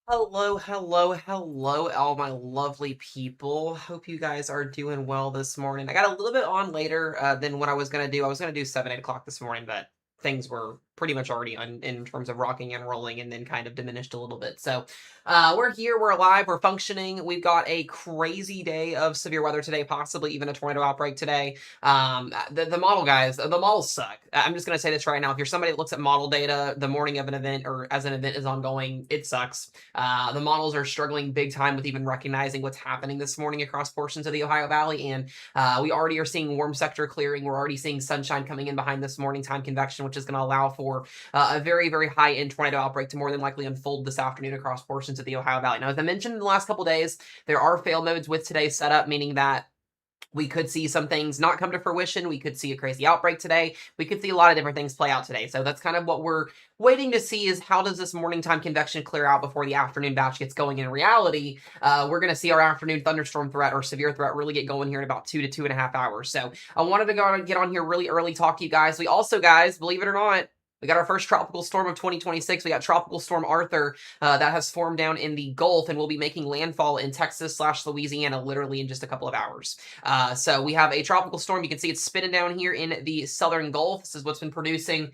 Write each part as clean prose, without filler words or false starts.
Hello, all my lovely people. Hope you guys are doing well this morning. I got a little bit on later than what I was going to do. I was going to do 7, 8 o'clock this morning, but things were pretty much already on in terms of rocking and rolling and then kind of diminished a little bit. So we're here, we're alive, we're functioning. We've got a crazy day of severe weather today, possibly even a tornado outbreak today. The model guys, the models suck. I'm just going to say this right now. If you're somebody that looks at model data the morning of an event or as an event is ongoing, it sucks. The models are struggling big time with even recognizing what's happening this morning across portions of the Ohio Valley, and we already are seeing warm sector clearing. We're already seeing sunshine coming in behind this morning time convection, which is going to allow for a very, very high-end tornado outbreak to more than likely unfold this afternoon across portions of the Ohio Valley. Now, as I mentioned in the last couple days, there are fail modes with today's setup, meaning that we could see some things not come to fruition. We could see a crazy outbreak today. We could see a lot of different things play out today. So that's kind of what we're waiting to see is how does this morning time convection clear out before the afternoon batch gets going. In reality, we're going to see our afternoon thunderstorm threat or severe threat really get going here in about 2 to 2.5 hours. So I wanted to get on here really early, talk to you guys. We also, guys, believe it or not, we got our first tropical storm of 2026. We got Tropical Storm Arthur that has formed down in the Gulf and will be making landfall in Texas/Louisiana literally in just a couple of hours. So we have a tropical storm. You can see it's spinning down here in the southern Gulf. This is what's been producing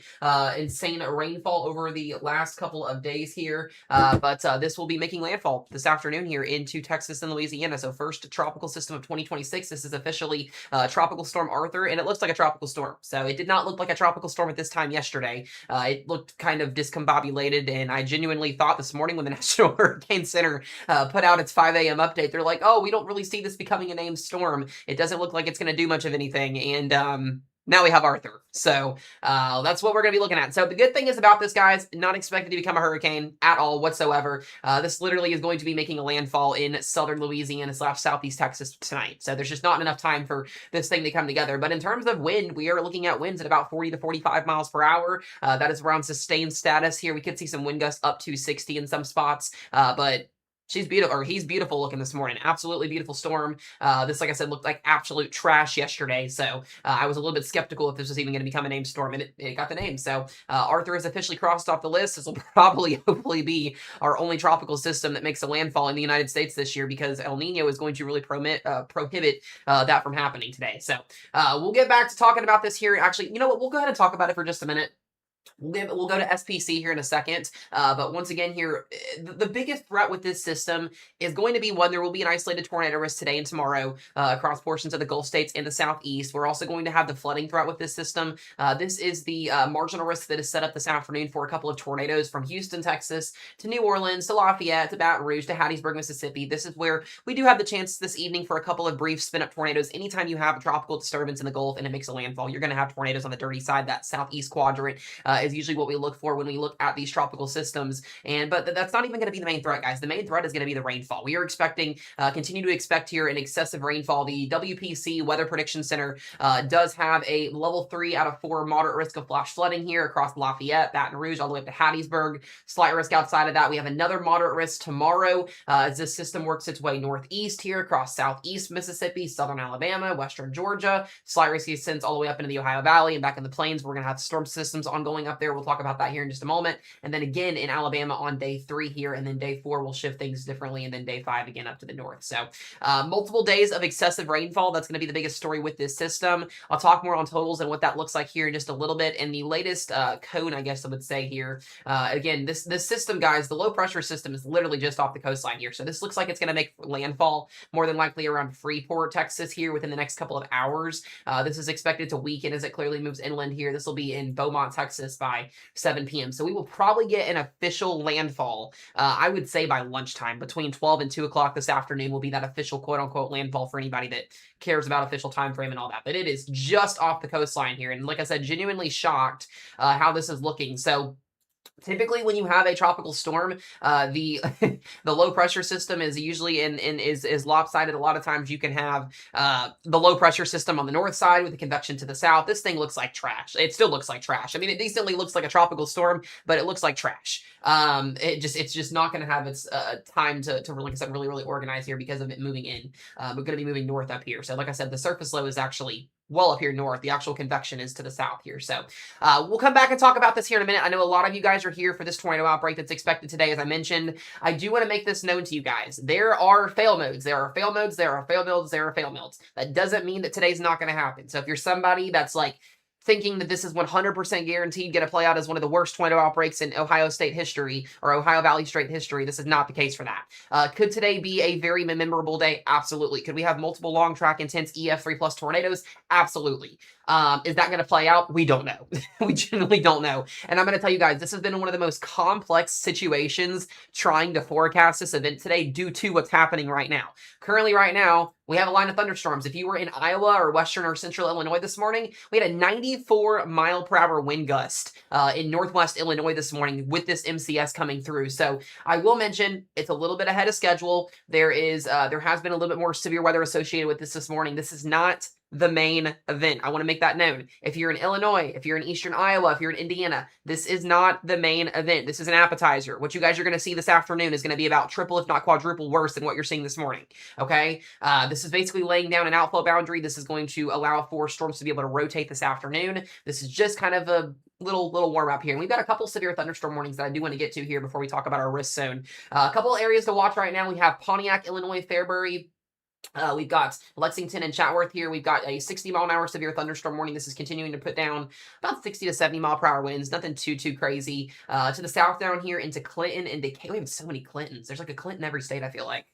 insane rainfall over the last couple of days here. But this will be making landfall this afternoon here into Texas and Louisiana. So first tropical system of 2026. This is officially Tropical Storm Arthur, and it looks like a tropical storm. So it did not look like a tropical storm at this time yesterday. It looked kind of discombobulated, and I genuinely thought this morning when the National Hurricane Center put out its 5 a.m. update, they're like, oh, we don't really see this becoming a named storm. It doesn't look like it's going to do much of anything, and now we have Arthur. So that's what we're going to be looking at. So the good thing is about this, guys, not expected to become a hurricane at all whatsoever. This literally is going to be making a landfall in southern Louisiana/southeast Texas tonight. So there's just not enough time for this thing to come together. But in terms of wind, we are looking at winds at about 40 to 45 miles per hour. That is around sustained status here. We could see some wind gusts up to 60 in some spots, but she's beautiful, or he's beautiful looking this morning. Absolutely beautiful storm. This, like I said, looked like absolute trash yesterday. So I was a little bit skeptical if this was even going to become a named storm, and it got the name. So Arthur is officially crossed off the list. This will probably, hopefully, be our only tropical system that makes a landfall in the United States this year because El Nino is going to really prohibit that from happening today. So we'll get back to talking about this here. Actually, you know what? We'll go ahead and talk about it for just a minute. We'll go to SPC here in a second. But once again here, the biggest threat with this system is going to be one, there will be an isolated tornado risk today and tomorrow across portions of the Gulf states and the southeast. We're also going to have the flooding threat with this system. This is the marginal risk that is set up this afternoon for a couple of tornadoes from Houston, Texas to New Orleans to Lafayette to Baton Rouge to Hattiesburg, Mississippi. This is where we do have the chance this evening for a couple of brief spin-up tornadoes. Anytime you have a tropical disturbance in the Gulf and it makes a landfall, you're going to have tornadoes on the dirty side. That southeast quadrant is usually what we look for when we look at these tropical systems. But that's not even going to be the main threat, guys. The main threat is going to be the rainfall. We are expecting, continue to expect here an excessive rainfall. The WPC Weather Prediction Center does have a level 3 out of 4 moderate risk of flash flooding here across Lafayette, Baton Rouge, all the way up to Hattiesburg. Slight risk outside of that. We have another moderate risk tomorrow as this system works its way northeast here across southeast Mississippi, southern Alabama, western Georgia. Slight risk extends all the way up into the Ohio Valley and back in the plains. We're going to have storm systems ongoing up there. We'll talk about that here in just a moment. And then again in Alabama on day 3 here, and then day 4 we'll shift things differently, and then day 5 again up to the north. So multiple days of excessive rainfall. That's going to be the biggest story with this system. I'll talk more on totals and what that looks like here in just a little bit. And the latest cone, I guess I would say here, again, this system, guys, the low pressure system is literally just off the coastline here. So this looks like it's going to make landfall more than likely around Freeport, Texas here within the next couple of hours. This is expected to weaken as it clearly moves inland here. This will be in Beaumont, Texas by 7 p.m. So we will probably get an official landfall, I would say by lunchtime. Between 12 and 2 o'clock this afternoon will be that official quote-unquote landfall for anybody that cares about official time frame and all that. But it is just off the coastline here. And like I said, genuinely shocked how this is looking. So typically, when you have a tropical storm, the the low pressure system is usually is lopsided. A lot of times, you can have the low pressure system on the north side with the convection to the south. This thing looks like trash. It still looks like trash. I mean, it decently looks like a tropical storm, but it looks like trash. It's just not going to have its time to like I said, really organize here because of it moving in. We're going to be moving north up here. So, like I said, the surface low is actually well up here north. The actual convection is to the south here. So we'll come back and talk about this here in a minute. I know a lot of you guys are here for this tornado outbreak that's expected today, as I mentioned. I do want to make this known to you guys. There are fail modes. There are fail modes. There are fail modes. There are fail modes. That doesn't mean that today's not going to happen. So if you're somebody that's like thinking that this is 100% guaranteed going to play out as one of the worst tornado outbreaks in Ohio State history or Ohio Valley Strait history, this is not the case for that. Could today be a very memorable day? Absolutely. Could we have multiple long track intense EF3 plus tornadoes? Absolutely. Is that going to play out? We don't know. We genuinely don't know. And I'm going to tell you guys, this has been one of the most complex situations trying to forecast this event today due to what's happening right now. Currently, right now, we have a line of thunderstorms. If you were in Iowa or western or central Illinois this morning, we had a 94-mile-per-hour wind gust in northwest Illinois this morning with this MCS coming through. So I will mention it's a little bit ahead of schedule. There has been a little bit more severe weather associated with this morning. This is not the main event. I want to make that known. If you're in Illinois, if you're in eastern Iowa, if you're in Indiana, this is not the main event. This is an appetizer. What you guys are going to see this afternoon is going to be about triple, if not quadruple worse than what you're seeing this morning. Okay? This is basically laying down an outflow boundary. This is going to allow for storms to be able to rotate this afternoon. This is just kind of a little warm up here. And we've got a couple severe thunderstorm warnings that I do want to get to here before we talk about our risk zone. A couple areas to watch right now. We have Pontiac, Illinois, Fairbury. We've got Lexington and Chatworth here. We've got a 60-mile-an-hour severe thunderstorm warning. This is continuing to put down about 60 to 70-mile-per-hour winds. Nothing too crazy. To the south down here into Clinton and Decatur. We have so many Clintons. There's like a Clinton every state, I feel like.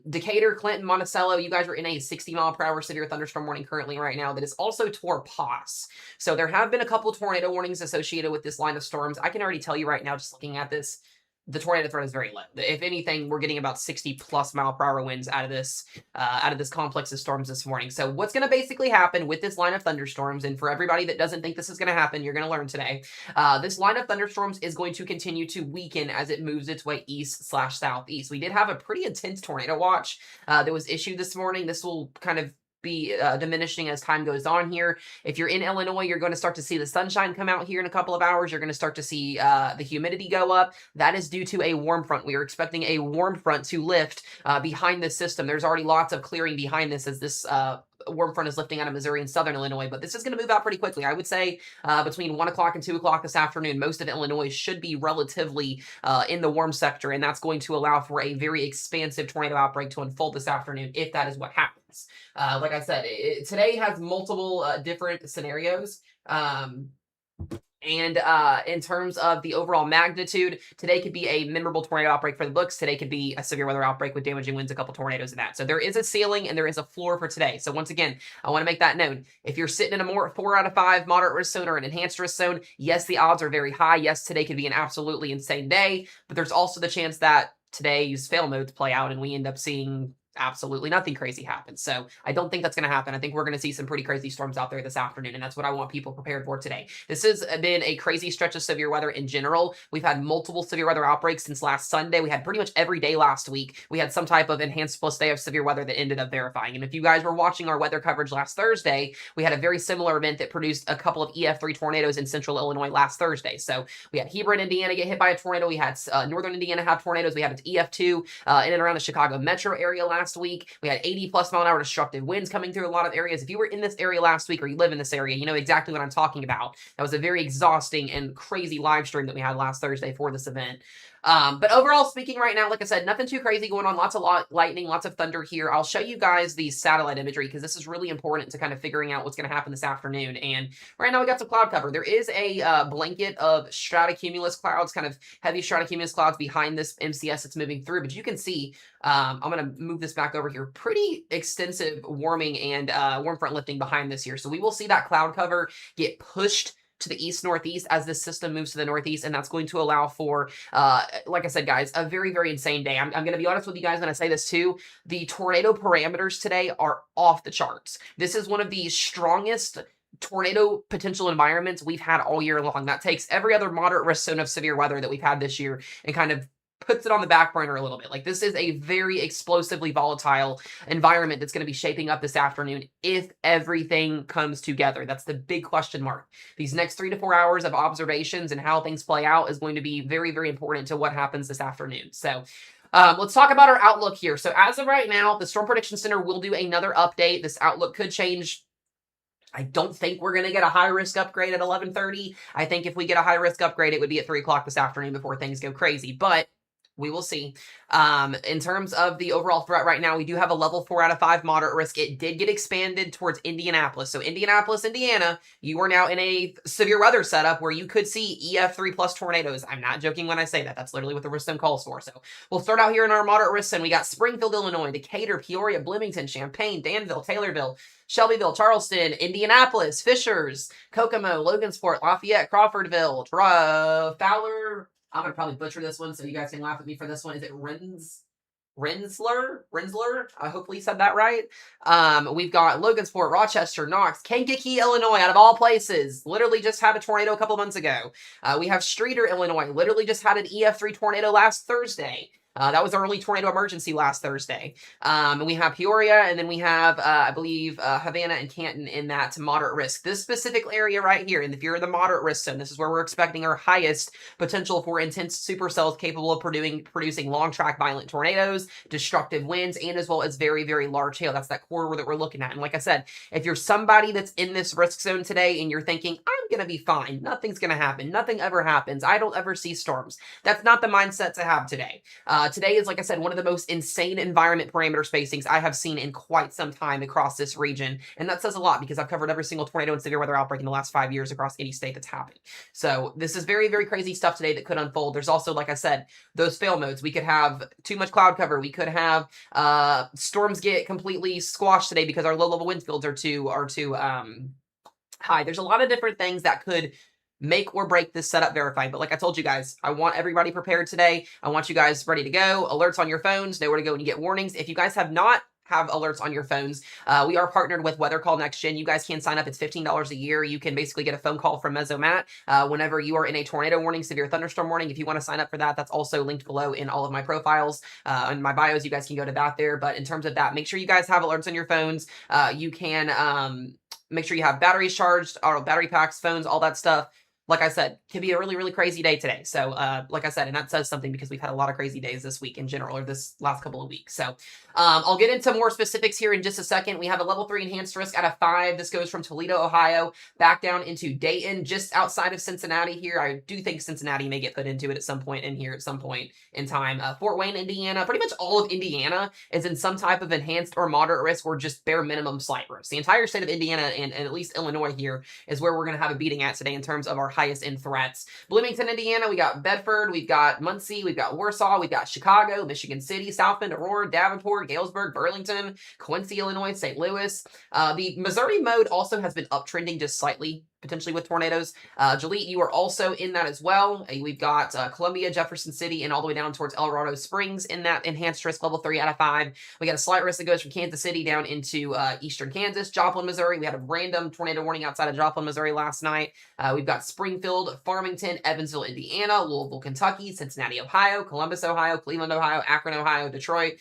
Decatur, Clinton, Monticello, you guys are in a 60-mile-per-hour severe thunderstorm warning currently right now that is also toward Pass. So there have been a couple tornado warnings associated with this line of storms. I can already tell you right now, just looking at this, the tornado threat is very low. If anything, we're getting about 60+ mile-per-hour winds out of this complex of storms this morning. So what's going to basically happen with this line of thunderstorms, and for everybody that doesn't think this is going to happen, you're going to learn today. This line of thunderstorms is going to continue to weaken as it moves its way east/southeast. We did have a pretty intense tornado watch that was issued this morning. This will kind of be diminishing as time goes on here. If you're in Illinois, you're going to start to see the sunshine come out here in a couple of hours. You're going to start to see the humidity go up. That is due to a warm front. We are expecting a warm front to lift behind this system. There's already lots of clearing behind this as this warm front is lifting out of Missouri and southern Illinois, but this is going to move out pretty quickly. I would say between 1 o'clock and 2 o'clock this afternoon, most of Illinois should be relatively in the warm sector, and that's going to allow for a very expansive tornado outbreak to unfold this afternoon if that is what happens. Like I said, today has multiple different scenarios. And in terms of the overall magnitude, today could be a memorable tornado outbreak for the books. Today could be a severe weather outbreak with damaging winds, a couple tornadoes and that. So there is a ceiling and there is a floor for today. So once again, I want to make that known. If you're sitting in a 4 out of 5 moderate risk zone or an enhanced risk zone, yes, the odds are very high. Yes, today could be an absolutely insane day, but there's also the chance that today's fail modes play out and we end up seeing absolutely nothing crazy happens. So I don't think that's going to happen. I think we're going to see some pretty crazy storms out there this afternoon, and that's what I want people prepared for today. This has been a crazy stretch of severe weather in general. We've had multiple severe weather outbreaks since last Sunday. We had pretty much every day last week. We had some type of enhanced plus day of severe weather that ended up verifying. And if you guys were watching our weather coverage last Thursday, we had a very similar event that produced a couple of EF3 tornadoes in central Illinois last Thursday. So we had Hebron, Indiana get hit by a tornado. We had northern Indiana have tornadoes. We had an EF2 in and around the Chicago metro area last week. We had 80+ mile an hour destructive winds coming through a lot of areas. If you were in this area last week or you live in this area, you know exactly what I'm talking about. That was a very exhausting and crazy live stream that we had last Thursday for this event. But overall speaking right now, like I said, nothing too crazy going on. Lots of lightning, lots of thunder here. I'll show you guys the satellite imagery because this is really important to kind of figuring out what's going to happen this afternoon. And right now we got some cloud cover. There is a blanket of stratocumulus clouds, kind of heavy stratocumulus clouds behind this MCS that's moving through. But you can see, I'm going to move this back over here, pretty extensive warming and warm front lifting behind this here. So we will see that cloud cover get pushed to the east-northeast as this system moves to the northeast, and that's going to allow for, like I said, guys, a very, very insane day. I'm going to be honest with you guys when I say this too. The tornado parameters today are off the charts. This is one of the strongest tornado potential environments we've had all year long. That takes every other moderate risk zone of severe weather that we've had this year and kind of puts it on the back burner a little bit. Like, this is a very explosively volatile environment that's going to be shaping up this afternoon if everything comes together. That's the big question mark. These next 3 to 4 hours of observations and how things play out is going to be very, very important to what happens this afternoon. So let's talk about our outlook here. So as of right now, the Storm Prediction Center will do another update. This outlook could change I don't think we're going to get a high risk upgrade at 11:30. I think if we get a high risk upgrade, it would be at 3 o'clock this afternoon before things go crazy. But we will see. In terms of the overall threat right now, we do have a level 4 out of 5 moderate risk. It did get expanded towards Indianapolis. So Indianapolis, Indiana, you are now in a severe weather setup where you could see EF3 plus tornadoes. I'm not joking when I say that. That's literally what the risk zone calls for. So we'll start out here in our moderate risk zone. We got Springfield, Illinois, Decatur, Peoria, Bloomington, Champaign, Danville, Taylorville, Shelbyville, Charleston, Indianapolis, Fishers, Kokomo, Logansport, Lafayette, Crawfordville, Fowler. I'm going to probably butcher this one, so you guys can laugh at me for this one. Is it Rensselaer? I hopefully said that right. We've got Logansport, Rochester, Knox, Kankakee, Illinois, out of all places. Literally just had a tornado a couple months ago. We have Streator, Illinois. Literally just had an EF3 tornado last Thursday. That was our only tornado emergency last Thursday. And we have Peoria, and then we have, I believe, Havana and Canton in that moderate risk. This specific area right here, and if you're in the moderate risk zone, this is where we're expecting our highest potential for intense supercells capable of producing long-track violent tornadoes, destructive winds, and as well as very, very large hail. That's that corridor that we're looking at. And like I said, if you're somebody that's in this risk zone today and you're thinking, I'm going to be fine, nothing's going to happen, nothing ever happens, I don't ever see storms, that's not the mindset to have today. Today is, like I said, one of the most insane environment parameter spacings I have seen in quite some time across this region. And that says a lot because I've covered every single tornado and severe weather outbreak in the last 5 years across any state that's happened. So this is very, very crazy stuff today that could unfold. There's also, like I said, those fail modes. We could have too much cloud cover. We could have storms get completely squashed today because our low-level wind fields are too high. There's a lot of different things that could make or break this setup verified. But like I told you guys, I want everybody prepared today. I want you guys ready to go. Alerts on your phones, know where to go when you get warnings. If you guys have not have alerts on your phones, we are partnered with Weather Call Next Gen. You guys can sign up. It's $15 a year. You can basically get a phone call from Mesomat whenever you are in a tornado warning, severe thunderstorm warning. If you want to sign up for that, that's also linked below in all of my profiles and my bios. You guys can go to that there. But in terms of that, make sure you guys have alerts on your phones. You can make sure you have batteries charged, or battery packs, phones, all that stuff. Like I said, could be a really, really crazy day today. So, like I said, and that says something because we've had a lot of crazy days this week in general, or this last couple of weeks. So, I'll get into more specifics here in just a second. We have a level 3 enhanced risk out of 5. This goes from Toledo, Ohio, back down into Dayton, just outside of Cincinnati here. I do think Cincinnati may get put into it at some point in here at some point in time. Fort Wayne, Indiana, pretty much all of Indiana is in some type of enhanced or moderate risk or just bare minimum slight risk. The entire state of Indiana and at least Illinois here is where we're going to have a beating at today in terms of our highest end threats. Bloomington, Indiana, we got Bedford, we've got Muncie, we've got Warsaw, we've got Chicago, Michigan City, South Bend, Aurora, Davenport, Galesburg, Burlington, Quincy, Illinois, St. Louis. The Missouri mode also has been uptrending just slightly, potentially with tornadoes. Joliet, you are also in that as well. We've got Columbia, Jefferson City, and all the way down towards El Dorado Springs in that enhanced risk level 3 out of 5. We got a slight risk that goes from Kansas City down into eastern Kansas, Joplin, Missouri. We had a random tornado warning outside of Joplin, Missouri last night. We've got Springfield, Farmington, Evansville, Indiana, Louisville, Kentucky, Cincinnati, Ohio, Columbus, Ohio, Cleveland, Ohio, Akron, Ohio, Detroit,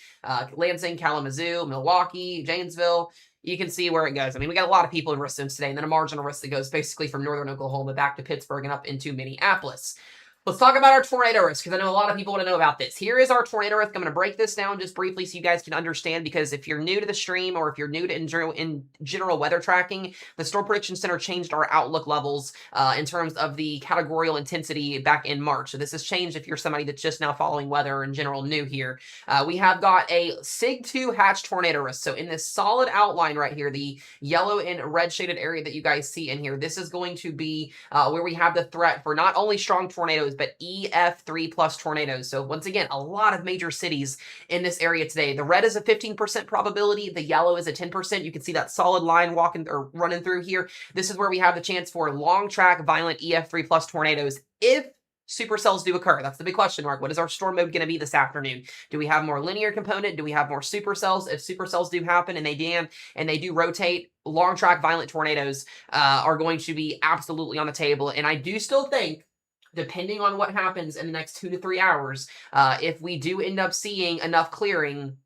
Lansing, Kalamazoo, Milwaukee, Janesville. You can see where it goes. I mean, we got a lot of people in risk zones today, and then a marginal risk that goes basically from northern Oklahoma back to Pittsburgh and up into Minneapolis. Let's talk about our tornado risk, because I know a lot of people want to know about this. Here is our tornado risk. I'm going to break this down just briefly so you guys can understand, because if you're new to the stream or if you're new to in general weather tracking, the Storm Prediction Center changed our outlook levels in terms of the categorical intensity back in March. So this has changed if you're somebody that's just now following weather or in general new here. We have got a SIG 2 hatch tornado risk. So in this solid outline right here, the yellow and red shaded area that you guys see in here, this is going to be where we have the threat for not only strong tornadoes, but EF3 plus tornadoes. So once again, a lot of major cities in this area today. The red is a 15% probability. The yellow is a 10%. You can see that solid line walking or running through here. This is where we have the chance for long track violent EF3 plus tornadoes if supercells do occur. That's the big question mark. What is our storm mode going to be this afternoon? Do we have more linear component? Do we have more supercells? If supercells do happen and they do rotate, long track violent tornadoes are going to be absolutely on the table. And I do still think, depending on what happens in the next 2 to 3 hours, if we do end up seeing enough clearing,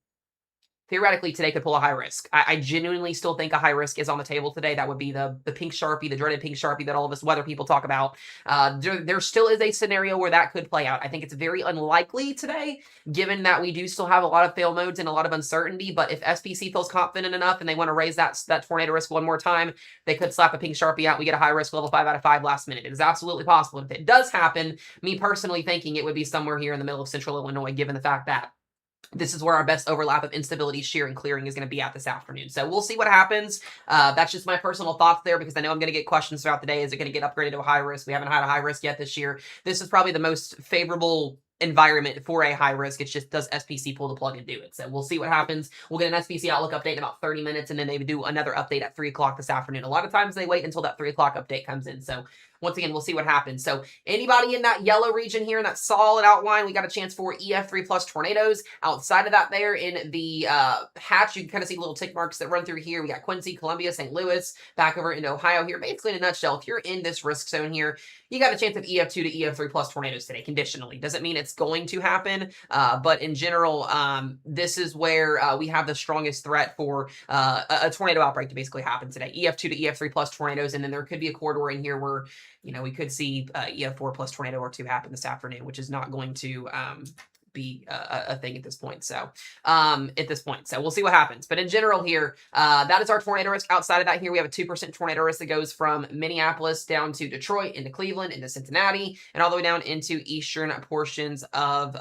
theoretically today could pull a high risk. I genuinely still think a high risk is on the table today. That would be the pink Sharpie, the dreaded pink Sharpie that all of us weather people talk about. There still is a scenario where that could play out. I think it's very unlikely today, given that we do still have a lot of fail modes and a lot of uncertainty. But if SPC feels confident enough and they want to raise that tornado risk one more time, they could slap a pink Sharpie out. We get a high risk level 5 out of 5 last minute. It is absolutely possible. If it does happen, me personally thinking it would be somewhere here in the middle of central Illinois, given the fact that this is where our best overlap of instability, shear, and clearing is going to be at this afternoon. So we'll see what happens. That's just my personal thoughts there, because I know I'm going to get questions throughout the day. Is it going to get upgraded to a high risk? We haven't had a high risk yet this year. This is probably the most favorable environment for a high risk. It's just, does SPC pull the plug and do it? So we'll see what happens. We'll get an SPC Outlook update in about 30 minutes, and then they do another update at 3 o'clock this afternoon. A lot of times they wait until that 3 o'clock update comes in. So once again, we'll see what happens. So anybody in that yellow region here, in that solid outline, we got a chance for EF3 plus tornadoes. Outside of that there in the hatch, you can kind of see little tick marks that run through here. We got Quincy, Columbia, St. Louis, back over into Ohio here. Basically, in a nutshell, if you're in this risk zone here, you got a chance of EF2 to EF3 plus tornadoes today, conditionally. Doesn't mean it's going to happen, but in general, this is where we have the strongest threat for a tornado outbreak to basically happen today. EF2 to EF3 plus tornadoes, and then there could be a corridor in here where, you know, we could see EF4 plus tornado or 2 happen this afternoon, which is not going to be a thing at this point. So we'll see what happens. But in general here, that is our tornado risk. Outside of that here, we have a 2% tornado risk that goes from Minneapolis down to Detroit, into Cleveland, into Cincinnati, and all the way down into eastern portions of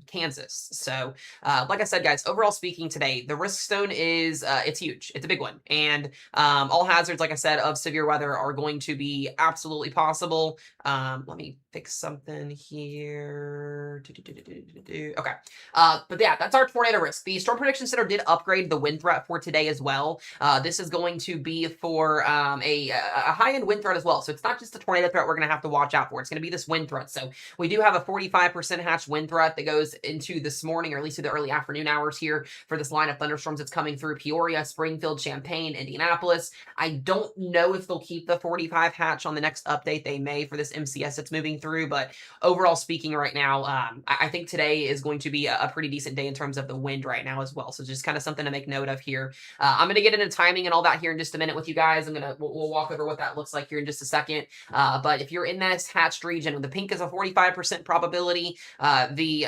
Kansas. So like I said, guys, overall speaking today, the risk zone is, it's huge. It's a big one. And all hazards, like I said, of severe weather are going to be absolutely possible. Let me fix something here. Okay. But yeah, that's our tornado risk. The Storm Prediction Center did upgrade the wind threat for today as well. This is going to be for a high-end wind threat as well. So it's not just the tornado threat we're going to have to watch out for. It's going to be this wind threat. So we do have a 45% hatch wind threat that goes into this morning, or at least through the early afternoon hours here for this line of thunderstorms that's coming through Peoria, Springfield, Champaign, Indianapolis. I don't know if they'll keep the 45 hatch on the next update. They may for this MCS that's moving through, but overall speaking right now, I think today is going to be a pretty decent day in terms of the wind right now as well. So just kind of something to make note of here. I'm going to get into timing and all that here in just a minute with you guys. We'll walk over what that looks like here in just a second. But if you're in this hatched region, the pink is a 45% probability. The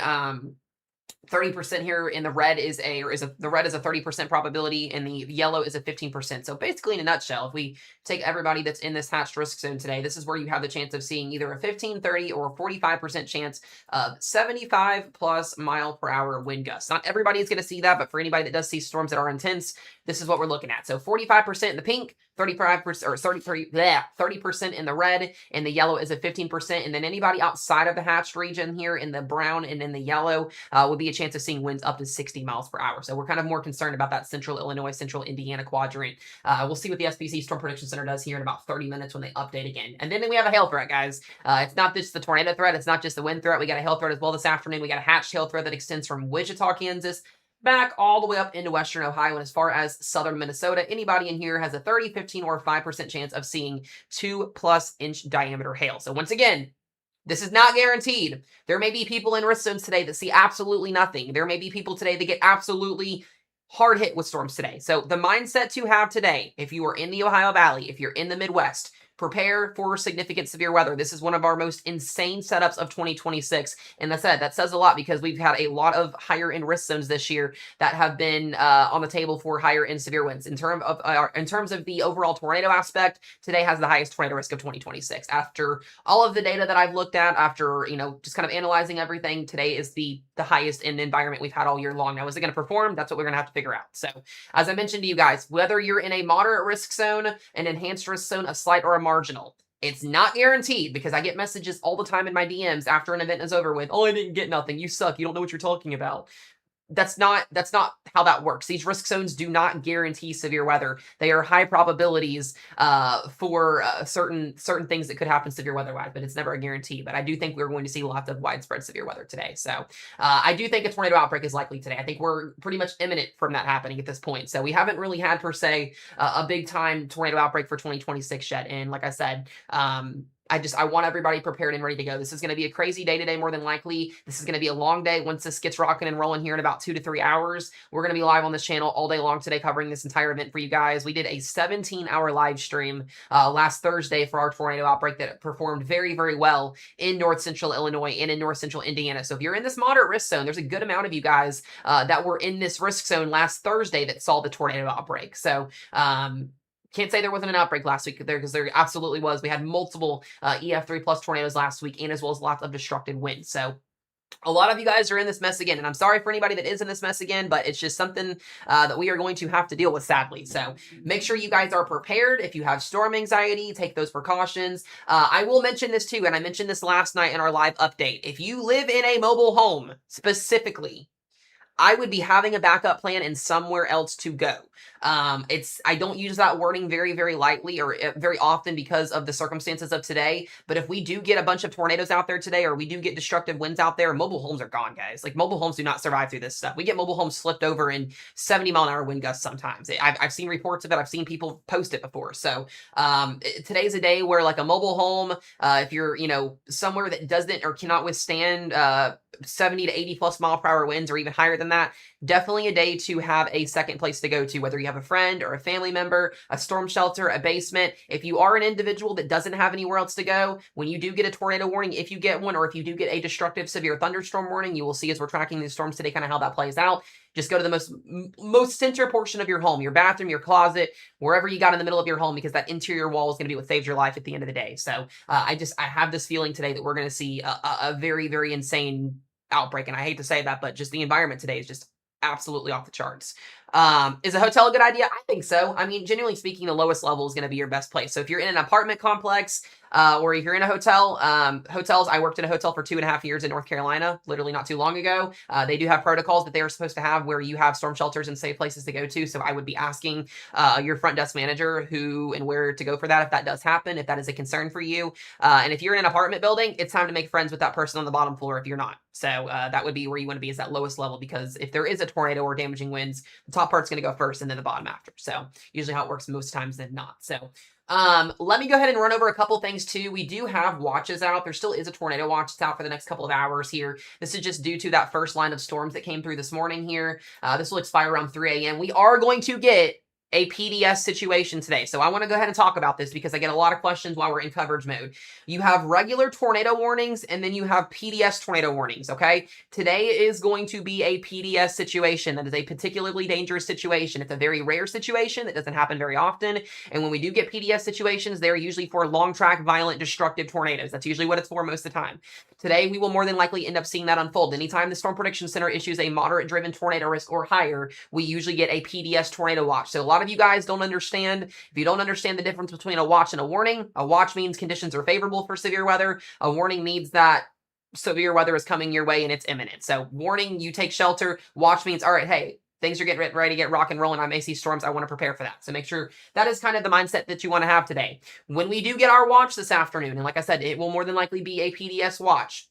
30% here in the red the red is a 30% probability, and the yellow is a 15%. So basically, in a nutshell, if we take everybody that's in this hatched risk zone today, this is where you have the chance of seeing either a 15, 30, or 45% chance of 75 plus mile per hour wind gusts. Not everybody is going to see that, but for anybody that does see storms that are intense, this is what we're looking at. So 45% in the pink, 35% or 30% in the red, and the yellow is a 15%. And then anybody outside of the hatched region here in the brown and in the yellow would be a chance of seeing winds up to 60 miles per hour. So we're kind of more concerned about that central Illinois, central Indiana quadrant. We'll see what the SPC Storm Prediction Center does here in about 30 minutes when they update again. And then we have a hail threat, guys. It's not just the tornado threat. It's not just the wind threat. We got a hail threat as well this afternoon. We got a hatched hail threat that extends from Wichita, Kansas, back all the way up into western Ohio and as far as southern Minnesota. Anybody in here has a 30, 15, or 5% chance of seeing 2+ inch diameter hail. So once again, this is not guaranteed. There may be people in risk zones today that see absolutely nothing. There may be people today that get absolutely hard hit with storms today. So the mindset to have today, if you are in the Ohio Valley, if you're in the Midwest, prepare for significant severe weather. This is one of our most insane setups of 2026. And that says a lot, because we've had a lot of higher end risk zones this year that have been on the table for higher end severe winds. In terms of the overall tornado aspect, today has the highest tornado risk of 2026. After all of the data that I've looked at, after just kind of analyzing everything, today is the highest in the environment we've had all year long. Now, is it going to perform? That's what we're going to have to figure out. So, as I mentioned to you guys, whether you're in a moderate risk zone, an enhanced risk zone, a slight, or a marginal, it's not guaranteed, because I get messages all the time in my DMs after an event is over with, "Oh, I didn't get nothing. You suck. You don't know what you're talking about." That's not how that works. These risk zones do not guarantee severe weather. They are high probabilities for certain things that could happen severe weather-wise, but it's never a guarantee. But I do think we're going to see lots of widespread severe weather today. So I do think a tornado outbreak is likely today. I think we're pretty much imminent from that happening at this point. So we haven't really had, per se, a big-time tornado outbreak for 2026 yet. And like I said, I want everybody prepared and ready to go. This is going to be a crazy day today, more than likely. This is going to be a long day. Once this gets rocking and rolling here in about 2 to 3 hours, we're going to be live on this channel all day long today, covering this entire event for you guys. We did a 17-hour live stream last Thursday for our tornado outbreak that performed very, very well in North Central Illinois and in North Central Indiana. So if you're in this moderate risk zone, there's a good amount of you guys that were in this risk zone last Thursday that saw the tornado outbreak. So, can't say there wasn't an outbreak last week there, because there absolutely was. We had multiple EF3 plus tornadoes last week, and as well as lots of destructive winds. So a lot of you guys are in this mess again, and I'm sorry for anybody that is in this mess again, but it's just something that we are going to have to deal with, sadly. So make sure you guys are prepared. If you have storm anxiety, take those precautions. I will mention this too, and I mentioned this last night in our live update. If you live in a mobile home specifically, I would be having a backup plan and somewhere else to go. I don't use that wording very, very lightly or very often because of the circumstances of today. But if we do get a bunch of tornadoes out there today, or we do get destructive winds out there, mobile homes are gone, guys. Like, mobile homes do not survive through this stuff. We get mobile homes flipped over in 70-mile-an-hour wind gusts sometimes. I've seen reports of it. I've seen people post it before. So today's a day where, like, a mobile home, if you're, somewhere that doesn't or cannot withstand 70 to 80 plus mile per hour winds, or even higher than that, definitely a day to have a second place to go to, whether you have a friend or a family member, a storm shelter, a basement. If you are an individual that doesn't have anywhere else to go, when you do get a tornado warning, if you get one, or if you do get a destructive severe thunderstorm warning, you will see as we're tracking these storms today kind of how that plays out. Just go to the most center portion of your home, your bathroom, your closet, wherever you got in the middle of your home, because that interior wall is going to be what saves your life at the end of the day. So I have this feeling today that we're going to see a very, very insane outbreak. And I hate to say that, but just the environment today is just absolutely off the charts. Is a hotel a good idea? I think so. I mean, genuinely speaking, the lowest level is going to be your best place. So if you're in an apartment complex, or if you're in a hotel, hotels, I worked in a hotel for 2.5 years in North Carolina, literally not too long ago. They do have protocols that they are supposed to have where you have storm shelters and safe places to go to. So I would be asking your front desk manager who and where to go for that if that does happen, if that is a concern for you. And if you're in an apartment building, it's time to make friends with that person on the bottom floor if you're not. So that would be where you want to be, is that lowest level, because if there is a tornado or damaging winds, the top part's going to go first and then the bottom after. So usually how it works most times than not. So let me go ahead and run over a couple things too. We do have watches out. There still is a tornado watch that's out for the next couple of hours here. This is just due to that first line of storms that came through this morning here. This will expire around 3 a.m. We are going to get a PDS situation today. So I want to go ahead and talk about this because I get a lot of questions while we're in coverage mode. You have regular tornado warnings, and then you have PDS tornado warnings, okay? Today is going to be a PDS situation. That is a particularly dangerous situation. It's a very rare situation that doesn't happen very often. And when we do get PDS situations, they're usually for long track, violent, destructive tornadoes. That's usually what it's for most of the time. Today, we will more than likely end up seeing that unfold. Anytime the Storm Prediction Center issues a moderate-driven tornado risk or higher, we usually get a PDS tornado watch. So a lot of you guys don't understand. If you don't understand the difference between a watch and a warning, a watch means conditions are favorable for severe weather. A warning means that severe weather is coming your way and it's imminent. So warning, you take shelter. Watch means, all right, hey, things are getting ready to get rock and rolling. I may see storms. I want to prepare for that. So make sure that is kind of the mindset that you want to have today. When we do get our watch this afternoon, and like I said, it will more than likely be a PDS watch.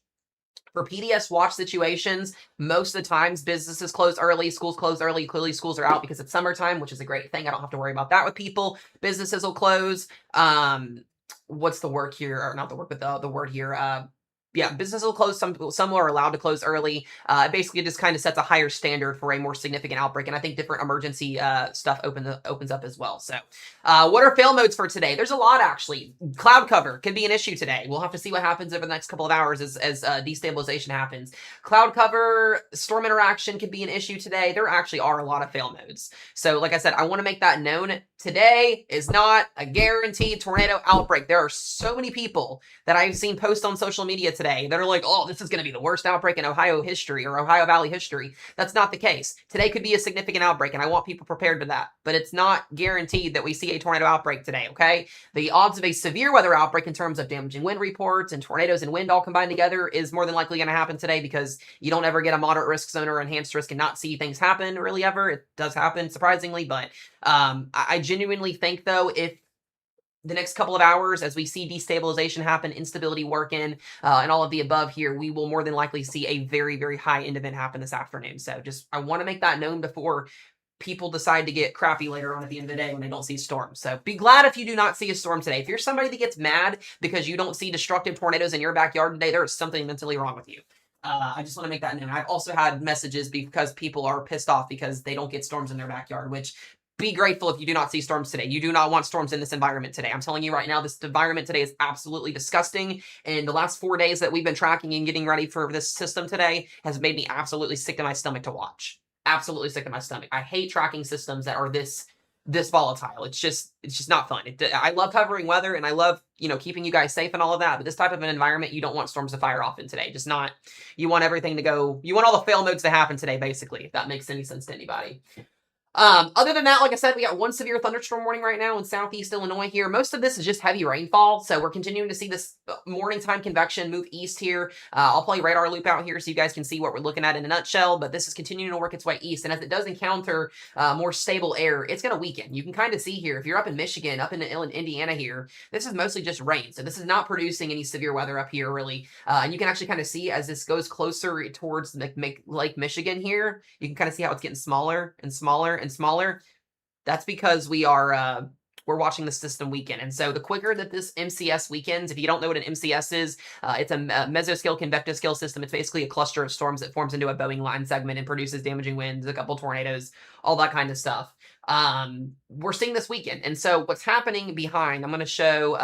For PDS watch situations, most of the times businesses close early, schools close early. Clearly schools are out because it's summertime, which is a great thing. I don't have to worry about that with people. Businesses will close. What's the word here? Or not the word, but the word here. Yeah, businesses will close. Some are allowed to close early. It basically just kind of sets a higher standard for a more significant outbreak. And I think different emergency stuff opens up as well. So what are fail modes for today? There's a lot, actually. Cloud cover could be an issue today. We'll have to see what happens over the next couple of hours as destabilization happens. Cloud cover, storm interaction could be an issue today. There actually are a lot of fail modes. So like I said, I want to make that known. Today is not a guaranteed tornado outbreak. There are so many people that I've seen post on social media today that are like, oh, this is going to be the worst outbreak in Ohio history or Ohio Valley history. That's not the case. Today could be a significant outbreak, and I want people prepared for that. But it's not guaranteed that we see a tornado outbreak today, okay? The odds of a severe weather outbreak in terms of damaging wind reports and tornadoes and wind all combined together is more than likely going to happen today, because you don't ever get a moderate risk zone or enhanced risk and not see things happen really ever. It does happen, surprisingly, but I genuinely think, though, if the next couple of hours, as we see destabilization happen, instability working, and all of the above here, we will more than likely see a very, very high end event happen this afternoon. So I want to make that known before people decide to get crappy later on at the end of the day when they don't see storms. So be glad if you do not see a storm today. If you're somebody that gets mad because you don't see destructive tornadoes in your backyard today, there is something mentally wrong with you. I just want to make that known. I've also had messages because people are pissed off because they don't get storms in their backyard, which be grateful if you do not see storms today. You do not want storms in this environment today. I'm telling you right now, this environment today is absolutely disgusting. And the last 4 days that we've been tracking and getting ready for this system today has made me absolutely sick to my stomach to watch. Absolutely sick to my stomach. I hate tracking systems that are this volatile. It's just not fun. I love covering weather and I love, keeping you guys safe and all of that. But this type of an environment, you don't want storms to fire off in today. Just not. You want everything to go. You want all the fail modes to happen today, basically, if that makes any sense to anybody. Other than that, like I said, we got one severe thunderstorm warning right now in southeast Illinois here. Most of this is just heavy rainfall, so we're continuing to see this morning time convection move east here. I'll play radar loop out here so you guys can see what we're looking at in a nutshell, but this is continuing to work its way east, and as it does encounter more stable air, it's going to weaken. You can kind of see here, if you're up in Michigan, up in Indiana here, this is mostly just rain, so this is not producing any severe weather up here, really. And you can actually kind of see as this goes closer towards Lake Michigan here, you can kind of see how it's getting smaller and smaller and smaller. That's because we're watching the system weaken. And so the quicker that this MCS weakens, if you don't know what an MCS is, it's a mesoscale convective scale system. It's basically a cluster of storms that forms into a Boeing line segment and produces damaging winds, a couple tornadoes, all that kind of stuff. We're seeing this weaken. And so what's happening behind, I'm going to show,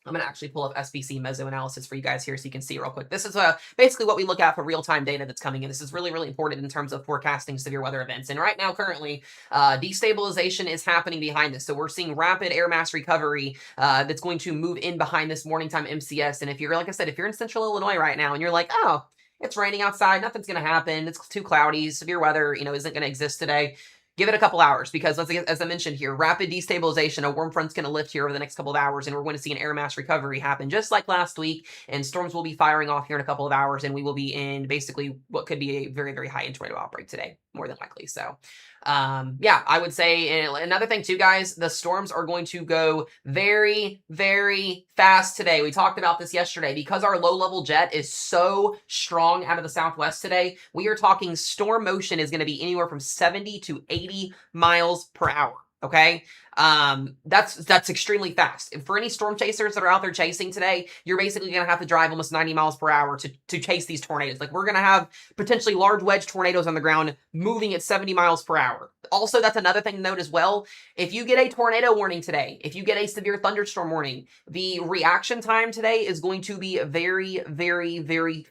I'm going to actually pull up SPC meso analysis for you guys here so you can see real quick. This is basically what we look at for real-time data that's coming in. This is really, really important in terms of forecasting severe weather events. And right now, currently, destabilization is happening behind this. So we're seeing rapid air mass recovery that's going to move in behind this morning time MCS. And if you're, like I said, if you're in central Illinois right now and you're like, oh, it's raining outside, nothing's going to happen, it's too cloudy, severe weather, isn't going to exist today. Give it a couple hours because, as I mentioned here, rapid destabilization, a warm front's going to lift here over the next couple of hours, and we're going to see an air mass recovery happen just like last week, and storms will be firing off here in a couple of hours, and we will be in basically what could be a very, very high tornado outbreak today, more than likely. So, yeah, I would say, and another thing too, guys, the storms are going to go very, very fast today. We talked about this yesterday. Because our low-level jet is so strong out of the southwest today, we are talking storm motion is going to be anywhere from 70 to 80 miles per hour. Okay. That's extremely fast. And for any storm chasers that are out there chasing today, you're basically going to have to drive almost 90 miles per hour to chase these tornadoes. Like, we're going to have potentially large wedge tornadoes on the ground moving at 70 miles per hour. Also, that's another thing to note as well. If you get a tornado warning today, if you get a severe thunderstorm warning, the reaction time today is going to be very, very, very,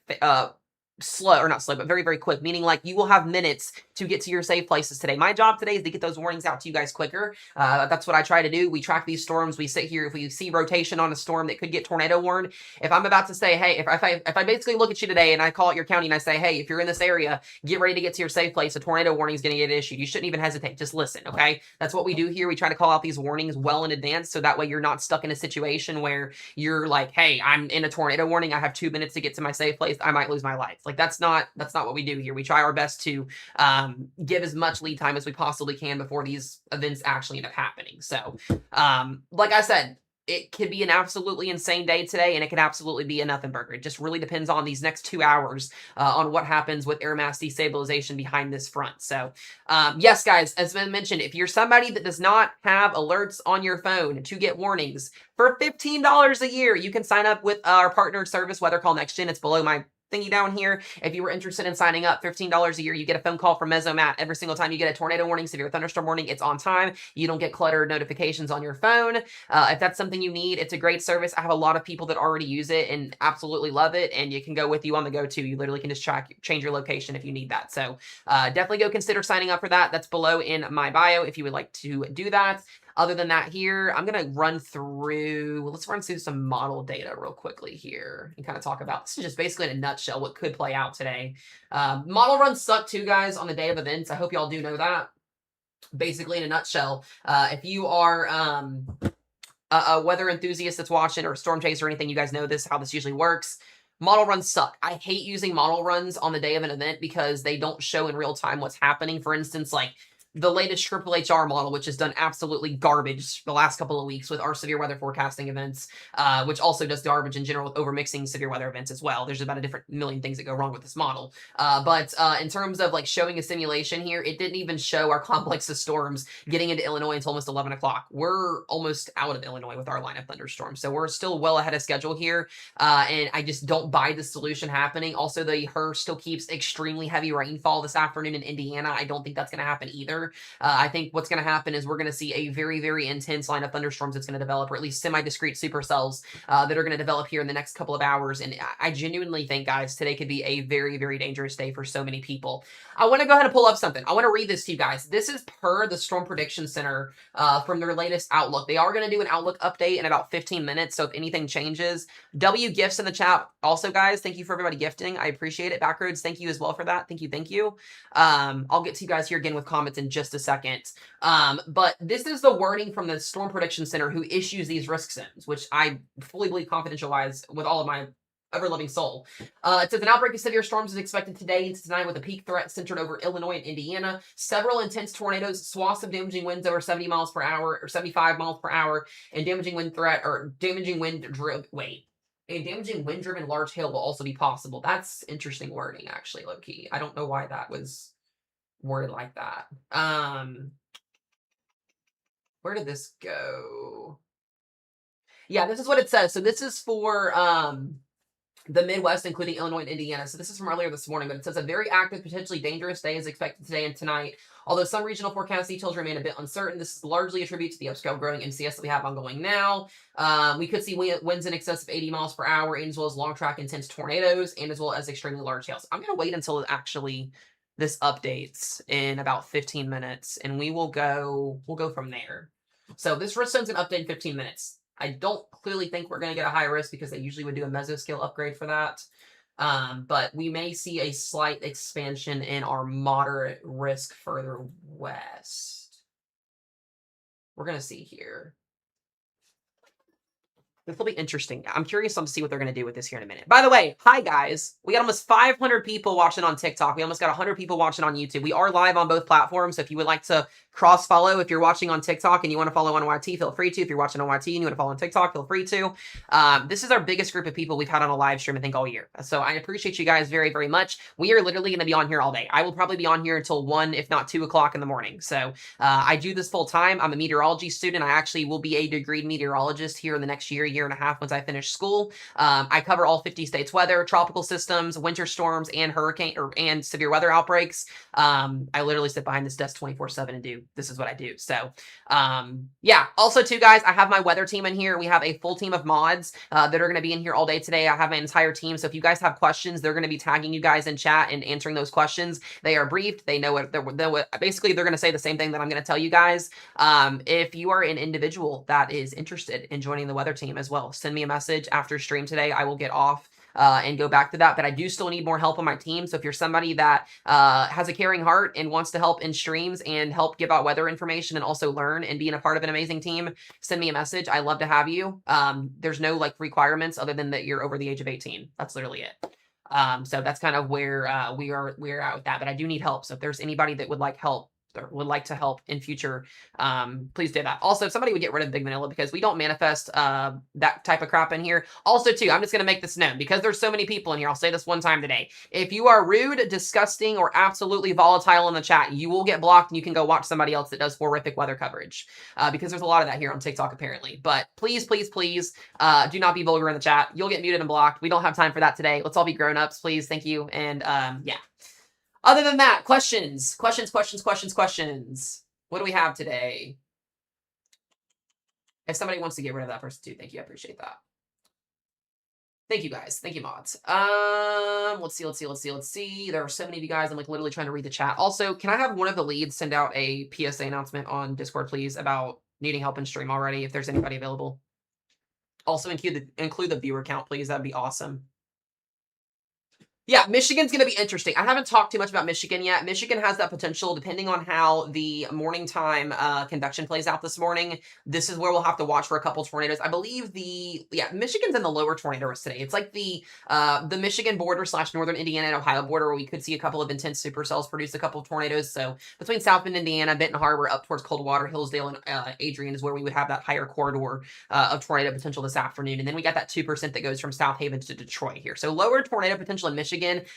slow, or not slow, but very, very quick, meaning like you will have minutes to get to your safe places today. My job today is to get those warnings out to you guys quicker. That's what I try to do. We track these storms. We sit here. If we see rotation on a storm that could get tornado warned, if I'm about to say, hey, if I basically look at you today and I call out your county and I say, hey, if you're in this area, get ready to get to your safe place. A tornado warning is going to get issued. You shouldn't even hesitate. Just listen, okay? That's what we do here. We try to call out these warnings well in advance so that way you're not stuck in a situation where you're like, hey, I'm in a tornado warning. I have 2 minutes to get to my safe place. I might lose my life. Like, that's not what we do here. We try our best to give as much lead time as we possibly can before these events actually end up happening. So, like I said, it could be an absolutely insane day today, and it could absolutely be a nothing burger. It just really depends on these next 2 hours on what happens with air mass destabilization behind this front. So, yes, guys, as I mentioned, if you're somebody that does not have alerts on your phone to get warnings, for $15 a year, you can sign up with our partner service, Weather Call Next Gen. It's below my thingy down here. If you were interested in signing up, $15 a year, you get a phone call from Mesomat every single time you get a tornado warning, severe thunderstorm warning. It's on time. You don't get cluttered notifications on your phone. If that's something you need, it's a great service. I have a lot of people that already use it and absolutely love it, and you can go with you on the go too. You literally can just change your location if you need that. So definitely go consider signing up for that. That's below in my bio if you would like to do that. Other than that here, I'm going to let's run through some model data real quickly here and kind of talk about, this is just basically in a nutshell what could play out today. Model runs suck too, guys, on the day of events. I hope y'all do know that. Basically in a nutshell, if you are a weather enthusiast that's watching, or a storm chaser or anything, you guys know this, how this usually works. Model runs suck. I hate using model runs on the day of an event because they don't show in real time what's happening. For instance, like, the latest Triple HR model, which has done absolutely garbage the last couple of weeks with our severe weather forecasting events, which also does garbage in general with overmixing severe weather events as well. There's about a different million things that go wrong with this model. But in terms of like showing a simulation here, it didn't even show our complex of storms getting into Illinois until almost 11 o'clock. We're almost out of Illinois with our line of thunderstorms. So we're still well ahead of schedule here. And I just don't buy the solution happening. Also, the HER still keeps extremely heavy rainfall this afternoon in Indiana. I don't think that's going to happen either. I think what's going to happen is we're going to see a very, very intense line of thunderstorms that's going to develop, or at least semi-discrete supercells that are going to develop here in the next couple of hours. And I genuinely think, guys, today could be a very, very dangerous day for so many people. I want to go ahead and pull up something. I want to read this to you guys. This is per the Storm Prediction Center from their latest outlook. They are going to do an outlook update in about 15 minutes. So if anything changes, W gifts in the chat. Also, guys, thank you for everybody gifting. I appreciate it. Backroads, thank you as well for that. Thank you. Thank you. I'll get to you guys here again with comments in just a second. But this is the wording from the Storm Prediction Center who issues these risk sims, which I fully believe confidential-wise with all of my ever-loving soul. It says an outbreak of severe storms is expected today and tonight with a peak threat centered over Illinois and Indiana. Several intense tornadoes, swaths of damaging winds over 70 miles per hour or 75 miles per hour, and damaging wind-driven large hail will also be possible. That's interesting wording, actually, low-key. I don't know why that was worded like that. Where did this go? Yeah, this is what it says. So this is for the Midwest, including Illinois and Indiana. So this is from earlier this morning, but it says a very active, potentially dangerous day is expected today and tonight. Although some regional forecast details remain a bit uncertain, this is largely attributed to the upscale growing MCS that we have ongoing now. We could see winds in excess of 80 miles per hour, and as well as long track intense tornadoes, and as well as extremely large hails. I'm going to wait until actually this updates in about 15 minutes, and we'll go from there. So this risk sends an update in 15 minutes. I don't clearly think we're going to get a high risk because they usually would do a mesoscale upgrade for that. But we may see a slight expansion in our moderate risk further west. We're going to see here. This will be interesting. I'm curious to see what they're going to do with this here in a minute. By the way, hi guys. We got almost 500 people watching on TikTok. We almost got 100 people watching on YouTube. We are live on both platforms. So if you would like to cross follow, if you're watching on TikTok and you want to follow on YT, feel free to. If you're watching on YT and you want to follow on TikTok, feel free to. This is our biggest group of people we've had on a live stream, I think, all year. So I appreciate you guys very, very much. We are literally going to be on here all day. I will probably be on here until 1, if not 2 o'clock in the morning. So I do this full time. I'm a meteorology student. I actually will be a degreed meteorologist here in the next year and a half once I finish school. I cover all 50 states weather, tropical systems, winter storms, and and severe weather outbreaks. I literally sit behind this desk 24/7 and this is what I do. So yeah. Also too, guys, I have my weather team in here. We have a full team of mods that are going to be in here all day today. I have my entire team. So if you guys have questions, they're going to be tagging you guys in chat and answering those questions. They are briefed. They know what basically they're going to say the same thing that I'm going to tell you guys. If you are an individual that is interested in joining the weather team as well, send me a message after stream today. I will get off and go back to that. But I do still need more help on my team. So if you're somebody that has a caring heart and wants to help in streams and help give out weather information and also learn and being a part of an amazing team, send me a message. I love to have you. There's no like requirements other than that you're over the age of 18. That's literally it. So that's kind of where we're at with that. But I do need help. So if there's anybody that would like help, or would like to help in future, please do that. Also, if somebody would get rid of Big Vanilla, because we don't manifest that type of crap in here. Also, too, I'm just going to make this known, because there's so many people in here. I'll say this one time today. If you are rude, disgusting, or absolutely volatile in the chat, you will get blocked, and you can go watch somebody else that does horrific weather coverage, because there's a lot of that here on TikTok, apparently. But please, please, please, do not be vulgar in the chat. You'll get muted and blocked. We don't have time for that today. Let's all be grown-ups, please. Thank you. And yeah. Other than that, questions. What do we have today? If somebody wants to get rid of that person too, thank you. I appreciate that. Thank you, guys. Thank you, mods. Let's see. There are so many of you guys. I'm like literally trying to read the chat. Also, can I have one of the leads send out a PSA announcement on Discord, please, about needing help in stream already, if there's anybody available? Also, include the viewer count, please. That'd be awesome. Yeah, Michigan's going to be interesting. I haven't talked too much about Michigan yet. Michigan has that potential, depending on how the morning time convection plays out this morning. This is where we'll have to watch for a couple tornadoes. I believe Michigan's in the lower tornado risk today. It's like the Michigan border slash northern Indiana and Ohio border, where we could see a couple of intense supercells produce a couple of tornadoes. So between South Bend, Indiana, Benton Harbor, up towards Coldwater, Hillsdale, and Adrian is where we would have that higher corridor of tornado potential this afternoon. And then we got that 2% that goes from South Haven to Detroit here. So lower tornado potential in Michigan,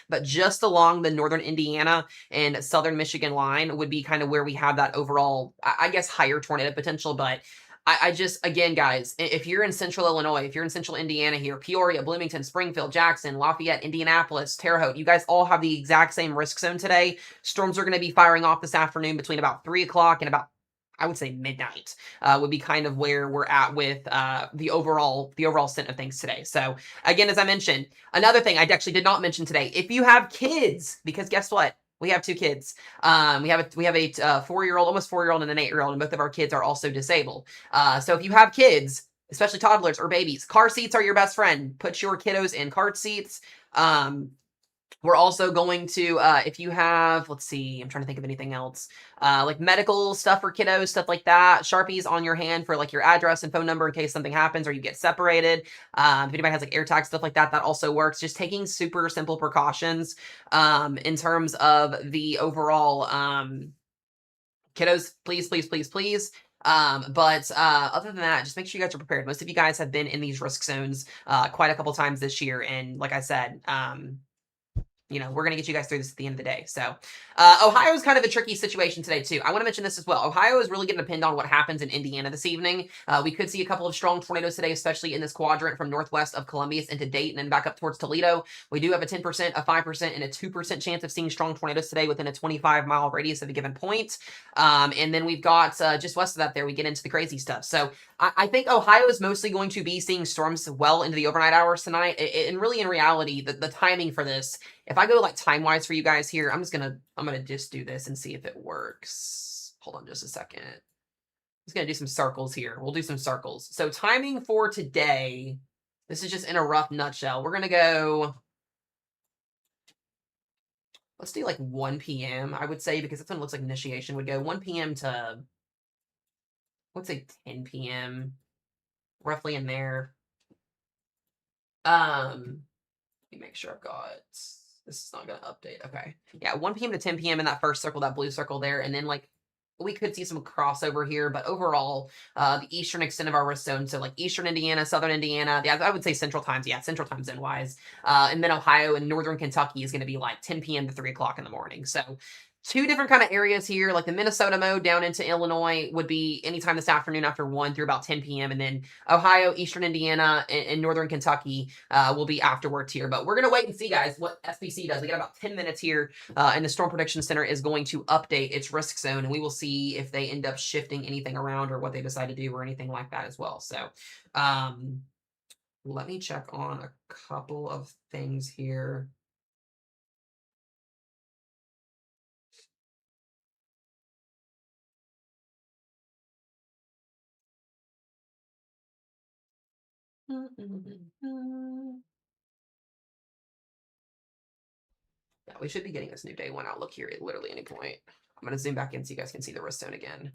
but just along the northern Indiana and southern Michigan line would be kind of where we have that overall, I guess, higher tornado potential. But I just, again, guys, if you're in central Illinois, if you're in central Indiana here, Peoria, Bloomington, Springfield, Jackson, Lafayette, Indianapolis, Terre Haute, you guys all have the exact same risk zone today. Storms are going to be firing off this afternoon between about 3 o'clock and about, I would say, midnight would be kind of where we're at with the overall scent of things today. So again, as I mentioned, another thing I actually did not mention today, if you have kids, because guess what? We have two kids. We have a 4-year-old, almost 4-year-old, and an 8-year-old, and both of our kids are also disabled. So if you have kids, especially toddlers or babies, car seats are your best friend. Put your kiddos in car seats. We're also going to, if you have, let's see, I'm trying to think of anything else, like medical stuff for kiddos, stuff like that. Sharpies on your hand for like your address and phone number in case something happens or you get separated. If anybody has like AirTag, stuff like that, that also works. Just taking super simple precautions in terms of the overall kiddos, please, please, please, please. But other than that, just make sure you guys are prepared. Most of you guys have been in these risk zones quite a couple times this year. And like I said, we're going to get you guys through this at the end of the day. So, Ohio is kind of a tricky situation today, too. I want to mention this as well. Ohio is really going to depend on what happens in Indiana this evening. We could see a couple of strong tornadoes today, especially in this quadrant from northwest of Columbus into Dayton and back up towards Toledo. We do have a 10%, a 5%, and a 2% chance of seeing strong tornadoes today within a 25-mile radius of a given point. And then we've got just west of that there, we get into the crazy stuff. So I think Ohio is mostly going to be seeing storms well into the overnight hours tonight. And really, in reality, the timing for this, if I go like time-wise for you guys here, I'm gonna just do this and see if it works. Hold on just a second. I'm just gonna do some circles here. We'll do some circles. So timing for today, this is just in a rough nutshell. We're gonna go, let's do like 1 p.m. I would say, because that's when it looks like initiation would go. 1 p.m. to, let's say 10 p.m. roughly in there. Let me make sure I've got, this is not going to update. Okay. Yeah, 1 p.m. to 10 p.m. in that first circle, that blue circle there. And then like we could see some crossover here, but overall, the eastern extent of our risk zone, so like eastern Indiana, southern Indiana, yeah, I would say central times, yeah, central time zone wise, and then Ohio and northern Kentucky is going to be like 10 p.m. to 3 o'clock in the morning. So two different kind of areas here, like the Minnesota mode down into Illinois would be anytime this afternoon after 1 through about 10 p.m. And then Ohio, eastern Indiana, and northern Kentucky will be afterwards here. But we're going to wait and see, guys, what SPC does. We got about 10 minutes here, and the Storm Prediction Center is going to update its risk zone, and we will see if they end up shifting anything around or what they decide to do or anything like that as well. So let me check on a couple of things here. Yeah, we should be getting this new day one outlook here at literally any point. I'm going to zoom back in so you guys can see the risk zone again.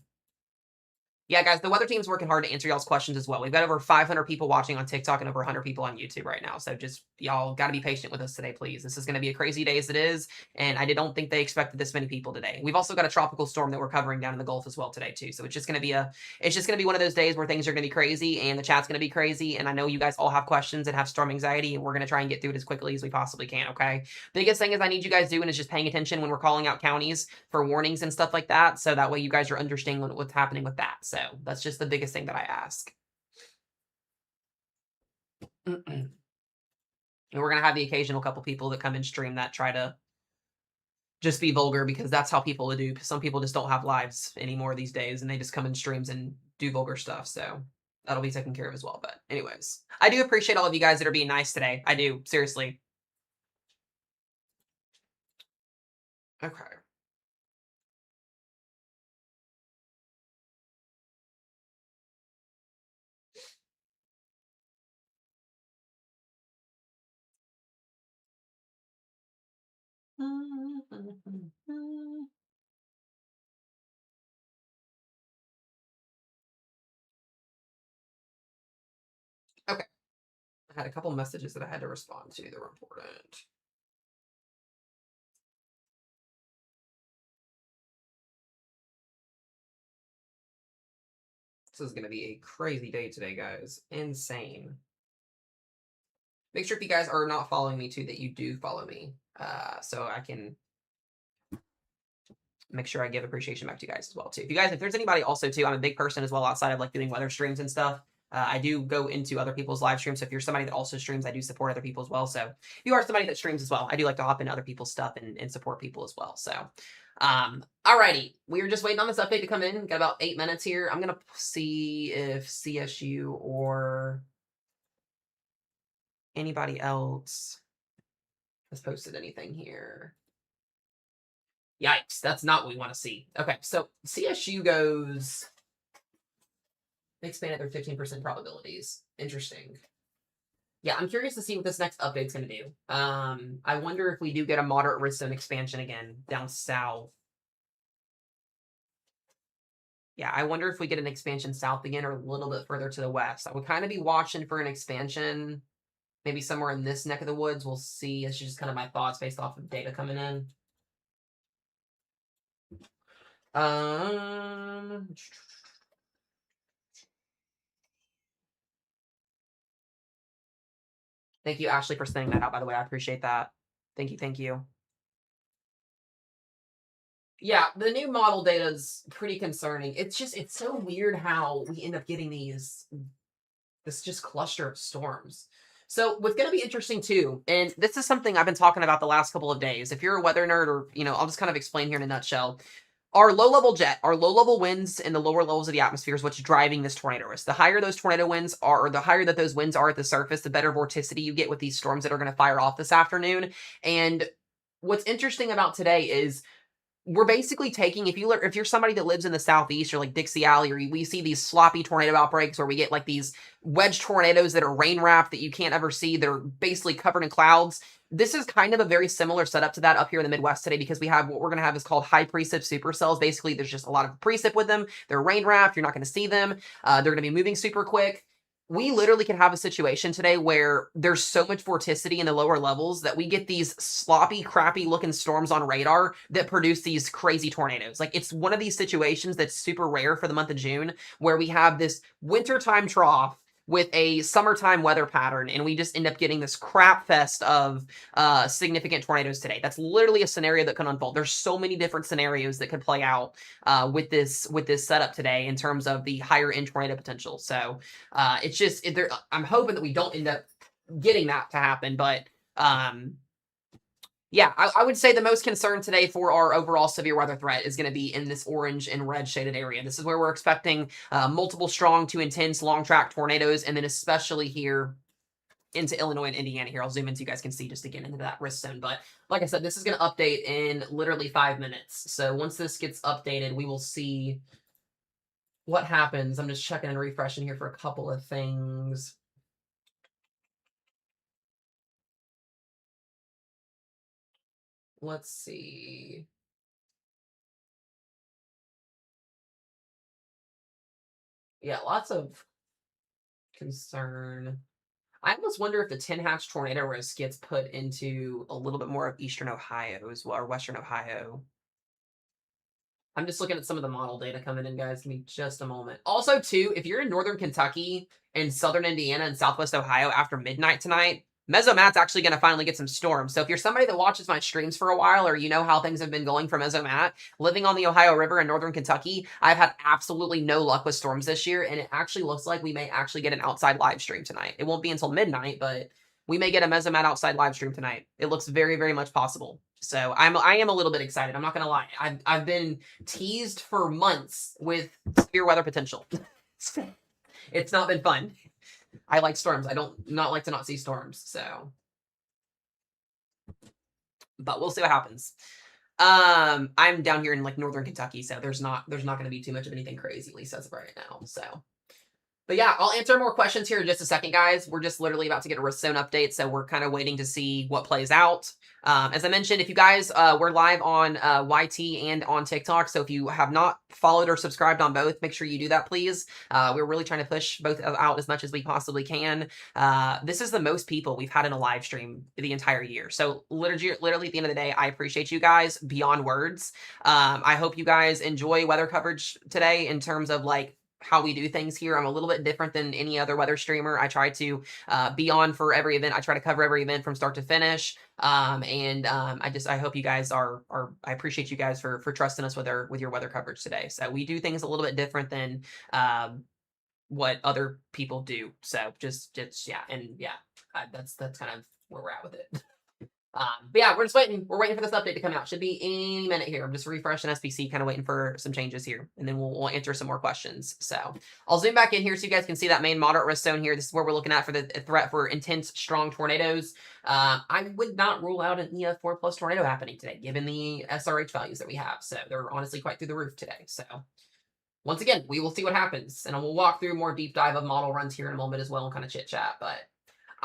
Yeah, guys, the weather team's working hard to answer y'all's questions as well. We've got over 500 people watching on TikTok and over 100 people on YouTube right now. So just y'all got to be patient with us today, please. This is going to be a crazy day as it is, and I don't think they expected this many people today. We've also got a tropical storm that we're covering down in the Gulf as well today too. So it's just going to be one of those days where things are going to be crazy and the chat's going to be crazy. And I know you guys all have questions and have storm anxiety, and we're going to try and get through it as quickly as we possibly can. Okay. Biggest thing is I need you guys doing is just paying attention when we're calling out counties for warnings and stuff like that. So that way you guys are understanding what's happening with that. So that's just the biggest thing that I ask. And we're going to have the occasional couple people that come in stream that try to just be vulgar, because that's how people do. Some people just don't have lives anymore these days, and they just come in streams and do vulgar stuff. So that'll be taken care of as well. But anyways, I do appreciate all of you guys that are being nice today. I do, seriously. Okay. Okay. I had a couple messages that I had to respond to that were important. This is going to be a crazy day today, guys. Insane. Make sure if you guys are not following me too, that you do follow me, so I can make sure I give appreciation back to you guys as well too. If there's anybody also too, I'm a big person as well outside of like doing weather streams and stuff. I do go into other people's live streams. So if you're somebody that also streams, I do support other people as well. So if you are somebody that streams as well, I do like to hop into other people's stuff and support people as well. So, alrighty, we are just waiting on this update to come in. Got about 8 minutes here. I'm gonna see if CSU or anybody else has posted anything here. Yikes, that's not what we want to see. Okay, so CSU goes. They expanded their 15% probabilities. Interesting. Yeah, I'm curious to see what this next update's going to do. I wonder if we do get a moderate risk zone expansion again down south. Yeah, I wonder if we get an expansion south again or a little bit further to the west. I would kind of be watching for an expansion, maybe somewhere in this neck of the woods. We'll see. It's just kind of my thoughts based off of data coming in. Thank you, Ashley, for sending that out, by the way. I appreciate that. Thank you, thank you. Yeah, the new model data is pretty concerning. It's so weird how we end up getting this just cluster of storms. So what's going to be interesting too, and this is something I've been talking about the last couple of days. If you're a weather nerd or, I'll just kind of explain here in a nutshell. Our low-level winds in the lower levels of the atmosphere is what's driving this tornado risk. The higher those tornado winds are, or the higher that those winds are at the surface, the better vorticity you get with these storms that are going to fire off this afternoon. And what's interesting about today is we're basically taking, if you're somebody that lives in the southeast or like Dixie Alley, or we see these sloppy tornado outbreaks where we get like these wedge tornadoes that are rain wrapped that you can't ever see. They're basically covered in clouds. This is kind of a very similar setup to that up here in the Midwest today, because we have what we're going to have is called high precip supercells. Basically, there's just a lot of precip with them. They're rain wrapped. You're not going to see them. They're going to be moving super quick. We literally can have a situation today where there's so much vorticity in the lower levels that we get these sloppy, crappy looking storms on radar that produce these crazy tornadoes. Like, it's one of these situations that's super rare for the month of June, where we have this wintertime trough with a summertime weather pattern, and we just end up getting this crap fest of significant tornadoes today. That's literally a scenario that can unfold. There's so many different scenarios that could play out with this setup today in terms of the higher end tornado potential. So it's just I'm hoping that we don't end up getting that to happen, but yeah, I would say the most concern today for our overall severe weather threat is going to be in this orange and red shaded area. This is where we're expecting multiple strong to intense long track tornadoes, and then especially here into Illinois and Indiana here. I'll zoom in so you guys can see just to get into that risk zone. But like I said, this is going to update in literally 5 minutes. So once this gets updated, we will see what happens. I'm just checking and refreshing here for a couple of things. Let's see. Yeah, lots of concern. I almost wonder if the 10 hatch tornado risk gets put into a little bit more of eastern Ohio as well, or western Ohio. I'm just looking at some of the model data coming in, guys. Give me just a moment. Also, too, if you're in northern Kentucky and southern Indiana and southwest Ohio after midnight tonight, Mesomat's actually going to finally get some storms. So if you're somebody that watches my streams for a while, or you know how things have been going for Mesomat, living on the Ohio River in northern Kentucky, I've had absolutely no luck with storms this year, and it actually looks like we may actually get an outside live stream tonight. It won't be until midnight, but we may get a Mesomat outside live stream tonight. It looks very, very much possible. So I am a little bit excited. I'm not going to lie. I've been teased for months with severe weather potential. It's not been fun. I like storms. I don't not like to not see storms. So, but we'll see what happens. I'm down here in like northern Kentucky, so there's not going to be too much of anything crazy, at least as of right now. So, But yeah, I'll answer more questions here in just a second, guys. We're just literally about to get a risk zone update, so we're kind of waiting to see what plays out. As I mentioned, if you guys, we're live on YT and on TikTok, so if you have not followed or subscribed on both, make sure you do that, please. We're really trying to push both out as much as we possibly can. This is the most people we've had in a live stream the entire year. So literally at the end of the day, I appreciate you guys beyond words. I hope you guys enjoy weather coverage today in terms of like how we do things here. I'm a little bit different than any other weather streamer. I try to be on for every event. I try to cover every event from start to finish. I hope you guys are I appreciate you guys for trusting us with your weather coverage today. So we do things a little bit different than what other people do. So just yeah, and yeah, that's kind of where we're at with it. But yeah, we're just waiting. We're waiting for this update to come out. Should be any minute here. I'm just refreshing SPC, kind of waiting for some changes here, and then we'll answer some more questions. So I'll zoom back in here so you guys can see that main moderate risk zone here. This is where we're looking at for the threat for intense, strong tornadoes. I would not rule out an EF4 plus tornado happening today, given the SRH values that we have. So they're honestly quite through the roof today. So once again, we will see what happens, and we'll walk through more deep dive of model runs here in a moment as well and kind of chit chat, but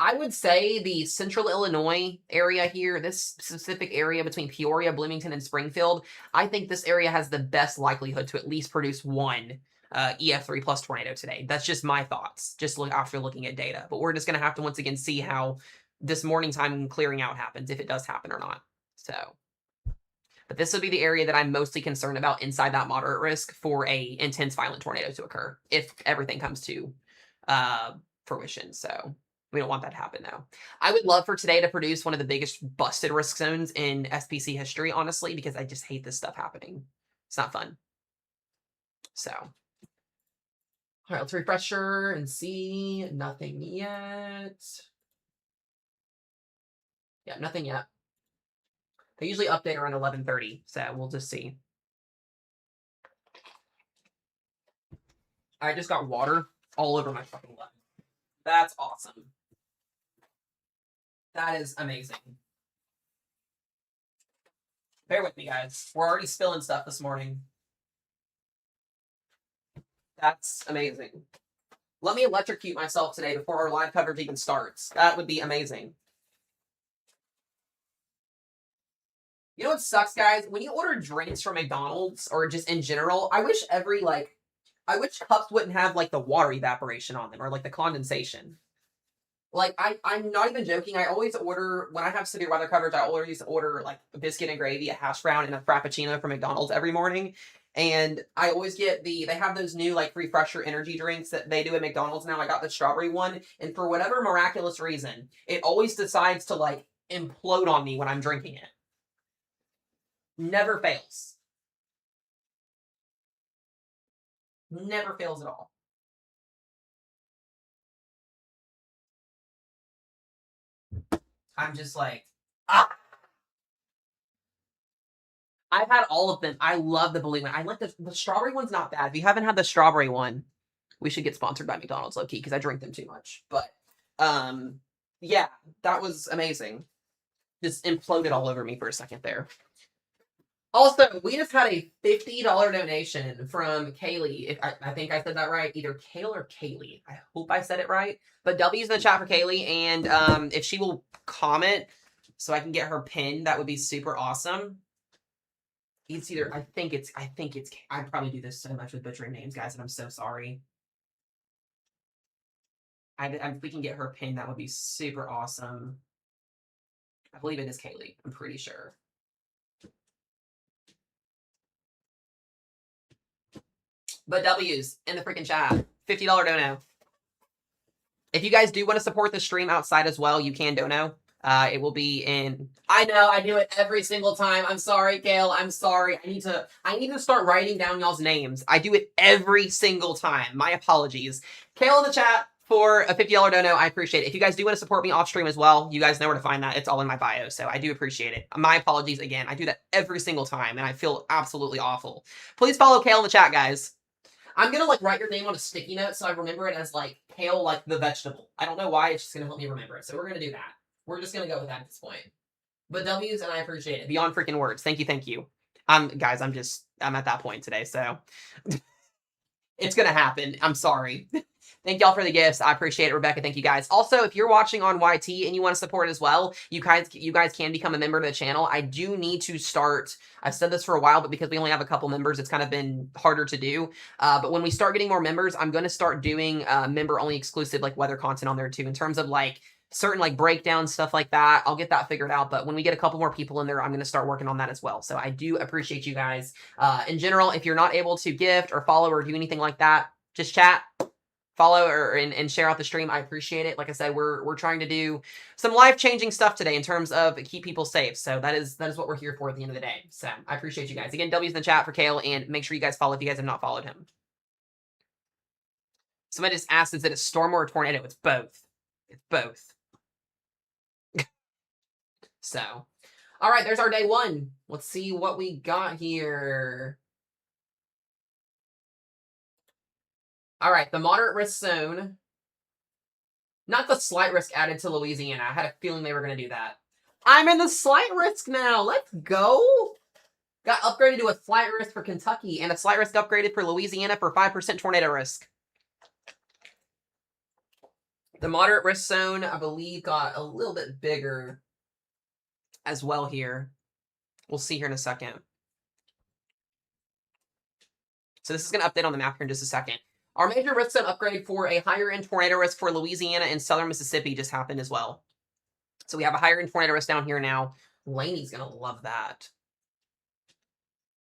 I would say the central Illinois area here, this specific area between Peoria, Bloomington, and Springfield, I think this area has the best likelihood to at least produce one EF3 plus tornado today. That's just my thoughts, just after looking at data. But we're just going to have to once again see how this morning time clearing out happens, if it does happen or not. So, but this would be the area that I'm mostly concerned about inside that moderate risk for a intense violent tornado to occur if everything comes to fruition. So we don't want that to happen now. I would love for today to produce one of the biggest busted risk zones in SPC history, honestly, because I just hate this stuff happening. It's not fun. So, all right, let's refresh her and see. Nothing yet. Yeah, nothing yet. They usually update around 11:30, so we'll just see. I just got water all over my fucking left. That's awesome. That is amazing. Bear with me, guys. We're already spilling stuff this morning. That's amazing. Let me electrocute myself today before our live coverage even starts. That would be amazing. You know what sucks, guys? When you order drinks from McDonald's or just in general, I wish I wish cups wouldn't have like the water evaporation on them or like the condensation. Like I'm not even joking. I always order when I have severe weather coverage. I always order like a biscuit and gravy, a hash brown, and a frappuccino from McDonald's every morning. And I always get they have those new like refresher energy drinks that they do at McDonald's now. I got the strawberry one, and for whatever miraculous reason, it always decides to like implode on me when I'm drinking it. Never fails. Never fails at all. I'm just like, ah. I've had all of them. I love the blue one. I like the strawberry one's not bad. If you haven't had the strawberry one, we should get sponsored by McDonald's, low key, because I drink them too much. But yeah, that was amazing. Just imploded all over me for a second there. Also, we just had a $50 donation from Kaylee. If I think I said that right, either Kale or Kaylee. I hope I said it right. But W's in the chat for Kaylee, and if she will comment so I can get her pin, that would be super awesome. It's either I think it's I probably do this so much with butchering names, guys, and I'm so sorry. If we can get her pin, that would be super awesome. I believe it is Kaylee. I'm pretty sure. But W's in the freaking chat. $50 dono. If you guys do want to support the stream outside as well, you can dono. It will be in. I know I do it every single time. I'm sorry, Kale. I'm sorry. I need to start writing down y'all's names. I do it every single time. My apologies. Kale in the chat for a $50 dono. I appreciate it. If you guys do want to support me off stream as well, you guys know where to find that. It's all in my bio, so I do appreciate it. My apologies again. I do that every single time, and I feel absolutely awful. Please follow Kale in the chat, guys. I'm gonna like write your name on a sticky note so I remember it as like Kale, like the vegetable. I don't know why, it's just gonna help me remember it. So we're gonna do that. We're just gonna go with that at this point. But W's, and I appreciate it. Beyond freaking words. Thank you, thank you. Guys, I'm at that point today, so it's gonna happen. I'm sorry. Thank y'all for the gifts. I appreciate it, Rebecca. Thank you guys. Also, if you're watching on YT and you want to support as well, you guys can become a member of the channel. I do need to start. I've said this for a while, but because we only have a couple members, it's kind of been harder to do. But when we start getting more members, I'm going to start doing member only exclusive like weather content on there too, in terms of like certain like breakdowns, stuff like that. I'll get that figured out. But when we get a couple more people in there, I'm going to start working on that as well. So I do appreciate you guys. In general, if you're not able to gift or follow or do anything like that, just chat, follow, and share out the stream. I appreciate it. Like I said, we're trying to do some life-changing stuff today in terms of keep people safe. So that is what we're here for at the end of the day. So I appreciate you guys. Again, W's in the chat for Kale, and make sure you guys follow if you guys have not followed him. Somebody just asked, is it a storm or a tornado? It's both. It's both. So, all right, there's our day one. Let's see what we got here. All right, the moderate risk zone. Not the slight risk added to Louisiana. I had a feeling they were going to do that. I'm in the slight risk now. Let's go. Got upgraded to a slight risk for Kentucky and a slight risk upgraded for Louisiana for 5% tornado risk. The moderate risk zone, I believe, got a little bit bigger as well here. We'll see here in a second. So this is going to update on the map here in just a second. Our major risk zone upgrade for a higher end tornado risk for Louisiana and southern Mississippi just happened as well. So we have a higher end tornado risk down here now. Laney's going to love that.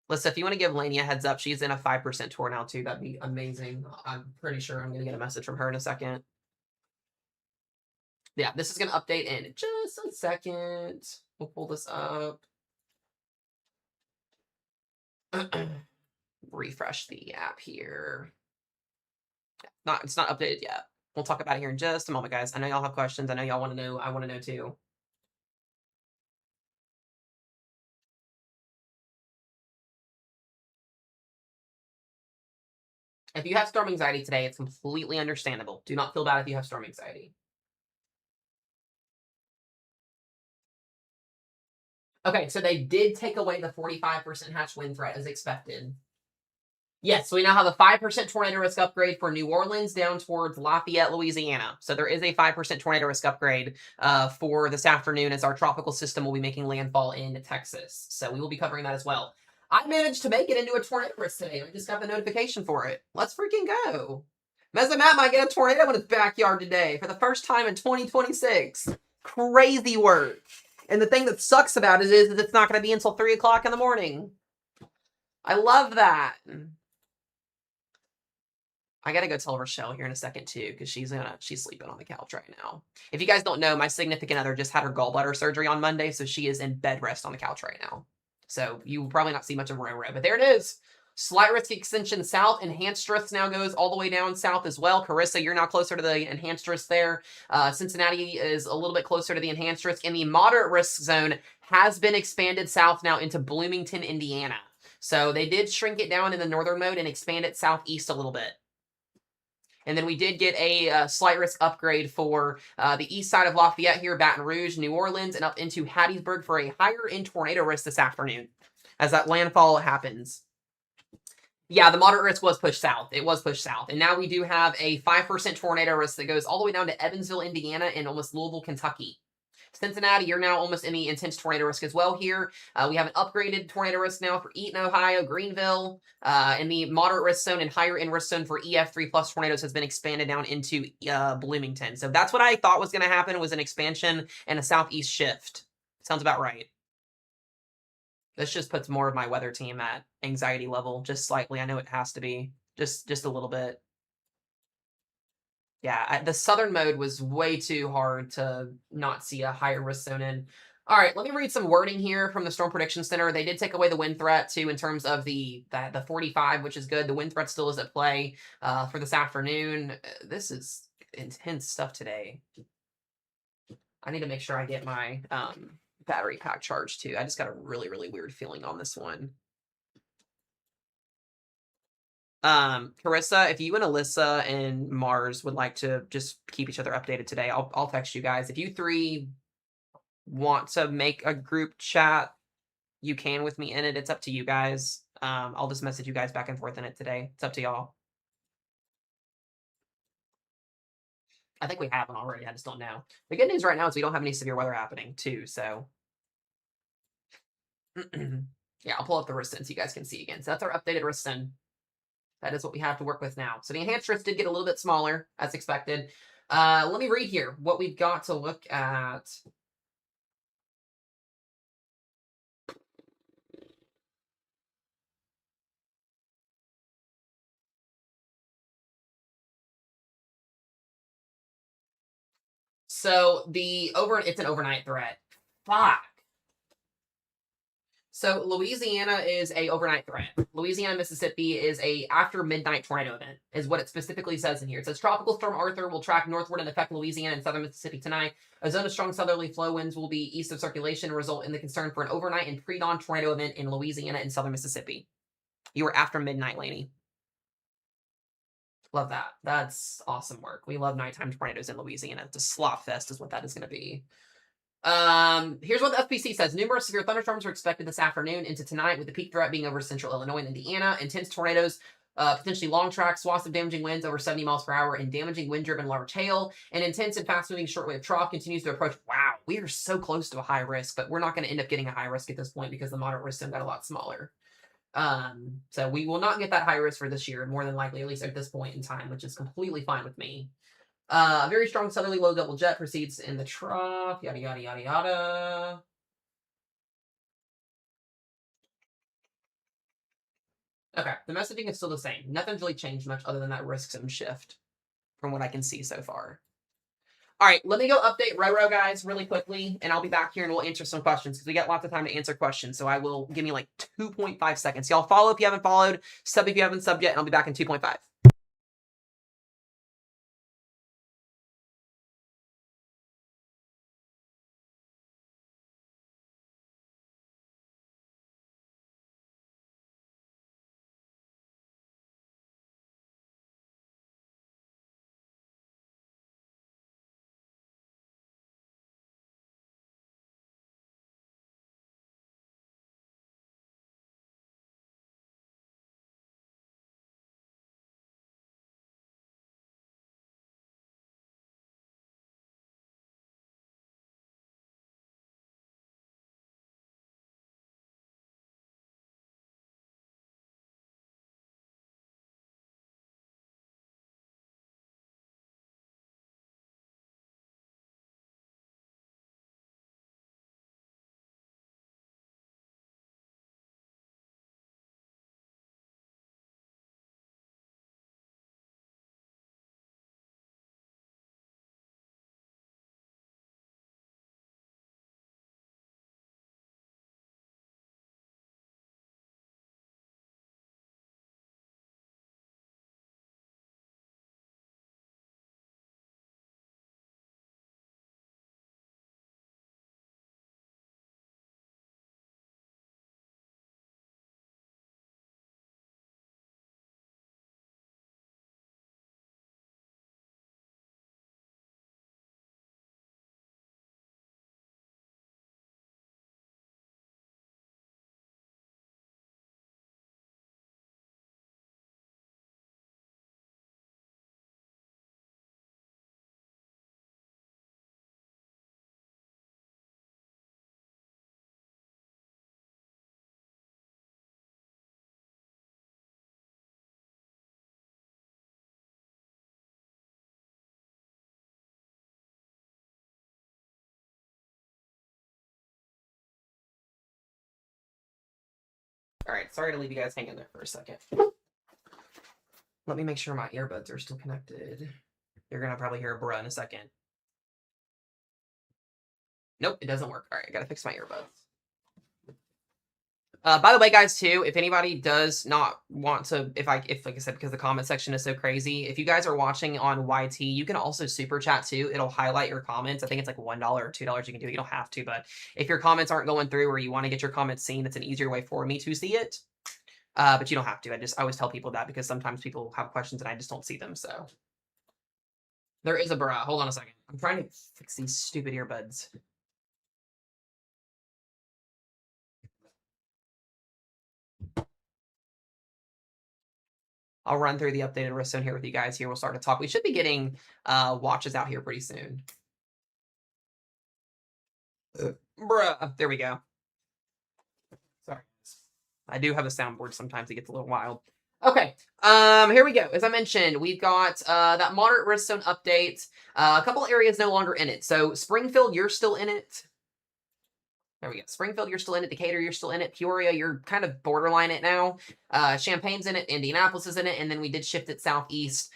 Listen, if you want to give Laney a heads up, she's in a 5% tour now too. That'd be amazing. I'm pretty sure I'm going to get a message from her in a second. Yeah, this is going to update in just a second. We'll pull this up. Refresh the app here. It's not updated yet. We'll talk about it here in just a moment, guys. I know y'all have questions. I know y'all want to know. I want to know too. If you have storm anxiety today, it's completely understandable. Do not feel bad if you have storm anxiety. Okay, so they did take away the 45% hatch wind threat as expected. Yes, so we now have a 5% tornado risk upgrade for New Orleans down towards Lafayette, Louisiana. So there is a 5% tornado risk upgrade for this afternoon as our tropical system will be making landfall in Texas. So we will be covering that as well. I managed to make it into a tornado risk today. I just got the notification for it. Let's freaking go. Mesomat might get a tornado in his backyard today for the first time in 2026. Crazy work. And the thing that sucks about it is that it's not going to be until 3 o'clock in the morning. I love that. I gotta go tell Rochelle here in a second too, because she's sleeping on the couch right now. If you guys don't know, my significant other just had her gallbladder surgery on Monday, so she is in bed rest on the couch right now. So you will probably not see much of Roro, but there it is. Slight risk extension south. Enhanced risk now goes all the way down south as well. Carissa, you're now closer to the enhanced risk there. Cincinnati is a little bit closer to the enhanced risk. And the moderate risk zone has been expanded south now into Bloomington, Indiana. So they did shrink it down in the northern mode and expand it southeast a little bit. And then we did get a slight risk upgrade for the east side of Lafayette here, Baton Rouge, New Orleans, and up into Hattiesburg for a higher end tornado risk this afternoon as that landfall happens. Yeah, the moderate risk was pushed south. It was pushed south. And now we do have a 5% tornado risk that goes all the way down to Evansville, Indiana, and almost Louisville, Kentucky. Cincinnati, you're now almost in the intense tornado risk as well here. We have an upgraded tornado risk now for Eaton, Ohio, Greenville, and the moderate risk zone and higher end risk zone for EF3 plus tornadoes has been expanded down into Bloomington. So that's what I thought was going to happen, was an expansion and a southeast shift. Sounds about right. This just puts more of my weather team at anxiety level, just slightly. I know it has to be, just a little bit. Yeah, the southern mode was way too hard to not see a higher risk zone in. All right, let me read some wording here from the Storm Prediction Center. They did take away the wind threat, too, in terms of the 45, which is good. The wind threat still is at play for this afternoon. This is intense stuff today. I need to make sure I get my battery pack charged, too. I just got a really, really weird feeling on this one. Carissa, if you and Alyssa and Mars would like to just keep each other updated today, I'll text you guys. If you three want to make a group chat, you can with me in it. It's up to you guys. I'll just message you guys back and forth in it today. It's up to y'all. I think we have one already. I just don't know. The good news right now is we don't have any severe weather happening too. So yeah, I'll pull up the Risten so you guys can see again. So that's our updated Risten. That is what we have to work with now. So the enhanced wrist did get a little bit smaller as expected. Let me read here what we've got to look at. So it's an overnight threat. Fuck. So Louisiana is a overnight threat. Louisiana, Mississippi is a after midnight tornado event, is what it specifically says in here. It says Tropical Storm Arthur will track northward and affect Louisiana and southern Mississippi tonight. A zone of strong southerly flow winds will be east of circulation, result in the concern for an overnight and pre-dawn tornado event in Louisiana and southern Mississippi. You were after midnight, Lainey. Love that. That's awesome work. We love nighttime tornadoes in Louisiana. It's a slop fest is what that is going to be. Here's what the FPC says. Numerous severe thunderstorms are expected this afternoon into tonight, with the peak threat being over central Illinois and Indiana. Intense tornadoes, potentially long tracks, swaths of damaging winds over 70 miles per hour, and damaging wind-driven large hail. An intense and fast-moving shortwave trough continues to approach. Wow, we are so close to a high risk, but we're not going to end up getting a high risk at this point because the moderate risk zone got a lot smaller. So we will not get that high risk for this year, more than likely, at least at this point in time, which is completely fine with me. A very strong southerly low double jet proceeds in the trough, yada, yada, yada, yada. Okay, the messaging is still the same. Nothing's really changed much other than that risk zone shift from what I can see so far. All right, let me go update Roro, guys, really quickly, and I'll be back here and we'll answer some questions because we got lots of time to answer questions. So I will give me like 2.5 seconds. Y'all follow if you haven't followed, sub if you haven't subbed yet, and I'll be back in 2.5. All right, sorry to leave you guys hanging there for a second. Let me make sure my earbuds are still connected. You're going to probably hear a bruh in a second. Nope, it doesn't work. All right, I got to fix my earbuds. By the way, guys, too, if anybody does not want to, if like I said, because the comment section is so crazy, if you guys are watching on YT, you can also super chat too. It'll highlight your comments. I think it's like $1 or $2 you can do. You don't have to, but if your comments aren't going through or you want to get your comments seen, it's an easier way for me to see it. But you don't have to. I always tell people that because sometimes people have questions and I just don't see them. So there is a bra. Hold on a second. I'm trying to fix these stupid earbuds. I'll run through the updated risk zone here with you guys here. We'll start to talk. We should be getting watches out here pretty soon. Bruh. There we go. Sorry. I do have a soundboard. Sometimes it gets a little wild. Okay. Here we go. As I mentioned, we've got that moderate risk zone update. A couple areas no longer in it. So Springfield, you're still in it. There we go. Springfield, you're still in it. Decatur, you're still in it. Peoria, you're kind of borderline it now. Champaign's in it. Indianapolis is in it. And then we did shift it southeast.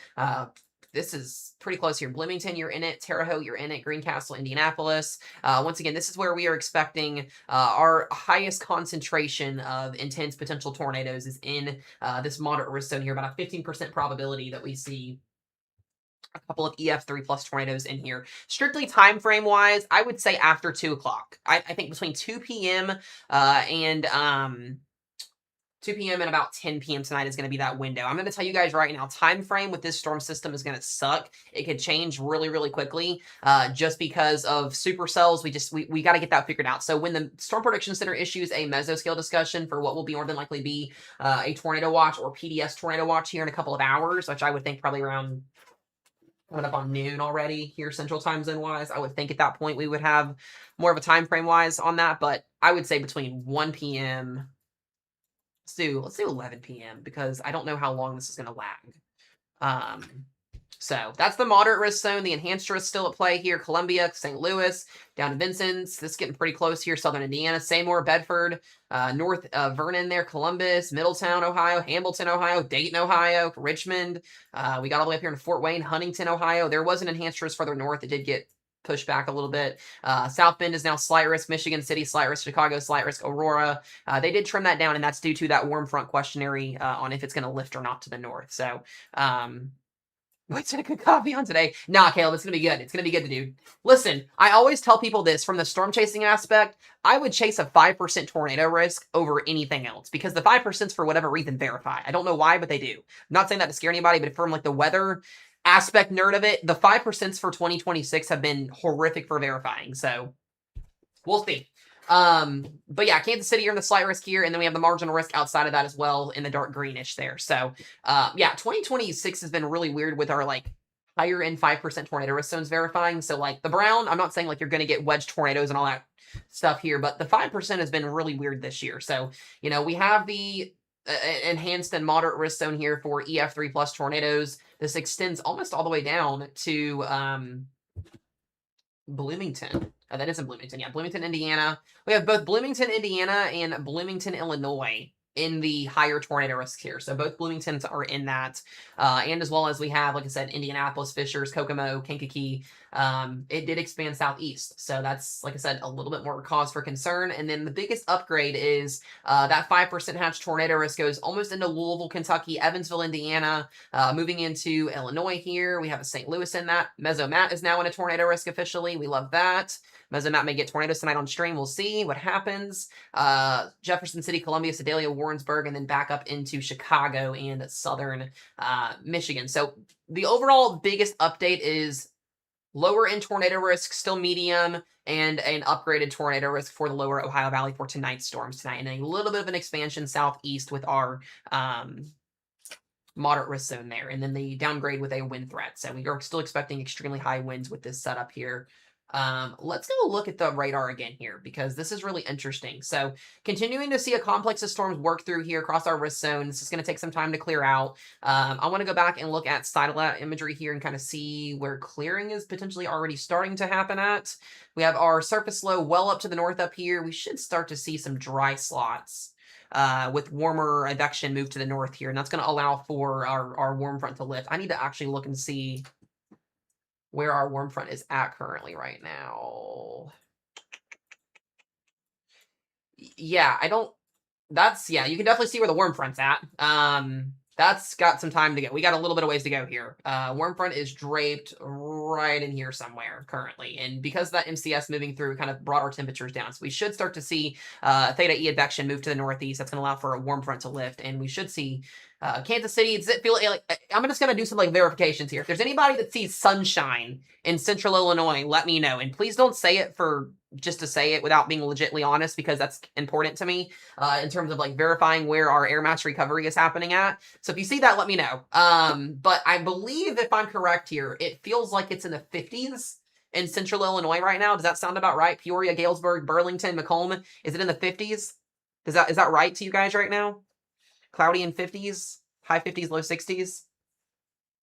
This is pretty close here. Bloomington, you're in it. Terre Haute, you're in it. Greencastle, Indianapolis. Once again, this is where we are expecting our highest concentration of intense potential tornadoes is in this moderate risk zone here. About a 15% probability that we see a couple of EF3 plus tornadoes in here. Strictly time frame wise, I would say after 2 o'clock. I think between 2 p.m. And 2 p.m. and about 10 p.m. tonight is going to be that window. I'm going to tell you guys right now, time frame with this storm system is going to suck. It could change really, really quickly just because of supercells. We got to get that figured out. So when the Storm Prediction Center issues a mesoscale discussion for what will be more than likely be a tornado watch or PDS tornado watch here in a couple of hours, which I would think probably around coming up on noon already here Central Time Zone wise. I would think at that point we would have more of a time frame wise on that, but I would say between 1 p.m. Let's do 11 p.m. because I don't know how long this is going to lag. So that's the moderate risk zone. The enhanced risk still at play here. Columbia, St. Louis, down to Vincennes. This is getting pretty close here. Southern Indiana, Seymour, Bedford, North Vernon there, Columbus, Middletown, Ohio, Hamilton, Ohio, Dayton, Ohio, Richmond. We got all the way up here in Fort Wayne, Huntington, Ohio. There was an enhanced risk further north. It did get pushed back a little bit. South Bend is now slight risk. Michigan City, slight risk. Chicago, slight risk. Aurora. They did trim that down, and that's due to that warm front questionnaire on if it's going to lift or not to the north. So, what's a good coffee on today? Nah, Caleb, it's going to be good. It's going to be good, dude. Listen, I always tell people this from the storm chasing aspect. I would chase a 5% tornado risk over anything else because the 5% for whatever reason verify. I don't know why, but they do. I'm not saying that to scare anybody, but from like the weather aspect nerd of it, the 5% for 2026 have been horrific for verifying. So we'll see. But yeah, Kansas City, you're in the slight risk here, and then we have the marginal risk outside of that as well in the dark greenish there. So yeah, 2026 has been really weird with our like higher end 5% tornado risk zones verifying. So like the brown, I'm not saying like you're going to get wedge tornadoes and all that stuff here, but the 5% has been really weird this year. So, you know, we have the enhanced and moderate risk zone here for EF3 plus tornadoes. This extends almost all the way down to Bloomington. That isn't Bloomington. Yeah, Bloomington, Indiana. We have both Bloomington, Indiana, and Bloomington, Illinois in the higher tornado risk here. So both Bloomingtons are in that. And as well as we have, like I said, Indianapolis, Fishers, Kokomo, Kankakee. It did expand southeast. So that's, like I said, a little bit more cause for concern. And then the biggest upgrade is that 5% hatch tornado risk goes almost into Louisville, Kentucky, Evansville, Indiana, moving into Illinois here. We have a St. Louis in that. Mesomat is now in a tornado risk officially. We love that. Mesomat may get tornadoes tonight on stream. We'll see what happens. Jefferson City, Columbia, Sedalia, Warrensburg, and then back up into Chicago and southern Michigan. So the overall biggest update is lower end tornado risk, still medium, and an upgraded tornado risk for the lower Ohio Valley for tonight's storms tonight. And a little bit of an expansion southeast with our moderate risk zone there. And then the downgrade with a wind threat. So we are still expecting extremely high winds with this setup here. Let's go look at the radar again here because this is really interesting. So continuing to see a complex of storms work through here across our risk zone. This is going to take some time to clear out. I want to go back and look at satellite imagery here and kind of see where clearing is potentially already starting to happen at. We have our surface low well up to the north up here. We should start to see some dry slots. With warmer advection move to the north here, and that's going to allow for our warm front to lift. I need to actually look and see where our warm front is at currently right now. Yeah, yeah, you can definitely see where the warm front's at. That's got some time to go. We got a little bit of ways to go here. Warm front is draped right in here somewhere currently. And because of that MCS moving through kind of brought our temperatures down. So we should start to see Theta E advection move to the northeast. That's going to allow for a warm front to lift. And we should see Kansas City, does it feel like I'm just gonna do some like verifications here. If there's anybody that sees sunshine in Central Illinois, let me know. And please don't say it for just to say it without being legitimately honest, because that's important to me in terms of like verifying where our air mass recovery is happening at. So if you see that, let me know. But I believe if I'm correct here, it feels like it's in the 50s in Central Illinois right now. Does that sound about right? Peoria, Galesburg, Burlington, Macomb. Is it in the 50s? Is that right to you guys right now? Cloudy in 50s, high 50s, low 60s.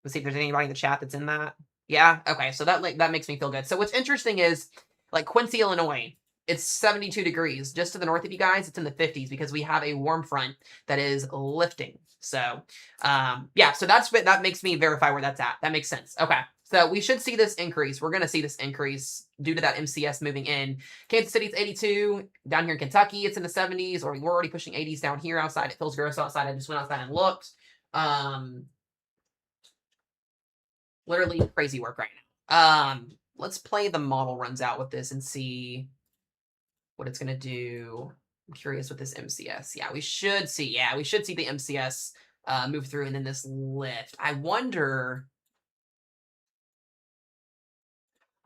Let's see if there's anybody in the chat that's in that. Yeah, okay, so that makes me feel good. So what's interesting is, like Quincy, Illinois, it's 72 degrees. Just to the north of you guys, it's in the 50s because we have a warm front that is lifting. So, yeah, so that makes me verify where that's at. That makes sense. Okay, so we should see this increase. We're going to see this increase due to that MCS moving in. Kansas City's 82. Down here in Kentucky, it's in the 70s, or we're already pushing 80s down here outside. It feels gross outside. I just went outside and looked. Literally crazy work right now. Let's play the model runs out with this and see what it's going to do. I'm curious with this MCS. Yeah, we should see the MCS move through and then this lift. I wonder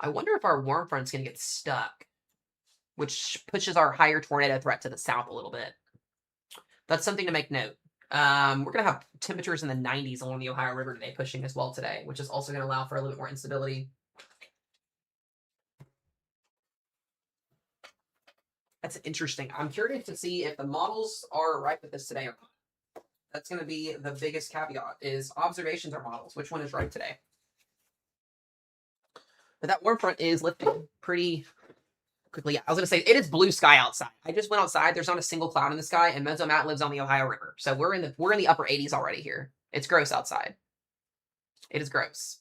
if our warm front's going to get stuck, which pushes our higher tornado threat to the south a little bit. That's something to make note. We're going to have temperatures in the 90s along the Ohio River today, pushing as well today, which is also going to allow for a little bit more instability. That's interesting. I'm curious to see if the models are right with this today or not. That's going to be the biggest caveat, is observations or models. Which one is right today? But that warm front is lifting pretty quickly. Yeah, I was going to say, it is blue sky outside. I just went outside. There's not a single cloud in the sky, and Mesomat lives on the Ohio River. So we're in the upper 80s already here. It's gross outside. It is gross.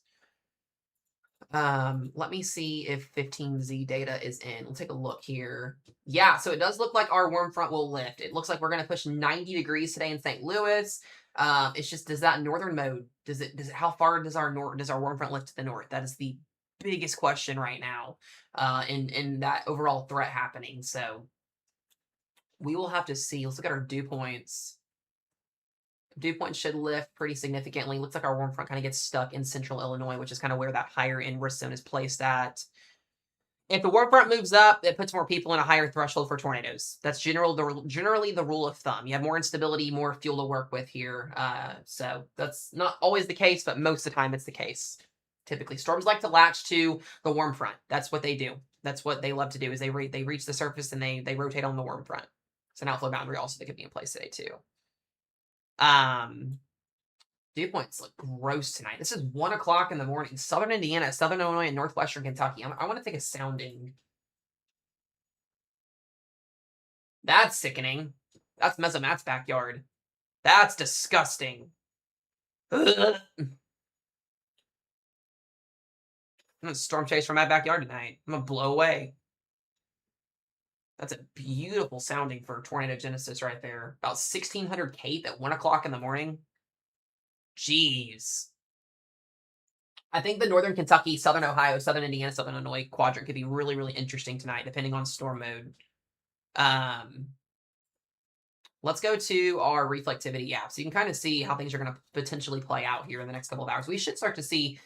Let me see if 15Z data is in. We'll take a look here. Yeah, so it does look like our warm front will lift. It looks like we're going to push 90 degrees today in St. Louis. It's just, does that northern mode, how far does our warm front lift to the north? That is the biggest question right now in that overall threat happening. So we will have to see. Let's look at our dew points. Dew points should lift pretty significantly. Looks like our warm front kind of gets stuck in central Illinois, which is kind of where that higher end risk zone is placed at. If the warm front moves up, it puts more people in a higher threshold for tornadoes. That's generally the rule of thumb. You have more instability, more fuel to work with here. So that's not always the case, but most of the time it's the case. Typically, storms like to latch to the warm front. That's what they do. That's what they love to do, is they reach the surface and they rotate on the warm front. It's an outflow boundary also that could be in place today too. Dew points look gross tonight. This is 1 o'clock in the morning. Southern Indiana, Southern Illinois, and Northwestern Kentucky. I want to take a sounding. That's sickening. That's Mesomat's backyard. That's disgusting. Ugh. I'm gonna storm chase from my backyard tonight. I'm gonna blow away. That's a beautiful sounding for tornado genesis right there. About 1600 Cape at 1 o'clock in the morning. Jeez. I think the Northern Kentucky, Southern Ohio, Southern Indiana, Southern Illinois quadrant could be really, really interesting tonight, depending on storm mode. Let's go to our reflectivity app. So you can kind of see how things are going to potentially play out here in the next couple of hours. We should start to see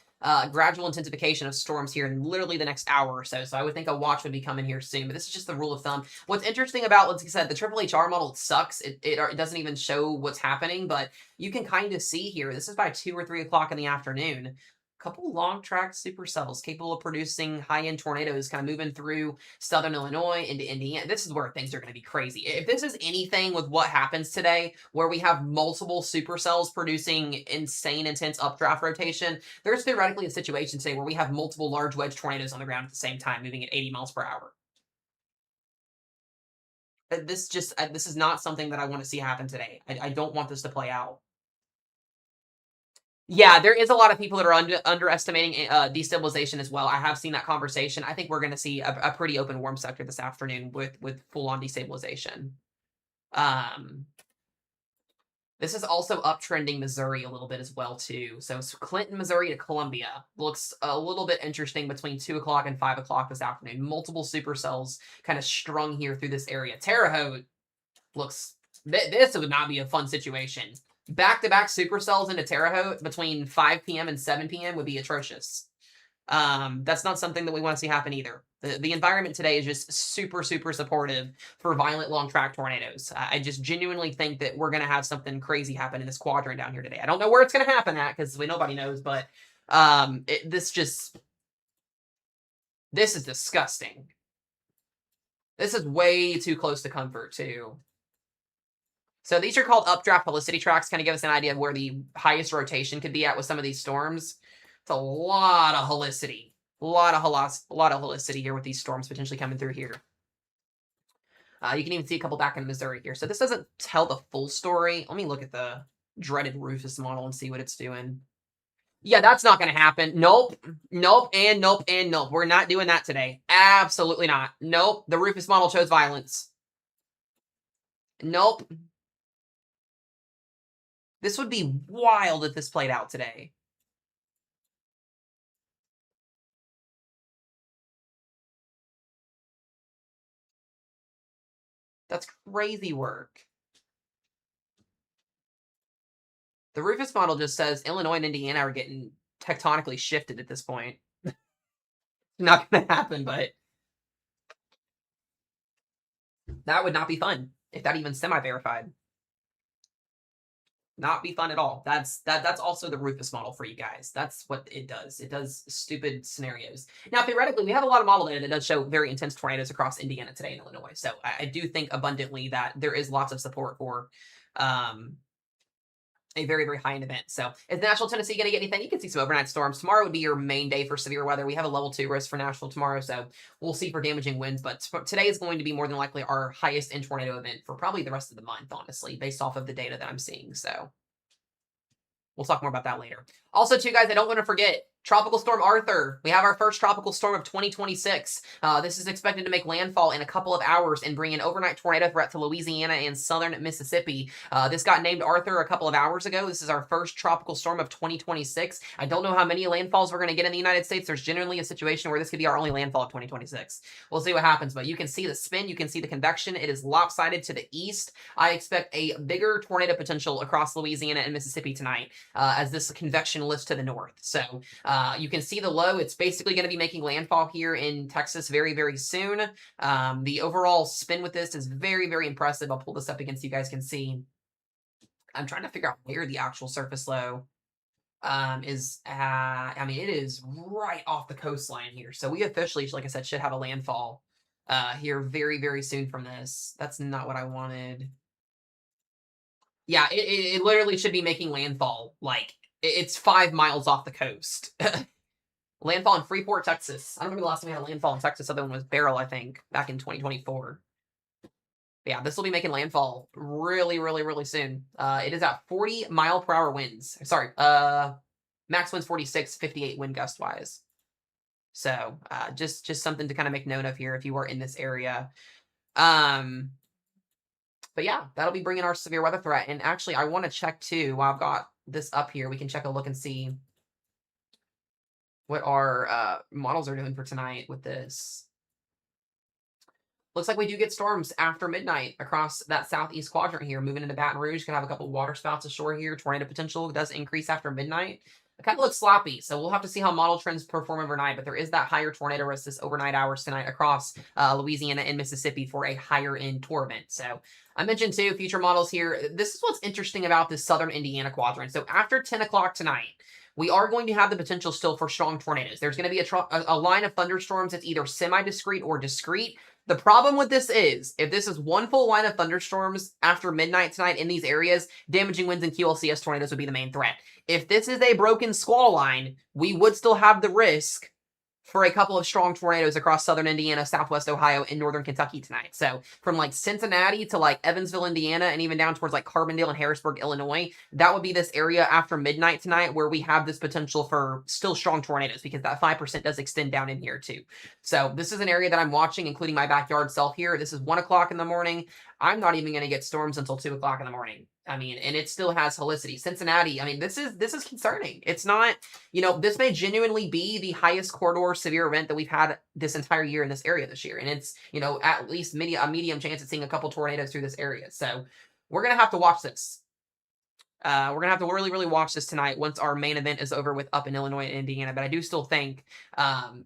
gradual intensification of storms here in literally the next hour or so. So I would think a watch would be coming here soon, but this is just the rule of thumb. What's interesting about, like I said, the Triple HR model, it sucks. It doesn't even show what's happening, but you can kind of see here, this is by 2 or 3 o'clock in the afternoon. Couple long track supercells capable of producing high-end tornadoes kind of moving through southern Illinois into Indiana. This is where things are going to be crazy. If this is anything with what happens today, where we have multiple supercells producing insane, intense updraft rotation, there's theoretically a situation today where we have multiple large wedge tornadoes on the ground at the same time, moving at 80 miles per hour. This is not something that I want to see happen today. I don't want this to play out. Yeah, there is a lot of people that are underestimating destabilization as well. I have seen that conversation. I think we're going to see a pretty open warm sector this afternoon with full-on destabilization. This is also uptrending Missouri a little bit as well, too. So Clinton, Missouri to Columbia looks a little bit interesting between 2 o'clock and 5 o'clock this afternoon. Multiple supercells kind of strung here through this area. Terre Haute looks... This would not be a fun situation. Back-to-back supercells into Terre Haute between 5 p.m. and 7 p.m. would be atrocious. That's not something that we want to see happen either. The environment today is just super, super supportive for violent long track tornadoes. I just genuinely think that we're going to have something crazy happen in this quadrant down here today. I don't know where it's going to happen at because nobody knows, but this is disgusting. This is way too close to comfort too. So these are called updraft helicity tracks, kind of give us an idea of where the highest rotation could be at with some of these storms. It's a lot of helicity. A lot of helicity here with these storms potentially coming through here. You can even see a couple back in Missouri here. So this doesn't tell the full story. Let me look at the dreaded Rufus model and see what it's doing. Yeah, that's not going to happen. Nope. Nope. And nope. And nope. We're not doing that today. Absolutely not. Nope. The Rufus model chose violence. Nope. This would be wild if this played out today. That's crazy work. The Rufus model just says Illinois and Indiana are getting tectonically shifted at this point. Not going to happen, but that would not be fun if that even semi-verified. Not be fun at all. That's also the Rufus model for you guys. That's what it does. It does stupid scenarios. Now, theoretically, we have a lot of model data that does show very intense tornadoes across Indiana today and Illinois. So I do think abundantly that there is lots of support for a very, very high-end event. So is Nashville, Tennessee going to get anything? You can see some overnight storms. Tomorrow would be your main day for severe weather. We have a level 2 risk for Nashville tomorrow, so we'll see for damaging winds. But today is going to be more than likely our highest end tornado event for probably the rest of the month, honestly, based off of the data that I'm seeing. So we'll talk more about that later. Also, too, guys, I don't want to forget, Tropical Storm Arthur. We have our first tropical storm of 2026. This is expected to make landfall in a couple of hours and bring an overnight tornado threat to Louisiana and southern Mississippi. This got named Arthur a couple of hours ago. This is our first tropical storm of 2026. I don't know how many landfalls we're going to get in the United States. There's generally a situation where this could be our only landfall of 2026. We'll see what happens, but you can see the spin. You can see the convection. It is lopsided to the east. I expect a bigger tornado potential across Louisiana and Mississippi tonight as this convection lifts to the north. So you can see the low. It's basically going to be making landfall here in Texas very, very soon. The overall spin with this is very, very impressive. I'll pull this up again so you guys can see. I'm trying to figure out where the actual surface low is at. I mean, it is right off the coastline here. So we officially, like I said, should have a landfall here very, very soon from this. That's not what I wanted. Yeah, it literally should be making landfall like it's 5 miles off the coast. Landfall in Freeport, Texas. I don't remember the last time we had a landfall in Texas. The other one was Beryl, I think, back in 2024. Yeah, this will be making landfall really, really, really soon. It is at 40 mile per hour winds. Sorry, max winds 46, 58 wind gust wise. So just something to kind of make note of here if you are in this area. But yeah, that'll be bringing our severe weather threat. And actually, I want to check too while I've got this up here. We can check a look and see what our models are doing for tonight with this. Looks like we do get storms after midnight across that southeast quadrant here, moving into Baton Rouge. Could have a couple water spouts ashore here. Tornado potential does increase after midnight. It kind of looks sloppy, so we'll have to see how model trends perform overnight, but there is that higher tornado risk this overnight hours tonight across Louisiana and Mississippi for a higher end torment. So I mentioned too, future models here. This is what's interesting about this southern Indiana quadrant. So after 10 o'clock tonight, we are going to have the potential still for strong tornadoes. There's going to be a line of thunderstorms that's either semi-discrete or discrete. The problem with this is, if this is one full line of thunderstorms after midnight tonight in these areas, damaging winds and QLCS tornadoes would be the main threat. If this is a broken squall line, we would still have the risk for a couple of strong tornadoes across southern Indiana, southwest Ohio, and northern Kentucky tonight. So from like Cincinnati to like Evansville, Indiana, and even down towards like Carbondale and Harrisburg, Illinois, that would be this area after midnight tonight where we have this potential for still strong tornadoes because that 5% does extend down in here too. So this is an area that I'm watching, including my backyard self here. This is 1 o'clock in the morning. I'm not even going to get storms until 2 o'clock in the morning. I mean, and it still has helicity. Cincinnati, I mean, this is concerning. It's not, this may genuinely be the highest corridor severe event that we've had this entire year in this area this year. And it's, at least a medium chance of seeing a couple tornadoes through this area. So we're going to have to watch this. We're gonna have to really, really watch this tonight once our main event is over with up in Illinois and Indiana. But I do still think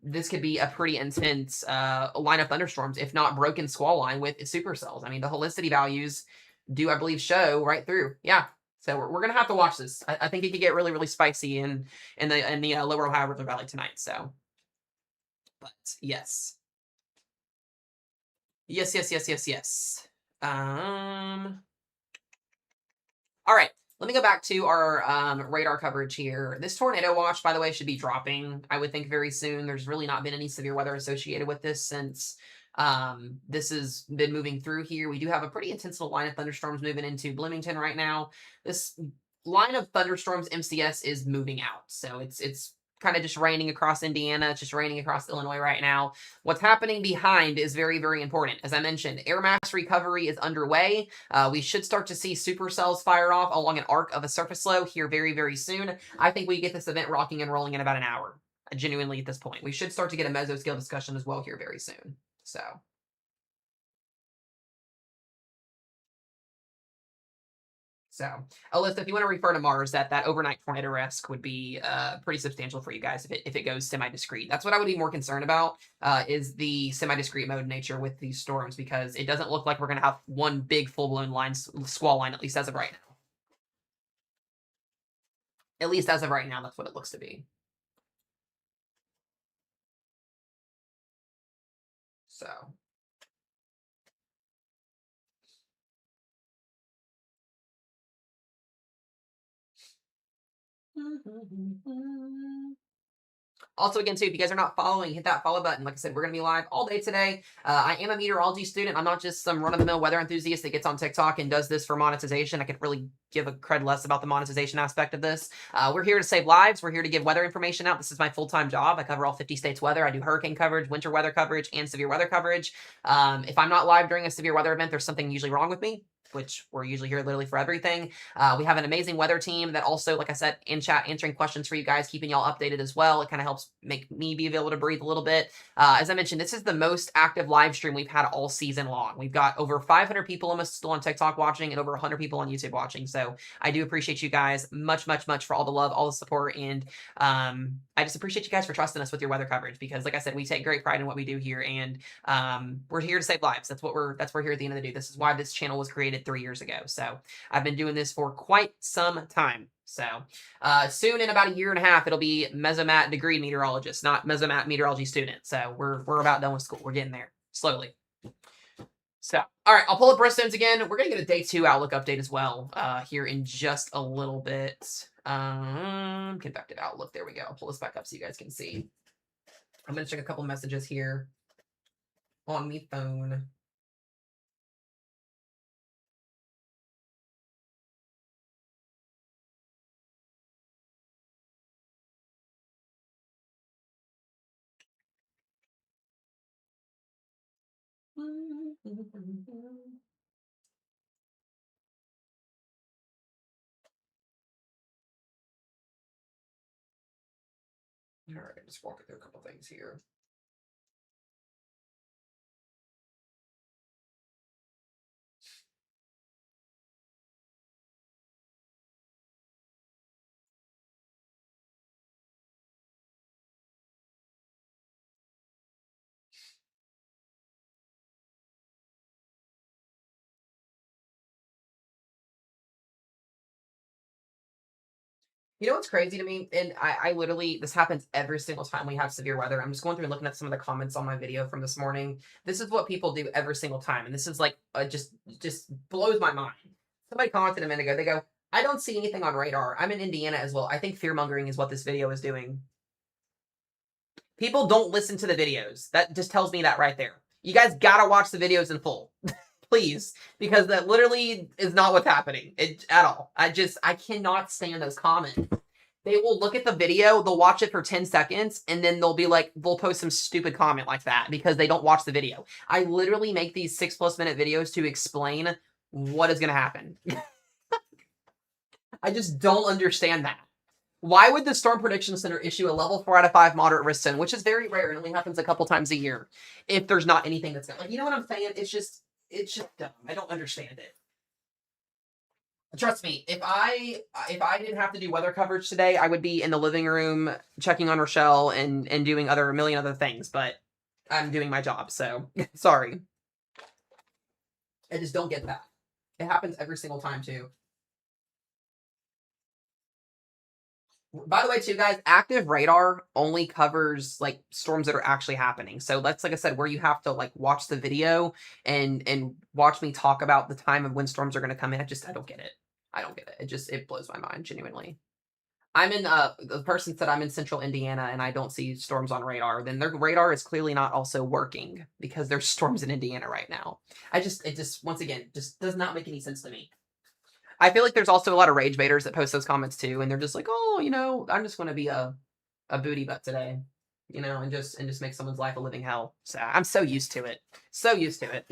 this could be a pretty intense line of thunderstorms, if not broken squall line with supercells. I mean, the holicity values do, I believe, show right through. Yeah. So we're gonna have to watch this. I think it could get really, really spicy in the Lower Ohio River Valley tonight. So, but yes, yes. All right, let me go back to our radar coverage here. This tornado watch, by the way, should be dropping, I would think, very soon. There's really not been any severe weather associated with this since this has been moving through here. We do have a pretty intense little line of thunderstorms moving into Bloomington right now. This line of thunderstorms MCS is moving out, so it's kind of just raining across Indiana. It's just raining across Illinois right now. What's happening behind is very, very important. As I mentioned, air mass recovery is underway. We should start to see supercells fire off along an arc of a surface low here very, very soon. I think we get this event rocking and rolling in about an hour. Genuinely at this point. We should start to get a mesoscale discussion as well here very soon. So... Alyssa, if you want to refer to Mars, that overnight tornado risk would be pretty substantial for you guys if it goes semi-discrete. That's what I would be more concerned about, is the semi-discrete mode nature with these storms, because it doesn't look like we're going to have one big full-blown squall line, at least as of right now. At least as of right now, that's what it looks to be. So... Also, again, too, if you guys are not following, hit that follow button. Like I said, we're going to be live all day today. I am a meteorology student. I'm not just some run-of-the-mill weather enthusiast that gets on TikTok and does this for monetization. I could really give a cred less about the monetization aspect of this. We're here to save lives. We're here to give weather information out. This is my full-time job. I cover all 50 states weather. I do hurricane coverage, winter weather coverage, and severe weather coverage. If I'm not live during a severe weather event, there's something usually wrong with me, which we're usually here literally for everything. We have an amazing weather team that also, like I said, in chat, answering questions for you guys, keeping y'all updated as well. It kind of helps make me be able to breathe a little bit. As I mentioned, this is the most active live stream we've had all season long. We've got over 500 people almost still on TikTok watching and over 100 people on YouTube watching. So I do appreciate you guys much for all the love, all the support. And I just appreciate you guys for trusting us with your weather coverage, because like I said, we take great pride in what we do here, and we're here to save lives. That's what we're here at the end of the day. This is why this channel was created 3 years ago. So I've been doing this for quite some time. So soon, in about a year and a half, it'll be mesomat degree meteorologist, not mesomat meteorology student. So we're about done with school. We're getting there slowly. So, all right, I'll pull up Bristones again. We're going to get a day 2 outlook update as well here in just a little bit. Convective outlook. There we go. I'll pull this back up so you guys can see. I'm going to check a couple messages here on my phone. All right, just walking through a couple things here. You know what's crazy to me? And I literally, this happens every single time we have severe weather. I'm just going through and looking at some of the comments on my video from this morning. This is what people do every single time. And this is like, just blows my mind. Somebody commented a minute ago. They go, I don't see anything on radar. I'm in Indiana as well. I think fear-mongering is what this video is doing. People don't listen to the videos. That just tells me that right there. You guys gotta watch the videos in full. Please, because that literally is not what's happening at all. I cannot stand those comments. They will look at the video, they'll watch it for 10 seconds, and then they'll post some stupid comment like that because they don't watch the video. I literally make these 6+ minute videos to explain what is going to happen. I just don't understand that. Why would the Storm Prediction Center issue a level 4 out of 5 moderate risk zone, which is very rare and only happens a couple times a year, if there's not anything that's going, like, you know what I'm saying? It's just dumb. I don't understand it. Trust me, if I didn't have to do weather coverage today, I would be in the living room checking on Rochelle and doing a million other things. But I'm doing my job, so sorry. I just don't get that. It happens every single time too. By the way, too, guys, active radar only covers like storms that are actually happening. So that's like I said, where you have to like watch the video and watch me talk about the time of when storms are going to come in. I don't get it. I don't get it. It blows my mind genuinely. I'm in the person said I'm in central Indiana and I don't see storms on radar. Then their radar is clearly not also working because there's storms in Indiana right now. It just once again just does not make any sense to me. I feel like there's also a lot of rage baiters that post those comments too, and they're just like, oh, I'm just going to be a booty butt today, and just make someone's life a living hell. So I'm so used to it, so used to it.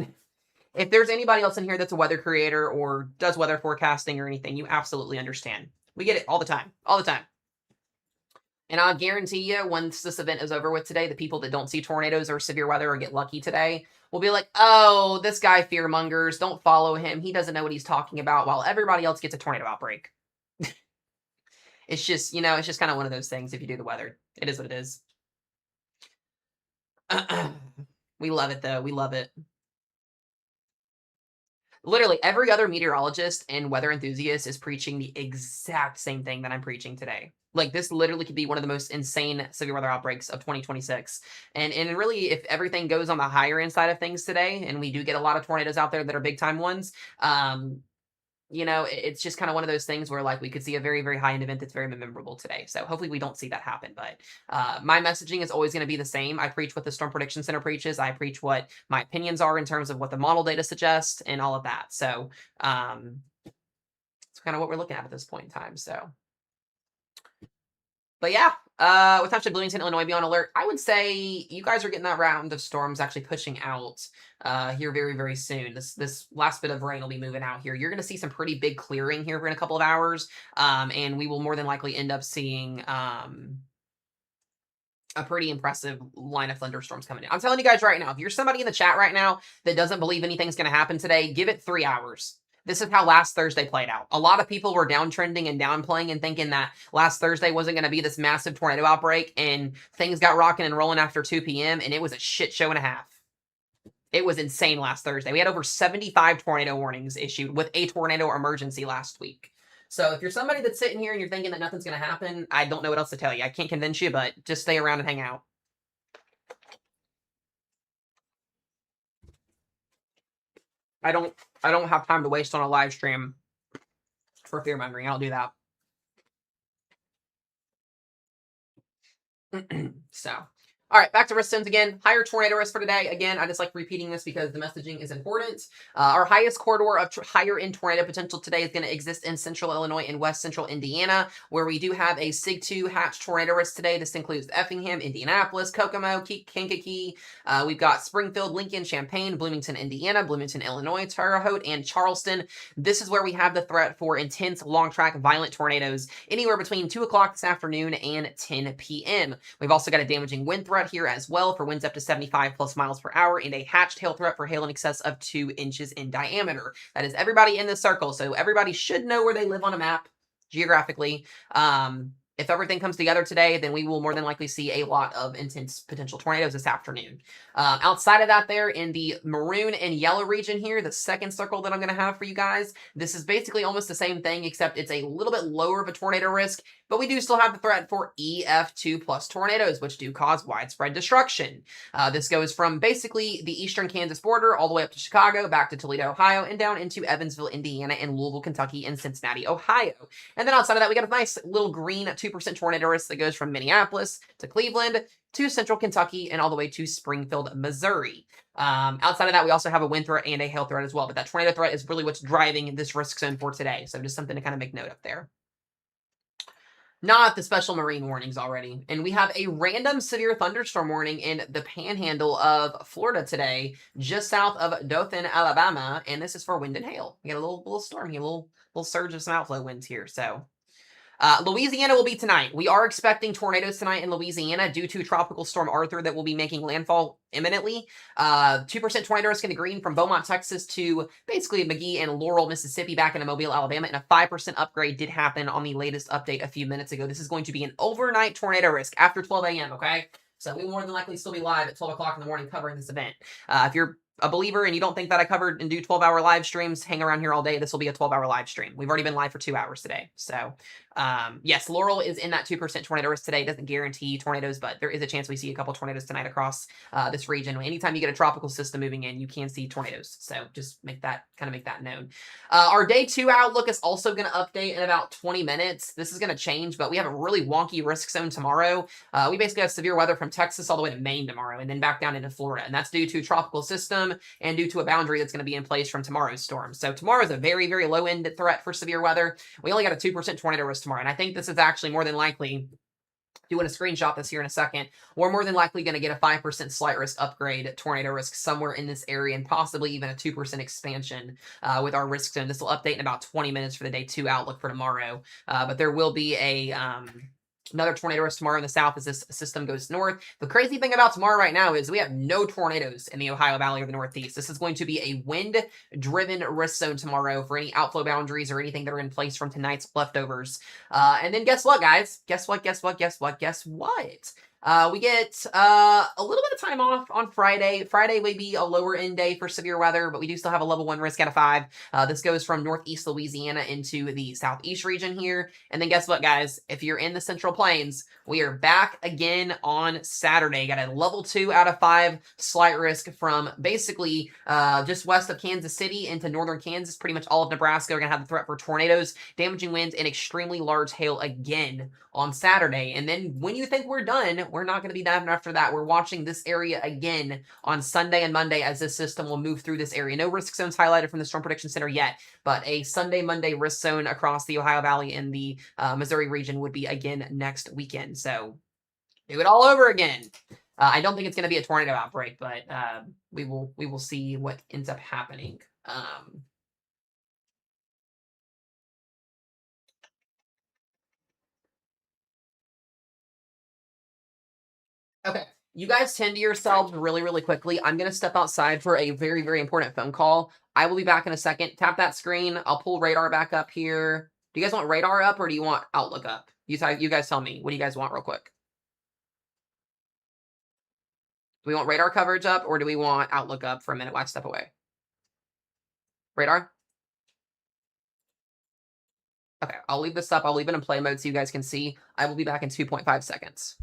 If there's anybody else in here that's a weather creator or does weather forecasting or anything, you absolutely understand. We get it all the time, all the time. And I'll guarantee you, once this event is over with today, the people that don't see tornadoes or severe weather or get lucky today will be like, oh, this guy fear mongers. Don't follow him. He doesn't know what he's talking about while everybody else gets a tornado outbreak. It's just kind of one of those things if you do the weather. It is what it is. We love it, though. We love it. Literally, every other meteorologist and weather enthusiast is preaching the exact same thing that I'm preaching today. Like, this literally could be one of the most insane severe weather outbreaks of 2026. And really, if everything goes on the higher end side of things today, and we do get a lot of tornadoes out there that are big time ones, it's just kind of one of those things where like we could see a very, very high end event that's very memorable today. So hopefully we don't see that happen. But my messaging is always going to be the same. I preach what the Storm Prediction Center preaches. I preach what my opinions are in terms of what the model data suggests and all of that. So it's kind of what we're looking at this point in time. So, but yeah, with time should Bloomington, Illinois be on alert? I would say you guys are getting that round of storms actually pushing out here very, very soon. This last bit of rain will be moving out here. You're going to see some pretty big clearing here in a couple of hours, and we will more than likely end up seeing a pretty impressive line of thunderstorms coming in. I'm telling you guys right now, if you're somebody in the chat right now that doesn't believe anything's going to happen today, give it 3 hours. This is how last Thursday played out. A lot of people were downtrending and downplaying and thinking that last Thursday wasn't going to be this massive tornado outbreak, and things got rocking and rolling after 2 p.m., and it was a shit show and a half. It was insane last Thursday. We had over 75 tornado warnings issued with a tornado emergency last week. So if you're somebody that's sitting here and you're thinking that nothing's going to happen, I don't know what else to tell you. I can't convince you, but just stay around and hang out. I don't have time to waste on a live stream for fear mongering. I don't do that. So, all right, back to risk zones again. Higher tornado risk for today. Again, I just like repeating this because the messaging is important. Our highest corridor of higher end tornado potential today is going to exist in central Illinois and west central Indiana, where we do have a SIG 2 hatch tornado risk today. This includes Effingham, Indianapolis, Kokomo, Kankakee. We've got Springfield, Lincoln, Champaign, Bloomington, Indiana, Bloomington, Illinois, Terre Haute, and Charleston. This is where we have the threat for intense, long track, violent tornadoes anywhere between 2 o'clock this afternoon and 10 p.m. We've also got a damaging wind threat here as well for winds up to 75 plus miles per hour, and a hatched hail threat for hail in excess of 2 inches in diameter. That is everybody in this circle, so everybody should know where they live on a map geographically. If everything comes together today, then we will more than likely see a lot of intense potential tornadoes this afternoon. Outside of that, there in the maroon and yellow region here, the second circle that I'm going to have for you guys, this is basically almost the same thing, except it's a little bit lower of a tornado risk, but we do still have the threat for EF2 plus tornadoes, which do cause widespread destruction. This goes from basically the eastern Kansas border all the way up to Chicago, back to Toledo, Ohio, and down into Evansville, Indiana, and Louisville, Kentucky, and Cincinnati, Ohio. And then outside of that, we got a nice little green 2% tornado risk that goes from Minneapolis to Cleveland to central Kentucky and all the way to Springfield, Missouri. Outside of that, we also have a wind threat and a hail threat as well, but that tornado threat is really what's driving this risk zone for today. So just something to kind of make note of there. Not the special marine warnings already. And we have a random severe thunderstorm warning in the panhandle of Florida today, just south of Dothan, Alabama. And this is for wind and hail. We got a little storm here, a little surge of some outflow winds here. So Louisiana will be tonight. We are expecting tornadoes tonight in Louisiana due to Tropical Storm Arthur that will be making landfall imminently. 2% tornado risk in the green from Beaumont, Texas to basically McGee and Laurel, Mississippi, back into Mobile, Alabama. And a 5% upgrade did happen on the latest update a few minutes ago. This is going to be an overnight tornado risk after 12 a.m., okay? So we will more than likely still be live at 12 o'clock in the morning covering this event. If you're a believer and you don't think that I covered and do 12-hour live streams, hang around here all day. This will be a 12-hour live stream. We've already been live for 2 hours today. So, yes, Laurel is in that 2% tornado risk today. Doesn't guarantee tornadoes, but there is a chance we see a couple tornadoes tonight across this region. Anytime you get a tropical system moving in, you can see tornadoes. So just make that known. Our day 2 outlook is also going to update in about 20 minutes. This is going to change, but we have a really wonky risk zone tomorrow. We basically have severe weather from Texas all the way to Maine tomorrow, and then back down into Florida. And that's due to a tropical system and due to a boundary that's going to be in place from tomorrow's storm. So tomorrow is a very, very low-end threat for severe weather. We only got a 2% tornado risk tomorrow, and I think this is actually more than likely, doing a screenshot this here in a second, we're more than likely going to get a 5% slight risk upgrade tornado risk somewhere in this area, and possibly even a 2% expansion with our risk zone. This will update in about 20 minutes for the day 2 outlook for tomorrow. But there will be another tornado risk tomorrow in the south as this system goes north. The crazy thing about tomorrow right now is we have no tornadoes in the Ohio Valley or the Northeast. This is going to be a wind-driven risk zone tomorrow for any outflow boundaries or anything that are in place from tonight's leftovers. And then guess what, guys? Guess what? We get a little bit of time off on Friday. Friday may be a lower end day for severe weather, but we do still have a level 1 risk out of 5. This goes from northeast Louisiana into the southeast region here. And then guess what, guys? If you're in the Central Plains, we are back again on Saturday. Got a level 2 out of 5 slight risk from basically just west of Kansas City into northern Kansas. Pretty much all of Nebraska are going to have the threat for tornadoes, damaging winds, and extremely large hail again on Saturday. And then when you think we're done, we're not going to be done after that. We're watching this area again on Sunday and Monday as this system will move through this area. No risk zones highlighted from the Storm Prediction Center yet, but a Sunday, Monday risk zone across the Ohio Valley and the Missouri region would be again next weekend. So do it all over again. I don't think it's going to be a tornado outbreak, but we will see what ends up happening. Okay. You guys tend to yourselves really, really quickly. I'm going to step outside for a very, very important phone call. I will be back in a second. Tap that screen. I'll pull radar back up here. Do you guys want radar up or do you want Outlook up? You guys tell me. What do you guys want real quick? Do we want radar coverage up or do we want Outlook up for a minute while I step away? Radar? Okay, I'll leave this up. I'll leave it in play mode so you guys can see. I will be back in 2.5 seconds.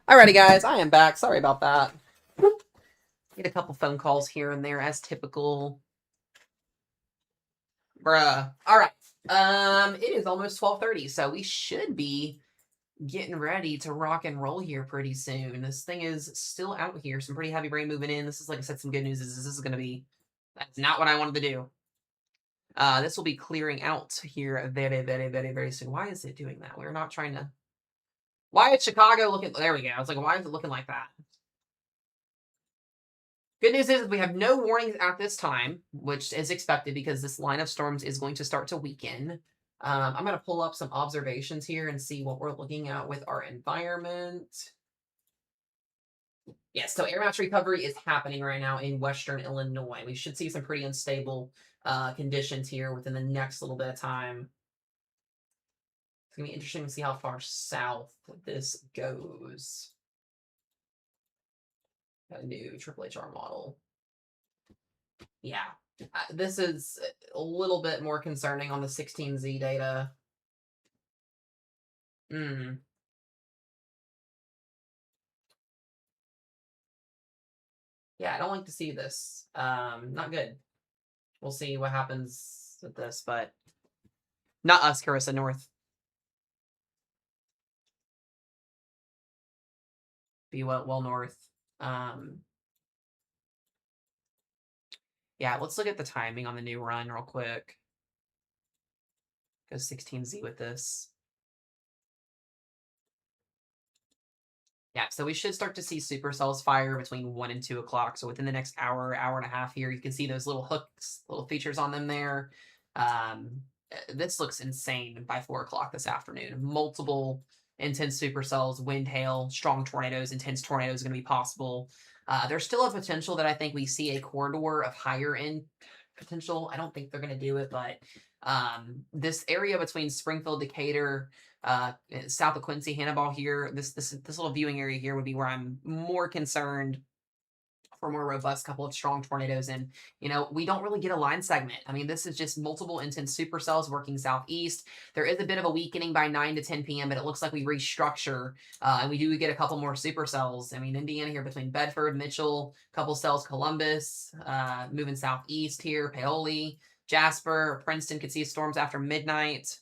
Alrighty, guys, I am back. Sorry about that. Get a couple phone calls here and there, as typical. Bruh. All right. It is almost 12:30, so we should be getting ready to rock and roll here pretty soon. This thing is still out here. Some pretty heavy rain moving in. This is, like I said, some good news. This is going to be. That's not what I wanted to do. This will be clearing out here very, very, very, very soon. Why is it doing that? We're not trying to. Why is Chicago looking? There we go. I was like, why is it looking like that? Good news is we have no warnings at this time, which is expected because this line of storms is going to start to weaken. I'm going to pull up some observations here and see what we're looking at with our environment. Yes, so air mass recovery is happening right now in Western Illinois. We should see some pretty unstable conditions here within the next little bit of time. It's going to be interesting to see how far south this goes. A new Triple HR model. Yeah, this is a little bit more concerning on the 16Z data. Yeah, I don't like to see this. Not good. We'll see what happens with this, but not us, Carissa North. Be well north. Yeah, let's look at the timing on the new run real quick. Go 16Z with this. Yeah, so we should start to see supercells fire between 1 and 2 o'clock. So within the next hour, hour and a half here, you can see those little hooks, little features on them there. This looks insane by 4 o'clock this afternoon. Multiple intense supercells, wind, hail, strong tornadoes, intense tornadoes going to be possible. There's still a potential that I think we see a corridor of higher end potential. I don't think they're going to do it, but this area between Springfield, Decatur, south of Quincy, Hannibal here, this little viewing area here would be where I'm more concerned for more robust couple of strong tornadoes. And, you know, we don't really get a line segment. I mean, this is just multiple intense supercells working southeast. There is a bit of a weakening by 9 to 10 p.m., but it looks like we restructure, and we do get a couple more supercells. I mean, Indiana here between Bedford, Mitchell, couple cells, Columbus, moving southeast here, Paoli, Jasper, Princeton could see storms after midnight.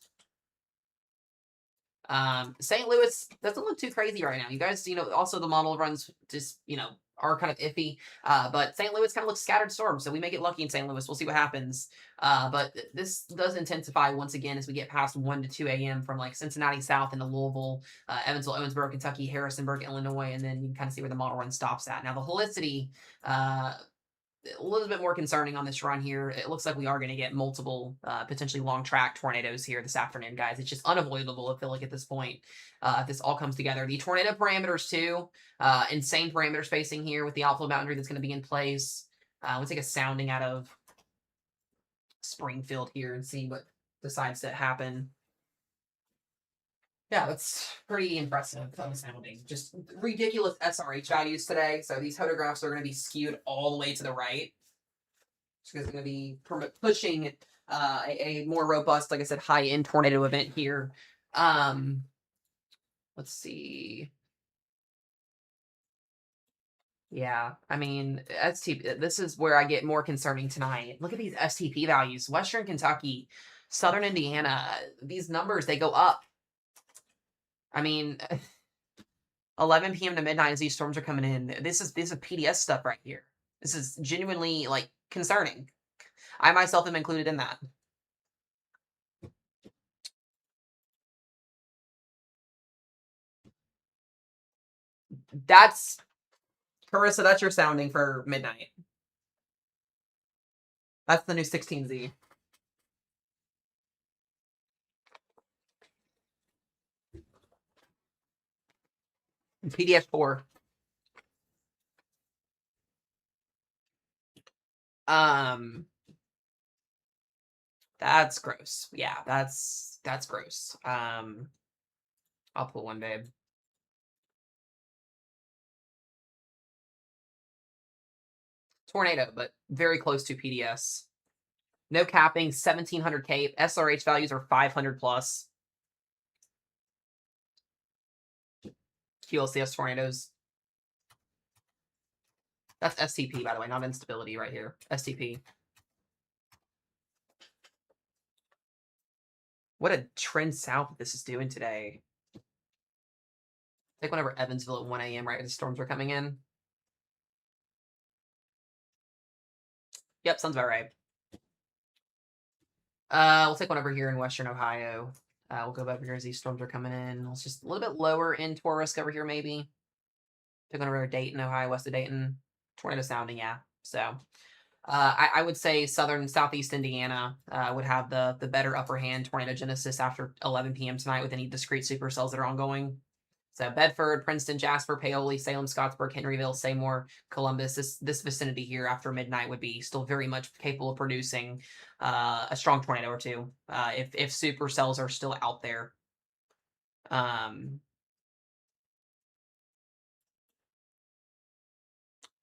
St. Louis doesn't look too crazy right now. You guys, you know, also the model runs just, you know, are kind of iffy. But St. Louis kind of looks scattered storms, so we may get lucky in St. Louis. We'll see what happens. But this does intensify once again as we get past 1 to 2 a.m. from like Cincinnati south into Louisville, Evansville, Owensboro, Kentucky, Harrisonburg, Illinois, and then you can kind of see where the model run stops at. Now the helicity, a little bit more concerning on this run here. It looks like we are going to get multiple potentially long track tornadoes here this afternoon, guys. It's just unavoidable, I feel like, at this point. If this all comes together. The tornado parameters, too. Insane parameter spacing here with the outflow boundary that's going to be in place. We'll take a sounding out of Springfield here and see what decides to happen. Yeah, that's pretty impressive on the sounding. Just ridiculous SRH values today. So these photographs are going to be skewed all the way to the right. It's going to be pushing a more robust, like I said, high-end tornado event here. Let's see. Yeah, I mean, STP, this is where I get more concerning tonight. Look at these STP values. Western Kentucky, Southern Indiana, these numbers, they go up. I mean, 11 p.m. to midnight as these storms are coming in. This is PDS stuff right here. This is genuinely, like, concerning. I myself am included in that. That's, Carissa, that's your sounding for midnight. That's the new 16Z. PDF4. That's gross. Yeah, that's gross. I'll pull one, babe. Tornado, but very close to PDS. No capping, 1700 cape. SRH values are 500 plus. QLCS tornadoes. That's STP, by the way, not instability right here. STP. What a trend south this is doing today. Like whenever Evansville at 1 a.m. right as the storms were coming in. Yep, sounds about right. We'll take one over here in Western Ohio. We'll go over here as these storms are coming in. Let's just a little bit lower in risk over here, maybe. Take one over Dayton, Ohio, west of Dayton. Tornado sounding, yeah. So, I would say southern southeast Indiana would have the better upper hand tornado genesis after 11 p.m. tonight with any discrete supercells that are ongoing. So Bedford, Princeton, Jasper, Paoli, Salem, Scottsburg, Henryville, Seymour, Columbus. This vicinity here after midnight would be still very much capable of producing a strong tornado or two if supercells are still out there.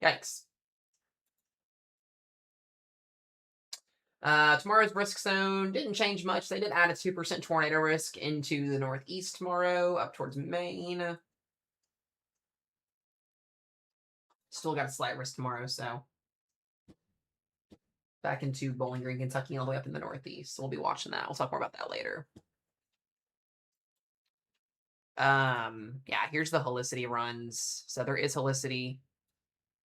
Yikes. Tomorrow's risk zone didn't change much. They did add a 2% tornado risk into the northeast tomorrow, up towards Maine. Still got a slight risk tomorrow, so back into Bowling Green, Kentucky, all the way up in the northeast. So we'll be watching that. We'll talk more about that later. Yeah, here's the helicity runs. So there is helicity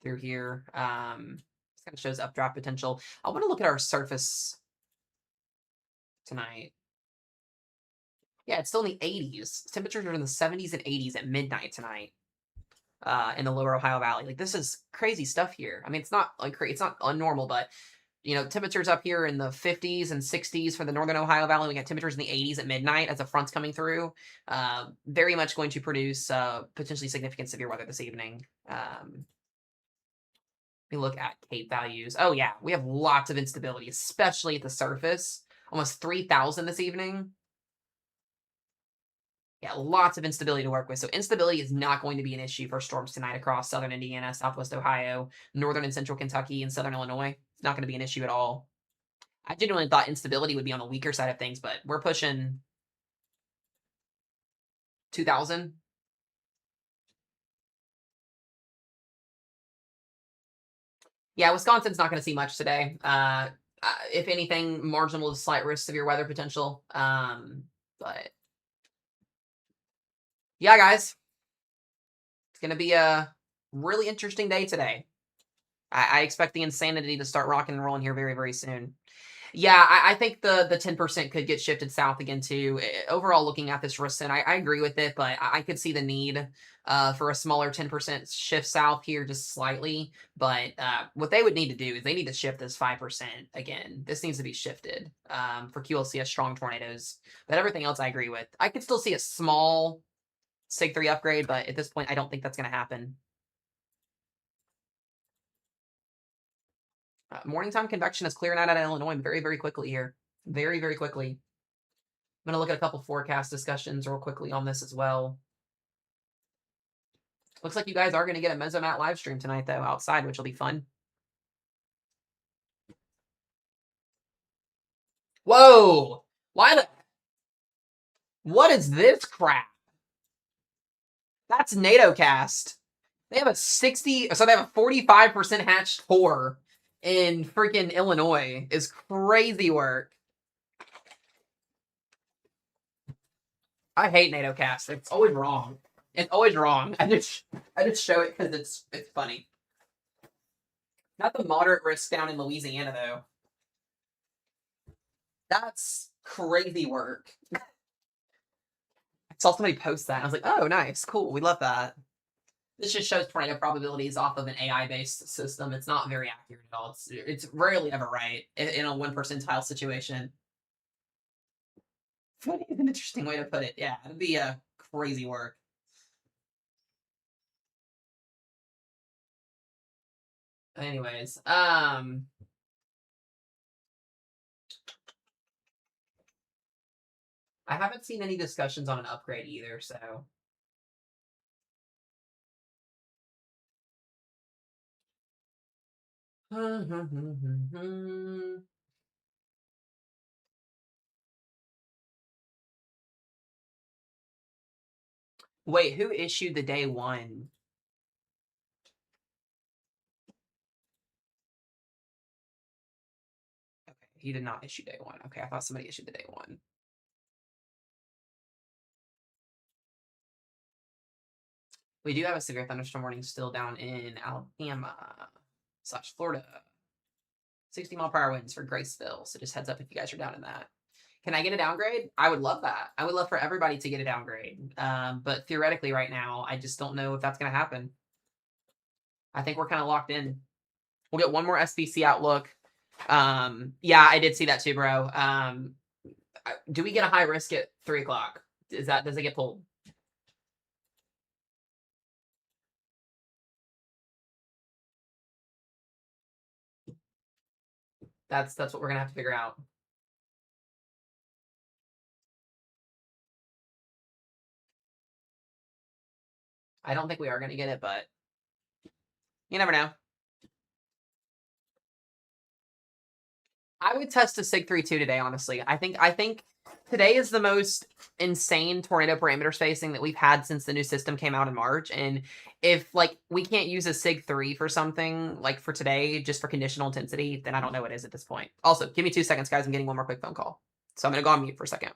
through here. This kind of shows updraft potential. I want to look at our surface tonight. Yeah, it's still in the 80s. Temperatures are in the 70s and 80s at midnight tonight. In the lower Ohio Valley. Like, this is crazy stuff here. I mean, it's not like it's not unnormal, but you know, temperatures up here in the 50s and 60s for the northern Ohio Valley. We got temperatures in the 80s at midnight as the front's coming through. Very much going to produce potentially significant severe weather this evening. Let me look at Cape values. Oh yeah, we have lots of instability, especially at the surface. Almost 3,000 this evening. Yeah, lots of instability to work with. So instability is not going to be an issue for storms tonight across southern Indiana, southwest Ohio, northern and central Kentucky, and southern Illinois. It's not going to be an issue at all. I genuinely thought instability would be on the weaker side of things, but we're pushing 2,000. Yeah, Wisconsin's not going to see much today. If anything, marginal to slight risk, severe weather potential. But yeah, guys, it's going to be a really interesting day today. I expect the insanity to start rocking and rolling here very, very soon. Yeah, I think the 10% could get shifted south again too. Overall, looking at this risk, and I agree with it, but I could see the need for a smaller 10% shift south here just slightly. But what they would need to do is they need to shift this 5% again. This needs to be shifted for QLCS strong tornadoes. But everything else I agree with. I could still see a small SIG 3 upgrade, but at this point, I don't think that's going to happen. Morning time convection is clearing out of Illinois very, very quickly here. Very, very quickly. I'm going to look at a couple forecast discussions real quickly on this as well. Looks like you guys are going to get a Mesomat live stream tonight, though, outside, which will be fun. Whoa! Why the... What is this crap? That's NATO cast. They have a 60... So they have a 45% hatched core in freaking Illinois. Is crazy work. I hate NATO cast. It's always wrong. It's always wrong. I just show it because it's funny. Not the moderate risk down in Louisiana though. That's crazy work. I saw somebody post that. And I was like, oh, nice, cool. We love that. This just shows tornado probabilities off of an AI-based system. It's not very accurate at all. It's rarely ever right in a 1 percentile situation. Funny is an interesting way to put it. Yeah, it'd be a crazy work. Anyways, I haven't seen any discussions on an upgrade either, so. Wait, who issued the day one? Okay, he did not issue day one. Okay, I thought somebody issued the day one. We do have a severe thunderstorm warning still down in Alabama/Florida. 60-mile-per-hour winds for Graceville. So just heads up if you guys are down in that. Can I get a downgrade? I would love that. I would love for everybody to get a downgrade. But theoretically right now, I just don't know if that's going to happen. I think we're kind of locked in. We'll get one more SBC outlook. Yeah, I did see that too, bro. Do we get a high risk at 3 o'clock? Does it get pulled? That's what we're gonna have to figure out. I don't think we are gonna get it, but you never know. I would test a Sig 3.2 today, honestly. I think today is the most insane tornado parameter spacing that we've had since the new system came out in March. And if like we can't use a Sig 3 for something like for today, just for conditional intensity, then I don't know what is at this point. Also, give me 2 seconds, guys. I'm getting one more quick phone call. So I'm gonna go on mute for a second.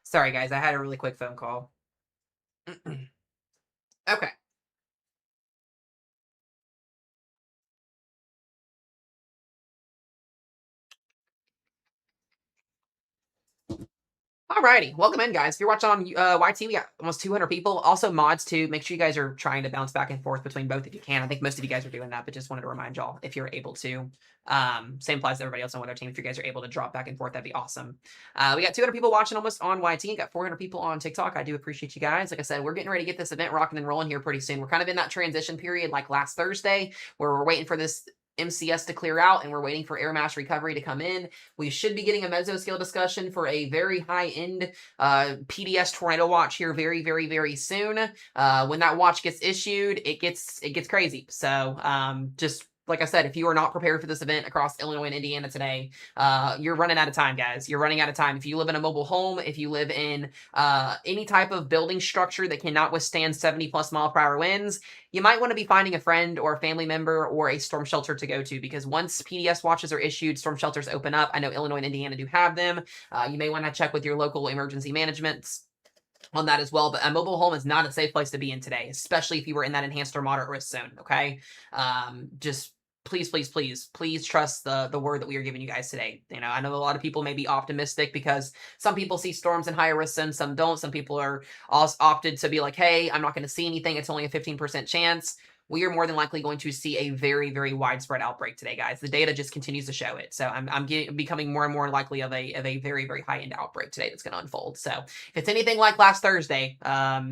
Sorry, guys. I had a really quick phone call. Okay. Alrighty, welcome in, guys. If you're watching on YT, we got almost 200 people. Also, mods too. Make sure you guys are trying to bounce back and forth between both if you can. I think most of you guys are doing that, but just wanted to remind y'all if you're able to. Same applies to everybody else on other team. If you guys are able to drop back and forth, that'd be awesome. We got 200 people watching almost on YT. Got 400 people on TikTok. I do appreciate you guys. Like I said, we're getting ready to get this event rocking and rolling here pretty soon. We're kind of in that transition period, like last Thursday, where we're waiting for this MCS to clear out and we're waiting for air mass recovery to come in. We should be getting a mesoscale discussion for a very high-end PDS tornado watch here very, very, very soon. When that watch gets issued, it gets crazy. So just like I said, if you are not prepared for this event across Illinois and Indiana today, you're running out of time, guys. You're running out of time. If you live in a mobile home, if you live in any type of building structure that cannot withstand 70+ mile per hour winds, you might want to be finding a friend or a family member or a storm shelter to go to, because once PDS watches are issued, storm shelters open up. I know Illinois and Indiana do have them. You may want to check with your local emergency managements on that as well. But a mobile home is not a safe place to be in today, especially if you were in that enhanced or moderate risk zone. Okay, just please trust the word that we are giving you guys today. You know, I know a lot of people may be optimistic because some people see storms in higher risk zones, some don't. Some people are also opted to be like, hey, I'm not going to see anything. It's only a 15% chance. We are more than likely going to see a very, very widespread outbreak today, guys. The data just continues to show it. So I'm becoming more and more likely of a very, very high end outbreak today that's going to unfold. So if it's anything like last Thursday,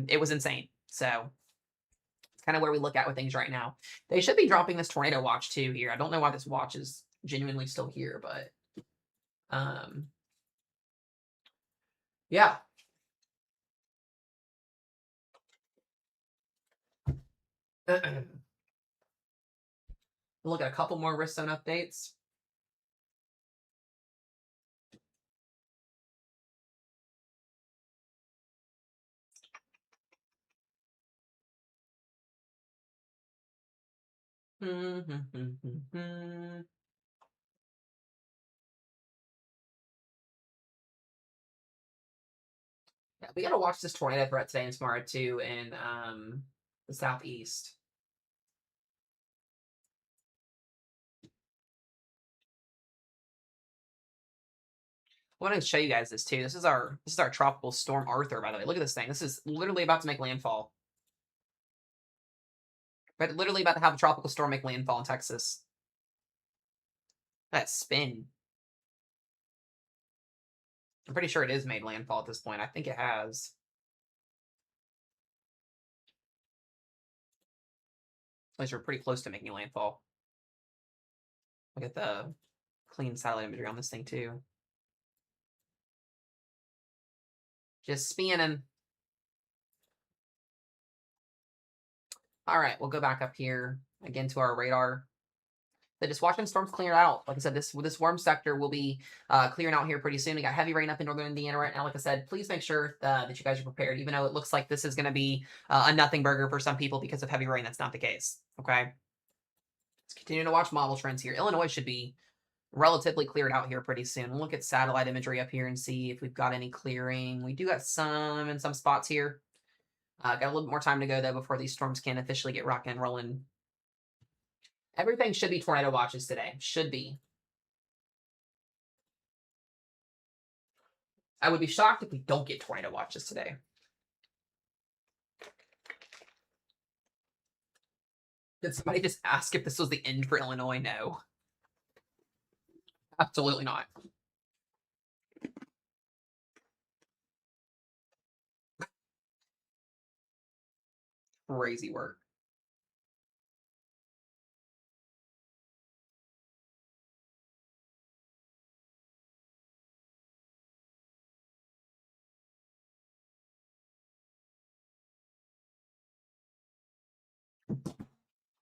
it was insane. So it's kind of where we look at with things right now. They should be dropping this tornado watch too here. I don't know why this watch is genuinely still here, but yeah. Look at a couple more risk zone updates. Yeah, we gotta watch this tornado threat today and tomorrow too in the southeast. I want to show you guys this too. This is our tropical storm Arthur, by the way. Look at this thing. This is literally about to make landfall. But literally about to have a tropical storm make landfall in Texas. That spin. I'm pretty sure it is made landfall at this point. I think it has. At least we're pretty close to making landfall. Look at the clean satellite imagery on this thing too. Just spinning. All right, we'll go back up here again to our radar. So just watching storms clear out. Like I said, this warm sector will be clearing out here pretty soon. We got heavy rain up in northern Indiana right now. Like I said, please make sure that you guys are prepared. Even though it looks like this is going to be a nothing burger for some people because of heavy rain, that's not the case. Okay. Let's continue to watch model trends here. Illinois should be relatively cleared out here pretty soon. We'll look at satellite imagery up here and see if we've got any clearing. We do got some in some spots here. Got a little bit more time to go though before these storms can officially get rocking and rolling. Everything should be tornado watches today. Should be. I would be shocked if we don't get tornado watches today. Did somebody just ask if this was the end for Illinois? No. Absolutely not. Crazy work.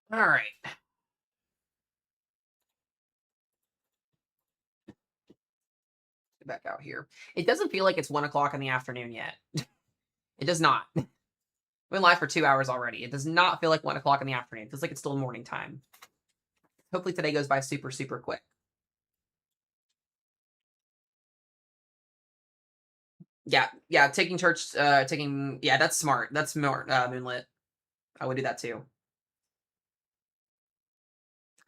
All right. Get back out here. It doesn't feel like it's 1 o'clock in the afternoon yet. It does not. We've been live for 2 hours already. It does not feel like 1 o'clock in the afternoon. It feels like it's still morning time. Hopefully today goes by super, super quick. Yeah, taking church, yeah, that's smart. That's smart, Moonlit. I would do that too.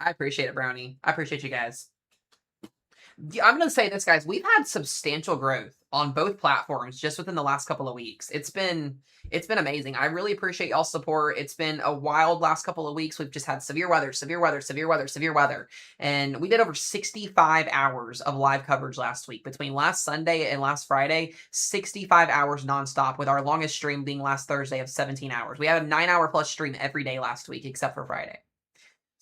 I appreciate it, Brownie. I appreciate you guys. I'm going to say this, guys. We've had substantial growth on both platforms just within the last couple of weeks. It's been amazing. I really appreciate y'all's support. It's been a wild last couple of weeks. We've just had severe weather, severe weather, severe weather, severe weather. And we did over 65 hours of live coverage last week. Between last Sunday and last Friday, 65 hours nonstop, with our longest stream being last Thursday of 17 hours. We had a 9-hour plus stream every day last week except for Friday.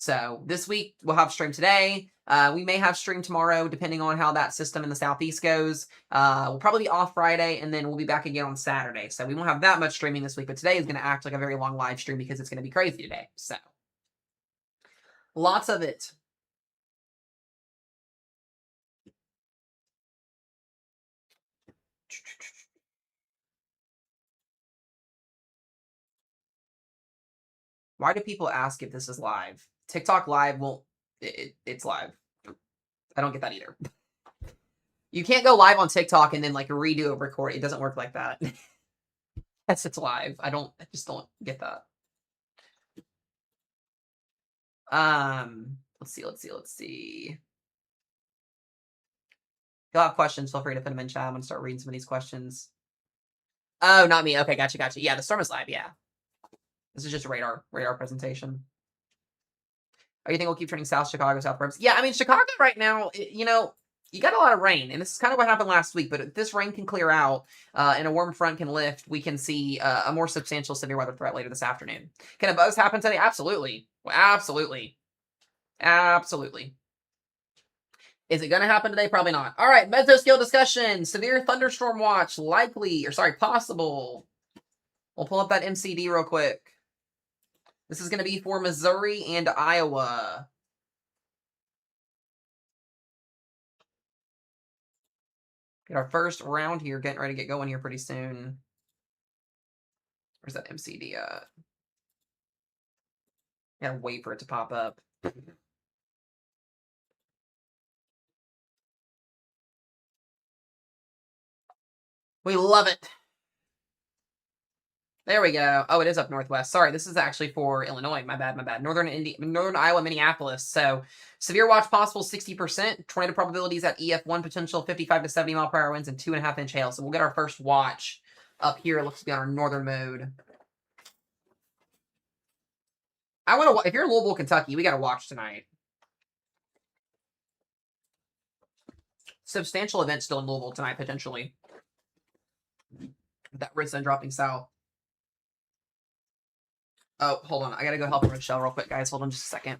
So this week we'll have stream today. We may have stream tomorrow, depending on how that system in the southeast goes. We'll probably be off Friday, and then we'll be back again on Saturday. So we won't have that much streaming this week, but today is going to act like a very long live stream because it's going to be crazy today. So Lots of it. Why do people ask if this is live? TikTok live won't. It's live. I don't get that either. You can't go live on TikTok and then like redo a record. It doesn't work like that. That's it's live. I just don't get that. Let's see. If you have questions, feel free to put them in chat. I'm gonna start reading some of these questions. Oh, not me. Okay, gotcha. Yeah, the storm is live. Yeah, this is just a radar presentation. Oh, you think we'll keep turning south, Chicago, south suburbs? Yeah, I mean Chicago right now. You got a lot of rain, and this is kind of what happened last week. But if this rain can clear out and a warm front can lift, we can see a more substantial severe weather threat later this afternoon. Can a buzz happen today? Absolutely, absolutely. Is it going to happen today? Probably not. All right, mesoscale discussion. Severe thunderstorm watch likely, or sorry, possible. We'll pull up that MCD real quick. This is going to be for Missouri and Iowa. Get our first round here, getting ready to get going here pretty soon. Where's that MCD at? Gotta wait for it to pop up. We love it. There we go. Oh, it is up northwest. Sorry, this is actually for Illinois. My bad. Northern Iowa, Minneapolis. So severe watch possible 60%. Tornado probabilities at EF1 potential 55 to 70 mile per hour winds and 2.5-inch hail. So we'll get our first watch up here. It looks to be on our northern mode. I want to. If you're in Louisville, Kentucky, we got to watch tonight. Substantial event still in Louisville tonight potentially. That Ritson dropping south. Oh, hold on. I gotta go help Rochelle real quick, guys. Hold on just a second.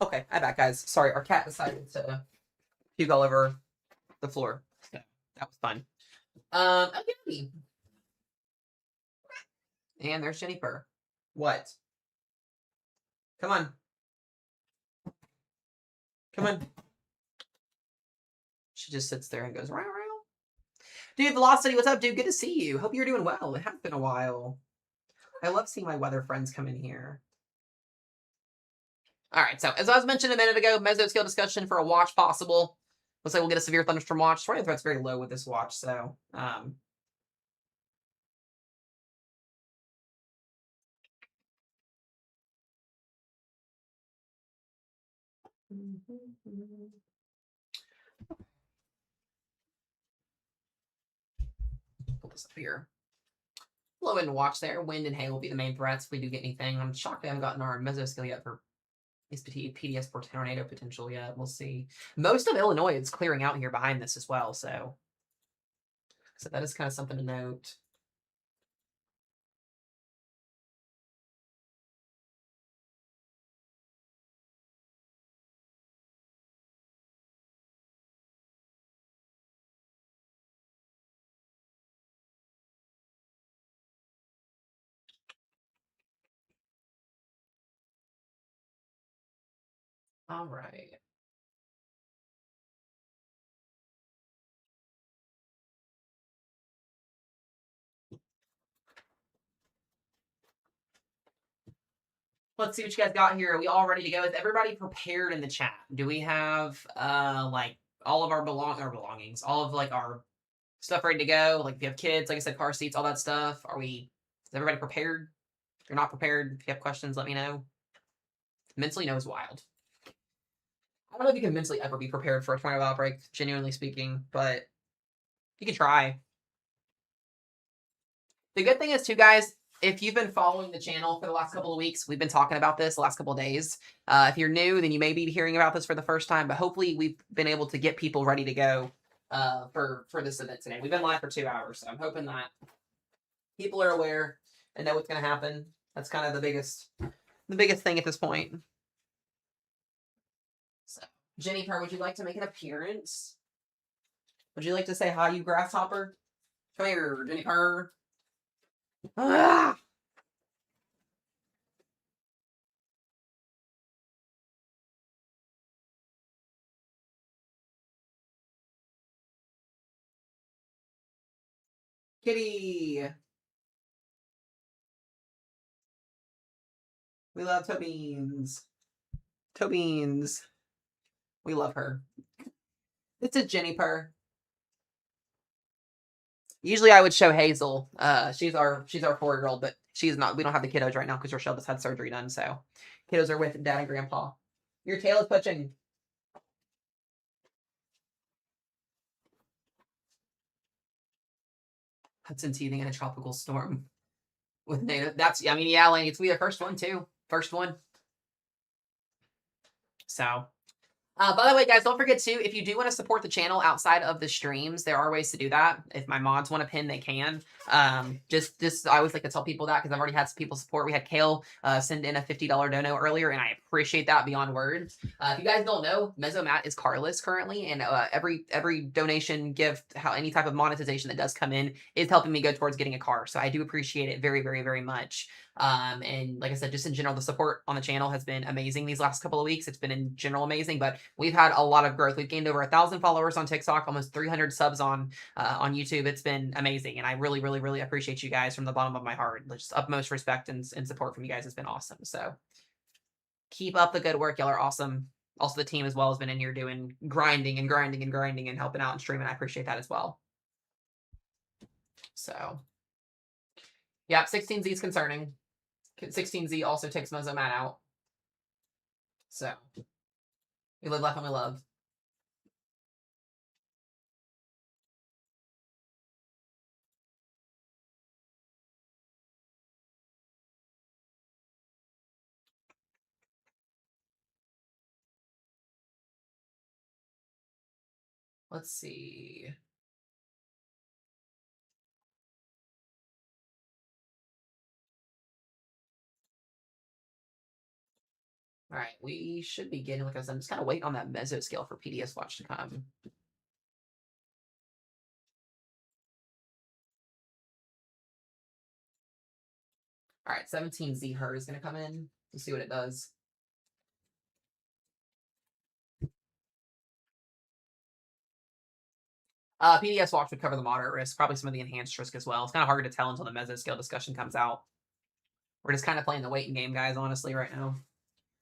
Okay, I'm back, guys. Sorry, our cat decided to puke all over the floor. So that was fun. Okay. And there's Jennifer. What? Come on. Come on. She just sits there and goes, row, row. Dude, Velocity, what's up, dude? Good to see you. Hope you're doing well. It has been a while. I love seeing my weather friends come in here. All right, so as I was mentioning a minute ago, mesoscale discussion for a watch possible. Looks like we'll get a severe thunderstorm watch. Tornado threat's very low with this watch, so pull this up here. Low end watch there. Wind and hail will be the main threats if we do get anything. I'm shocked we haven't gotten our mesoscale yet for PDS for tornado potential yet. We'll see. Most of Illinois is clearing out here behind this as well, so that is kind of something to note. All right. Let's see what you guys got here. Are we all ready to go? Is everybody prepared in the chat? Do we have like all of our belongings, all of like our stuff ready to go? Like if you have kids, like I said, car seats, all that stuff. Is everybody prepared? If you're not prepared, if you have questions, let me know. Mentally no is wild. I don't know if you can mentally ever be prepared for a tornado outbreak, genuinely speaking, but you can try. The good thing is, too, guys, if you've been following the channel for the last couple of weeks, we've been talking about this the last couple of days. If you're new, then you may be hearing about this for the first time, but hopefully we've been able to get people ready to go for this event today. We've been live for 2 hours, so I'm hoping that people are aware and know what's going to happen. That's kind of the biggest thing at this point. So, Jennifer, would you like to make an appearance? Would you like to say hi, you grasshopper? Come here, Jennifer. Ah! Kitty. We love Tobeans. Tobeans. We love her. It's a Jennifer. Usually I would show Hazel. She's our 4-year-old, but she's not. We don't have the kiddos right now because Rochelle just had surgery done. So kiddos are with dad and grandpa. Your tail is twitching. Hudson teething in a tropical storm with native. That's, I mean, yeah, Laney, it's be the first one too. First one. So by the way, guys, don't forget too, if you do want to support the channel outside of the streams, there are ways to do that. If my mods want to pin, they can. Just I always like to tell people that because I've already had some people support. We had Kale send in a $50 dono earlier, and I appreciate that beyond words. If you guys don't know, Mesomat is carless currently, and every donation, gift, any type of monetization that does come in is helping me go towards getting a car. So I do appreciate it very, very, very much. And like I said, just in general, the support on the channel has been amazing these last couple of weeks. It's been in general amazing, but we've had a lot of growth. We've gained over 1,000 followers on TikTok, almost 300 subs on YouTube. It's been amazing, and I really, really, really appreciate you guys from the bottom of my heart. Just utmost respect and support from you guys has been awesome. So keep up the good work. Y'all are awesome. Also, the team as well has been in here doing grinding and grinding and grinding and helping out and streaming. I appreciate that as well. So yeah, 16Z is concerning. 16Z also takes Mesomat out. So we live life and we love. Let's see. All right, we should be getting, like I said, I'm just kind of waiting on that mesoscale for PDS Watch to come. All right, 17Z her is going to come in. Let's see what it does. PDS Watch would cover the moderate risk, probably some of the enhanced risk as well. It's kind of hard to tell until the mesoscale discussion comes out. We're just kind of playing the waiting game, guys, honestly, right now.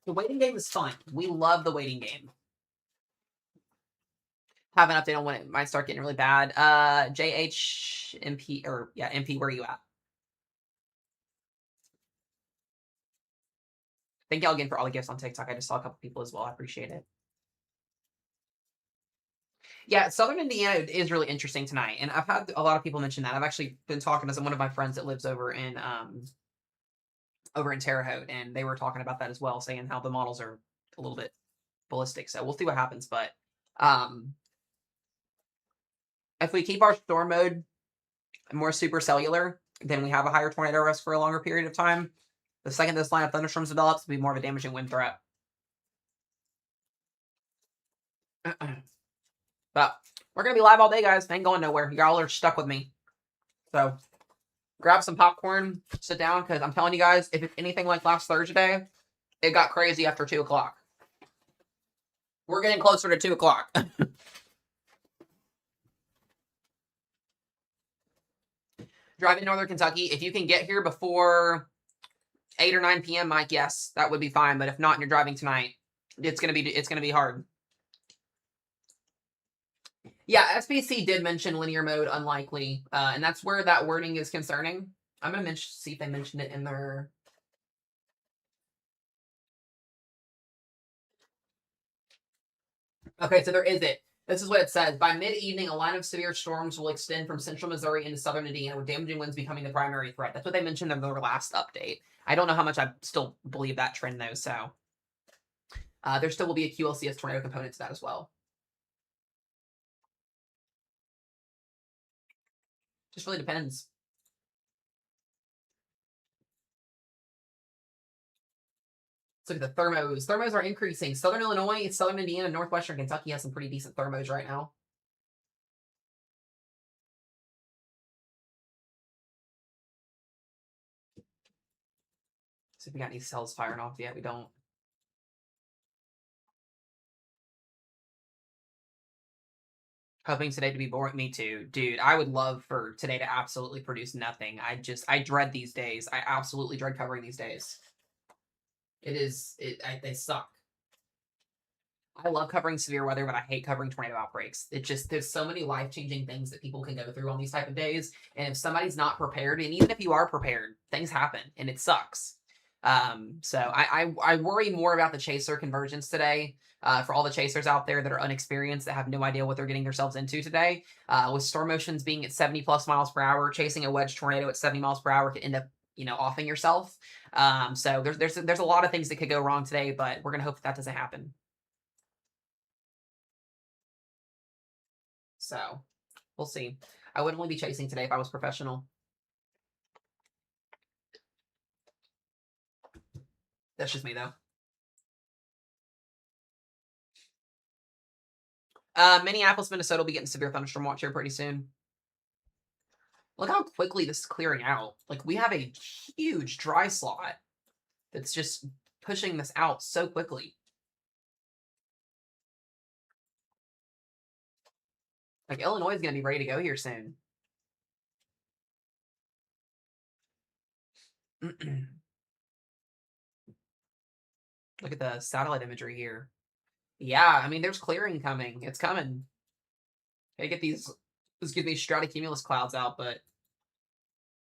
The waiting game is fun. We love the waiting game. Have an update on when it might start getting really bad. JHMP, or yeah, MP, where are you at? Thank y'all again for all the gifts on TikTok. I just saw a couple people as well. I appreciate it. Yeah, Southern Indiana is really interesting tonight, and I've had a lot of people mention that. I've actually been talking to one of my friends that lives over in Terre Haute, and they were talking about that as well, saying how the models are a little bit ballistic. So we'll see what happens. But if we keep our storm mode more supercellular, then we have a higher tornado risk for a longer period of time. The second this line of thunderstorms develops, it'll be more of a damaging wind threat. But we're going to be live all day, guys. Ain't going nowhere. Y'all are stuck with me. So grab some popcorn, sit down, because I'm telling you guys, if it's anything like last Thursday, it got crazy after 2 o'clock. We're getting closer to 2 o'clock. Driving Northern Kentucky, if you can get here before 8 or 9 p.m., Mike, yes, that would be fine. But if not, and you're driving tonight, it's gonna be hard. Yeah, SPC did mention linear mode unlikely, and that's where that wording is concerning. I'm gonna see if they mentioned it in their. Okay, so there is it. This is what it says. By mid-evening, a line of severe storms will extend from central Missouri into southern Indiana, with damaging winds becoming the primary threat. That's what they mentioned in their last update. I don't know how much I still believe that trend, though, so. There still will be a QLCS tornado component to that as well. Just really depends. Let's look at the thermos. Thermos are increasing. Southern Illinois, Southern Indiana, Northwestern Kentucky has some pretty decent thermos right now. See if we got any cells firing off yet. We don't. Hoping today to be boring. Me too. Dude, I would love for today to absolutely produce nothing. I dread these days. I absolutely dread covering these days. They suck. I love covering severe weather, but I hate covering tornado outbreaks. There's so many life-changing things that people can go through on these type of days. And if somebody's not prepared, and even if you are prepared, things happen and it sucks. So I worry more about the chaser convergence today. For all the chasers out there that are unexperienced, that have no idea what they're getting themselves into today. With storm motions being at 70 plus miles per hour, chasing a wedge tornado at 70 miles per hour could end up, offing yourself. So there's a lot of things that could go wrong today, but we're gonna hope that doesn't happen. So we'll see. I would only be chasing today if I was professional. That's just me, though. Minneapolis, Minnesota will be getting severe thunderstorm watch here pretty soon. Look how quickly this is clearing out. Like, we have a huge dry slot that's just pushing this out so quickly. Like, Illinois is going to be ready to go here soon. Look at the satellite imagery here. Yeah, I mean, there's clearing coming. It's coming. Gotta get these stratocumulus clouds out, but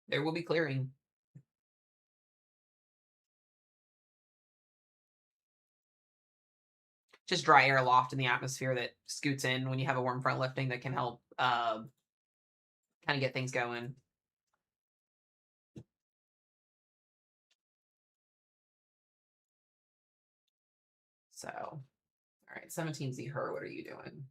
there will be clearing. Just dry air aloft in the atmosphere that scoots in when you have a warm front lifting that can help kind of get things going. So, all right, 17Z her, what are you doing?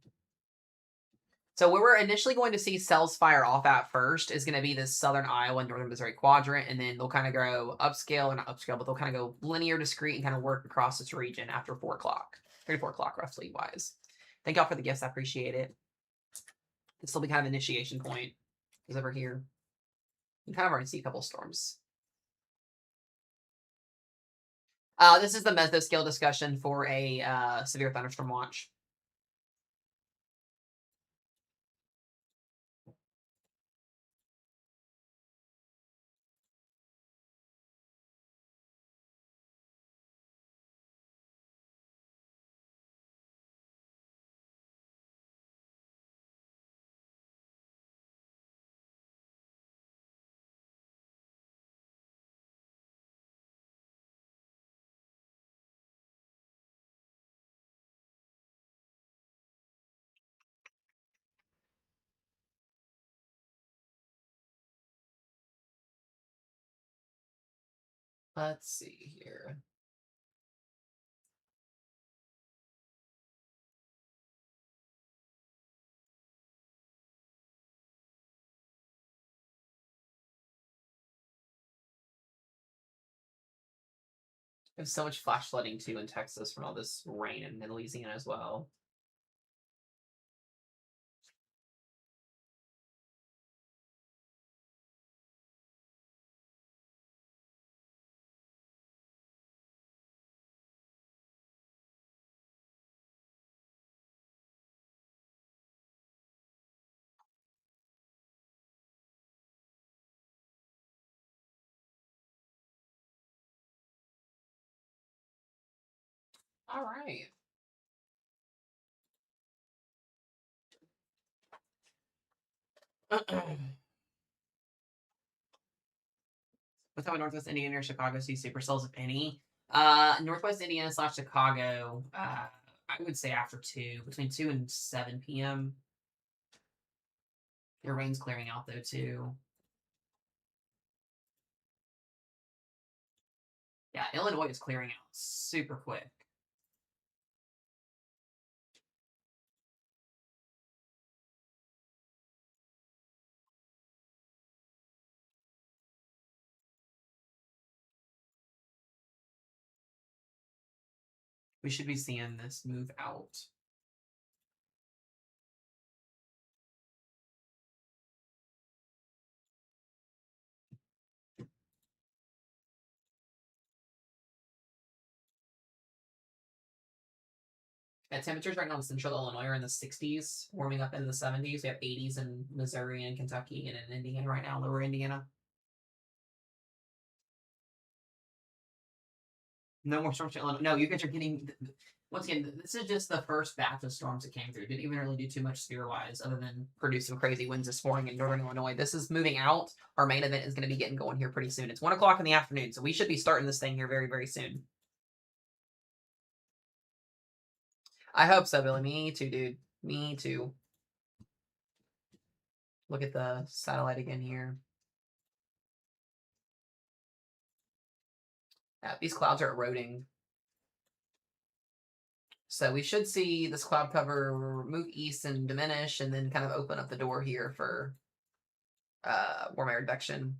So where we're initially going to see cells fire off at first is going to be this southern Iowa and northern Missouri quadrant, and then they'll kind of go upscale and not upscale, but they'll kind of go linear, discrete, and kind of work across this region after 4 o'clock, 3 to 4 o'clock roughly wise. Thank y'all for the gifts. I appreciate it. This will be kind of an initiation point. Is over here. You kind of already see a couple storms. This is the mesoscale discussion for a severe thunderstorm watch. Let's see here. There's so much flash flooding too in Texas from all this rain and in Louisiana as well. All right. What time in Northwest Indiana or Chicago see supercells, if any? Northwest Indiana / Chicago, I would say after 2, between 2 and 7 p.m. Your rain's clearing out though too. Yeah, Illinois is clearing out super quick. We should be seeing this move out. Yeah, temperatures right now in central Illinois are in the 60s, warming up into the 70s. We have 80s in Missouri and Kentucky and in Indiana right now, lower Indiana. No more storms to Illinois. No, you guys are getting. Once again, this is just the first batch of storms that came through. Didn't even really do too much sphere wise, other than produce some crazy winds this morning in northern Illinois. This is moving out. Our main event is going to be getting going here pretty soon. It's 1 o'clock in the afternoon, so we should be starting this thing here very, very soon. I hope so, Billy. Me too, dude. Me too. Look at the satellite again here. Yeah, these clouds are eroding. So we should see this cloud cover move east and diminish, and then kind of open up the door here for warm air advection.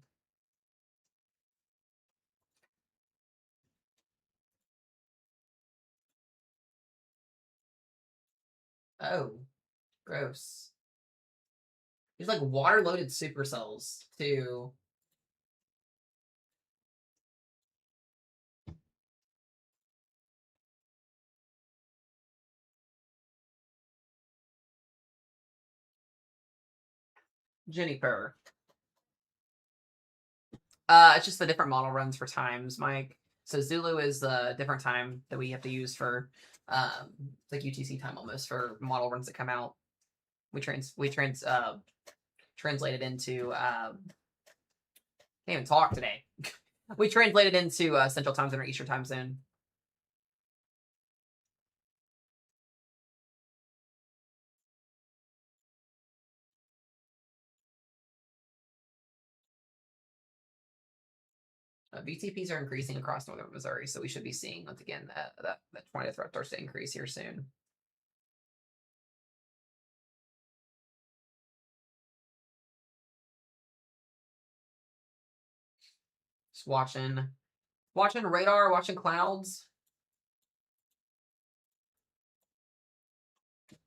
Oh, gross. There's like water-loaded supercells too. Juniper. It's just the different model runs for times, Mike. So Zulu is a different time that we have to use for it's like UTC time almost for model runs that come out. We translate it into can't even talk today. We translate it into Central Time Zone or Eastern Time Zone. VTPs are increasing across northern Missouri, so we should be seeing once again that 20th threat starts to increase here soon. Just watching radar, watching clouds.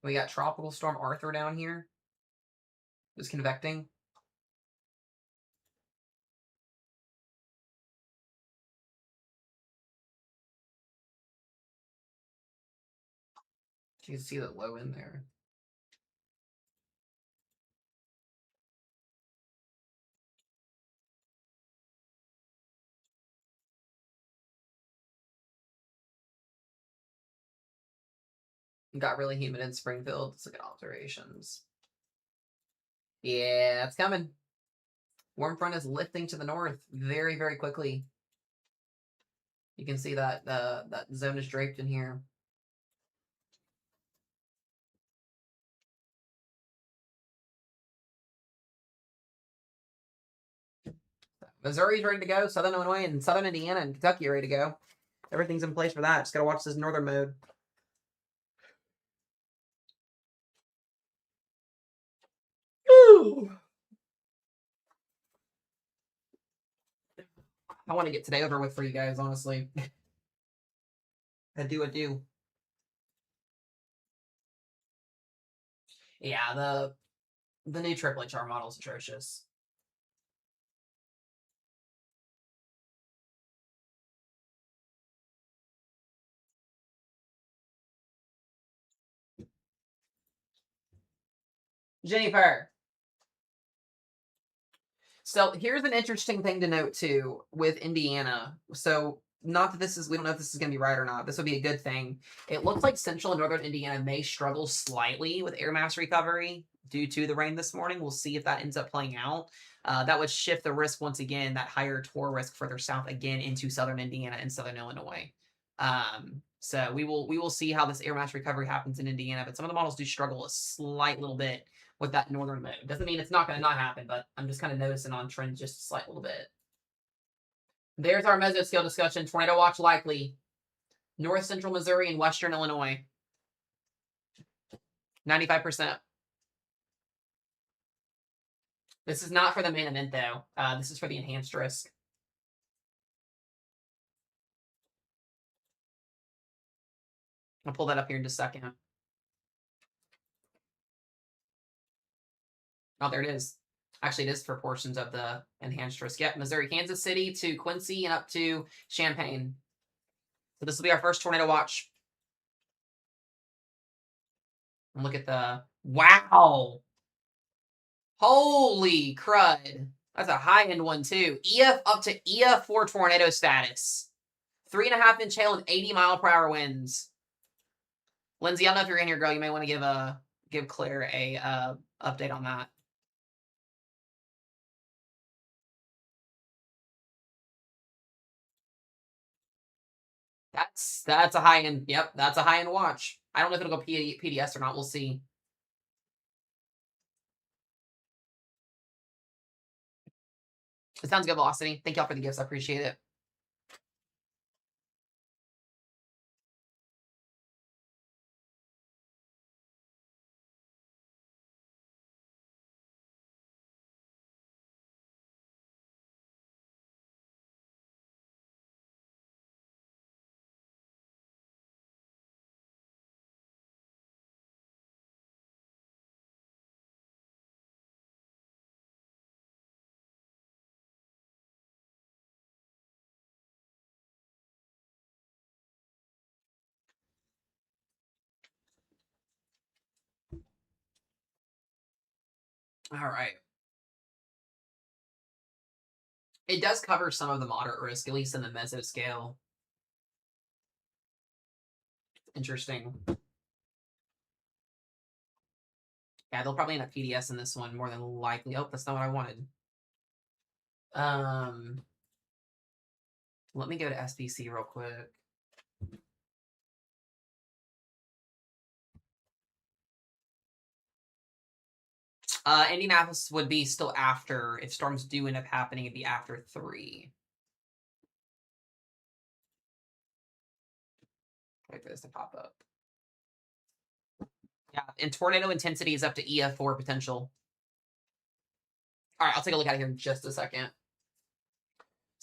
We got Tropical Storm Arthur down here. Just convecting. You can see the low in there. Got really humid in Springfield. Let's look at observations. Yeah, it's coming. Warm front is lifting to the north very, very quickly. You can see that that zone is draped in here. Missouri's ready to go. Southern Illinois and Southern Indiana and Kentucky are ready to go. Everything's in place for that. Just gotta watch this northern mode. Ooh. I want to get today over with for you guys, honestly. I do. Yeah, the new triple HR model is atrocious. Jennifer. So here's an interesting thing to note too with Indiana. So not that this is, we don't know if this is going to be right or not. This would be a good thing. It looks like central and northern Indiana may struggle slightly with air mass recovery due to the rain this morning. We'll see if that ends up playing out. That would shift the risk once again, that higher TOR risk further south again into southern Indiana and southern Illinois. So we will see how this air mass recovery happens in Indiana, but some of the models do struggle a slight little bit with that northern mode. Doesn't mean it's not going to not happen, but I'm just kind of noticing on trend just a slight little bit. There's our mesoscale discussion. Tornado watch likely. North central Missouri and western Illinois. 95%. This is not for the main event, though. This is for the enhanced risk. I'll pull that up here in just a second. Oh, there it is. Actually, it is for portions of the enhanced risk. Yep, Missouri, Kansas City to Quincy and up to Champaign. So this will be our first tornado watch. And look at the, wow. Holy crud. That's a high-end one, too. EF up to EF4 tornado status. 3.5-inch hail and 80-mile-per-hour winds. Lindsay, I don't know if you're in here, girl. You may want to give Claire a update on that. That's a high-end. Yep, that's a high-end watch. I don't know if it'll go PDS or not. We'll see. It sounds good, Velocity. Thank y'all for the gifts. I appreciate it. All right. It does cover some of the moderate risk, at least in the mesoscale. Interesting. Yeah, they'll probably end up PDS in this one more than likely. Oh, that's not what I wanted. Let me go to SPC real quick. Indianapolis would be still after, if storms do end up happening, it'd be after 3. Wait for this to pop up. Yeah, and tornado intensity is up to EF4 potential. All right, I'll take a look at it here in just a second.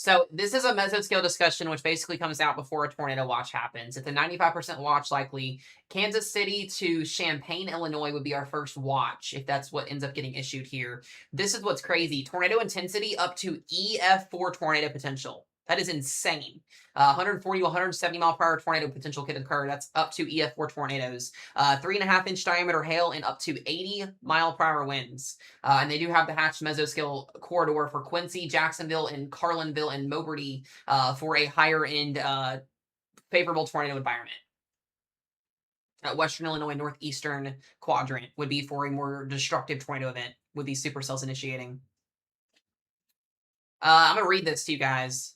So this is a mesoscale discussion, which basically comes out before a tornado watch happens. It's a 95% watch likely. Kansas City to Champaign, Illinois would be our first watch if that's what ends up getting issued here. This is what's crazy. Tornado intensity up to EF4 tornado potential. That is insane. 140 to 170 mile per hour tornado potential could occur. That's up to EF4 tornadoes. 3.5-inch diameter hail and up to 80 mile per hour winds. And they do have the hatched mesoscale corridor for Quincy, Jacksonville, and Carlinville and Moberty for a higher end favorable tornado environment. Western Illinois northeastern quadrant would be for a more destructive tornado event with these supercells initiating. I'm going to read this to you guys.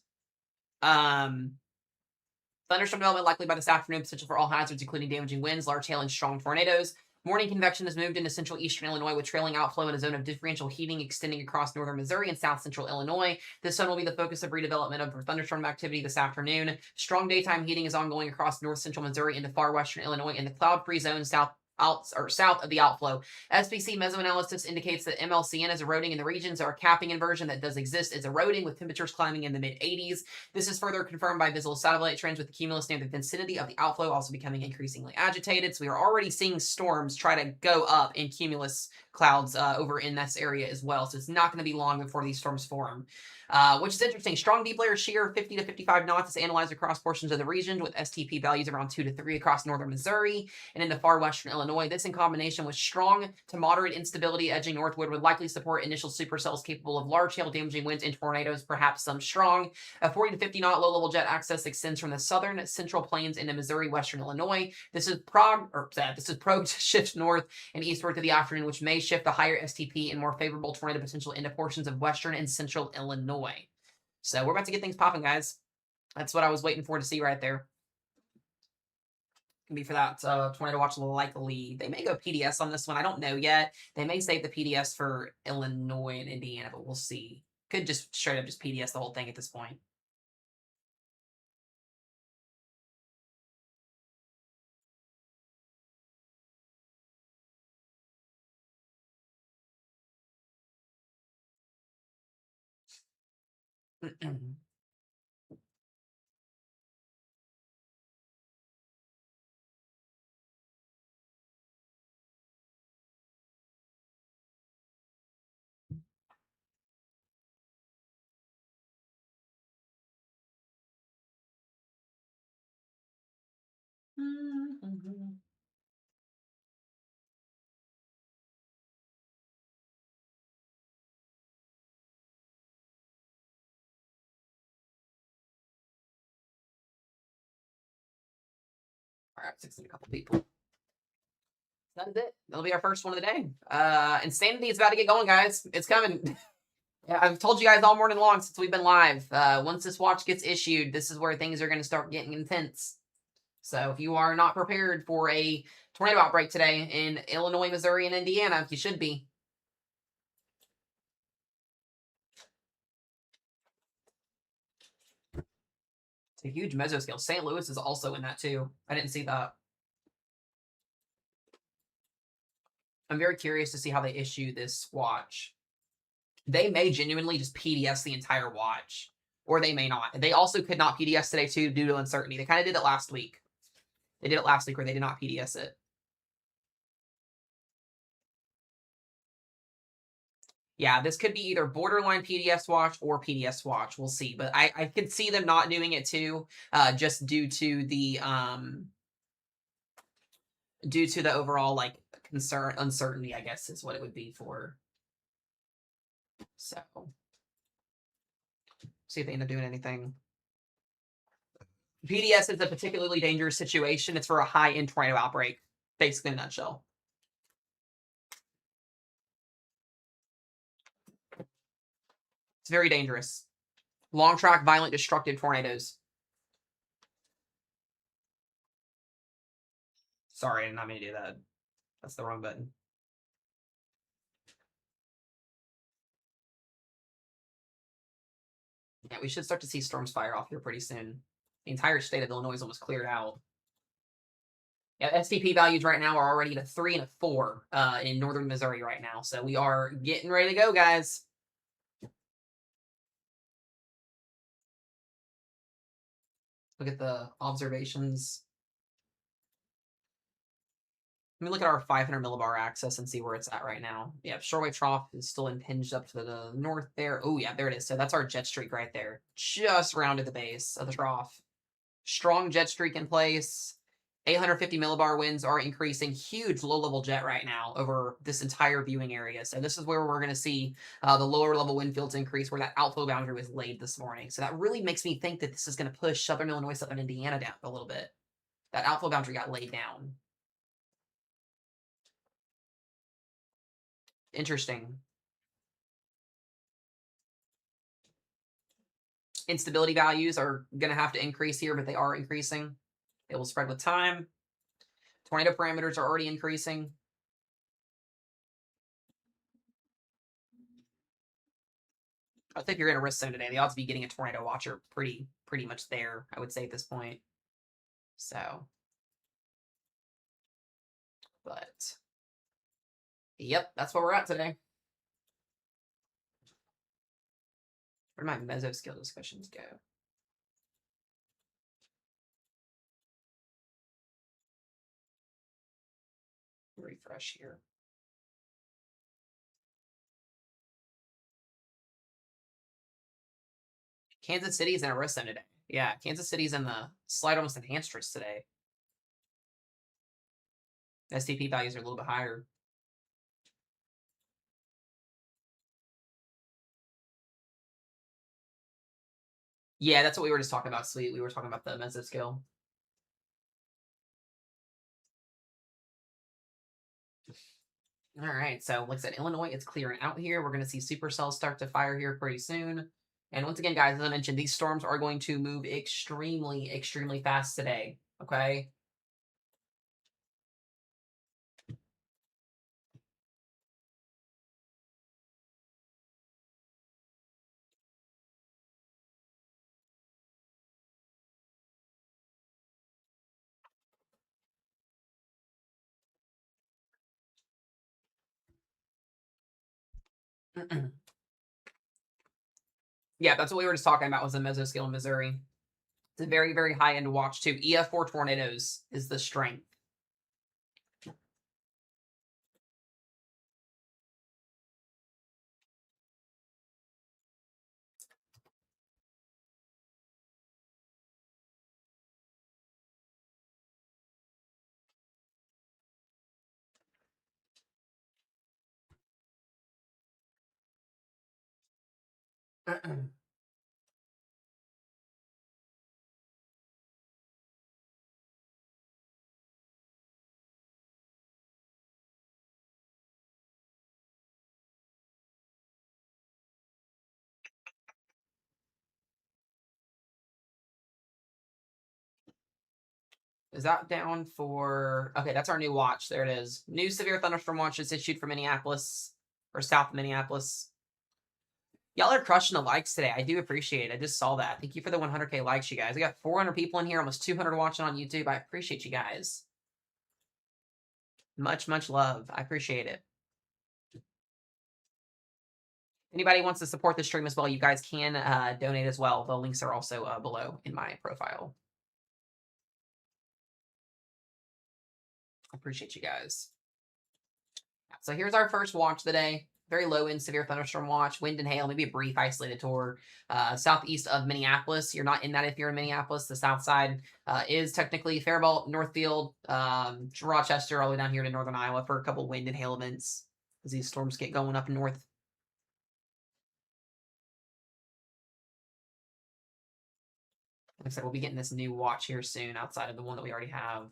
Thunderstorm development likely by this afternoon, potential for all hazards, including damaging winds, large hail, and strong tornadoes. Morning convection has moved into central eastern Illinois with trailing outflow in a zone of differential heating extending across northern Missouri and south central Illinois. This zone will be the focus of redevelopment of thunderstorm activity this afternoon. Strong daytime heating is ongoing across north central Missouri into far western Illinois in the cloud-free zone south of the outflow. SPC mesoanalysis indicates that MLCN is eroding in the regions. Our capping inversion that does exist is eroding with temperatures climbing in the mid-80s. This is further confirmed by visible satellite trends with the cumulus near the vicinity of the outflow also becoming increasingly agitated. So we are already seeing storms try to go up in cumulus clouds over in this area as well. So it's not going to be long before these storms form. Which is interesting. Strong deep layer shear 50 to 55 knots is analyzed across portions of the region with STP values around 2 to 3 across northern Missouri and into far western Illinois. This in combination with strong to moderate instability edging northward would likely support initial supercells capable of large hail damaging winds and tornadoes, perhaps some strong. A 40 to 50 knot low level jet access extends from the southern central plains into Missouri, western Illinois. This is programmed to shift north and eastward to the afternoon, which may shift the higher STP and more favorable tornado potential into portions of western and central Illinois. So we're about to get things popping, guys. That's what I was waiting for to see right there. Can be for that tornado watch likely. They may go PDS on this one. I don't know yet. They may save the PDS for Illinois and Indiana, but we'll see. Could just straight up just PDS the whole thing at this point. All right, 16 a couple people. That is it. That'll be our first one of the day. Insanity is about to get going, guys. It's coming. Yeah, I've told you guys all morning long since we've been live. Once this watch gets issued, this is where things are going to start getting intense. So if you are not prepared for a tornado outbreak today in Illinois, Missouri, and Indiana, you should be. It's a huge mesoscale. St. Louis is also in that too. I didn't see that. I'm very curious to see how they issue this watch. They may genuinely just PDS the entire watch, or they may not. They also could not PDS today too due to uncertainty. They kind of did it last week. They did it last week where they did not PDS it. Yeah, this could be either borderline PDS watch or PDS watch. We'll see. But I could see them not doing it too, just due to the overall like uncertainty, I guess is what it would be for. So see if they end up doing anything. PDS is a particularly dangerous situation. It's for a high-end tornado outbreak, basically in a nutshell. It's very dangerous. Long track, violent, destructive tornadoes. Sorry, I did not mean to do that. That's the wrong button. Yeah, we should start to see storms fire off here pretty soon. The entire state of Illinois is almost cleared out. Yeah, STP values right now are already at a 3 and a 4 in northern Missouri right now. So we are getting ready to go, guys. Look at the observations. Let me look at our 500 millibar axis and see where it's at right now. Yeah, shortwave trough is still impinged up to the north there. Oh, yeah, there it is. So that's our jet streak right there. Just rounded the base of the trough. Strong jet streak in place. 850 millibar winds are increasing. Huge low-level jet right now over this entire viewing area. So this is where we're going to see the lower-level wind fields increase, where that outflow boundary was laid this morning. So that really makes me think that this is going to push southern Illinois, southern Indiana down a little bit. That outflow boundary got laid down. Interesting. Instability values are going to have to increase here, but they are increasing. It will spread with time. Tornado parameters are already increasing. I think you're in a risk zone today. The odds of you getting a tornado watch are pretty much there, I would say, at this point. So, but yep, that's where we're at today. Where did my mesoscale discussions go? Refresh here. Kansas City's in a risk zone today. Yeah, Kansas City's in the slight almost enhanced risk today. STP values are a little bit higher. Yeah, that's what we were just talking about, Sweet. We were talking about the mesoscale. All right, so like I said, Illinois, it's clearing out here. We're going to see supercells start to fire here pretty soon. And once again, guys, as I mentioned, these storms are going to move extremely fast today, okay? Yeah, that's what we were just talking about, was the mesoscale in Missouri. It's a very high end watch, too. EF4 tornadoes is the strength. Is that down for... Okay, that's our new watch. There it is. New severe thunderstorm watch is issued for Minneapolis, or South Minneapolis. Y'all are crushing the likes today. I do appreciate it. I just saw that. Thank you for the 100K likes, you guys. We got 400 people in here, almost 200 watching on YouTube. I appreciate you guys. Much love. I appreciate it. Anybody wants to support the stream as well, you guys can donate as well. The links are also below in my profile. I appreciate you guys. So here's our first watch of the day. Very low end severe thunderstorm watch, wind and hail, maybe a brief isolated tour. Southeast of Minneapolis. You're not in that if you're in Minneapolis. The south side is technically Faribault, Northfield, Rochester, all the way down here to northern Iowa for a couple wind and hail events as these storms get going up north. Like I said, we'll be getting this new watch here soon outside of the one that we already have.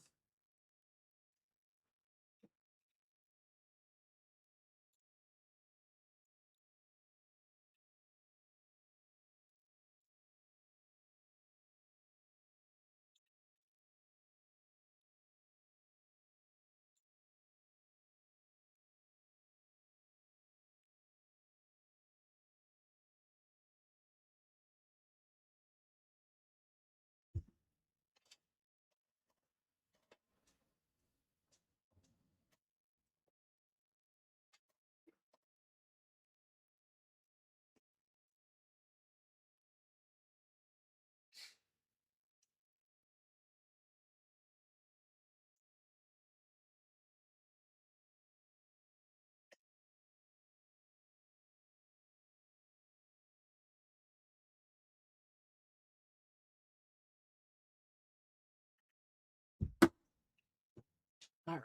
All right.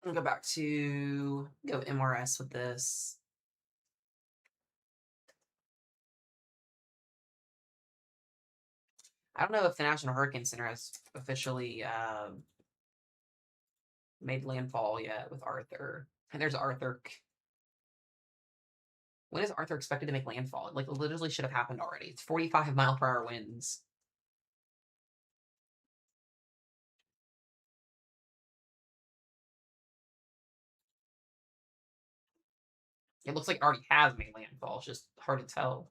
We'll go back to go MRS with this. I don't know if the National Hurricane Center has officially made landfall yet with Arthur. And there's Arthur. When is Arthur expected to make landfall? Like, it literally should have happened already. It's 45-mile-per-hour winds. It looks like it already has made landfall. It's just hard to tell.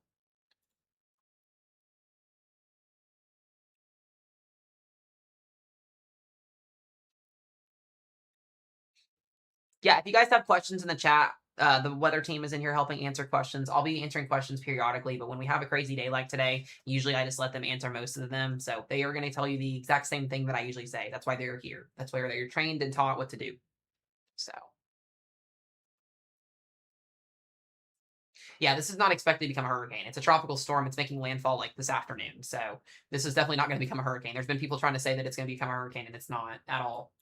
Yeah, if you guys have questions in the chat, the weather team is in here helping answer questions. I'll be answering questions periodically, but when we have a crazy day like today, usually I just let them answer most of them. So they are going to tell you the exact same thing that I usually say. That's why they're here. That's why they're trained and taught what to do. So, yeah, this is not expected to become a hurricane. It's a tropical storm. It's making landfall like this afternoon. So this is definitely not going to become a hurricane. There's been people trying to say that it's going to become a hurricane, and it's not at all.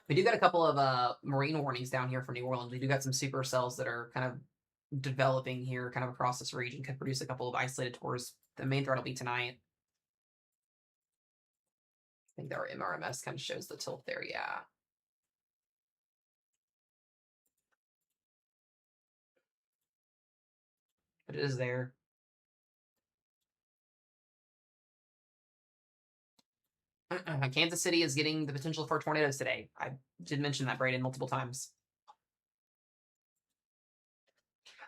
We do got a couple of marine warnings down here for New Orleans. We do got some supercells that are kind of developing here, kind of across this region. Could produce a couple of isolated tours. The main threat will be tonight. I think our MRMS kind of shows the tilt there. Yeah, but it is there. Kansas City is getting the potential for tornadoes today. I did mention that, Braden, multiple times.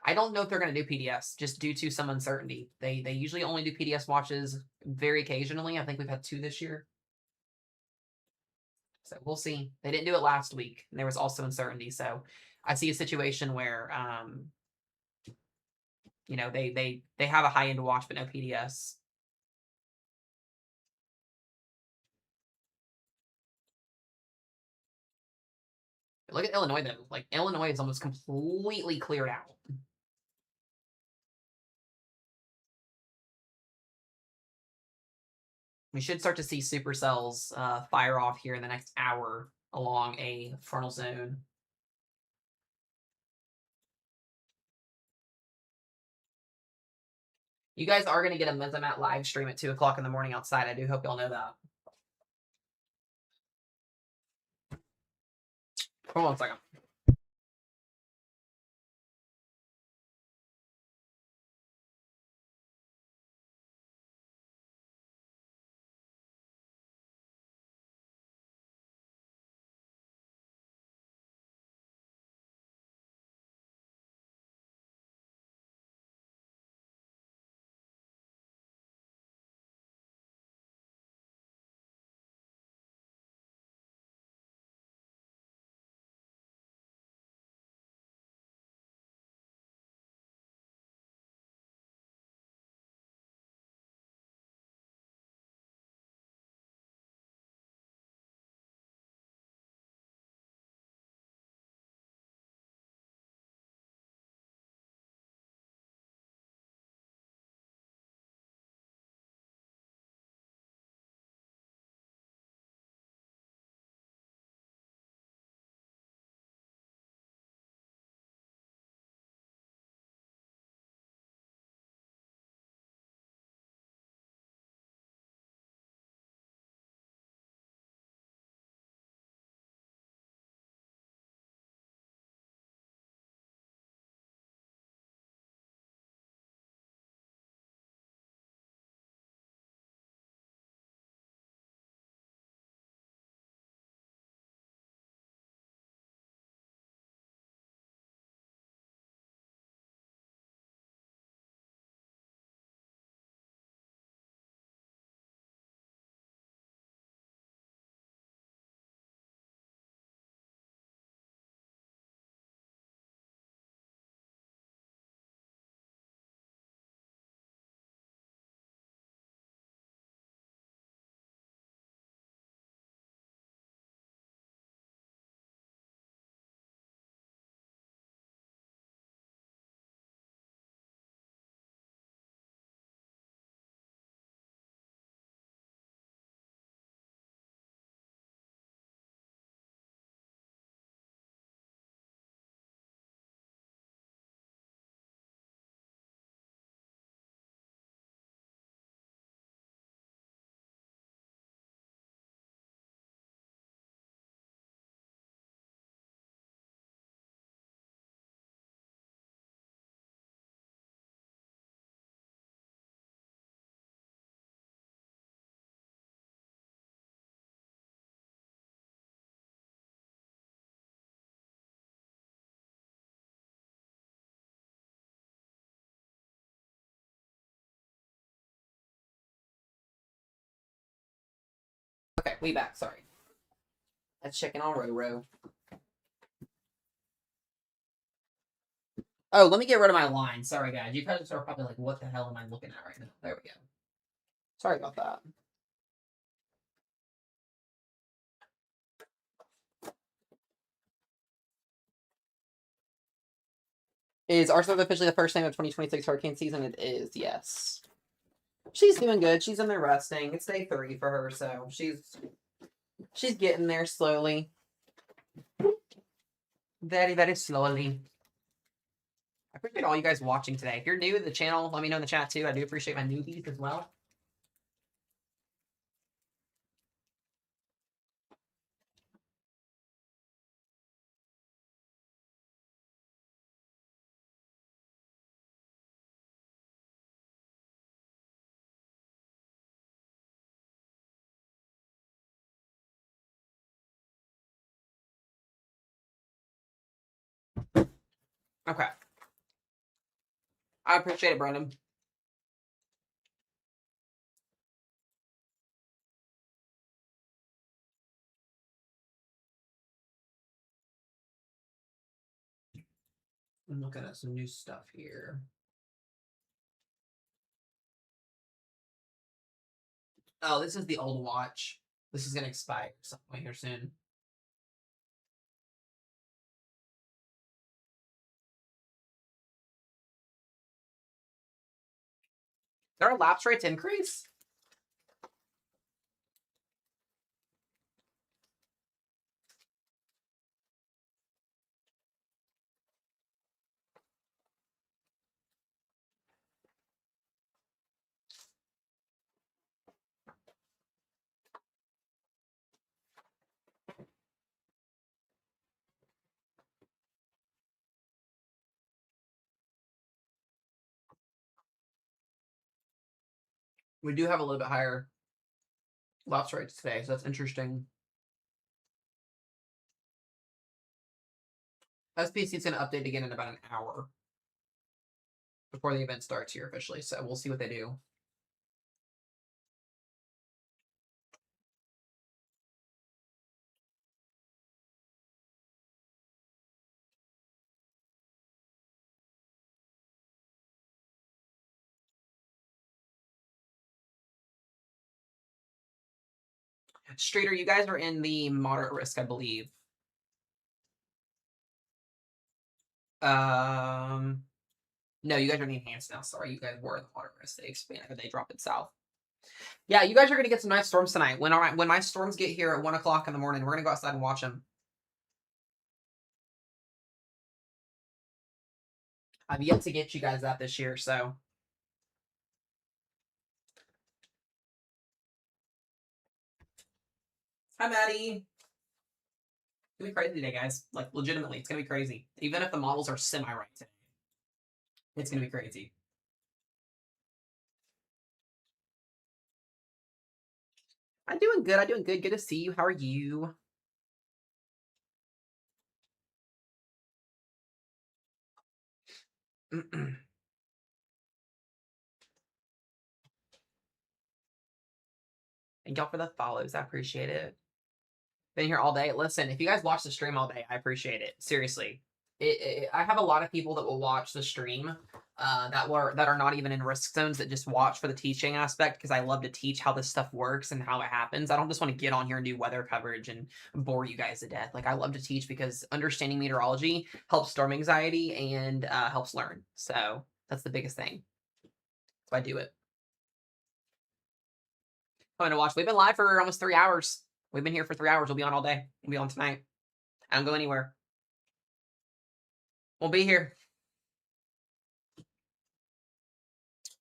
I don't know if they're going to do PDS just due to some uncertainty. They usually only do PDS watches very occasionally. I think we've had 2 this year. So we'll see. They didn't do it last week, and there was also uncertainty. So I see a situation where they have a high end watch but no PDS. But look at Illinois though. Like, Illinois is almost completely cleared out. We should start to see supercells fire off here in the next hour along a frontal zone. You guys are going to get a Mesomat live stream at 2 o'clock in the morning outside. I do hope y'all know that. Hold on a second. We back, sorry. That's chicken on row. Oh, let me get rid of my line. Sorry, guys. You guys are probably like, what the hell am I looking at right now? There we go. Sorry about that. Is Arsenal officially the first name of 2026 hurricane season? It is, yes. She's doing good. She's in there resting. It's day 3 for her, so she's getting there slowly. Very, very slowly. I appreciate all you guys watching today. If you're new to the channel, let me know in the chat too. I do appreciate my newbies as well. Okay. I appreciate it, Brandon. I'm looking at some new stuff here. Oh, this is the old watch. This is going to expire some point here soon. There are lapse rates increase? We do have a little bit higher lapse rates today, so that's interesting. SPC is going to update again in about an hour before the event starts here officially, so we'll see what they do. Streeter, you guys are in the moderate risk, I believe. No, you guys are in the enhanced now. Sorry, you guys were in the moderate risk. They expanded. They dropped it south. Yeah, you guys are gonna get some nice storms tonight. When my storms get here at 1 o'clock in the morning, we're gonna go outside and watch them. I've yet to get you guys that this year, so. Hi, Maddie. It's gonna be crazy today, guys. Like, legitimately, it's gonna be crazy. Even if the models are semi-right today, it's gonna be crazy. I'm doing good. I'm doing good. Good to see you. How are you? Thank y'all for the follows. I appreciate it. Been here all day. Listen, if you guys watch the stream all day, I appreciate it. Seriously. I have a lot of people that will watch the stream that are not even in risk zones, that just watch for the teaching aspect, because I love to teach how this stuff works and how it happens. I don't just want to get on here and do weather coverage and bore you guys to death. Like, I love to teach because understanding meteorology helps storm anxiety and helps learn. So that's the biggest thing. So I do it. I'm going to watch. We've been live for almost 3 hours. We've been here for 3 hours. We'll be on all day. We'll be on tonight. I don't go anywhere. We'll be here.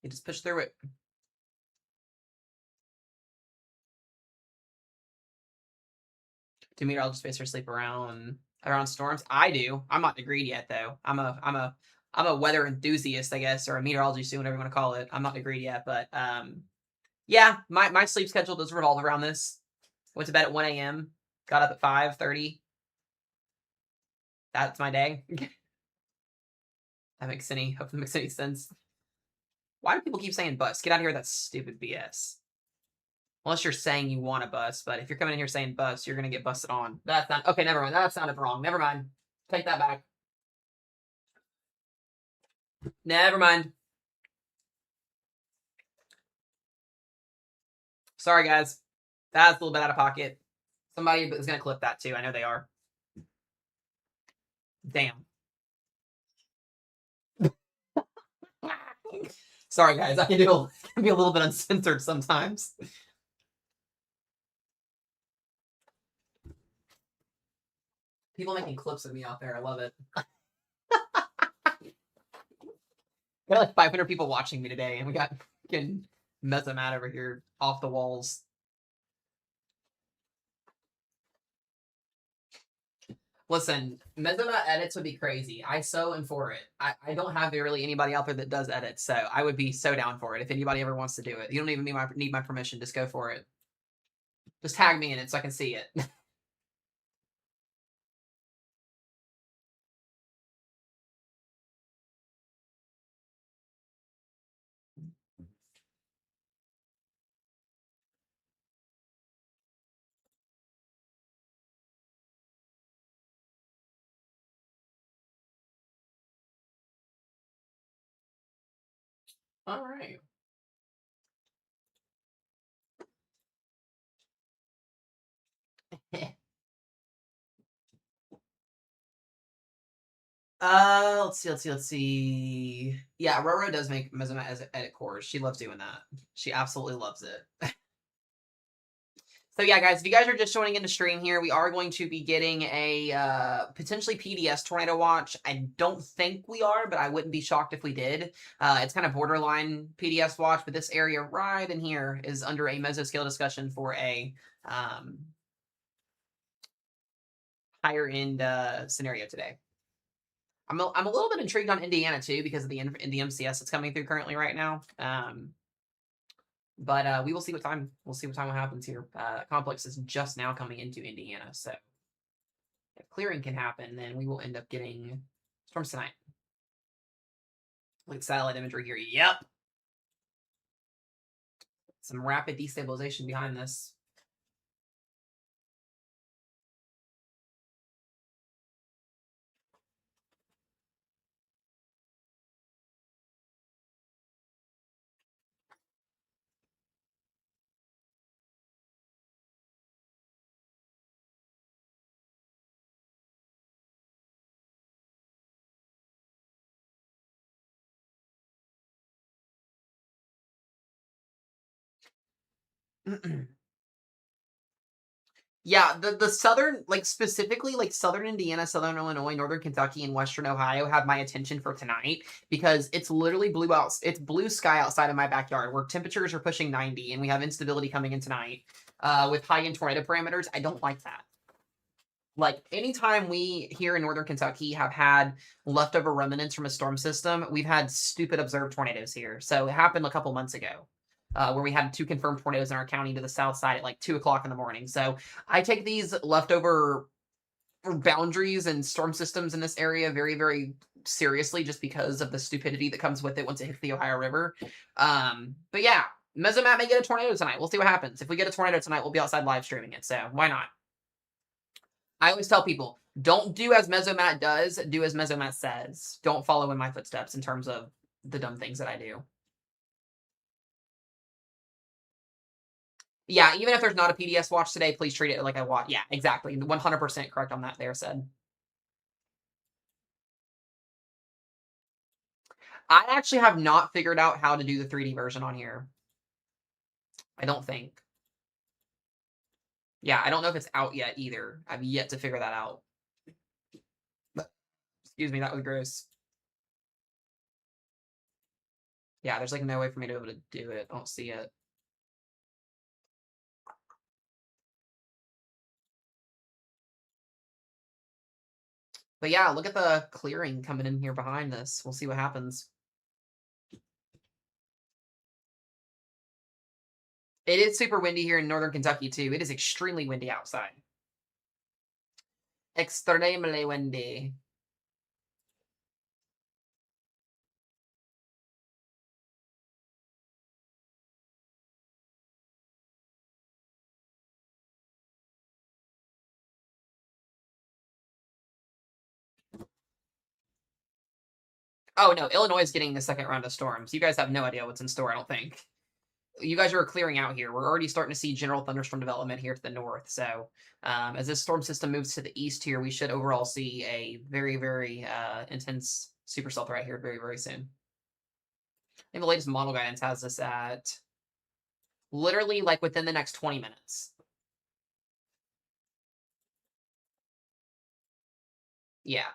You just push through it. Do meteorologists base their sleep around storms? I do. I'm not degreed yet, though. I'm a weather enthusiast, I guess, or a meteorology student, whatever you want to call it. I'm not degreed yet, but yeah, my sleep schedule does revolve around this. Went to bed at 1 a.m. Got up at 5:30. That's my day. Hope that makes any sense. Why do people keep saying bus? Get out of here, that's stupid BS. Unless you're saying you want a bus, but if you're coming in here saying bus, you're gonna get busted on. That's not okay. Never mind. That sounded wrong. Never mind. Take that back. Never mind. Sorry, guys. That's a little bit out of pocket. Somebody is gonna clip that too. I know they are. Damn. Sorry, guys. I can be a little bit uncensored sometimes. People making clips of me out there. I love it. We got like 500 people watching me today, and we got fucking Mesomat over here off the walls. Listen, Mesomat edits would be crazy. I so am for it. I don't have really anybody out there that does edits, so I would be so down for it if anybody ever wants to do it. You don't even need my permission. Just go for it. Just tag me in it so I can see it. All right. Let's see. Yeah, Roro does make Mesomat as edit cores. She loves doing that. She absolutely loves it. So yeah, guys, if you guys are just joining in the stream here, we are going to be getting a potentially PDS tornado watch. I don't think we are, but I wouldn't be shocked if we did. It's kind of borderline PDS watch, but this area right in here is under a mesoscale discussion for a higher end scenario today. I'm a little bit intrigued on Indiana too because of the MCS that's coming through currently right now. But we will see what time happens here. Complex is just now coming into Indiana, so if clearing can happen, then we will end up getting storms tonight. Look at satellite imagery here. Yep. Some rapid destabilization behind this. Yeah, the southern, like specifically like southern Indiana, southern Illinois, northern Kentucky, and western Ohio have my attention for tonight because it's literally it's blue sky outside of my backyard where temperatures are pushing 90 and we have instability coming in tonight with high end tornado parameters. I don't like that. Like anytime we here in northern Kentucky have had leftover remnants from a storm system, we've had stupid observed tornadoes here. So it happened a couple months ago. Where we had 2 confirmed tornadoes in our county to the south side at like 2 o'clock in the morning. So I take these leftover boundaries and storm systems in this area very, very seriously just because of the stupidity that comes with it once it hits the Ohio River. But yeah, Mesomat may get a tornado tonight. We'll see what happens. If we get a tornado tonight, we'll be outside live streaming it. So why not? I always tell people, don't do as Mesomat does, do as Mesomat says. Don't follow in my footsteps in terms of the dumb things that I do. Yeah, even if there's not a PDS watch today, please treat it like a watch. Yeah, exactly. 100% correct on that there, said. I actually have not figured out how to do the 3D version on here. I don't think. Yeah, I don't know if it's out yet either. I've yet to figure that out. Excuse me, that was gross. Yeah, there's like no way for me to be able to do it. I don't see it. But yeah, look at the clearing coming in here behind this. We'll see what happens. It is super windy here in northern Kentucky too. It is extremely windy outside. Extremely windy. Oh, no, Illinois is getting the second round of storms. You guys have no idea what's in store, I don't think. You guys are clearing out here. We're already starting to see general thunderstorm development here to the north. So, as this storm system moves to the east here, we should overall see a very, very intense supercell threat here very, very soon. I think the latest model guidance has this at literally like within the next 20 minutes. Yeah.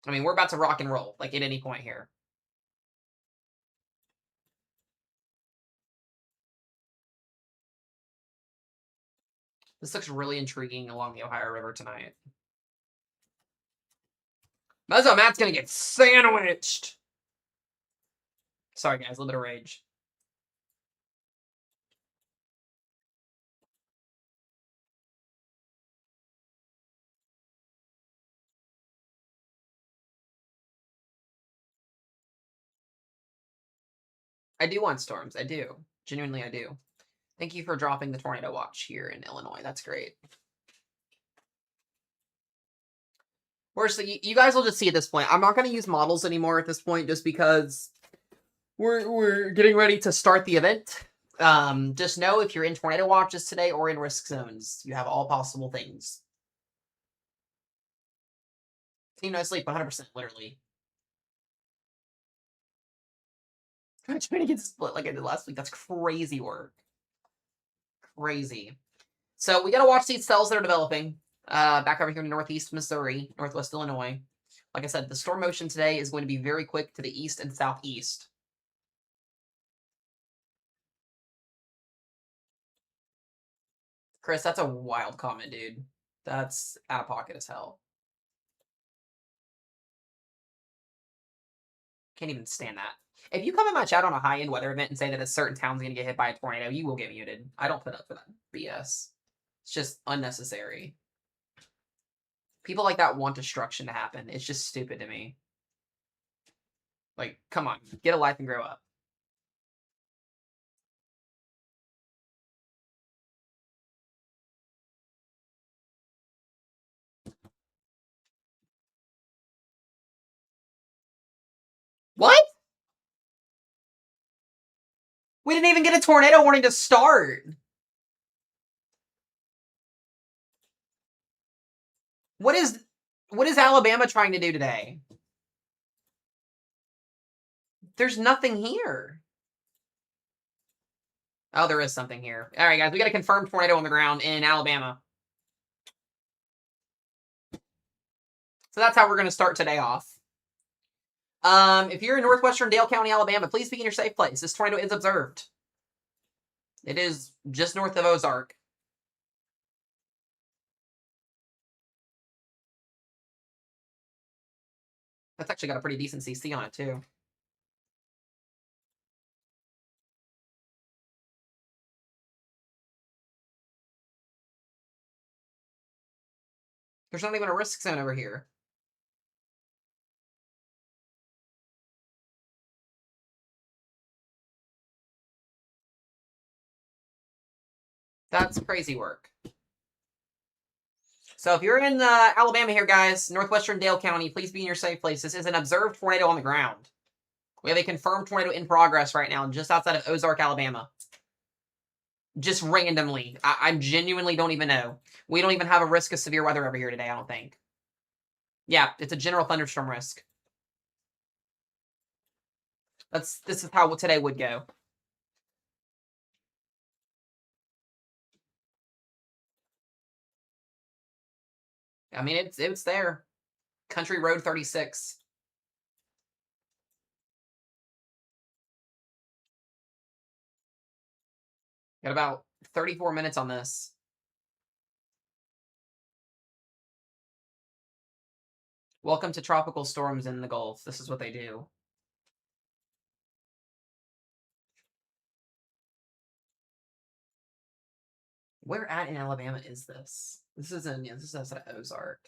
I mean, we're about to rock and roll, like, at any point here. This looks really intriguing along the Ohio River tonight. Mezzo Matt's gonna get sandwiched! Sorry, guys, a little bit of rage. I do want storms. I do. Genuinely, I do. Thank you for dropping the tornado watch here in Illinois. That's great. Worsley, you guys will just see at this point. I'm not going to use models anymore at this point just because we're getting ready to start the event. Just know if you're in tornado watches today or in risk zones, you have all possible things. Team no sleep, 100%, literally. I'm trying to get split like I did last week. That's crazy work. Crazy. So we got to watch these cells that are developing. Back over here in northeast Missouri, northwest Illinois. Like I said, the storm motion today is going to be very quick to the east and southeast. Chris, that's a wild comment, dude. That's out of pocket as hell. Can't even stand that. If you come in my chat on a high-end weather event and say that a certain town's going to get hit by a tornado, you will get muted. I don't put up for that BS. It's just unnecessary. People like that want destruction to happen. It's just stupid to me. Like, come on. Get a life and grow up. What? We didn't even get a tornado warning to start. What is Alabama trying to do today? There's nothing here. Oh, there is something here. All right, guys, we got a confirmed tornado on the ground in Alabama. So that's how we're going to start today off. If you're in northwestern Dale County, Alabama, please be in your safe place. This tornado is observed. It is just north of Ozark. That's actually got a pretty decent CC on it, too. There's not even a risk zone over here. That's crazy work. So if you're in Alabama here, guys, northwestern Dale County, please be in your safe place. This is an observed tornado on the ground. We have a confirmed tornado in progress right now, just outside of Ozark, Alabama. Just randomly. I genuinely don't even know. We don't even have a risk of severe weather over here today, I don't think. Yeah, it's a general thunderstorm risk. This is how today would go. I mean, it's there. Country Road 36. Got about 34 minutes on this. Welcome to tropical storms in the Gulf. This is what they do. Where at in Alabama is this? This is outside of Ozark.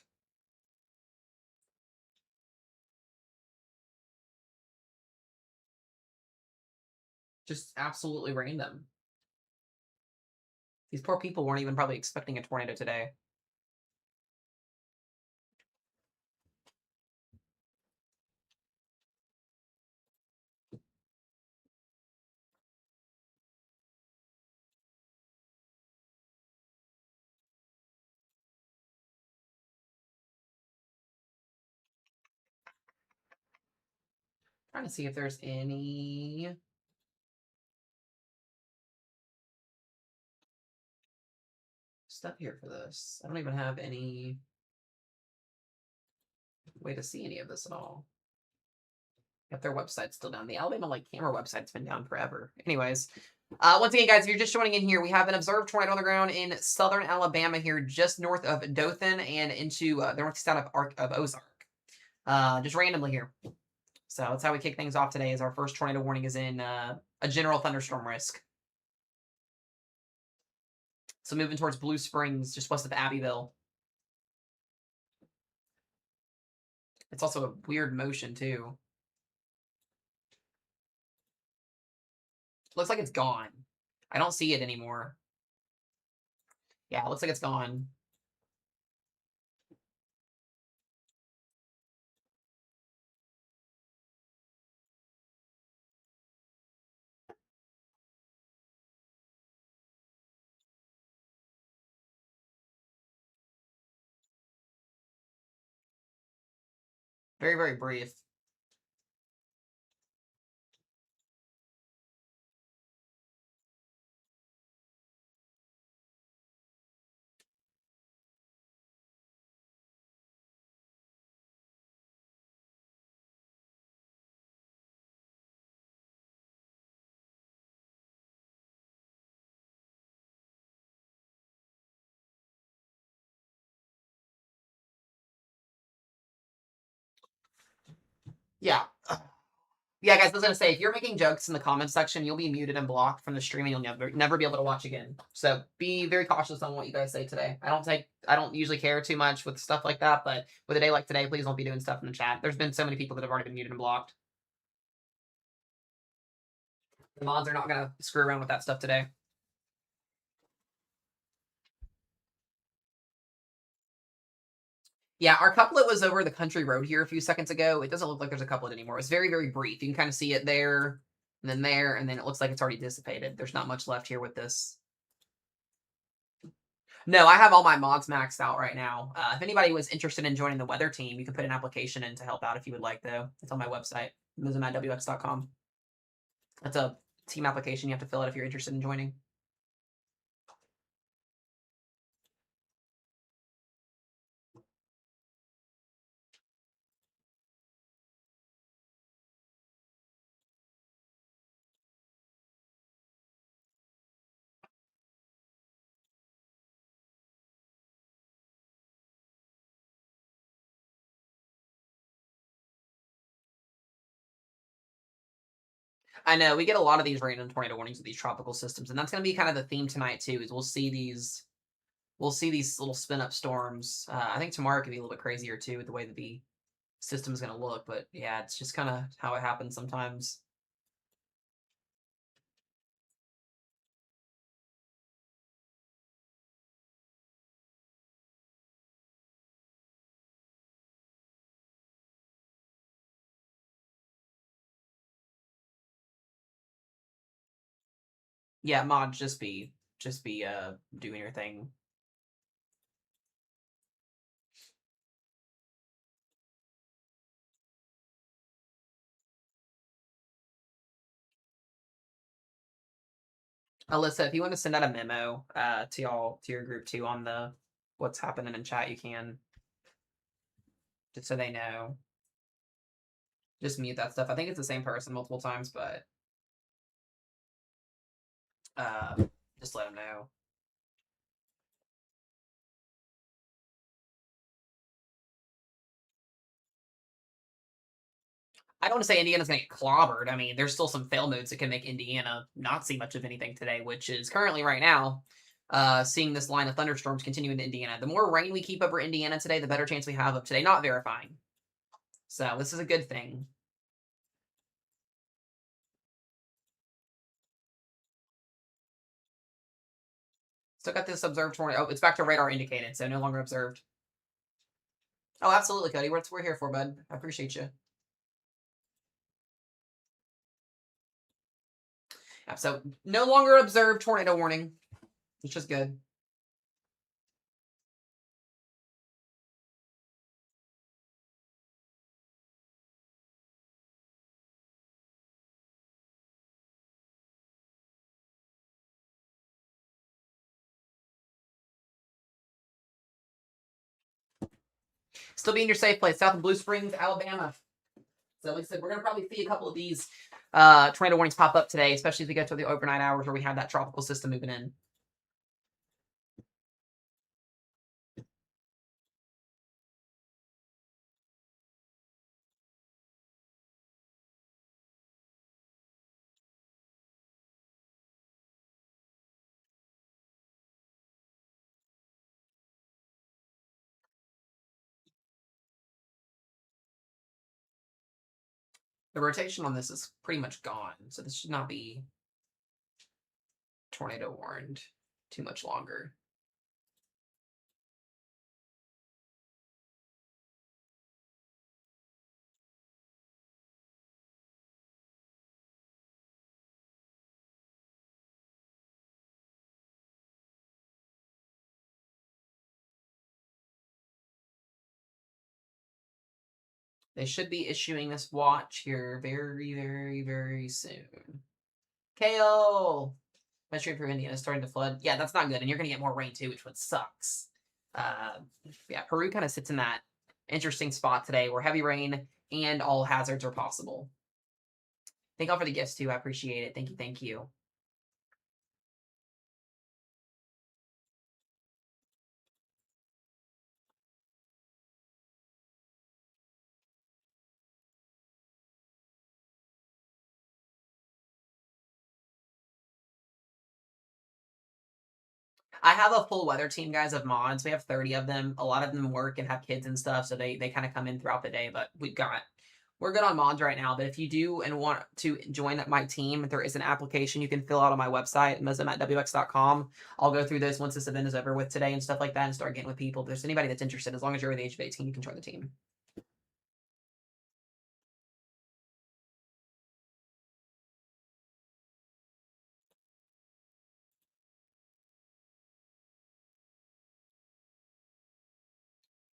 Just absolutely random. These poor people weren't even probably expecting a tornado today. Trying to see if there's any stuff here for this. I don't even have any way to see any of this at all. If their website's still down. The Alabama Lake Camera website's been down forever. Anyways, once again, guys, if you're just joining in here, we have an observed tornado on the ground in southern Alabama here, just north of Dothan and into the northeast side of Ozark. Just randomly here. So that's how we kick things off today. Is our first tornado warning is in a general thunderstorm risk. So moving towards Blue Springs, just west of Abbeville. It's also a weird motion too. Looks like it's gone. I don't see it anymore. Yeah, it looks like it's gone. Very, very brief. Yeah. Yeah, guys, I was gonna say, if you're making jokes in the comments section, you'll be muted and blocked from the stream, and you'll never be able to watch again. So be very cautious on what you guys say today. I don't usually care too much with stuff like that, but with a day like today, please don't be doing stuff in the chat. There's been so many people that have already been muted and blocked. The mods are not gonna screw around with that stuff today. Yeah, our couplet was over the country road here a few seconds ago. It doesn't look like there's a couplet anymore. It's very, very brief. You can kind of see it there, and then it looks like it's already dissipated. There's not much left here with this. No, I have all my mods maxed out right now. If anybody was interested in joining the weather team, you can put an application in to help out if you would like, though. It's on my website, mizzenwx.com. That's a team application. You have to fill out if you're interested in joining. I know we get a lot of these random tornado warnings with these tropical systems, and that's going to be kind of the theme tonight too. Is we'll see these little spin up storms. I think tomorrow could be a little bit crazier too with the way that the system is going to look. But yeah, it's just kind of how it happens sometimes. Yeah, mod, just be doing your thing. Alyssa, if you want to send out a memo to your group too on the what's happening in chat, you can, just so they know. Just mute that stuff. I think it's the same person multiple times, but just let them know. I don't want to say Indiana's going to get clobbered. I mean, there's still some fail modes that can make Indiana not see much of anything today, which is currently right now seeing this line of thunderstorms continue into Indiana. The more rain we keep over Indiana today, the better chance we have of today not verifying. So this is a good thing. Still got this observed tornado. Oh, it's back to radar indicated, so no longer observed. Oh, absolutely, Cody. We're here for, bud. I appreciate you. Yeah, so no longer observed tornado warning, which is good. Still be in your safe place, south of Blue Springs, Alabama. So like I said, we're gonna probably see a couple of these tornado warnings pop up today, especially as we get to the overnight hours where we have that tropical system moving in. The rotation on this is pretty much gone, so this should not be tornado warned too much longer. They should be issuing this watch here very, very, very soon. Kale! My stream for India is starting to flood. Yeah, that's not good, and you're going to get more rain too, which one sucks. Uh, yeah, Peru kind of sits in that interesting spot today where heavy rain and all hazards are possible. Thank all for the gifts too. I appreciate it. Thank you. Thank you. I have a full weather team, guys, of mods. We have 30 of them. A lot of them work and have kids and stuff, so they kind of come in throughout the day. But we're good on mods right now. But if you do and want to join my team, there is an application you can fill out on my website, mizm@wx.com. I'll go through this once this event is over with today and stuff like that, and start getting with people. If there's anybody that's interested, as long as you're over the age of 18, you can join the team.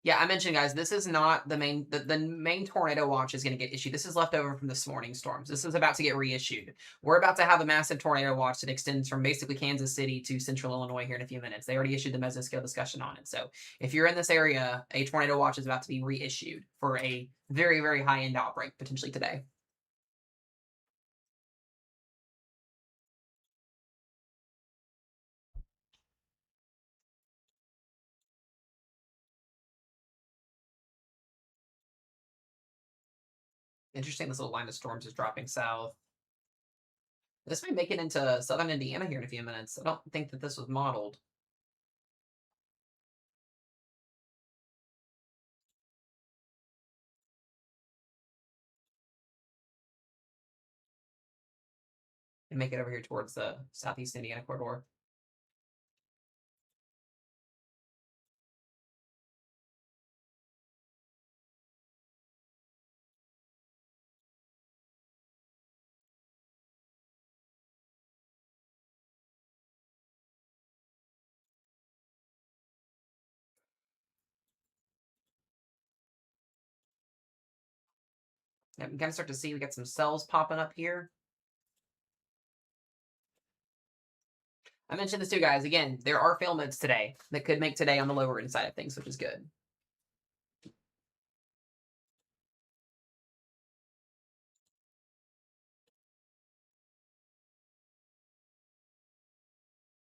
Yeah, I mentioned, guys, this is not the main. The main tornado watch is going to get issued. This is left over from this morning storms. This is about to get reissued. We're about to have a massive tornado watch that extends from basically Kansas City to central Illinois here in a few minutes. They already issued the mesoscale discussion on it. So if you're in this area, a tornado watch is about to be reissued for a very, very high end outbreak potentially today. Interesting. This little line of storms is dropping south. This may make it into southern Indiana here in a few minutes. I don't think that this was modeled. And make it over here towards the southeast Indiana corridor. Yeah, we kind of start to see we got some cells popping up here. I mentioned this too, guys. Again, there are fail modes today that could make today on the lower end side of things, which is good.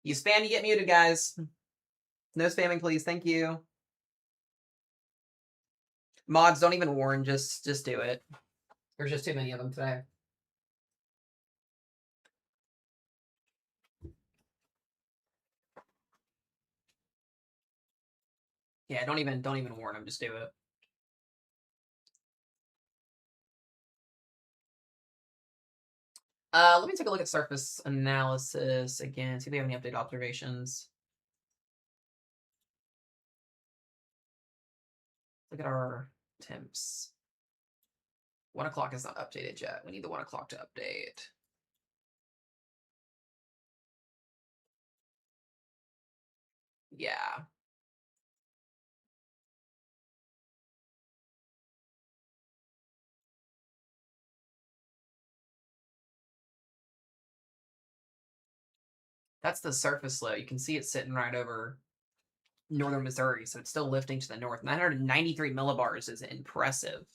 You spam, you get muted, guys. No spamming, please. Thank you. Mods, don't even warn. Just do it. There's just too many of them today. Yeah, don't even warn them. Just do it. Let me take a look at surface analysis again. See if they have any updated observations. Look at our temps. 1 o'clock is not updated yet. We need the 1 o'clock to update. Yeah. That's the surface low. You can see it sitting right over northern Missouri, so it's still lifting to the north. 993 millibars is impressive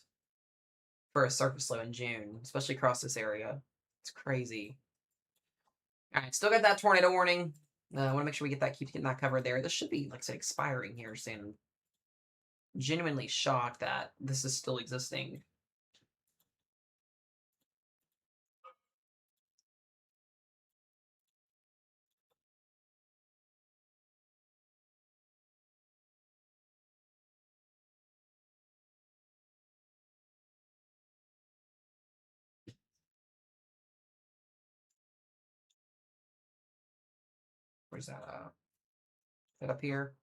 for a surface low in June, especially across this area. It's crazy. All right, still got that tornado warning. I want to make sure we get that, keep getting that covered there. This should be, like I said, expiring here soon. Genuinely shocked that this is still existing. Where's that? Is that up here?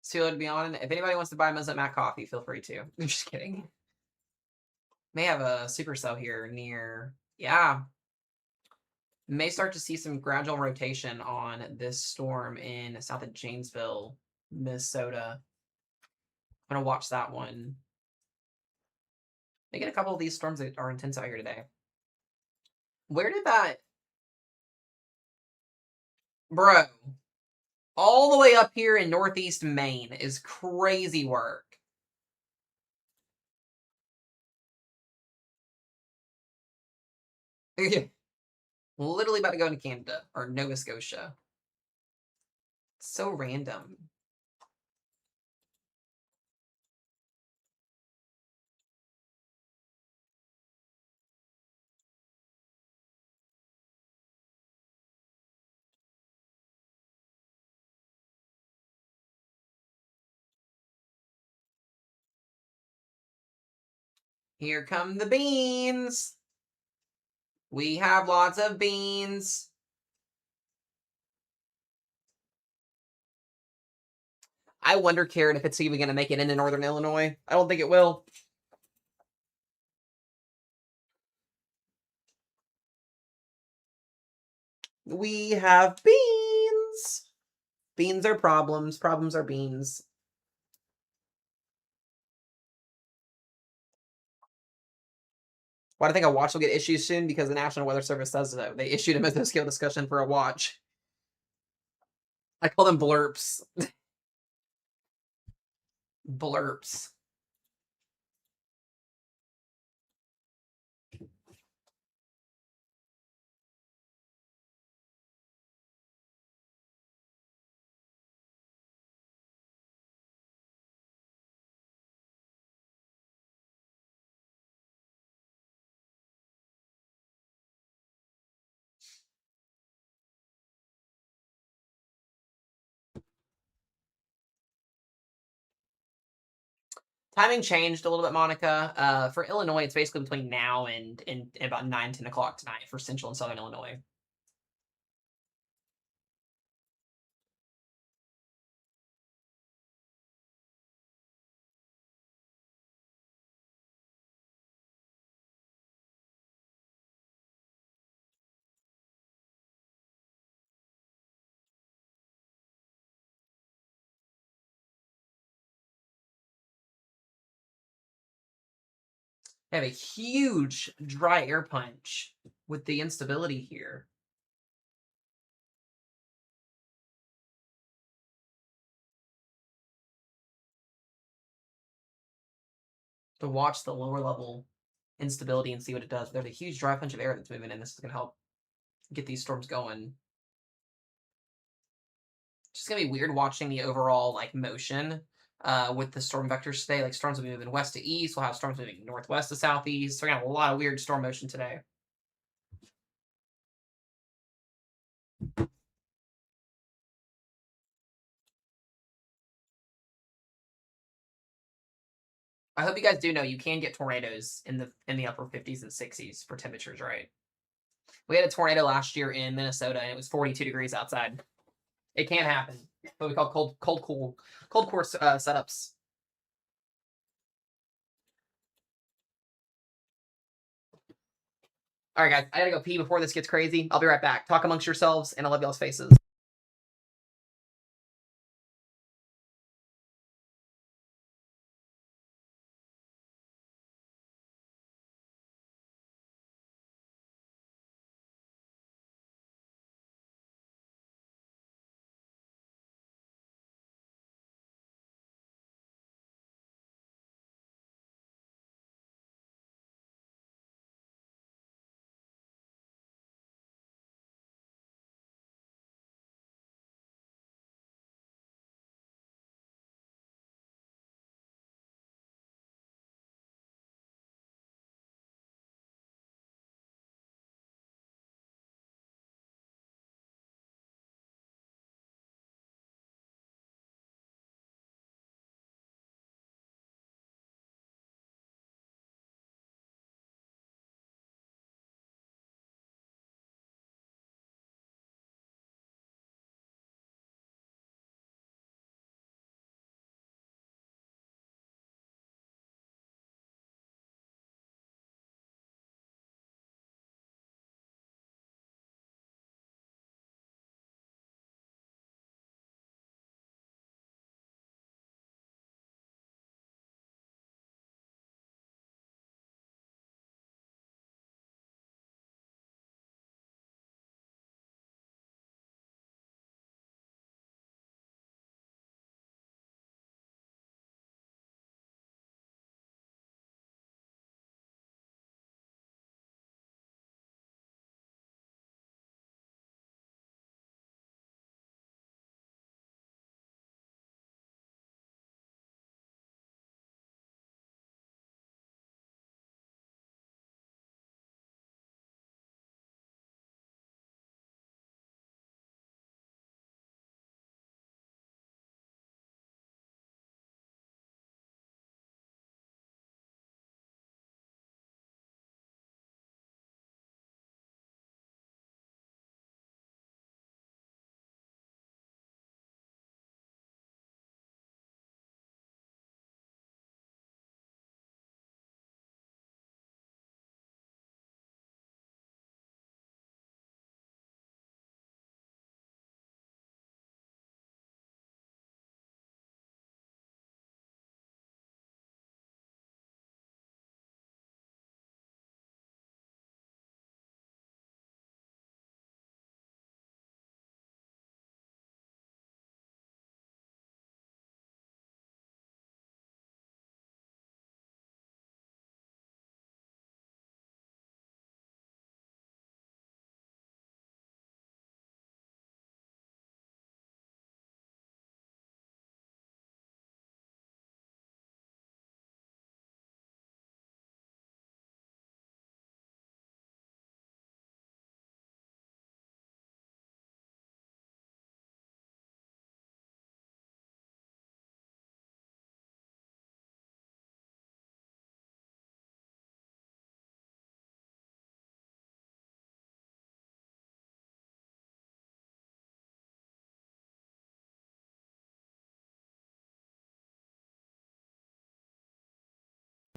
So to be on. If anybody wants to buy Meslet Mac coffee, feel free to. I'm just kidding. May have a supercell here near. Yeah. May start to see some gradual rotation on this storm in south of Janesville, Minnesota. I'm gonna watch that one. They get a couple of these storms that are intense out here today. Where did that, bro? All the way up here in northeast Maine is crazy work. Literally about to go into Canada or Nova Scotia. So random. Here come the beans. We have lots of beans. I wonder, Karen, if it's even going to make it into northern Illinois. I don't think it will. We have beans. Beans are problems. Problems are beans. Why do I think a watch will get issued soon? Because the National Weather Service says so. They issued a mesoscale discussion for a watch. I call them blurps. Blurps. Timing changed a little bit, Monica. For Illinois, it's basically between now and about 9, 10 o'clock tonight for central and southern Illinois. They have a huge dry air punch with the instability here. To watch the lower level instability and see what it does. There's a huge dry punch of air that's moving in. This is going to help get these storms going. It's just going to be weird watching the overall like motion with the storm vectors today. Like storms will be moving west to east. We'll have storms moving northwest to southeast. So we're going to have a lot of weird storm motion today. I hope you guys do know you can get tornadoes in the upper 50s and 60s for temperatures, right? We had a tornado last year in Minnesota and it was 42 degrees outside. It can happen. What we call cold core setups. All right, guys, I gotta go pee before this gets crazy. I'll be right back. Talk amongst yourselves, and I love y'all's faces.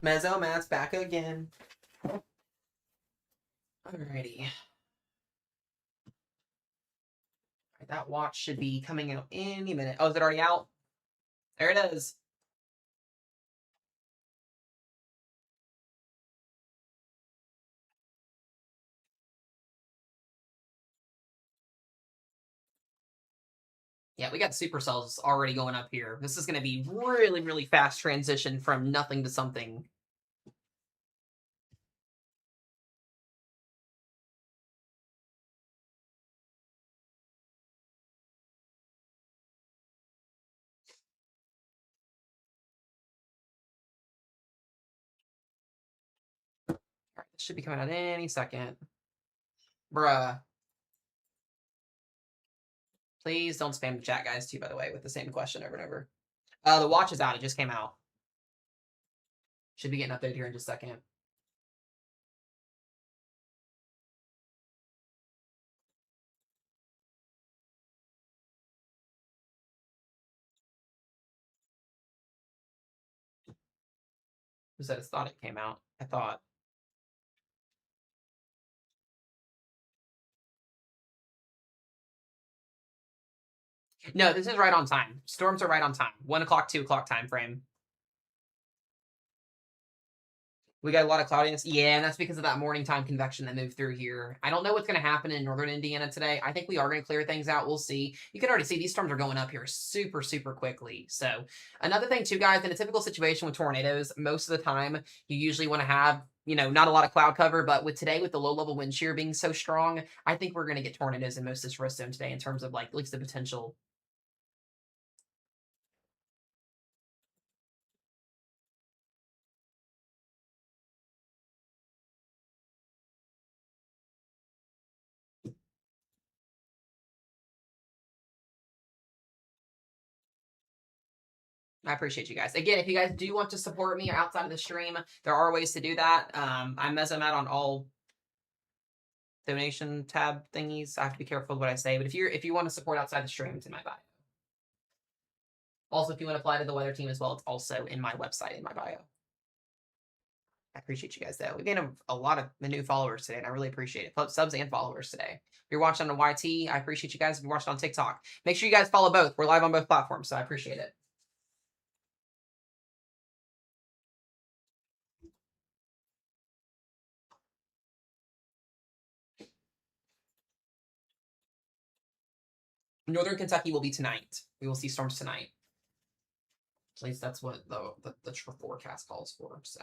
Mezzo Matt's back again. Alrighty. That watch should be coming out any minute. Oh, is it already out? There it is. Yeah, we got supercells already going up here. This is going to be really, really fast transition from nothing to something. All right, this should be coming out any second. Bruh. Please don't spam the chat, guys, too, by the way, with the same question over and over. The watch is out. It just came out. Should be getting updated here in just a second. Who said it thought it came out? I thought. No, this is right on time. Storms are right on time. 1 o'clock, 2 o'clock time frame. We got a lot of cloudiness. Yeah, and that's because of that morning time convection that moved through here. I don't know what's going to happen in northern Indiana today. I think we are going to clear things out. We'll see. You can already see these storms are going up here super, super quickly. So another thing too, guys, in a typical situation with tornadoes, most of the time you usually want to have, not a lot of cloud cover. But with today, with the low level wind shear being so strong, I think we're going to get tornadoes in most of this risk zone today in terms of at least the potential. I appreciate you guys. Again, if you guys do want to support me outside of the stream, there are ways to do that. I'm messing out on all donation tab thingies. I have to be careful with what I say, but if you want to support outside the stream, it's in my bio. Also, if you want to apply to the weather team as well, it's also in my website in my bio. I appreciate you guys though. We gained a lot of the new followers today, and I really appreciate it. Subs and followers today. If you're watching on YT, I appreciate you guys. If you're watching on TikTok, make sure you guys follow both. We're live on both platforms, so I appreciate it. Northern Kentucky will be tonight. We will see storms tonight. At least that's what the forecast calls for. So.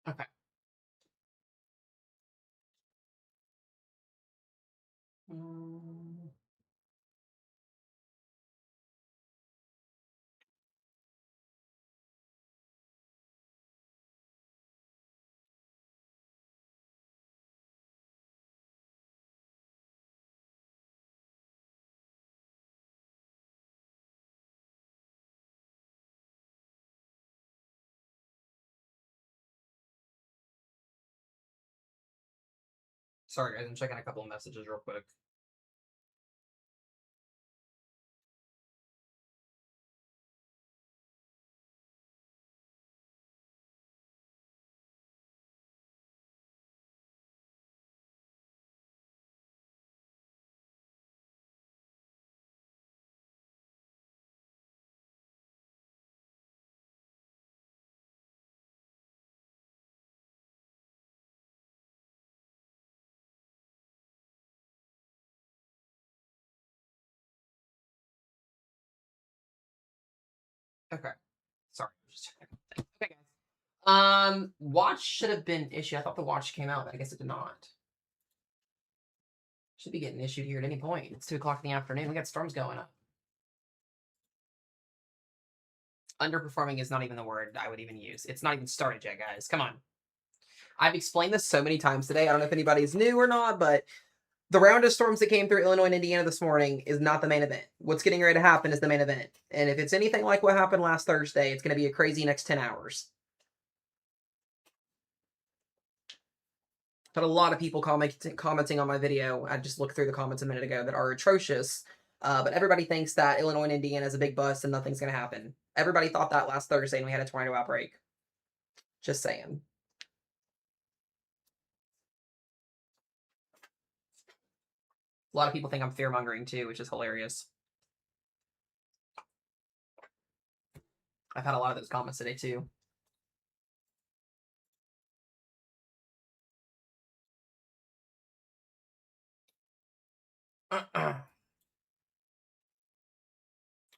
Okay. Sorry, guys. I'm checking a couple of messages real quick. Okay. Sorry. Just checking. Okay, guys. Watch should have been issued. I thought the watch came out, but I guess it did not. Should be getting issued here at any point. It's 2 o'clock in the afternoon. We got storms going up. Underperforming is not even the word I would even use. It's not even started yet, guys. Come on. I've explained this so many times today. I don't know if anybody's new or not, but the round of storms that came through Illinois and Indiana this morning is not the main event. What's getting ready to happen is the main event. And if it's anything like what happened last Thursday, it's going to be a crazy next 10 hours. Had a lot of people commenting on my video. I just looked through the comments a minute ago that are atrocious. But everybody thinks that Illinois and Indiana is a big bust and nothing's going to happen. Everybody thought that last Thursday and we had a tornado outbreak. Just saying. A lot of people think I'm fear-mongering too, which is hilarious. I've had a lot of those comments today too.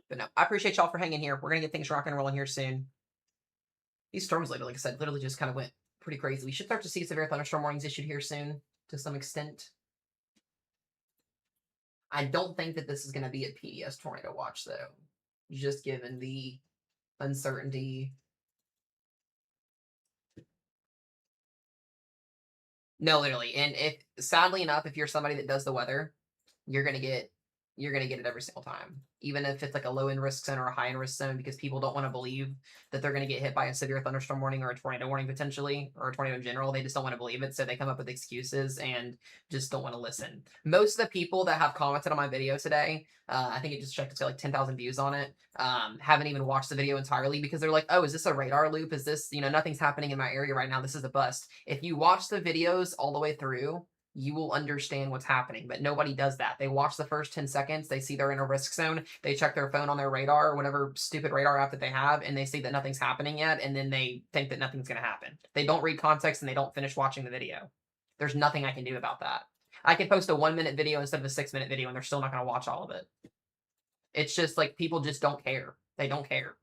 But no, I appreciate y'all for hanging here. We're going to get things rocking and rolling here soon. These storms lately, like I said, literally just kind of went pretty crazy. We should start to see severe thunderstorm warnings issued here soon to some extent. I don't think that this is going to be a PDS tornado watch, though, just given the uncertainty. No, literally. And if sadly enough, if you're somebody that does the weather, you're gonna get it every single time. Even if it's like a low end risk zone or a high end risk zone, because people don't want to believe that they're gonna get hit by a severe thunderstorm warning or a tornado warning potentially, or a tornado in general. They just don't want to believe it. So they come up with excuses and just don't want to listen. Most of the people that have commented on my video today, I think it just checked, it's got like 10,000 views on it, haven't even watched the video entirely because they're like, oh, is this a radar loop? Is this, nothing's happening in my area right now. This is a bust. If you watch the videos all the way through, you will understand what's happening. But nobody does that. They watch the first 10 seconds. They see they're in a risk zone. They check their phone on their radar or whatever stupid radar app that they have, and they see that nothing's happening yet, and then they think that nothing's going to happen. They don't read context, and they don't finish watching the video. There's nothing I can do about that. I can post a 1-minute video instead of a 6-minute video, and they're still not going to watch all of it. It's just like people just don't care. They don't care.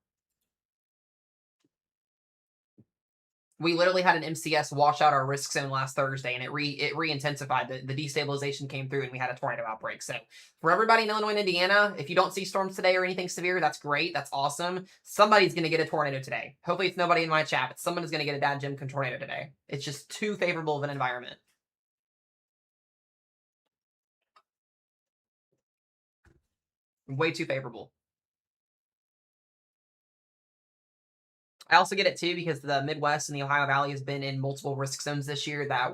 We literally had an MCS wash out our risk zone last Thursday, and it re-intensified. The destabilization came through, and we had a tornado outbreak. So for everybody in Illinois and Indiana, if you don't see storms today or anything severe, that's great. That's awesome. Somebody's going to get a tornado today. Hopefully it's nobody in my chat, but someone is going to get a Dad Jim tornado today. It's just too favorable of an environment. Way too favorable. I also get it too because the Midwest and the Ohio Valley has been in multiple risk zones this year that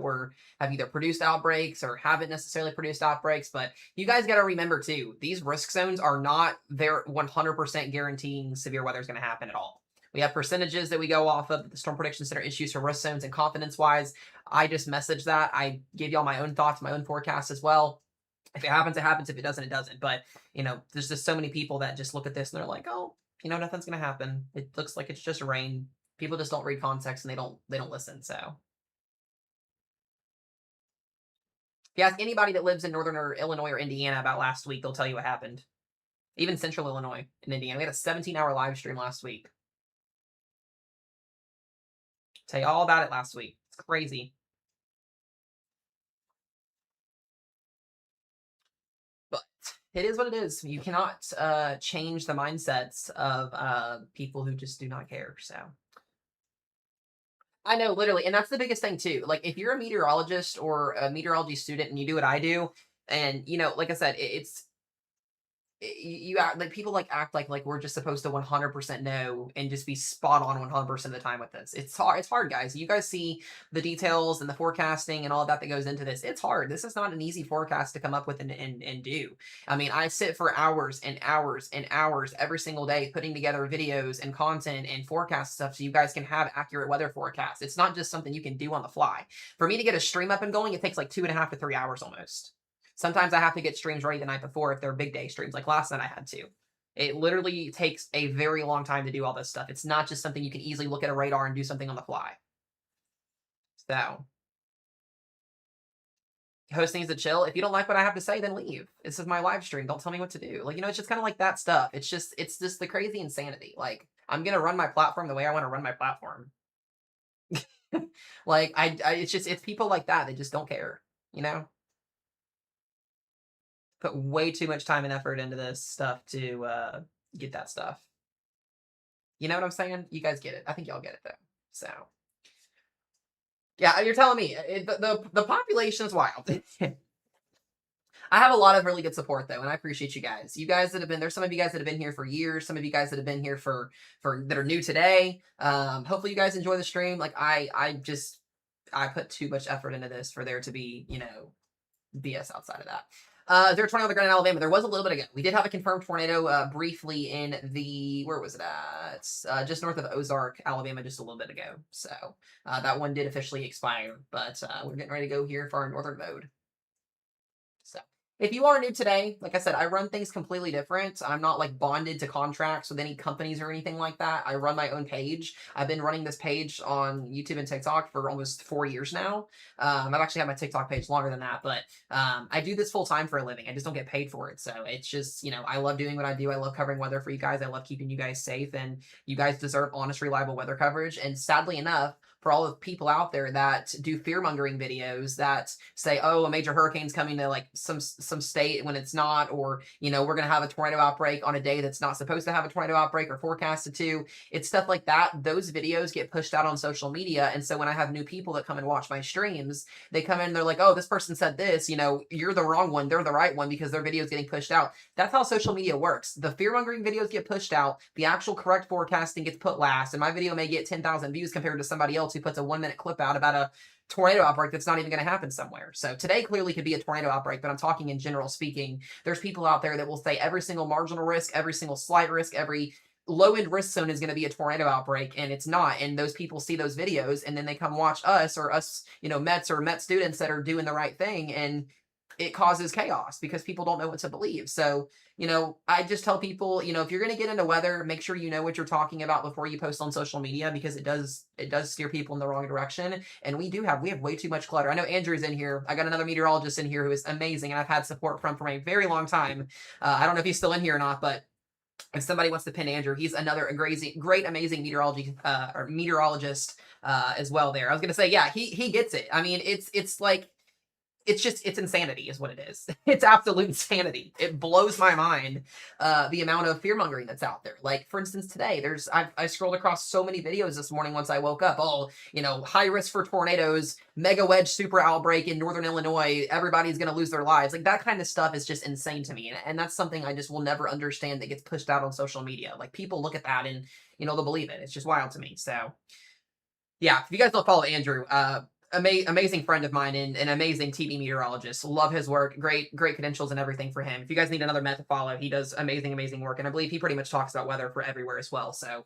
have either produced outbreaks or haven't necessarily produced outbreaks. But you guys got to remember too, these risk zones are not there 100% guaranteeing severe weather is going to happen at all. We have percentages that we go off of. The Storm Prediction Center issues for risk zones and confidence-wise. I just message that. I give y'all my own thoughts, my own forecast as well. If it happens, it happens. If it doesn't, it doesn't. But, there's just so many people that just look at this and they're like, oh, nothing's going to happen. It looks like it's just rain. People just don't read context and they don't listen. So if you ask anybody that lives in northern or Illinois or Indiana about last week, they'll tell you what happened. Even central Illinois and Indiana. We had a 17-hour live stream last week. Tell you all about it last week. It's crazy. But it is what it is. You cannot change the mindsets of people who just do not care. So I know, literally, and that's the biggest thing too. Like, if you're a meteorologist or a meteorology student and you do what I do, and like I said, you act like people act like we're just supposed to 100% know and just be spot on 100% of the time with this. It's hard, guys. You guys see the details and the forecasting and all of that goes into this. It's hard. This is not an easy forecast to come up with and do. I mean, I sit for hours and hours and hours every single day putting together videos and content and forecast stuff so you guys can have accurate weather forecasts. It's not just something you can do on the fly. For me to get a stream up and going, it takes like 2.5 to 3 hours almost. Sometimes I have to get streams ready the night before if they're big day streams. Like last night I had to. It literally takes a very long time to do all this stuff. It's not just something you can easily look at a radar and do something on the fly. So, host needs to chill. If you don't like what I have to say, then leave. This is my live stream. Don't tell me what to do. Like, it's just kind of like that stuff. It's just the crazy insanity. Like, I'm gonna run my platform the way I want to run my platform. Like it's just it's people like that. They just don't care. You know, put way too much time and effort into this stuff to get that stuff. You know what I'm saying? You guys get it. I think y'all get it though. So yeah, you're telling me the population is wild. I have a lot of really good support though, and I appreciate you guys. You guys that have been there's some of you guys that have been here for years, some of you guys that have been here for that are new today. Hopefully you guys enjoy the stream. Like I put too much effort into this for there to be, BS outside of that. There were tornado on the ground in Alabama. There was a little bit ago. We did have a confirmed tornado briefly in where was it at? Just north of Ozark, Alabama, just a little bit ago. So that one did officially expire, but we're getting ready to go here for our northern mode. So if you are new today, like I said, I run things completely different. I'm not like bonded to contracts with any companies or anything like that. I run my own page. I've been running this page on YouTube and TikTok for almost 4 years now. I've actually had my TikTok page longer than that, but I do this full time for a living. I just don't get paid for it. So it's just, I love doing what I do. I love covering weather for you guys. I love keeping you guys safe, and you guys deserve honest, reliable weather coverage. And sadly enough, for all the people out there that do fear mongering videos that say, oh, a major hurricane's coming to like some state when it's not, or we're gonna have a tornado outbreak on a day that's not supposed to have a tornado outbreak or forecasted to. It's stuff like that. Those videos get pushed out on social media, and so when I have new people that come and watch my streams, they come in and they're like, oh, this person said this, you're the wrong one, they're the right one because their video is getting pushed out. That's how social media works. The fear mongering videos get pushed out, the actual correct forecasting gets put last, and my video may get 10,000 views compared to somebody else who puts a 1 minute clip out about a tornado outbreak that's not even going to happen somewhere. So today clearly could be a tornado outbreak, but I'm talking in general speaking. There's people out there that will say every single marginal risk, every single slight risk, every low end risk zone is going to be a tornado outbreak, and it's not. And those people see those videos and then they come watch us, or us, Mets or Met students that are doing the right thing, and it causes chaos because people don't know what to believe. So, I just tell people, if you're going to get into weather, make sure you know what you're talking about before you post on social media, because it does steer people in the wrong direction. And we have way too much clutter. I know Andrew's in here. I got another meteorologist in here who is amazing, and I've had support from a very long time. I don't know if he's still in here or not, but if somebody wants to pin Andrew, he's another great, amazing meteorologist as well. There, I was gonna say, yeah, he gets it. I mean, it's like it's insanity is what it is. It's absolute insanity. It blows my mind the amount of fear mongering that's out there. Like, for instance, today I scrolled across so many videos this morning once I woke up. Oh, high risk for tornadoes, mega wedge super outbreak in northern Illinois, everybody's gonna lose their lives. Like, that kind of stuff is just insane to me, and that's something I just will never understand that gets pushed out on social media. Like, people look at that and they'll believe it. It's just wild to me. So yeah, if you guys don't follow Andrew, amazing friend of mine and an amazing TV meteorologist. Love his work. Great credentials and everything for him. If you guys need another Met to follow, he does amazing work, and I believe he pretty much talks about weather for everywhere as well. So,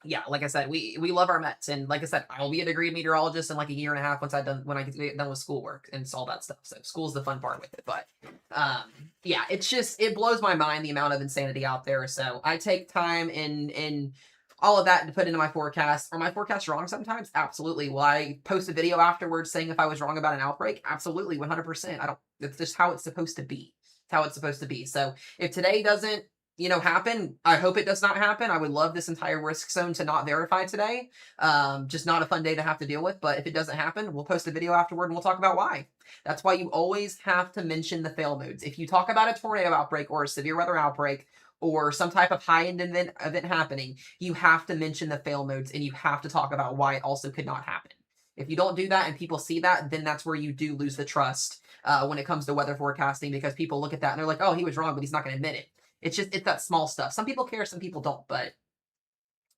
yeah, like I said, we love our Mets, and like I said, I'll be a degreed meteorologist in like a year and a half when I get done with schoolwork and all that stuff. So school's the fun part with it, but yeah, it blows my mind the amount of insanity out there. So I take time in all of that to put into my forecast. Are my forecasts wrong sometimes? Absolutely. Will I post a video afterwards saying if I was wrong about an outbreak? Absolutely, 100%. It's just how it's supposed to be. It's how it's supposed to be. So if today doesn't, happen, I hope it does not happen. I would love this entire risk zone to not verify today. Just not a fun day to have to deal with. But if it doesn't happen, we'll post a video afterward and we'll talk about why. That's why you always have to mention the fail modes. If you talk about a tornado outbreak or a severe weather outbreak, or some type of high-end event happening, you have to mention the fail modes, and you have to talk about why it also could not happen. If you don't do that and people see that, then that's where you do lose the trust when it comes to weather forecasting, because people look at that and they're like, oh, he was wrong, but he's not going to admit it. It's that small stuff. Some people care, some people don't, but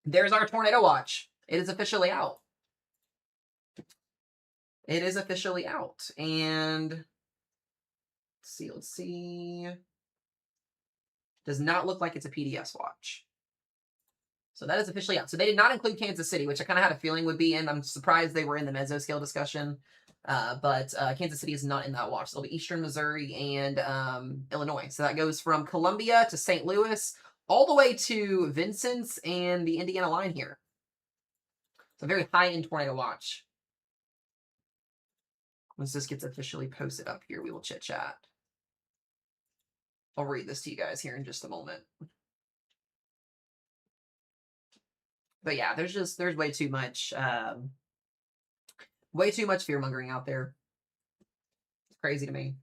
there's our tornado watch. It is officially out. It is officially out. And let's see. Does not look like it's a PDS watch. So that is officially out. So they did not include Kansas City, which I kind of had a feeling would be in. I'm surprised they were in the mesoscale discussion. But Kansas City is not in that watch. So it'll be Eastern Missouri and Illinois. So that goes from Columbia to St. Louis, all the way to Vincennes and the Indiana line here. It's a very high-end tornado watch. Once this gets officially posted up here, we will chit-chat. I'll read this to you guys here in just a moment. But yeah, there's way too much fear mongering out there. It's crazy to me.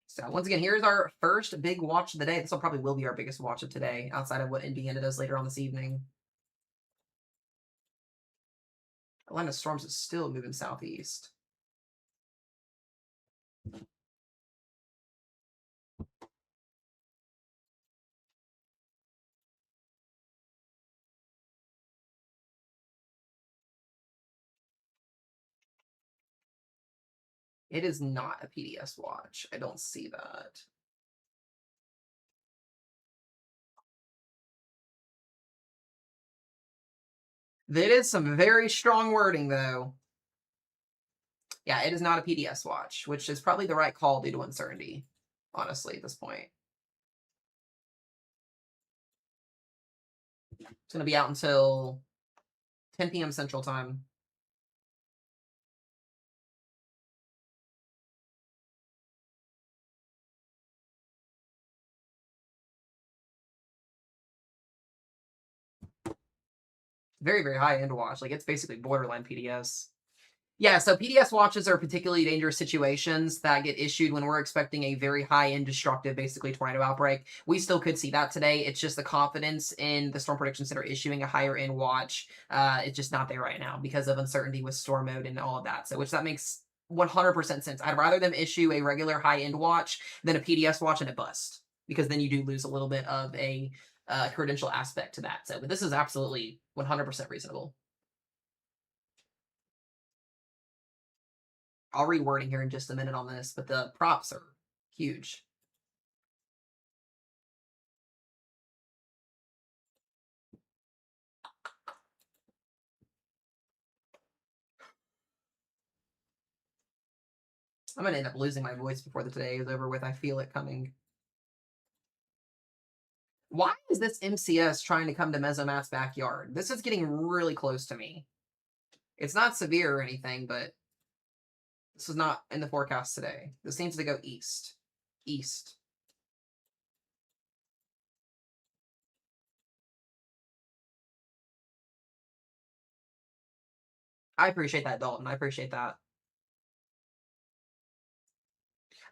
So once again, here's our first big watch of the day. This will be our biggest watch of today, outside of what Indiana does later on this evening. Atlanta Storms is still moving southeast. It is not a PDS watch. I don't see that. That is some very strong wording, though. Yeah, it is not a PDS watch, which is probably the right call due to uncertainty, honestly, at this point. It's going to be out until 10 p.m. Central Time. Very, very high-end watch. Like, it's basically borderline PDS. Yeah, so PDS watches are particularly dangerous situations that get issued when we're expecting a very high-end destructive, basically tornado outbreak. We still could see that today. It's just the confidence in the Storm Prediction Center issuing a higher-end watch. It's just not there right now because of uncertainty with storm mode and all of that. So, which that makes 100% sense. I'd rather them issue a regular high-end watch than a PDS watch and a bust, because then you do lose a little bit of a credential aspect to that. So, but this is absolutely 100% reasonable. I'll read wording here in just a minute on this, but the props are huge. I'm going to end up losing my voice before the day is over with. I feel it coming. Why is this MCS trying to come to Mesomat's backyard? This is getting really close to me. It's not severe or anything, but this is not in the forecast today. This seems to go east. East. I appreciate that, Dalton. I appreciate that.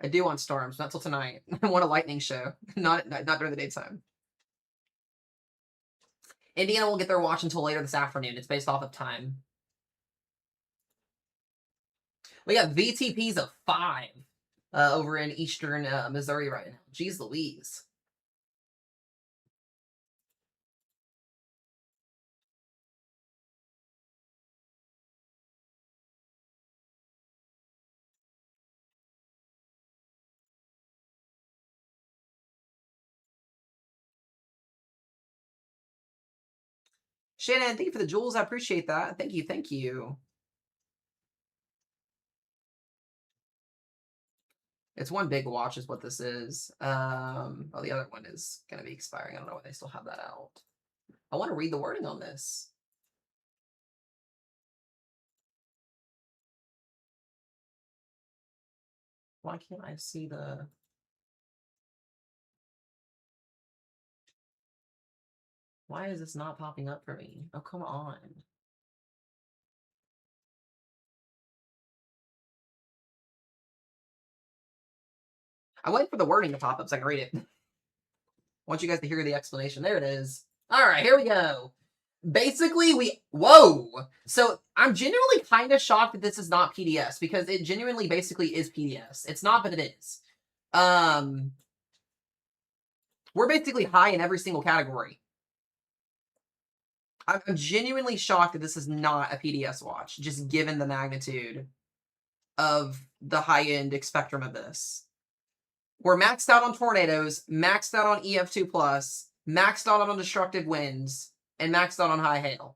I do want storms, not till tonight. I want a lightning show, not during the daytime. Indiana will get their watch until later this afternoon. It's based off of time. We got VTPs of 5 over in eastern Missouri right now. Jeez Louise. Shannon, thank you for the jewels. I appreciate that. Thank you. Thank you. It's one big watch is what this is. Oh, the other one is going to be expiring. I don't know why they still have that out. I want to read the wording on this. Why can't I see the... Why is this not popping up for me? Oh, come on. I wait for the wording to pop up so I can read it. I want you guys to hear the explanation. There it is. All right, here we go. Basically, whoa. So I'm genuinely kind of shocked that this is not PDS, because it genuinely basically is PDS. It's not, but it is. We're basically high in every single category. I'm genuinely shocked that this is not a PDS watch, just given the magnitude of the high-end spectrum of this. We're maxed out on tornadoes, maxed out on EF2+, maxed out on destructive winds, and maxed out on high hail.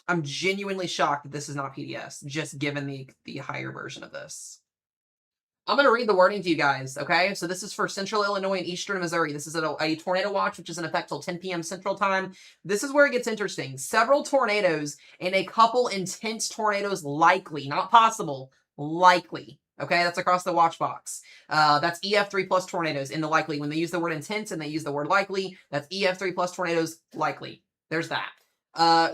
I'm genuinely shocked that this is not PDS, just given the higher version of this. I'm going to read the wording to you guys, okay? So this is for Central Illinois and Eastern Missouri. This is a tornado watch, which is in effect till 10 p.m. Central Time. This is where it gets interesting. Several tornadoes and a couple intense tornadoes likely, not possible, likely, Okay, that's across the watch box. That's EF3 plus tornadoes in the likely. When they use the word intense and they use the word likely, that's EF3 plus tornadoes likely. There's that.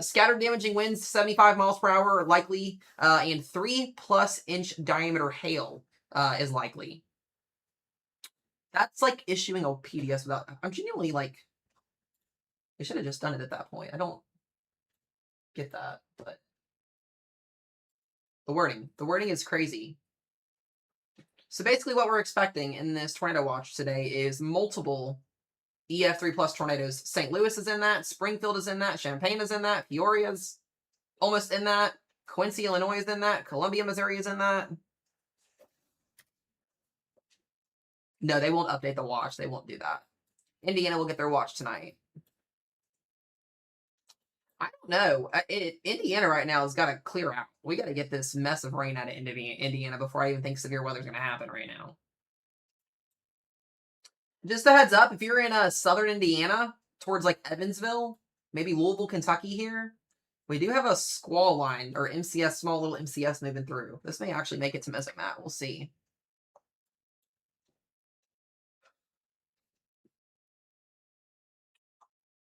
Scattered damaging winds, 75 miles per hour likely, and 3+ inch diameter hail is likely. That's like issuing a PDS without. I'm genuinely like, they should have just done it at that point. I don't get that, but the wording is crazy. So basically, what we're expecting in this tornado watch today is multiple EF3 plus tornadoes. St. Louis is in that. Springfield is in that. Champaign is in that. Peoria's almost in that. Quincy, Illinois is in that. Columbia, Missouri is in that. No, they won't update the watch. They won't do that. Indiana will get their watch tonight. I don't know. Indiana right now has got to clear out. We got to get this mess of rain out of Indiana before I even think severe weather's going to happen right now. Just a heads up, if you're in southern Indiana, towards like Evansville, maybe Louisville, Kentucky here, we do have a squall line, or MCS, small little MCS moving through. This may actually make it to Mesomat. We'll see.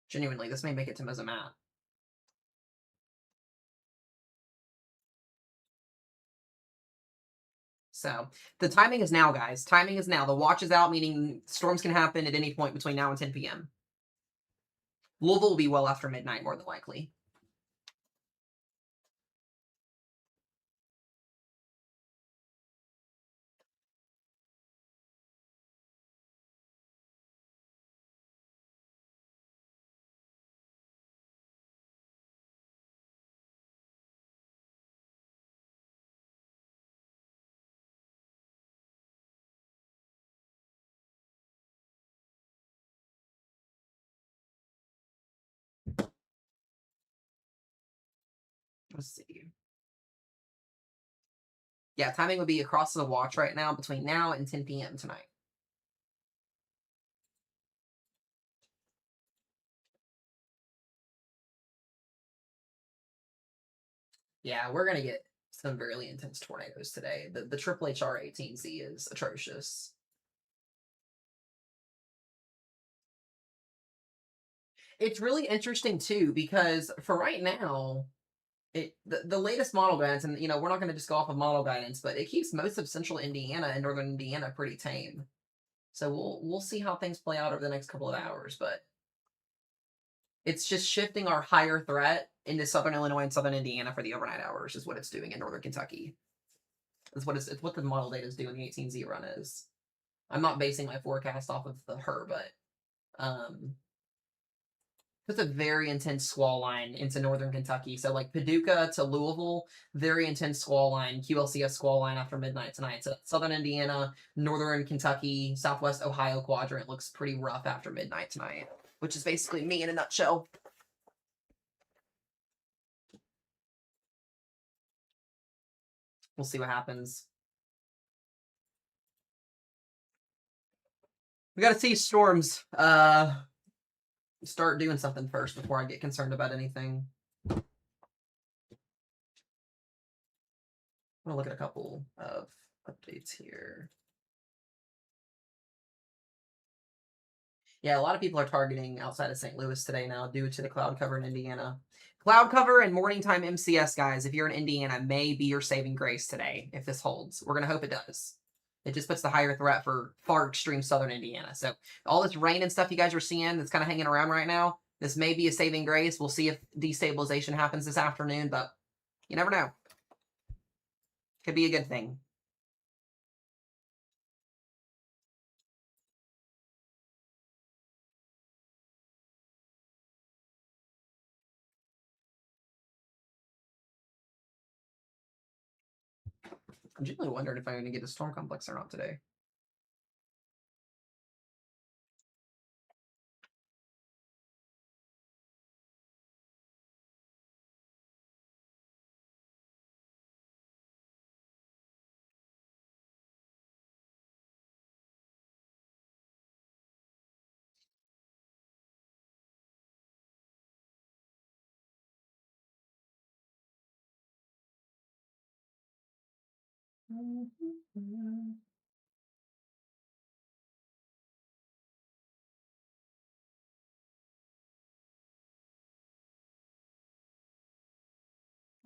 Genuinely, this may make it to Mesomat. So, the timing is now, guys. Timing is now. The watch is out, meaning storms can happen at any point between now and 10 p.m. Louisville will be well after midnight, more than likely. Let's see. Yeah, timing would be across the watch right now between now and 10 p.m. tonight. Yeah, we're going to get some really intense tornadoes today. The Triple HR 18Z is atrocious. It's really interesting too because for right now, the latest model guidance, and we're not going to just go off of model guidance, but it keeps most of central Indiana and northern Indiana pretty tame. So we'll see how things play out over the next couple of hours, but it's just shifting our higher threat into southern Illinois and southern Indiana for the overnight hours is what it's doing in northern Kentucky. It's what the model data is doing. The 18Z run is. I'm not basing my forecast off of her, but it's a very intense squall line into northern Kentucky. So like Paducah to Louisville, very intense squall line, QLCS squall line after midnight tonight. So southern Indiana, northern Kentucky, southwest Ohio quadrant looks pretty rough after midnight tonight, which is basically me in a nutshell. We'll see what happens. We got to see storms start doing something first before I get concerned about anything. I'm gonna look at a couple of updates here. Yeah, a lot of people are targeting outside of St. Louis today now due to the cloud cover in Indiana. Cloud cover and morning time MCS, guys, if you're in Indiana, may be your saving grace today if this holds. We're going to hope it does. It just puts the higher threat for far extreme southern Indiana. So all this rain and stuff you guys are seeing that's kind of hanging around right now, this may be a saving grace. We'll see if destabilization happens this afternoon, but you never know. Could be a good thing. I'm genuinely wondering if I'm going to get a storm complex or not today.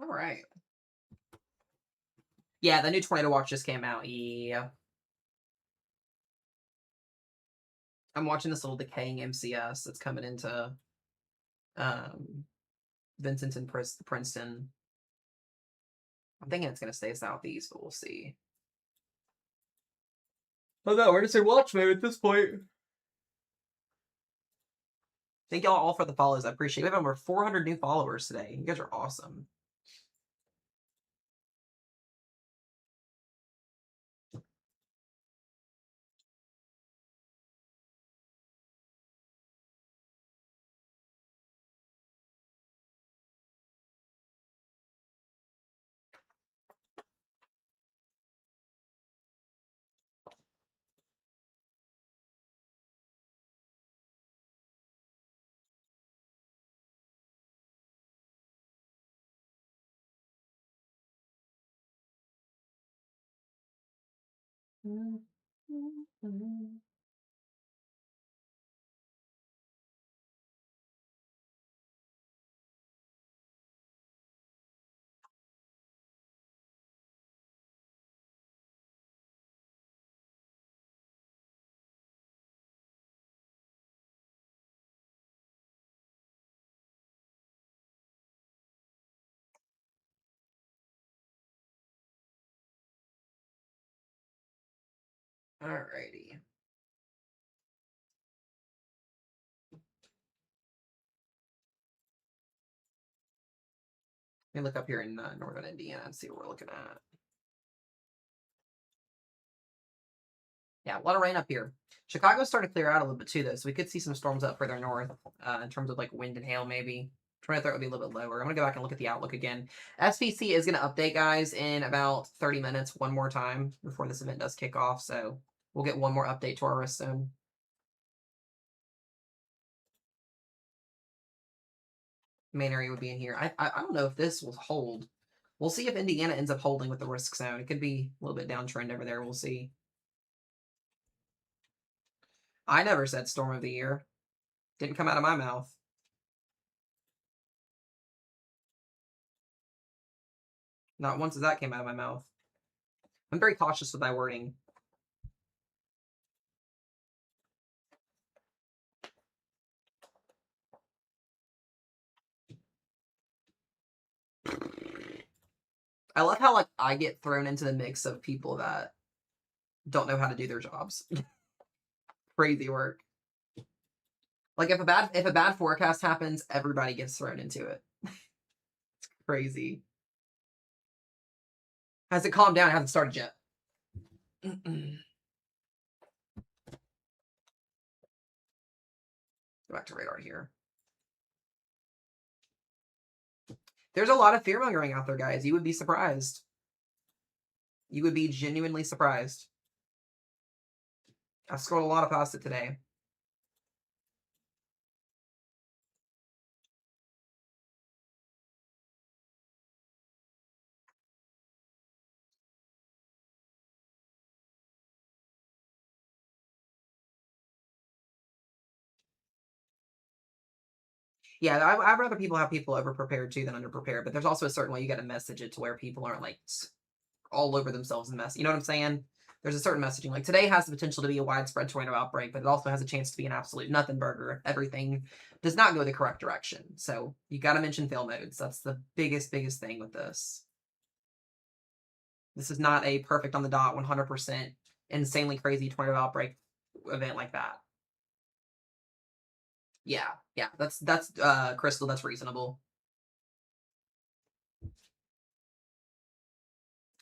All right. Yeah, the new Tornado Watch just came out. Yeah. I'm watching this little decaying MCS that's coming into um, Vincent and Princeton. I'm thinking it's going to stay southeast, but we'll see. Oh no, we're just in watch mode at this point. Thank y'all all for the follows. I appreciate it. We have over 400 new followers today. You guys are awesome. Alrighty. Let me look up here in northern Indiana and see what we're looking at. Yeah, a lot of rain up here. Chicago's starting to clear out a little bit too, though, so we could see some storms up further north in terms of like wind and hail, maybe. 23rd would be a little bit lower. I'm going to go back and look at the outlook again. SPC is going to update, guys, in about 30 minutes one more time before this event does kick off, so we'll get one more update to our risk zone. Main area would be in here. I don't know if this will hold. We'll see if Indiana ends up holding with the risk zone. It could be a little bit downtrend over there. We'll see. I never said storm of the year. Didn't come out of my mouth. Not once as that came out of my mouth. I'm very cautious with my wording. I love how like I get thrown into the mix of people that don't know how to do their jobs. Crazy work. Like if a bad forecast happens, everybody gets thrown into it. It's crazy. Has it calmed down? It hasn't started yet. Go back to radar here. There's a lot of fear mongering out there, guys. You would be surprised. You would be genuinely surprised. I scrolled a lot of past it today. Yeah, I'd rather people have people over prepared too than under prepared. But there's also a certain way you got to message it to where people aren't like all over themselves in mess. You know what I'm saying? There's a certain messaging. Like today has the potential to be a widespread tornado outbreak, but it also has a chance to be an absolute nothing burger if everything does not go the correct direction. So you got to mention fail modes. That's the biggest thing with this. This is not a perfect on the dot, 100% insanely crazy tornado outbreak event like that. Yeah, that's Crystal. That's reasonable.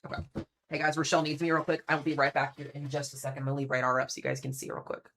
Okay. Hey guys, Rochelle needs me real quick. I'll be right back here in just a second. I'm gonna leave radar up so you guys can see real quick.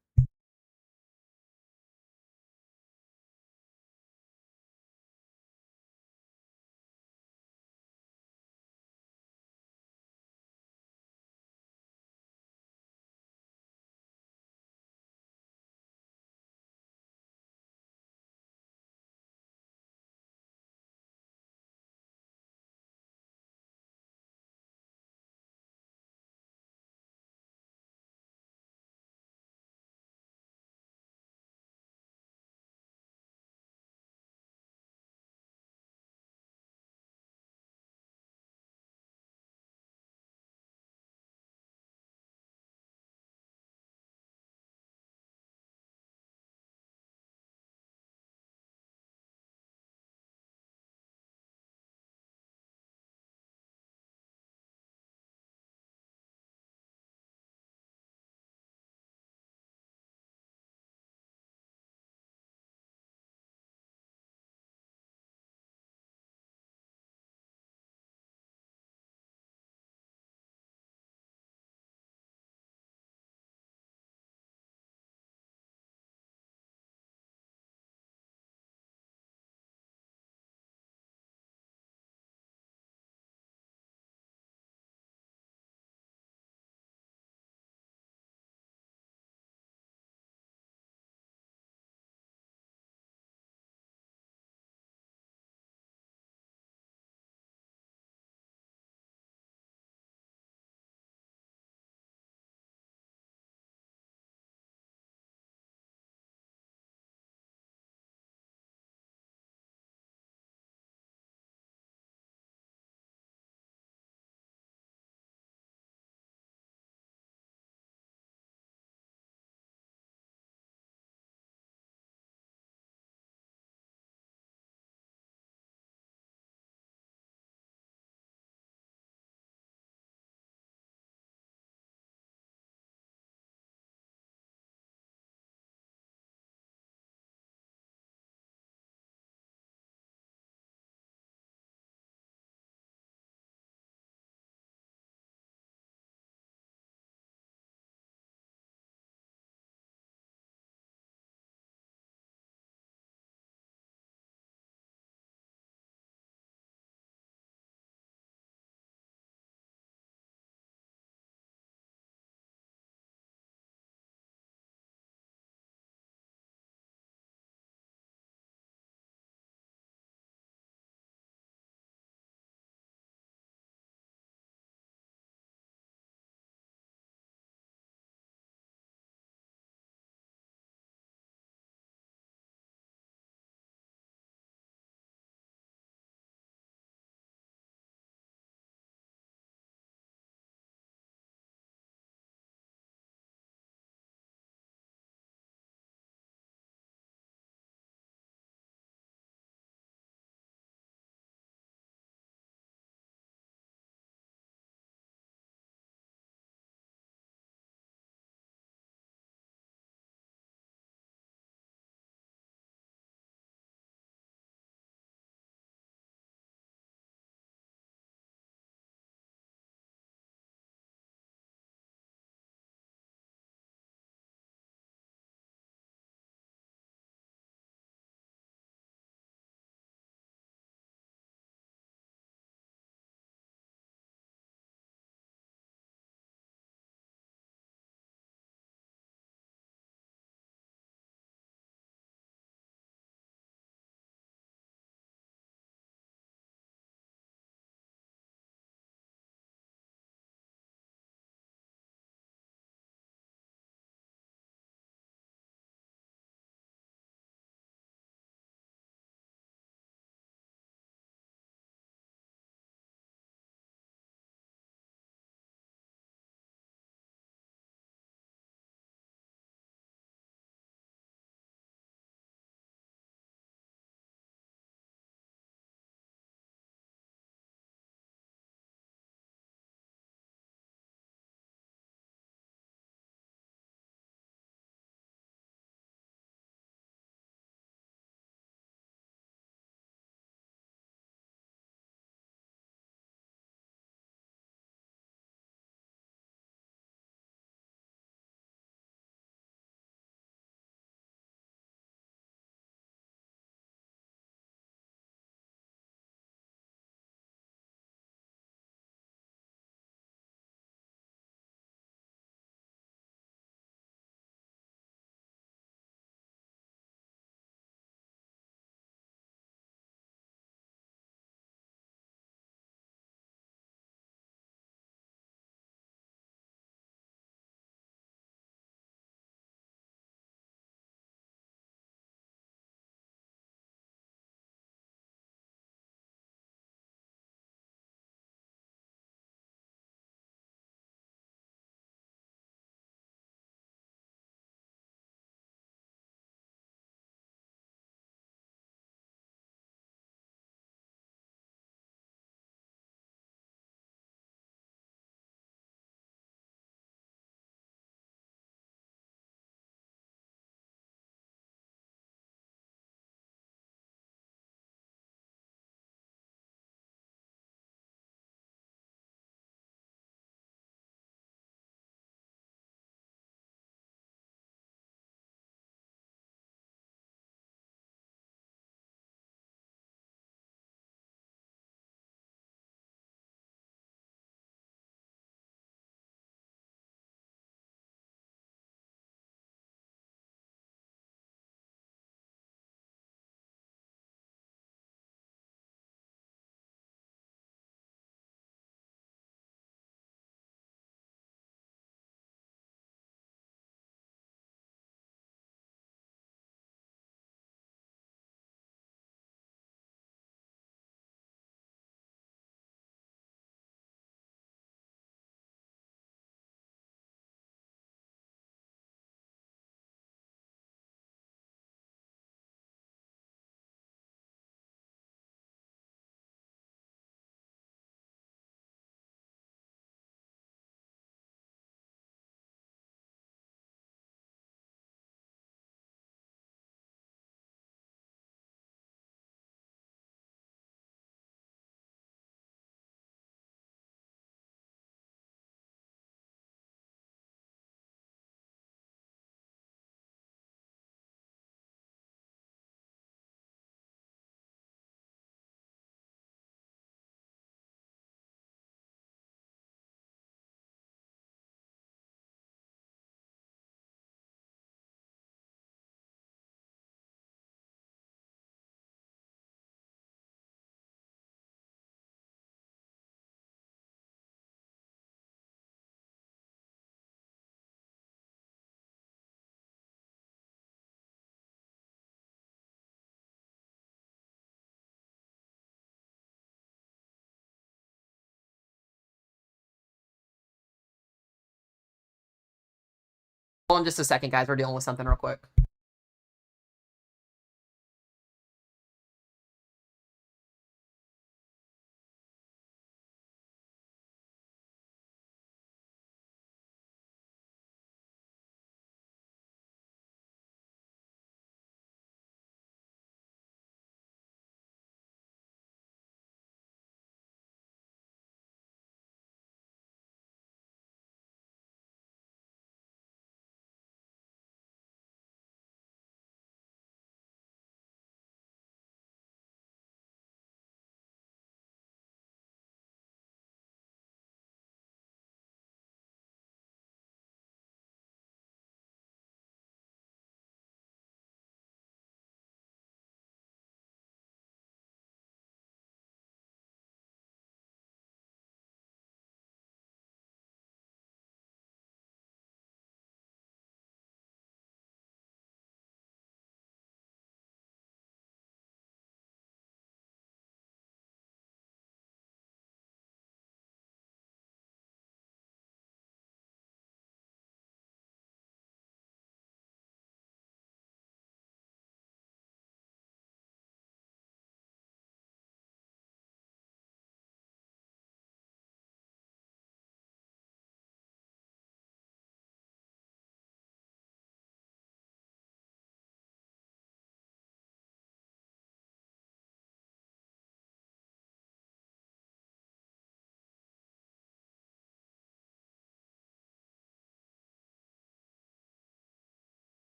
Hold on just a second, guys. We're dealing with something real quick.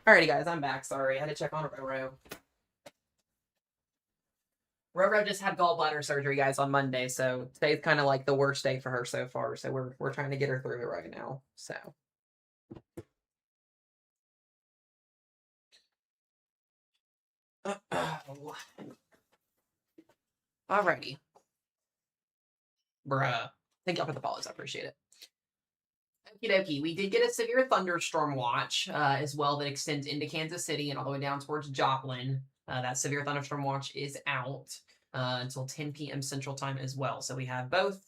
Alrighty, guys, I'm back. Sorry, I had to check on Roro. Roro just had gallbladder surgery, guys, on Monday, so today's kind of like the worst day for her so far. So we're trying to get her through it right now. So Alrighty. Bruh. Thank y'all for the follows. I appreciate it. Okie dokie. We did get a severe thunderstorm watch as well that extends into Kansas City and all the way down towards Joplin. That severe thunderstorm watch is out until 10 p.m. Central Time as well. So we have both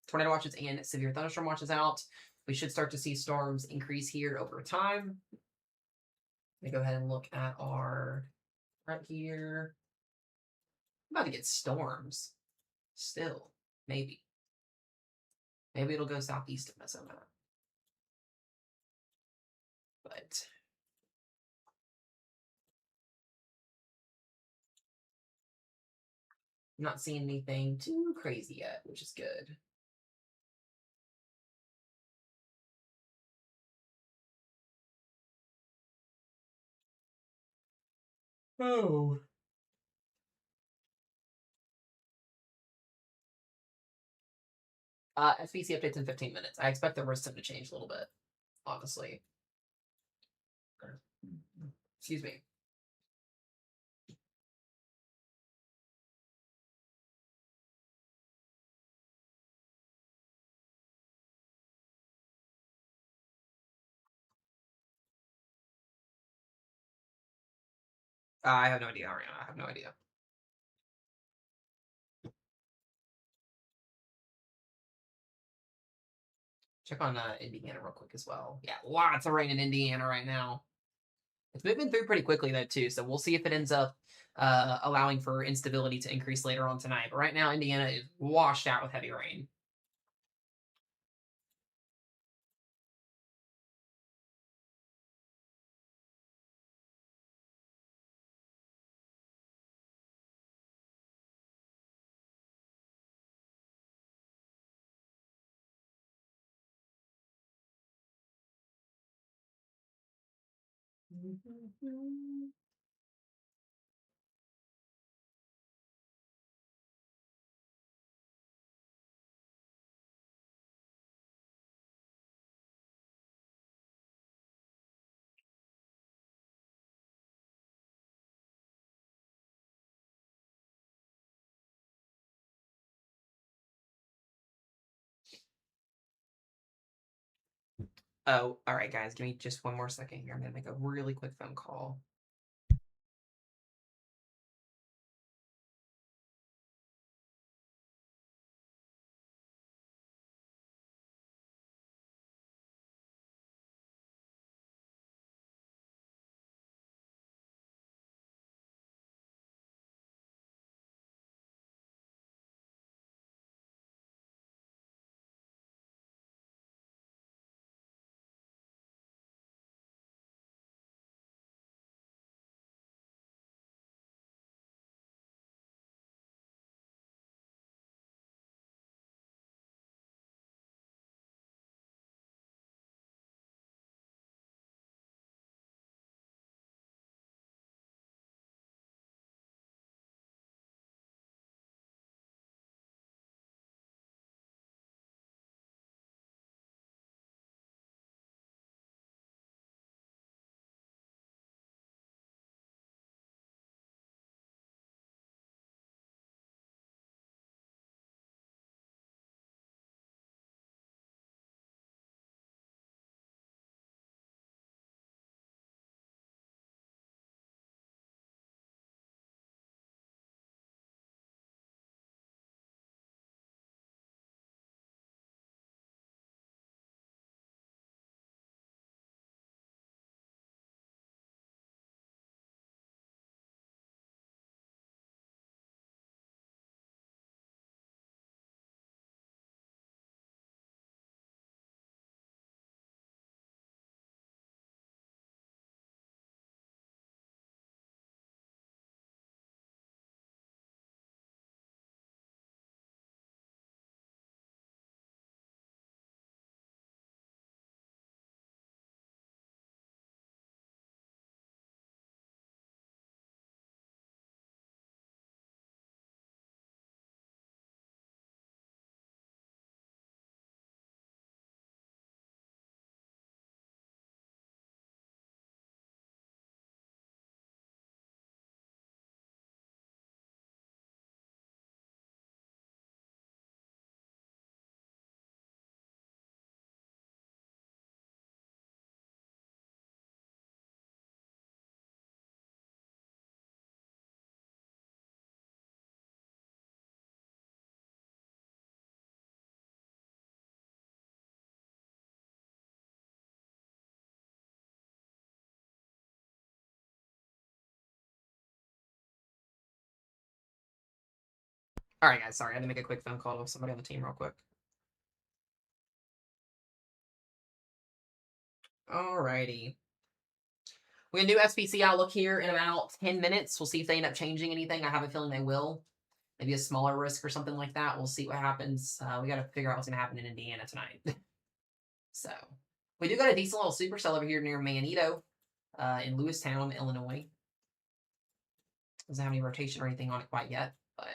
tornado watches and severe thunderstorm watches out. We should start to see storms increase here over time. Let me go ahead and look at our right here. I'm about to get storms still. Maybe. Maybe it'll go southeast of us on that. But I'm not seeing anything too crazy yet, which is good. Oh. SBC updates in 15 minutes. I expect the rest to change a little bit, honestly. Excuse me. I have no idea, Ariana. I have no idea. Check on Indiana real quick as well. Yeah, lots of rain in Indiana right now. It's moving through pretty quickly though too, so we'll see if it ends up allowing for instability to increase later on tonight. But right now, Indiana is washed out with heavy rain. Oh, all right, guys. Give me just one more second here. I'm gonna make a really quick phone call. All right, guys. Sorry, I had to make a quick phone call to somebody on the team real quick. All righty. We're gonna do SPC outlook here in about 10 minutes. We'll see if they end up changing anything. I have a feeling they will. Maybe a smaller risk or something like that. We'll see what happens. We got to figure out what's gonna happen in Indiana tonight. So we do got a decent little supercell over here near Manito, in Lewistown, Illinois. Doesn't have any rotation or anything on it quite yet, but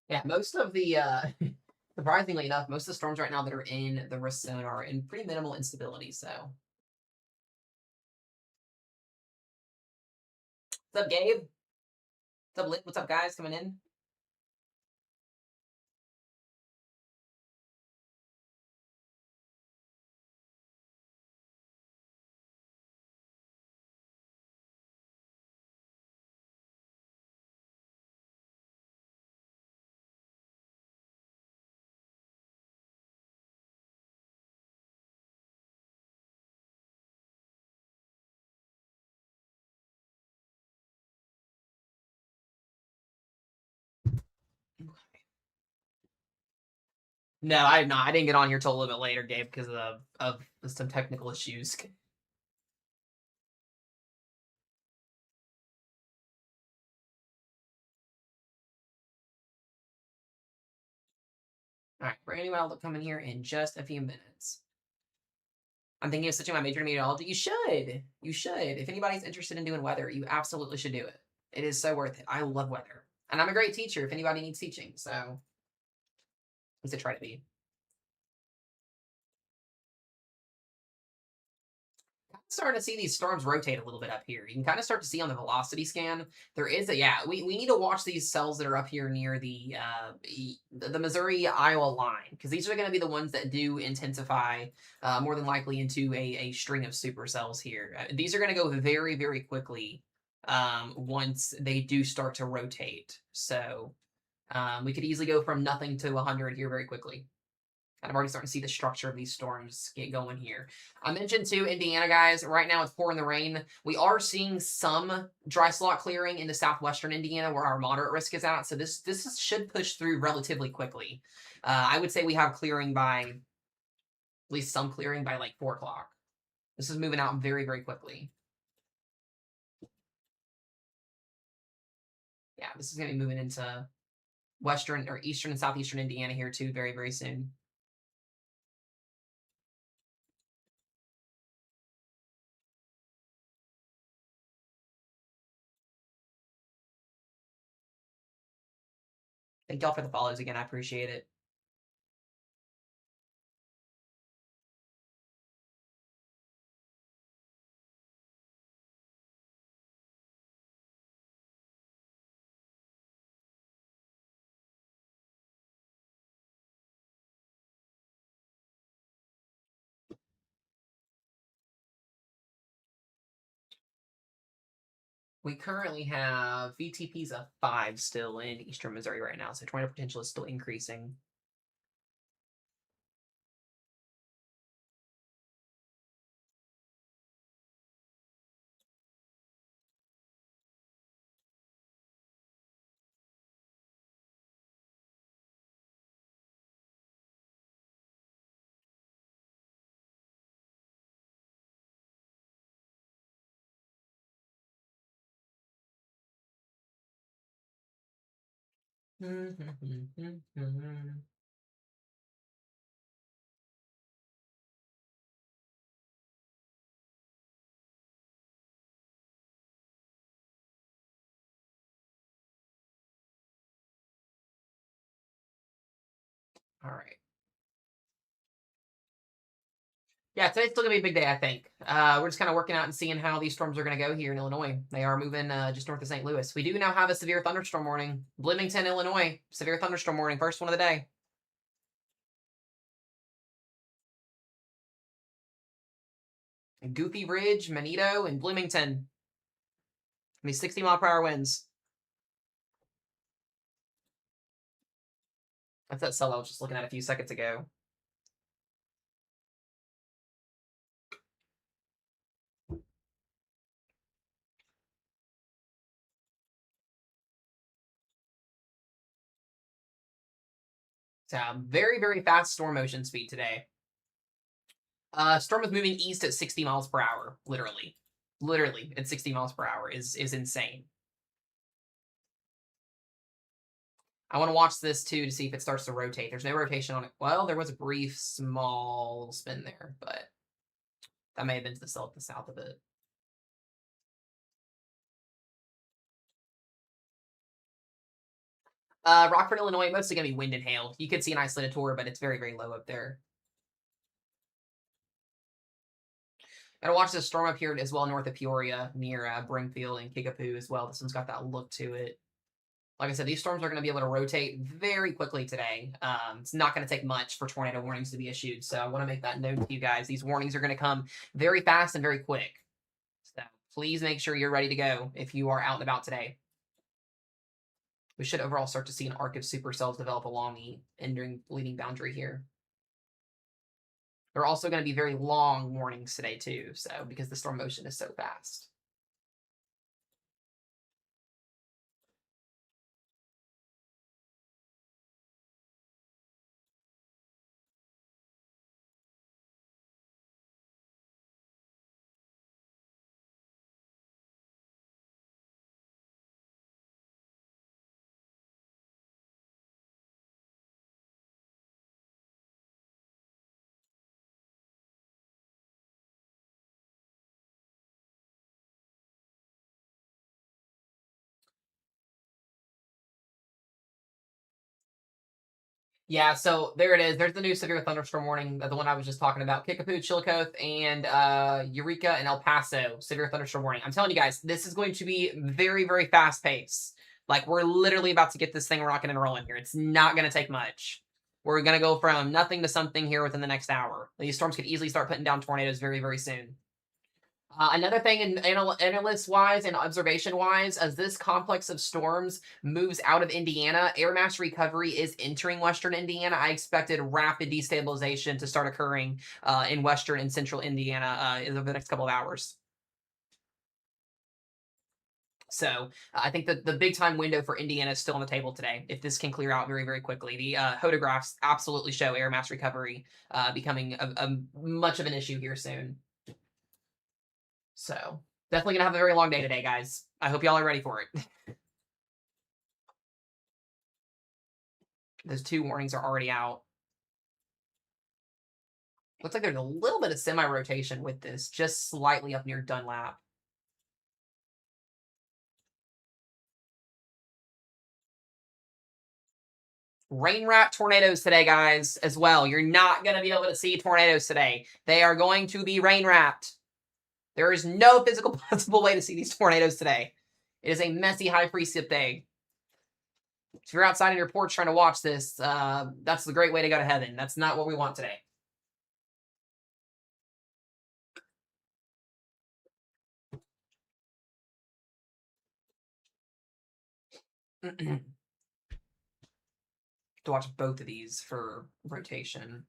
yeah, most of the surprisingly enough, most of the storms right now that are in the risk zone are in pretty minimal instability. So, what's up, Gabe? What's up, Lit? What's up, guys? Coming in. No, I did not. I didn't get on here till a little bit later, Gabe, because of some technical issues. All right, brand new outlook coming here in just a few minutes. I'm thinking of switching my major to meteorology. You should. You should. If anybody's interested in doing weather, you absolutely should do it. It is so worth it. I love weather, and I'm a great teacher. If anybody needs teaching, so at least I try to be. Starting to see these storms rotate a little bit up here. You can kind of start to see on the velocity scan. There is a yeah. We need to watch these cells that are up here near the Missouri Iowa line, because these are going to be the ones that do intensify more than likely into a string of supercells here. These are going to go very very quickly once they do start to rotate. So we could easily go from nothing to 100 here very quickly. I'm already starting to see the structure of these storms get going here. I mentioned too, Indiana, guys, right now it's pouring the rain. We are seeing some dry slot clearing into southwestern Indiana where our moderate risk is at. So this should push through relatively quickly. I would say we have clearing by, at least some clearing by like 4 o'clock. This is moving out very, very quickly. Yeah, this is going to be moving into western or eastern and southeastern Indiana here too very, very soon. Thank y'all for the follows again. I appreciate it. We currently have VTPs of 5 still in eastern Missouri right now, so tornado potential is still increasing. All right. Yeah, today's still gonna be a big day, I think. We're just kind of working out and seeing how these storms are gonna go here in Illinois. They are moving just north of St. Louis. We do now have a severe thunderstorm warning. Bloomington, Illinois, severe thunderstorm warning, first one of the day. Goofy Ridge, Manito, and Bloomington. These 60-mile-per-hour winds. That's that cell I was just looking at a few seconds ago. So very, very fast storm motion speed today. Storm is moving east at 60 miles per hour, literally. Literally at 60 miles per hour is insane. I want to watch this too to see if it starts to rotate. There's no rotation on it. Well, there was a brief small spin there, but that may have been to the south of it. Rockford, Illinois, mostly going to be wind and hail. You could see an isolated tour, but it's very, very low up there. Gotta watch this storm up here as well north of Peoria, near Brimfield and Kickapoo as well. This one's got that look to it. Like I said, these storms are going to be able to rotate very quickly today. It's not going to take much for tornado warnings to be issued, so I want to make that known to you guys. These warnings are going to come very fast and very quick. So please make sure you're ready to go if you are out and about today. We should overall start to see an arc of supercells develop along the ending leading boundary here. There are also going to be very long warnings today too, so because the storm motion is so fast. Yeah, so there it is. There's the new severe thunderstorm warning, the one I was just talking about. Kickapoo, Chillicothe, and Eureka and El Paso, severe thunderstorm warning. I'm telling you guys, this is going to be very, very fast paced. Like, we're literally about to get this thing rocking and rolling here. It's not going to take much. We're going to go from nothing to something here within the next hour. These storms could easily start putting down tornadoes very, very soon. Another thing, in analyst-wise and observation-wise, as this complex of storms moves out of Indiana, air mass recovery is entering western Indiana. I expected rapid destabilization to start occurring in western and central Indiana in the next couple of hours. So I think that the big-time window for Indiana is still on the table today, if this can clear out very, very quickly. The photographs absolutely show air mass recovery becoming a much of an issue here soon. So definitely gonna have a very long day today, guys. I hope y'all are ready for it. Those two warnings are already out. Looks like there's a little bit of semi-rotation with this, just slightly up near Dunlap. Rain-wrapped tornadoes today, guys, as well. You're not going to be able to see tornadoes today. They are going to be rain-wrapped. There is no physical possible way to see these tornadoes today. It is a messy high precip day. If you're outside on your porch trying to watch this, that's the great way to go to heaven. That's not what we want today. To watch both of these for rotation.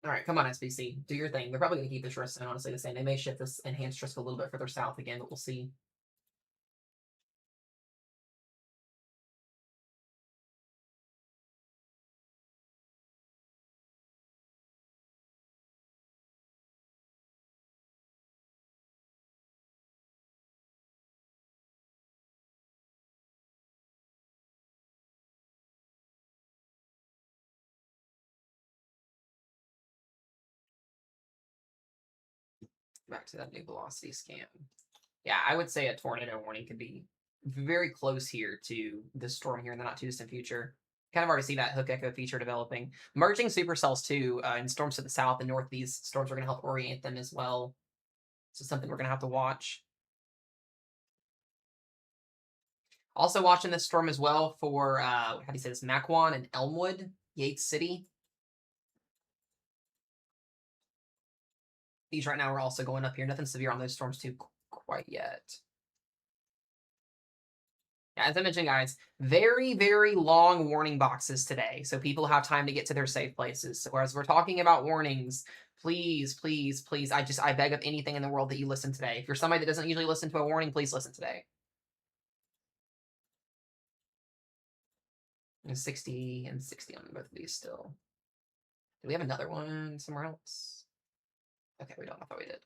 All right, come on, SBC. Do your thing. They're probably going to keep this risk zone, honestly, the same. They may shift this enhanced risk a little bit further south again, but we'll see. Back to that new velocity scan. Yeah, I would say a tornado warning could be very close here to this storm here in the not too distant future. Kind of already see that hook echo feature developing. Merging supercells too in storms to the south and north. These storms are going to help orient them as well. So something we're going to have to watch. Also watching this storm as well for how do you say this? Makwan and Elmwood, Yates City. These right now are also going up here. Nothing severe on those storms too quite yet. Yeah, as I mentioned, guys, very, very long warning boxes today, so people have time to get to their safe places. So as we're talking about warnings, please, please, please, I beg of anything in the world that you listen today. If you're somebody that doesn't usually listen to a warning, please listen today. 60 and 60 on both of these still. Do we have another one somewhere else? Okay, we don't. I thought we did.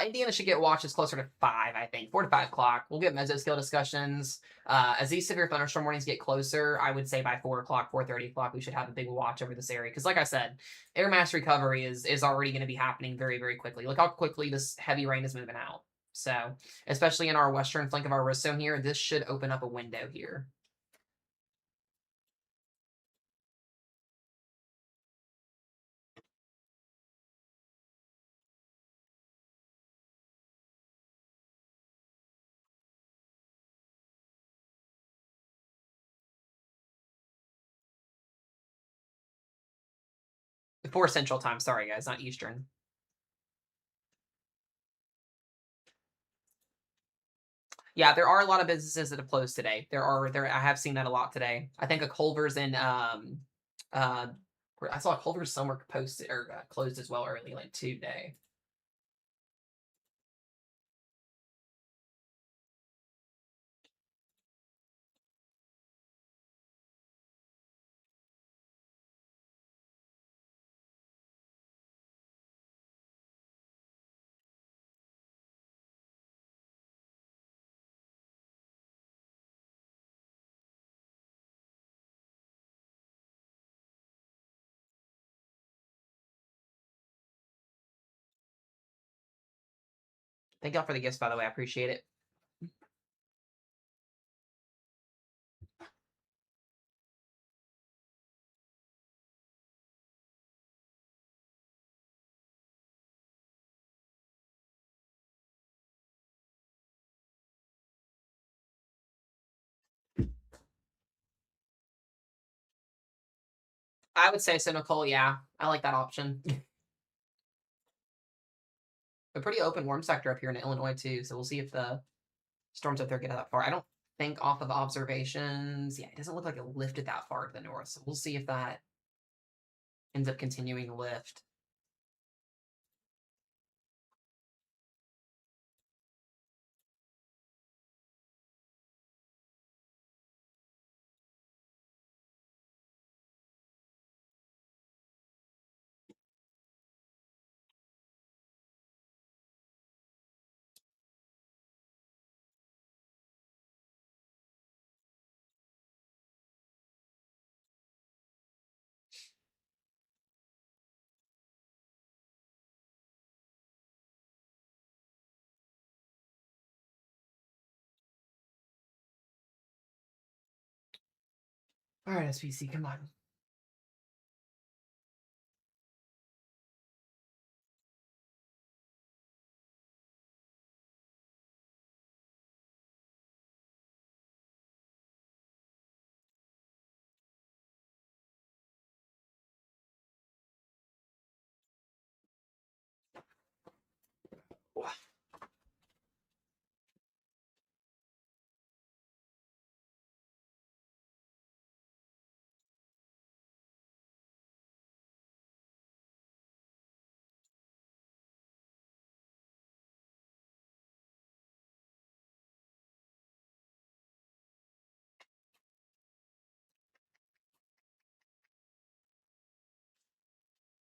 Indiana should get watches closer to 5, I think. 4 to 5 o'clock. We'll get mesoscale discussions. As these severe thunderstorm warnings get closer, I would say by 4 o'clock, 4:30 o'clock, we should have a big watch over this area. Because like I said, air mass recovery is already going to be happening very, very quickly. Look how quickly this heavy rain is moving out. So, especially in our western flank of our risk zone here, this should open up a window here. For Central Time, sorry guys, not Eastern. Yeah, there are a lot of businesses that have closed today. I have seen that a lot today. I think a Culver's in uh I saw a Culver's somewhere posted or closed as well early like today. Thank y'all for the gifts, by the way. I appreciate it. I would say so, Nicole. Yeah, I like that option. A pretty open warm sector up here in Illinois too, so we'll see if the storms up there get that far. I don't think off of observations. Yeah, it doesn't look like it lifted that far to the north, so we'll see if that ends up continuing to lift. All right, SPC, come on.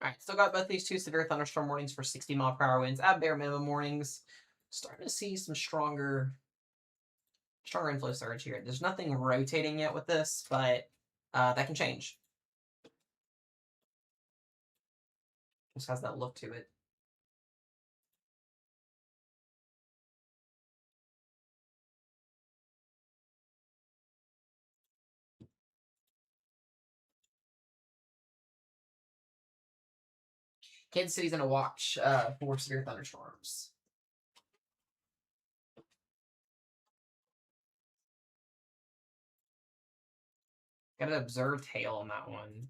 All right, still got both these two severe thunderstorm warnings for 60-mile-per-hour winds at bare minimum warnings. Starting to see some stronger Stronger inflow surge here. There's nothing rotating yet with this, but that can change. Just has that look to it. Kansas City's gonna watch for severe thunderstorms. Gotta observe tail on that one.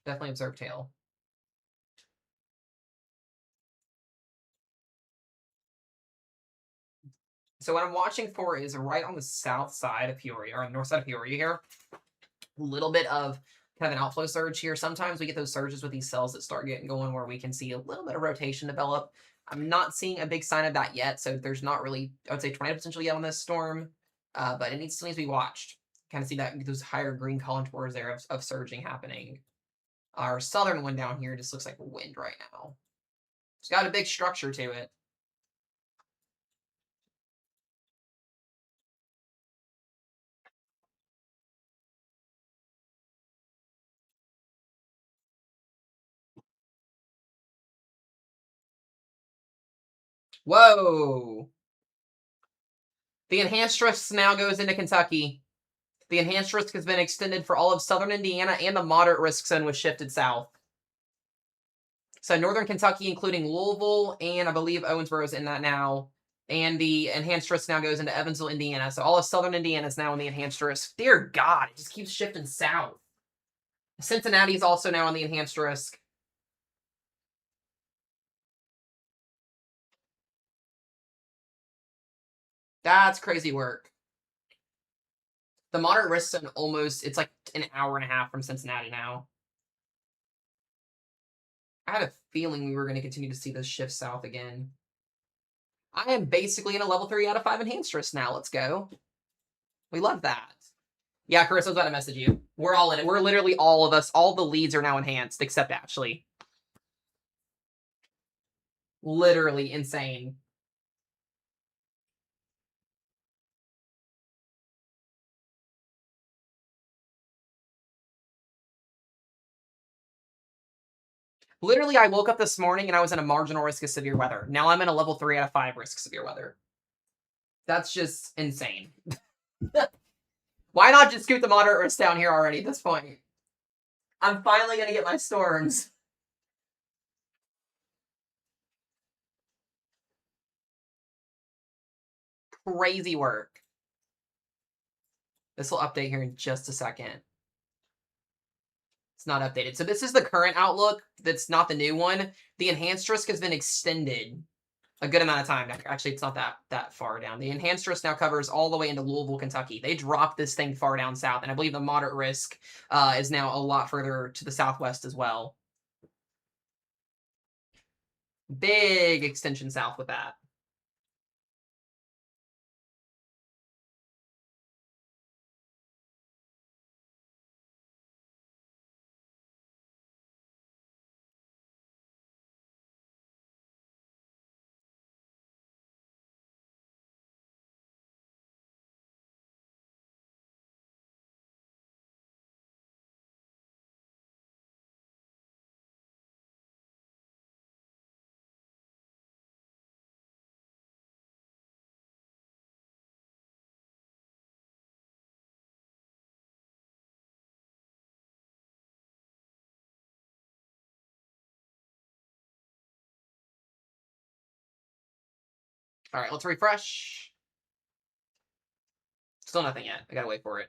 Definitely observe tail. So what I'm watching for is right on the south side of Peoria, or north side of Peoria here. A little bit of kind of an outflow surge here. Sometimes we get those surges with these cells that start getting going where we can see a little bit of rotation develop. I'm not seeing a big sign of that yet, so there's not really, I would say, tornado potential yet on this storm, but it still needs to be watched. Kind of see that those higher green contours there of surging happening. Our southern one down here just looks like wind right now. It's got a big structure to it. Whoa! The enhanced risk now goes into Kentucky. The enhanced risk has been extended for all of southern Indiana, and the moderate risk zone was shifted south. So northern Kentucky, including Louisville, and I believe Owensboro is in that now. And the enhanced risk now goes into Evansville, Indiana. So all of southern Indiana is now in the enhanced risk. Dear God, it just keeps shifting south. Cincinnati is also now on the enhanced risk. That's crazy work. The moderate risk zone almost, it's like an hour and a half from Cincinnati now. I had a feeling we were going to continue to see this shift south again. I am basically in a level 3 out of 5 enhanced risk now. Let's go. We love that. Yeah, Chris, I was about to message you. We're all in it. We're literally all of us. All the leads are now enhanced, except Ashley. Literally insane. Literally, I woke up this morning and I was in a marginal risk of severe weather. Now I'm in a level 3 out of 5 risk of severe weather. That's just insane. Why not just scoot the moderate risk down here already at this point? I'm finally going to get my storms. Crazy work. This will update here in just a second. It's not updated. So this is the current outlook. That's not the new one. The enhanced risk has been extended a good amount of time. Actually, it's not that far down. The enhanced risk now covers all the way into Louisville, Kentucky. They dropped this thing far down south, and I believe the moderate risk is now a lot further to the southwest as well. Big extension south with that. All right, let's refresh. Still nothing yet. I gotta wait for it.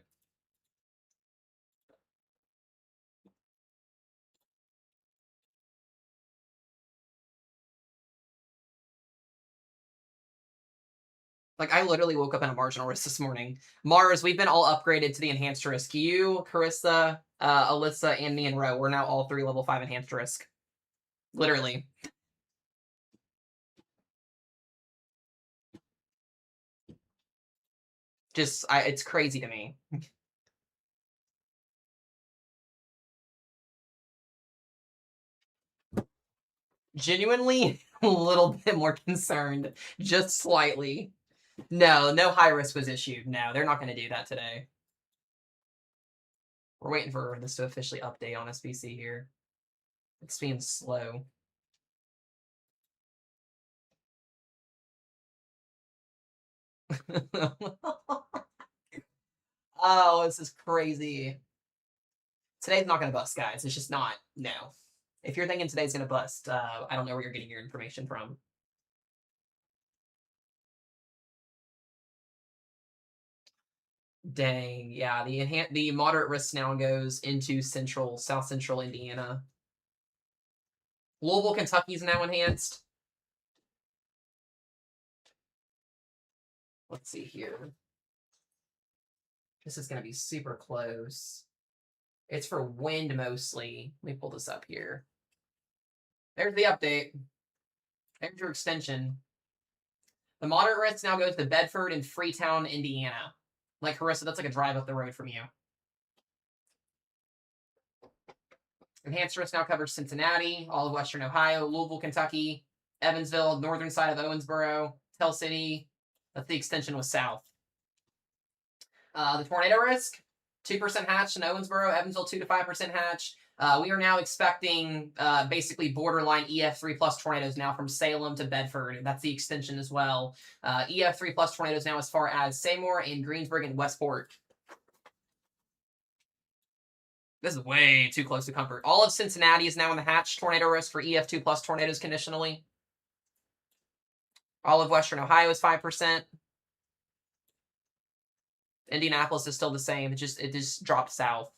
Like, I literally woke up in a marginal risk this morning. Mars, we've been all upgraded to the enhanced risk. You, Carissa, Alyssa, and me and Ro, we're now all 3 level 5 enhanced risk. Literally. Just, it's crazy to me. Genuinely a little bit more concerned, just slightly. No high risk was issued. No, they're not going to do that today. We're waiting for this to officially update on SBC here. It's being slow. Oh, this is crazy. Today's not going to bust, guys. It's just not. No. If you're thinking today's going to bust, I don't know where you're getting your information from. Dang, yeah. The moderate risk now goes into South Central Indiana. Louisville, Kentucky is now enhanced. Let's see here. This is going to be super close. It's for wind mostly. Let me pull this up here. There's the update. There's your extension. The moderate risk now goes to Bedford and Freetown, Indiana. Like Carissa, that's like a drive up the road from you. Enhanced risk now covers Cincinnati, all of Western Ohio, Louisville, Kentucky, Evansville, northern side of Owensboro, Tell City. That's the extension was south. The tornado risk, 2% hatch in Owensboro, Evansville 2 to 5% hatch. We are now expecting basically borderline EF3 plus tornadoes now from Salem to Bedford. That's the extension as well. EF3 plus tornadoes now as far as Seymour and Greensburg and Westport. This is way too close to comfort. All of Cincinnati is now in the hatch tornado risk for EF2 plus tornadoes conditionally. All of Western Ohio is 5%. Indianapolis is still the same. It just dropped south.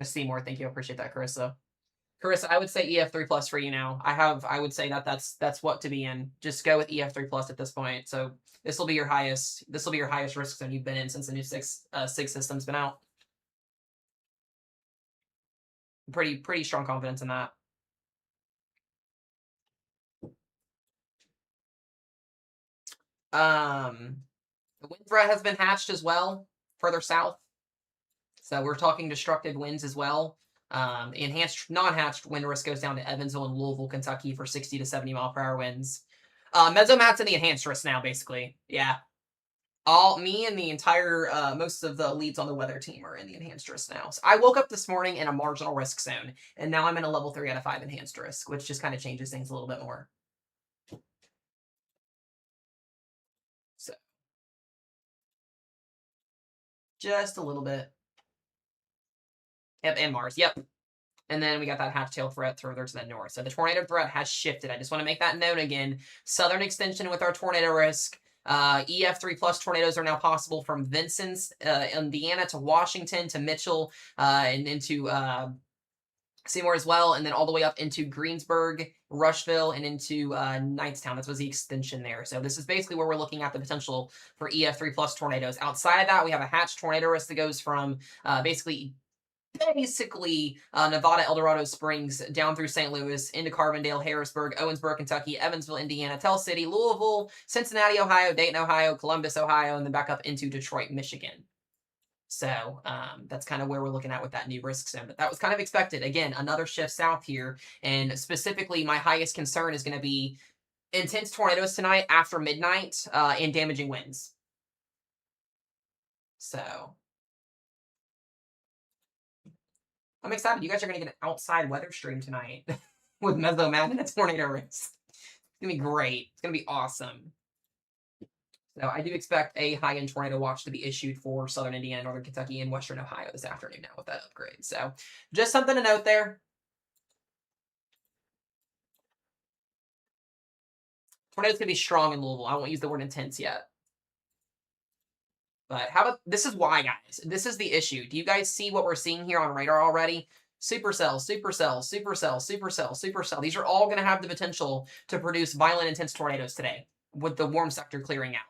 Seymour, thank you. I appreciate that, Carissa. Carissa, I would say EF3 plus for you now. I would say that's what to be in. Just go with EF3 plus at this point. So this will be your highest risk zone you've been in since the new six system's been out. Pretty strong confidence in that. The wind threat has been hatched as well, further south. So we're talking destructive winds as well. Enhanced non-hatched wind risk goes down to Evansville and Louisville, Kentucky for 60 to 70 mile per hour winds. Mesomat's in the enhanced risk now, basically. Yeah. Me and the entire, most of the leads on the weather team are in the enhanced risk now. So I woke up this morning in a marginal risk zone, and now I'm in a level 3 out of 5 enhanced risk, which just kind of changes things a little bit more. So. Just a little bit. Yep, and Mars. Yep. And then we got that half-tail threat further to the north. So the tornado threat has shifted. I just want to make that note again. Southern extension with our tornado risk. EF3 plus tornadoes are now possible from Vincennes, Indiana to Washington to Mitchell and into Seymour as well, and then all the way up into Greensburg, Rushville, and into Knightstown. That was the extension there. So this is basically where we're looking at the potential for EF3 plus tornadoes. Outside of that, we have a hatch tornado risk that goes from basically Nevada, El Dorado Springs, down through St. Louis, into Carbondale, Harrisburg, Owensboro, Kentucky, Evansville, Indiana, Tell City, Louisville, Cincinnati, Ohio, Dayton, Ohio, Columbus, Ohio, and then back up into Detroit, Michigan. So that's kind of where we're looking at with that new risk zone. But that was kind of expected. Again, another shift south here. And specifically, my highest concern is going to be intense tornadoes tonight after midnight and damaging winds. So I'm excited. You guys are going to get an outside weather stream tonight with Mesomat and a tornado risk. It's going to be great. It's going to be awesome. So I do expect a high-end tornado watch to be issued for Southern Indiana, Northern Kentucky, and Western Ohio this afternoon now with that upgrade. So just something to note there. Tornado's going to be strong in Louisville. I won't use the word intense yet. But how about, this is why, guys. This is the issue. Do you guys see what we're seeing here on radar already? Supercell, supercell, supercell, supercell, supercell. These are all going to have the potential to produce violent, intense tornadoes today with the warm sector clearing out.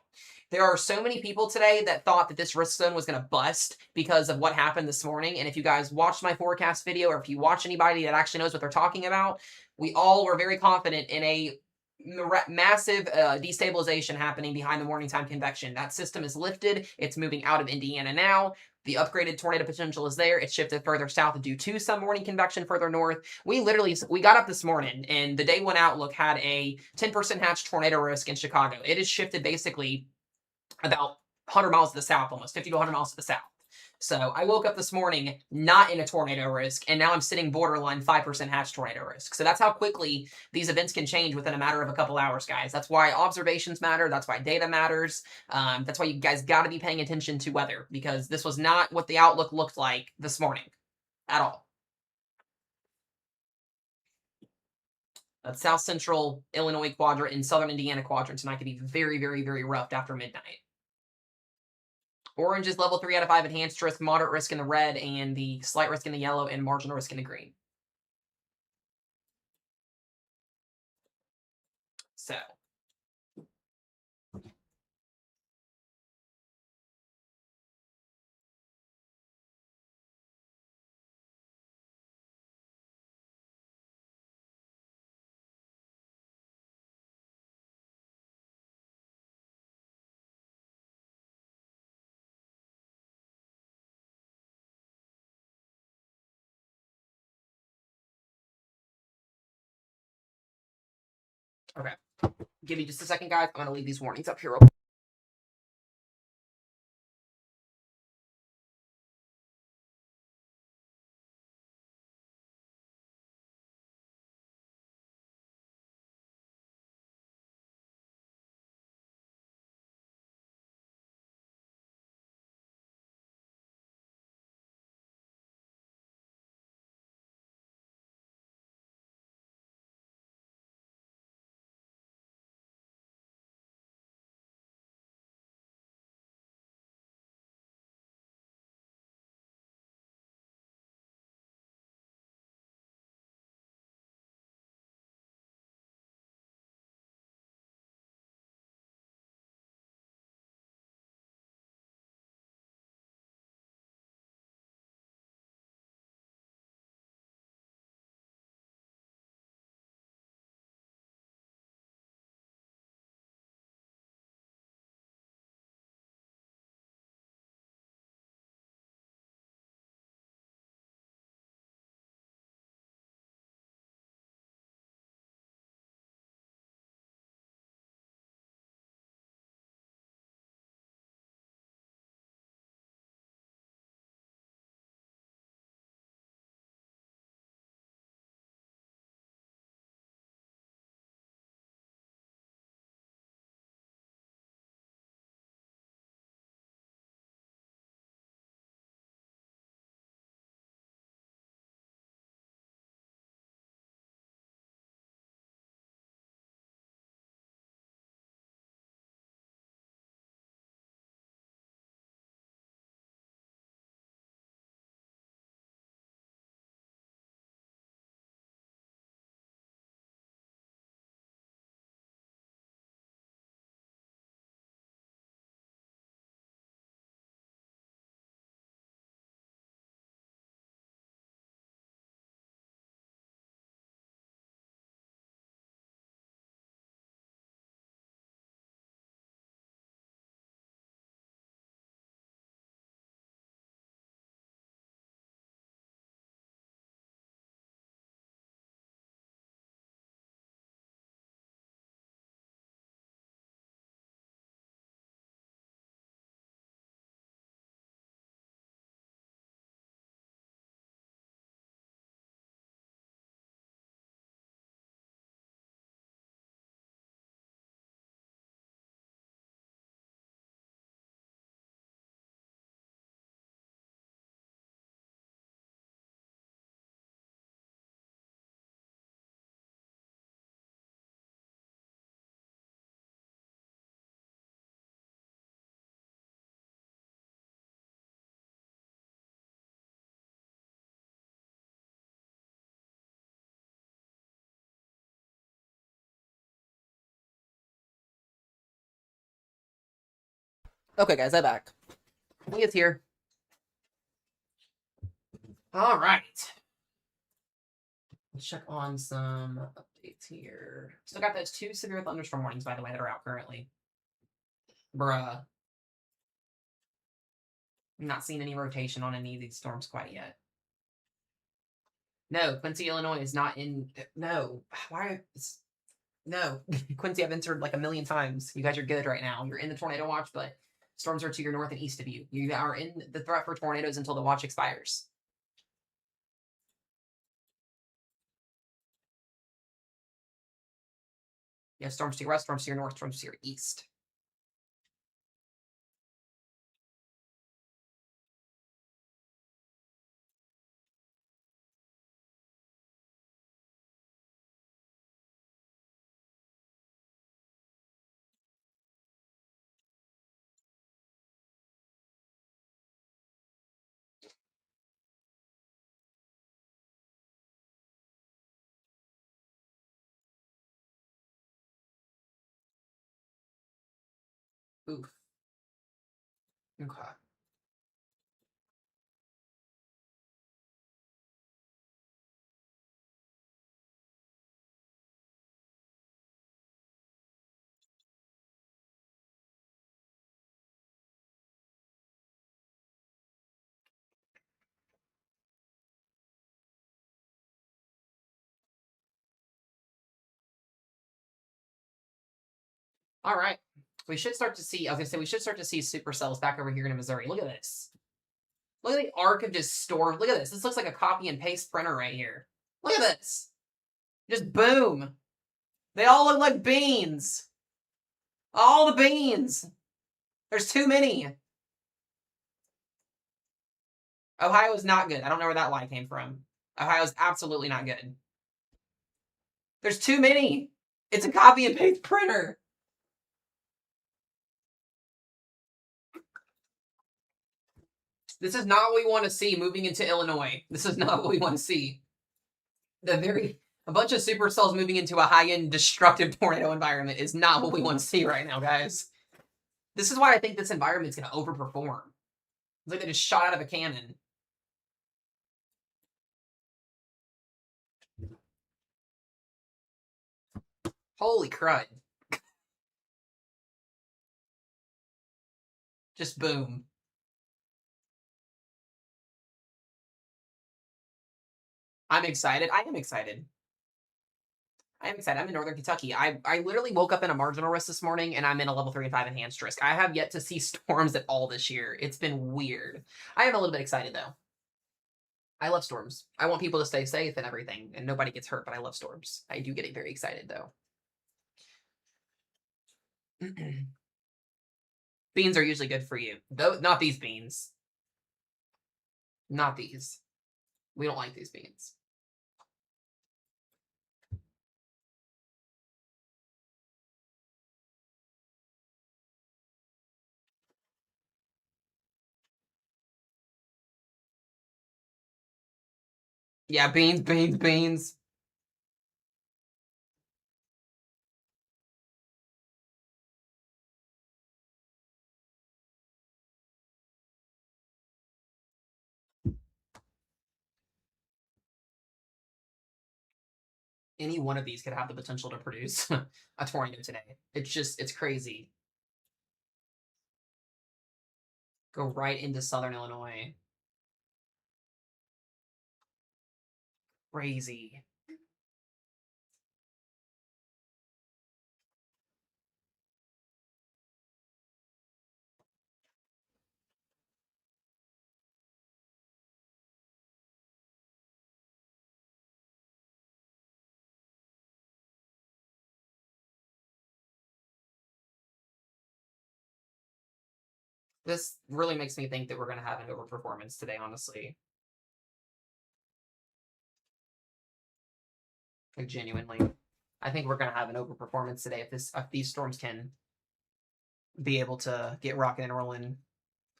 There are so many people today that thought that this risk zone was going to bust because of what happened this morning. And if you guys watched my forecast video, or if you watch anybody that actually knows what they're talking about, we all were very confident in a massive destabilization happening behind the morning time convection. That system is lifted. It's moving out of Indiana now. The upgraded tornado potential is there. It's shifted further south due to some morning convection further north. We got up this morning and the day one outlook had a 10% hatch tornado risk in Chicago. It has shifted basically about 100 miles to the south, almost 50 to 100 miles to the south. So I woke up this morning not in a tornado risk, and now I'm sitting borderline 5% hatch tornado risk. So that's how quickly these events can change within a matter of a couple hours, guys. That's why observations matter. That's why data matters. That's why you guys got to be paying attention to weather, because this was not what the outlook looked like this morning at all. That south central Illinois quadrant and southern Indiana quadrant tonight could be very, very, very rough after midnight. Orange is level 3 out of 5 enhanced risk, moderate risk in the red, and the slight risk in the yellow, and marginal risk in the green. So, okay. Give me just a second, guys. I'm going to leave these warnings up here real quick. Okay, guys, I'm back. Leah's here. All right. Let's check on some updates here. Still got those 2 severe thunderstorm warnings, by the way, that are out currently. Bruh. I'm not seeing any rotation on any of these storms quite yet. No, Quincy, Illinois is not in. No. Why? No. Quincy, I've entered like a million times. You guys are good right now. You're in the tornado watch, but storms are to your north and east of you. You are in the threat for tornadoes until the watch expires. You have storms to your west, storms to your north, storms to your east. Oof. Okay. All right. We should start to see, I was going to say, we should start to see supercells back over here in Missouri. Look at this. Look at the arc of just storm. Look at this. This looks like a copy and paste printer right here. Look at this. Just boom. They all look like beans. All the beans. There's too many. Ohio is not good. I don't know where that lie came from. Ohio is absolutely not good. There's too many. It's a copy and paste printer. This is not what we want to see moving into Illinois. This is not what we want to see. A bunch of supercells moving into a high-end destructive tornado environment is not what we want to see right now, guys. This is why I think this environment's going to overperform. It's like they just shot out of a cannon. Holy crud. Just boom. I'm excited. I am excited. I am excited. I'm in Northern Kentucky. I literally woke up in a marginal risk this morning, and I'm in a level 3 and 5 enhanced risk. I have yet to see storms at all this year. It's been weird. I am a little bit excited, though. I love storms. I want people to stay safe and everything, and nobody gets hurt, but I love storms. I do get very excited, though. Beans are usually good for you. Though, not these beans. Not these. We don't like these beans. Yeah, beans, beans, beans. Any one of these could have the potential to produce a tornado today. It's crazy. Go right into southern Illinois. Crazy. This really makes me think that we're going to have an overperformance today, honestly. Like, genuinely. I think we're going to have an overperformance today if these storms can be able to get rocking and rolling.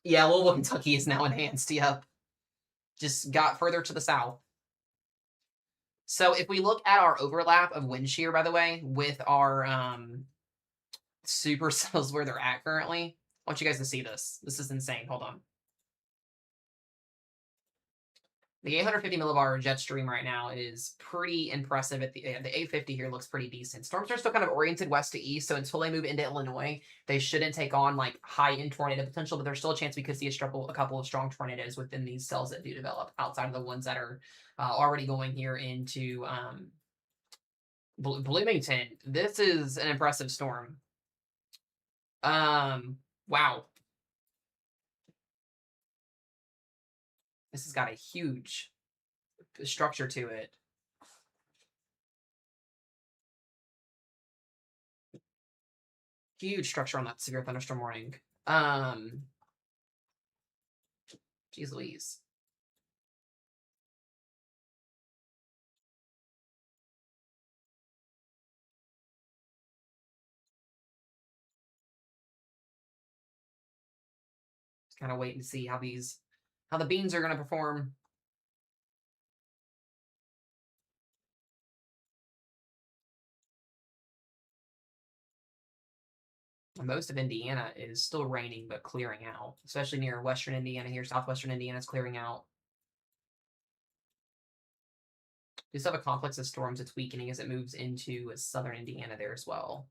Yeah, Louisville, Kentucky is now enhanced. Yep. Just got further to the south. So if we look at our overlap of wind shear, by the way, with our supercells where they're at currently, I want you guys to see this. This is insane. Hold on. The 850 millibar jet stream right now is pretty impressive. The 850 here looks pretty decent. Storms are still kind of oriented west to east, so until they move into Illinois, they shouldn't take on like high end tornado potential. But there's still a chance we could see a couple of strong tornadoes within these cells that do develop outside of the ones that are already going here into Bloomington. This is an impressive storm. Wow, this has got a huge structure to it. Huge structure on that severe thunderstorm warning. Jeez Louise. Just kind of waiting to see how the beans are going to perform. Most of Indiana is still raining, but clearing out, especially near western Indiana here. Southwestern Indiana is clearing out. We still have a complex of storms. It's weakening as it moves into southern Indiana there as well.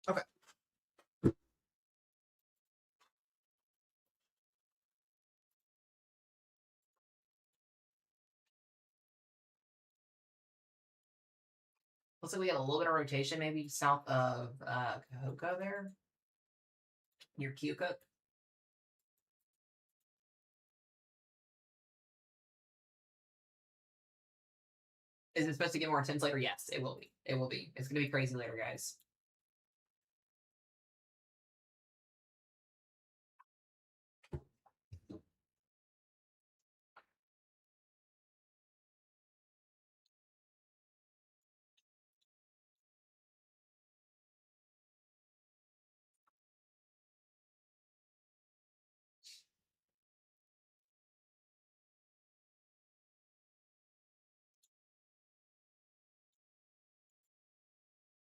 Okay. Looks like we got a little bit of rotation, maybe south of Cahokia there, near Keokuk. Is it supposed to get more intense later? Yes, it will be. It will be. It's going to be crazy later, guys.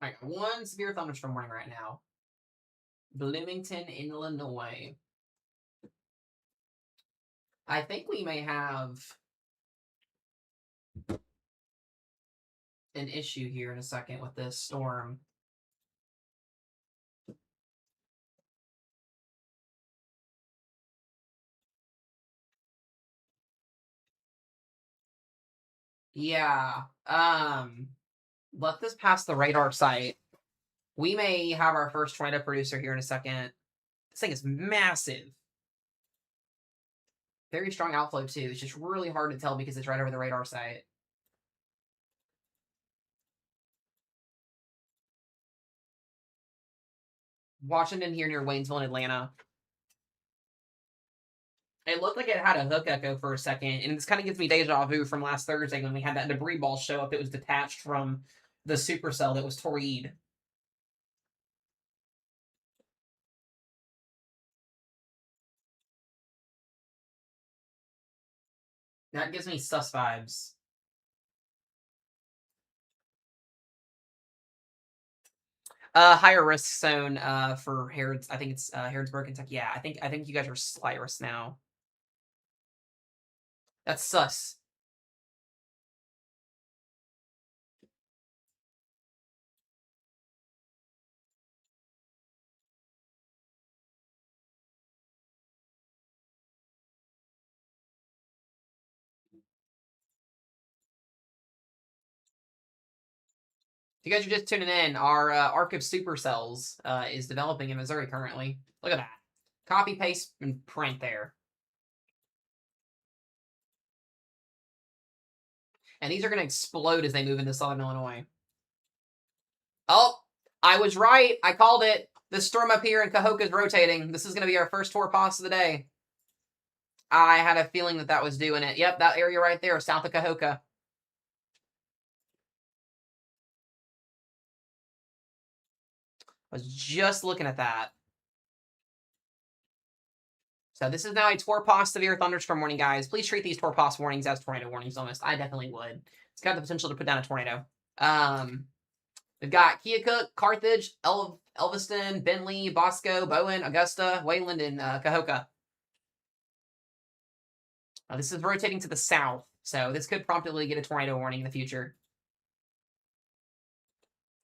I got one severe thunderstorm warning right now. Bloomington, Illinois. I think we may have an issue here in a second with this storm. Yeah. Let this pass the radar site. We may have our first tornado producer here in a second. This thing is massive. Very strong outflow too. It's just really hard to tell because it's right over the radar site. Washington here near Waynesville and Atlanta. It looked like it had a hook echo for a second, and this kind of gives me deja vu from last Thursday when we had that debris ball show up that was detached from the supercell that was Torried. That gives me sus vibes. Higher risk zone for Harrods. I think it's Harrodsburg, Kentucky. Yeah, I think you guys are slight risk now. That's sus. If you guys are just tuning in, our arc of supercells is developing in Missouri currently. Look at that. Copy, paste, and print there. And these are going to explode as they move into southern Illinois. Oh, I was right. I called it. This storm up here in Cahokia is rotating. This is going to be our first tour pass of the day. I had a feeling that that was doing it. Yep, that area right there, south of Cahokia. I was just looking at that. So this is now a Torpos severe thunderstorm warning, guys. Please treat these Torpos warnings as tornado warnings almost. I definitely would. It's got the potential to put down a tornado. We've got Keokuk, Carthage, Elviston, Bentley, Bosco, Bowen, Augusta, Wayland, and Cahokia. This is rotating to the south, so this could promptly get a tornado warning in the future.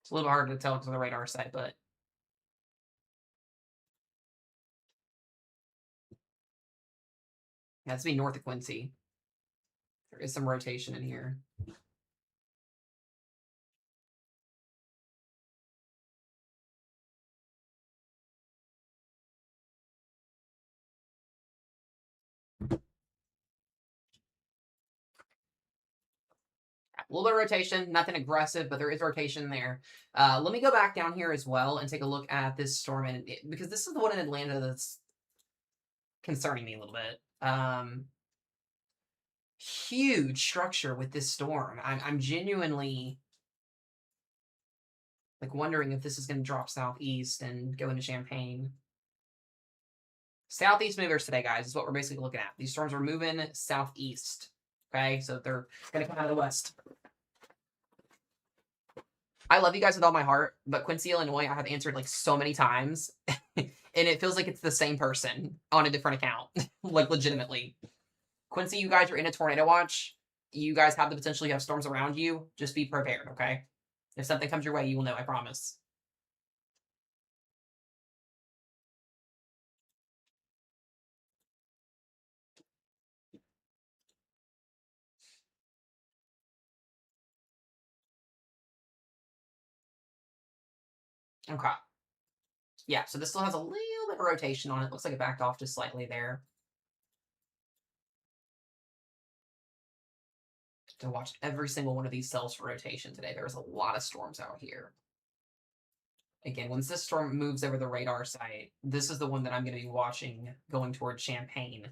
It's a little hard to tell because of the radar site, but yeah, it's be north of Quincy. There is some rotation in here. A little bit of rotation, nothing aggressive, but there is rotation there. Let me go back down here as well and take a look at this storm, because this is the one in Atlanta that's concerning me a little bit. Huge structure with this storm. I'm genuinely like wondering if this is going to drop southeast and go into Champaign. Southeast movers today, guys, is what we're basically looking at. These storms are moving southeast. Okay, so they're going to come out of the west. I love you guys with all my heart, but Quincy, Illinois, I have answered like so many times, and it feels like it's the same person on a different account, like legitimately. Quincy, you guys are in a tornado watch. You guys have the potential to have storms around you. Just be prepared, okay? If something comes your way, you will know, I promise. Okay. Yeah, so this still has a little bit of rotation on it. Looks like it backed off just slightly there. To watch every single one of these cells for rotation today. There's a lot of storms out here. Again, once this storm moves over the radar site, this is the one that I'm going to be watching going towards Champaign.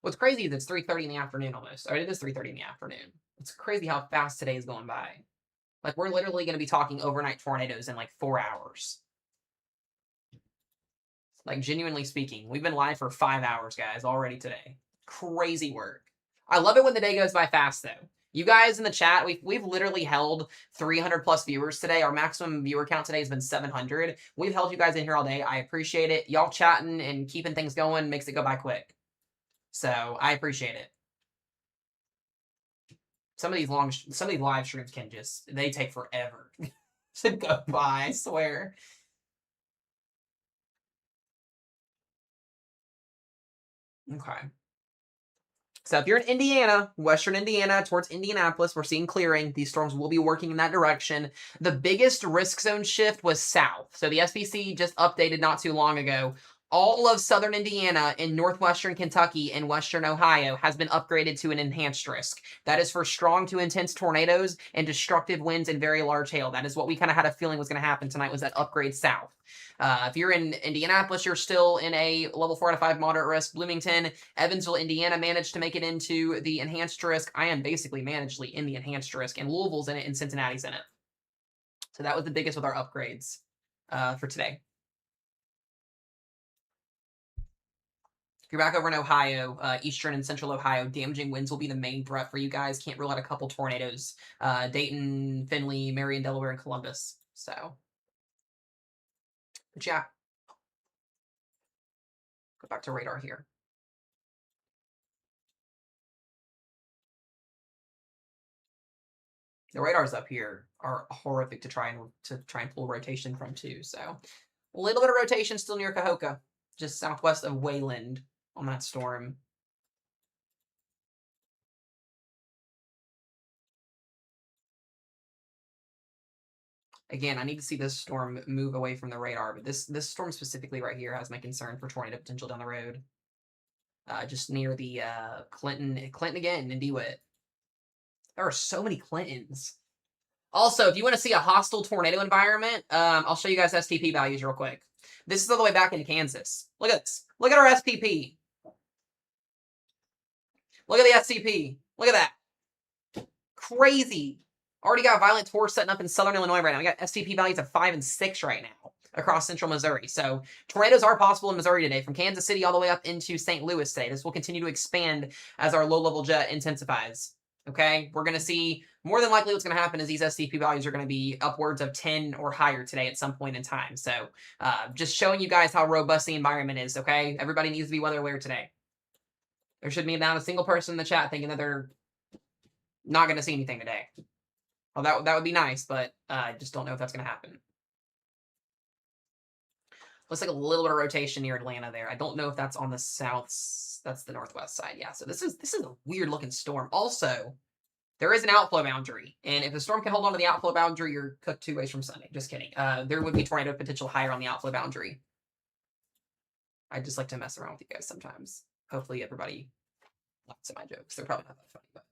What's crazy is it's 3:30 in the afternoon almost. Or it is 3:30 in the afternoon. It's crazy how fast today is going by. Like, we're literally going to be talking overnight tornadoes in like 4 hours. Like, genuinely speaking, we've been live for 5 hours, guys, already today. Crazy work. I love it when the day goes by fast, though. You guys in the chat, we've literally held 300 plus viewers today. Our maximum viewer count today has been 700. We've held you guys in here all day. I appreciate it. Y'all chatting and keeping things going makes it go by quick. So I appreciate it. Some of these live streams they take forever to go by, I swear. Okay. So if you're in Indiana, western Indiana, towards Indianapolis, we're seeing clearing. These storms will be working in that direction. The biggest risk zone shift was south. So the SPC just updated not too long ago. All of southern Indiana and northwestern Kentucky and western Ohio has been upgraded to an enhanced risk. That is for strong to intense tornadoes and destructive winds and very large hail. That is what we kind of had a feeling was going to happen tonight, was that upgrade south. If you're in Indianapolis, you're still in a level 4 to 5 moderate risk. Bloomington, Evansville, Indiana managed to make it into the enhanced risk. I am basically managedly in the enhanced risk, and Louisville's in it, and Cincinnati's in it. So that was the biggest with our upgrades for today. If you're back over in Ohio, eastern and central Ohio, damaging winds will be the main threat for you guys. Can't rule out a couple tornadoes. Dayton, Findlay, Marion, Delaware, and Columbus. So, but yeah. Go back to radar here. The radars up here are horrific to try and pull rotation from too. So a little bit of rotation still near Cahokia, just southwest of Wayland on that storm. Again, I need to see this storm move away from the radar, but this storm specifically right here has my concern for tornado potential down the road. Just near the Clinton again, and DeWitt. There are so many Clintons. Also, if you want to see a hostile tornado environment, I'll show you guys STP values real quick. This is all the way back into Kansas. Look at this. Look at our STP. Look at the STP. Look at that. Crazy. Already got violent torrents setting up in southern Illinois right now. We got STP values of 5 and 6 right now across central Missouri. So tornadoes are possible in Missouri today, from Kansas City all the way up into St. Louis today. This will continue to expand as our low-level jet intensifies. Okay, we're going to see, more than likely what's going to happen is these STP values are going to be upwards of 10 or higher today at some point in time. So just showing you guys how robust the environment is, okay? Everybody needs to be weather aware today. There should be not a single person in the chat thinking that they're not going to see anything today. Well, that would be nice, but I just don't know if that's going to happen. Looks like a little bit of rotation near Atlanta there. I don't know if that's on the south. That's the northwest side. Yeah, so this is a weird looking storm. Also, there is an outflow boundary, and if the storm can hold on to the outflow boundary, you're cooked 2 ways from Sunday. Just kidding. There would be tornado potential higher on the outflow boundary. I just like to mess around with you guys sometimes. Hopefully everybody laughs at my jokes. They're probably not that funny, but.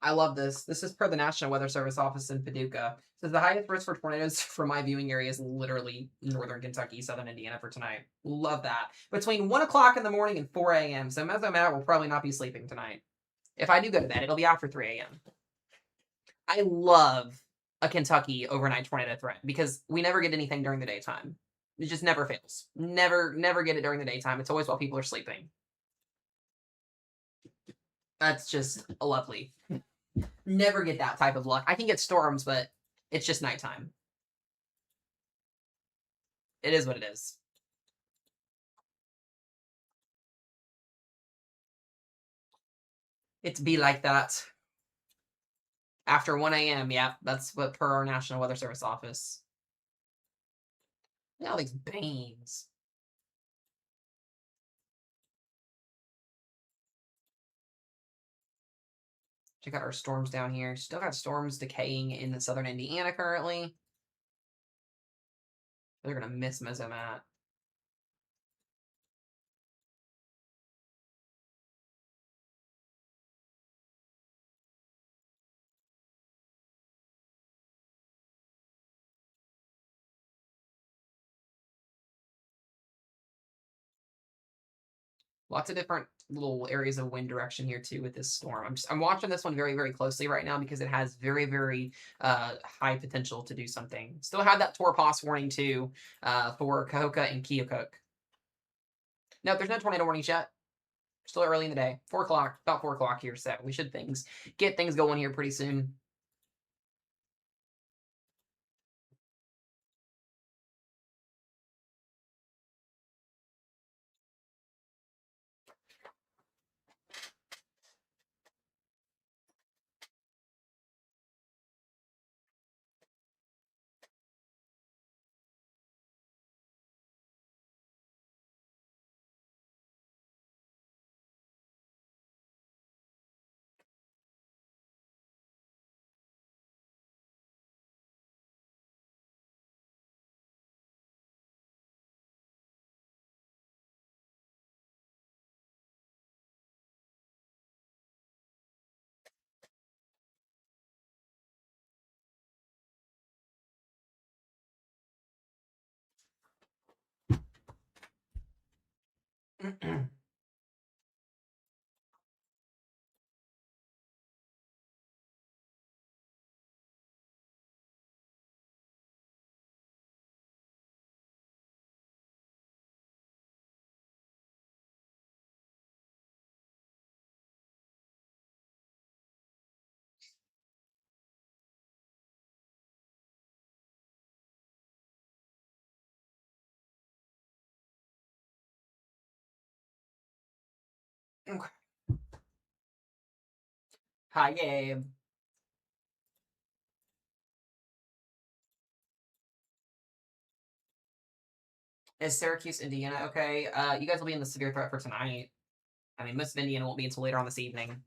I love this. This is per the National Weather Service office in Paducah. It says the highest risk for tornadoes from my viewing area is literally northern Kentucky, southern Indiana for tonight. Love that. Between 1 o'clock in the morning and 4 a.m. So as I'm out, will probably not be sleeping tonight. If I do go to bed, it'll be after 3 a.m. I love a Kentucky overnight tornado threat because we never get anything during the daytime. It just never fails. Never get it during the daytime. It's always while people are sleeping. That's just lovely. Never get that type of luck. I can get storms, but it's just nighttime. It is what it is. It's be like that. After 1 a.m., yeah, that's what per our National Weather Service office. Look at all these banes. Check out our storms down here. Still got storms decaying in the southern Indiana currently. They're going to miss Mesomat. Lots of different little areas of wind direction here too with this storm. I'm watching this one very closely right now because it has very high potential to do something. Still had that Torpos warning too for Cahokia and Keokuk. No, there's no tornado warnings yet. Still early in the day. 4 o'clock, about 4 o'clock here, so we should get things going here pretty soon. Okay. Hi, Gabe. Is Syracuse, Indiana okay? You guys will be in the severe threat for tonight. I mean, most of Indiana won't be until later on this evening.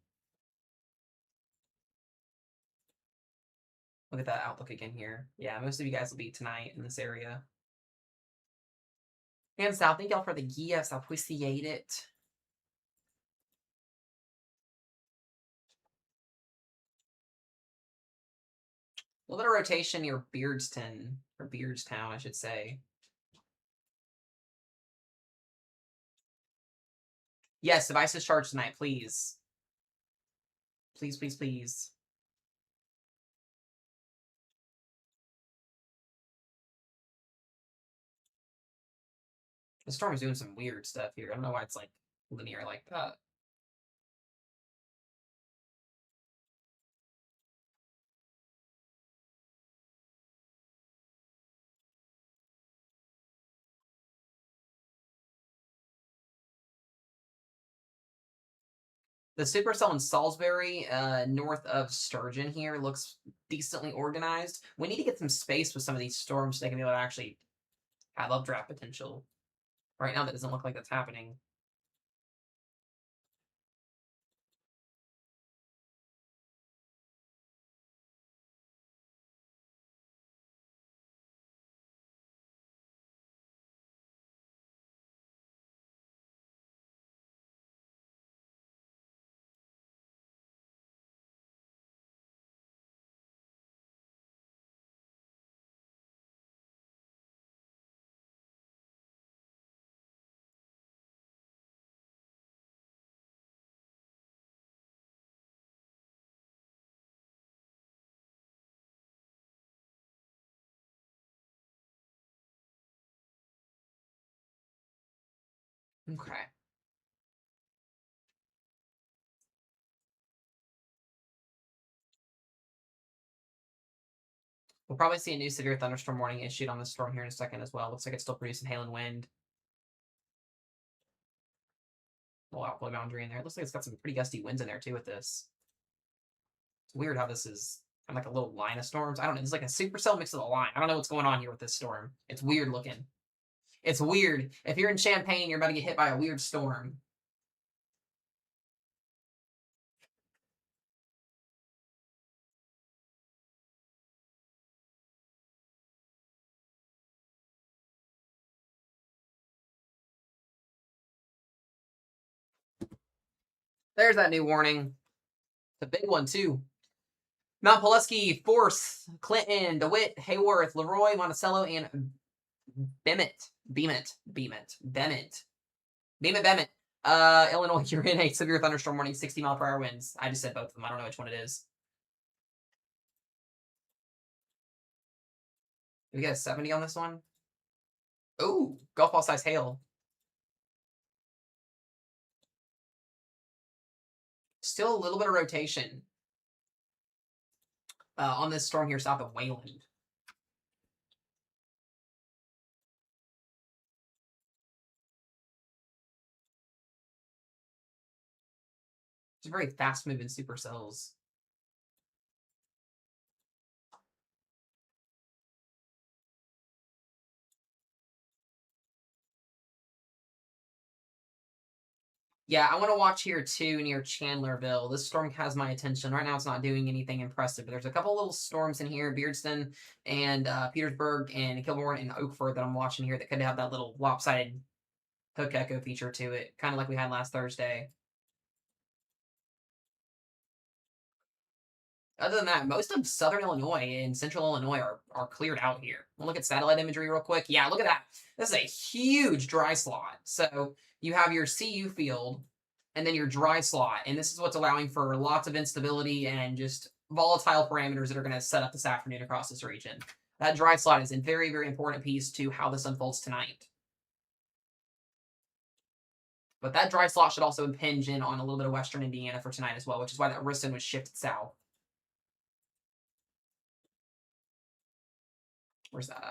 Look at that outlook again here. Yeah, most of you guys will be tonight in this area. And South, thank y'all for the gifts. I appreciate it. A little bit of rotation near Beardston, or Beardstown, I should say. Yes, devices charged tonight, please. Please, please, please. The storm is doing some weird stuff here. I don't know why it's like linear like that. The supercell in Salisbury, north of Sturgeon here, looks decently organized. We need to get some space with some of these storms so they can be able to actually have updraft potential. Right now, that doesn't look like that's happening. Okay. We'll probably see a new severe thunderstorm warning issued on this storm here in a second as well. Looks like it's still producing hail and wind. Little outflow boundary in there. It looks like it's got some pretty gusty winds in there too with this. It's weird how this is kind of like a little line of storms. I don't know. It's like a supercell mixed with a line. I don't know what's going on here with this storm. It's weird looking. It's weird. If you're in Champaign, you're about to get hit by a weird storm. There's that new warning. The big one too. Mount Pulaski, Force, Clinton, DeWitt, Hayworth, Leroy, Monticello, and Beemet. Illinois, you're in a severe thunderstorm warning, 60-mile-per-hour winds. I just said both of them. I don't know which one it is. Did we get a 70 on this one? Ooh, golf ball size hail. Still a little bit of rotation on this storm here south of Wayland. It's very fast moving supercells. Yeah, I want to watch here too near Chandlerville. This storm has my attention. Right now it's not doing anything impressive, but there's a couple little storms in here, Beardston and Petersburg and Kilbourne and Oakford that I'm watching here that could have that little lopsided hook echo feature to it, kind of like we had last Thursday. Other than that, most of southern Illinois and central Illinois are cleared out here. We'll look at satellite imagery real quick. Yeah, look at that. This is a huge dry slot. So you have your CU field and then your dry slot. And this is what's allowing for lots of instability and just volatile parameters that are going to set up this afternoon across this region. That dry slot is a very, very important piece to how this unfolds tonight. But that dry slot should also impinge in on a little bit of western Indiana for tonight as well, which is why that Riston was shifted south. Where's that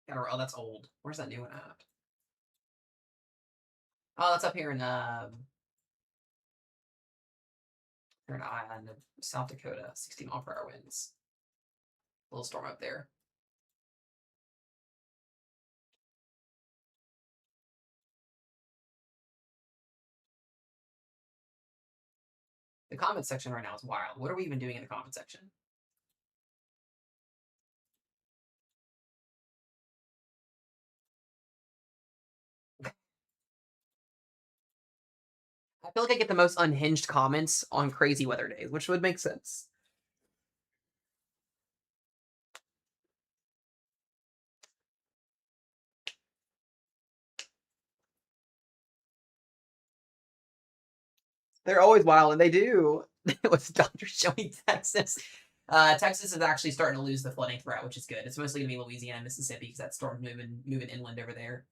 at? Oh, that's old. Where's that new one at? Oh, that's up here in South Dakota. 60 mile per hour winds. Little storm up there. The comment section right now is wild. What are we even doing in the comment section? I feel like I get the most unhinged comments on crazy weather days, which would make sense. They're always wild, and they do. What's Doctor showing Texas? Texas is actually starting to lose the flooding threat, which is good. It's mostly gonna be Louisiana and Mississippi because that storm's moving inland over there.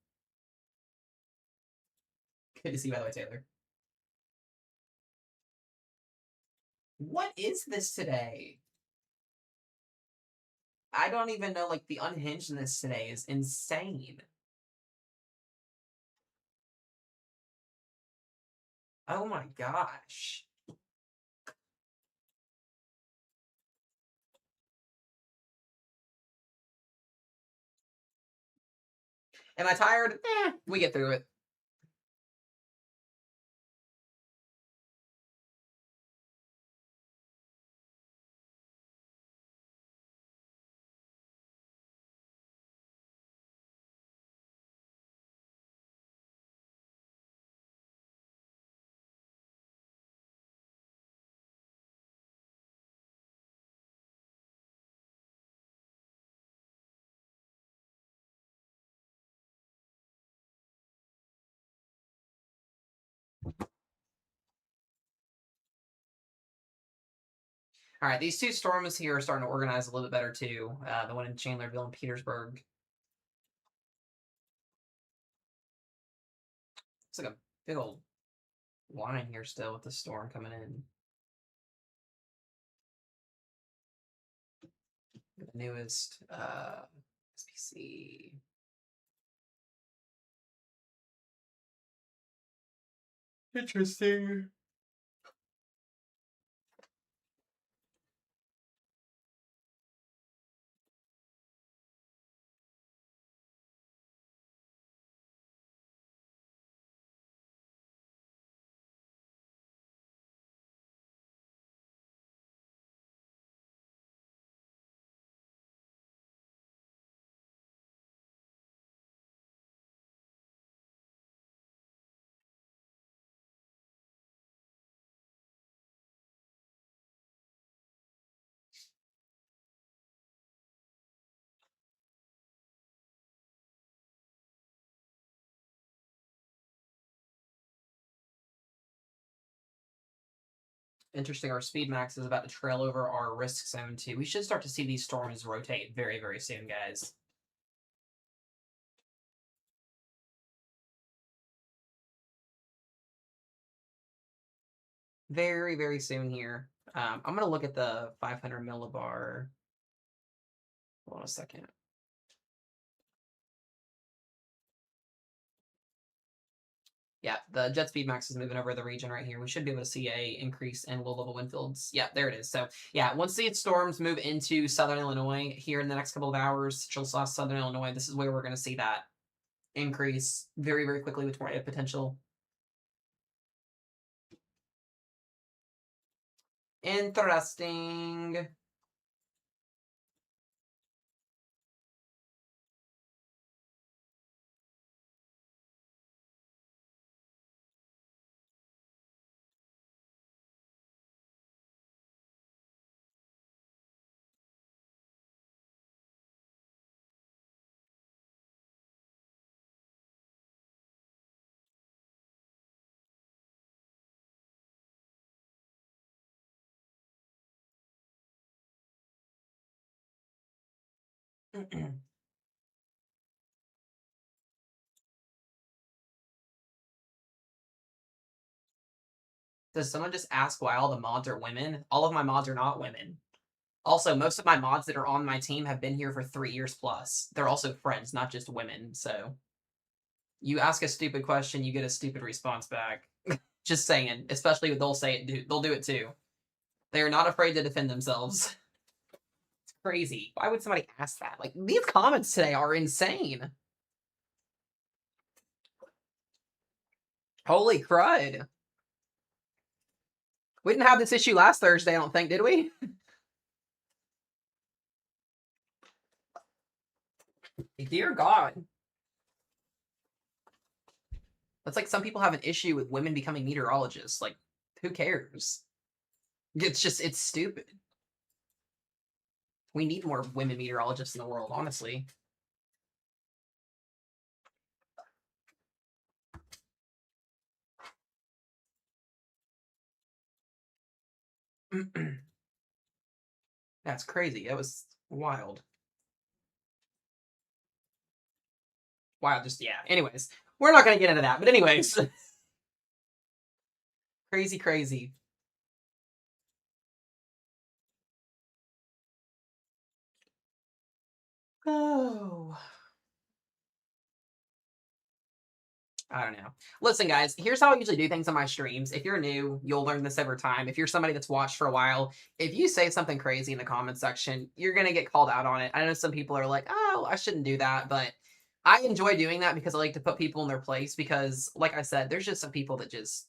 Good to see you, by the way, Taylor. What is this today? I don't even know. Like the unhingedness today is insane. Oh my gosh. Am I tired? We get through it. All right, these two storms here are starting to organize a little bit better too. The one in Chandlerville and Petersburg. It's like a big old line here still with the storm coming in. The newest SPC. Interesting. Interesting. Our speed max is about to trail over our risk zone too. We should start to see these storms rotate very, very soon, guys. Very, very soon here. I'm gonna look at the 500 millibar. Hold on a second. Yeah, the jet speed max is moving over the region right here. We should be able to see a increase in low level wind fields. Yeah, there it is. So yeah, once the storms move into southern Illinois here in the next couple of hours, Central southern Illinois, this is where we're going to see that increase very, very quickly with tornado potential. Interesting. Does someone just ask why all the mods are women? All of my mods are not women. Also, most of my mods that are on my team have been here for 3 years plus. They're also friends, not just women. So you ask a stupid question, you get a stupid response back. Just saying. Especially they'll say it. They'll do it too. They are not afraid to defend themselves. It's crazy. Why would somebody ask that? Like these comments today are insane. Holy crud! We didn't have this issue last Thursday, I don't think, did we? Dear God. That's like some people have an issue with women becoming meteorologists. Like, who cares? It's stupid. We need more women meteorologists in the world, honestly. That's crazy. That was wild. Wow, just, yeah. Anyways, we're not going to get into that. But, anyways, crazy, crazy. Oh. I don't know. Listen, guys, here's how I usually do things on my streams. If you're new, you'll learn this over time. If you're somebody that's watched for a while, if you say something crazy in the comment section, you're going to get called out on it. I know some people are like, oh, I shouldn't do that. But I enjoy doing that because I like to put people in their place. Because, like I said, there's just some people that just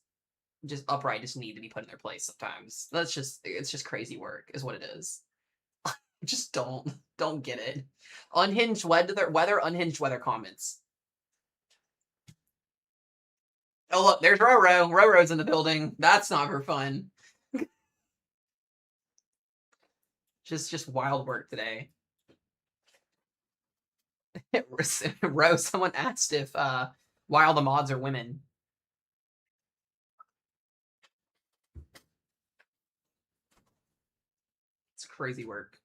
upright just need to be put in their place sometimes. It's just crazy work, is what it is. Just don't get it. Unhinged weather, unhinged weather comments. Oh, look, there's Roro. Roro's in the building. That's not for fun. Just wild work today. Rose, someone asked if why all the mods are women. It's crazy work.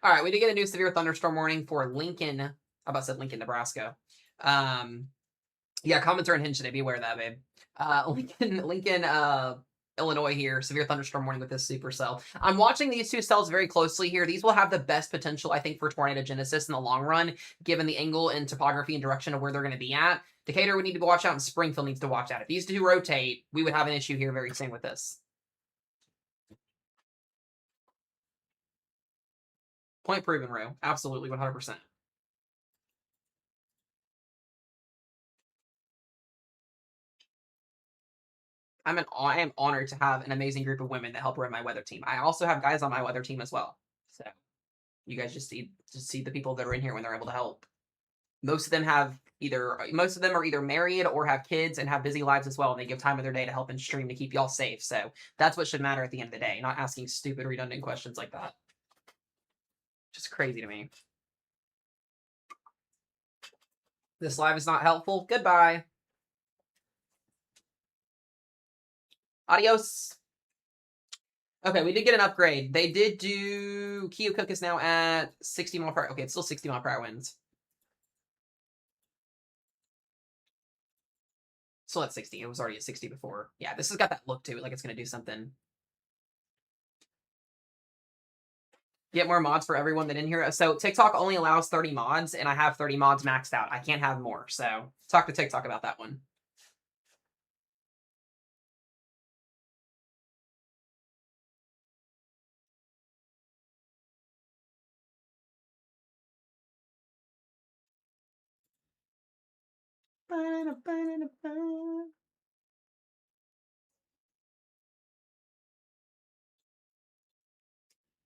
All right, we did get a new severe thunderstorm warning for Lincoln. I about said Lincoln, Nebraska. Yeah, comments are unhinged today. Be aware of that, babe. Lincoln, Illinois here. Severe thunderstorm warning with this supercell. I'm watching these two cells very closely here. These will have the best potential, I think, for tornado genesis in the long run, given the angle and topography and direction of where they're going to be at. Decatur would need to watch out, and Springfield needs to watch out. If these two rotate, we would have an issue here very soon with this. Point proven, Ro. Absolutely, 100%. I am honored to have an amazing group of women that help run my weather team. I also have guys on my weather team as well. So you guys just see the people that are in here when they're able to help. Most of them are either married or have kids and have busy lives as well, and they give time of their day to help and stream to keep y'all safe. So that's what should matter at the end of the day, not asking stupid redundant questions like that. Just crazy to me. This live is not helpful. Goodbye. Adios. Okay, we did get an upgrade. They did do... Keokuk is now at 60 mile per hour. Okay, it's still 60 mile per hour winds. Still at 60. It was already at 60 before. Yeah, this has got that look to it, like it's going to do something. Get more mods for everyone that in here. So TikTok only allows 30 mods, and I have 30 mods maxed out. I can't have more. So talk to TikTok about that one.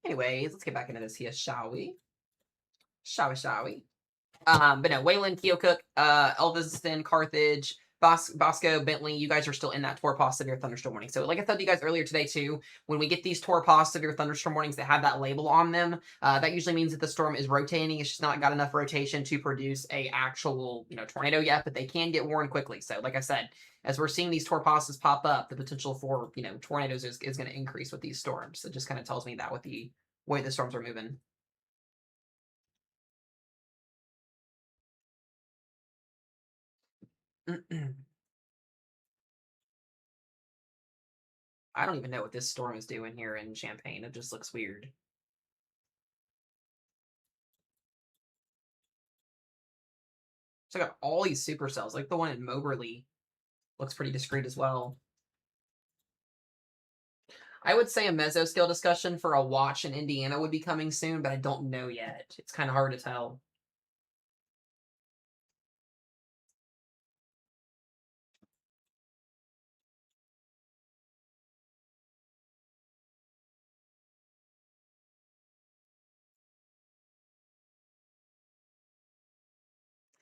Anyways, let's get back into this here, shall we? Shall we? But no, Wayland, Keokuk, Elviston, Carthage, Bosco, Bentley, you guys are still in that Torpos severe thunderstorm warning. So, like I said to you guys earlier today too, when we get these Torpos severe thunderstorm warnings that have that label on them, that usually means that the storm is rotating. It's just not got enough rotation to produce a actual, tornado yet, but they can get warned quickly. So, like I said, as we're seeing these Torposes pop up, the potential for, tornadoes is going to increase with these storms. It just kind of tells me that with the way the storms are moving. I don't even know what this storm is doing here in Champaign. It just looks weird. So I got all these supercells. Like the one in Moberly looks pretty discreet as well. I would say a mesoscale discussion for a watch in Indiana would be coming soon, but I don't know yet. It's kind of hard to tell.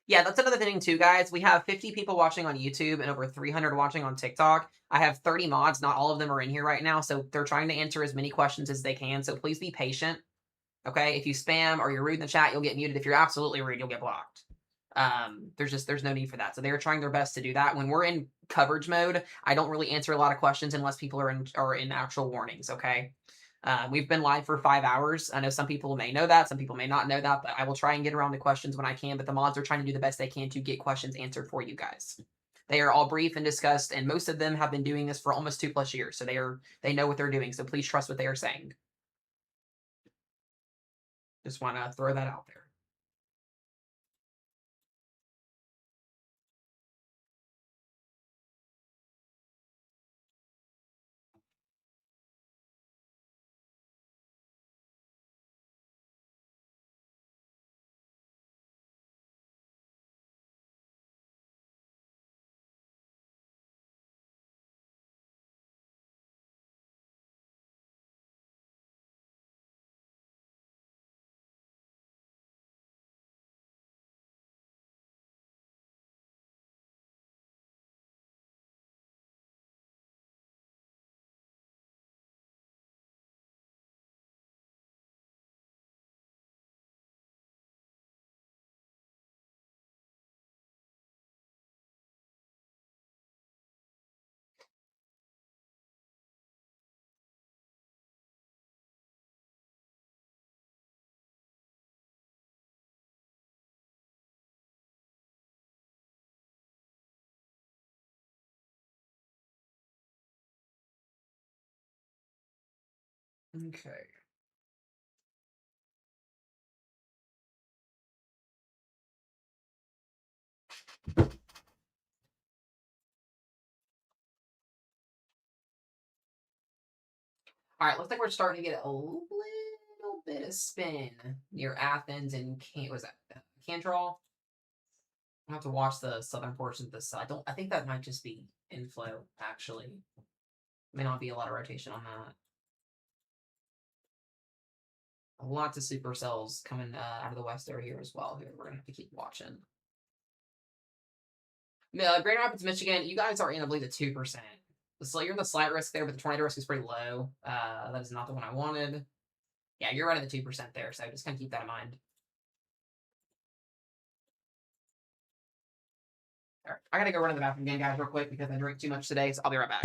Yeah, that's another thing too, guys. We have 50 people watching on YouTube and over 300 watching on TikTok. I have 30 mods. Not all of them are in here right now, so they're trying to answer as many questions as they can. So please be patient. Okay, if you spam or you're rude in the chat, you'll get muted. If you're absolutely rude, you'll get blocked. There's no need for that. So they're trying their best to do that. When we're in coverage mode, I don't really answer a lot of questions unless people are in actual warnings. Okay. We've been live for 5 hours. I know some people may know that, some people may not know that, but I will try and get around to questions when I can. But the mods are trying to do the best they can to get questions answered for you guys. They are all brief and discussed, and most of them have been doing this for almost 2+ years, so they know what they're doing. So please trust what they are saying. Just want to throw that out there. Okay. All right, looks like we're starting to get a little bit of spin near Athens and was that Cantrell? I have to watch the southern portion of this. I don't. I think that might just be inflow. Actually, may not be a lot of rotation on that. Lots of supercells coming out of the west area here as well. Here we're gonna have to keep watching. Grand Rapids, Michigan. You guys are in, I believe, the 2%. So you're in the slight risk there, but the tornado risk is pretty low. That is not the one I wanted. Yeah, you're right at the 2% there, so just kind of keep that in mind. All right, I gotta go run to the bathroom again, guys, real quick because I drank too much today, so I'll be right back.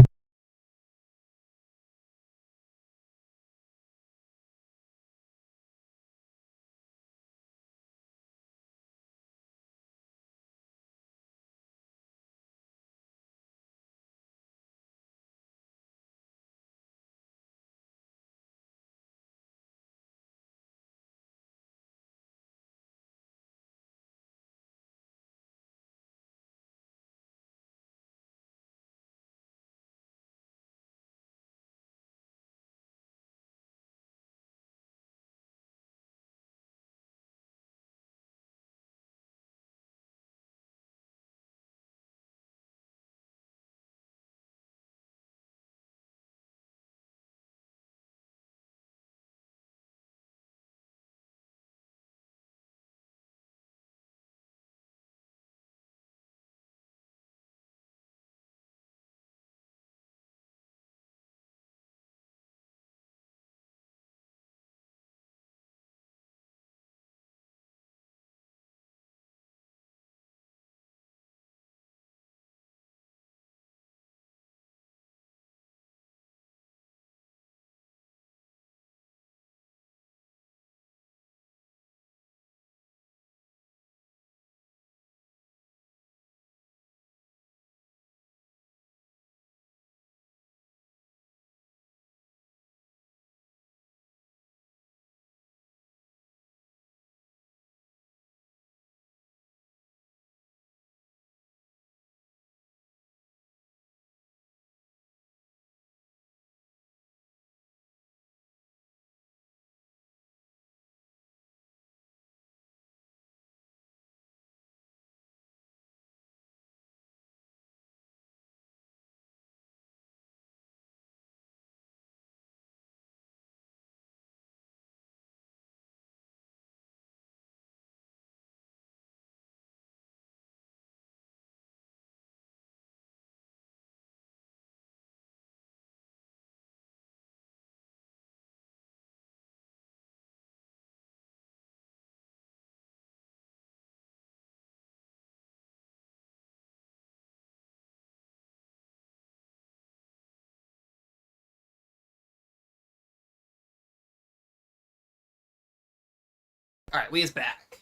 All right, we is back.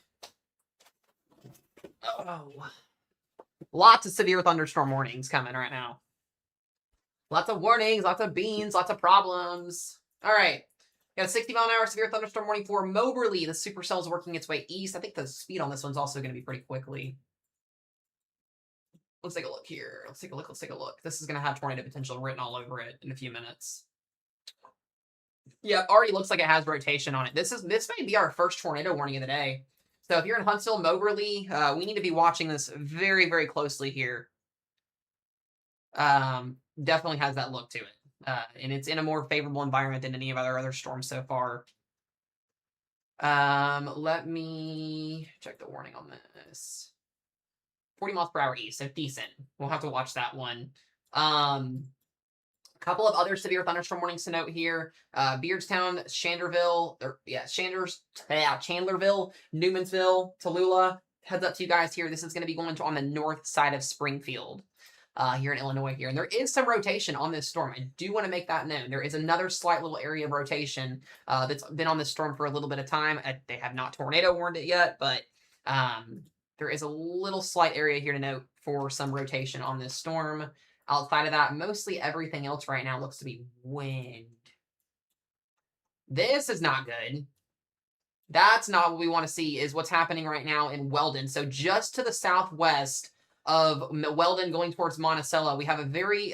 Oh, lots of severe thunderstorm warnings coming right now. Lots of warnings, lots of beans, lots of problems. All right. Got a 60-mile-an-hour severe thunderstorm warning for Moberly. The supercell's working its way east. I think the speed on this one's also going to be pretty quickly. Let's take a look here. Let's take a look. Let's take a look. This is going to have tornado potential written all over it in a few minutes. Yeah, already looks like it has rotation on it. This may be our first tornado warning of the day. So if you're in Huntsville, Moberly, we need to be watching this very, very closely here. Definitely has that look to it. And it's in a more favorable environment than any of our other storms so far. Let me check the warning on this. 40 miles per hour east, so decent. We'll have to watch that one. A couple of other severe thunderstorm warnings to note here. Beardstown, Chandlerville, Newmansville, Tallulah. Heads up to you guys here. This is going to be going on the north side of Springfield. Here in Illinois here. And there is some rotation on this storm. I do want to make that known. There is another slight little area of rotation that's been on this storm for a little bit of time. They have not tornado warned it yet, but there is a little slight area here to note for some rotation on this storm. Outside of that, mostly everything else right now looks to be wind. This is not good. That's not what we want to see, is what's happening right now in Weldon. So just to the southwest of Weldon going towards Monticello, we have a very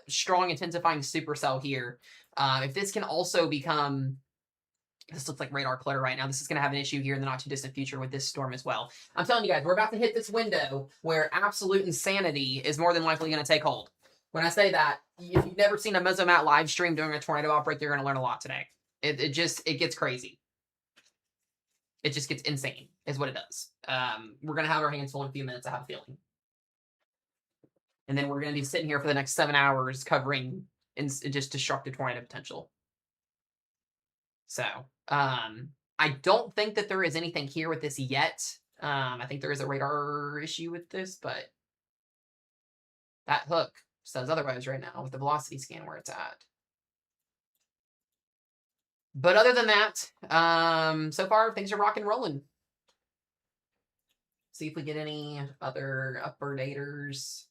strong intensifying supercell here. If this can also become, this looks like radar clutter right now. This is going to have an issue here in the not too distant future with this storm as well. I'm telling you guys, we're about to hit this window where absolute insanity is more than likely going to take hold. When I say that, if you've never seen a Mesomat live stream during a tornado outbreak, you're going to learn a lot today. It gets crazy. It just gets insane, is what it does. We're going to have our hands full in a few minutes, I have a feeling. And then we're going to be sitting here for the next 7 hours covering just destructive tornado potential. So, I don't think that there is anything here with this yet. I think there is a radar issue with this, but that hook says otherwise right now with the velocity scan where it's at. But other than that, so far things are rock and rolling. See if we get any other updaters.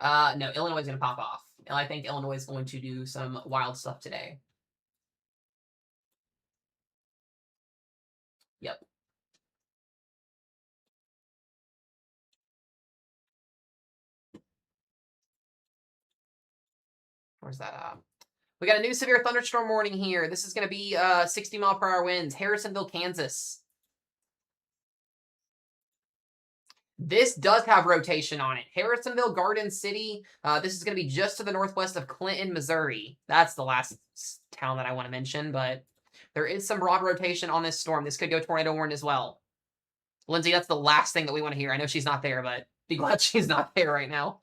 No, Illinois is going to pop off. And I think Illinois is going to do some wild stuff today. Yep. Where's that at? We got a new severe thunderstorm warning here. This is going to be 60-mile-per-hour winds. Harrisonville, Kansas. This does have rotation on it. Harrisonville, Garden City. This is going to be just to the northwest of Clinton, Missouri. That's the last town that I want to mention, but there is some broad rotation on this storm. This could go tornado warned as well. Lindsay, that's the last thing that we want to hear. I know she's not there, but be glad she's not there right now.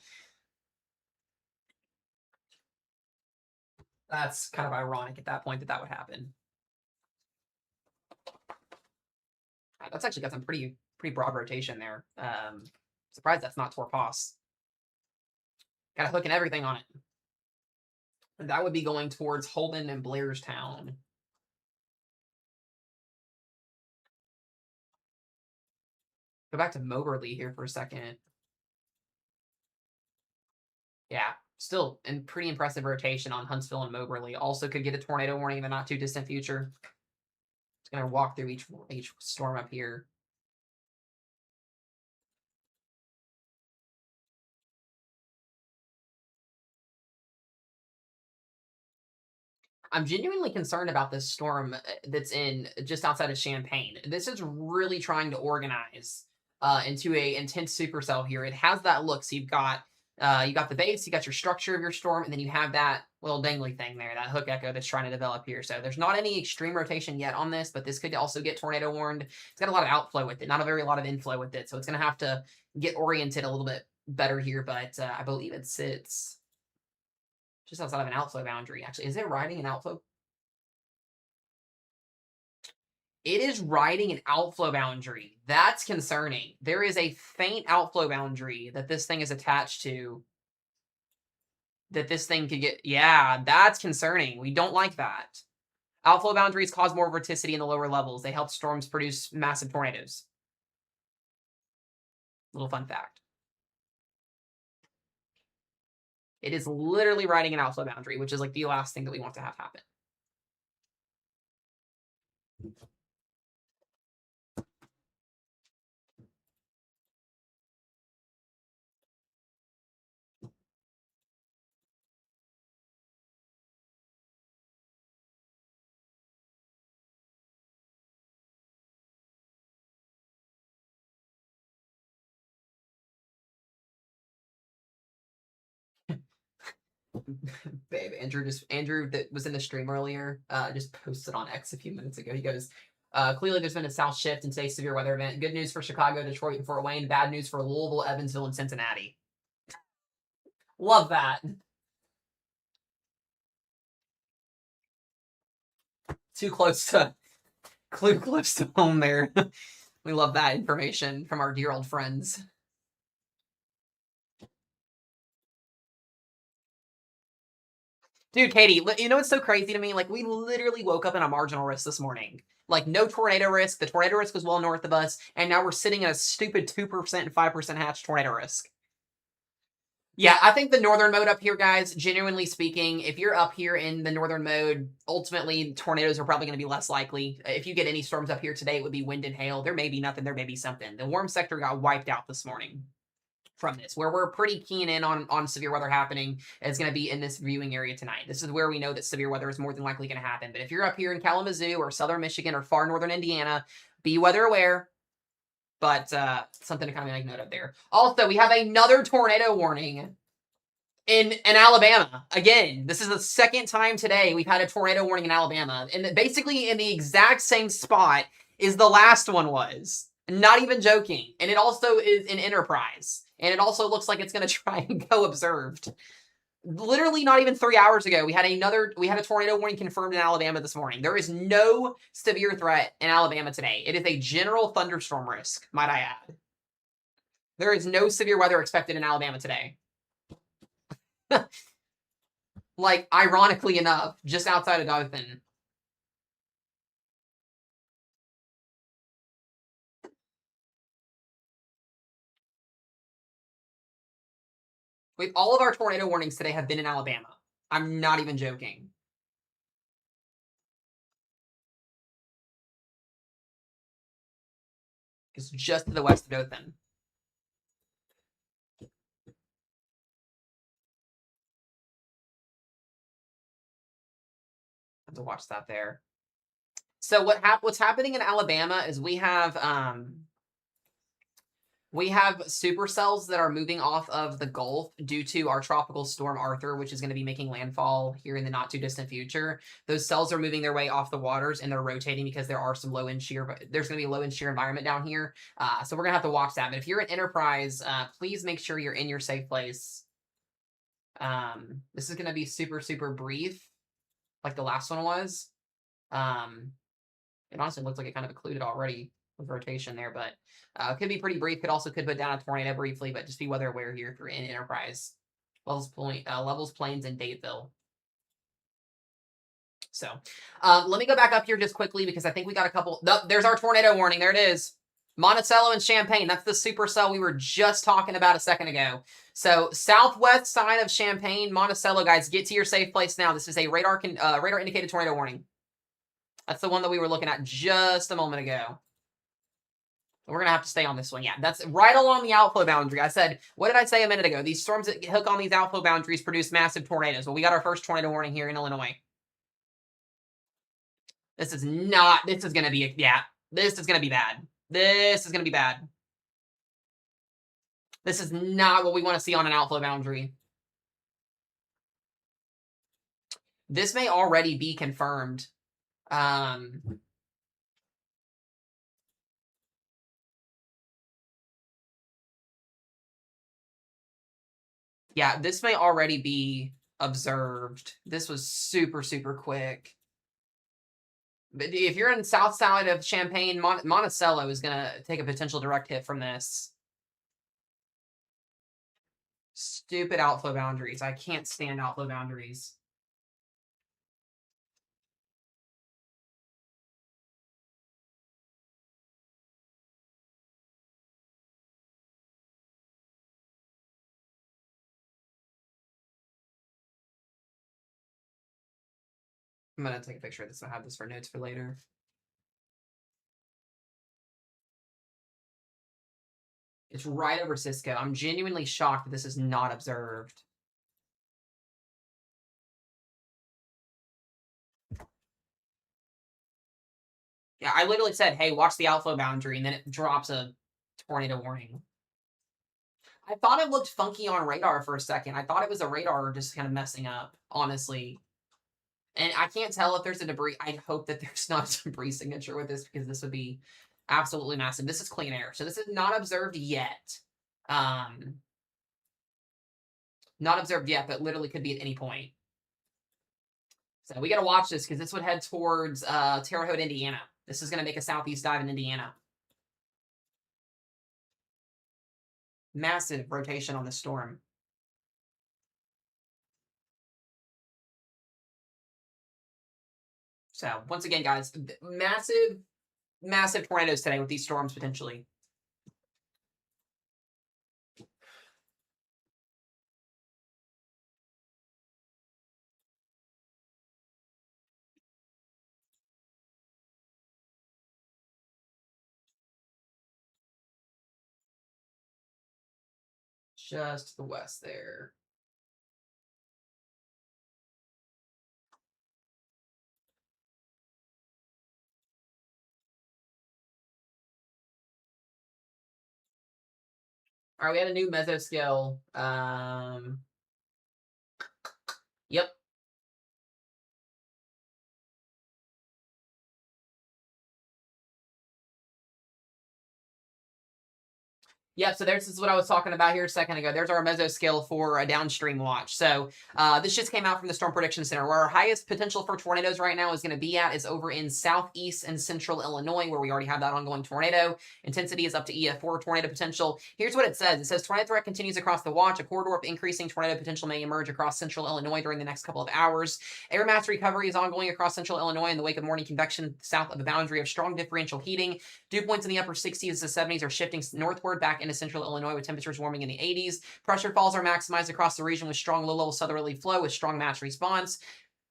That's kind of ironic at that point that would happen. That's actually got some pretty broad rotation there. Surprised that's not Torpos. Got a hook and everything on it. And that would be going towards Holden and Blairstown. Go back to Moberly here for a second. Yeah, still in pretty impressive rotation on Huntsville and Moberly. Also could get a tornado warning in the not too distant future. It's going to walk through each storm up here. I'm genuinely concerned about this storm that's in just outside of Champaign. This is really trying to organize into a intense supercell here. It has that look. So you've got the base, you got your structure of your storm, and then you have that little dangly thing there, that hook echo that's trying to develop here. So there's not any extreme rotation yet on this, but this could also get tornado warned. It's got a lot of outflow with it, not a very lot of inflow with it. So it's going to have to get oriented a little bit better here, but I believe it sits just outside of an outflow boundary. Actually, is it riding an outflow? It is riding an outflow boundary. That's concerning. There is a faint outflow boundary that this thing is attached to. That this thing could get. Yeah, that's concerning. We don't like that. Outflow boundaries cause more vorticity in the lower levels. They help storms produce massive tornadoes. Little fun fact. It is literally writing an outflow boundary, which is like the last thing that we want to have happen. Babe, Andrew that was in the stream earlier, just posted on X a few minutes ago. He goes, clearly there's been a south shift in today's severe weather event. Good news for Chicago, Detroit, and Fort Wayne. Bad news for Louisville, Evansville, and Cincinnati. Love that. Too close to close to home there. We love that information from our dear old friends. Dude, Katie, you know what's so crazy to me? Like, we literally woke up in a marginal risk this morning. Like, no tornado risk. The tornado risk was well north of us, and now we're sitting at a stupid 2% and 5% hatch tornado risk. Yeah, I think the northern mode up here, guys, genuinely speaking, if you're up here in the northern mode, ultimately, tornadoes are probably going to be less likely. If you get any storms up here today, it would be wind and hail. There may be nothing. There may be something. The warm sector got wiped out this morning from this. Where we're pretty keen in on severe weather happening is going to be in this viewing area tonight. This is where we know that severe weather is more than likely going to happen. But if you're up here in Kalamazoo or southern Michigan or far northern Indiana, be weather aware. But something to kind of make note of there. Also, we have another tornado warning in Alabama. Again, this is the second time today we've had a tornado warning in Alabama. And basically in the exact same spot as the last one was. Not even joking. And it also is an Enterprise. And it also looks like it's going to try and go observed. Literally not even 3 hours ago, we had a tornado warning confirmed in Alabama this morning. There is no severe threat in Alabama today. It is a general thunderstorm risk, might I add. There is no severe weather expected in Alabama today. Like, ironically enough, just outside of Dothan. All of our tornado warnings today have been in Alabama. I'm not even joking. It's just to the west of Dothan. I have to watch that there. So what's happening in Alabama is we have supercells that are moving off of the Gulf due to our tropical storm Arthur, which is going to be making landfall here in the not too distant future. Those cells are moving their way off the waters and they're rotating because there are some low end shear, but there's going to be a low end shear environment down here. So we're going to have to watch that. But if you're an Enterprise, please make sure you're in your safe place. This is going to be super, super brief, like the last one was. It honestly looks like it kind of occluded already with rotation there, but could be pretty brief. Could put down a tornado briefly, but just be weather aware here if you're in Enterprise. Levels Plains and Dateville. So let me go back up here just quickly because I think we got a couple. There's our tornado warning. There it is. Monticello and Champaign. That's the supercell we were just talking about a second ago. So southwest side of Champaign, Monticello, guys, get to your safe place now. This is a radar indicated tornado warning. That's the one that we were looking at just a moment ago. We're going to have to stay on this one. Yeah, that's right along the outflow boundary. I said, what did I say a minute ago? These storms that hook on these outflow boundaries produce massive tornadoes. Well, we got our first tornado warning here in Illinois. This is going to be, this is going to be bad. This is going to be bad. This is not what we want to see on an outflow boundary. This may already be confirmed. Yeah, this may already be observed. This was super, super quick. But if you're in the south side of Champaign, Monticello is going to take a potential direct hit from this. Stupid outflow boundaries. I can't stand outflow boundaries. I'm gonna take a picture of this and have this for notes for later. It's right over Cisco. I'm genuinely shocked that this is not observed. Yeah, I literally said, hey, watch the outflow boundary, and then it drops a tornado warning. I thought it looked funky on radar for a second. I thought it was a radar just kind of messing up, honestly. And I can't tell if there's a debris. I hope that there's not a debris signature with this because this would be absolutely massive. This is clean air. So this is not observed yet. Not observed yet, but literally could be at any point. So we got to watch this because this would head towards Terre Haute, Indiana. This is going to make a southeast dive in Indiana. Massive rotation on the storm. So once again, guys, massive, massive tornadoes today with these storms potentially. Just to the west there. All right, we had a new mesoscale. Yep. Yeah, so this is what I was talking about here a second ago. There's our mesoscale for a downstream watch. So this just came out from the Storm Prediction Center. Where our highest potential for tornadoes right now is going to be at is over in southeast and central Illinois, where we already have that ongoing tornado. Intensity is up to EF4 tornado potential. Here's what it says. It says tornado threat continues across the watch. A corridor of increasing tornado potential may emerge across central Illinois during the next couple of hours. Air mass recovery is ongoing across central Illinois in the wake of morning convection south of the boundary of strong differential heating. Dew points in the upper 60s to 70s are shifting northward back into central Illinois with temperatures warming in the 80s. Pressure falls are maximized across the region with strong low-level southerly flow with strong mass response.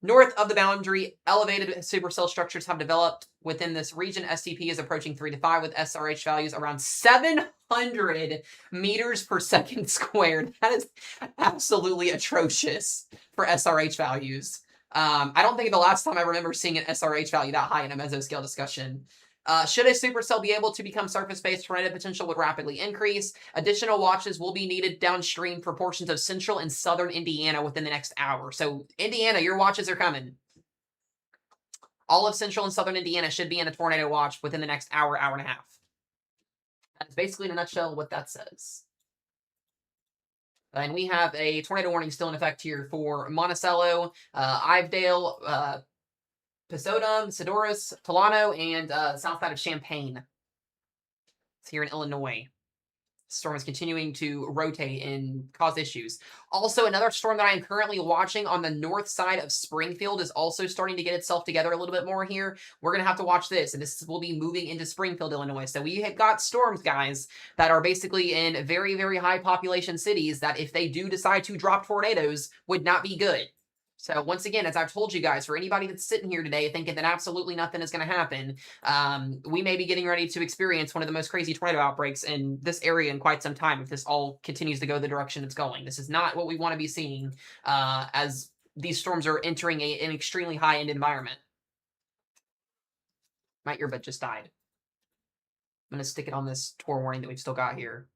North of the boundary, elevated supercell structures have developed within this region. STP is approaching 3 to 5 with SRH values around 700 meters per second squared. That is absolutely atrocious for SRH values. I don't think the last time I remember seeing an SRH value that high in a mesoscale discussion. Should a supercell be able to become surface-based, tornado potential would rapidly increase. Additional watches will be needed downstream for portions of central and southern Indiana within the next hour. So, Indiana, your watches are coming. All of central and southern Indiana should be in a tornado watch within the next hour, hour and a half. That's basically in a nutshell what that says. And we have a tornado warning still in effect here for Monticello, Ivedale, Pisodum, Sidorus, Tolano, and south side of Champaign. It's here in Illinois. Storm is continuing to rotate and cause issues. Also, another storm that I am currently watching on the north side of Springfield is also starting to get itself together a little bit more here. We're going to have to watch this, and this will be moving into Springfield, Illinois. So we have got storms, guys, that are basically in very, very high population cities that if they do decide to drop tornadoes would not be good. So once again, as I've told you guys, for anybody that's sitting here today thinking that absolutely nothing is going to happen, we may be getting ready to experience one of the most crazy tornado outbreaks in this area in quite some time if this all continues to go the direction it's going. This is not what we want to be seeing as these storms are entering an extremely high-end environment. My earbud just died. I'm going to stick it on this tour warning that we've still got here.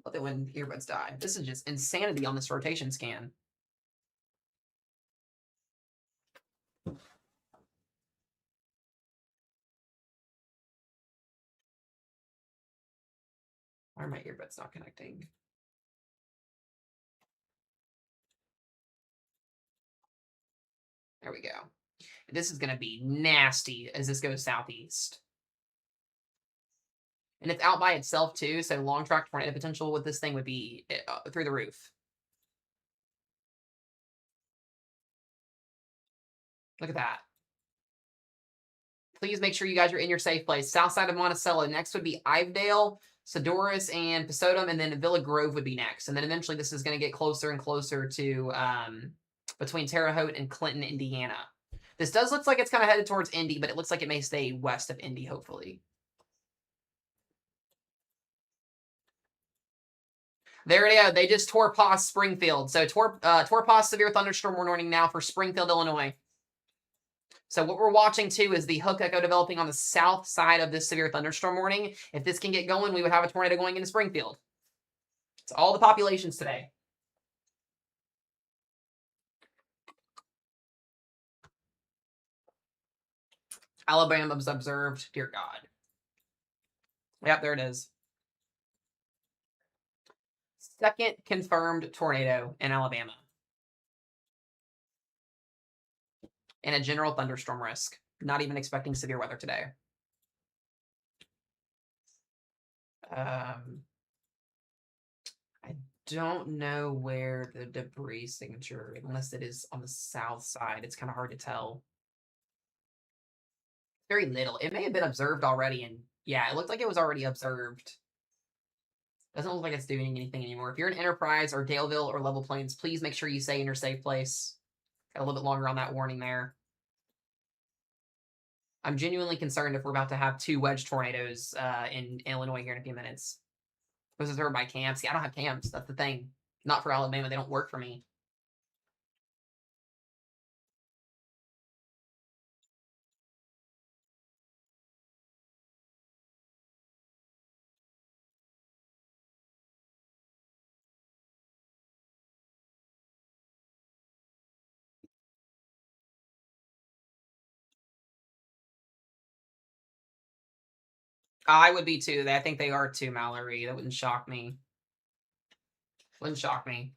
Love it when earbuds die. This is just insanity on this rotation scan. Why are my earbuds not connecting? There we go. This is going to be nasty as this goes southeast. And it's out by itself, too, so long track tornado potential with this thing would be through the roof. Look at that. Please make sure you guys are in your safe place. South side of Monticello. Next would be Ivedale. Doris and Pisodum, and then Villa Grove would be next. And then eventually this is going to get closer and closer to between Terre Haute and Clinton, Indiana. This does look like it's kind of headed towards Indy, but it looks like it may stay west of Indy, hopefully. There you go. They just tore past Springfield. So tore past severe thunderstorm warning now for Springfield, Illinois. So what we're watching too is the hook echo developing on the south side of this severe thunderstorm warning. If this can get going, we would have a tornado going into Springfield. It's all the populations today. Alabama's observed. Dear God. Yep, there it is. Second confirmed tornado in Alabama. And a general thunderstorm risk. Not even expecting severe weather today. I don't know where the debris signature, unless it is on the south side. It's kind of hard to tell. Very little. It may have been observed already, and yeah, it looked like it was already observed. Doesn't look like it's doing anything anymore. If you're in Enterprise or Daleville or Level Plains, please make sure you stay in your safe place. Got a little bit longer on that warning there. I'm genuinely concerned if we're about to have 2 wedge tornadoes in Illinois here in a few minutes. Was observed by camps. See, I don't have camps. That's the thing. Not for Alabama. They don't work for me. I would be too. I think they are too, Mallory. That wouldn't shock me. Wouldn't shock me.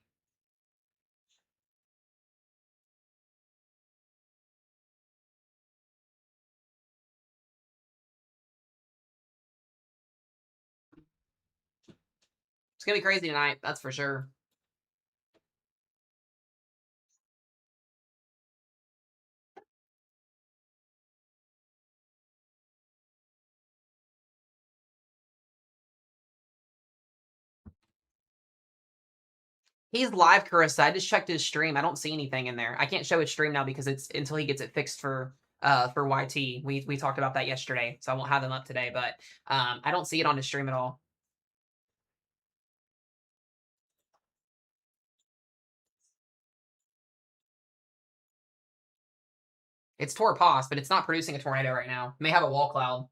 It's gonna be crazy tonight. That's for sure. He's live, Carissa. I just checked his stream. I don't see anything in there. I can't show his stream now because it's until he gets it fixed for YT. We talked about that yesterday, so I won't have them up today. But I don't see it on his stream at all. It's tore past, but it's not producing a tornado right now. It may have a wall cloud.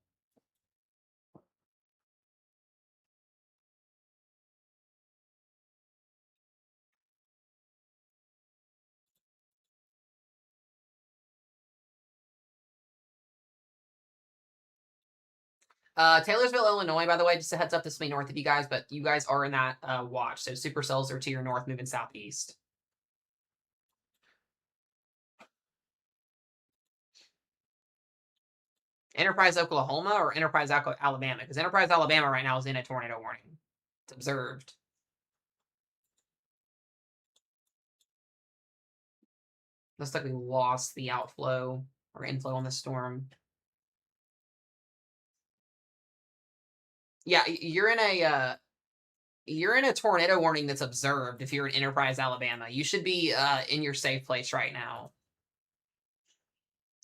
Taylorsville, Illinois, by the way, just a heads up, this may be north of you guys, but you guys are in that watch. So supercells are to your north, moving southeast. Enterprise, Oklahoma, or Enterprise, Alabama? Because Enterprise, Alabama right now is in a tornado warning. It's observed. Looks like we lost the outflow or inflow on the storm. Yeah, you're in a tornado warning that's observed if you're in Enterprise, Alabama. You should be in your safe place right now.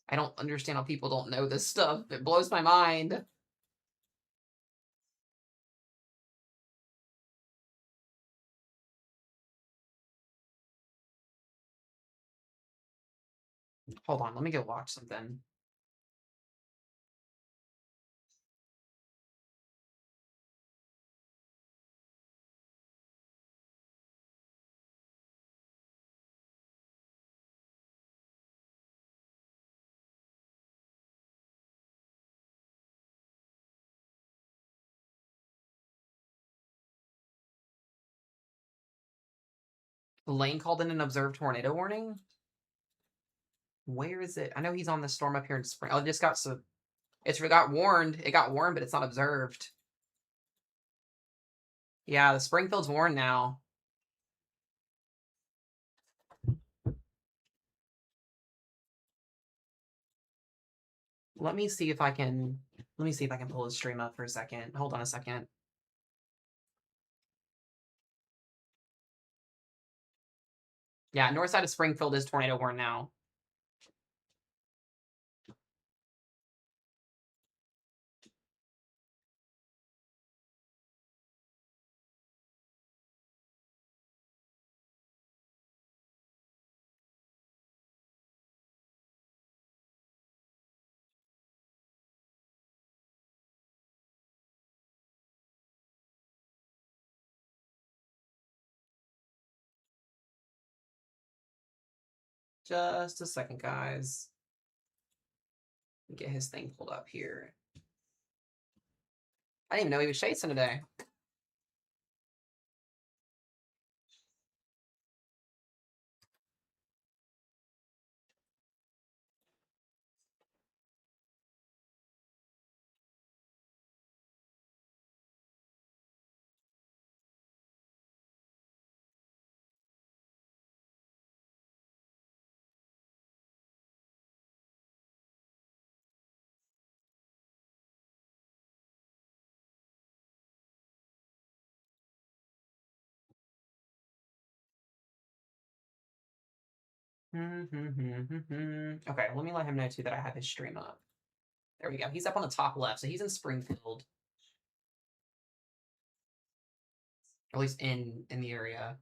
I don't understand how people don't know this stuff. It blows my mind. Hold on, let me go watch something. Lane called in an observed tornado warning. Where is it? I know he's on the storm up here in Spring. Oh, it just got so it's got warned. It got warned, but it's not observed. Yeah, the Springfield's warned now. Let me see if I can pull his stream up for a second. Hold on a second. Yeah, north side of Springfield is tornado warned now. Just a second, guys. Get his thing pulled up here. I didn't even know he was chasing today. Okay, let me let him know too that I have his stream up. There we go. He's up on the top left, so he's in Springfield, or at least in the area.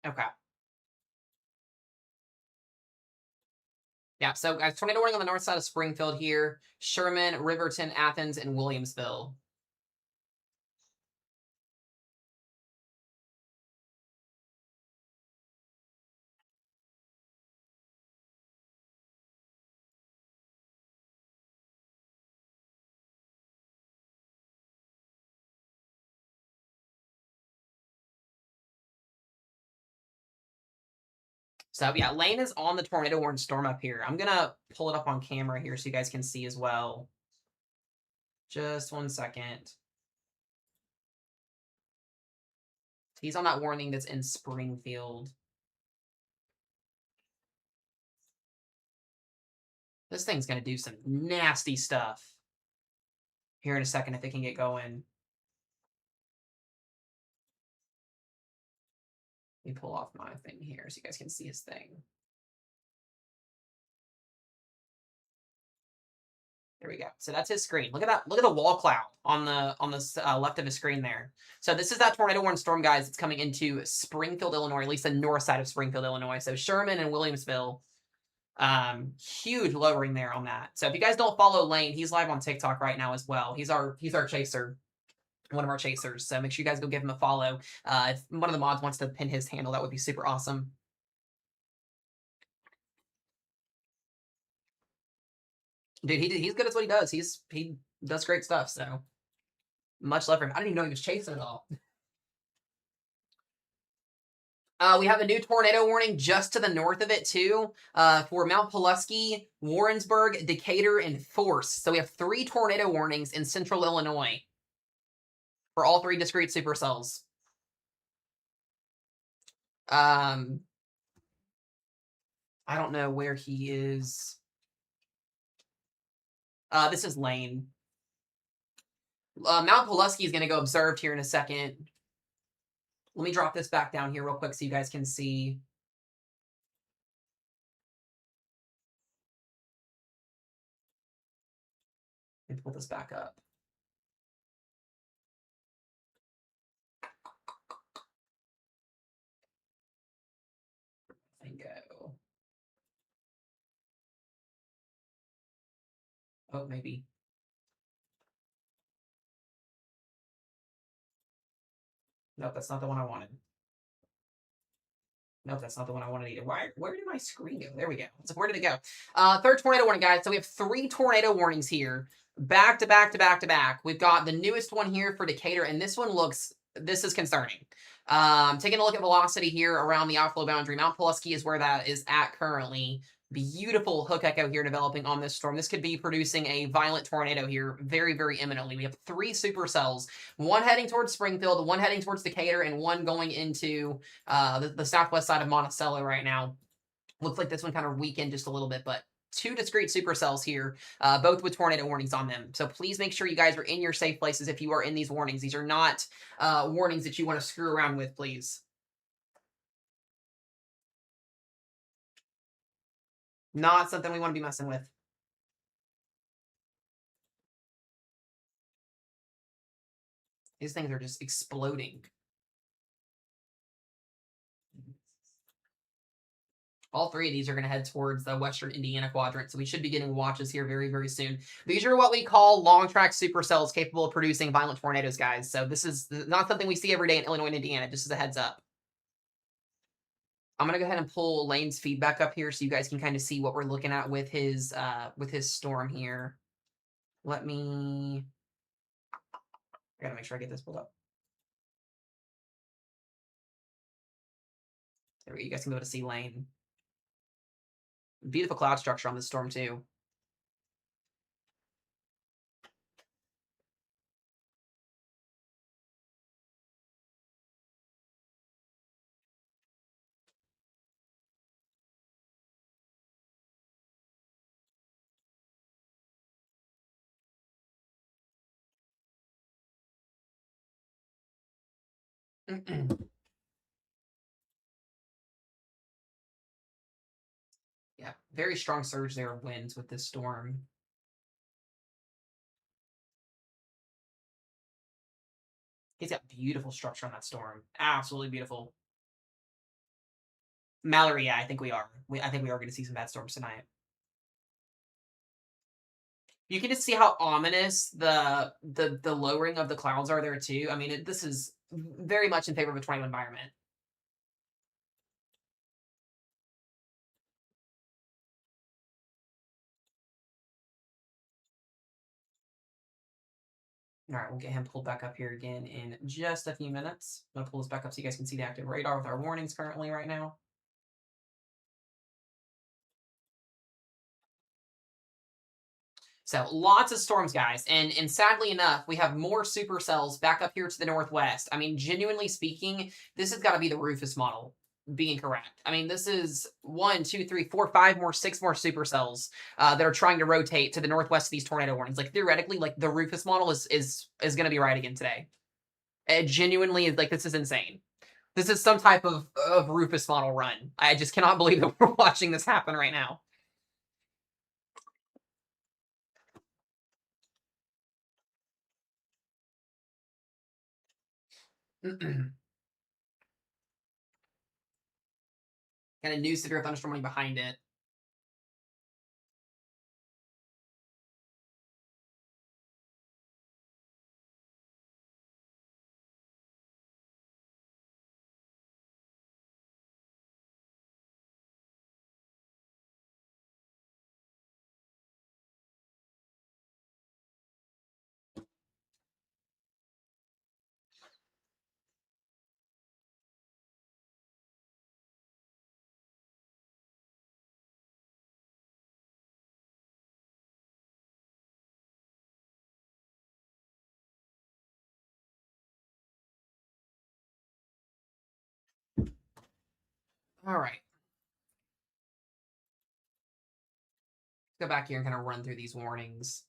Okay. Yeah, so guys, tornado warning on the north side of Springfield here. Sherman, Riverton, Athens, and Williamsville. So yeah, Lane is on the tornado warning storm up here. I'm gonna pull it up on camera here so you guys can see as well. Just 1 second. He's on that warning that's in Springfield. This thing's gonna do some nasty stuff here in a second if it can get going. Let me pull off my thing here so you guys can see his thing. There we go. So that's his screen. Look at that. Look at the wall cloud on the left of his screen there. So this is that tornado warning storm, guys. It's coming into Springfield, Illinois, at least the north side of Springfield, Illinois. So Sherman and Williamsville. Huge lowering there on that. So if you guys don't follow Lane, he's live on TikTok right now as well. He's our chaser. One of our chasers. So make sure you guys go give him a follow. If one of the mods wants to pin his handle, that would be super awesome. Dude, he's good at what he does. He does great stuff. So much love for him. I didn't even know he was chasing at all. We have a new tornado warning just to the north of it too, for Mount Pulaski, Warrensburg, Decatur, and Force. So we have 3 tornado warnings in central Illinois for all 3 discrete supercells. I don't know where he is. This is Lane. Mount Pulaski is going to go observed here in a second. Let me drop this back down here real quick so you guys can see. Let me pull this back up. Go. Oh, maybe. Nope, that's not the one I wanted. Nope, that's not the one I wanted either. Where did my screen go? There we go. So where did it go? Third tornado warning, guys. So we have 3 tornado warnings here, back to back to back to back. We've got the newest one here for Decatur, and this one looks this is concerning. Taking a look at velocity here around the outflow boundary. Mount Pulaski is where that is at currently. Beautiful hook echo here developing on this storm. This could be producing a violent tornado here very, very imminently. We have 3 supercells, one heading towards Springfield, one heading towards Decatur, and one going into the southwest side of Monticello right now. Looks like this one kind of weakened just a little bit, but 2 discrete supercells here, both with tornado warnings on them. So please make sure you guys are in your safe places if you are in these warnings. These are not warnings that you want to screw around with, please. Not something we want to be messing with. These things are just exploding. All 3 of these are going to head towards the western Indiana quadrant, so we should be getting watches here very, very soon. These are what we call long-track supercells capable of producing violent tornadoes, guys. So this is not something we see every day in Illinois and Indiana, just as a heads up. I'm going to go ahead and pull Lane's feedback up here so you guys can kind of see what we're looking at with his storm here. Let me... I got to make sure I get this pulled up. There we go. You guys can be able to see Lane. Beautiful cloud structure on this storm, too. Yeah, very strong surge there of winds with this storm. He's got beautiful structure on that storm. Absolutely beautiful. Mallory, yeah, I think we are. I think we are going to see some bad storms tonight. You can just see how ominous the lowering of the clouds are there too. I mean, this is very much in favor of a tornado environment. All right, we'll get him pulled back up here again in just a few minutes. I'm going to pull this back up so you guys can see the active radar with our warnings currently right now. So lots of storms, guys. And sadly enough, we have more supercells back up here to the northwest. I mean, genuinely speaking, this has got to be the Rufus model being correct. I mean, this is 1, 2, 3, 4, 5 more, 6 more supercells that are trying to rotate to the northwest of these tornado warnings. Like theoretically, like the Rufus model is going to be right again today. It genuinely is like, this is insane. This is some type of Rufus model run. I just cannot believe that we're watching this happen right now. Kind of new severe thunderstorm running behind it. All right. Go back here and kind of run through these warnings.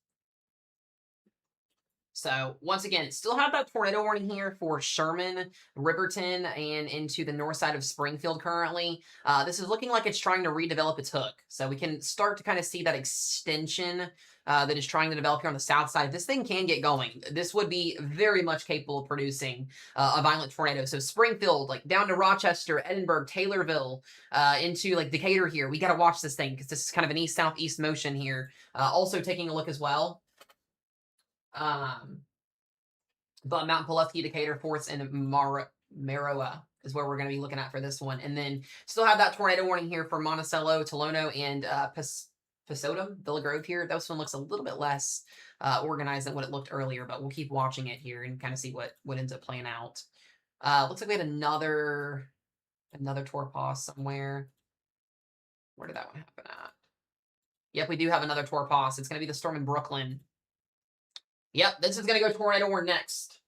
So once again, still have that tornado warning here for Sherman, Riverton, and into the north side of Springfield currently. This is looking like it's trying to redevelop its hook. So we can start to kind of see that extension that is trying to develop here on the south side. This thing can get going. This would be very much capable of producing a violent tornado. So Springfield, like down to Rochester, Edinburgh, Taylorville, into like Decatur here. We got to watch this thing because this is kind of an east-southeast motion here. Also taking a look as well. But Mount Pulaski, Decatur, Forts, and Maroa is where we're going to be looking at for this one. And then still have that tornado warning here for Monticello, Tolono, and Pasodum, Villa Grove here. This one looks a little bit less organized than what it looked earlier, but we'll keep watching it here and kind of see what ends up playing out. Looks like we had another tour pause somewhere. Where did that one happen at? Yep, we do have another tour pause. It's going to be the storm in Brooklyn. Yep, this is going to go tornado warn next.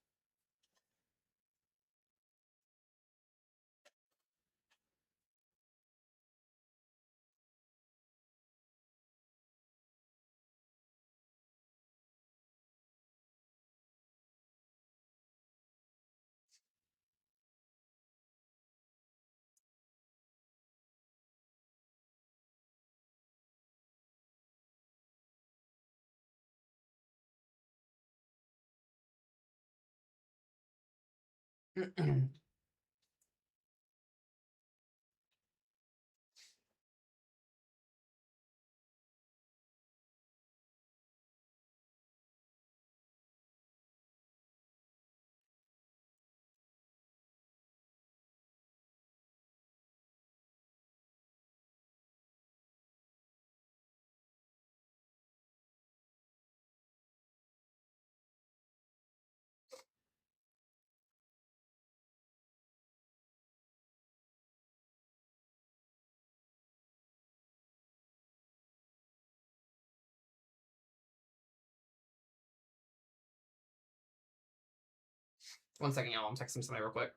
One second, y'all. I'm texting somebody real quick.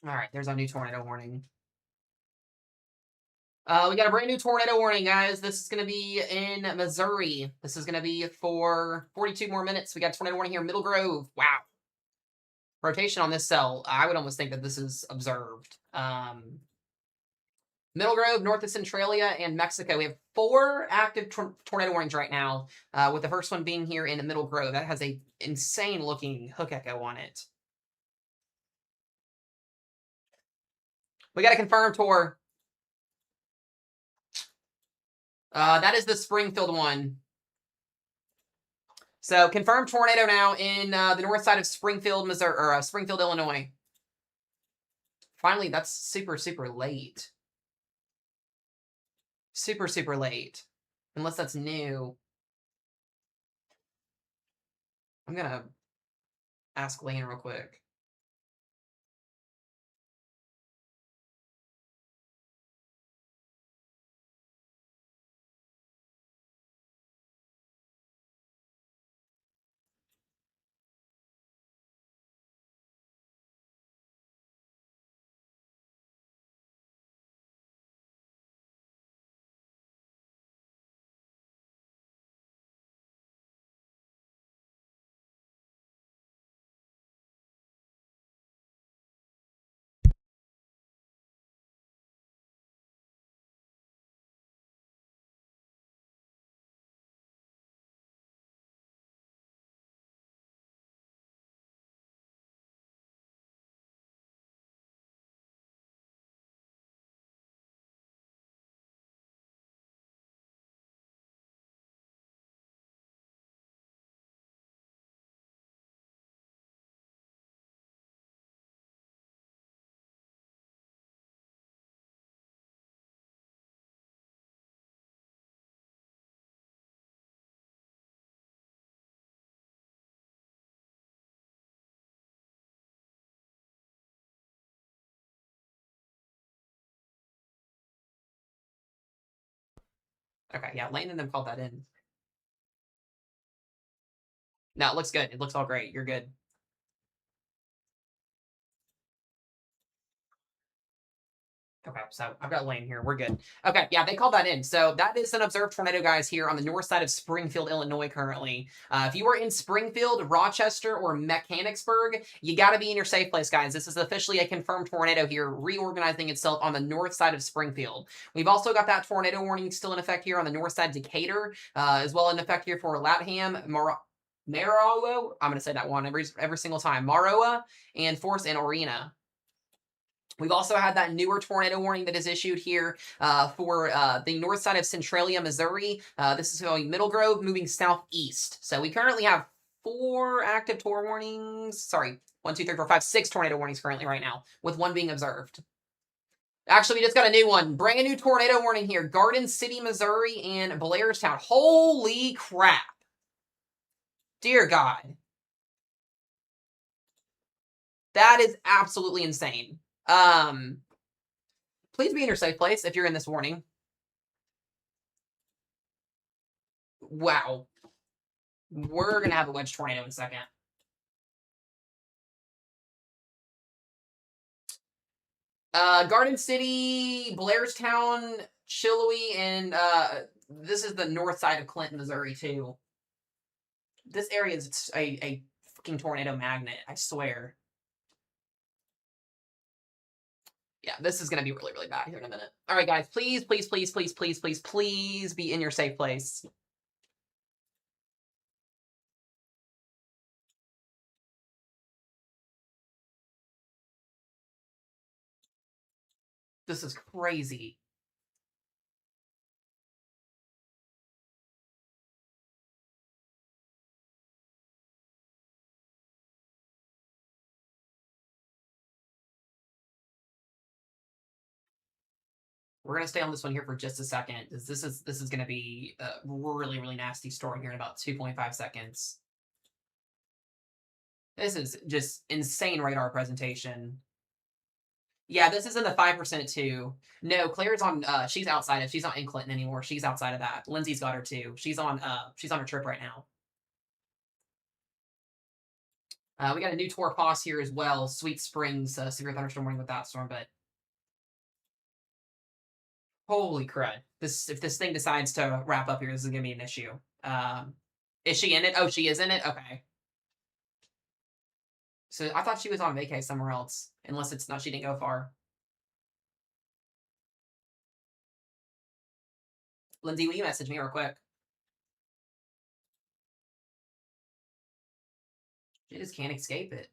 All right, there's our new tornado warning. We got a brand new tornado warning, guys. This is going to be in Missouri. This is going to be for 42 more minutes. We got tornado warning here, Middle Grove. Wow. Rotation on this cell. I would almost think that this is observed. Middle Grove, north of Centralia, and Mexico. We have 4 active tornado warnings right now, with the first one being here in Middle Grove. That has a insane looking hook echo on it. We got a confirmed tour. That is the Springfield one. So confirmed tornado now in the north side of Springfield, Missouri, or Springfield, Illinois. Finally, that's super, super late. Super, super late. Unless that's new. I'm gonna ask Lane real quick. Okay, yeah, Lane and them called that in. No, it looks good. It looks all great. You're good. Okay, so I've got Lane here. We're good. Okay, yeah, they called that in. So that is an observed tornado, guys, here on the north side of Springfield, Illinois, currently. If you are in Springfield, Rochester, or Mechanicsburg, you got to be in your safe place, guys. This is officially a confirmed tornado here, reorganizing itself on the north side of Springfield. We've also got that tornado warning still in effect here on the north side, Decatur, as well in effect here for Latham, Maroa. I'm going to say that one every single time. Maroa, and Force and Orena. We've also had that newer tornado warning that is issued here for the north side of Centralia, Missouri. This is going Middle Grove, moving southeast. So we currently have 4 active tornado warnings. Sorry, 1, 2, 3, 4, 5, 6 tornado warnings currently right now, with 1 being observed. Actually, we just got a new one. Brand new tornado warning here. Garden City, Missouri, and Blairstown. Holy crap. Dear God. That is absolutely insane. Please be in your safe place if you're in this warning. Wow. We're going to have a wedge tornado in a second. Garden City, Blairstown, Chillowy, and this is the north side of Clinton, Missouri, too. This area is a fucking tornado magnet, I swear. Yeah, this is going to be really, really bad here in a minute. All right, guys, please, please, please, please, please, please, please be in your safe place. This is crazy. We're gonna stay on this one here for just a second, because this is gonna be a really, really nasty storm here in about 2.5 seconds. This is just insane radar presentation. Yeah, this is in the 5% too. No, Claire's on she's outside of she's not in Clinton anymore. She's outside of that. Lindsay's got her too. She's on her trip right now. We got a new tour pause here as well. Sweet Springs, severe thunderstorm warning with that storm, but holy crud. If this thing decides to wrap up here, this is gonna be an issue. Is she in it? Oh, she is in it? Okay. So I thought she was on vacay somewhere else. Unless it's not, she didn't go far. Lindsay, will you message me real quick? She just can't escape it.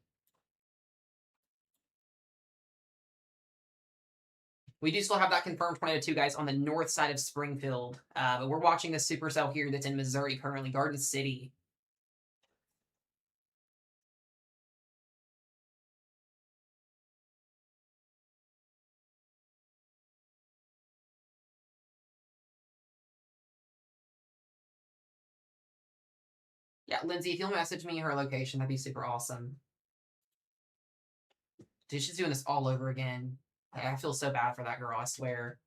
We do still have that confirmed tornado 2, guys, on the north side of Springfield. But we're watching this supercell here that's in Missouri currently, Garden City. Yeah, Lindsay, if you'll message me her location, that'd be super awesome. Dude, she's doing this all over again. I feel so bad for that girl, I swear.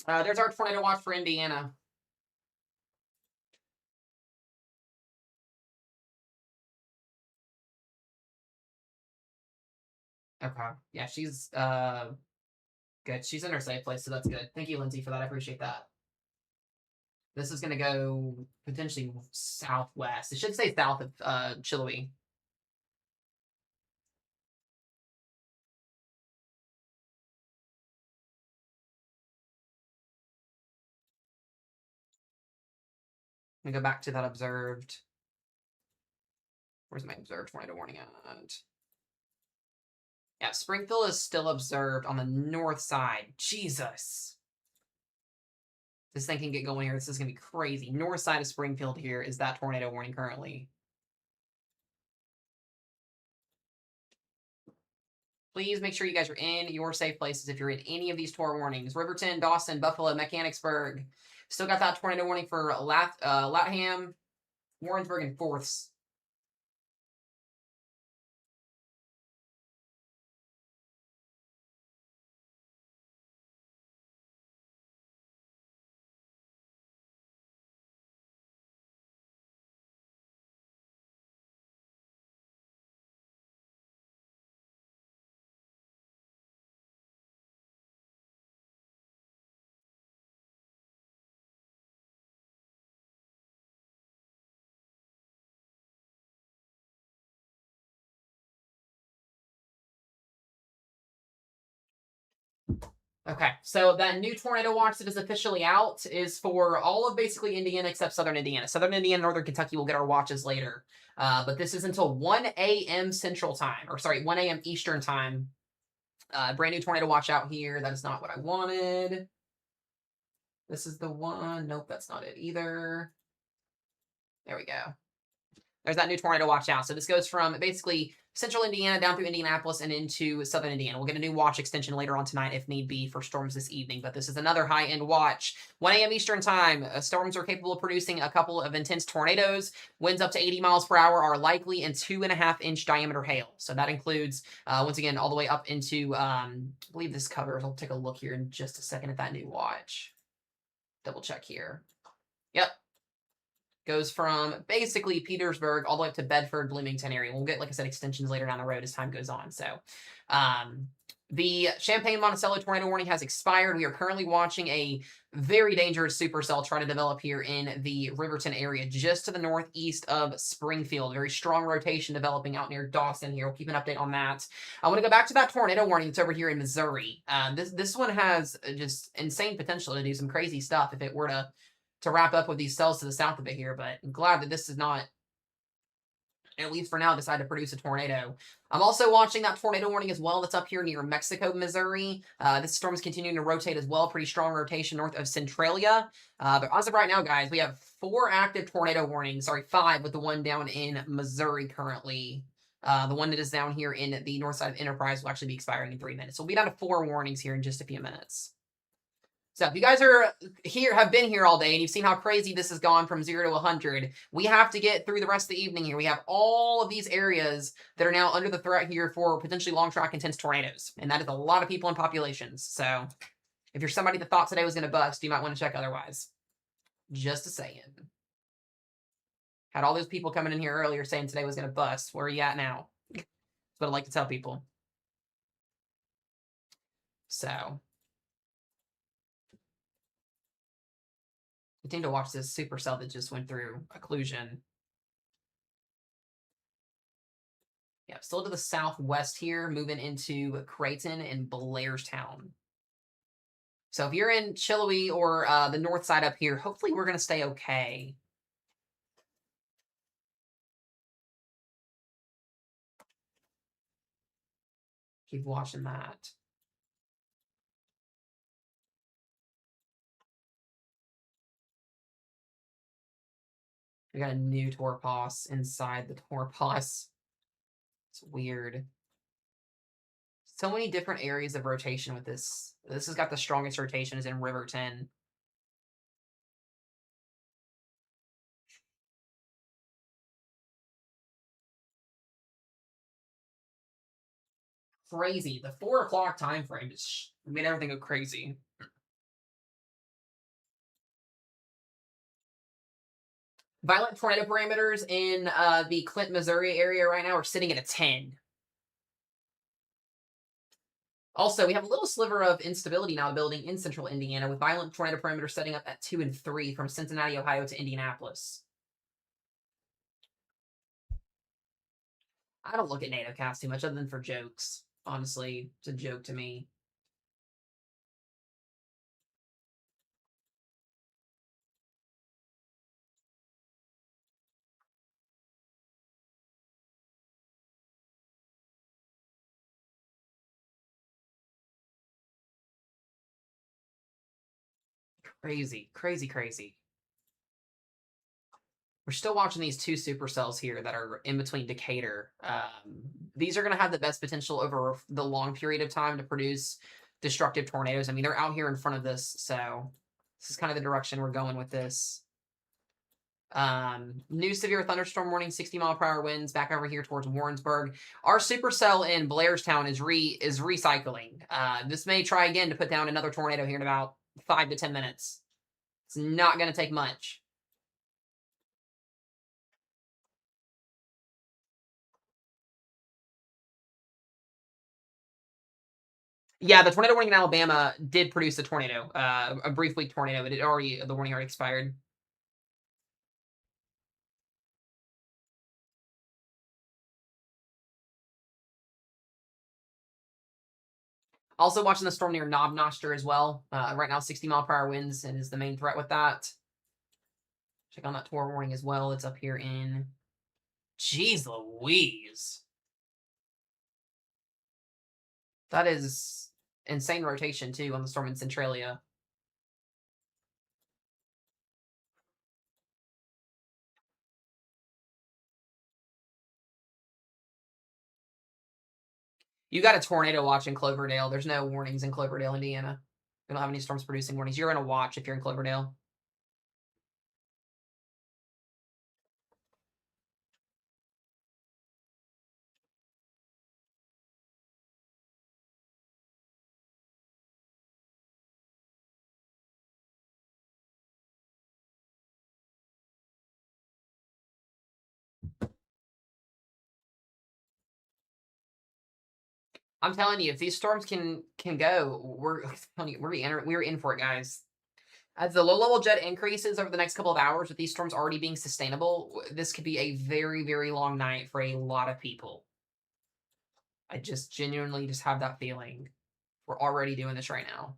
There's our tornado watch for Indiana. Okay. Yeah, she's good. She's in her safe place, so that's good. Thank you, Lindsay, for that. I appreciate that. This is going to go potentially southwest. It should say south of Chillowy. Let me go back to that observed. Where's my observed tornado warning at? Yeah, Springfield is still observed on the north side. Jesus. This thing can get going here. This is going to be crazy. North side of Springfield here is that tornado warning currently. Please make sure you guys are in your safe places if you're in any of these tornado warnings. Riverton, Dawson, Buffalo, Mechanicsburg. Still got that tornado warning for Latham, Warrensburg, and Forths. Okay, so that new tornado watch that is officially out is for all of basically Indiana except Southern Indiana. Southern Indiana and Northern Kentucky will get our watches later. But this is until 1 a.m. Central Time, or sorry, 1 a.m. Eastern Time. Brand new tornado watch out here. That is not what I wanted. This is the one. Nope, that's not it either. There we go. There's that new tornado watch out. So this goes from basically central Indiana down through Indianapolis and into southern Indiana. We'll get a new watch extension later on tonight if need be for storms this evening. But this is another high-end watch. 1 a.m. Eastern Time. Storms are capable of producing a couple of intense tornadoes. Winds up to 80 miles per hour are likely, and 2.5-inch diameter hail. So that includes, once again, all the way up into, I believe this covers. I'll take a look here in just a second at that new watch. Double check here. Yep, goes from basically Petersburg all the way up to Bedford, Bloomington area. We'll get, like I said, extensions later down the road as time goes on. So, the Champaign Monticello tornado warning has expired. We are currently watching a very dangerous supercell try to develop here in the Riverton area, just to the northeast of Springfield. Very strong rotation developing out near Dawson here. We'll keep an update on that. I want to go back to that tornado warning that's over here in Missouri. This one has just insane potential to do some crazy stuff if it were to wrap up with these cells to the south of it here, but I'm glad that this is not, at least for now, decide to produce a tornado. I'm also watching that tornado warning as well that's up here near Mexico, Missouri. This storm is continuing to rotate as well. Pretty strong rotation north of Centralia. But as of right now, guys, we have 4 active tornado warnings. Sorry, 5 with the one down in Missouri currently. The one that is down here in the north side of Enterprise will actually be expiring in 3 minutes. So we'll be down to 4 warnings here in just a few minutes. So if you guys are here, have been here all day, and you've seen how crazy this has gone from 0 to 100, we have to get through the rest of the evening here. We have all of these areas that are now under the threat here for potentially long track intense tornadoes, and that is a lot of people and populations. So if you're somebody that thought today was going to bust, you might want to check otherwise. Just a saying. Had all those people coming in here earlier saying today was going to bust. Where are you at now? That's what I like to tell people. So continue to watch this supercell that just went through occlusion. Yeah, still to the southwest here, moving into Creighton and Blairstown. So if you're in Chilloughby or the north side up here, hopefully we're going to stay okay. Keep watching that. We got a new Torpos inside the Torpos. It's weird. So many different areas of rotation with this. This has got the strongest rotation is in Riverton. Crazy. The 4 o'clock time frame just made everything go crazy. Violent tornado parameters in the Clint, Missouri area right now are sitting at a 10. Also, we have a little sliver of instability now building in central Indiana with violent tornado parameters setting up at 2 and 3 from Cincinnati, Ohio to Indianapolis. I don't look at NatoCast too much other than for jokes. Honestly, it's a joke to me. Crazy, crazy, crazy. We're still watching these 2 supercells here that are in between Decatur. These are going to have the best potential over the long period of time to produce destructive tornadoes. I mean, they're out here in front of this, so this is kind of the direction we're going with this. New severe thunderstorm warning, 60-mile-per-hour winds back over here towards Warrensburg. Our supercell in Blairstown is recycling. This may try again to put down another tornado here in about 5 to 10 minutes. It's not going to take much. Yeah, the tornado warning in Alabama did produce a tornado, a brief week tornado, but the warning already expired. Also watching the storm near Knobnoster as well. Right now, 60-mile-per-hour winds and is the main threat with that. Check on that tornado warning as well. It's up here in... Jeez Louise. That is insane rotation, too, on the storm in Centralia. You got a tornado watch in Cloverdale. There's no warnings in Cloverdale, Indiana. We don't have any storms producing warnings. You're going to watch if you're in Cloverdale. I'm telling you, if these storms can go, we're telling you, we're in for it, guys. As the low level jet increases over the next couple of hours, with these storms already being sustainable, this could be a very, very long night for a lot of people. I just genuinely just have that feeling. We're already doing this right now.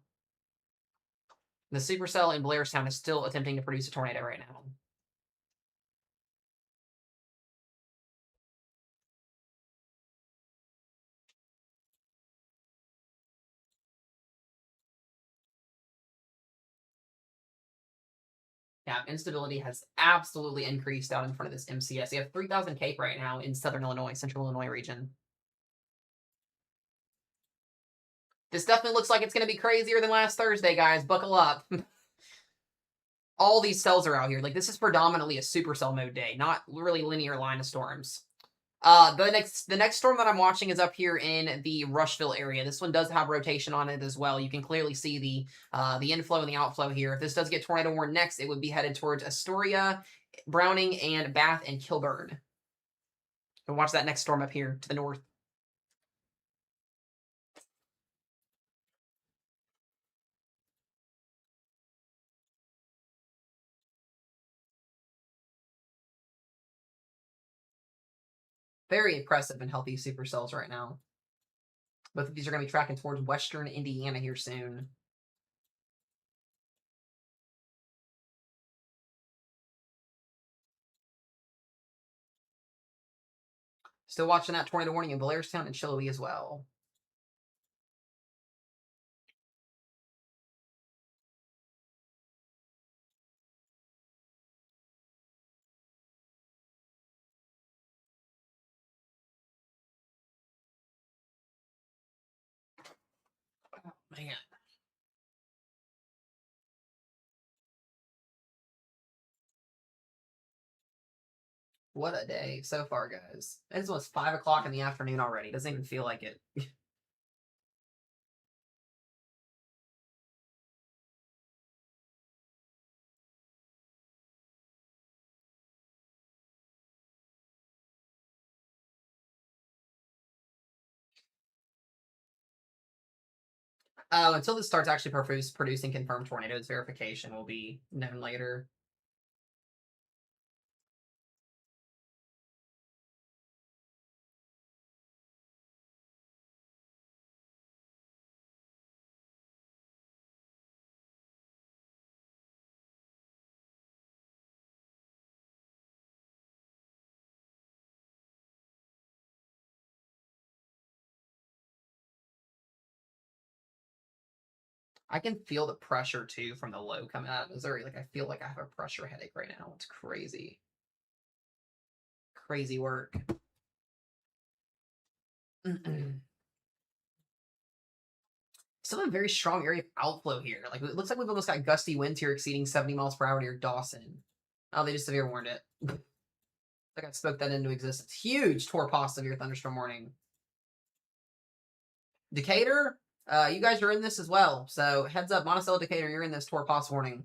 The supercell in Blairstown is still attempting to produce a tornado right now. Yeah, instability has absolutely increased out in front of this MCS. You have 3,000 cape right now in southern Illinois, central Illinois region. This definitely looks like it's going to be crazier than last Thursday, guys. Buckle up. All these cells are out here. Like, this is predominantly a supercell mode day, not really linear line of storms. The next storm that I'm watching is up here in the Rushville area. This one does have rotation on it as well. You can clearly see the inflow and the outflow here. If this does get tornado warned next, it would be headed towards Astoria, Browning, and Bath and Kilburn. And watch that next storm up here to the north. Very impressive and healthy supercells right now. Both of these are going to be tracking towards western Indiana here soon. Still watching that tornado warning in Blairstown and Chilloughby as well. Oh, man. What a day so far, guys. It's almost 5 o'clock in the afternoon already. Doesn't even feel like it. Until this starts actually producing confirmed tornadoes, verification will be known later. I can feel the pressure too from the low coming out of Missouri. Like, I feel like I have a pressure headache right now. It's crazy. Crazy work. Still a very strong area of outflow here. Like, it looks like we've almost got gusty winds here exceeding 70 miles per hour near Dawson. Oh, they just severe warned it. Like, I spoke that into existence. Huge Torpos severe thunderstorm warning. Decatur, you guys are in this as well. So heads up, Monticello, Decatur, you're in this Torpos warning.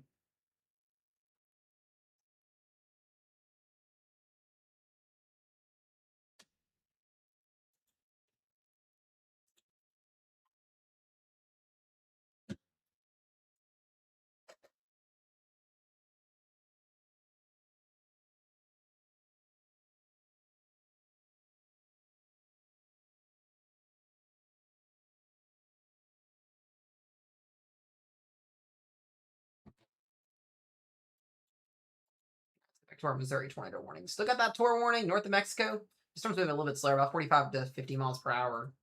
Back to our Missouri tornado warning. Still got that tornado warning north of Mexico. The storm's moving a little bit slower, about 45 to 50 miles per hour.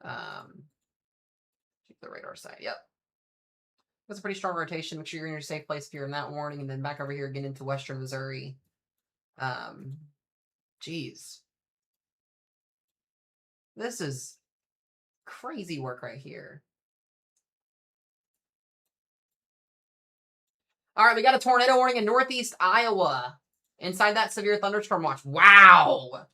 Check the radar site. Yep. That's a pretty strong rotation. Make sure you're in your safe place if you're in that warning, and then back over here again into western Missouri. Jeez. This is crazy work right here. All right, we got a tornado warning in northeast Iowa. Inside that severe thunderstorm watch. Wow.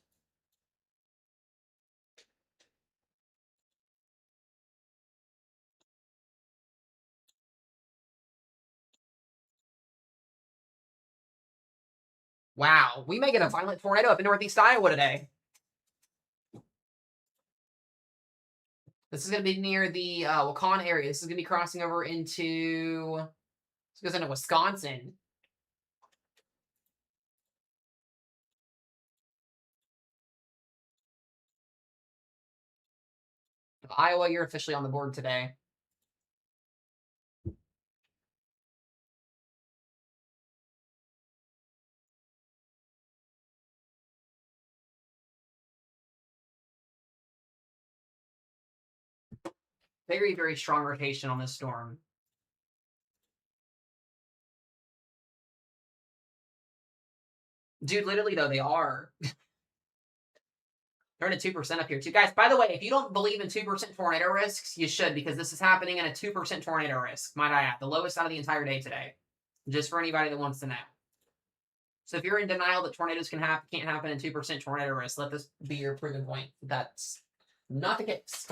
Wow. We may get a violent tornado up in northeast Iowa today. This is going to be near the Waukon area. This is going to be crossing over into... This goes into Wisconsin. Iowa, you're officially on the board today. Very, very strong rotation on this storm. Dude, literally, though, they are. They're in a 2% up here, too. Guys, by the way, if you don't believe in 2% tornado risks, you should, because this is happening in a 2% tornado risk, might I add. The lowest out of the entire day today. Just for anybody that wants to know. So if you're in denial that tornadoes can't happen in 2% tornado risk, let this be your proven point. That's not the case.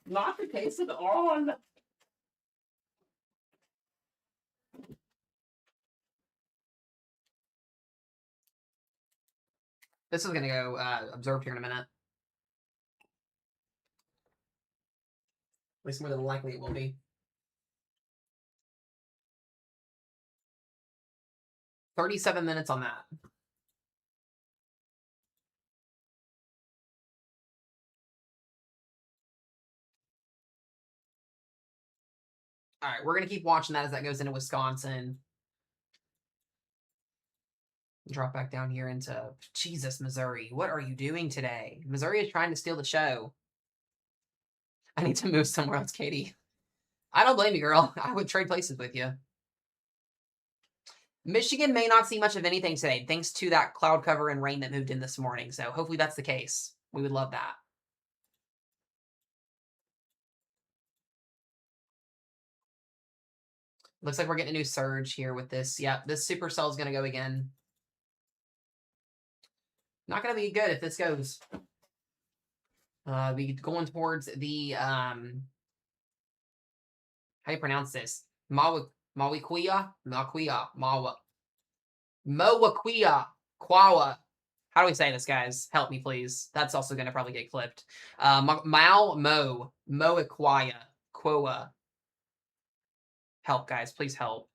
Not the case at all. This is going to go observed here in a minute. At least more than likely it will be. 37 minutes on that. All right, we're going to keep watching that as that goes into Wisconsin. Drop back down here into... Jesus, Missouri. What are you doing today? Missouri is trying to steal the show. I need to move somewhere else, Katie. I don't blame you, girl. I would trade places with you. Michigan may not see much of anything today, thanks to that cloud cover and rain that moved in this morning. So hopefully that's the case. We would love that. Looks like we're getting a new surge here with this. Yep, this supercell is going to go again. Not going to be good if this goes. Be going towards the, how do you pronounce this? Mawaquia? Quawa. How do we say this, guys? Help me, please. That's also going to probably get clipped. Moaquia. Quoa. Help, guys. Please help.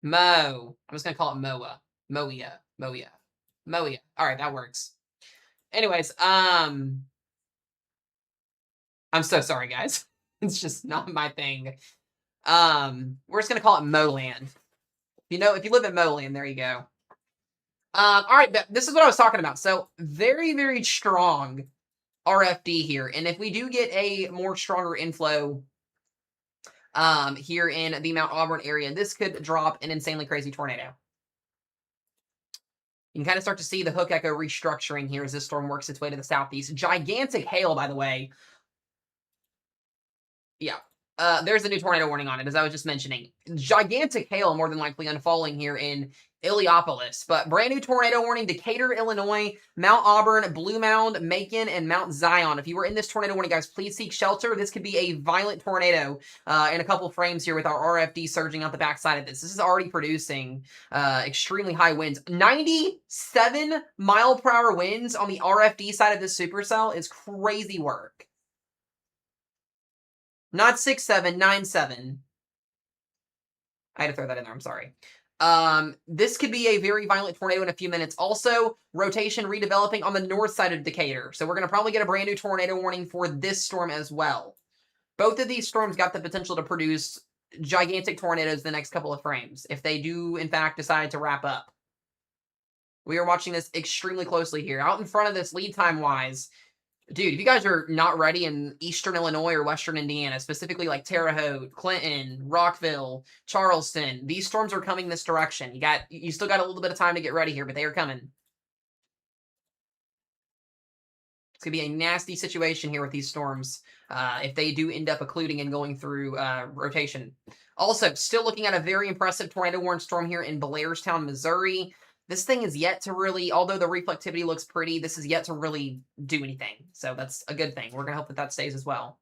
Mo. I'm just going to call it Moa. Moia. All right, that works. Anyways, I'm so sorry, guys. It's just not my thing. We're just gonna call it Moland. You know, if you live in Moland, there you go. All right, this is what I was talking about. So very, very strong RFD here, and if we do get a more stronger inflow here in the Mount Auburn area, this could drop an insanely crazy tornado. You can kind of start to see the hook echo restructuring here as this storm works its way to the southeast. Gigantic hail, by the way. Yeah. There's a new tornado warning on it, as I was just mentioning. Gigantic hail more than likely unfalling here in Illiopolis. But brand new tornado warning, Decatur, Illinois, Mount Auburn, Blue Mound, Macon, and Mount Zion. If you were in this tornado warning, guys, please seek shelter. This could be a violent tornado in a couple frames here with our RFD surging out the backside of this. This is already producing extremely high winds. 97 mile per hour winds on the RFD side of this supercell is crazy work. Not 6.7, 9.7. I had to throw that in there. I'm sorry. This could be a very violent tornado in a few minutes. Also, rotation redeveloping on the north side of Decatur. So we're going to probably get a brand new tornado warning for this storm as well. Both of these storms got the potential to produce gigantic tornadoes the next couple of frames if they do, in fact, decide to wrap up. We are watching this extremely closely here. Out in front of this lead time wise, dude, if you guys are not ready in Eastern Illinois or Western Indiana, specifically like Terre Haute, Clinton, Rockville, Charleston, these storms are coming this direction. You still got a little bit of time to get ready here, but they are coming. It's gonna be a nasty situation here with these storms if they do end up occluding and going through rotation. Also, still looking at a very impressive tornado warning storm here in Blairstown, Missouri. This thing is yet to really, although the reflectivity looks pretty, this is yet to really do anything. So that's a good thing. We're gonna hope that that stays as well.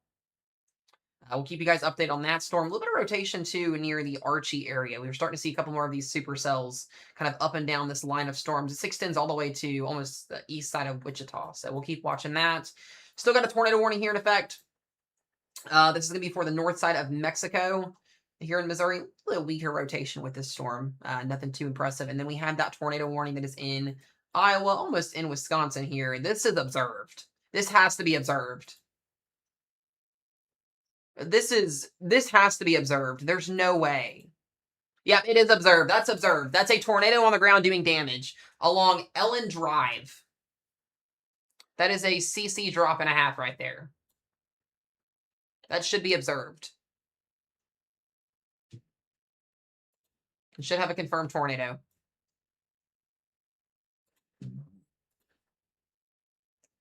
We'll keep you guys updated on that storm. A little bit of rotation too near the Archie area. We were starting to see a couple more of these supercells kind of up and down this line of storms. This extends all the way to almost the east side of Wichita. So we'll keep watching that. Still got a tornado warning here in effect. This is going to be for the north side of Mexico here in Missouri. A little weaker rotation with this storm. Nothing too impressive. And then we have that tornado warning that is in Iowa, almost in Wisconsin here. This is observed. This has to be observed. This has to be observed. There's no way. Yep, it is observed. That's observed. That's a tornado on the ground doing damage along Ellen Drive. That is a CC drop and a half right there. That should be observed. It should have a confirmed tornado.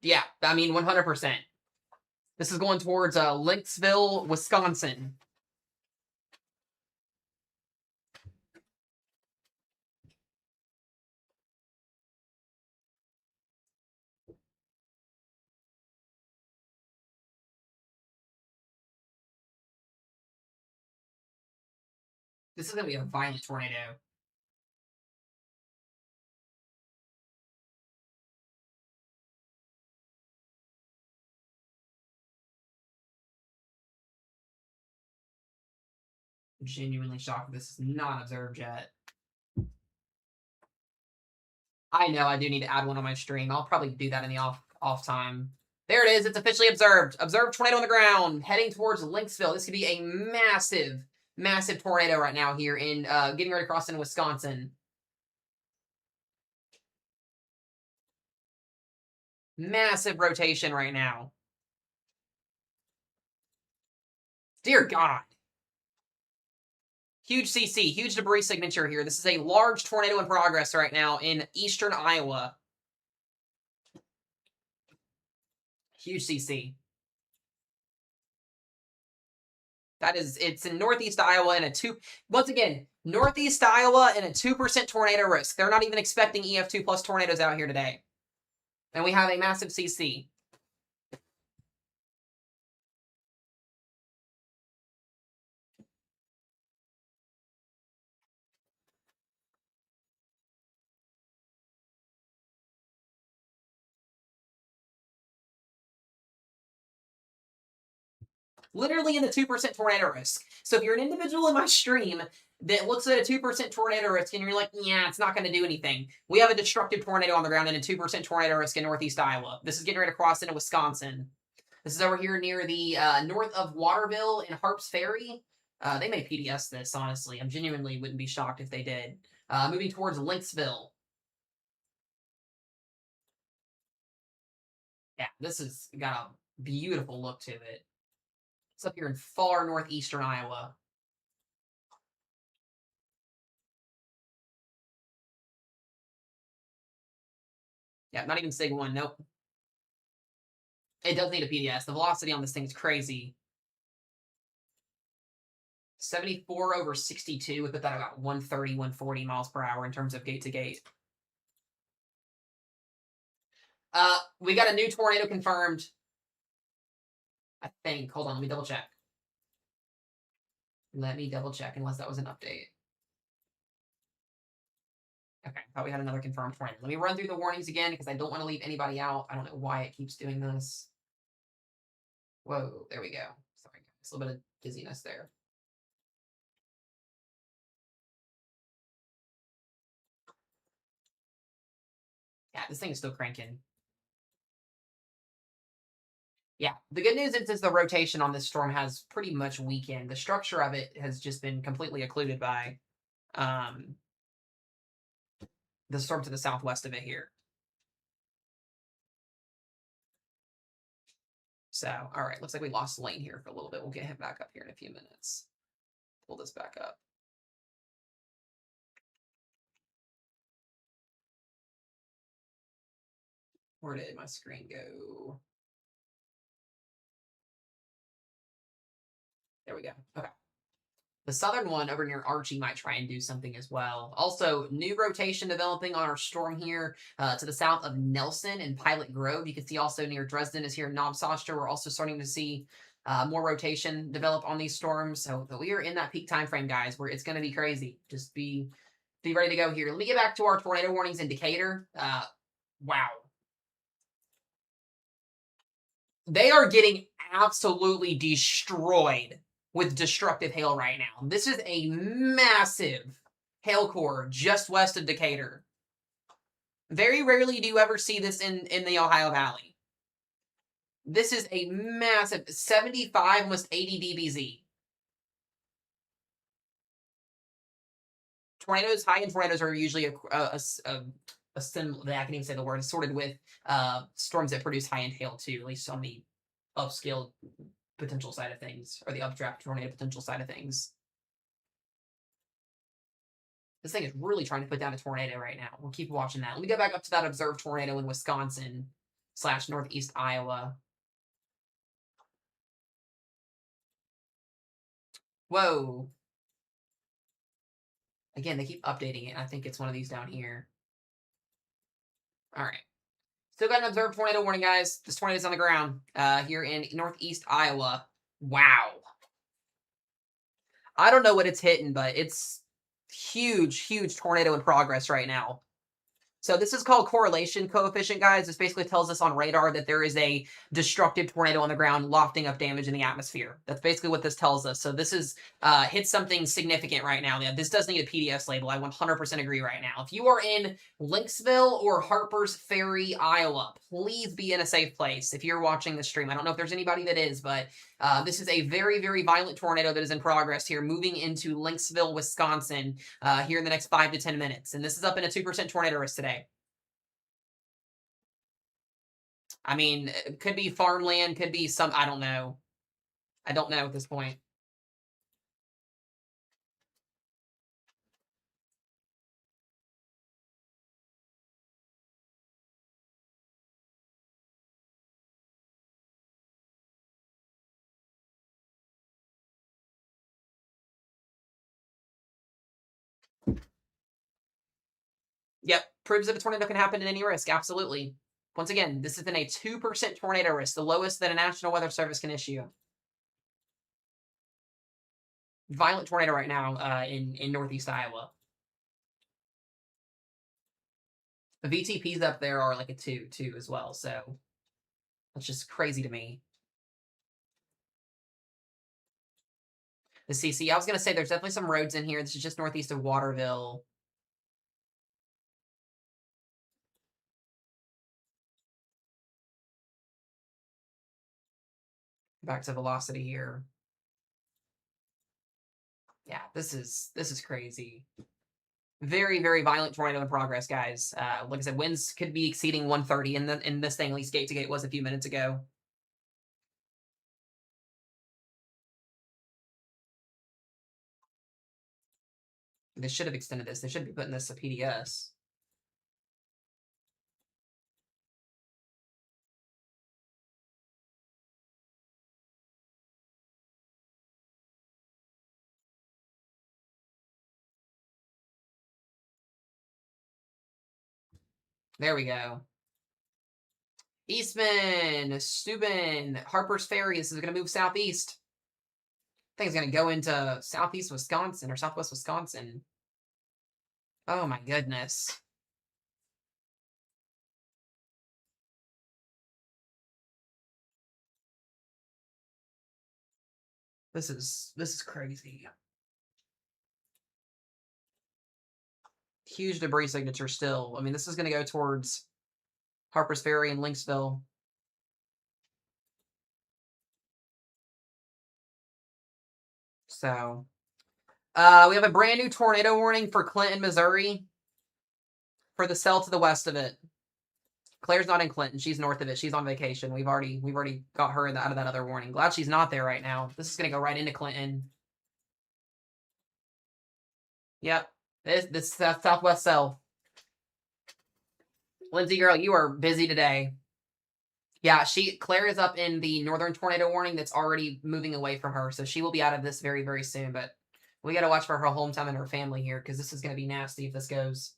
Yeah, I mean 100%. This is going towards Lynxville, Wisconsin. This is going to be a violent tornado. I'm genuinely shocked this is not observed yet. I know I do need to add one on my stream. I'll probably do that in the off time. There it is. It's officially observed. Observed tornado on the ground heading towards Lynxville. This could be a massive, massive tornado right now here in getting ready to cross into Wisconsin. Massive rotation right now. Dear God. Huge CC, huge debris signature here. This is a large tornado in progress right now in eastern Iowa. Huge CC. It's in northeast Iowa and once again, northeast Iowa and a 2% tornado risk. They're not even expecting EF2 plus tornadoes out here today. And we have a massive CC. Literally in the 2% tornado risk. So if you're an individual in my stream that looks at a 2% tornado risk and you're like, yeah, it's not going to do anything, we have a destructive tornado on the ground and a 2% tornado risk in northeast Iowa. This is getting ready to cross into Wisconsin. This is over here near the north of Waterville and Harps Ferry. They may PDS this, honestly. I genuinely wouldn't be shocked if they did. Moving towards Lynxville. Yeah, this has got a beautiful look to it. It's up here in far northeastern Iowa. Yeah, not even Sig 1, nope. It does need a PDS. The velocity on this thing is crazy. 74 over 62 would put that about 130, 140 miles per hour in terms of gate to gate. We got a new tornado confirmed. I think. Hold on, let me double check. Let me double check, unless that was an update. Okay, thought we had another confirmed tornado. Let me run through the warnings again, because I don't want to leave anybody out. I don't know why it keeps doing this. Whoa, there we go. Sorry, guys. A little bit of dizziness there. Yeah, this thing is still cranking. Yeah. The good news is the rotation on this storm has pretty much weakened. The structure of it has just been completely occluded by um, the storm to the southwest of it here. So, all right. Looks like we lost Lane here for a little bit. We'll get him back up here in a few minutes. Pull this back up. Where did my screen go? There we go. Okay. The southern one over near Archie might try and do something as well. Also, new rotation developing on our storm here to the south of Nelson and Pilot Grove. You can see also near Dresden is here in Nobsostra. We're also starting to see more rotation develop on these storms. So we are in that peak time frame, guys, where it's going to be crazy. Just be ready to go here. Let me get back to our tornado warnings in Decatur. Wow. They are getting absolutely destroyed with destructive hail right now. This is a massive hail core just west of Decatur. Very rarely do you ever see this in the Ohio Valley. This is a massive 75, almost 80 dBz. Tornadoes, high-end tornadoes are usually I can't even say the word, assorted with storms that produce high-end hail too, at least on the upscale potential side of things, or the updraft tornado potential side of things. This thing is really trying to put down a tornado right now. We'll keep watching that. Let me go back up to that observed tornado in Wisconsin / northeast Iowa. Whoa. Again, they keep updating it. I think it's one of these down here. All right. Still got an observed tornado warning, guys. This tornado's on the ground here in northeast Iowa. Wow. I don't know what it's hitting, but it's huge, huge tornado in progress right now. So this is called correlation coefficient, guys. This basically tells us on radar that there is a destructive tornado on the ground lofting up damage in the atmosphere. That's basically what this tells us. So this is hit something significant right now. Yeah, this does need a PDS label. I 100% agree right now. If you are in Lynxville or Harpers Ferry, Iowa, please be in a safe place. If you're watching the stream, I don't know if there's anybody that is, but this is a very, very violent tornado that is in progress here, moving into Lynxville, Wisconsin, here in the next 5 to 10 minutes. And this is up in a 2% tornado risk today. I mean, it could be farmland, could be some, I don't know. I don't know at this point. Yep, proves that a tornado can happen in any risk. Absolutely. Once again, this is in a 2% tornado risk, the lowest that a National Weather Service can issue. Violent tornado right now in northeast Iowa. The VTPs up there are like a 2 too as well, so that's just crazy to me. The CC, I was going to say there's definitely some roads in here. This is just northeast of Waterville. Back to velocity here. Yeah, this is crazy. Very, very violent tornado in progress, guys. Like I said, winds could be exceeding 130 in this thing, at least gate to gate was a few minutes ago. They should have extended this. They should be putting this a PDS. There we go. Eastman, Steuben, Harper's Ferry. This is going to move southeast. I think it's going to go into southeast Wisconsin or southwest Wisconsin. Oh my goodness. This is crazy. Huge debris signature still. I mean, this is going to go towards Harper's Ferry and Lynxville. So, we have a brand new tornado warning for Clinton, Missouri, for the cell to the west of it. Claire's not in Clinton. She's north of it. She's on vacation. We've already got her out of that other warning. Glad she's not there right now. This is gonna go right into Clinton. Yep. This southwest cell. Lindsay girl, you are busy today. Yeah, Claire is up in the northern tornado warning that's already moving away from her, so she will be out of this very, very soon. But we got to watch for her hometown and her family here because this is going to be nasty if this goes.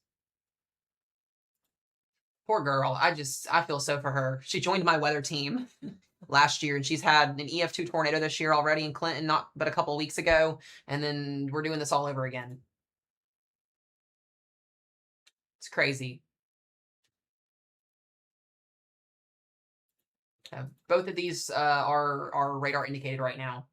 Poor girl. I feel so for her. She joined my weather team last year, and she's had an EF2 tornado this year already in Clinton, not but a couple of weeks ago, and then we're doing this all over again. It's crazy. Both of these are radar indicated right now.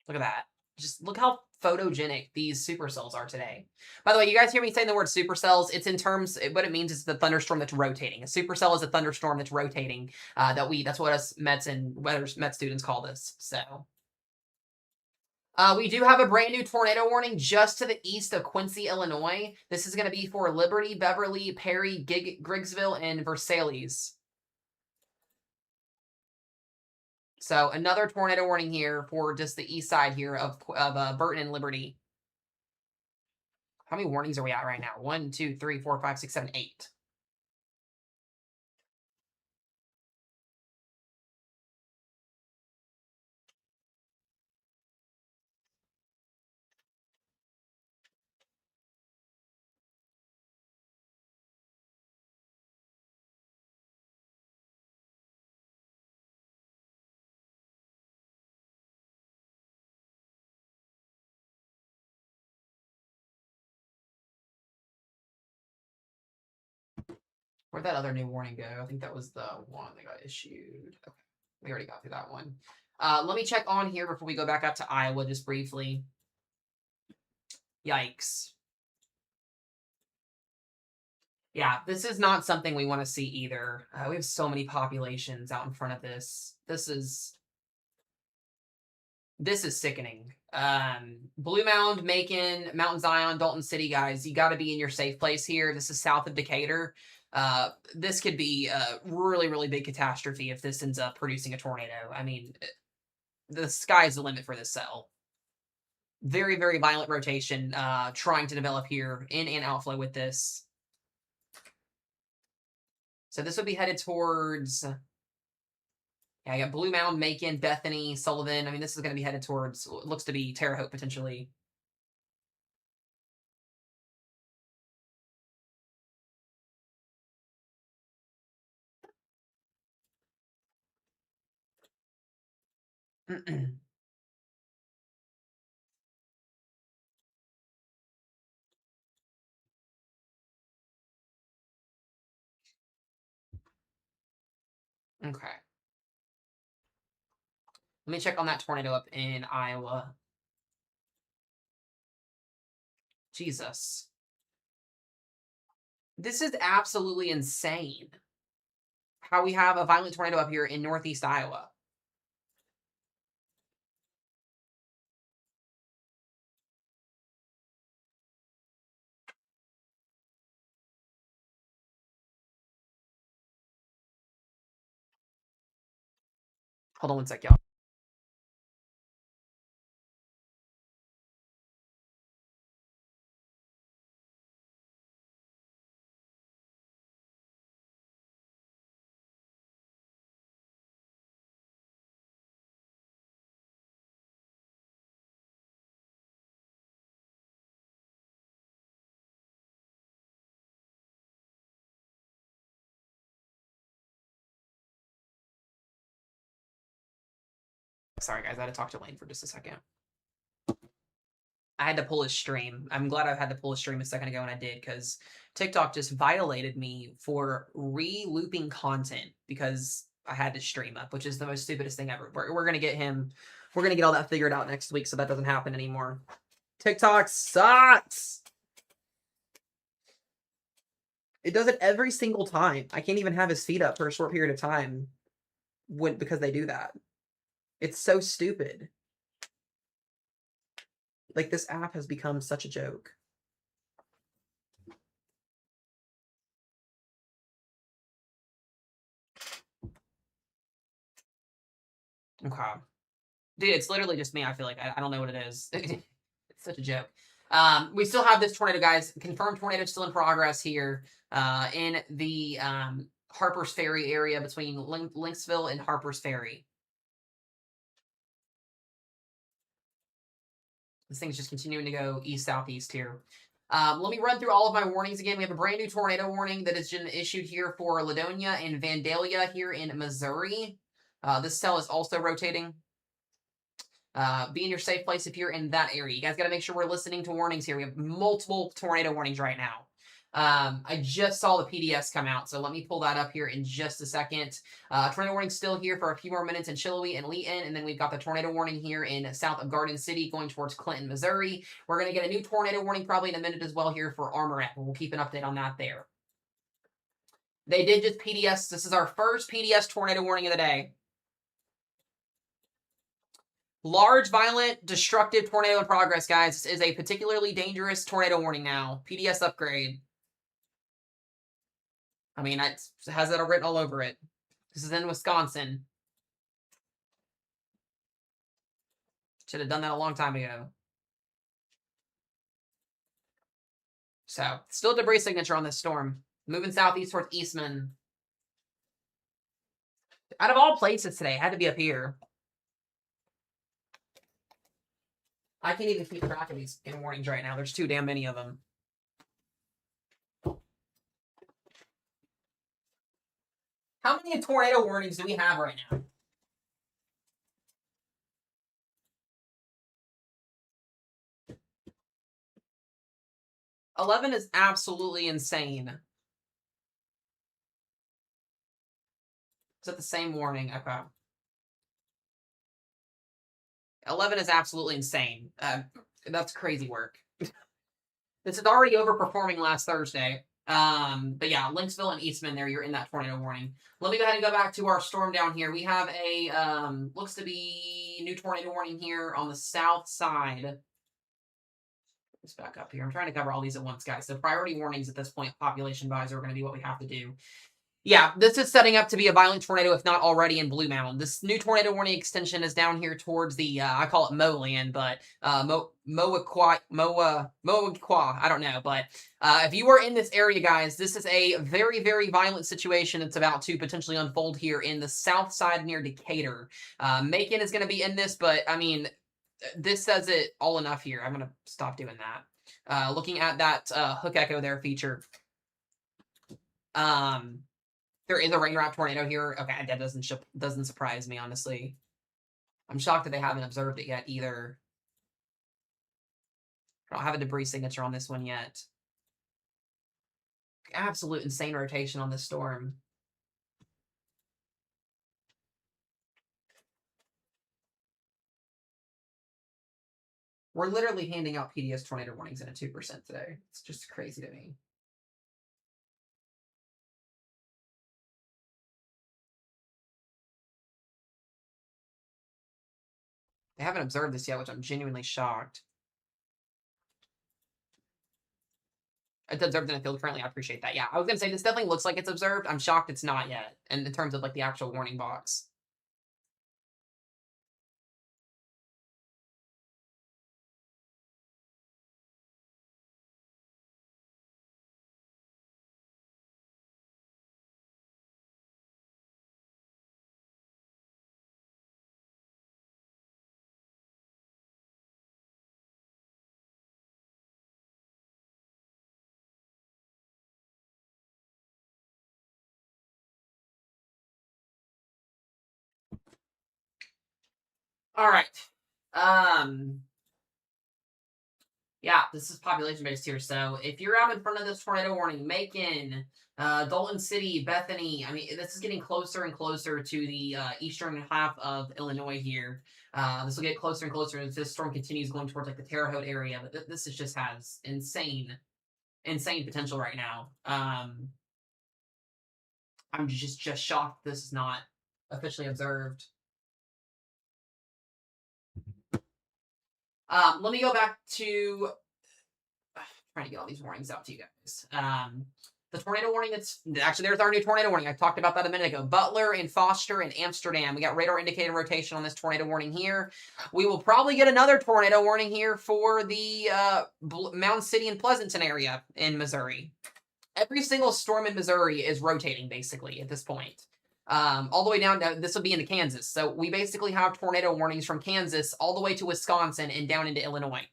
Look at that. Just look how photogenic these supercells are today. By the way, you guys hear me saying the word supercells? It's in terms, what it means is the thunderstorm that's rotating. A supercell is a thunderstorm that's rotating. That's what us Mets and Met students call this. So, we do have a brand new tornado warning just to the east of Quincy, Illinois. This is going to be for Liberty, Beverly, Perry, Griggsville, and Versailles. So another tornado warning here for just the east side here of Burton and Liberty. How many warnings are we at right now? 1, 2, 3, 4, 5, 6, 7, 8. Where'd that other new warning go? I think that was the one that got issued. Okay, we already got through that one. Let me check on here before we go back up to Iowa just briefly. Yikes. Yeah, this is not something we want to see either. We have so many populations out in front of this. This is sickening. Blue Mound, Macon, Mountain Zion, Dalton City, guys, you got to be in your safe place here. This is south of Decatur. This could be a really, really big catastrophe if this ends up producing a tornado. I mean, the sky's the limit for this cell. Very, very violent rotation trying to develop here in and outflow with this. So this would be headed towards... Yeah, I got Blue Mound, Macon, Bethany, Sullivan. I mean, this is going to be headed towards, looks to be Terre Haute, potentially. Okay. Let me check on that tornado up in Iowa. Jesus. This is absolutely insane. How we have a violent tornado up here in northeast Iowa. Hold on one sec, y'all. Sorry, guys. I had to talk to Lane for just a second. I had to pull his stream. I'm glad I had to pull his stream a second ago, and I did, because TikTok just violated me for re-looping content because I had to stream up, which is the most stupidest thing ever. We're going to get him... We're going to get all that figured out next week so that doesn't happen anymore. TikTok sucks! It does it every single time. I can't even have his feed up for a short period of time because they do that. It's so stupid. Like, this app has become such a joke. Okay. Dude, it's literally just me. I feel like I don't know what it is. It's such a joke. We still have this tornado, guys. Confirmed tornado still in progress here in the Harper's Ferry area between Lynxville and Harper's Ferry. This thing's just continuing to go east-southeast here. Let me run through all of my warnings again. We have a brand new tornado warning that has been issued here for Ladonia and Vandalia here in Missouri. This cell is also rotating. Be in your safe place if you're in that area. You guys got to make sure we're listening to warnings here. We have multiple tornado warnings right now. I just saw the PDS come out, so let me pull that up here in just a second. Tornado warning still here for a few more minutes in Chillouie and Leeton, and then we've got the tornado warning here in south of Garden City going towards Clinton, Missouri. We're going to get a new tornado warning probably in a minute as well here for Armoret, and we'll keep an update on that there. They did just PDS. This is our first PDS tornado warning of the day. Large, violent, destructive tornado in progress, guys. This is a particularly dangerous tornado warning now. PDS upgrade. I mean, it has it written all over it. This is in Wisconsin. Should have done that a long time ago. So, still debris signature on this storm. Moving southeast towards Eastman. Out of all places today, it had to be up here. I can't even keep track of these warnings right now. There's too damn many of them. How many tornado warnings do we have right now? $11 is absolutely insane. Is that the same warning? Okay. 11 is absolutely insane. That's crazy work. This is already overperforming last Thursday. But yeah, Lynxville and Eastman there, you're in that tornado warning. Let me go ahead and go back to our storm down here. We have a, looks to be new tornado warning here on the south side. Let's back up here. I'm trying to cover all these at once, guys. So priority warnings at this point, population-wise, are going to be what we have to do. Yeah, this is setting up to be a violent tornado, if not already in Blue Mountain. This new tornado warning extension is down here towards the, I call it Moland, but Moaqua, I don't know. But if you are in this area, guys, this is a very, very violent situation that's about to potentially unfold here in the south side near Decatur. Macon is going to be in this, but, I mean, this says it all enough here. I'm going to stop doing that. Looking at that hook echo there feature. There is a rain wrap tornado here. Okay, that doesn't surprise me, honestly. I'm shocked that they haven't observed it yet either. I don't have a debris signature on this one yet. Absolute insane rotation on this storm. We're literally handing out PDS tornado warnings at a 2% today. It's just crazy to me. They haven't observed this yet, which I'm genuinely shocked. It's observed in the field currently. I appreciate that. Yeah, I was going to say, this definitely looks like it's observed. I'm shocked it's not yet, and in terms of, like, the actual warning box. All right. Yeah, this is population based here. So if you're out in front of this tornado warning, Macon, Dalton City, Bethany, I mean, this is getting closer and closer to the eastern half of Illinois here. This will get closer and closer as this storm continues going towards like the Terre Haute area. But this is just has insane potential right now. I'm just shocked this is not officially observed. Let me go back to trying to get all these warnings out to you guys. The tornado warning that's actually there's our new tornado warning. I talked about that a minute ago. Butler and Foster and Amsterdam. We got radar indicated rotation on this tornado warning here. We will probably get another tornado warning here for the Mound City and Pleasanton area in Missouri. Every single storm in Missouri is rotating basically at this point. All the way down, this will be into Kansas. So we basically have tornado warnings from Kansas all the way to Wisconsin and down into Illinois.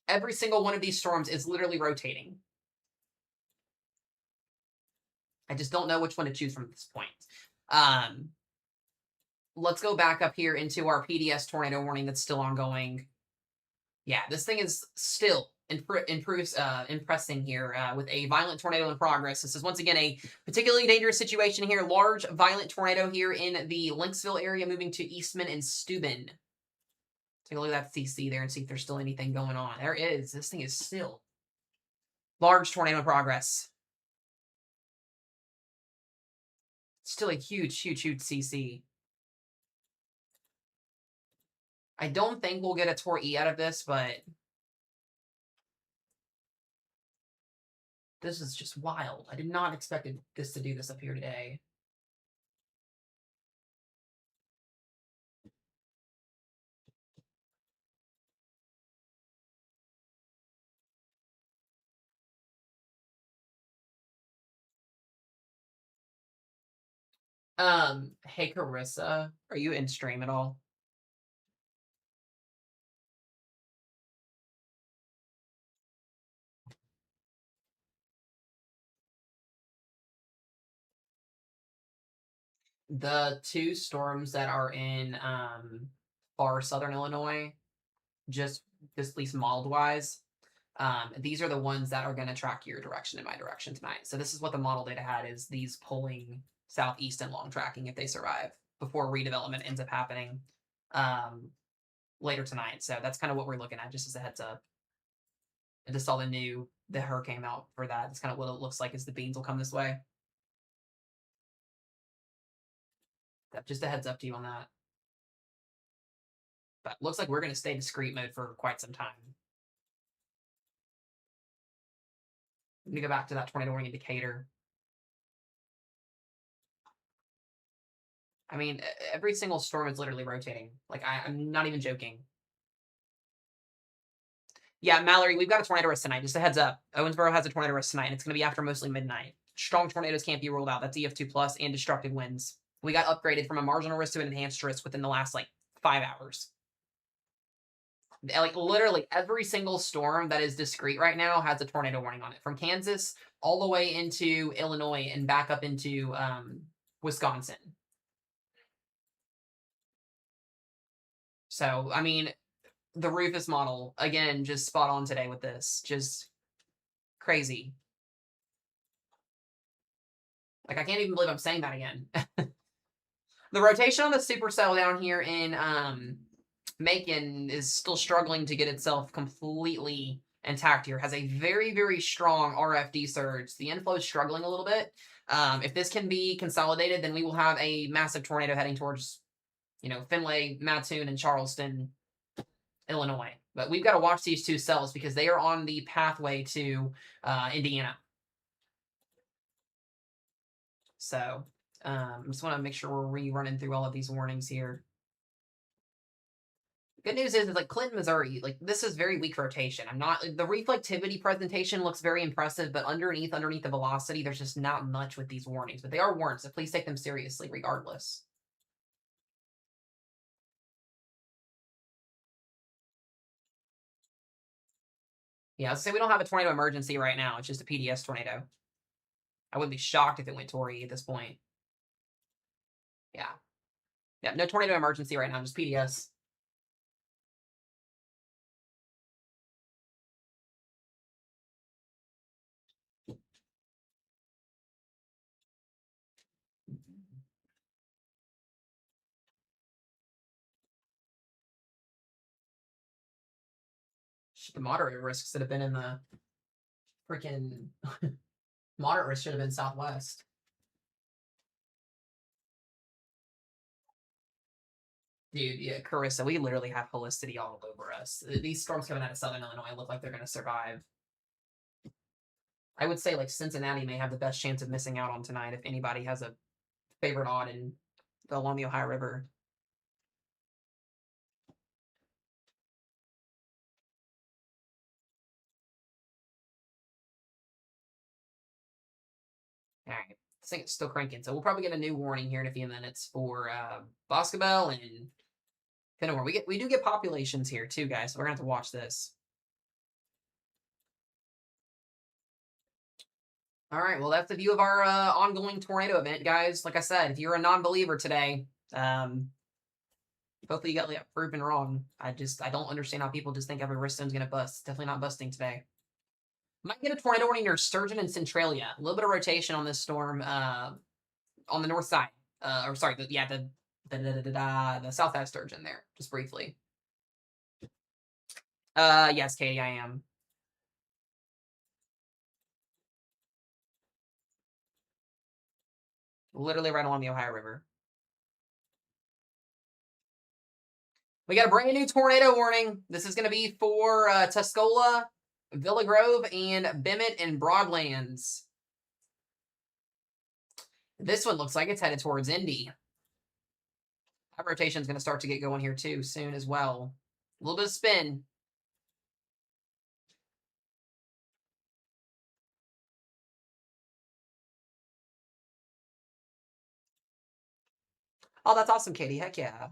Every single one of these storms is literally rotating. I just don't know which one to choose from at this point. Let's go back up here into our PDS tornado warning that's still ongoing. Yeah, this thing is still impressing here with a violent tornado in progress. This is once again a particularly dangerous situation here. Large violent tornado here in the Lynxville area, moving to Eastman and Steuben. Take a look at that CC there and see if there's still anything going on. There is. This thing is still large tornado in progress. Still a huge, huge, huge CC. I don't think we'll get a Tor E out of this, but this is just wild. I did not expect this to do this up here today. Hey Carissa, are you in stream at all? The two storms that are in far southern Illinois, just at least modeled wise, these are the ones that are going to track your direction and my direction tonight. So this is what the model data had, is these pulling southeast and long tracking if they survive before redevelopment ends up happening later tonight. So that's kind of what we're looking at, just as a heads up. I just saw the hurricane out for that. It's kind of what it looks like, as the beans will come this way. Just a heads up to you on that. But looks like we're going to stay discreet mode for quite some time. Let me go back to that tornado warning indicator. I mean, every single storm is literally rotating. Like, I'm not even joking. Yeah, Mallory, we've got a tornado risk tonight. Just a heads up. Owensboro has a tornado risk tonight, and it's going to be after mostly midnight. Strong tornadoes can't be ruled out. That's EF2 plus and destructive winds. We got upgraded from a marginal risk to an enhanced risk within the last, 5 hours. Like, literally every single storm that is discrete right now has a tornado warning on it. From Kansas all the way into Illinois and back up into Wisconsin. So, I mean, the Rufus model, again, just spot on today with this. Just crazy. Like, I can't even believe I'm saying that again. The rotation on the supercell down here in Macon is still struggling to get itself completely intact here. Has a very, very strong RFD surge. The inflow is struggling a little bit. If this can be consolidated, then we will have a massive tornado heading towards, Findlay, Mattoon, and Charleston, Illinois. But we've got to watch these two cells because they are on the pathway to Indiana. So just want to make sure we're rerunning through all of these warnings here. Good news is like Clinton, Missouri, this is very weak rotation. The reflectivity presentation looks very impressive, but underneath the velocity, there's just not much with these warnings. But they are warned, so please take them seriously regardless. Yeah, let's say we don't have a tornado emergency right now. It's just a PDS tornado. I wouldn't be shocked if it went Tori at this point. Yeah. Yeah, no tornado emergency right now, just PDS. The moderate risks should have been in the freaking moderate risk should have been southwest. Dude, yeah, Carissa, we literally have Holicity all over us. These storms coming out of Southern Illinois look like they're going to survive. I would say like Cincinnati may have the best chance of missing out on tonight if anybody has a favorite odd in along the Ohio River. All right, this thing is still cranking, so we'll probably get a new warning here in a few minutes for Boscobel and Kenmore. We do get populations here too, guys. So we're gonna have to watch this. All right, well that's the view of our ongoing tornado event, guys. Like I said, if you're a non-believer today, hopefully you got proven wrong. I don't understand how people just think every wriststone's gonna bust. Definitely not busting today. Might get a tornado warning near Sturgeon and Centralia. A little bit of rotation on this storm on the north side. Or sorry, the south side of Sturgeon there, just briefly. Yes, Katie, I am. Literally right along the Ohio River. We got a brand new tornado warning. This is going to be for Tuscola, Villa Grove, and Bennett and Broadlands. This one looks like it's headed towards Indy. That rotation is going to start to get going here too soon as well. A little bit of spin. Oh, that's awesome, Katie. Heck yeah.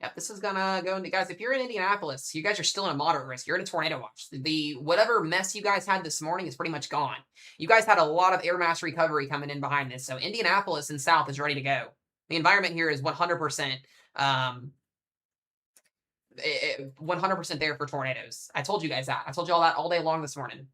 Yep, this is gonna go into guys. If you're in Indianapolis, you guys are still in a moderate risk. You're in a tornado watch. The whatever mess you guys had this morning is pretty much gone. You guys had a lot of air mass recovery coming in behind this, so Indianapolis and South is ready to go. The environment here is 100%, 100% there for tornadoes. I told you guys that. I told you all that all day long this morning.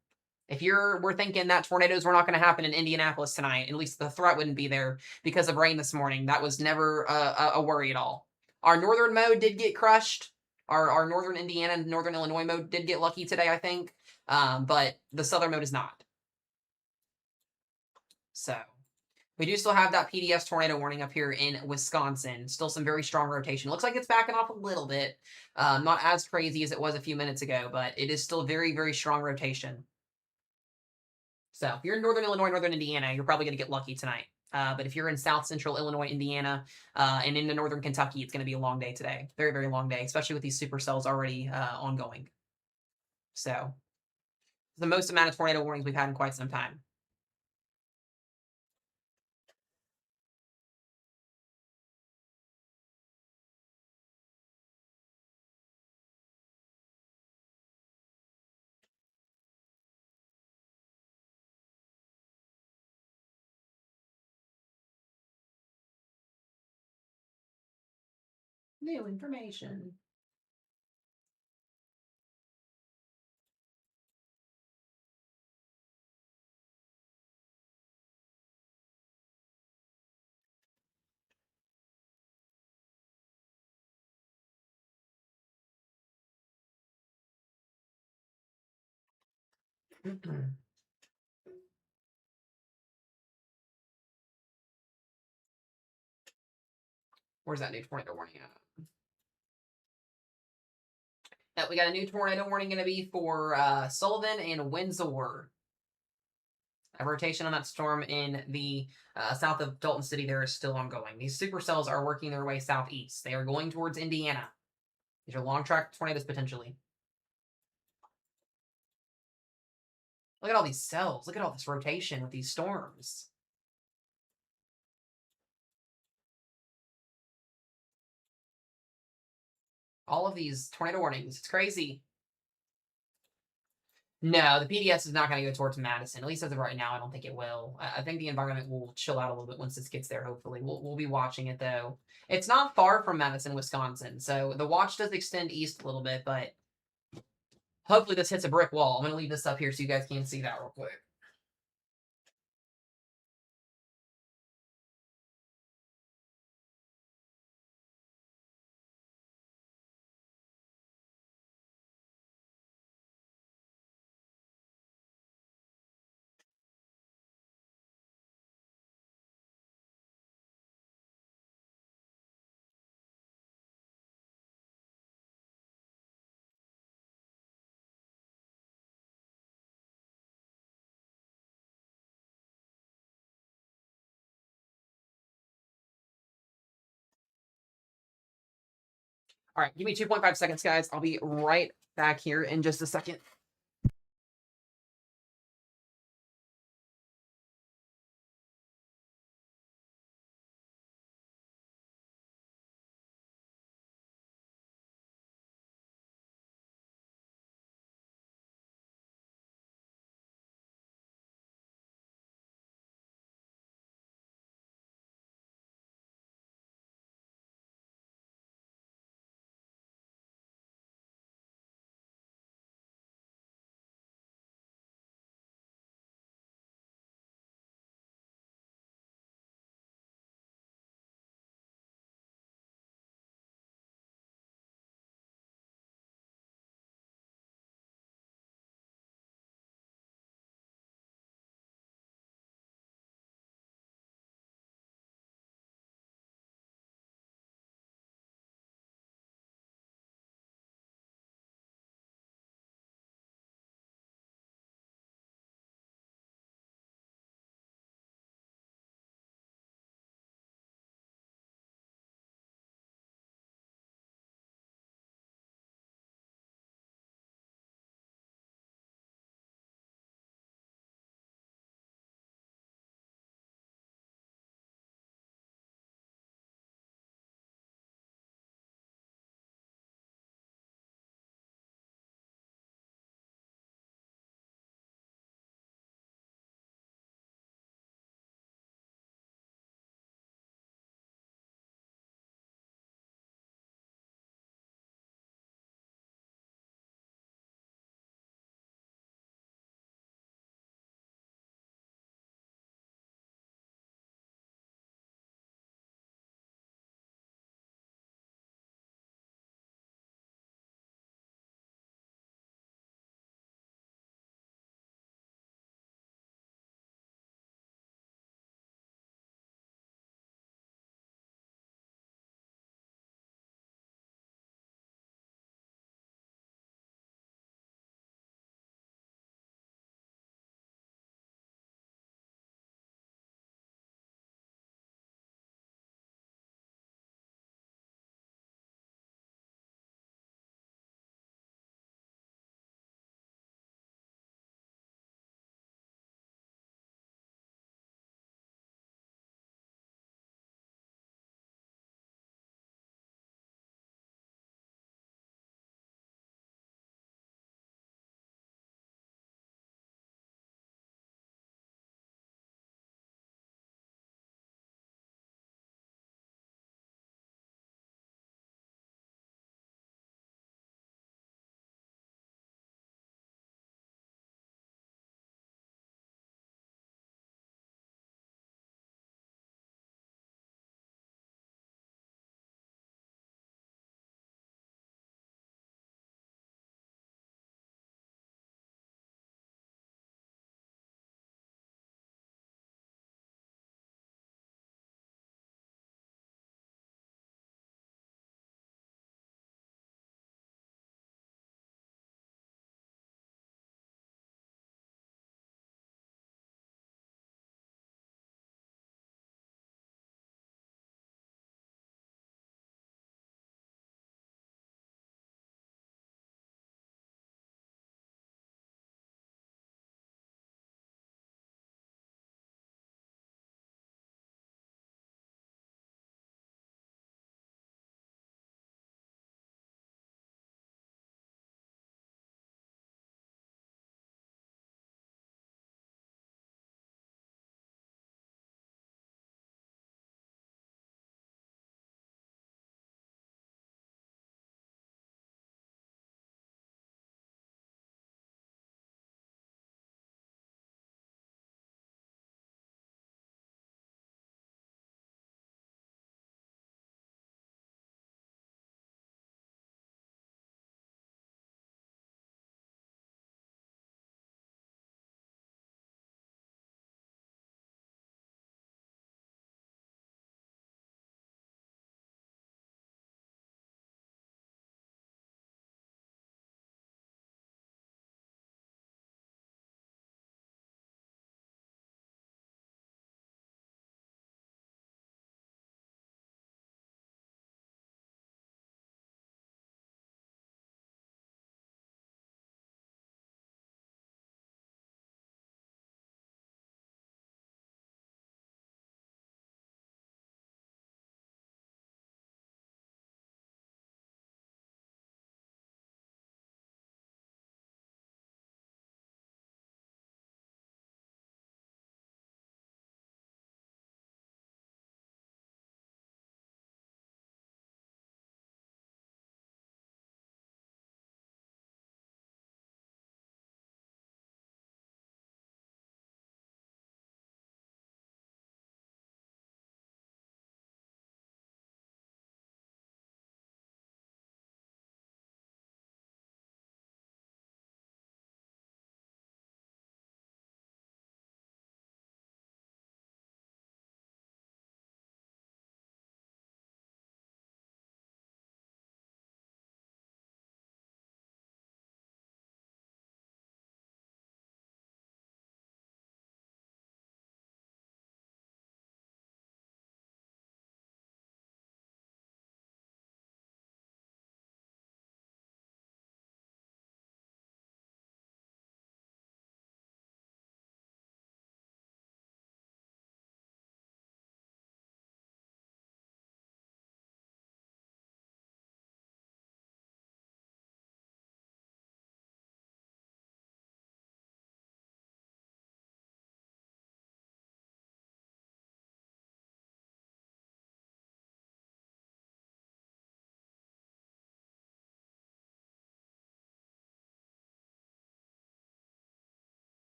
If we're thinking that tornadoes were not going to happen in Indianapolis tonight, at least the threat wouldn't be there because of rain this morning. That was never a worry at all. Our northern mode did get crushed. Our northern Indiana and northern Illinois mode did get lucky today, I think. But the southern mode is not. So we do still have that PDS tornado warning up here in Wisconsin. Still some very strong rotation. Looks like it's backing off a little bit. Not as crazy as it was a few minutes ago, but it is still very, very strong rotation. So if you're in northern Illinois, northern Indiana, you're probably going to get lucky tonight. But if you're in South Central Illinois, Indiana, and into northern Kentucky, it's going to be a long day today. Very, very long day, especially with these supercells already ongoing. So the most amount of tornado warnings we've had in quite some time. New information. Where's that new tornado warning at? We got a new tornado warning going to be for Sullivan and Windsor. A rotation on that storm in the south of Dalton City there is still ongoing. These supercells are working their way southeast. They are going towards Indiana. These are long track tornadoes potentially. Look at all these cells. Look at all this rotation with these storms. All of these tornado warnings. It's crazy. No, the PDS is not going to go towards Madison. At least as of right now, I don't think it will. I think the environment will chill out a little bit once this gets there, hopefully. We'll be watching it, though. It's not far from Madison, Wisconsin, so the watch does extend east a little bit, but hopefully this hits a brick wall. I'm going to leave this up here so you guys can see that real quick. All right, give me 2.5 seconds, guys. I'll be right back here in just a second.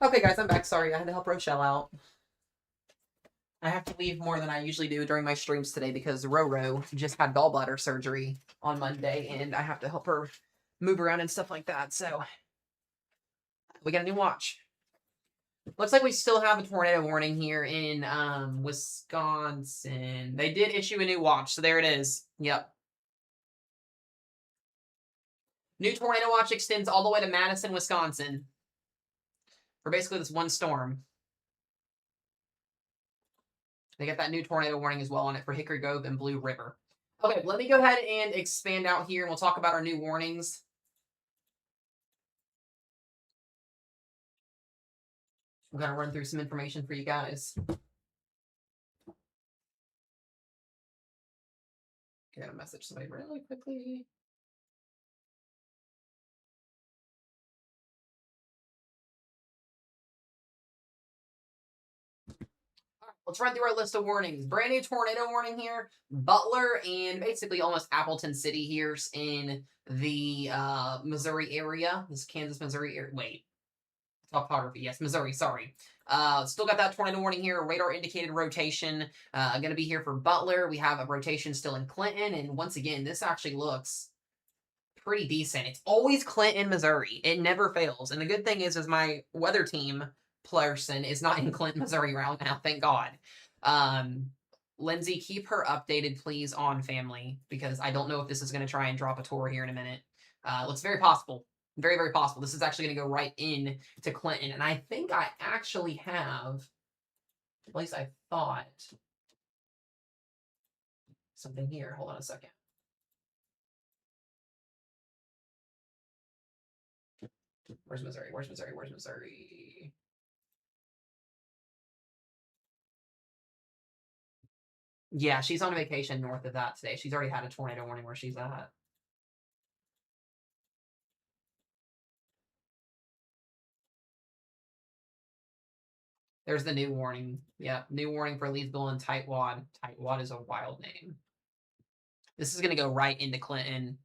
Okay, guys, I'm back. Sorry, I had to help Rochelle out. I have to leave more than I usually do during my streams today because Roro just had gallbladder surgery on Monday, and I have to help her move around and stuff like that. So we got a new watch. Looks like we still have a tornado warning here in Wisconsin. They did issue a new watch, so there it is. Yep. New tornado watch extends all the way to Madison, Wisconsin. For basically this one storm. They got that new tornado warning as well on it for Hickory Grove and Blue River. Okay, let me go ahead and expand out here, and we'll talk about our new warnings. I'm going to run through some information for you guys. I got to message somebody really quickly. Let's run through our list of warnings. Brand new tornado warning here. Butler and basically almost Appleton City here in the Missouri area. This is Kansas, Missouri area. Wait. Topography. Yes, Missouri. Sorry. Still got that tornado warning here. Radar indicated rotation. Going to be here for Butler. We have a rotation still in Clinton. And once again, this actually looks pretty decent. It's always Clinton, Missouri. It never fails. And the good thing is my weather team person is not in Clinton, Missouri right now. Thank God. Lindsay, keep her updated, please, on family, because I don't know if this is going to try and drop a tour here in a minute. It's very possible. Very, very possible. This is actually going to go right in to Clinton. And I think I actually have, at least I thought, something here. Hold on a second. Where's Missouri? Where's Missouri? Where's Missouri? Yeah, she's on vacation north of that today. She's already had a tornado warning where she's at. There's the new warning. Yeah, new warning for Leesville and Tightwad. Tightwad is a wild name. This is going to go right into Clinton.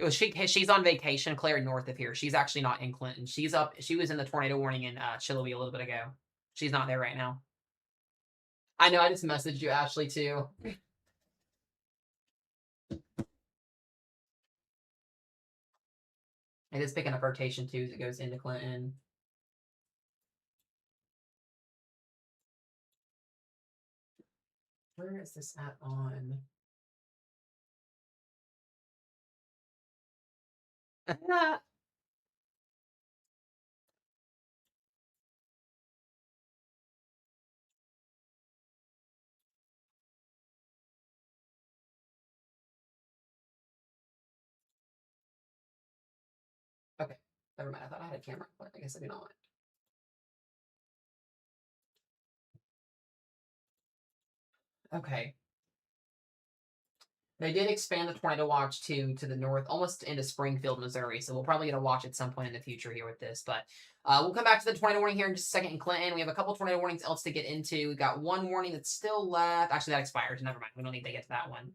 She's on vacation, Claire, north of here. She's actually not in Clinton. She's up. She was in the tornado warning in Chilloughby a little bit ago. She's not there right now. I know. I just messaged you, Ashley, too. It is picking up rotation too as it goes into Clinton. Where is this at on? Okay, never mind. I thought I had a camera, but I guess I do not. Okay. They did expand the tornado watch to the north, almost into Springfield, Missouri. So we'll probably get a watch at some point in the future here with this. But we'll come back to the tornado warning here in just a second in Clinton. We have a couple tornado warnings else to get into. We've got one warning that's still left. Actually, that expires. Never mind. We don't need to get to that one.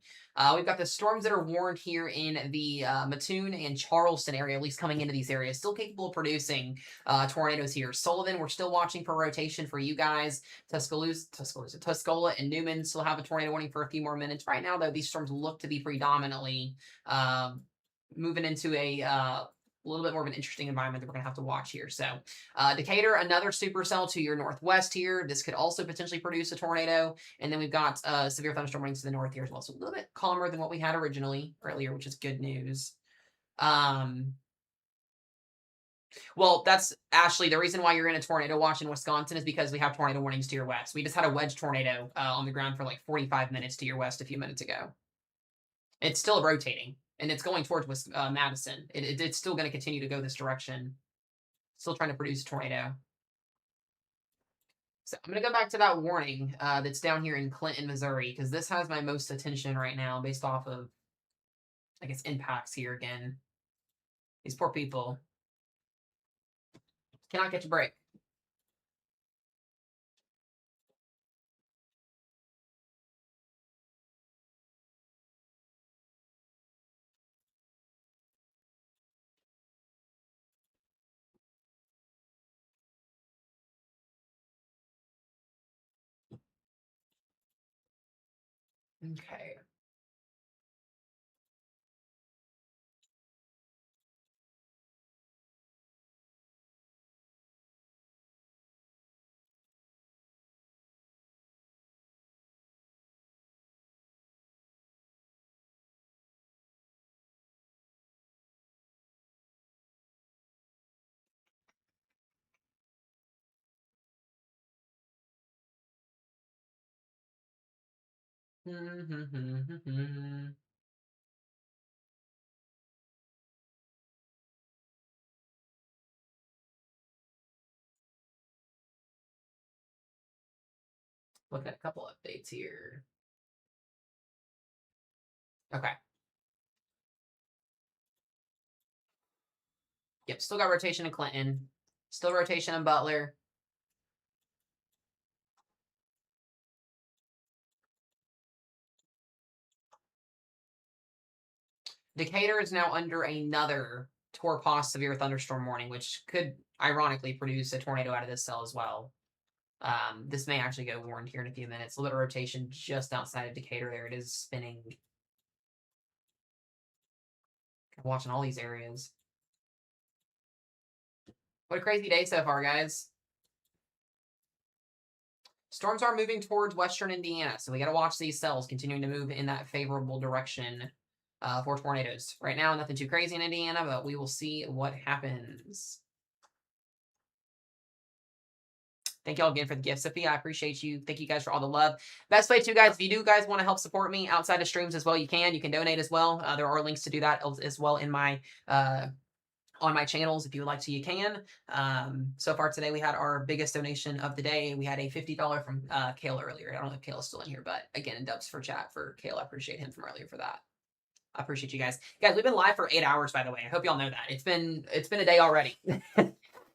We've got the storms that are warned here in the Mattoon and Charleston area, at least coming into these areas. Still capable of producing tornadoes here. Sullivan, we're still watching for rotation for you guys. Tuscola, and Newman still have a tornado warning for a few more minutes. Right now, though, these storms look to be predominantly moving into a little bit more of an interesting environment that we're going to have to watch here. So Decatur, another supercell to your northwest here. This could also potentially produce a tornado. And then we've got severe thunderstorm warnings to the north here as well. So a little bit calmer than what we had earlier, which is good news. Well, that's Ashley. The reason why you're in a tornado watch in Wisconsin is because we have tornado warnings to your west. We just had a wedge tornado on the ground for like 45 minutes to your west a few minutes ago. It's still rotating, and it's going towards Madison. It's still going to continue to go this direction. Still trying to produce a tornado. So I'm going to go back to that warning that's down here in Clinton, Missouri, because this has my most attention right now based off of, I guess, impacts here again. These poor people cannot catch a break. Okay. Look at a couple updates here. Okay. Yep, still got rotation in Clinton. Still rotation in Butler. Decatur is now under another Torpos severe thunderstorm warning, which could ironically produce a tornado out of this cell as well. This may actually go warned here in a few minutes. A little bit of rotation just outside of Decatur. There it is spinning. Watching all these areas. What a crazy day so far, guys. Storms are moving towards western Indiana, so we got to watch these cells continuing to move in that favorable direction for tornadoes. Right now, nothing too crazy in Indiana, but we will see what happens. Thank y'all again for the gift, Sophia. I appreciate you. Thank you guys for all the love. Best way, too, guys, if you do guys want to help support me outside of streams as well, you can. You can donate as well. There are links to do that as well in my on my channels. If you would like to, you can. So far today, we had our biggest donation of the day. We had a $50 from Kale earlier. I don't know if Kale is still in here, but again, dubs for chat for Kale. I appreciate him from earlier for that. I appreciate you guys. Guys, we've been live for 8 hours, by the way. I hope y'all know that. It's been a day already.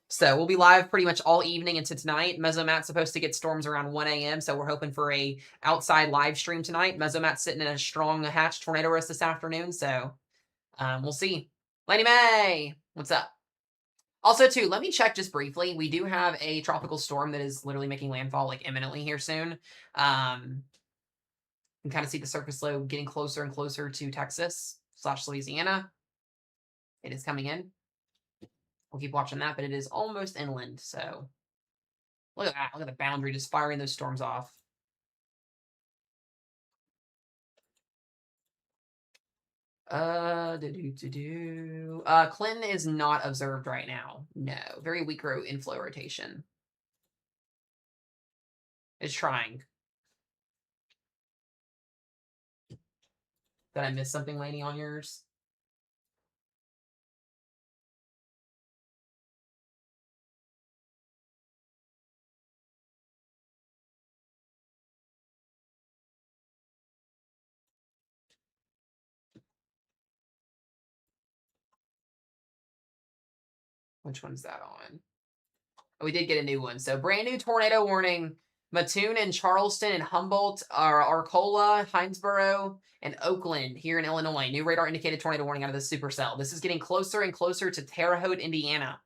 So we'll be live pretty much all evening into tonight. Mesomat's supposed to get storms around 1 a.m., so we're hoping for a outside live stream tonight. Mesomat's sitting in a strong hatch tornado risk this afternoon, so we'll see. Lady May, what's up? Also, too, let me check just briefly. We do have a tropical storm that is literally making landfall like imminently here soon. You can kind of see the surface low getting closer and closer to Texas / Louisiana. It is coming in. We'll keep watching that, but it is almost inland, so look at that. Look at the boundary just firing those storms off. Clinton is not observed right now. No. Very weak inflow rotation. It's trying. Did I miss something, Lainey, on yours? Which one's that on? Oh, we did get a new one. So brand new tornado warning. Mattoon and Charleston and Humboldt, Arcola, Hinesboro, and Oakland here in Illinois. New radar indicated tornado warning out of the supercell. This is getting closer and closer to Terre Haute, Indiana.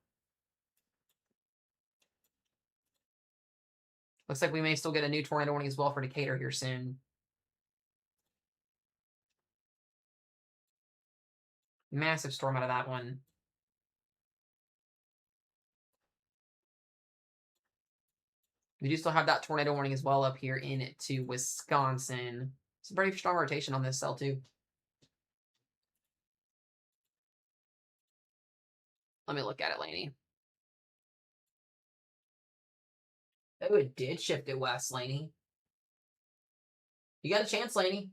Looks like we may still get a new tornado warning as well for Decatur here soon. Massive storm out of that one. We do still have that tornado warning as well up here into Wisconsin. It's a pretty strong rotation on this cell too. Let me look at it, Lainey. Oh, it did shift it west, Lainey. You got a chance, Lainey.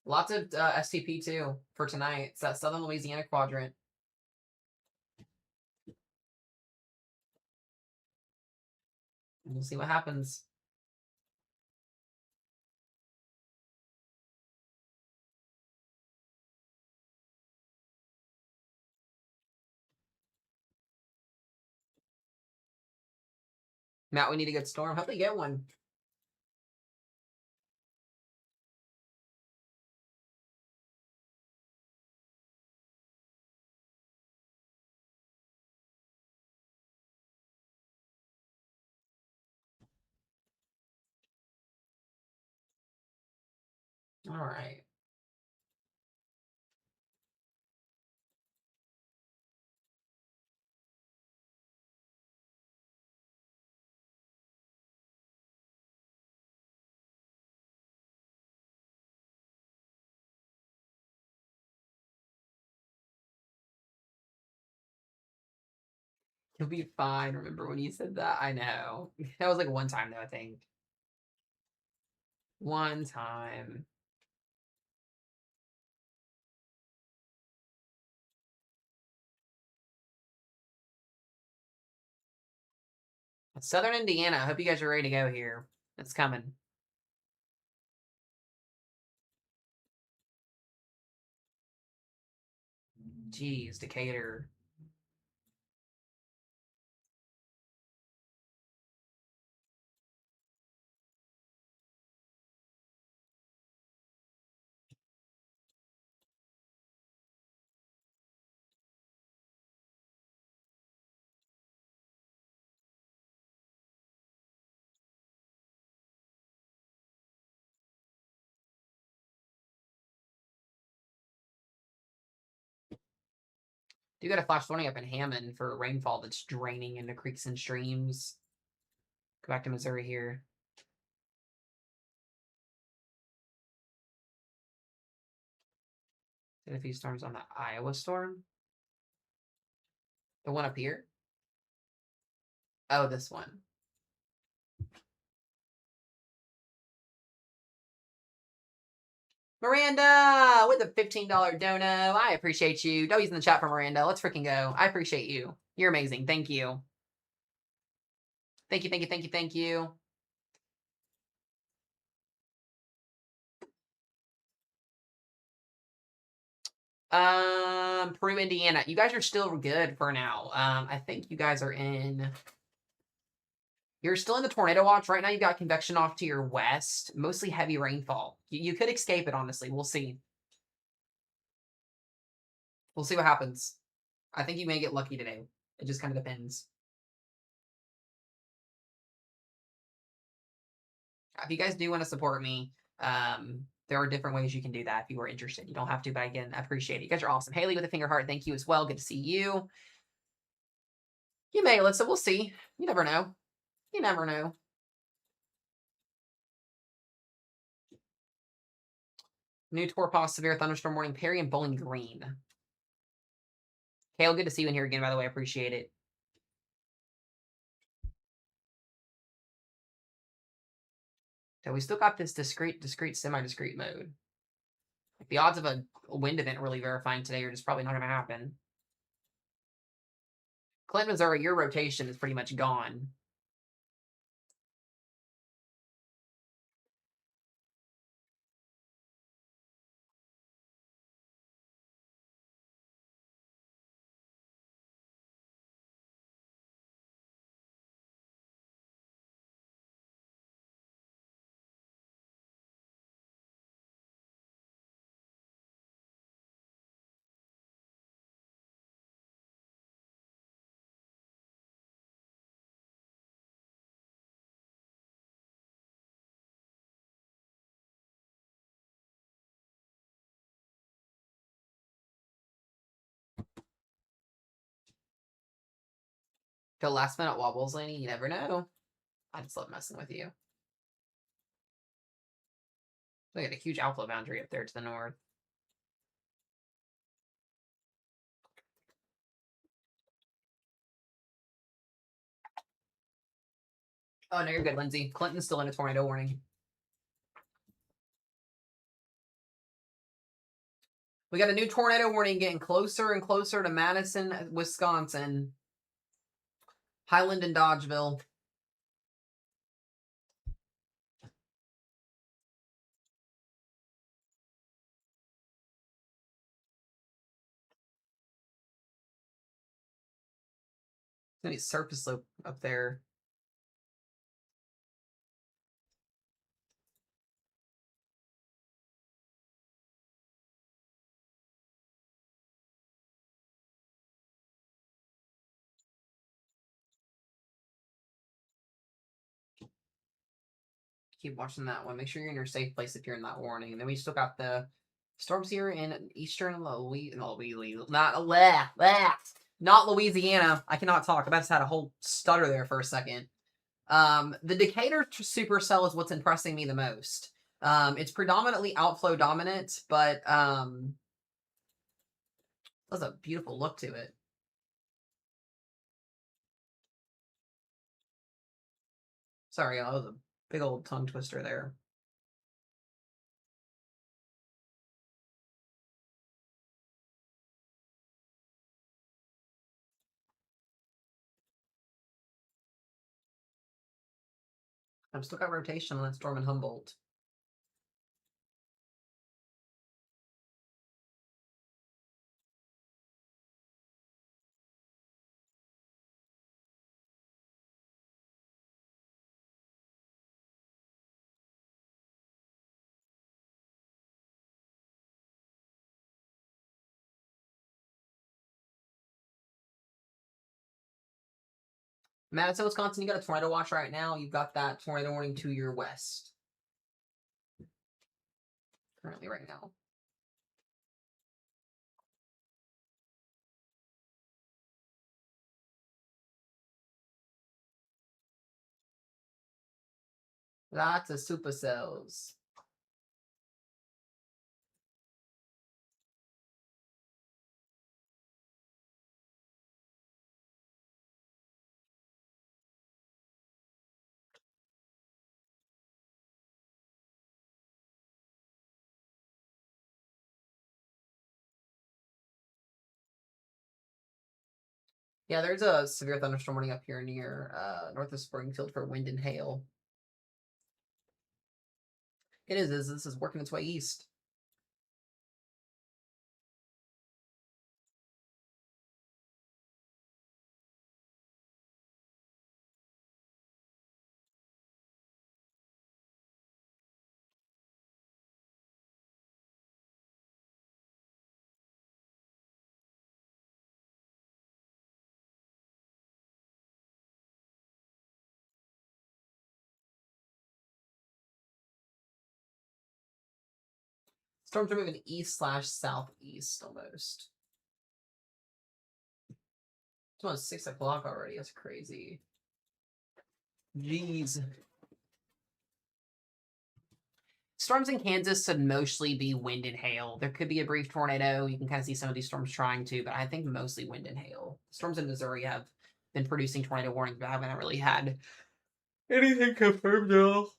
Lots of STP too for tonight. It's that Southern Louisiana quadrant. We'll see what happens. Matt, we need a good storm. Hope they get one. All right. You'll be fine. Remember when you said that? I know. That was like one time though, I think. One time. Southern Indiana. I hope you guys are ready to go here. It's coming. Jeez, Decatur. Do got a flash warning up in Hammond for rainfall that's draining into creeks and streams. Go back to Missouri here. Did a few storms on the Iowa storm. The one up here? Oh, this one. Miranda with a $15 dono. I appreciate you. W's in the chat for Miranda. Let's freaking go. I appreciate you. You're amazing. Thank you. Thank you, thank you, thank you, thank you. Peru, Indiana. You guys are still good for now. I think you guys are in. You're still in the tornado watch right now. You got convection off to your west, mostly heavy rainfall. You could escape it. Honestly, we'll see. We'll see what happens. I think you may get lucky today. It just kind of depends. If you guys do want to support me, there are different ways you can do that if you are interested. You don't have to, but again, I appreciate it. You guys are awesome. Haley with a finger heart, thank you as well. Good to see you. You may, Alyssa. We'll see. You never know. You never know. New Torpos, severe thunderstorm warning, Perry and Bowling Green. Kale, good to see you in here again, by the way. I appreciate it. So we still got this discrete, semi-discrete mode. Like the odds of a wind event really verifying today are just probably not going to happen. Clinton, Missouri, your rotation is pretty much gone. The last minute wobbles, Laney, you never know. I just love messing with you. Look at a huge outflow boundary up there to the north. Oh, no, you're good, Lindsay. Clinton's still in a tornado warning. We got a new tornado warning getting closer and closer to Madison, Wisconsin. Highland and Dodgeville. It's gonna be surface slope up there. keep watching that one. Make sure you're in your safe place if you're in that warning. And then we still got the storms here in eastern not Louisiana. I cannot talk. I just had a whole stutter there for a second. The Decatur supercell is what's impressing me the most. It's predominantly outflow dominant, but there's a beautiful look to it. Sorry, that was a big old tongue twister there. I've still got rotation on that Storm and Humboldt. Madison, Wisconsin, you got a tornado watch right now. You've got that tornado warning to your west. Currently, right now. Lots of supercells. Yeah, there's a severe thunderstorm warning up here near north of Springfield for wind and hail. It is. This is working its way east. Storms are moving east/southeast almost. It's almost 6 o'clock already. That's crazy. Jeez. Storms in Kansas should mostly be wind and hail. There could be a brief tornado. You can kind of see some of these storms trying to, but I think mostly wind and hail. Storms in Missouri have been producing tornado warnings, but I haven't really had anything confirmed though.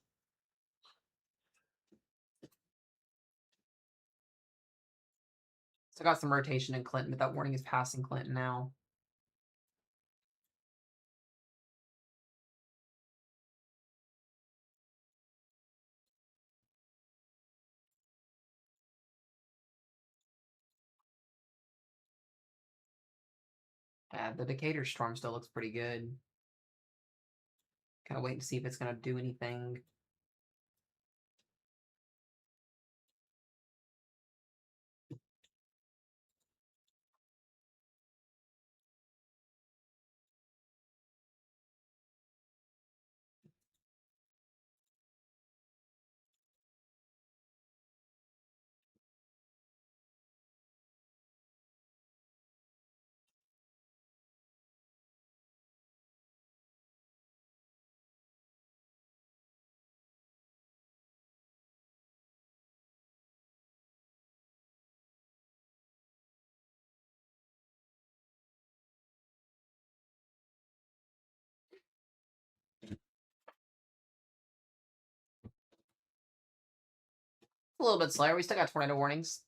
So I got some rotation in Clinton, but that warning is passing Clinton now. The Decatur storm still looks pretty good. Kind of waiting to see if it's going to do anything. A little bit slower. We still got tornado warnings.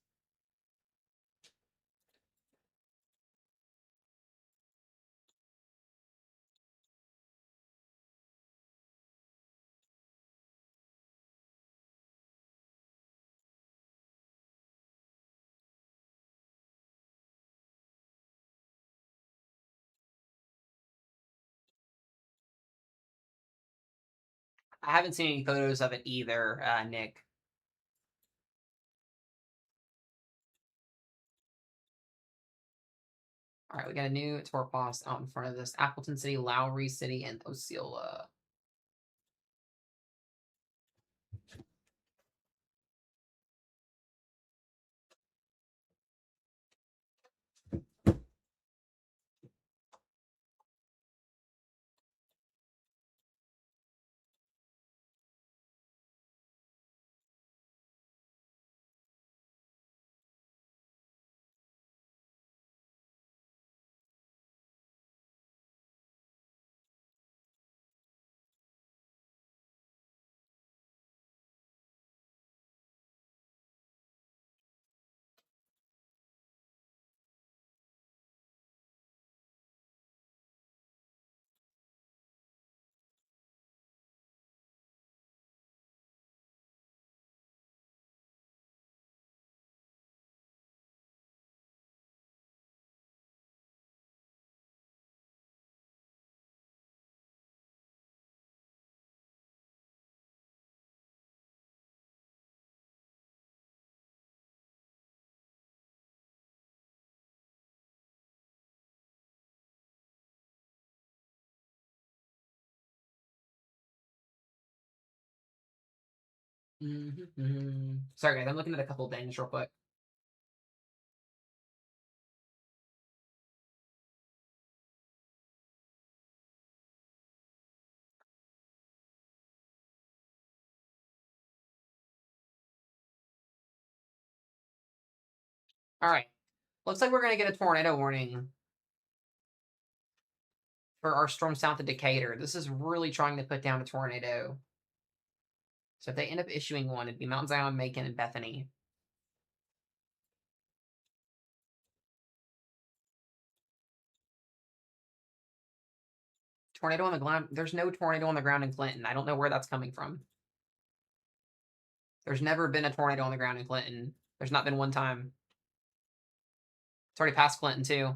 I haven't seen any photos of it either, Nick. All right, we got a new tour boss out in front of this. Appleton City, Lowry City, and Osceola. Sorry, guys. I'm looking at a couple things real quick. All right. Looks like we're going to get a tornado warning for our storm south of Decatur. This is really trying to put down a tornado. So if they end up issuing one, it'd be Mount Zion, Macon, and Bethany. Tornado on the ground. There's no tornado on the ground in Clinton. I don't know where that's coming from. There's never been a tornado on the ground in Clinton. There's not been one time. It's already past Clinton, too.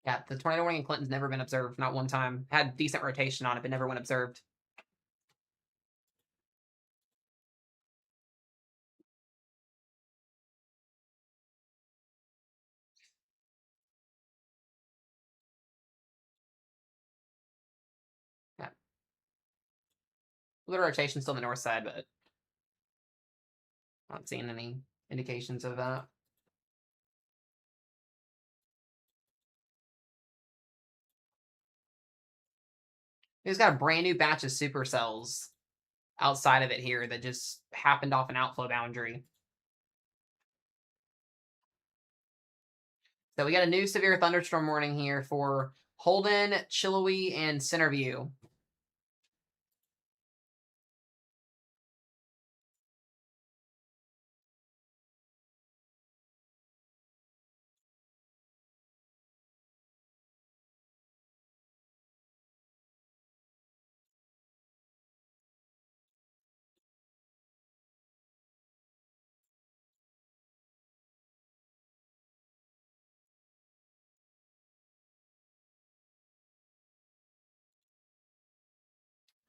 Yeah, the tornado warning in Clinton's never been observed. Not one time. Had decent rotation on it, but never went observed. Yeah. A little rotation still on the north side, but not seeing any indications of that. He's got a brand new batch of supercells outside of it here that just happened off an outflow boundary. So we got a new severe thunderstorm warning here for Holden, Chillouee, and Centerview.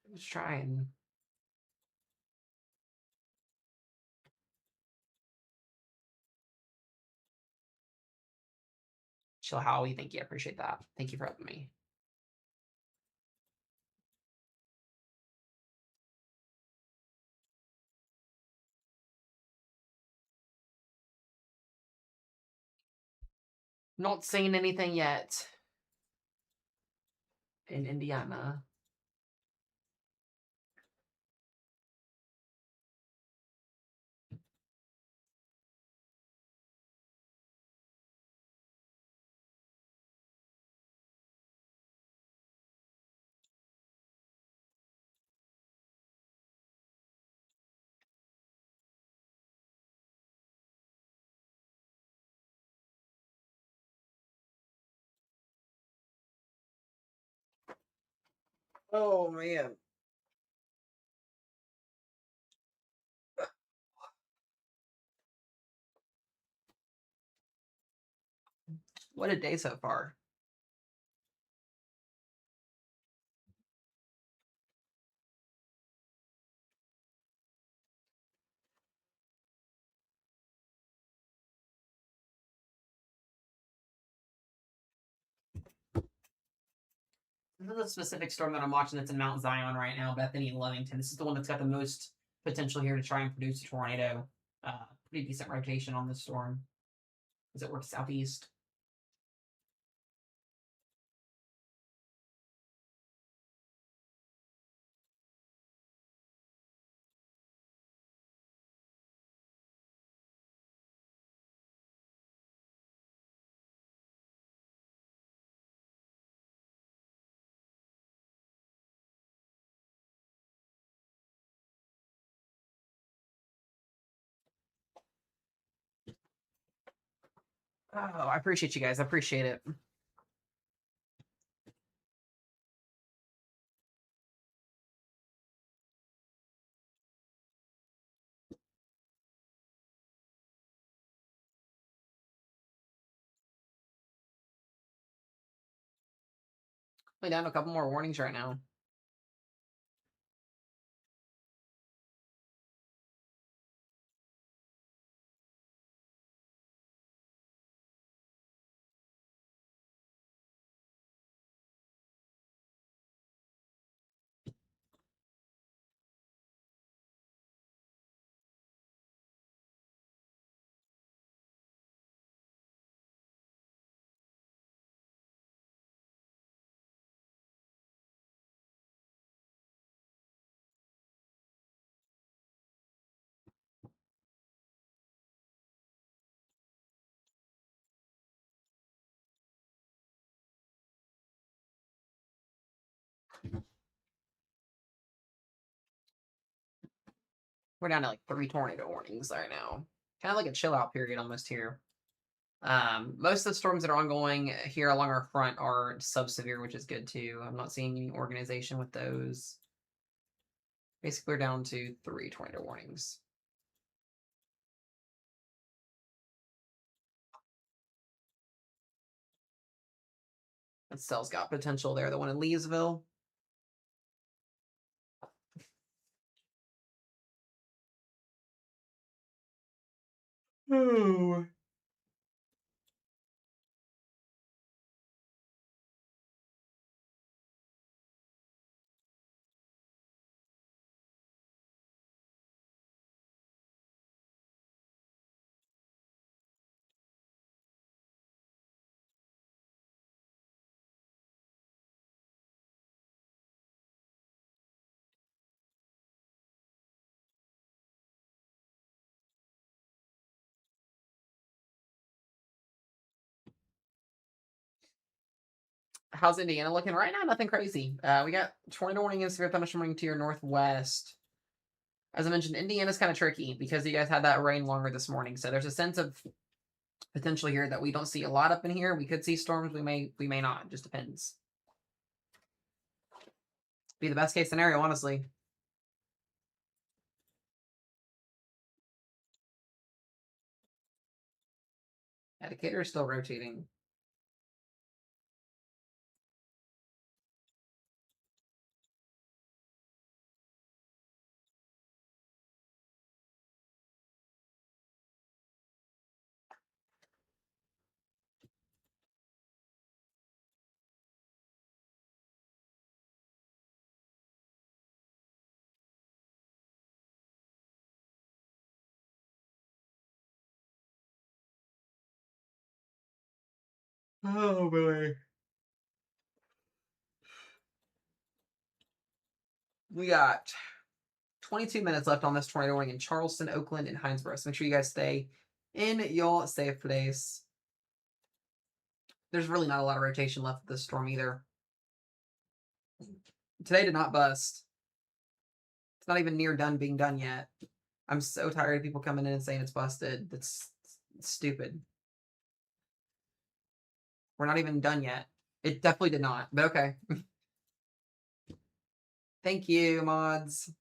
Let's try and chill Howie. Thank you. I appreciate that. Thank you for helping me. Not seeing anything yet in Indiana. Oh, man. What a day so far. This is a specific storm that I'm watching that's in Mount Zion right now, Bethany and Lovington. This is the one that's got the most potential here to try and produce a tornado. Pretty decent rotation on this storm as it works southeast. Oh, I appreciate you guys. I appreciate it. Only down to a couple more warnings right now. We're down to like 3 tornado warnings right now. Kind of like a chill out period almost here. Most of the storms that are ongoing here along our front are sub-severe, which is good too. I'm not seeing any organization with those. Basically, we're down to 3 tornado warnings. That cell's got potential there. The one in Leesville. Oh. How's Indiana looking right now? Nothing crazy. We got tornado warning and severe thunderstorm to your northwest. As I mentioned, Indiana's kind of tricky because you guys had that rain longer this morning. So there's a sense of potential here that we don't see a lot up in here. We could see storms. We may not. It just depends. Be the best case scenario, honestly. Decatur is still rotating. Oh boy. We got 22 minutes left on this tornado warning in Charleston, Oakland, and Hinesboro. So make sure you guys stay in your safe place. There's really not a lot of rotation left of this storm either. Today did not bust. It's not even near done being done yet. I'm so tired of people coming in and saying it's busted. That's stupid. We're not even done yet. It definitely did not, but okay. Thank you, mods.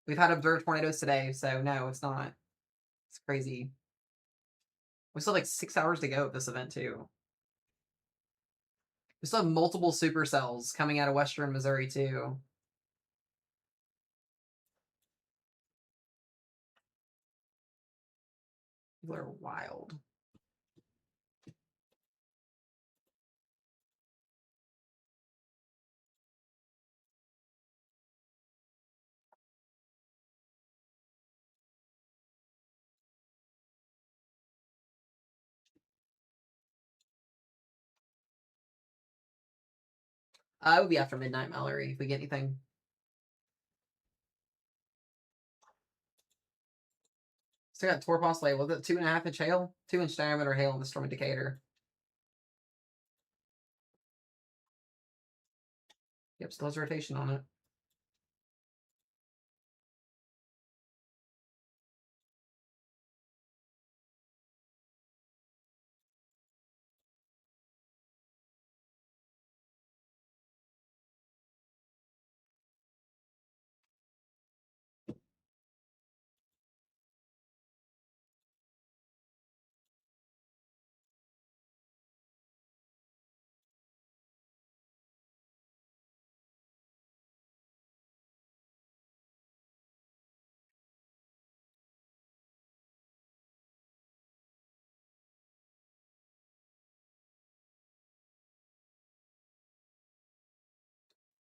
We've had observed tornadoes today, so no, it's not. It's crazy. We still have like 6 hours to go of this event too. We still have multiple supercells coming out of Western Missouri too. People are wild. It would be after midnight, Mallory, if we get anything. Still got Torpos Lake. Was it 2.5 inch hail? 2 inch diameter hail in the storm in Decatur. Yep, still has rotation on it.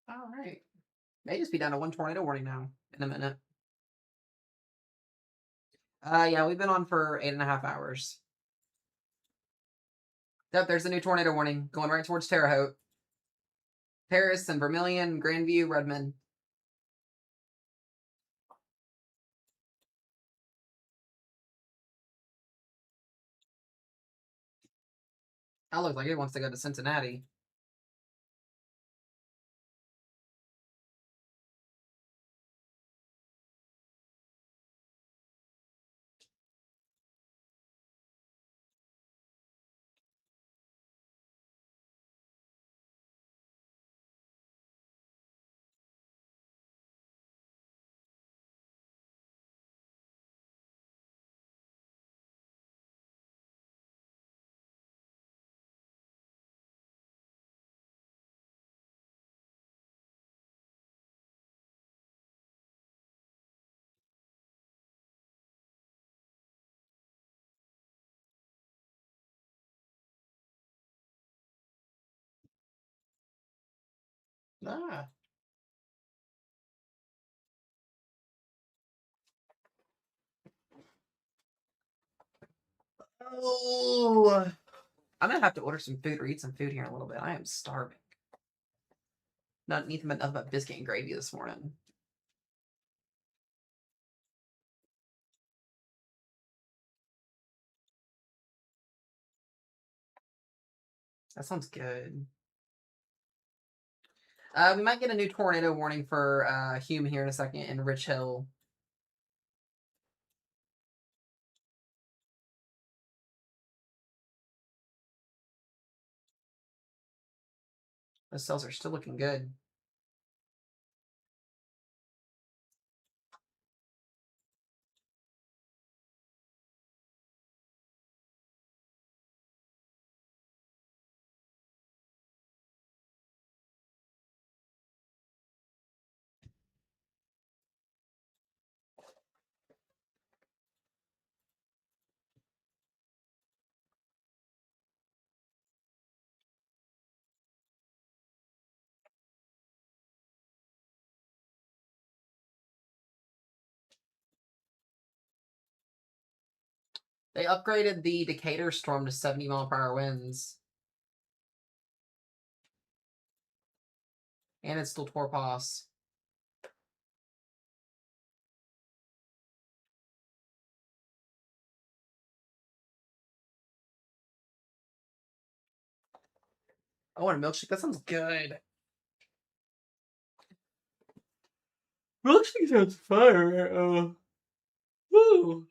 All right. May just be down to 1 tornado warning now in a minute. Yeah, we've been on for 8.5 hours. Yep, there's a new tornado warning going right towards Terre Haute. Paris and Vermilion, Grandview, Redmond. That looks like it wants to go to Cincinnati. Ah. Oh, I'm gonna have to order some food or eat some food here in a little bit. I am starving. Not anything but nothing but biscuit and gravy this morning. That sounds good. We might get a new tornado warning for Hume here in a second in Rich Hill. Those cells are still looking good. They upgraded the Decatur storm to 70-mile-per-hour winds. And it's still Torpos. I want a milkshake. That sounds good. Milkshake sounds fire. Woo.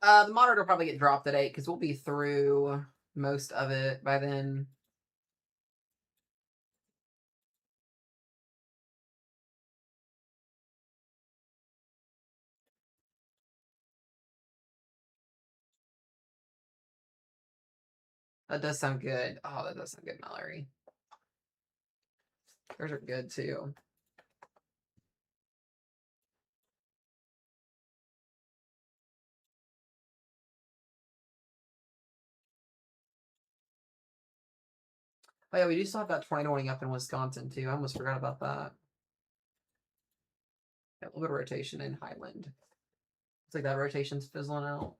The monitor will probably get dropped at 8 because we'll be through most of it by then. That does sound good. Oh, that does sound good, Mallory. Those are good too. Oh yeah, we do still have that tornado warning up in Wisconsin too. I almost forgot about that. Yeah, a little bit of rotation in Highland. It's like that rotation's fizzling out.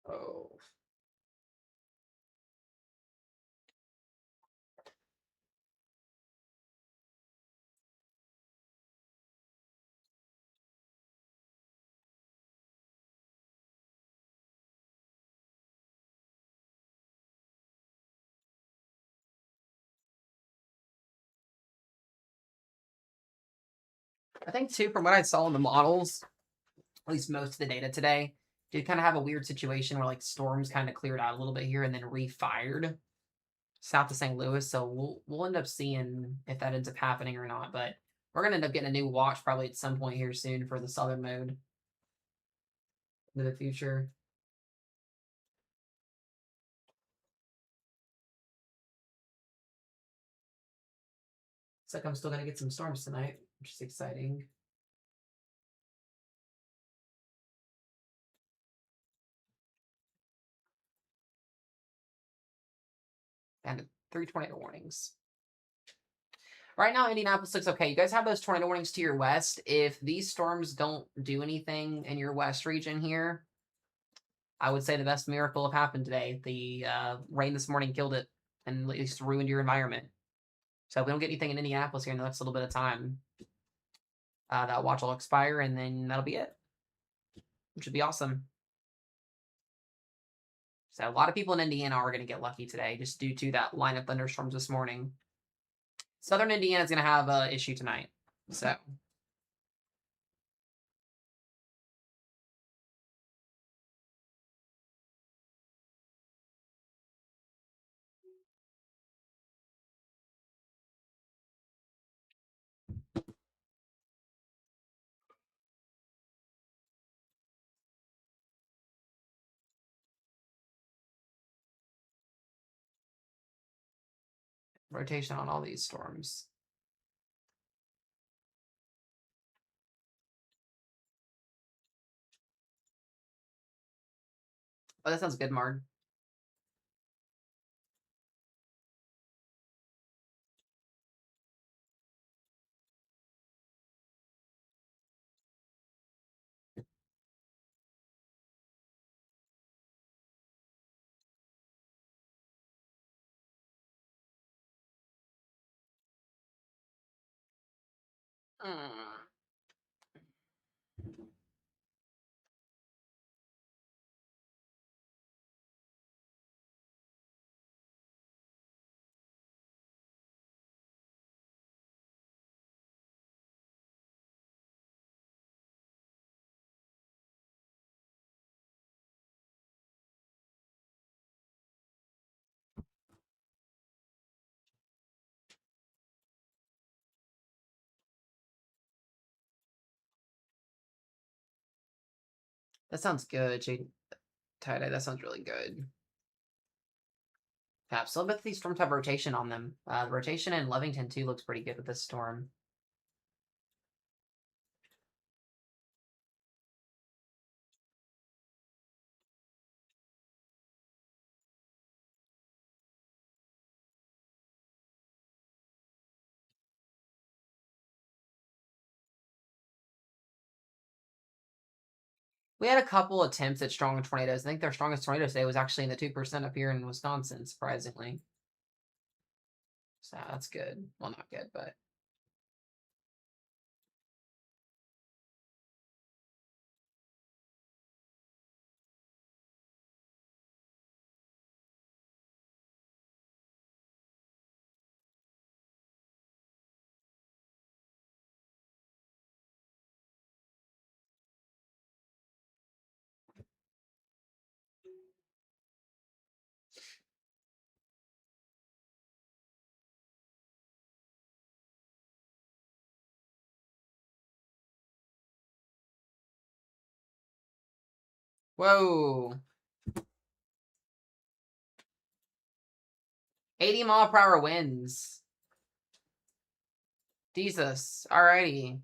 Oh. I think too, from what I saw in the models, at least most of the data today, did kind of have a weird situation where like storms kind of cleared out a little bit here and then refired south of St. Louis. So we'll end up seeing if that ends up happening or not. But we're gonna end up getting a new watch probably at some point here soon for the southern mode into the future. Looks like I'm still gonna get some storms tonight, which is exciting. And 3 tornado warnings. Right now, Indianapolis looks okay. You guys have those tornado warnings to your west. If these storms don't do anything in your west region here, I would say the best miracle have happened today. The rain this morning killed it and at least ruined your environment. So if we don't get anything in Indianapolis here in the next little bit of time, that watch will expire and then that'll be it, which would be awesome. So a lot of people in Indiana are going to get lucky today just due to that line of thunderstorms this morning. Southern Indiana is going to have an issue tonight. So Rotation on all these storms. Oh, that sounds good, Marg. Mm. That sounds good, Jade. Tie-dye, that sounds really good. Yeah, still bet these storms have rotation on them. The rotation in Lovington, too, looks pretty good with this storm. We had a couple attempts at strong tornadoes. I think their strongest tornado today was actually in the 2% up here in Wisconsin, surprisingly. So that's good. Well, not good, but... Whoa! 80-mile-per-hour winds. Jesus. Alrighty.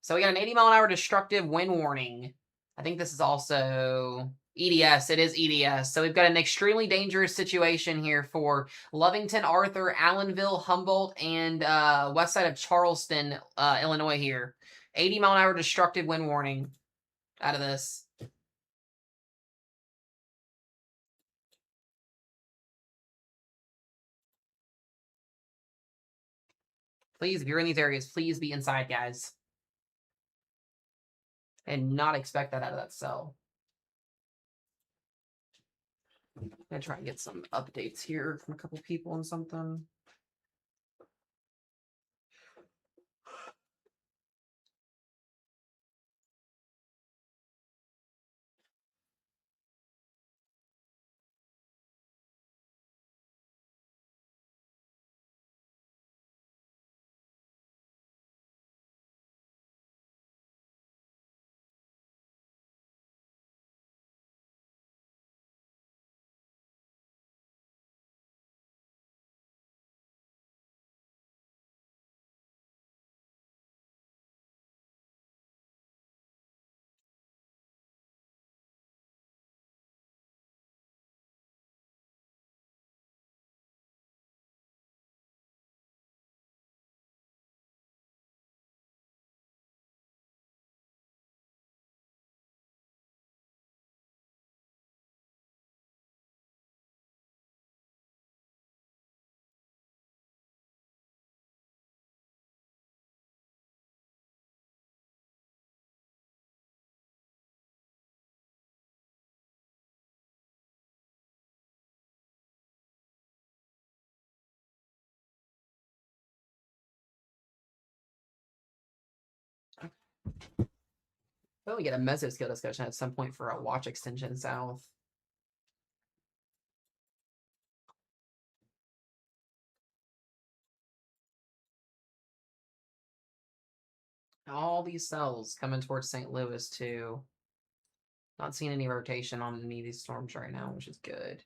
So we got an 80-mile-an-hour destructive wind warning. I think this is also EDS. It is EDS. So we've got an extremely dangerous situation here for Lovington, Arthur, Allenville, Humboldt, and west side of Charleston, Illinois here. 80-mile-an-hour destructive wind warning out of this. Please, if you're in these areas, please be inside, guys. And not expect that out of that cell. I'm gonna try and get some updates here from a couple people and something. Oh, we get a mesoscale discussion at some point for a watch extension south. All these cells coming towards St. Louis, too. Not seeing any rotation on any of these storms right now, which is good.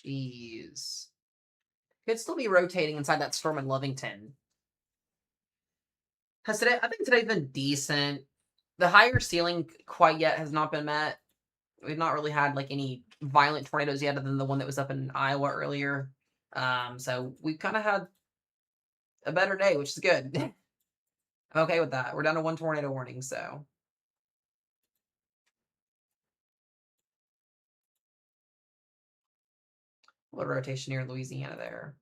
Jeez. Could still be rotating inside that storm in Lovington. Has today? I think today's been decent. The higher ceiling quite yet has not been met. We've not really had like any violent tornadoes yet, other than the one that was up in Iowa earlier. So we kind of had a better day, which is good. I'm okay with that. We're down to one tornado warning, so a little rotation near Louisiana there.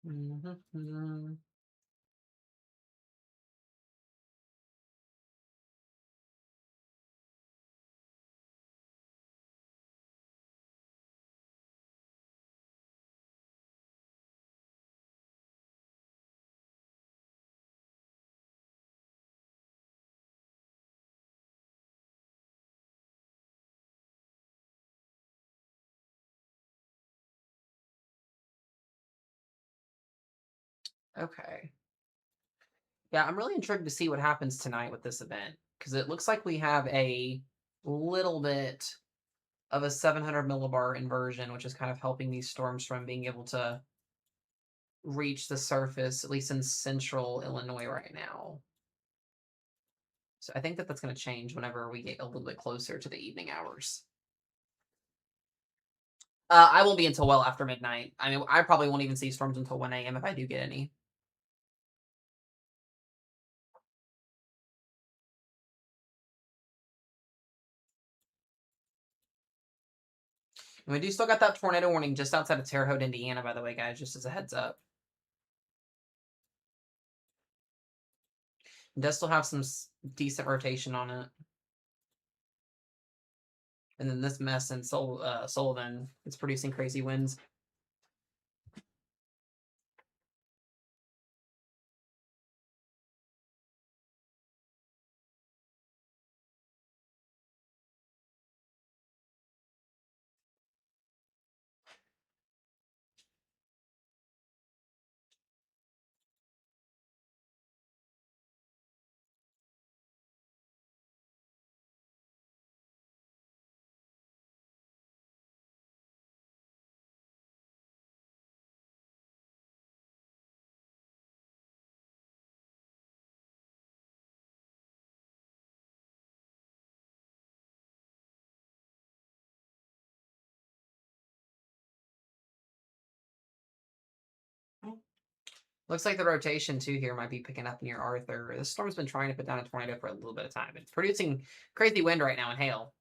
Mhm. Okay. Yeah, I'm really intrigued to see what happens tonight with this event because it looks like we have a little bit of a 700 millibar inversion, which is kind of helping these storms from being able to reach the surface, at least in central Illinois right now. So I think that that's going to change whenever we get a little bit closer to the evening hours. I won't be until well after midnight. I mean, I probably won't even see storms until 1 a.m. if I do get any. And we do still got that tornado warning just outside of Terre Haute, Indiana, by the way, guys, just as a heads up. It does still have some decent rotation on it. And then this mess in Sullivan, it's producing crazy winds. Looks like the rotation too here might be picking up near Arthur. This storm's been trying to put down a tornado for a little bit of time. It's producing crazy wind right now and hail.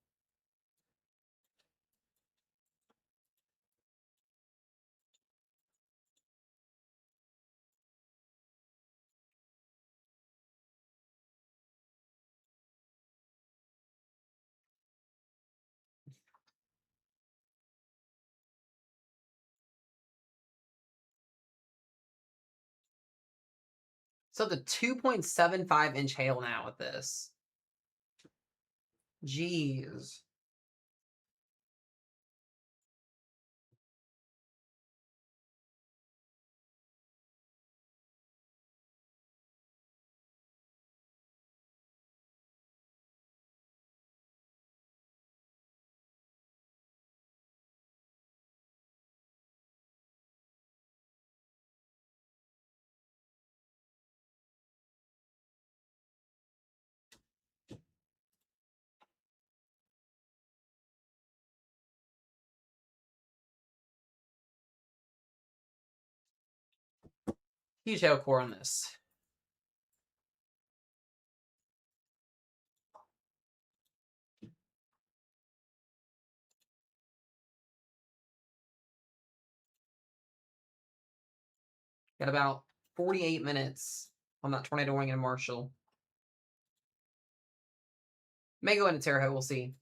So the 2.75-inch hail now with this. Jeez. Huge hail core on this. Got about 48 minutes on that tornado warning in Marshall. May go into Terre Haute. We'll see.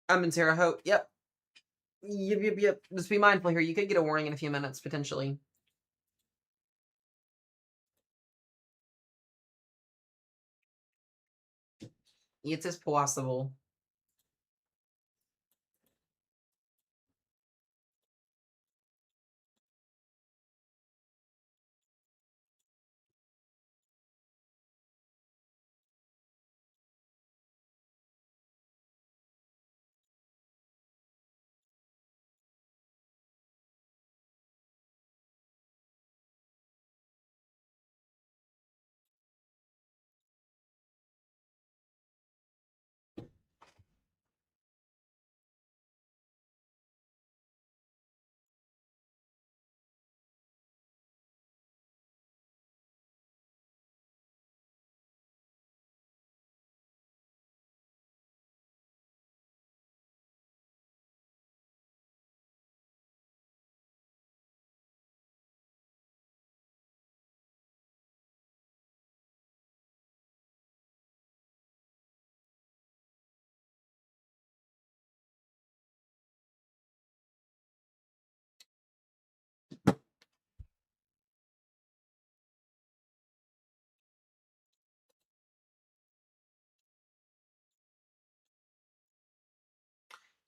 I'm in Terre Haute. Yep. Yep. Just be mindful here. You could get a warning in a few minutes, potentially. It is possible.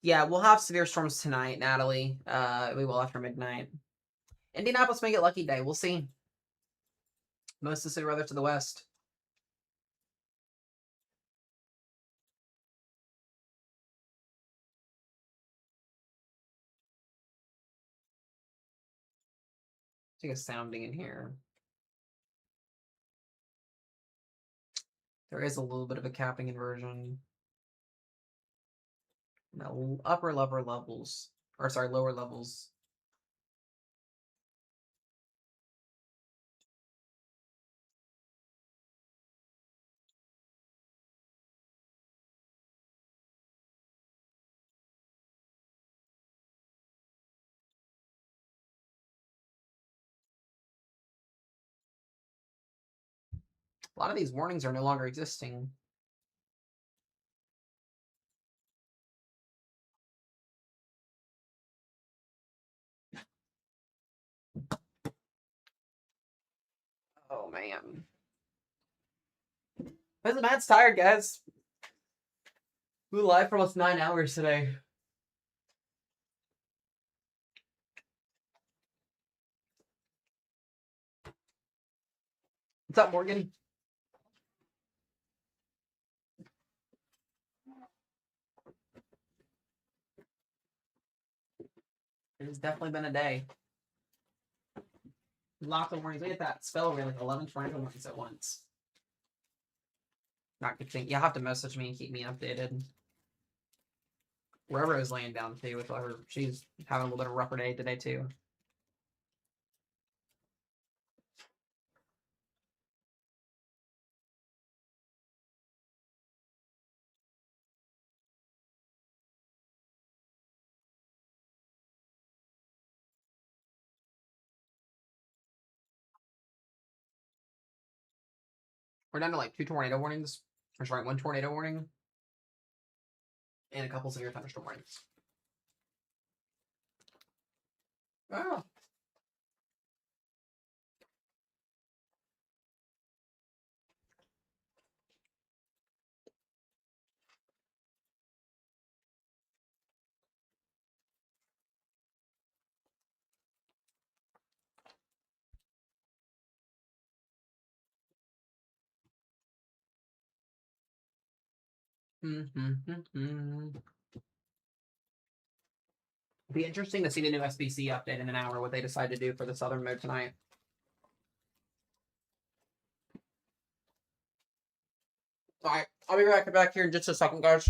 Yeah, we'll have severe storms tonight, Natalie. We will after midnight. Indianapolis may get lucky day. We'll see. Most of the city rather to the west. Take a sounding in here. There is a little bit of a capping inversion. No, upper lower levels. Or sorry, lower levels. A lot of these warnings are no longer existing. Oh man. Matt's tired, guys. We were live for almost 9 hours today. What's up, Morgan? It's definitely been a day. Lots of warnings. Look at that spell over like 11 tornado warnings at once. Not good thing. You'll have to message me and keep me updated. Wherever I was laying down too with her, she's having a little bit of a rougher day today too. We're down to like 2 tornado warnings. Or sorry, 1 tornado warning. And a couple severe thunderstorm warnings. Oh. Be interesting to see the new SBC update in an hour, what they decide to do for the Southern mode tonight. Alright, I'll be right back here in just a second, guys.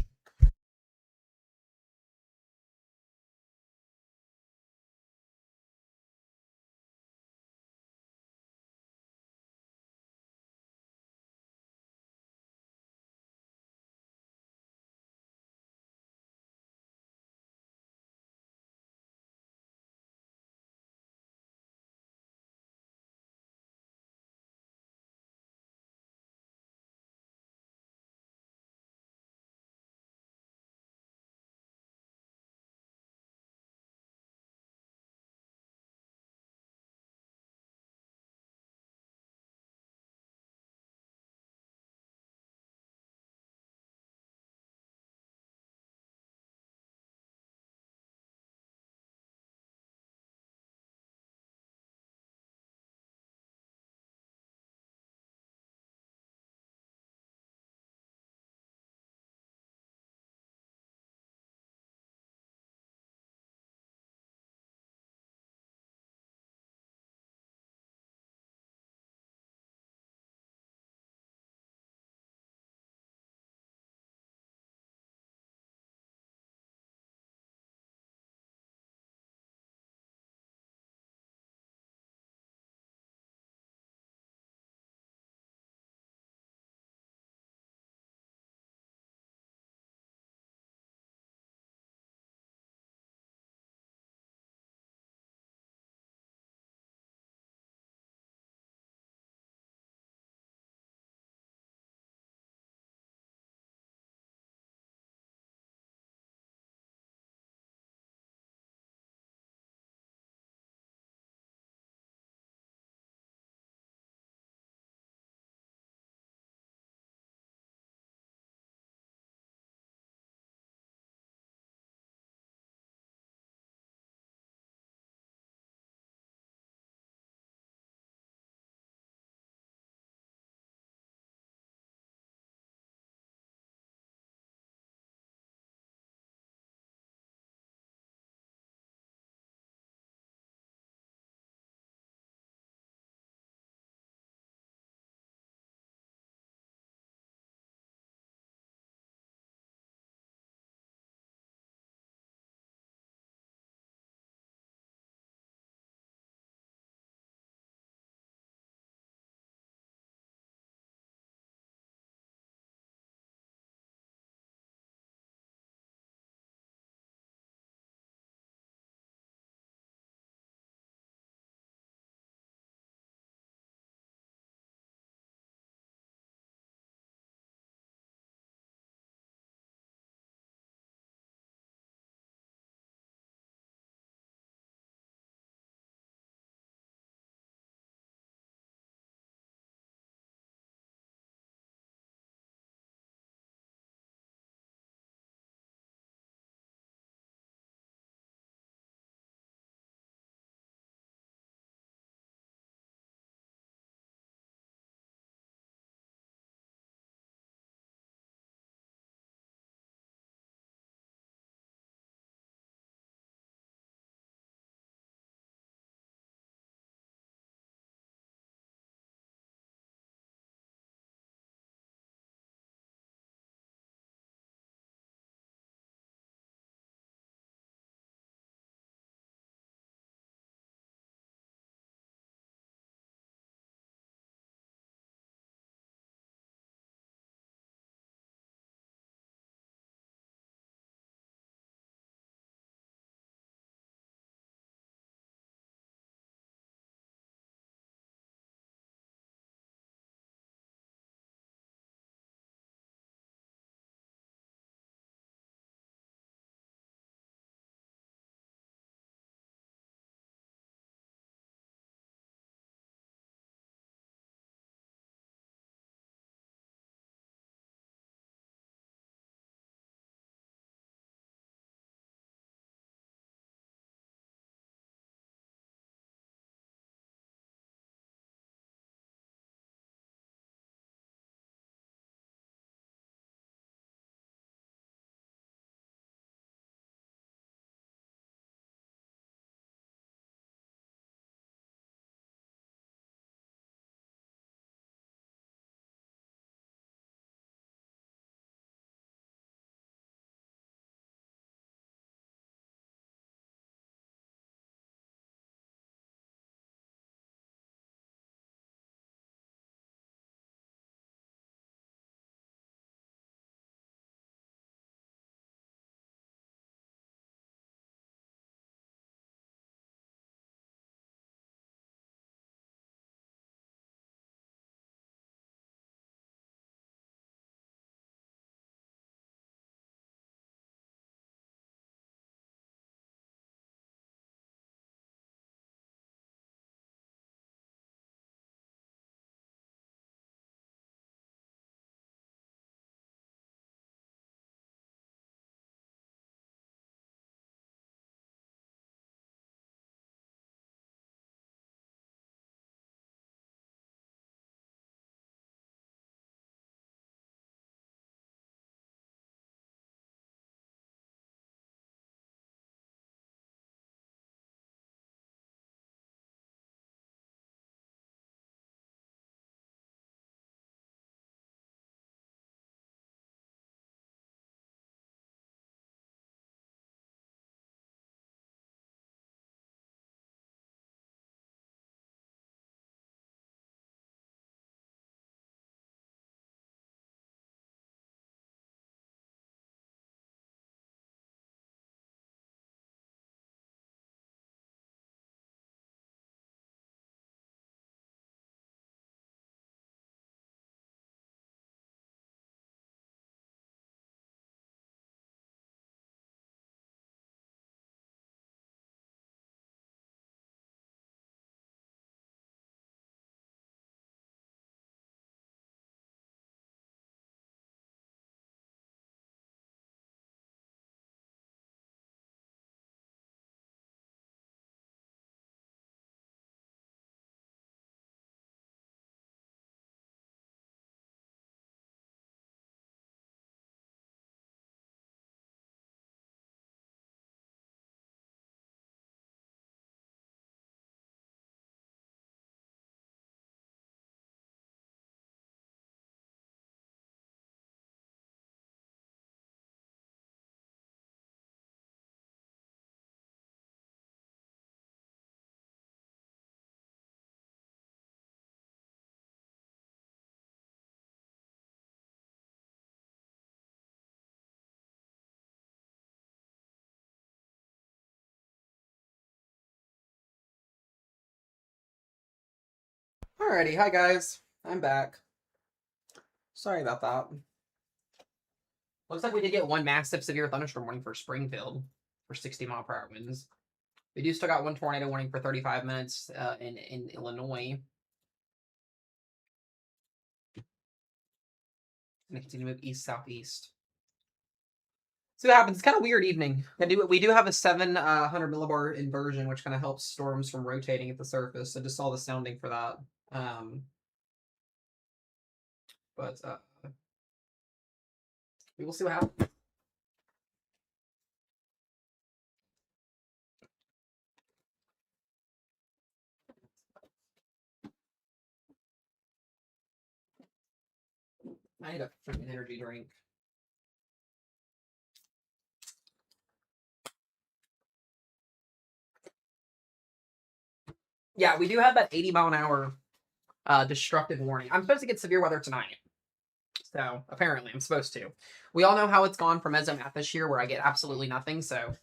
Alrighty, hi guys. I'm back. Sorry about that. Looks like we did get one massive severe thunderstorm warning for Springfield for 60-mile-per-hour winds. We do still got one tornado warning for 35 minutes in Illinois. And continue to move east-southeast. See what happens. It's kind of weird evening. We do have a 700 millibar inversion, which kind of helps storms from rotating at the surface. I just saw the sounding for that. But we will see what happens. I need a freaking energy drink. Yeah, we do have that 80-mile-an-hour destructive warning. I'm supposed to get severe weather tonight. So apparently I'm supposed to. We all know how it's gone for Mesomath this year, where I get absolutely nothing. So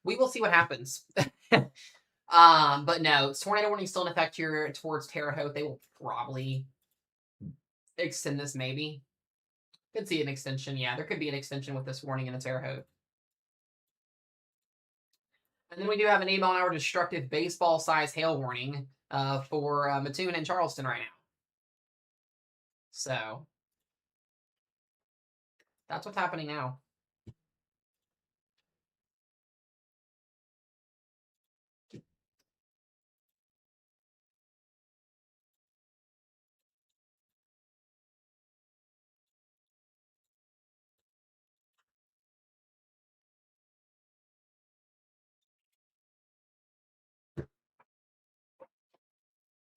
we will see what happens. But no, tornado warning still in effect here towards Terre Haute. They will probably extend this, maybe. Could see an extension. Yeah, there could be an extension with this warning in a Terre Haute. And then we do have an 8-mile-an-hour destructive baseball-size hail warning for Mattoon and Charleston right now. So that's what's happening now.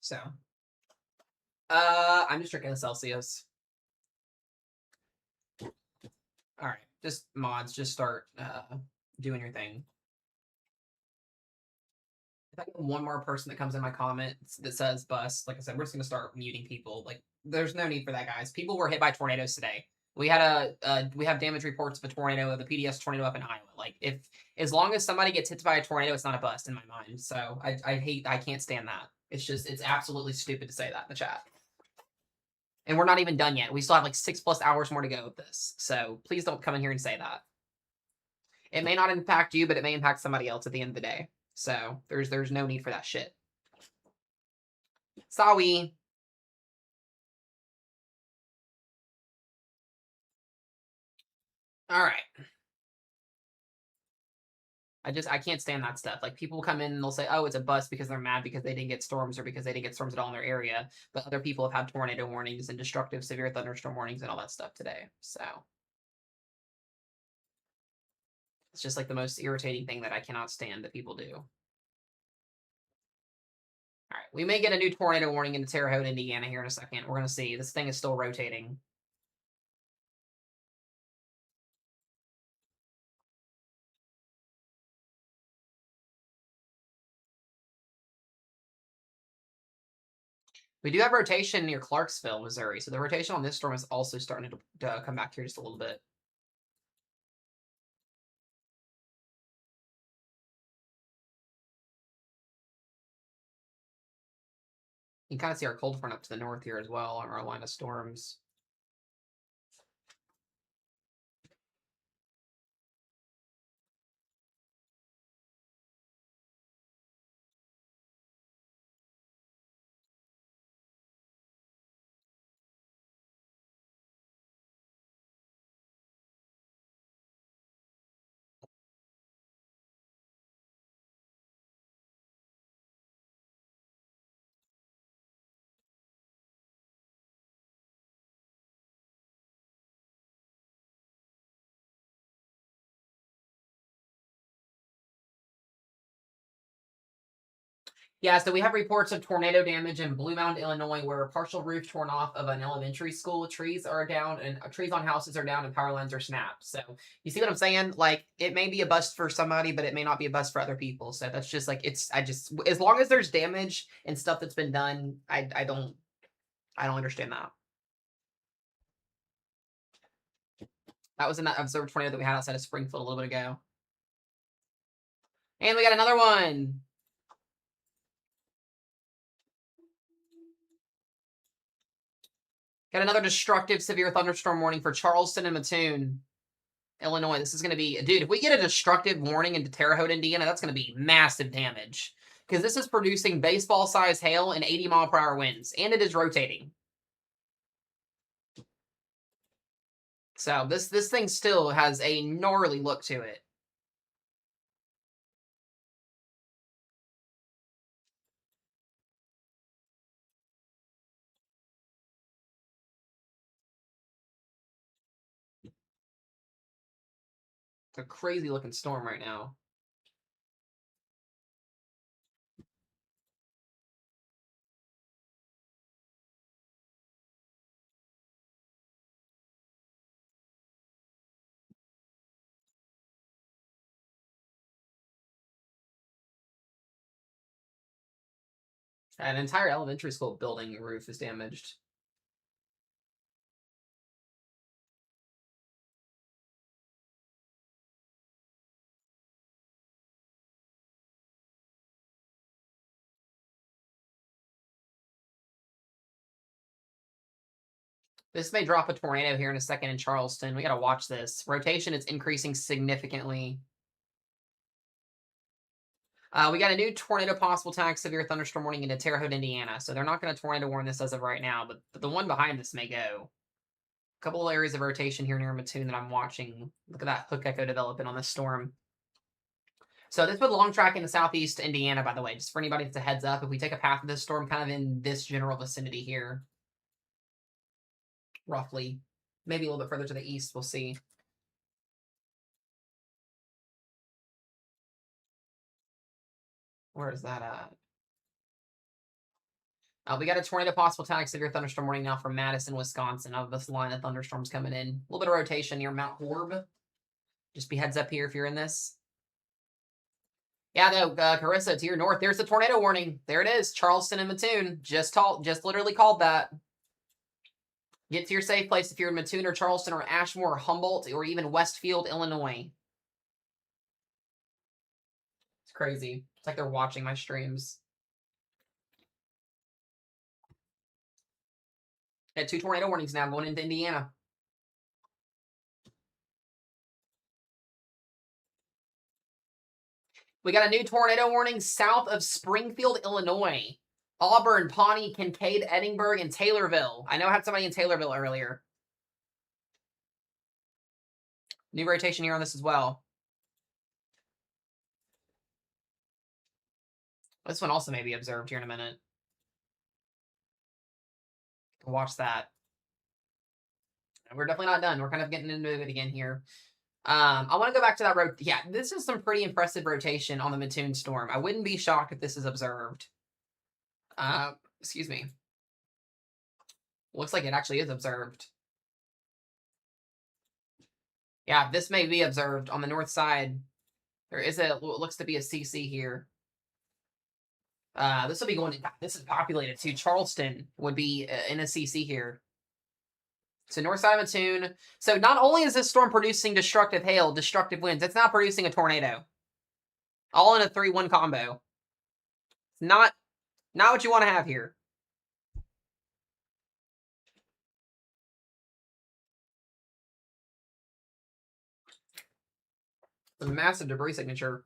So, I'm just drinking a Celsius. All right, just mods, just start doing your thing. If I get one more person that comes in my comments that says bust, like I said, we're just gonna start muting people. Like, there's no need for that, guys. People were hit by tornadoes today. We had we have damage reports of a tornado, the PDS tornado up in Iowa. Like, if as long as somebody gets hit by a tornado, it's not a bust in my mind. So I can't stand that. It's absolutely stupid to say that in the chat. And we're not even done yet. We still have like 6+ hours more to go with this. So please don't come in here and say that. It may not impact you, but it may impact somebody else at the end of the day. So there's no need for that shit. Sorry. All right. I can't stand that stuff. Like, people come in and they'll say, oh, it's a bust because they're mad because they didn't get storms or because they didn't get storms at all in their area. But other people have had tornado warnings and destructive severe thunderstorm warnings and all that stuff today. So it's just like the most irritating thing that I cannot stand that people do. All right, we may get a new tornado warning in Terre Haute, Indiana here in a second. We're going to see. This thing is still rotating. We do have rotation near Clarksville, Missouri. So the rotation on this storm is also starting to come back here just a little bit. You can kind of see our cold front up to the north here as well on our line of storms. Yeah, so we have reports of tornado damage in Blue Mound, Illinois, where a partial roof torn off of an elementary school. Trees are down, and trees on houses are down, and power lines are snapped. So you see what I'm saying? Like, it may be a bust for somebody, but it may not be a bust for other people. So that's just like, as long as there's damage and stuff that's been done, I don't understand that. That was in that observed tornado that we had outside of Springfield a little bit ago. And we got another one. Got another destructive severe thunderstorm warning for Charleston and Mattoon, Illinois. This is going to be, dude, if we get a destructive warning into Terre Haute, Indiana, that's going to be massive damage. Because this is producing baseball-sized hail and 80-mile-per-hour winds. And it is rotating. So this thing still has a gnarly look to it. It's a crazy looking storm right now. An entire elementary school building roof is damaged. This may drop a tornado here in a second in Charleston. We got to watch this. Rotation is increasing significantly. We got a new tornado possible tag severe thunderstorm warning into Terre Haute, Indiana. So they're not going to tornado warn this as of right now, but the one behind this may go. A couple of areas of rotation here near Mattoon that I'm watching. Look at that hook echo developing on this storm. So this would long track into southeast Indiana, by the way, just for anybody that's a heads up. If we take a path of this storm kind of in this general vicinity here, roughly, maybe a little bit further to the east, we'll see. Where is that at? We got a tornado possible tag severe thunderstorm warning now from Madison, Wisconsin. Of this line of thunderstorms coming in. A little bit of rotation near Mount Horeb. Just be heads up here if you're in this. Yeah, though, Carissa, to your north, there's the tornado warning. There it is, Charleston and Mattoon. Just literally called that. Get to your safe place if you're in Mattoon or Charleston or Ashmore or Humboldt or even Westfield, Illinois. It's crazy. It's like they're watching my streams. Got 2 tornado warnings now going into Indiana. We got a new tornado warning south of Springfield, Illinois. Auburn, Pawnee, Kincaid, Edinburgh, and Taylorville. I know I had somebody in Taylorville earlier. New rotation here on this as well. This one also may be observed here in a minute. Watch that. We're definitely not done. We're kind of getting into it again here. I want to go back to that road. Yeah, this is some pretty impressive rotation on the Mattoon storm. I wouldn't be shocked if this is observed. Excuse me. Looks like it actually is observed. Yeah, this may be observed on the north side. There is what looks to be a CC here. This will be going. This is populated too. Charleston would be in a CC here. So north side of Mattoon. So not only is this storm producing destructive hail, destructive winds, it's now producing a tornado. All in a 3-1 combo. Not what you want to have here. A massive debris signature.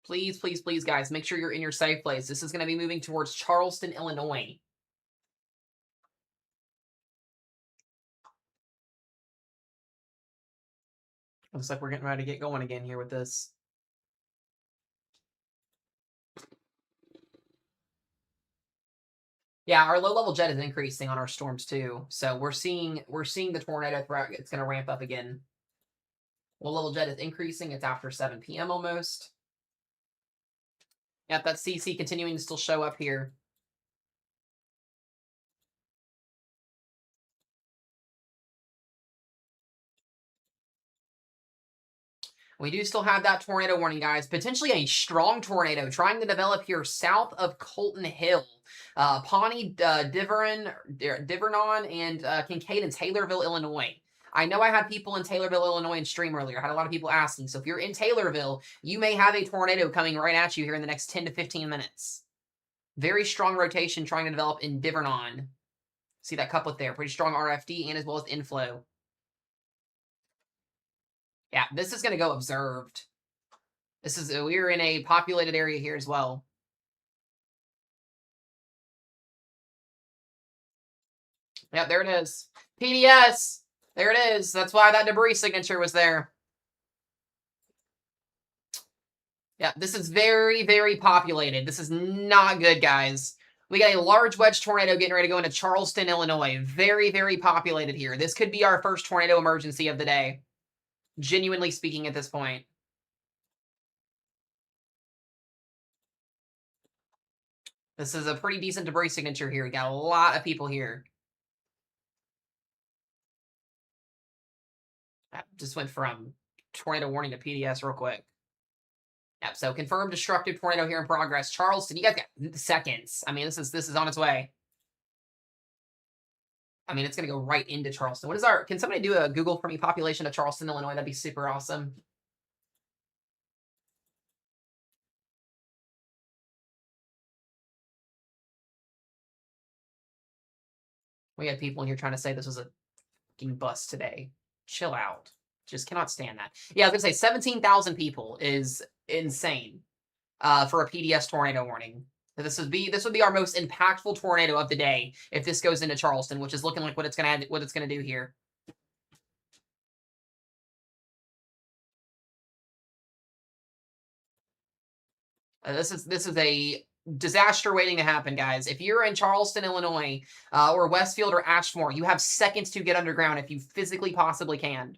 Please, please, please, guys, make sure you're in your safe place. This is going to be moving towards Charleston, Illinois. Looks like we're getting ready to get going again here with this. Yeah, our low-level jet is increasing on our storms too. So we're seeing the tornado threat. It's going to ramp up again. Low-level jet is increasing. It's after 7 p.m. almost. Yep, that CC continuing to still show up here. We do still have that tornado warning, guys. Potentially a strong tornado trying to develop here south of Colton Hill. Pawnee, Divernon, and Kincaid and Taylorville, Illinois. I know I had people in Taylorville, Illinois in stream earlier. I had a lot of people asking. So if you're in Taylorville, you may have a tornado coming right at you here in the next 10 to 15 minutes. Very strong rotation trying to develop in Divernon. See that couplet there. Pretty strong RFD and as well as inflow. Yeah, this is going to go observed. We're in a populated area here as well. Yep, there it is. PDS. There it is. That's why that debris signature was there. Yeah, this is very, very populated. This is not good, guys. We got a large wedge tornado getting ready to go into Charleston, Illinois. Very, very populated here. This could be our first tornado emergency of the day. Genuinely speaking at this point. This is a pretty decent debris signature here. We got a lot of people here. Just went from tornado warning to PDS real quick. Yep, so confirmed destructive tornado here in progress. Charleston, you guys got seconds. I mean, this is on its way. I mean, it's going to go right into Charleston. Can somebody do a Google for me, population of Charleston, Illinois? That'd be super awesome. We had people in here trying to say this was a fucking bust today. Chill out. Just cannot stand that. Yeah, I was going to say 17,000 people is insane for a PDS tornado warning. This would be our most impactful tornado of the day if this goes into Charleston, which is looking like what it's gonna do here. This is a disaster waiting to happen, guys. If you're in Charleston, Illinois, or Westfield or Ashmore, you have seconds to get underground if you physically possibly can.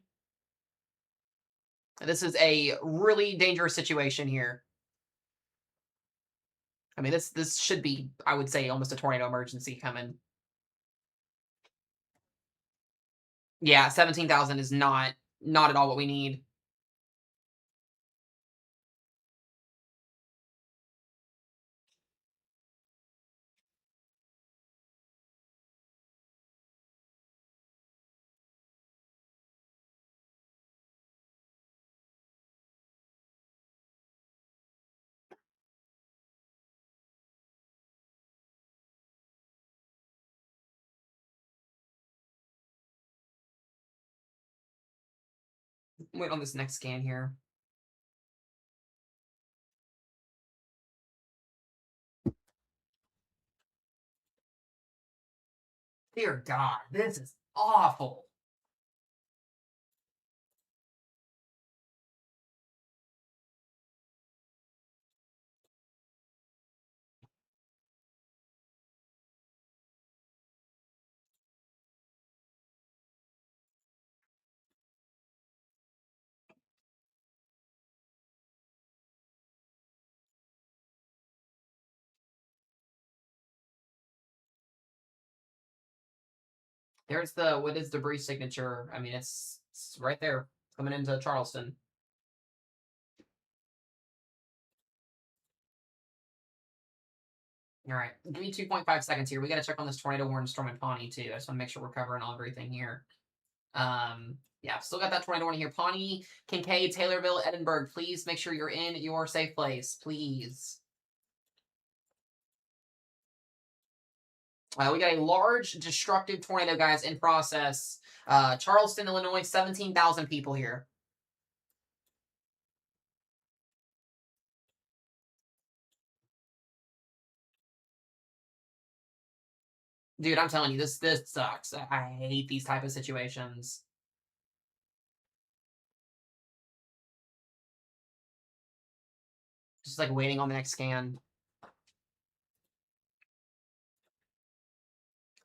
This is a really dangerous situation here. I mean, this should be, I would say, almost a tornado emergency coming. Yeah, 17,000 is not at all what we need. Wait on this next scan here. Dear God, this is awful. There's what is debris signature. I mean, it's right there coming into Charleston. All right, give me 2.5 seconds here. We got to check on this tornado warning storm in Pawnee too. I just want to make sure we're covering everything here. Yeah, still got that tornado warning here. Pawnee, Kincaid, Taylorville, Edinburgh. Please make sure you're in your safe place, please. We got a large destructive tornado, guys, in process. Charleston, Illinois, 17,000 people here. Dude, I'm telling you, this sucks. I hate these type of situations. Just like waiting on the next scan.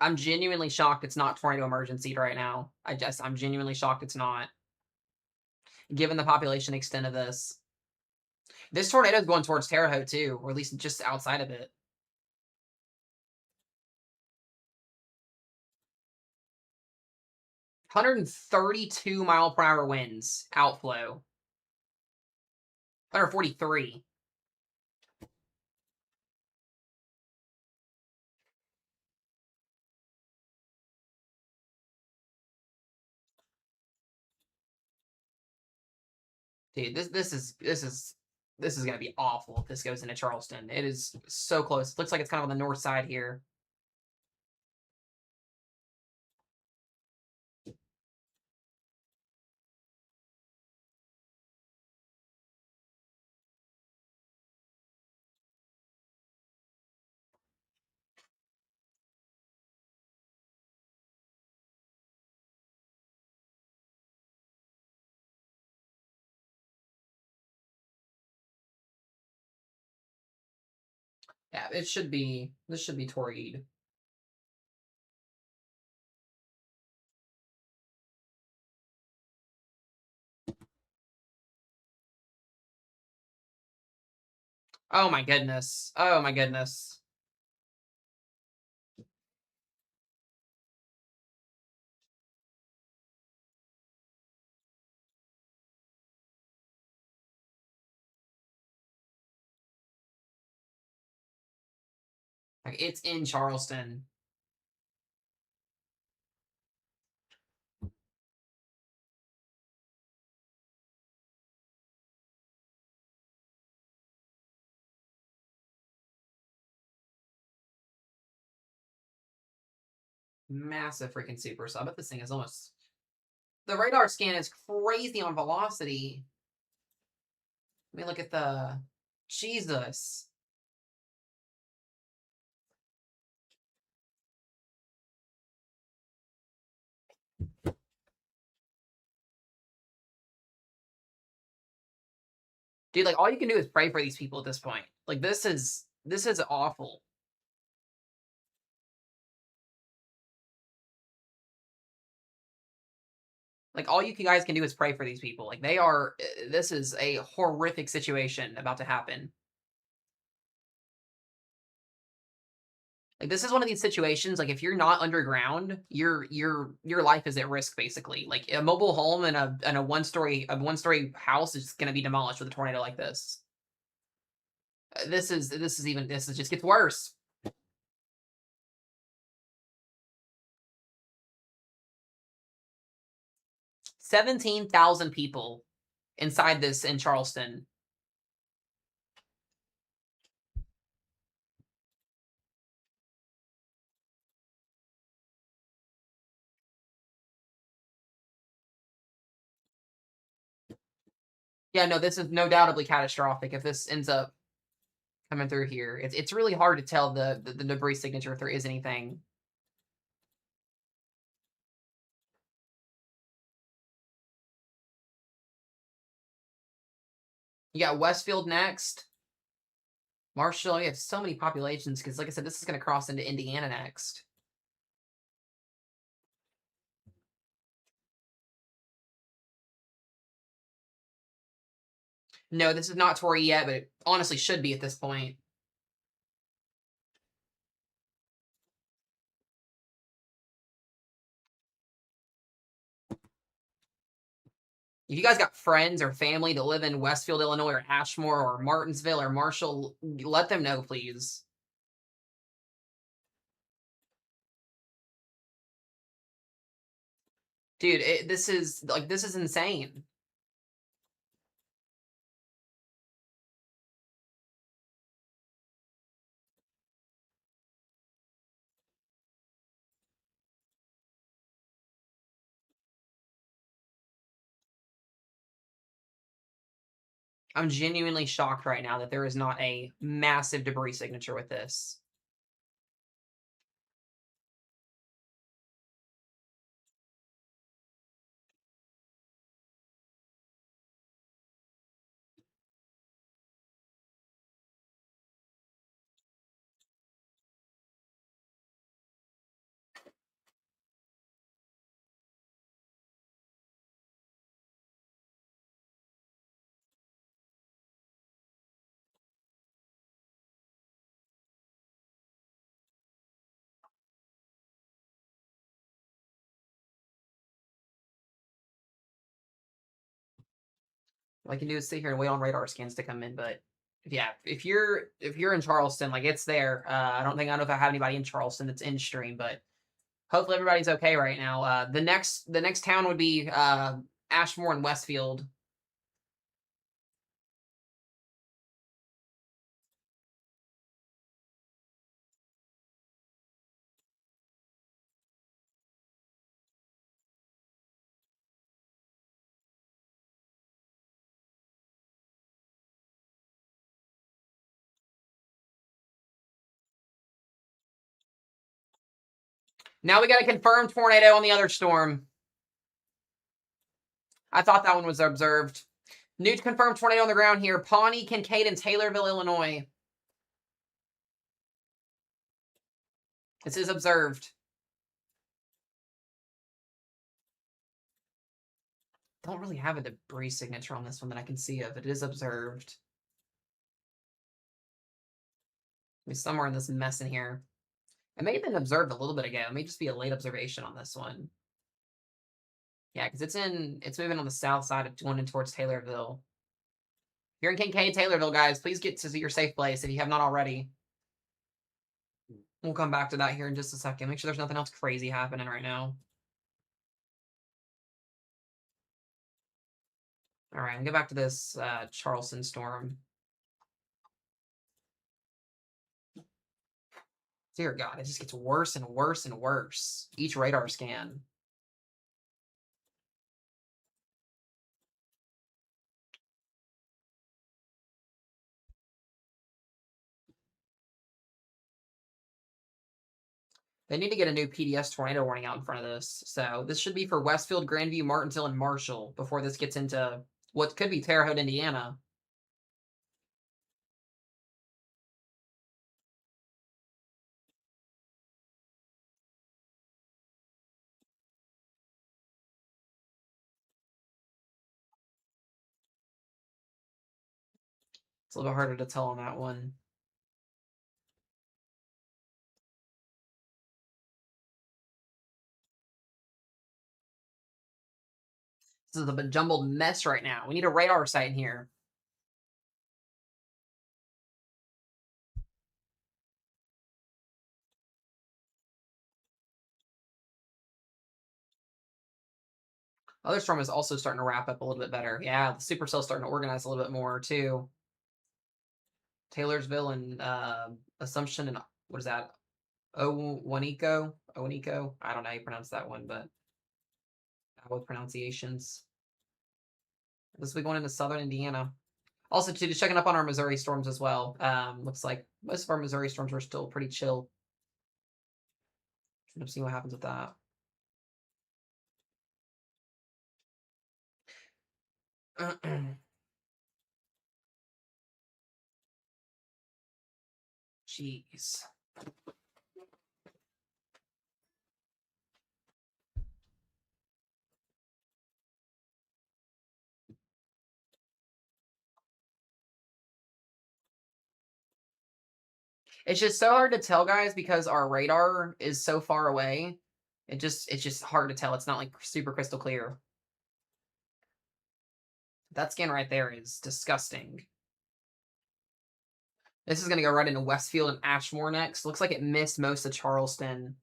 I'm genuinely shocked it's not tornado emergency right now. I'm genuinely shocked it's not. Given the population extent of this. This tornado is going towards Terre Haute too, or at least just outside of it. 132-mile-per-hour winds, outflow. 143. Dude, this is gonna be awful if this goes into Charleston. It is so close. It looks like it's kind of on the north side here. Yeah, it should be. This should be Torrid. Oh my goodness. Oh my goodness. Like it's in Charleston. Massive freaking supercell. I bet this thing is almost. The radar scan is crazy on velocity. Let me look at the. Jesus. Dude, like all you can do is pray for these people at this point. Like this is awful. Like all you guys can do is pray for these people. Like they are. This is a horrific situation about to happen. Like this is one of these situations. Like if you're not underground, your life is at risk basically. Like a mobile home and a one story house is going to be demolished with a tornado like this. This is just gets worse. 17,000 people inside this in Charleston. Yeah, no, this is no doubtably catastrophic if this ends up coming through here. It's really hard to tell the debris signature if there is anything. You got Westfield next. Marshall, you have so many populations because, like I said, this is going to cross into Indiana next. No, this is not Torrey yet, but it honestly should be at this point. If you guys got friends or family that live in Westfield, Illinois, or Ashmore, or Martinsville, or Marshall, let them know, please. Dude, this is insane. I'm genuinely shocked right now that there is not a massive debris signature with this. All I can do is sit here and wait on radar scans to come in. But yeah, if you're in Charleston, like it's there. I don't know if I have anybody in Charleston that's in stream, but hopefully everybody's okay right now. The next town would be Ashmore and Westfield. Now we got a confirmed tornado on the other storm. I thought that one was observed. New confirmed tornado on the ground here. Pawnee, Kincaid, and Taylorville, Illinois. This is observed. Don't really have a debris signature on this one that I can see of. It is observed. Maybe somewhere in this mess in here. It may have been observed a little bit ago. It may just be a late observation on this one. Yeah, because it's moving on the south side of going in towards Taylorville. If you're in Kincaid, Taylorville, guys, please get to your safe place if you have not already. We'll come back to that here in just a second. Make sure there's nothing else crazy happening right now. All right, I'll get back to this Charleston storm. Dear God, it just gets worse and worse and worse. Each radar scan. They need to get a new PDS tornado warning out in front of this. So this should be for Westfield, Grandview, Martinsville, and Marshall before this gets into what could be Terre Haute, Indiana. It's a little bit harder to tell on that one. This is a jumbled mess right now. We need a radar site in here. Other storm is also starting to wrap up a little bit better. Yeah, the supercell's starting to organize a little bit more too. Taylorsville and Assumption and what is that? Owenico? Owenico? I don't know how you pronounce that one, but with pronunciations. This will be going into southern Indiana. Also, too, just checking up on our Missouri storms as well. Looks like most of our Missouri storms are still pretty chill. End up seeing what happens with that. Jeez. It's just so hard to tell, guys, because our radar is so far away. It's just hard to tell. It's not like super crystal clear. That scan right there is disgusting. This is gonna go right into Westfield and Ashmore next. Looks like it missed most of Charleston.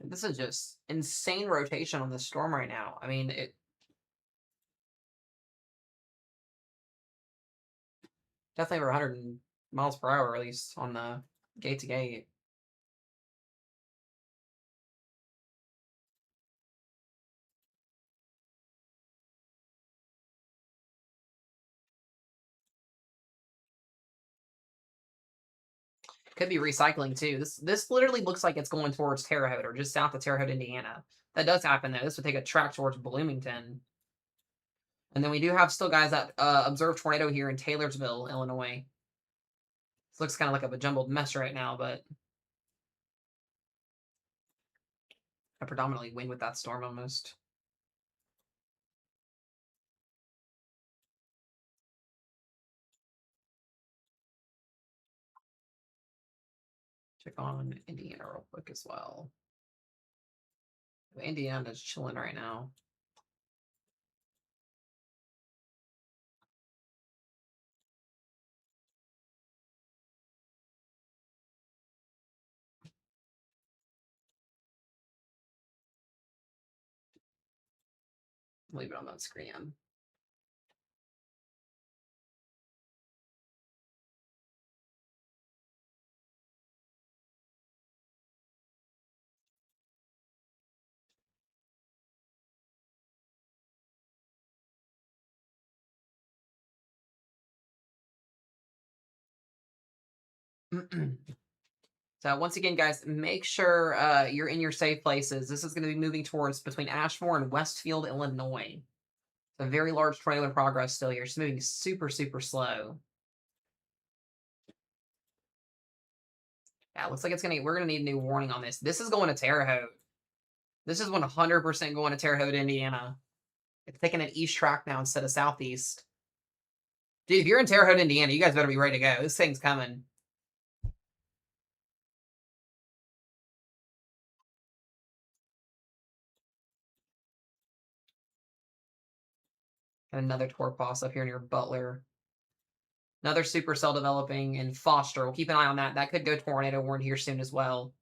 This is just insane rotation on the storm right now. I mean, it definitely over 100 miles per hour, at least on the gate to gate. Could be recycling too. This literally looks like it's going towards Terre Haute or just south of Terre Haute, Indiana. That does happen though. This would take a track towards Bloomington. And then we do have still guys that observe tornado here in Taylorsville, Illinois. This looks kind of like a jumbled mess right now, but I predominantly win with that storm almost. Check on Indiana real quick as well. Indiana's chilling right now. Leave it on that screen. So once again, guys, make sure you're in your safe places. This is going to be moving towards between Ashmore and Westfield, Illinois. It's a very large trailer progress still here. It's moving super, super slow. Yeah, looks like we're gonna need a new warning on this. This is going to Terre Haute. This is 100% going to Terre Haute, Indiana. It's taking an east track now instead of southeast. Dude, if you're in Terre Haute, Indiana, you guys better be ready to go. This thing's coming. And another torque boss up here near Butler. Another supercell developing in Foster. We'll keep an eye on that. That could go tornado warned here soon as well.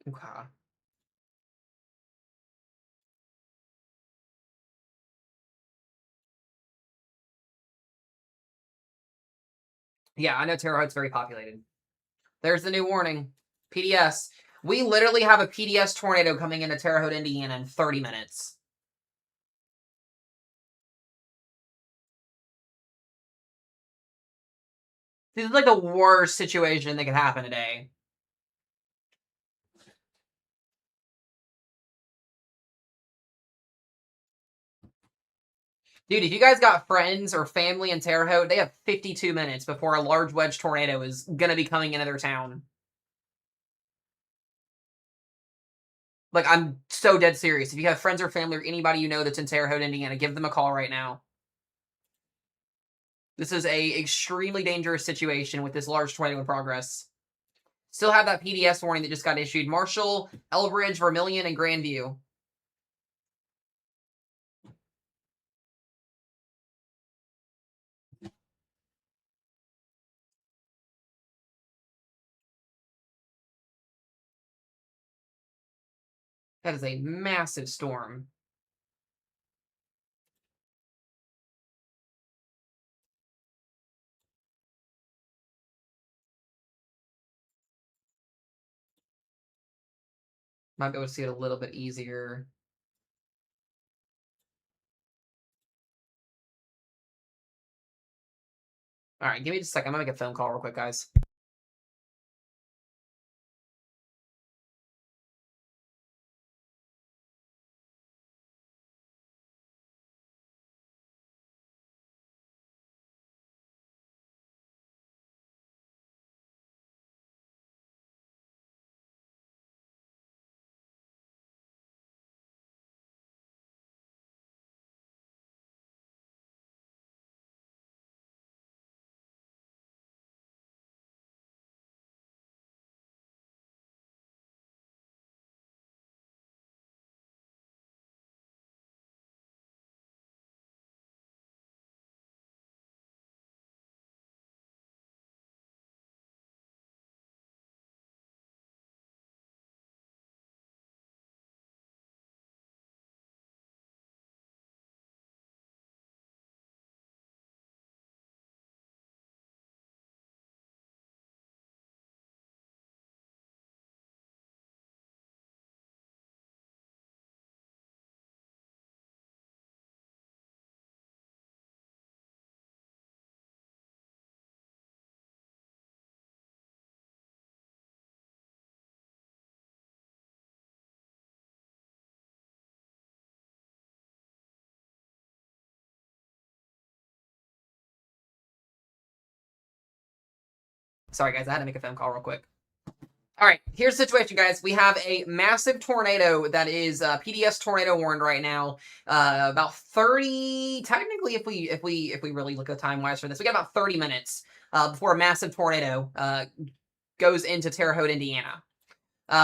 Okay. Yeah, I know Terre Haute's very populated. There's the new warning. PDS. We literally have a PDS tornado coming into Terre Haute, Indiana in 30 minutes. This is like the worst situation that could happen today. Dude, if you guys got friends or family in Terre Haute, they have 52 minutes before a large wedge tornado is going to be coming into their town. Like, I'm so dead serious. If you have friends or family or anybody you know that's in Terre Haute, Indiana, give them a call right now. This is a extremely dangerous situation with this large tornado in progress. Still have that PDS warning that just got issued. Marshall, Elbridge, Vermilion, and Grandview. That is a massive storm. Might be able to see it a little bit easier. All right, give me just a second. I'm going to make a phone call real quick, guys. Sorry, guys, I had to make a phone call real quick. All right, here's the situation, guys. We have a massive tornado that is PDS tornado warned right now. About 30. Technically, if we really look at the time wise for this, we got about 30 minutes before a massive tornado goes into Terre Haute, Indiana.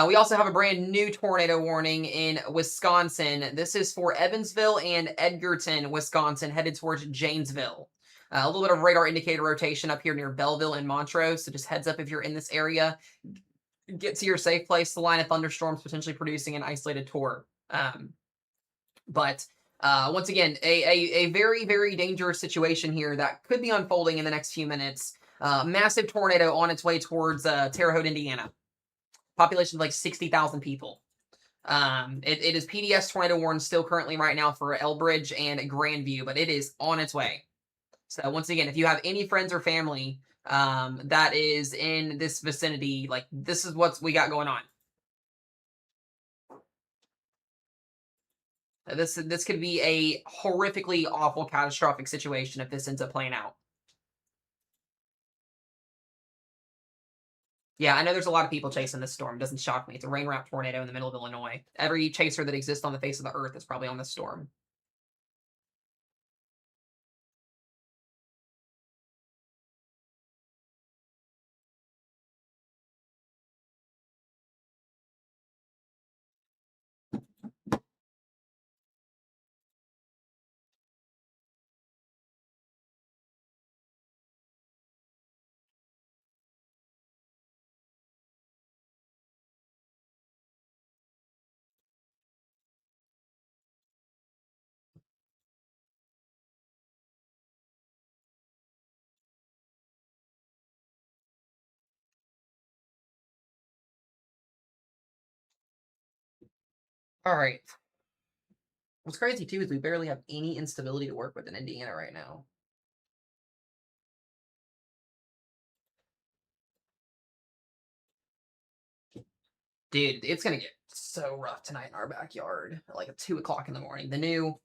We also have a brand new tornado warning in Wisconsin. This is for Evansville and Edgerton, Wisconsin, headed towards Janesville. A little bit of radar indicator rotation up here near Belleville and Montrose. So just heads up if you're in this area. Get to your safe place. The line of thunderstorms potentially producing an isolated tour. But once again, a very, very dangerous situation here that could be unfolding in the next few minutes. Massive tornado on its way towards Terre Haute, Indiana. Population of like 60,000 people. It is PDS tornado warned still currently right now for Elbridge and Grandview, but it is on its way. So once again, if you have any friends or family that is in this vicinity, like this is what we got going on. This could be a horrifically awful, catastrophic situation if this ends up playing out. Yeah, I know there's a lot of people chasing this storm. It doesn't shock me. It's a rain-wrapped tornado in the middle of Illinois. Every chaser that exists on the face of the earth is probably on this storm. All right. What's crazy too is we barely have any instability to work with in Indiana right now. Dude, it's gonna get so rough tonight in our backyard at like 2 o'clock in the morning. The new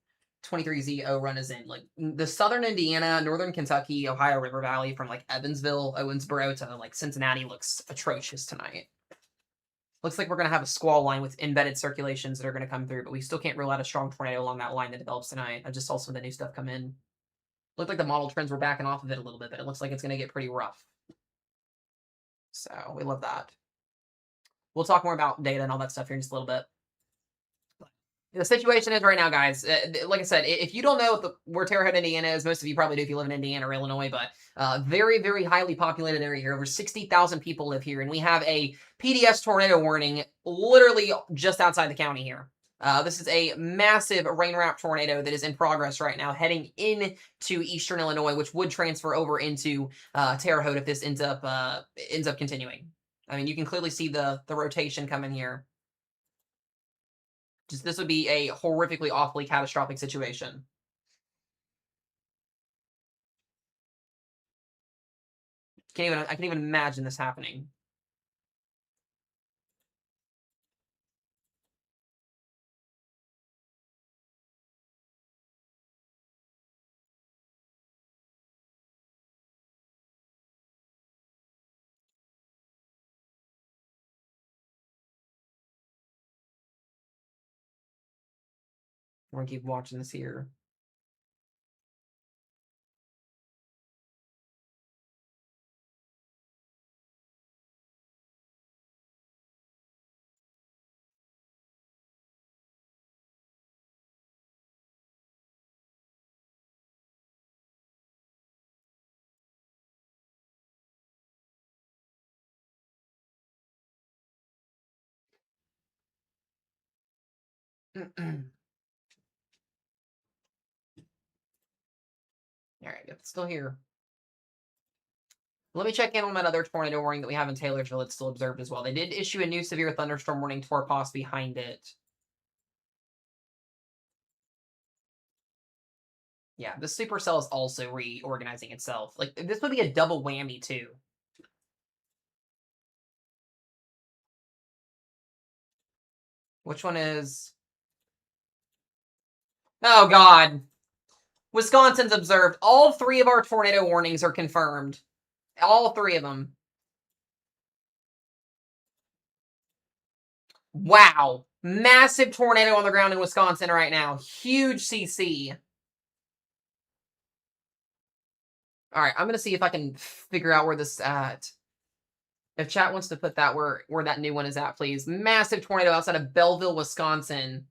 23Z run is in. Like the southern Indiana, northern Kentucky, Ohio River Valley from like Evansville, Owensboro to like Cincinnati looks atrocious tonight. Looks like we're gonna have a squall line with embedded circulations that are gonna come through, but we still can't rule out a strong tornado along that line that develops tonight. I just saw some of the new stuff come in. Looked like the model trends were backing off of it a little bit, but it looks like it's gonna get pretty rough. So we love that. We'll talk more about data and all that stuff here in just a little bit. The situation is right now, guys. Like I said, if you don't know where Terre Haute, Indiana is, most of you probably do if you live in Indiana or Illinois, but very, very highly populated area here. Over 60,000 people live here, and we have a PDS tornado warning literally just outside the county here. This is a massive rain-wrapped tornado that is in progress right now, heading into eastern Illinois, which would transfer over into Terre Haute if this ends up continuing. I mean, you can clearly see the rotation coming here. Just this would be a horrifically, awfully catastrophic situation. I can't even imagine this happening. We're gonna keep watching this here. All right, it's still here. Let me check in on that other tornado warning that we have in Taylorsville. It's still observed as well. They did issue a new severe thunderstorm warning for POS behind it. Yeah, the supercell is also reorganizing itself. Like this would be a double whammy too. Which one is? Oh God, Wisconsin's observed. All three of our tornado warnings are confirmed. All three of them. Wow. Massive tornado on the ground in Wisconsin right now. Huge CC. All right, I'm gonna see if I can figure out where this is at. If chat wants to put that where that new one is at, please. Massive tornado outside of Belleville, Wisconsin.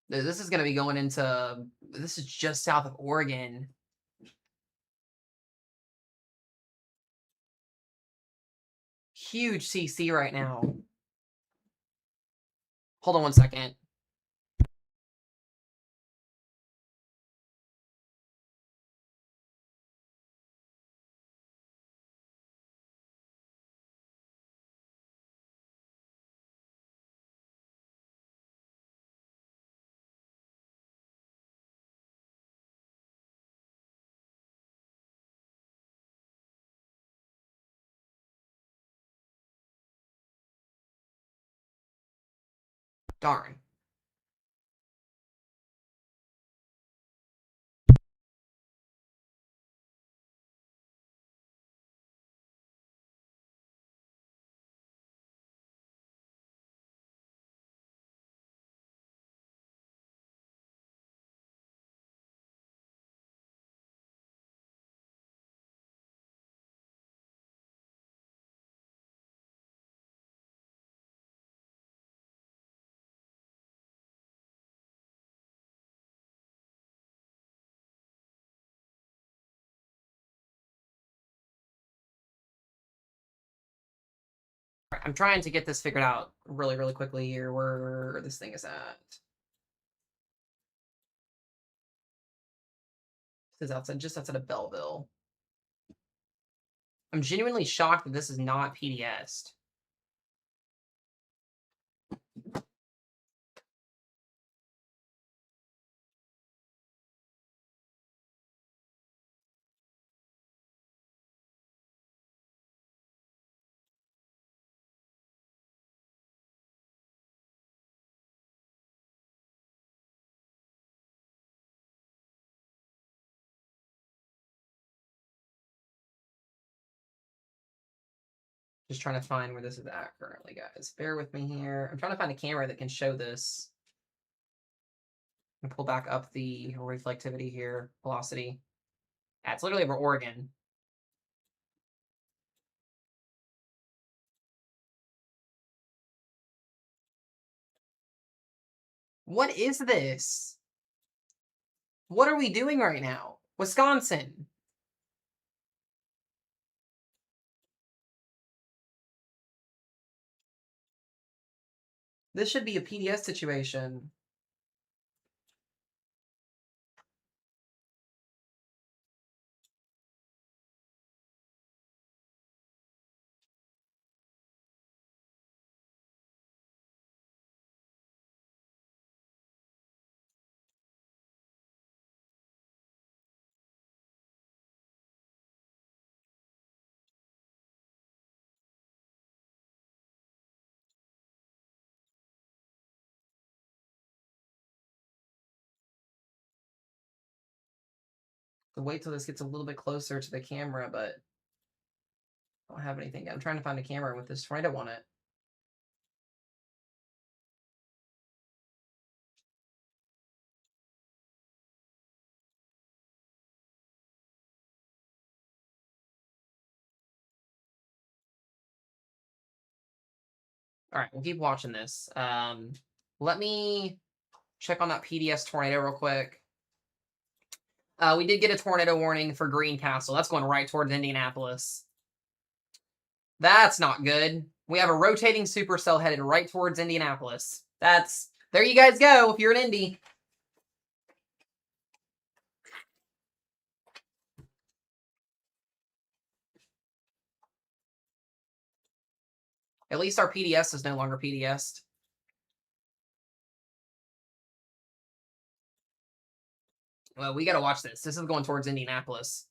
This is gonna be going into. This is just south of Oregon. Huge CC right now. Hold on one second. Darn. I'm trying to get this figured out really, really quickly here where this thing is at. This is outside, just outside of Belleville. I'm genuinely shocked that this is not PDS'd. Just trying to find where this is at currently, guys. Bear with me here. I'm trying to find a camera that can show this. And pull back up the reflectivity here, velocity. Yeah, it's literally over Oregon. What is this? What are we doing right now? Wisconsin. This should be a PDS situation. So wait till this gets a little bit closer to the camera, but I don't have anything. I'm trying to find a camera with this tornado on it. All right, we'll keep watching this. Let me check on that PDS tornado real quick. We did get a tornado warning for Greencastle. That's going right towards Indianapolis. That's not good. We have a rotating supercell headed right towards Indianapolis. There you guys go if you're in Indy. At least our PDS is no longer PDS'd. Well, we got to watch this. This is going towards Indianapolis.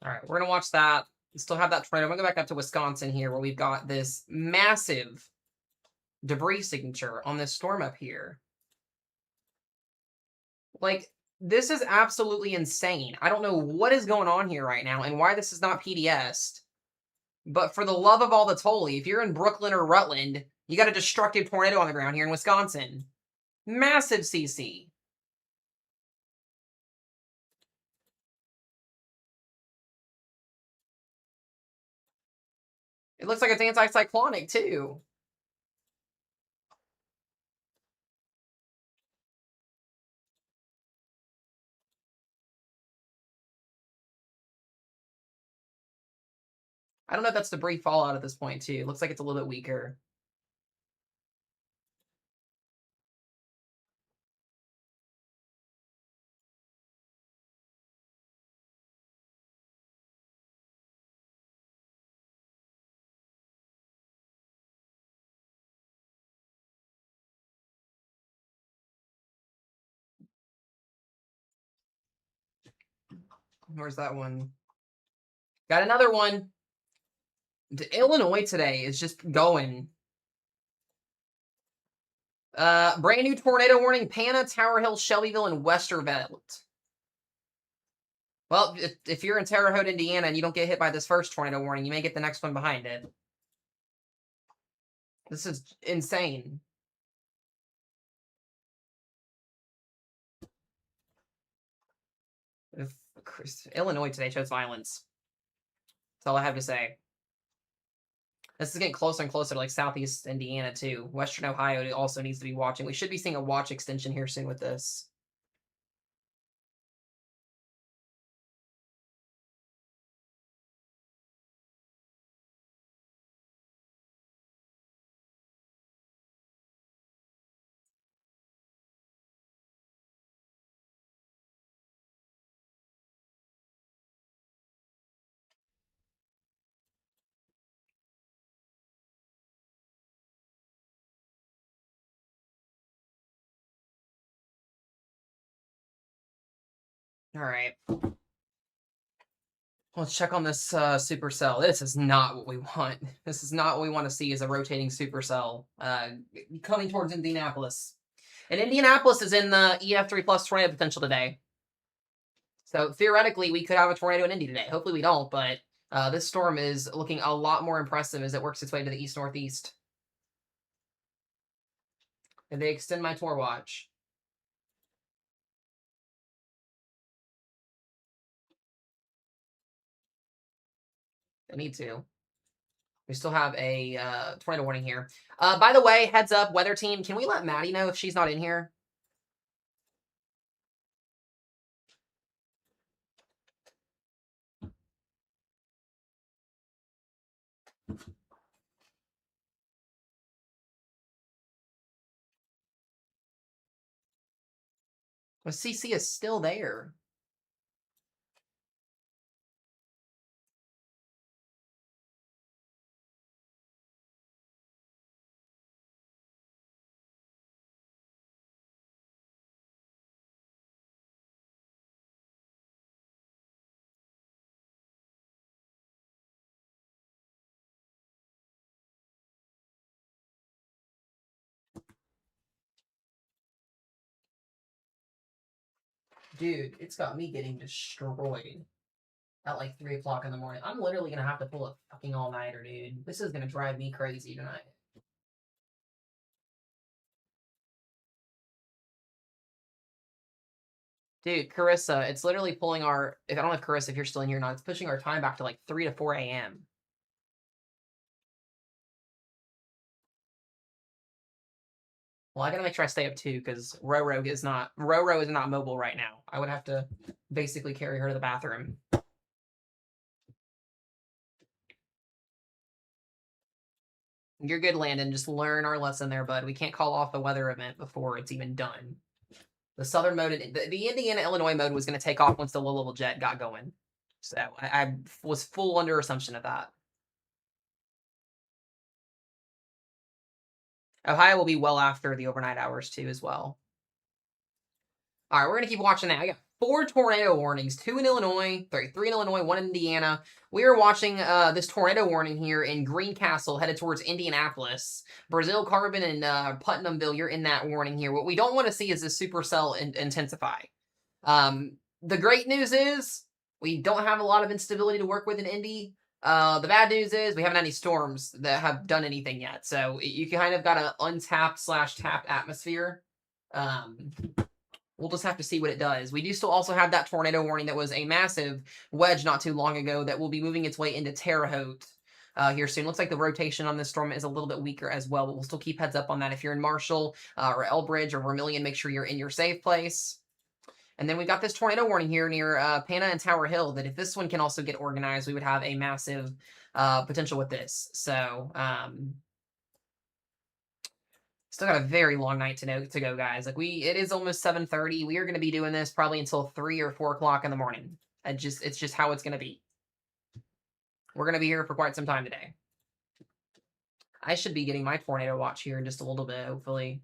All right, we're gonna watch that. We still have that trend. I'm gonna go back up to Wisconsin here, where we've got this massive debris signature on this storm up here. Like, this is absolutely insane. I don't know what is going on here right now and why this is not PDS'd. But for the love of all that's holy, if you're in Brooklyn or Rutland, you got a destructive tornado on the ground here in Wisconsin. Massive CC. It looks like it's anti-cyclonic too. I don't know if that's debris fallout at this point too. It looks like it's a little bit weaker. Where's that one? Got another one. Illinois today is just going. Brand new tornado warning: Pana, Tower Hill, Shelbyville, and Westervelt. Well, if you're in Terre Haute, Indiana, and you don't get hit by this first tornado warning, you may get the next one behind it. This is insane. Illinois today shows violence. That's all I have to say. This is getting closer and closer to like Southeast Indiana too. Western Ohio also needs to be watching. We should be seeing a watch extension here soon with this. All right. Let's check on this supercell. This is not what we want. This is not what we want to see as a rotating supercell coming towards Indianapolis. And Indianapolis is in the EF3 plus tornado potential today. So theoretically, we could have a tornado in Indy today. Hopefully we don't, but this storm is looking a lot more impressive as it works its way to the east-northeast. And they extend my tour watch. They need to. We still have a tornado warning here. By the way, heads up, weather team, can we let Maddie know if she's not in here? Well, CC is still there. Dude, it's got me getting destroyed at like 3 o'clock in the morning. I'm literally going to have to pull a fucking all-nighter, dude. This is going to drive me crazy tonight. Dude, Carissa, it's literally pulling our... I don't know if Carissa, if you're still in here or not, it's pushing our time back to like 3 to 4 a.m. Well, I gotta make sure I stay up too, because Roro is not mobile right now. I would have to basically carry her to the bathroom. You're good, Landon. Just learn our lesson there, bud. We can't call off a weather event before it's even done. The southern mode, the Indiana-Illinois mode was going to take off once the low-level jet got going. So I was full under assumption of that. Ohio will be well after the overnight hours too as well. All right, we're going to keep watching that. 4 tornado warnings, 2 in Illinois, 3 in Illinois, 1 in Indiana. We are watching this tornado warning here in Greencastle, headed towards Indianapolis. Brazil, Carbon, and Putnamville, you're in that warning here. What we don't want to see is this supercell intensify. The great news is we don't have a lot of instability to work with in Indy. The bad news is we haven't had any storms that have done anything yet. So you kind of got an untapped/tapped atmosphere. We'll just have to see what it does. We do still also have that tornado warning that was a massive wedge not too long ago that will be moving its way into Terre Haute here soon. Looks like the rotation on this storm is a little bit weaker as well, but we'll still keep heads up on that. If you're in Marshall or Elbridge or Vermilion, make sure you're in your safe place. And then we've got this tornado warning here near Pana and Tower Hill that if this one can also get organized, we would have a massive potential with this. So still got a very long night to go, guys. Like it is almost 7:30. We are going to be doing this probably until 3 or 4 o'clock in the morning. It's just how it's going to be. We're going to be here for quite some time today. I should be getting my tornado watch here in just a little bit, hopefully,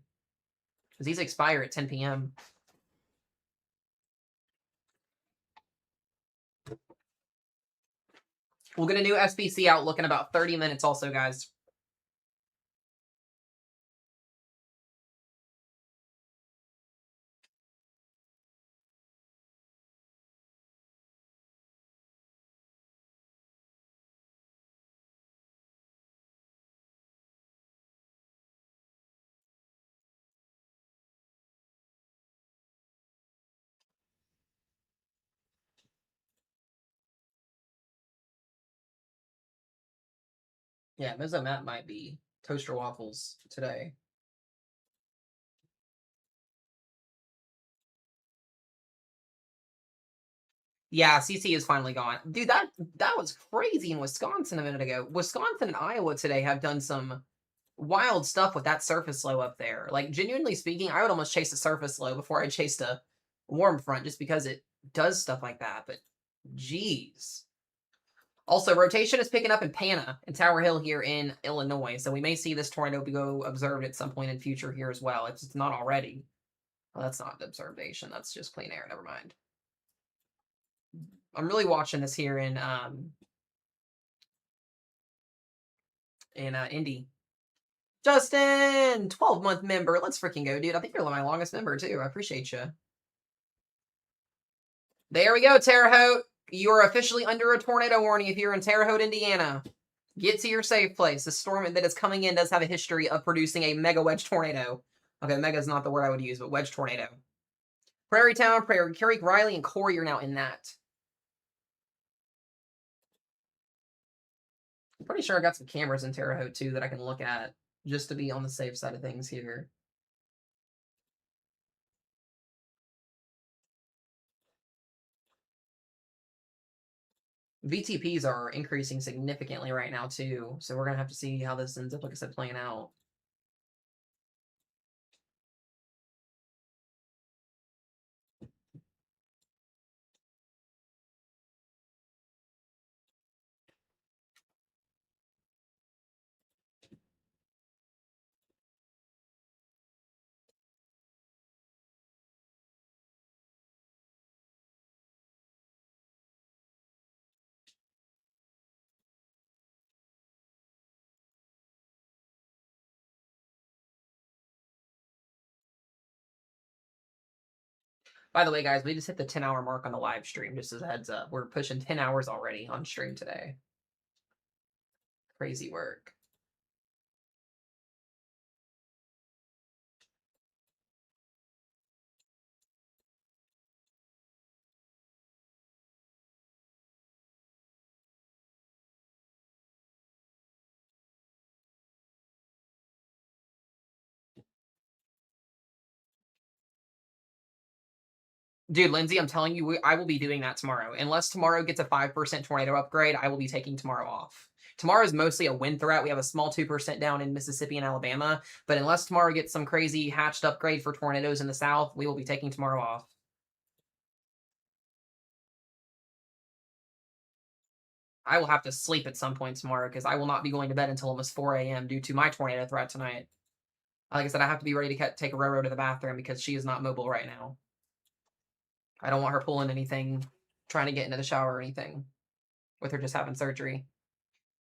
because these expire at 10 p.m. We'll get a new SPC outlook in about 30 minutes also, guys. Yeah, Mizzo Matt might be toaster waffles today. Yeah, CC is finally gone. Dude, that was crazy in Wisconsin a minute ago. Wisconsin and Iowa today have done some wild stuff with that surface low up there. Like, genuinely speaking, I would almost chase a surface low before I chased a warm front just because it does stuff like that. But, geez. Also, rotation is picking up in Pana and Tower Hill here in Illinois. So we may see this tornado go observed at some point in future here as well. It's not already. Well, that's not observation. That's just clean air. Never mind. I'm really watching this here in Indy. Justin, 12-month member. Let's freaking go, dude. I think you're my longest member, too. I appreciate you. There we go, Terre Haute. You are officially under a tornado warning if you're in Terre Haute, Indiana. Get to your safe place. The storm that is coming in does have a history of producing a mega wedge tornado. Okay, mega is not the word I would use, but wedge tornado. Prairie Town, Prairie Creek, Riley, and Corey are now in that. I'm pretty sure I got some cameras in Terre Haute, too, that I can look at just to be on the safe side of things here. VTPs are increasing significantly right now, too. So we're going to have to see how this ends up, like I said, playing out. By the way, guys, we just hit the 10-hour mark on the live stream, just as a heads up. We're pushing 10 hours already on stream today. Crazy work. Dude, Lindsay, I'm telling you, I will be doing that tomorrow. Unless tomorrow gets a 5% tornado upgrade, I will be taking tomorrow off. Tomorrow is mostly a wind threat. We have a small 2% down in Mississippi and Alabama. But unless tomorrow gets some crazy hatched upgrade for tornadoes in the south, we will be taking tomorrow off. I will have to sleep at some point tomorrow because I will not be going to bed until almost 4 a.m. due to my tornado threat tonight. Like I said, I have to be ready to take a Roro to the bathroom because she is not mobile right now. I don't want her pulling anything, trying to get into the shower or anything with her just having surgery.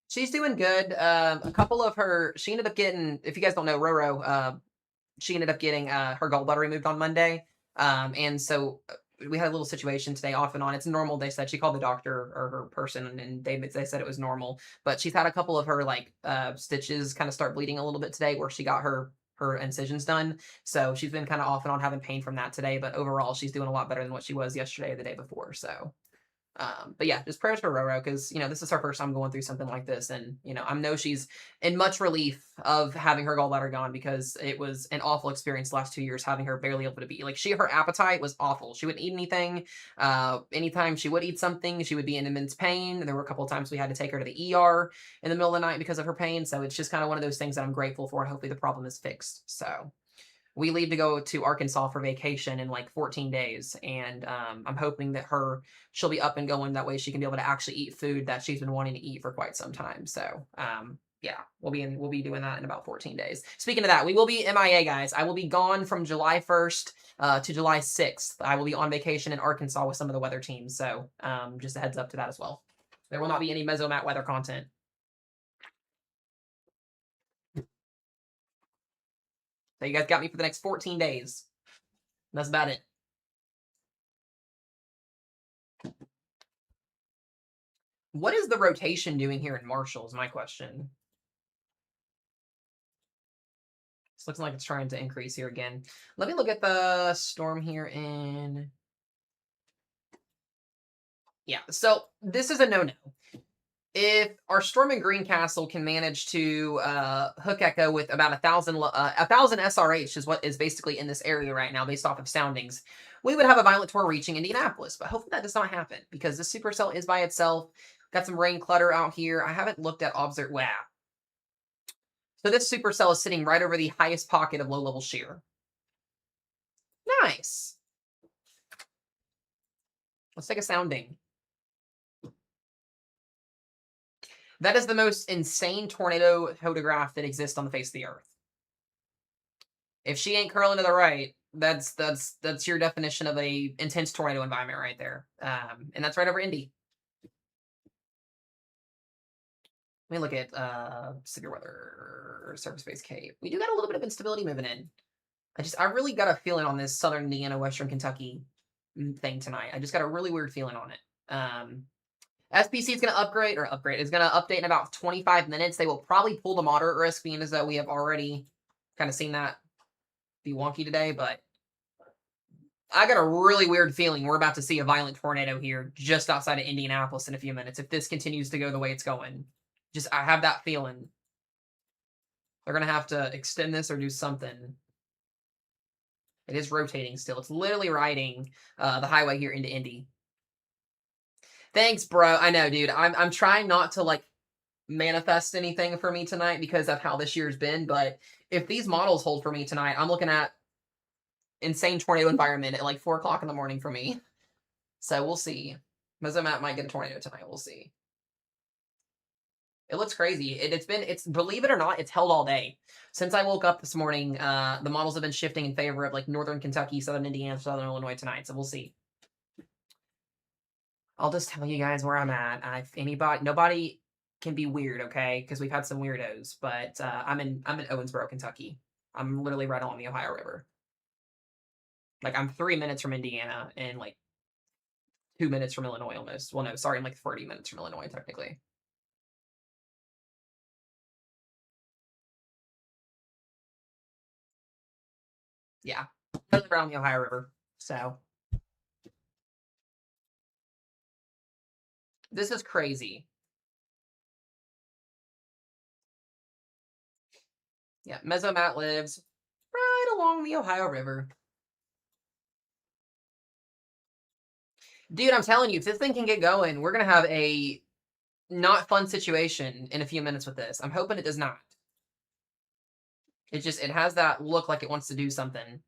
She's doing good. A couple of her, she ended up getting, if you guys don't know, Roro, she ended up getting her gallbladder removed on Monday. And so we had a little situation today off and on. It's normal, they said. She called the doctor or her person and they said it was normal. But she's had a couple of her like stitches kind of start bleeding a little bit today where she got her incisions done. So she's been kind of off and on having pain from that today. But overall, she's doing a lot better than what she was yesterday or the day before. So but yeah, just prayers for Roro because this is her first time going through something like this, and I know she's in much relief of having her gallbladder gone because it was an awful experience the last 2 years having her barely able to be like her appetite was awful. She wouldn't eat anything. Anytime she would eat something, she would be in immense pain. There were a couple of times we had to take her to the ER in the middle of the night because of her pain. So it's just kind of one of those things that I'm grateful for, and hopefully the problem is fixed. So we leave to go to Arkansas for vacation in like 14 days. And I'm hoping that she'll be up and going. That way she can be able to actually eat food that she's been wanting to eat for quite some time. So yeah, we'll be doing that in about 14 days. Speaking of that, we will be MIA, guys. I will be gone from July 1st to July 6th. I will be on vacation in Arkansas with some of the weather teams. So just a heads up to that as well. There will not be any Mesomat weather content. So you guys got me for the next 14 days. That's about it. What is the rotation doing here in Marshall is my question. This looks like it's trying to increase here again. Let me look at the storm here in... Yeah, so this is a no-no. If our storm in Greencastle can manage to hook echo with about 1,000 SRH is what is basically in this area right now based off of soundings, we would have a violent tornado reaching Indianapolis. But hopefully that does not happen because this supercell is by itself. Got some rain clutter out here. I haven't looked at wow. So this supercell is sitting right over the highest pocket of low-level shear. Nice. Let's take a sounding. That is the most insane tornado photograph that exists on the face of the earth. If she ain't curling to the right, that's your definition of a intense tornado environment right there. And that's right over Indy. Let me look at severe weather, surface-based Cape. We do got a little bit of instability moving in. I really got a feeling on this southern Indiana, western Kentucky thing tonight. I just got a really weird feeling on it. SPC is going to upgrade. It's going to update in about 25 minutes. They will probably pull the moderate risk, being as though we have already kind of seen that be wonky today. But I got a really weird feeling we're about to see a violent tornado here just outside of Indianapolis in a few minutes if this continues to go the way it's going. I have that feeling. They're going to have to extend this or do something. It is rotating still. It's literally riding the highway here into Indy. Thanks, bro. I know, dude. I'm trying not to like manifest anything for me tonight because of how this year's been. But if these models hold for me tonight, I'm looking at insane tornado environment at like 4 o'clock in the morning for me. So we'll see. Mesomat might get a tornado tonight. We'll see. It looks crazy. It's believe it or not, it's held all day. Since I woke up this morning, the models have been shifting in favor of like northern Kentucky, southern Indiana, southern Illinois tonight. So we'll see. I'll just tell you guys where I'm at. Nobody can be weird, okay? Because we've had some weirdos. But I'm in Owensboro, Kentucky. I'm literally right along the Ohio River. Like I'm 3 minutes from Indiana and like 2 minutes from Illinois almost. Well, no, sorry, I'm like 30 minutes from Illinois technically. Yeah, right around the Ohio River. So this is crazy. Yeah, Mesomat lives right along the Ohio River. Dude, I'm telling you, if this thing can get going, we're going to have a not fun situation in a few minutes with this. I'm hoping it does not. It has that look like it wants to do something.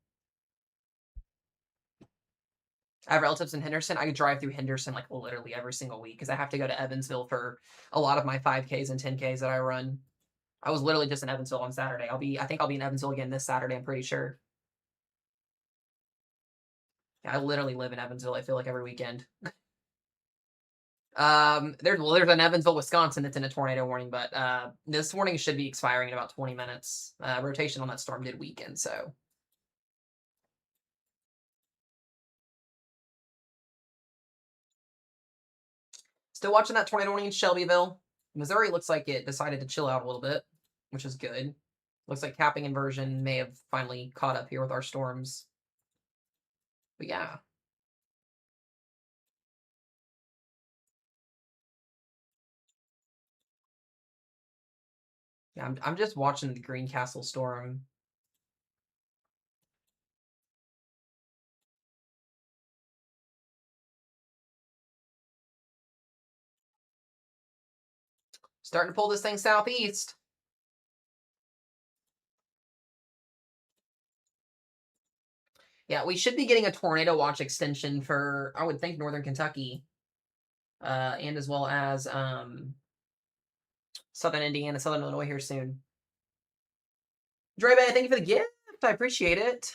I have relatives in Henderson. I drive through Henderson like literally every single week because I have to go to Evansville for a lot of my 5Ks and 10Ks that I run. I was literally just in Evansville on Saturday. I think I'll be in Evansville again this Saturday, I'm pretty sure. I literally live in Evansville, I feel like every weekend. There's an Evansville, Wisconsin that's in a tornado warning, but this warning should be expiring in about 20 minutes. Rotation on that storm did weaken, so still watching that tornado warning in Shelbyville. Missouri looks like it decided to chill out a little bit, which is good. Looks like capping inversion may have finally caught up here with our storms. But yeah. Yeah, I'm just watching the Greencastle storm. Starting to pull this thing southeast. Yeah, we should be getting a tornado watch extension for, I would think, northern Kentucky, and as well as southern Indiana, southern Illinois here soon. Dre Bay, thank you for the gift. I appreciate it.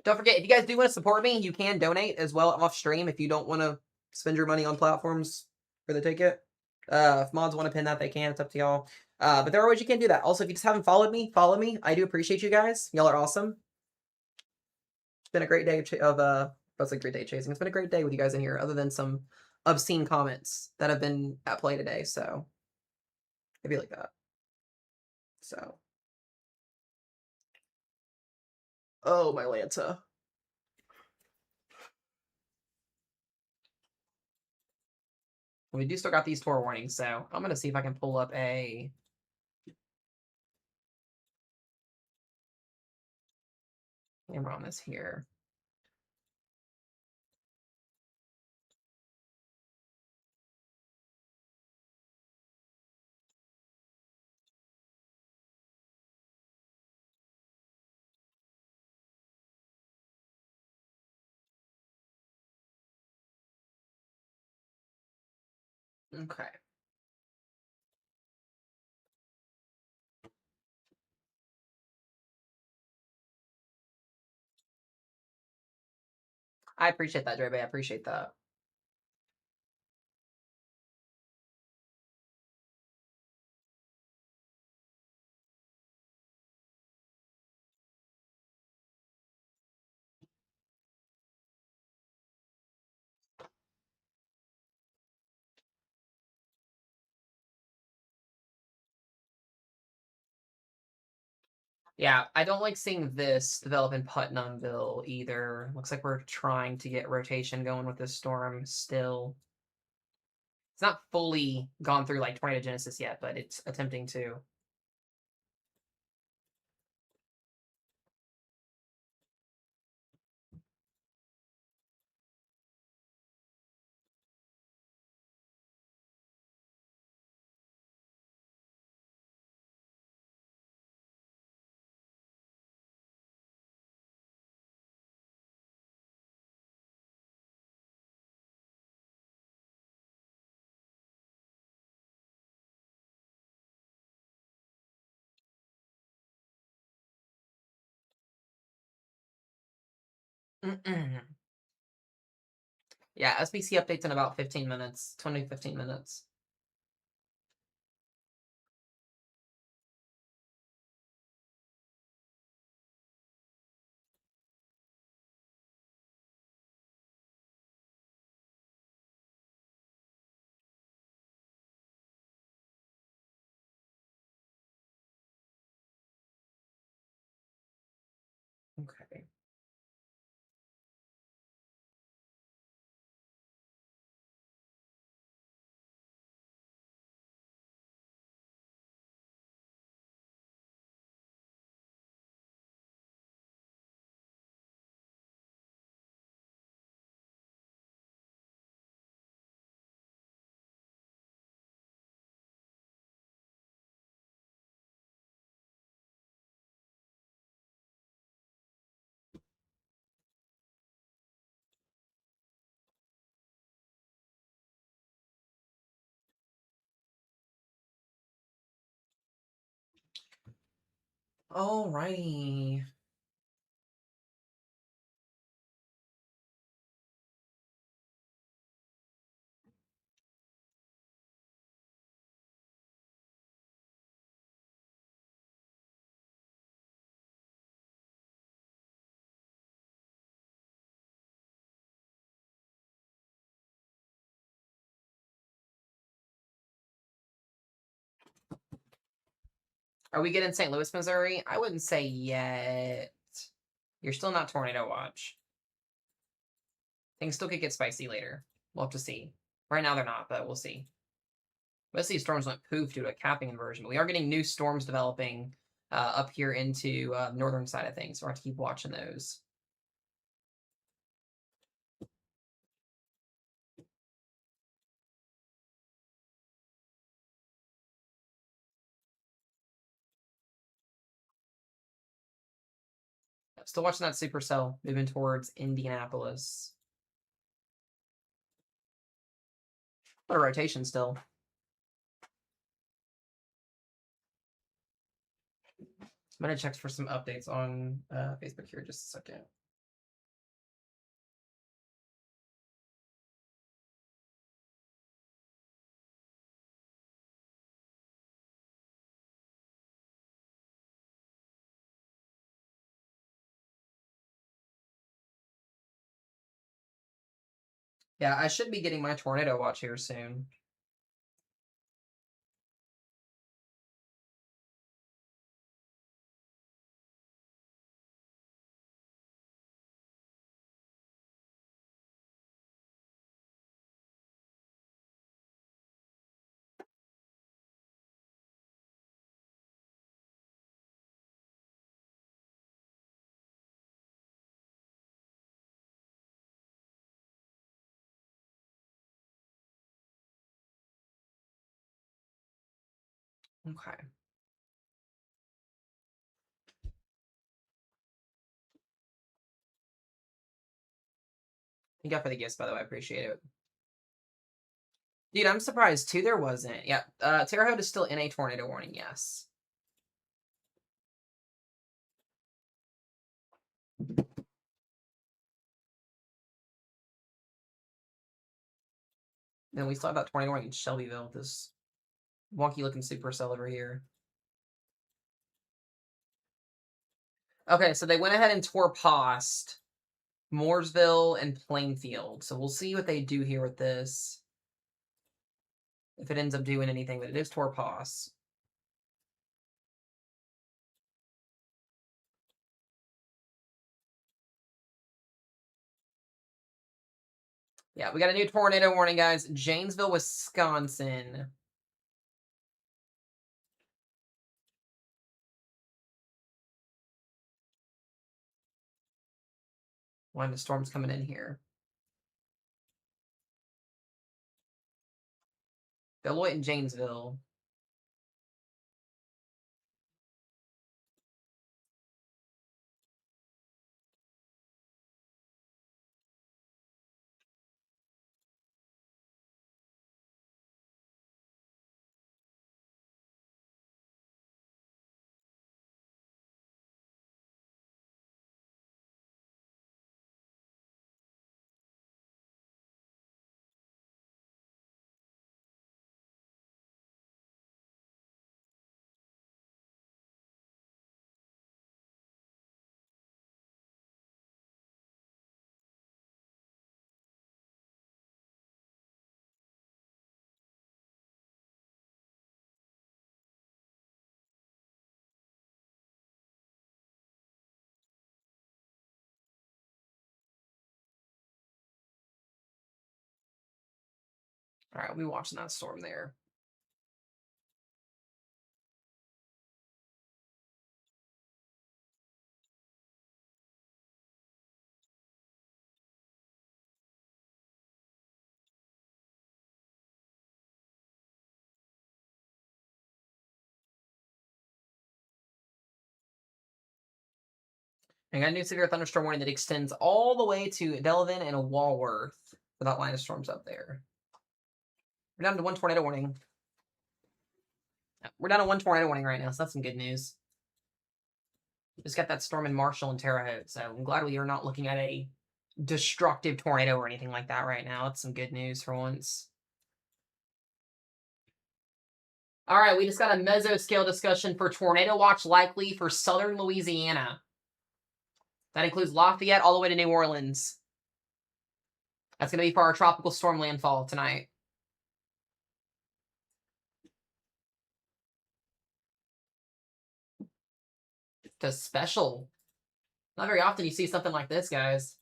Don't forget, if you guys do want to support me, you can donate as well off stream if you don't want to spend your money on platforms for the ticket. If mods want to pin that, they can. It's up to y'all. But there are ways you can do that. Also, if you just haven't followed me, follow me. I do appreciate you guys. Y'all are awesome. It's been a great day of that's a great day chasing. It's been a great day with you guys in here, other than some obscene comments that have been at play today. So maybe like that. So, oh my Lanta. We do still got these tour warnings, so I'm gonna see if I can pull up a camera on this here. Okay. I appreciate that, Dre. I appreciate that. Yeah, I don't like seeing this develop in Putnamville either. Looks like we're trying to get rotation going with this storm still. It's not fully gone through like Tornado Genesis yet, but it's attempting to. Yeah, SBC updates in about 15 minutes, 20, 15 minutes. Okay. Alrighty. Are we getting St. Louis, Missouri? I wouldn't say yet. You're still not tornado watch. Things still could get spicy later. We'll have to see. Right now they're not, but we'll see. Most of these storms went poof due to a capping inversion, but we are getting new storms developing up here into northern side of things. So we'll have to keep watching those. Still watching that supercell moving towards Indianapolis. What a rotation still. I'm going to check for some updates on Facebook here just a second. Yeah, I should be getting my tornado watch here soon. Okay. Thank you for the gifts, by the way. I appreciate it. Dude, I'm surprised too there wasn't. Yeah, Terre Haute is still in a tornado warning, yes. Then we still have that tornado warning in Shelbyville, this wonky looking supercell over here. Okay, so they went ahead and tore past Mooresville and Plainfield. So we'll see what they do here with this. If it ends up doing anything, but it is tore past. Yeah, we got a new tornado warning, guys. Janesville, Wisconsin. Line of storms coming in here. Beloit and Janesville. All right, we'll be watching that storm there. I got a new severe thunderstorm warning that extends all the way to Delavan and Walworth for that line of storms up there. We're down to one tornado warning. We're down to one tornado warning right now, so that's some good news. Just got that storm in Marshall and Terre Haute, so I'm glad we are not looking at a destructive tornado or anything like that right now. That's some good news for once. All right, we just got a mesoscale discussion for tornado watch likely for southern Louisiana. That includes Lafayette all the way to New Orleans. That's going to be for our tropical storm landfall tonight. The special. Not very often you see something like this, guys.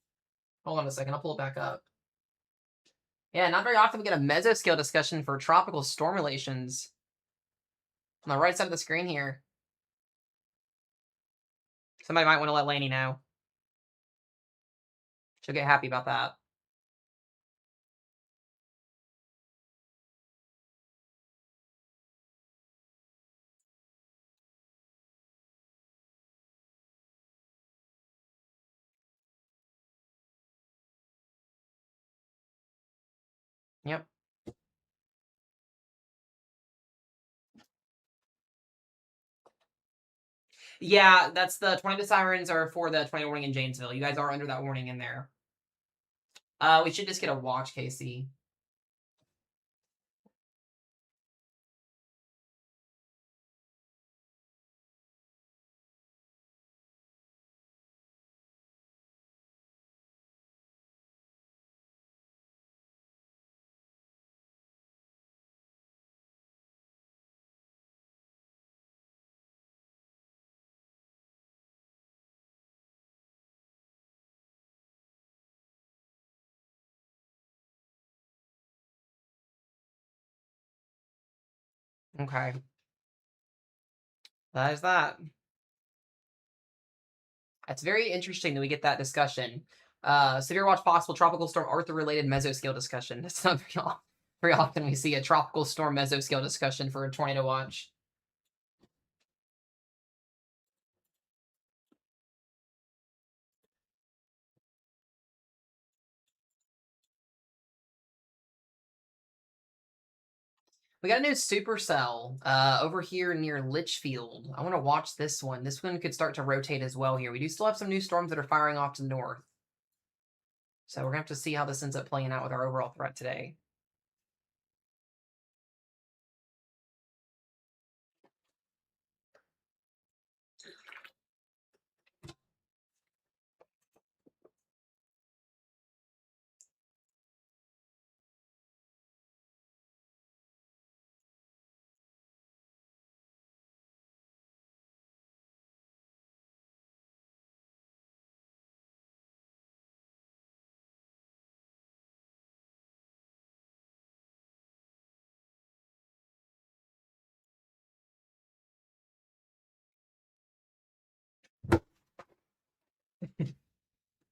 Hold on a second. I'll pull it back up. Yeah, not very often we get a mesoscale discussion for tropical storm relations. On the right side of the screen here. Somebody might want to let Laney know. She'll get happy about that. Yep. Yeah, that's the tornado sirens are for the tornado warning in Janesville. You guys are under that warning in there. We should just get a watch, Casey. Okay. That is that. It's very interesting that we get that discussion. Severe watch possible tropical storm Arthur related mesoscale discussion. That's not very often we see a tropical storm mesoscale discussion for a tornado watch. We got a new supercell over here near Litchfield. I want to watch this one. This one could start to rotate as well here. We do still have some new storms that are firing off to the north. So we're going to have to see how this ends up playing out with our overall threat today.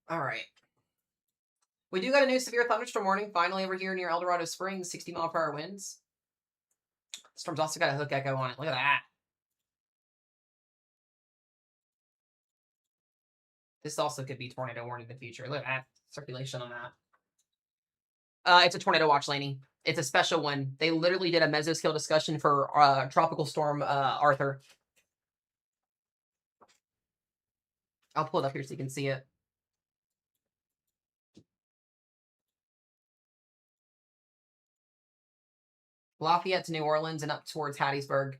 All right. We do got a new severe thunderstorm warning finally over here near El Dorado Springs, 60-mile-per-hour winds. Storm's also got a hook echo on it. Look at that. This also could be tornado warning in the future. Look at that circulation on that. It's a tornado watch, Laney. It's a special one. They literally did a mesoscale discussion for tropical storm Arthur. I'll pull it up here so you can see it. Lafayette to New Orleans and up towards Hattiesburg.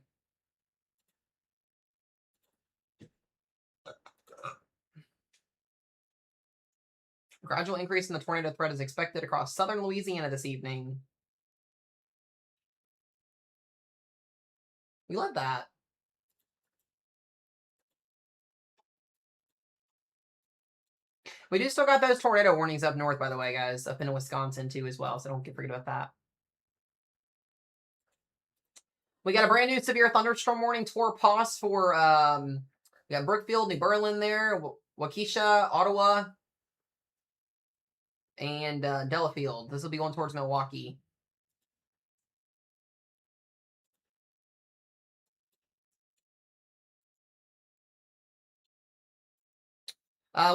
Gradual increase in the tornado threat is expected across southern Louisiana this evening. We love that. We do still got those tornado warnings up north, by the way, guys, up in Wisconsin too as well, so don't forget about that. We got a brand new severe thunderstorm warning for POS for we got Brookfield, New Berlin there, Waukesha, Ottawa, and Delafield. This will be going towards Milwaukee.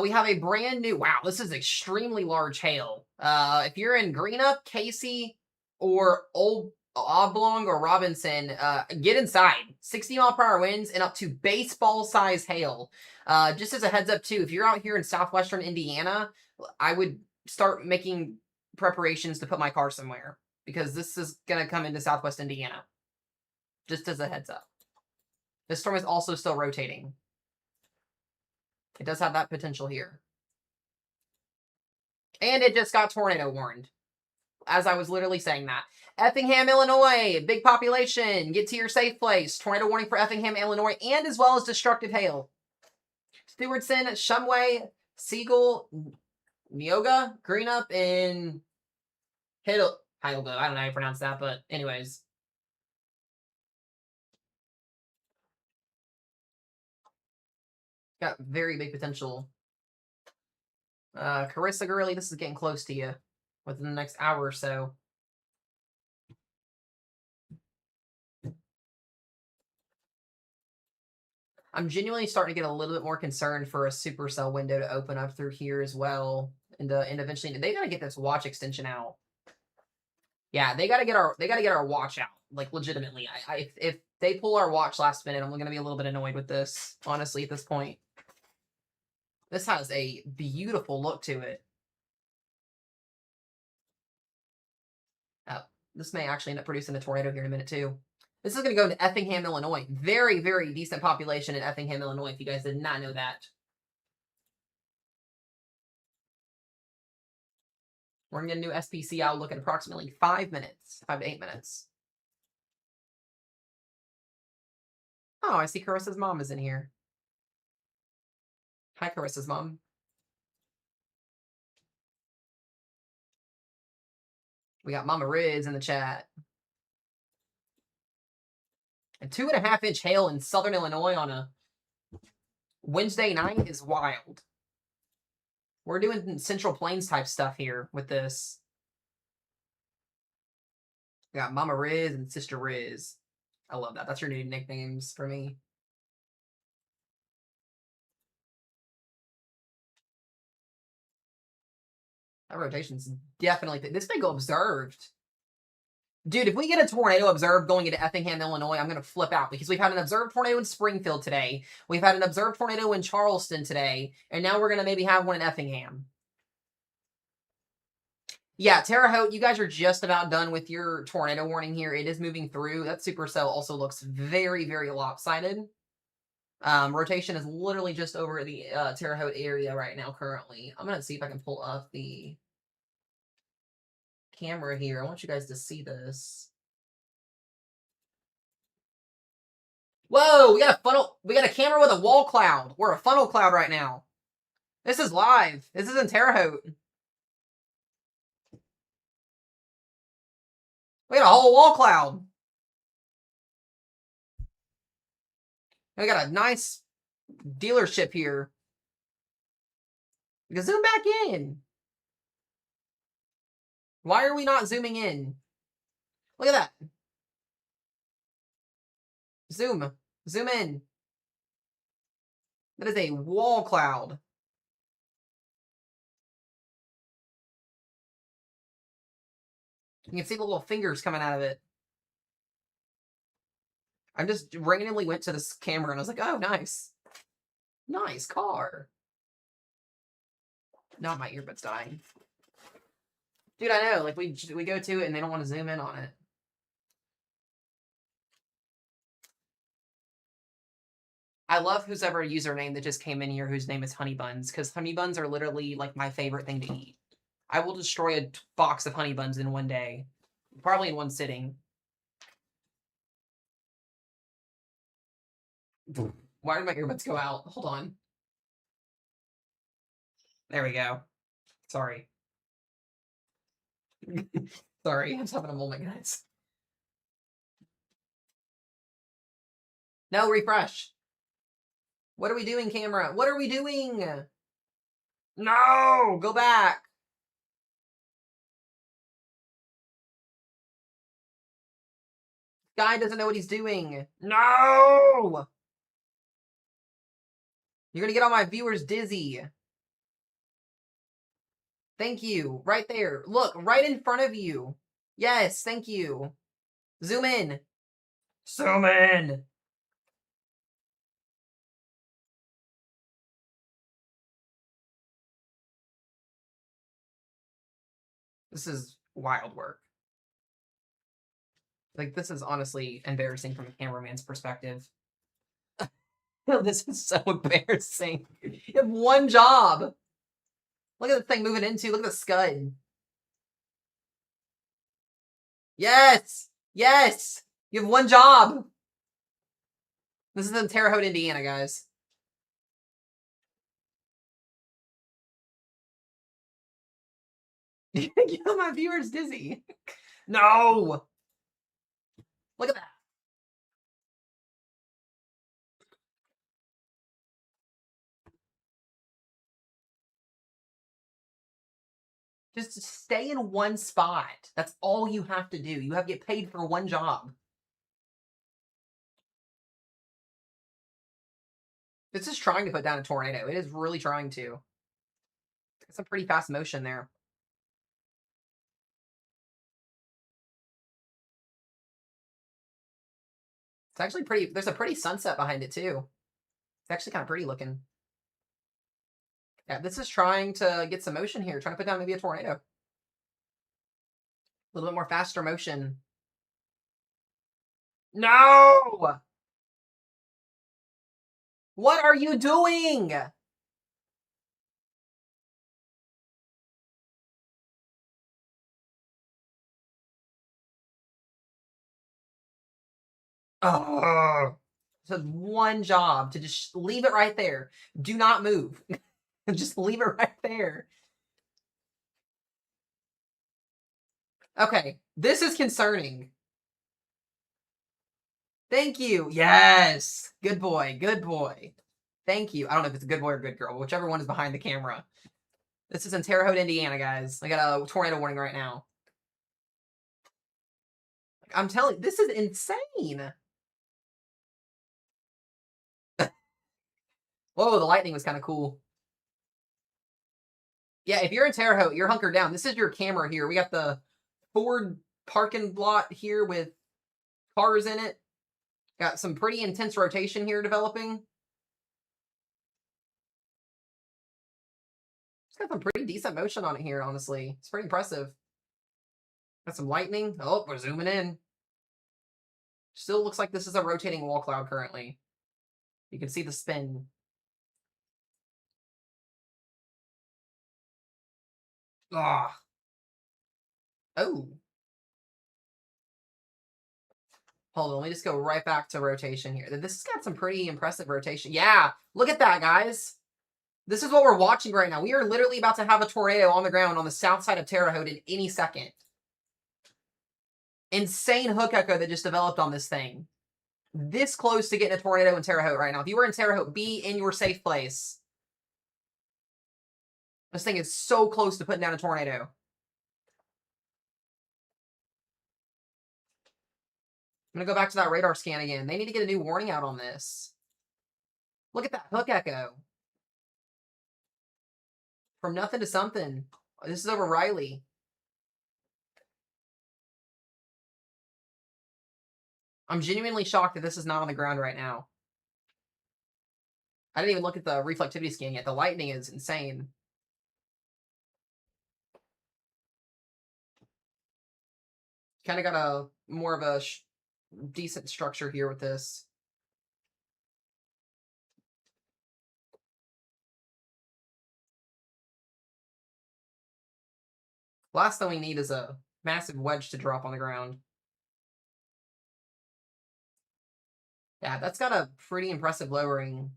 We have a brand new, wow, this is extremely large hail. If you're in Greenup, Casey, or Oblong or Robinson, get inside. 60-mile-per-hour winds and up to baseball-size hail. Just as a heads up, too, if you're out here in southwestern Indiana, I would start making preparations to put my car somewhere because this is going to come into southwest Indiana. Just as a heads up. This storm is also still rotating. It does have that potential here. And it just got tornado warned. As I was literally saying that. Effingham, Illinois, big population. Get to your safe place. Tornado warning for Effingham, Illinois, and as well as destructive hail. Stewardson, Shumway, Siegel, Neoga, Greenup, and Hidalgo. I don't know how you pronounce that, but anyways. Got very big potential. Carissa Gurley, this is getting close to you within the next hour or so. I'm genuinely starting to get a little bit more concerned for a supercell window to open up through here as well, and eventually they gotta get this watch extension out. Yeah, they gotta get our watch out, like legitimately. If they pull our watch last minute, I'm gonna be a little bit annoyed with this, honestly, at this point. This has a beautiful look to it. This may actually end up producing a tornado here in a minute too. This is going to go to Effingham, Illinois. Very, very decent population in Effingham, Illinois, if you guys did not know that. We're going to get a new SPC outlook in approximately 5 minutes. 5 to 8 minutes. Oh, I see Carissa's mom is in here. Hi, Carissa's mom. We got Mama Riz in the chat. A 2.5-inch hail in southern Illinois on a Wednesday night is wild. We're doing Central Plains type stuff here with this. We got Mama Riz and Sister Riz. I love that. That's your new nicknames for me. That rotation's definitely... This may go observed. Dude, if we get a tornado observed going into Effingham, Illinois, I'm going to flip out because we've had an observed tornado in Springfield today. We've had an observed tornado in Charleston today. And now we're going to maybe have one in Effingham. Yeah, Terre Haute, you guys are just about done with your tornado warning here. It is moving through. That supercell also looks very, very lopsided. Rotation is literally just over the Terre Haute area right now currently. I'm going to see if I can pull up the camera here. I want you guys to see this. Whoa, we got a funnel. We got a camera with a wall cloud. We're a funnel cloud right now. This is live. This is in Terre Haute. We got a whole wall cloud. We got a nice dealership here. We can zoom back in. Why are we not zooming in? Look at that. Zoom. Zoom in. That is a wall cloud. You can see the little fingers coming out of it. I just randomly went to this camera and I was like, oh, nice. Nice car. Not my earbuds dying. Dude, I know. Like, we go to it and they don't want to zoom in on it. I love whose ever username that just came in here whose name is Honey Buns, because Honey Buns are literally, like, my favorite thing to eat. I will destroy a box of Honey Buns in one day. Probably in one sitting. Why did my earbuds go out? Hold on. There we go. Sorry. Sorry, I'm just having a moment, guys. No, refresh. What are we doing, camera? What are we doing? No! Go back! Guy doesn't know what he's doing. No! You're gonna get all my viewers dizzy. Thank you. Right there. Look, right in front of you. Yes, thank you. Zoom in. Zoom in. This is wild work. Like, this is honestly embarrassing from a cameraman's perspective. This is so embarrassing. You have one job. Look at the thing moving into. Look at the scud. Yes. Yes. You have one job. This is in Terre Haute, Indiana, guys. Get my viewers dizzy. No. Look at that. Just stay in one spot. That's all you have to do. You have to get paid for one job. It's just trying to put down a tornado. It is really trying to. It's some pretty fast motion there. It's actually pretty. There's a pretty sunset behind it too. It's actually kind of pretty looking. Yeah, this is trying to get some motion here. Trying to put down maybe a tornado. A little bit more faster motion. No! What are you doing? Oh. So one job to just leave it right there. Do not move. Just leave it right there. Okay, this is concerning. Thank you. Yes. Good boy. Good boy. Thank you. I don't know if it's a good boy or good girl, whichever one is behind the camera. This is in Terre Haute, Indiana, guys. I got a tornado warning right now. I'm telling you, this is insane. Whoa, the lightning was kind of cool. Yeah, if you're in Terre Haute, you're hunkered down. This is your camera here. We got the Ford parking lot here with cars in it. Got some pretty intense rotation here developing. It's got some pretty decent motion on it here, honestly. It's pretty impressive. Got some lightning. Oh, we're zooming in. Still looks like this is a rotating wall cloud currently. You can see the spin. Ah. Oh. Hold on, let me just go right back to rotation here. This has got some pretty impressive rotation. Yeah, look at that, guys. This is what we're watching right now. We are literally about to have a tornado on the ground on the south side of Terre Haute in any second. Insane hook echo that just developed on this thing. This close to getting a tornado in Terre Haute right now. If you were in Terre Haute, be in your safe place. This thing is so close to putting down a tornado. I'm going to go back to that radar scan again. They need to get a new warning out on this. Look at that hook echo. From nothing to something. This is over Riley. I'm genuinely shocked that this is not on the ground right now. I didn't even look at the reflectivity scan yet. The lightning is insane. Kind of got a more of a decent structure here with this. Last thing we need is a massive wedge to drop on the ground. Yeah, that's got a pretty impressive lowering.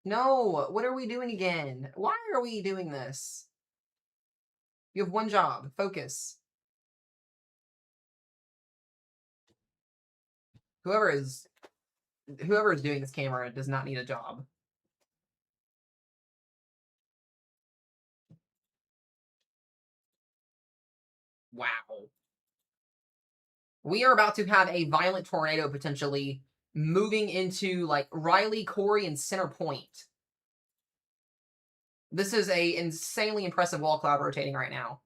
No, what are we doing again? Why are we doing this? You have one job. Focus. Whoever is doing this camera does not need a job. Wow. We are about to have a violent tornado potentially moving into like Riley, Corey, and Center Point. This is a insanely impressive wall cloud rotating right now.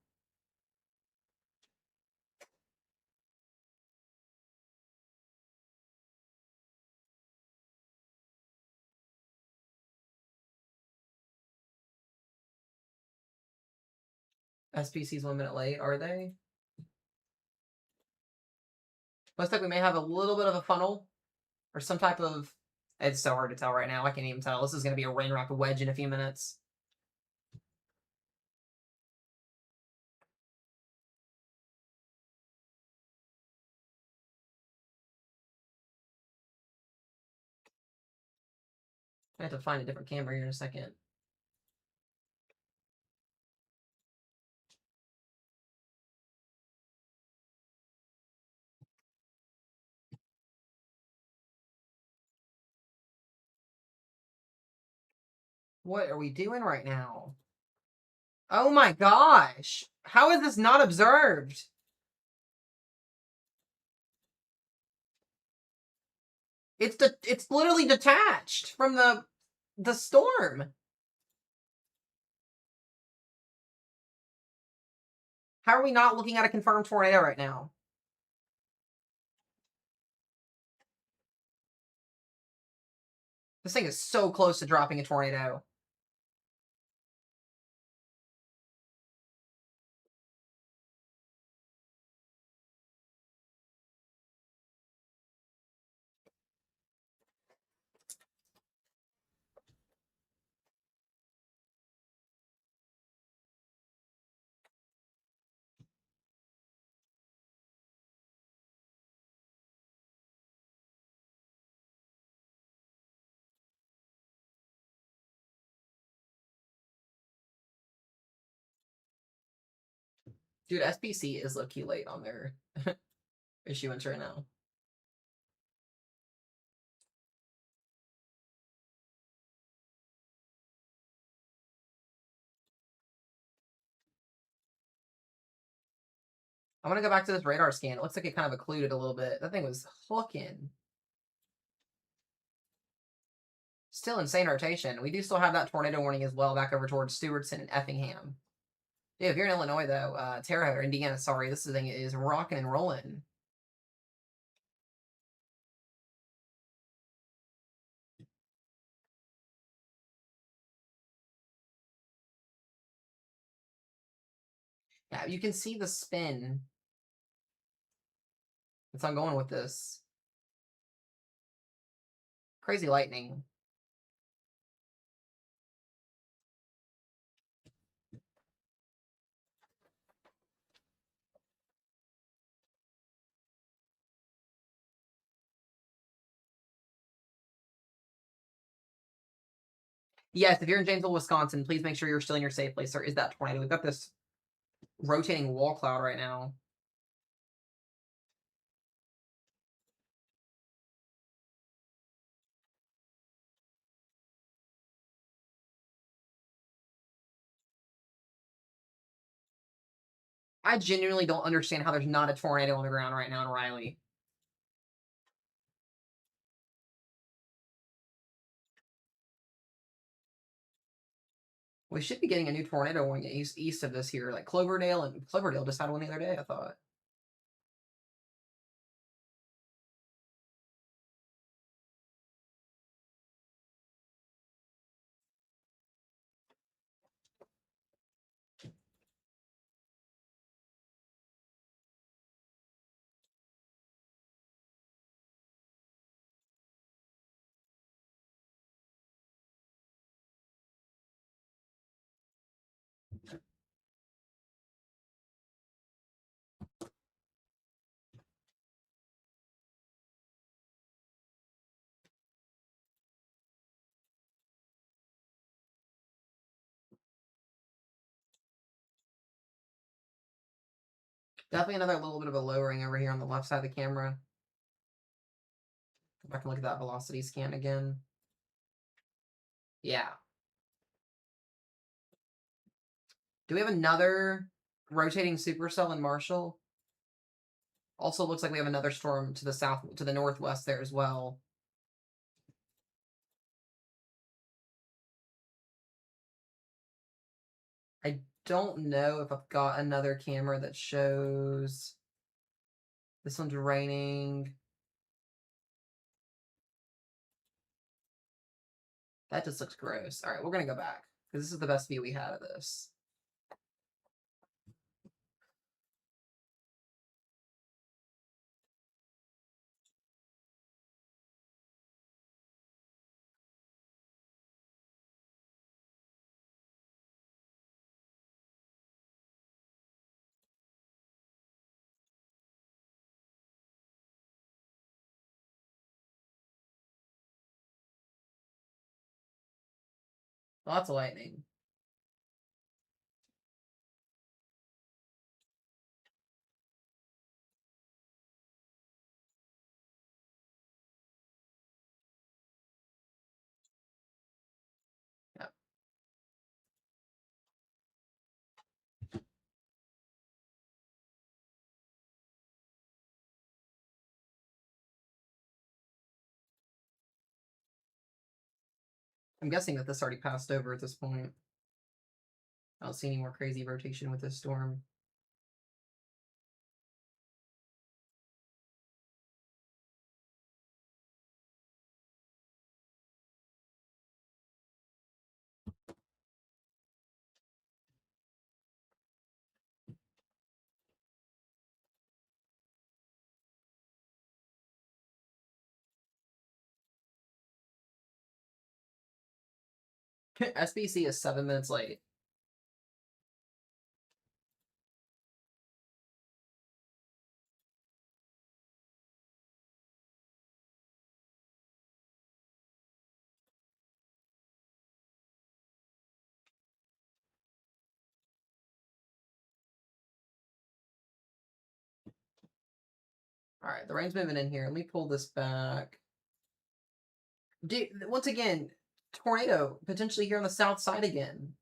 SPC's 1 minute late, are they? Looks like we may have a little bit of a funnel or some type of. It's so hard to tell right now. I can't even tell. This is going to be a rain wrapped wedge in a few minutes. I have to find a different camera here in a second. What are we doing right now? Oh my gosh! How is this not observed? It's literally detached from the storm. How are we not looking at a confirmed tornado right now? This thing is so close to dropping a tornado. Dude, SPC is low-key late on their issuance right now. I'm gonna go back to this radar scan. It looks like it kind of occluded a little bit. That thing was hooking. Still insane rotation. We do still have that tornado warning as well back over towards Stewartson and Effingham. Dude, if you're in Illinois though, Terre Haute or Indiana, sorry, this thing is rocking and rolling. Yeah, you can see the spin. That's how I'm going with this. Crazy lightning. Yes, if you're in Janesville, Wisconsin, please make sure you're still in your safe place. There is that tornado. We've got this rotating wall cloud right now. I genuinely don't understand how there's not a tornado on the ground right now in Riley. We should be getting a new tornado warning east of this here. Like Cloverdale just had one the other day, I thought. Definitely another little bit of a lowering over here on the left side of the camera. Go back and look at that velocity scan again. Yeah. Do we have another rotating supercell in Marshall? Also looks like we have another storm to the south, to the northwest there as well. I don't know if I've got another camera that shows. This one's raining. That just looks gross. All right, we're going to go back because this is the best view we had of this. Lots of lightning. Yep. I'm guessing that this already passed over at this point. I don't see any more crazy rotation with this storm. SBC is 7 minutes late. All right, the rain's moving in here. Let me pull this back. Once again, tornado potentially here on the south side again.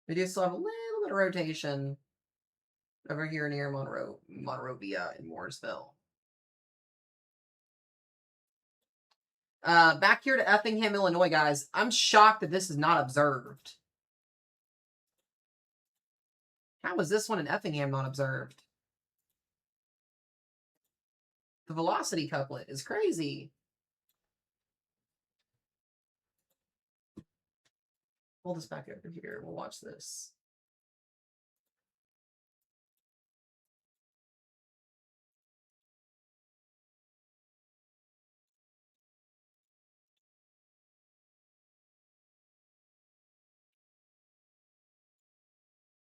We do still have a little bit of rotation over here near Monrovia and Mooresville. Back here to Effingham, Illinois, guys. I'm shocked that this is not observed. How was this one in Effingham not observed? The velocity couplet is crazy. Pull this back over here. We'll watch this.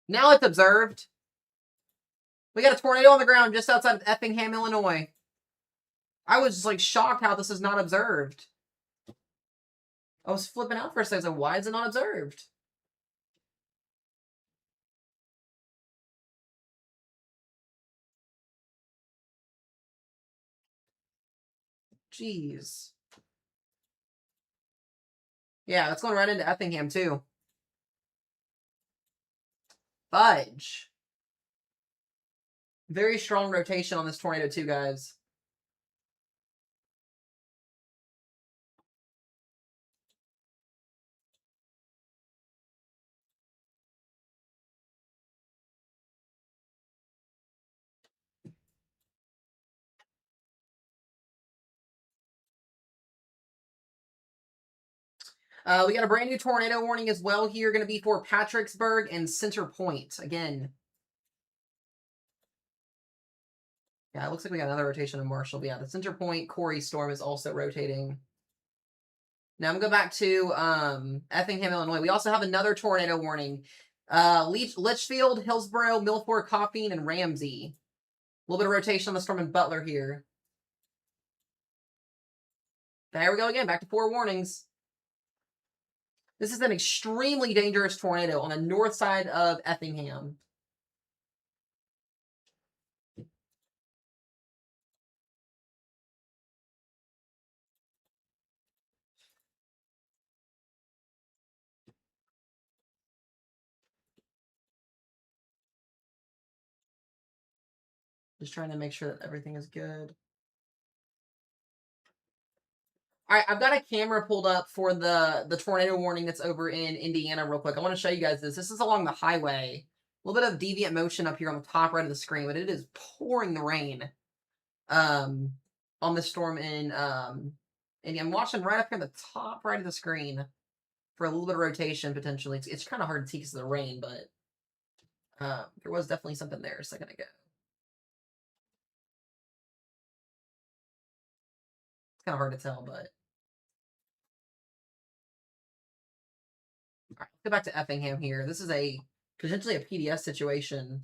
Now it's observed. We got a tornado on the ground just outside of Effingham, Illinois. I was just like shocked how this is not observed. I was flipping out for a second. Like, why is it not observed? Jeez. Yeah, that's going right into Effingham, too. Fudge. Very strong rotation on this tornado, too, guys. We got a brand new tornado warning as well here. Going to be for Patricksburg and Center Point. Again. Yeah, it looks like we got another rotation in Marshall. But yeah, the Center Point Corey storm is also rotating. Now I'm going to go back to Effingham, Illinois. We also have another tornado warning. Litchfield, Hillsborough, Milford, Coffeen, and Ramsey. A little bit of rotation on the storm in Butler here. There we go again. Back to 4 warnings. This is an extremely dangerous tornado on the north side of Effingham. Just trying to make sure that everything is good. All right, I've got a camera pulled up for the tornado warning that's over in Indiana real quick. I want to show you guys this. This is along the highway. A little bit of deviant motion up here on the top right of the screen, but it is pouring the rain on the storm in and I'm watching right up here on the top right of the screen for a little bit of rotation potentially. It's kind of hard to see because of the rain, but there was definitely something there a second ago. It's kind of hard to tell, but all right, let's go back to Effingham here. This is potentially a PDS situation.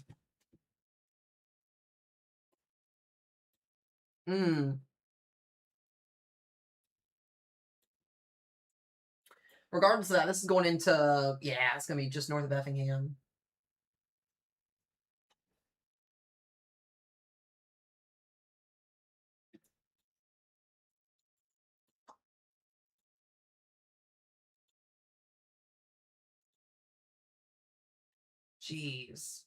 Regardless of that, this is going into, yeah, it's going to be just north of Effingham. Jeez.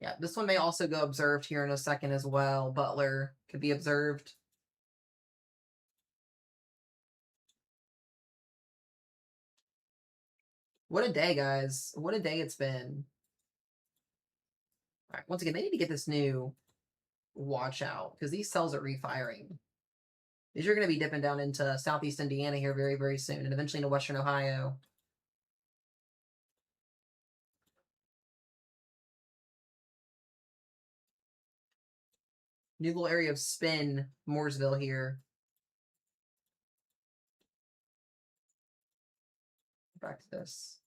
Yeah, this one may also go observed here in a second as well. Butler could be observed. What a day, guys. What a day it's been. All right, once again, they need to get this new watch out because these cells are refiring. These are going to be dipping down into southeast Indiana here very, very soon and eventually into western Ohio. New little area of spin, Mooresville here. Back to this.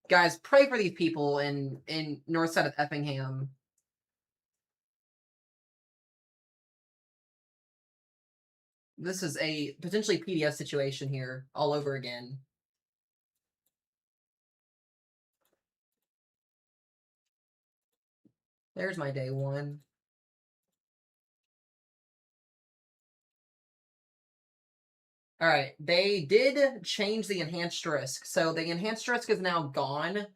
Guys, pray for these people in north side of Effingham. This is a potentially PDS situation here all over again. There's my day one. All right, they did change the enhanced risk. So the enhanced risk is now gone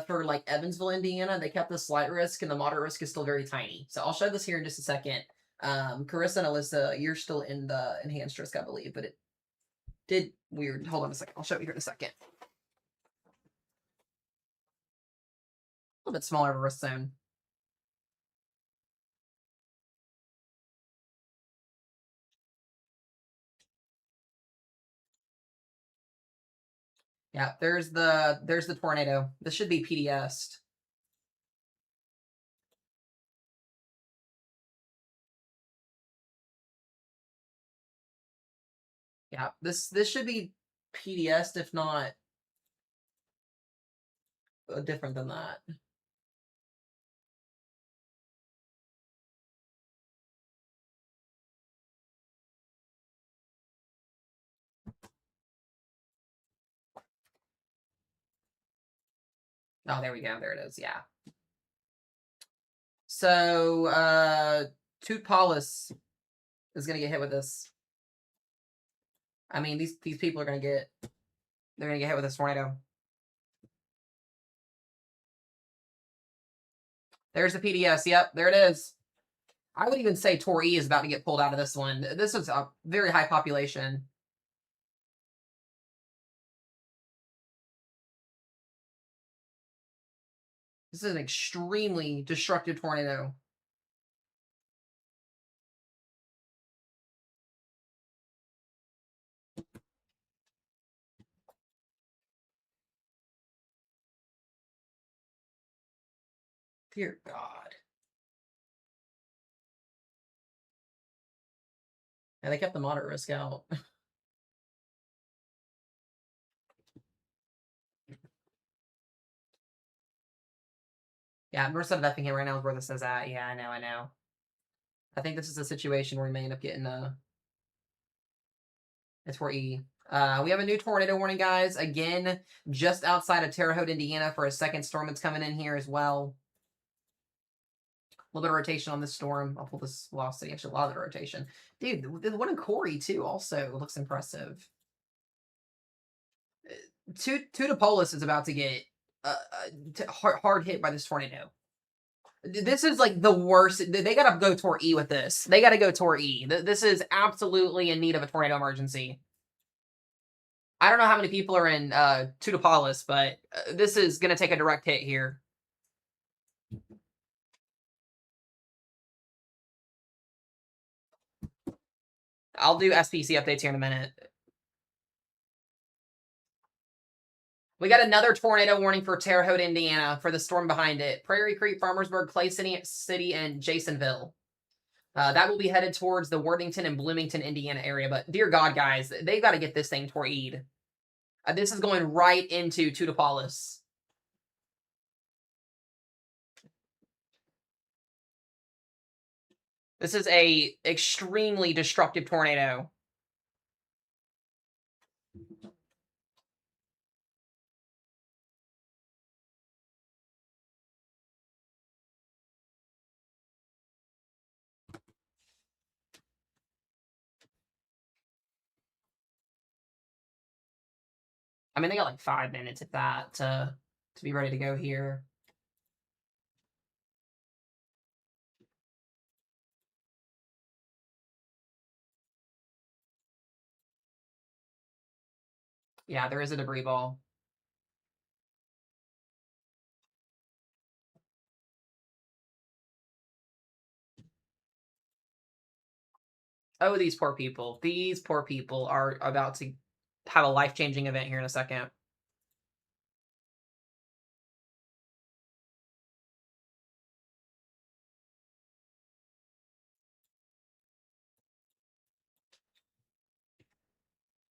for like Evansville, Indiana. They kept the slight risk and the moderate risk is still very tiny. So I'll show this here in just a second. Carissa and Alyssa, you're still in the enhanced risk, I believe, but it did weird. Hold on a second. I'll show you here in a second. A little bit smaller of a risk zone. Yeah, there's the tornado. This should be PDS. Yeah, this should be PDS, if not different than that. Oh, there we go. There it is. Yeah. So, Toot Paulus is gonna get hit with this. I mean, these people are gonna get hit with this tornado. There's the PDS. Yep, there it is. I would even say Tor E is about to get pulled out of this one. This is a very high population. This is an extremely destructive tornado. Dear God. And they kept the moderate risk out. Yeah, north side of Effingham right now is where this is at. Yeah, I know. I think this is a situation where we may end up getting it's for E. We have a new tornado warning, guys. Again, just outside of Terre Haute, Indiana, for a second storm that's coming in here as well. A little bit of rotation on this storm. I'll pull this velocity. Actually, a lot of the rotation. Dude, the one in Corey, too, also looks impressive. Tutopolis is about to get hard hit by this tornado. This is like the worst. They got to go Tor E with this. They got to go Tor E. This is absolutely in need of a tornado emergency. I don't know how many people are in Tutopolis, but this is going to take a direct hit here. I'll do SPC updates here in a minute. We got another tornado warning for Terre Haute, Indiana, for the storm behind it. Prairie Creek, Farmersburg, Clay City, and Jasonville. That will be headed towards the Worthington and Bloomington, Indiana area. But dear God, guys, they've got to get this thing torpedoed. This is going right into Tutopolis. This is a extremely destructive tornado. I mean, they got like 5 minutes at that to be ready to go here. Yeah, there is a debris ball. Oh, these poor people. These poor people are about to have a life-changing event here in a second.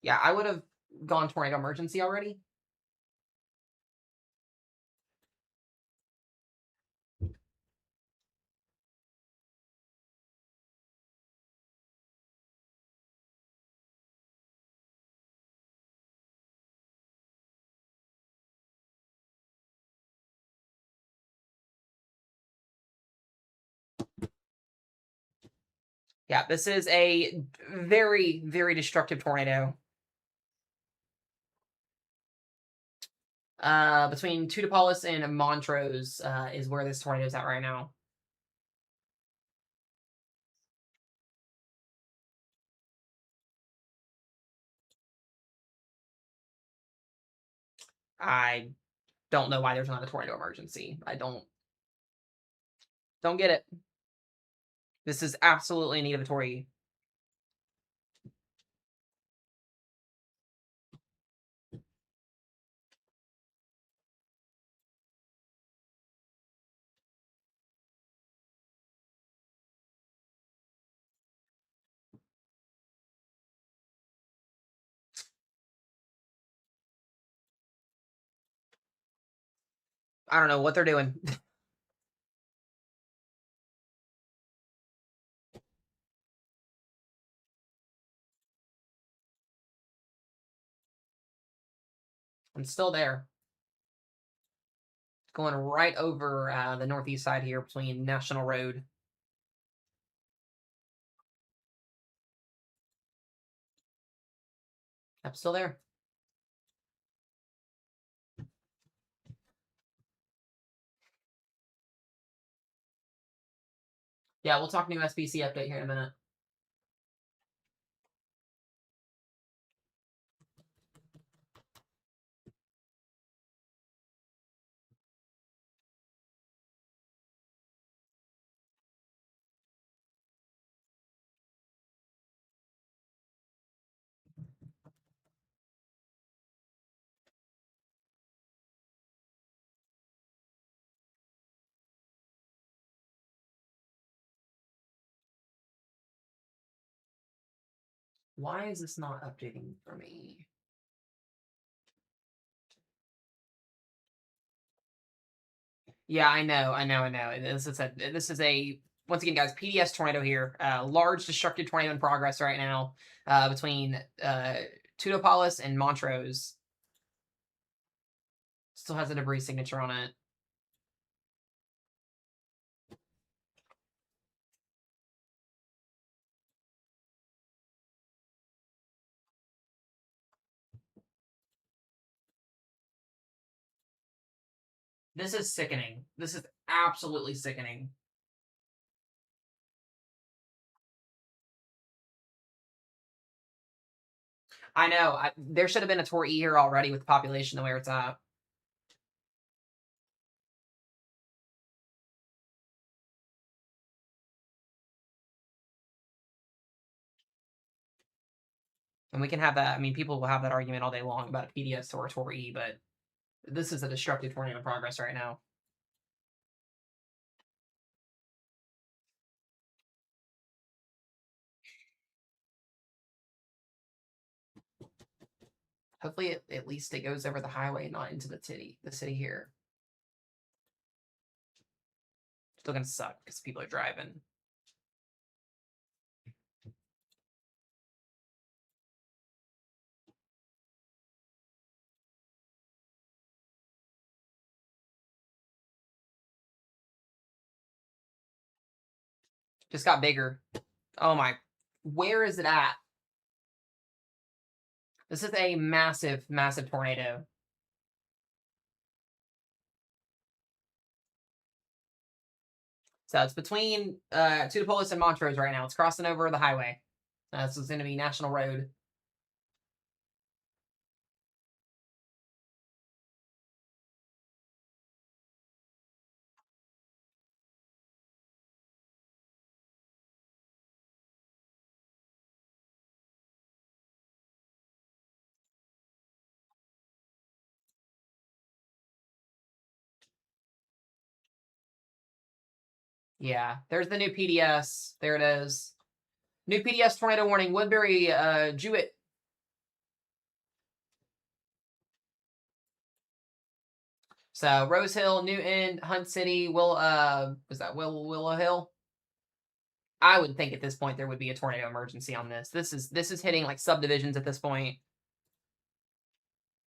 Yeah, I would have gone tornado emergency already. Yeah, this is a very, very destructive tornado. Between Tudipolis and Montrose is where this tornado is at right now. I don't know why there's not a tornado emergency. I don't get it. This is absolutely in need of a tornado. I don't know what they're doing. I'm still there. Going right over the northeast side here between National Road. I'm still there. Yeah, we'll talk new SBC update here in a minute. Why is this not updating for me? Yeah, I know. This is a once again, guys. PDS tornado here. Large destructive tornado in progress right now between Tudopolis and Montrose. Still has a debris signature on it. This is sickening. This is absolutely sickening. I know. There should have been a Tor E here already with the population the way it's at. And we can have that. I mean, people will have that argument all day long about a PDS or a Tor E, but this is a destructive tornado in progress right now. Hopefully, at least it goes over the highway, not into the city. The city here. Still gonna suck because people are driving. Just got bigger. Oh my. Where is it at? This is a massive, massive tornado. So it's between Tudipolis and Montrose right now. It's crossing over the highway. This is going to be National Road. Yeah, there's the new PDS. There it is. New PDS tornado warning. Woodbury, Jewett. So Rose Hill, Newton, Hunt City, was that Willow Hill? I would think at this point there would be a tornado emergency on this. This is hitting like subdivisions at this point.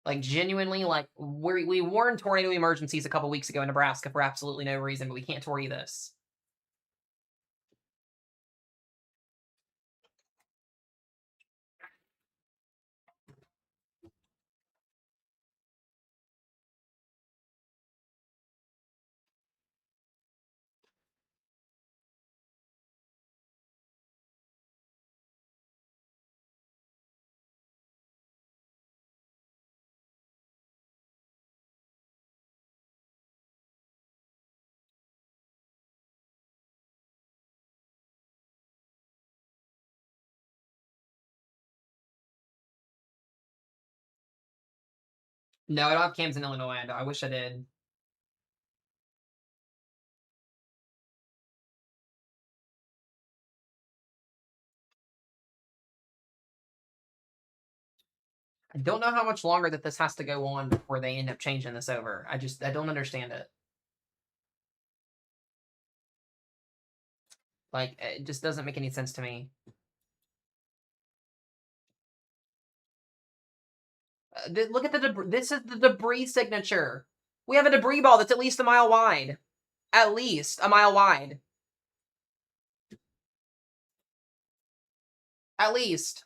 Like genuinely, like we warned tornado emergencies a couple weeks ago in Nebraska for absolutely no reason, but we can't torry this. No, I don't have cams in Illinois. I wish I did. I don't know how much longer that this has to go on before they end up changing this over. I don't understand it. Like it just doesn't make any sense to me. Look at the debris. This is the debris signature. We have a debris ball that's at least a mile wide. At least a mile wide. At least.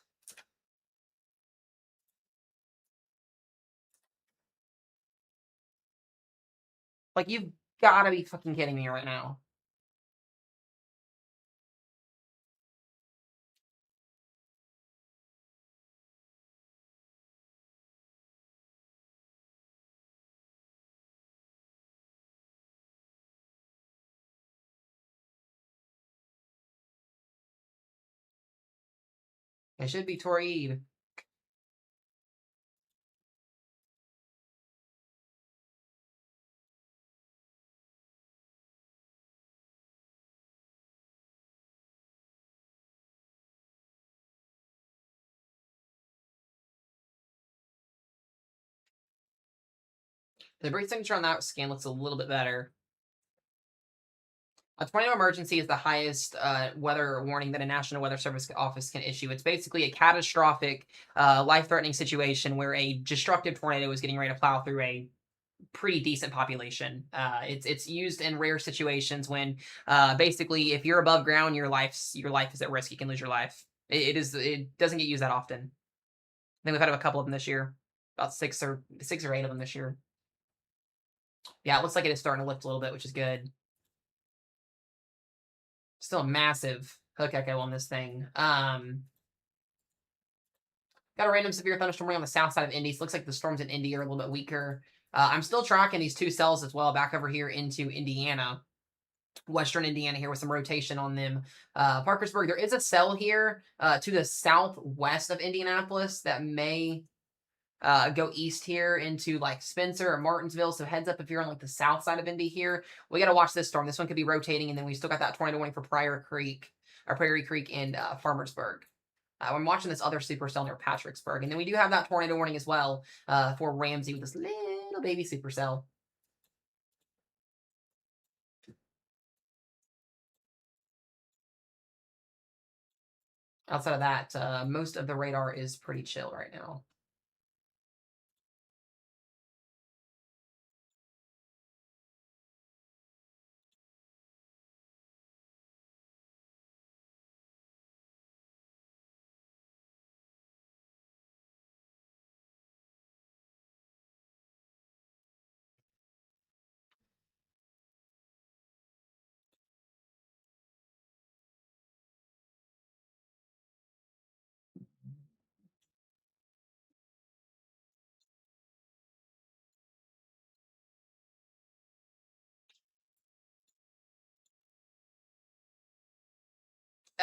Like you've got to be fucking kidding me right now. It should be Torrid. The debris signature on that scan looks a little bit better. A tornado emergency is the highest weather warning that a National Weather Service office can issue. It's basically a catastrophic, life-threatening situation where a destructive tornado is getting ready to plow through a pretty decent population. It's used in rare situations when basically if you're above ground, your life is at risk. You can lose your life. It doesn't get used that often. I think we've had a couple of them this year, about six or eight of them this year. Yeah, it looks like it is starting to lift a little bit, which is good. Still a massive hook echo on this thing. Got a random severe thunderstorm on the south side of Indy. So it looks like the storms in Indy are a little bit weaker. I'm still tracking these two cells as well back over here into Indiana, Western Indiana here with some rotation on them. Parkersburg, there is a cell here to the southwest of Indianapolis that may go east here into like Spencer or Martinsville. So heads up if you're on like the south side of Indy here. We got to watch this storm. This one could be rotating, and then we still got that tornado warning for Prairie Creek and Farmersburg. I'm watching this other supercell near Patricksburg. And then we do have that tornado warning as well for Ramsey with this little baby supercell. Outside of that, most of the radar is pretty chill right now.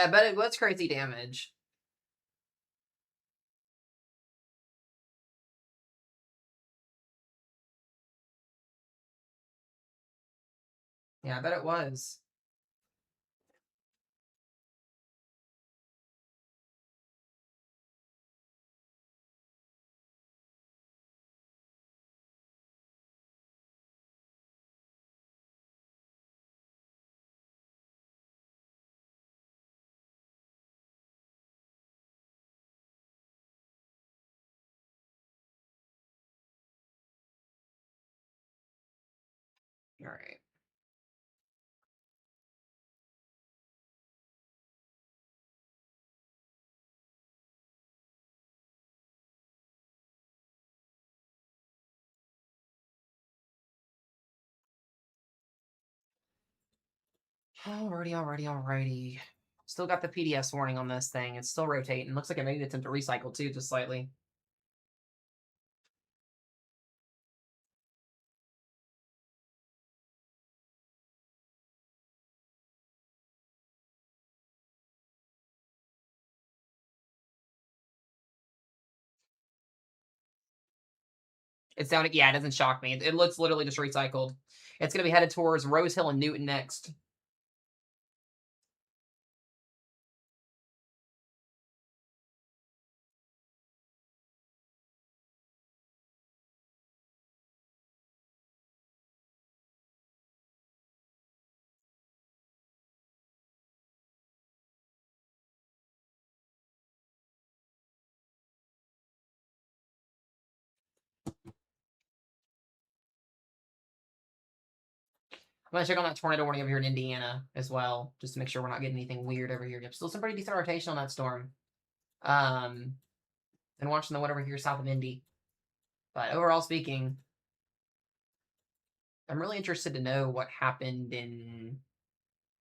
I bet it was crazy damage. Yeah, I bet it was. All right. Alrighty. Still got the PDS warning on this thing. It's still rotating. Looks like it made an attempt to recycle too, just slightly. It's down. Yeah, it doesn't shock me. It looks literally just recycled. It's going to be headed towards Rose Hill and Newton next. I'm going to check on that tornado warning over here in Indiana as well, just to make sure we're not getting anything weird over here. Yep, still some pretty decent rotation on that storm. And watching the one over here south of Indy. But overall speaking, I'm really interested to know what happened in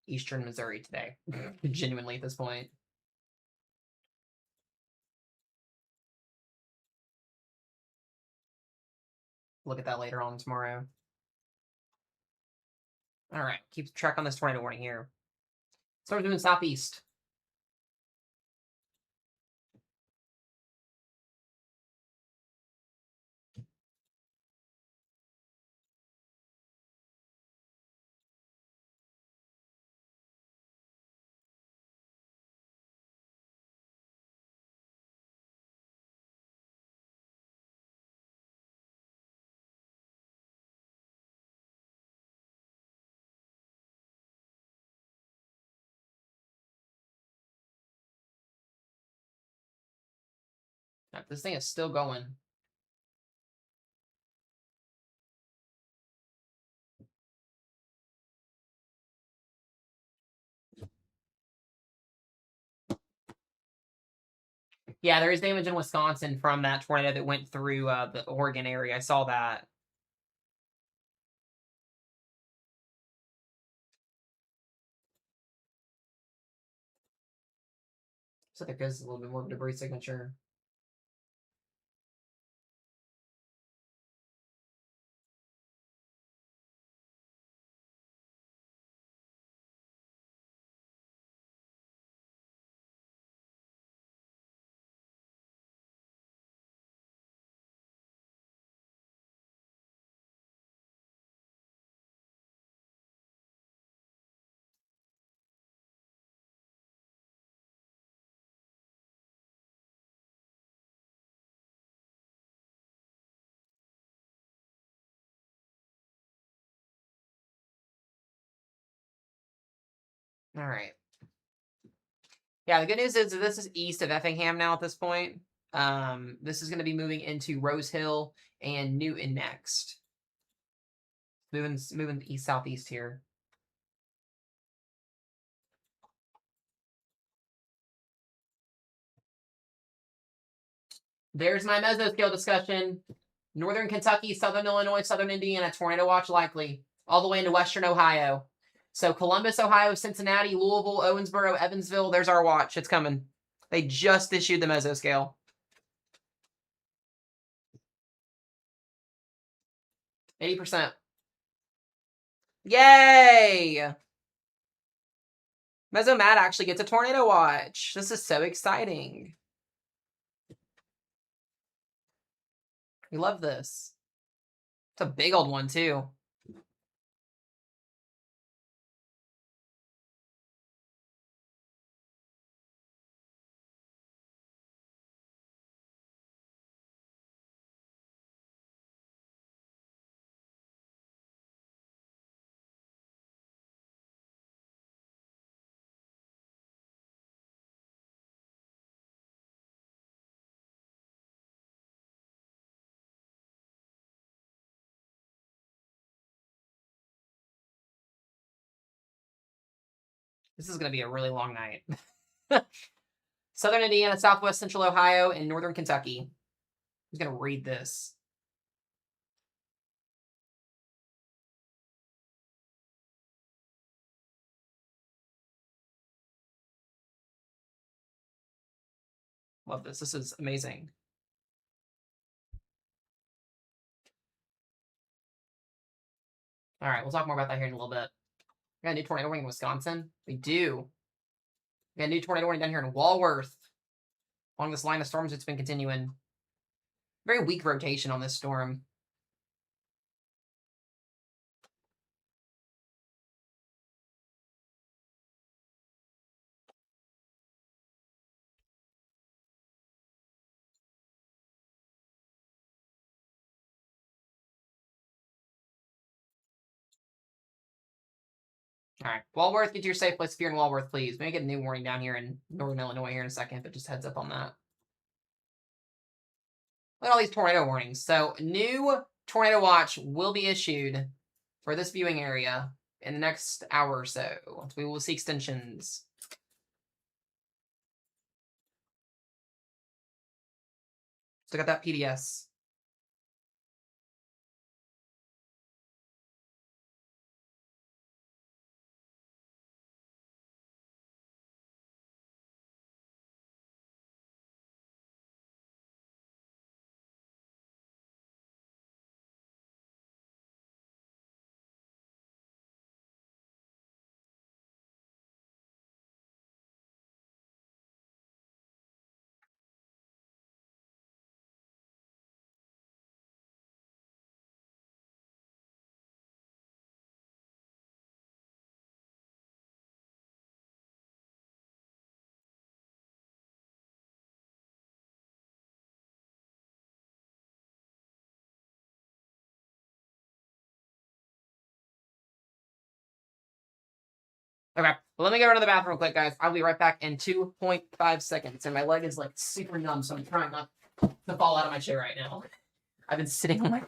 eastern Missouri today. Genuinely at this point. Look at that later on tomorrow. All right, keep track on this tornado warning here. Storm's moving southeast. This thing is still going. Yeah, there is damage in Wisconsin from that tornado that went through the Oregon area. I saw that. So there goes a little bit more of a debris signature. All right. Yeah, the good news is that this is east of Effingham now at this point. This is going to be moving into Rose Hill and Newton next. Moving east southeast here. There's my mesoscale discussion. Northern Kentucky, Southern Illinois, Southern Indiana, tornado watch likely, all the way into Western Ohio. So Columbus, Ohio, Cincinnati, Louisville, Owensboro, Evansville, there's our watch. It's coming. They just issued the mesoscale. 80%. Yay! Mesomat actually gets a tornado watch. This is so exciting. We love this. It's a big old one, too. This is going to be a really long night. Southern Indiana, Southwest Central Ohio, and Northern Kentucky. Who's going to read this? Love this. This is amazing. All right, we'll talk more about that here in a little bit. We got a new tornado warning in Wisconsin. We do. We got a new tornado warning down here in Walworth. Along this line of storms, it's been continuing. Very weak rotation on this storm. All right, Walworth, get to your safe place if you're in Walworth, please. Maybe get a new warning down here in northern Illinois here in a second, but just heads up on that. Look at all these tornado warnings. So, new tornado watch will be issued for this viewing area in the next hour or so. We will see extensions. Still got that PDS. Okay, well, let me go run to the bathroom real quick, guys. I'll be right back in 2.5 seconds. And my leg is like super numb, so I'm trying not to fall out of my chair right now. I've been sitting on my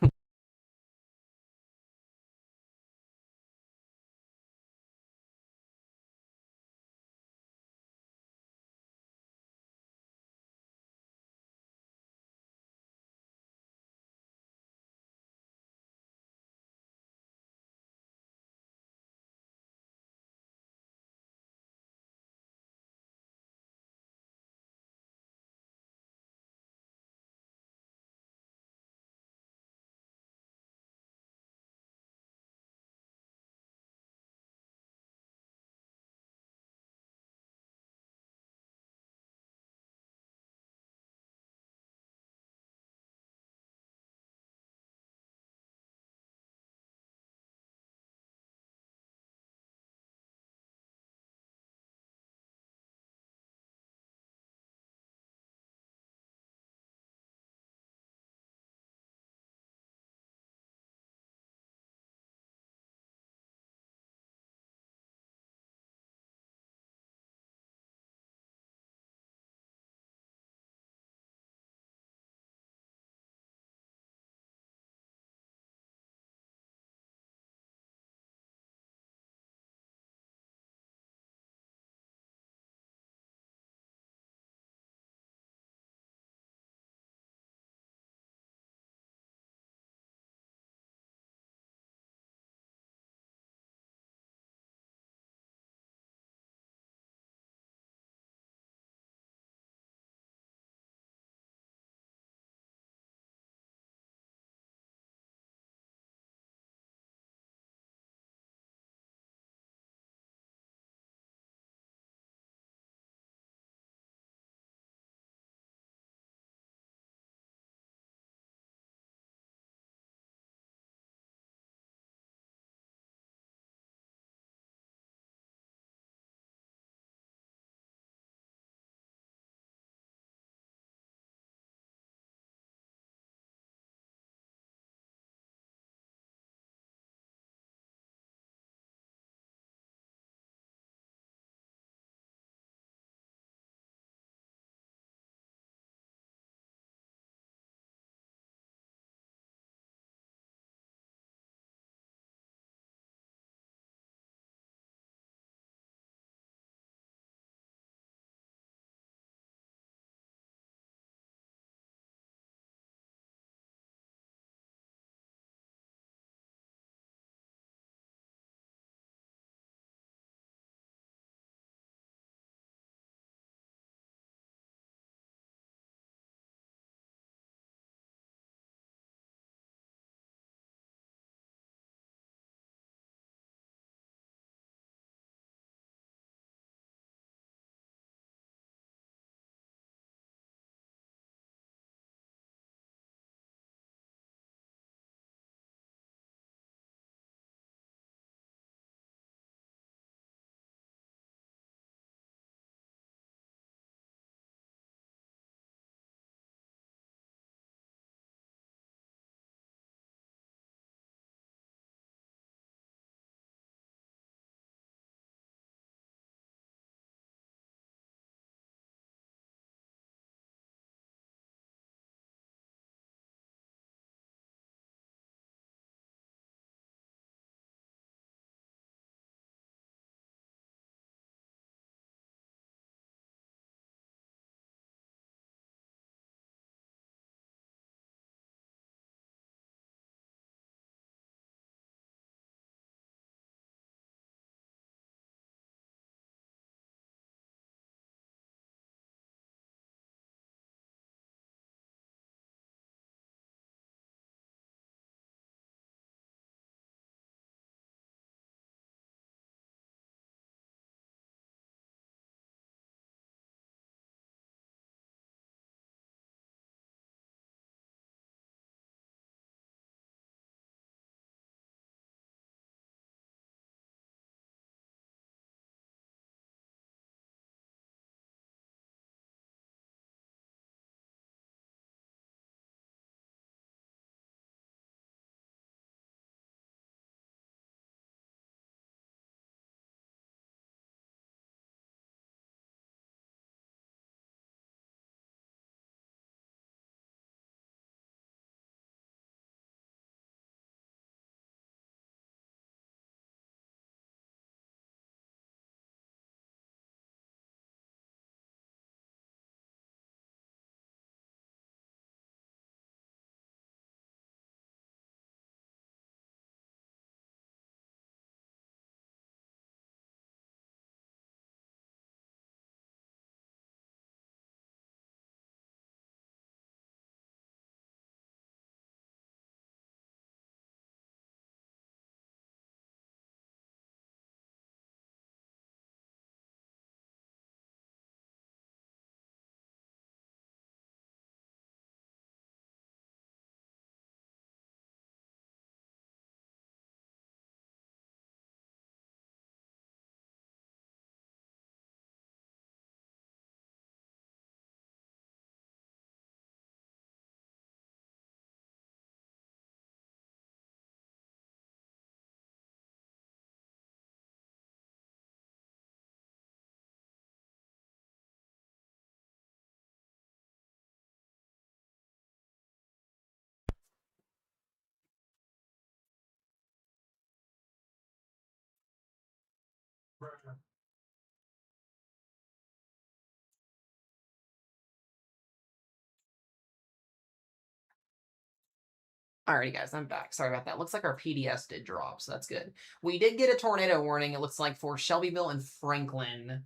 Alrighty, guys, I'm back. Sorry about that. Looks like our PDS did drop, so that's good. We did get a tornado warning, it looks like, for Shelbyville and Franklin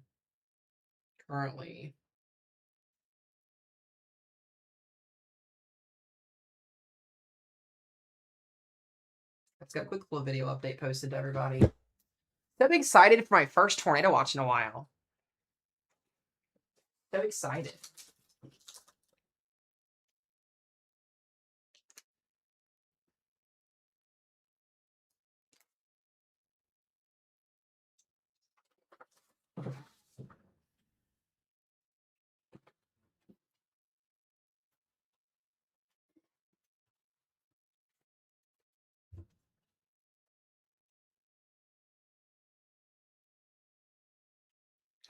currently. Let's got a quick little video update posted to everybody. So excited for my first tornado watch in a while. So excited.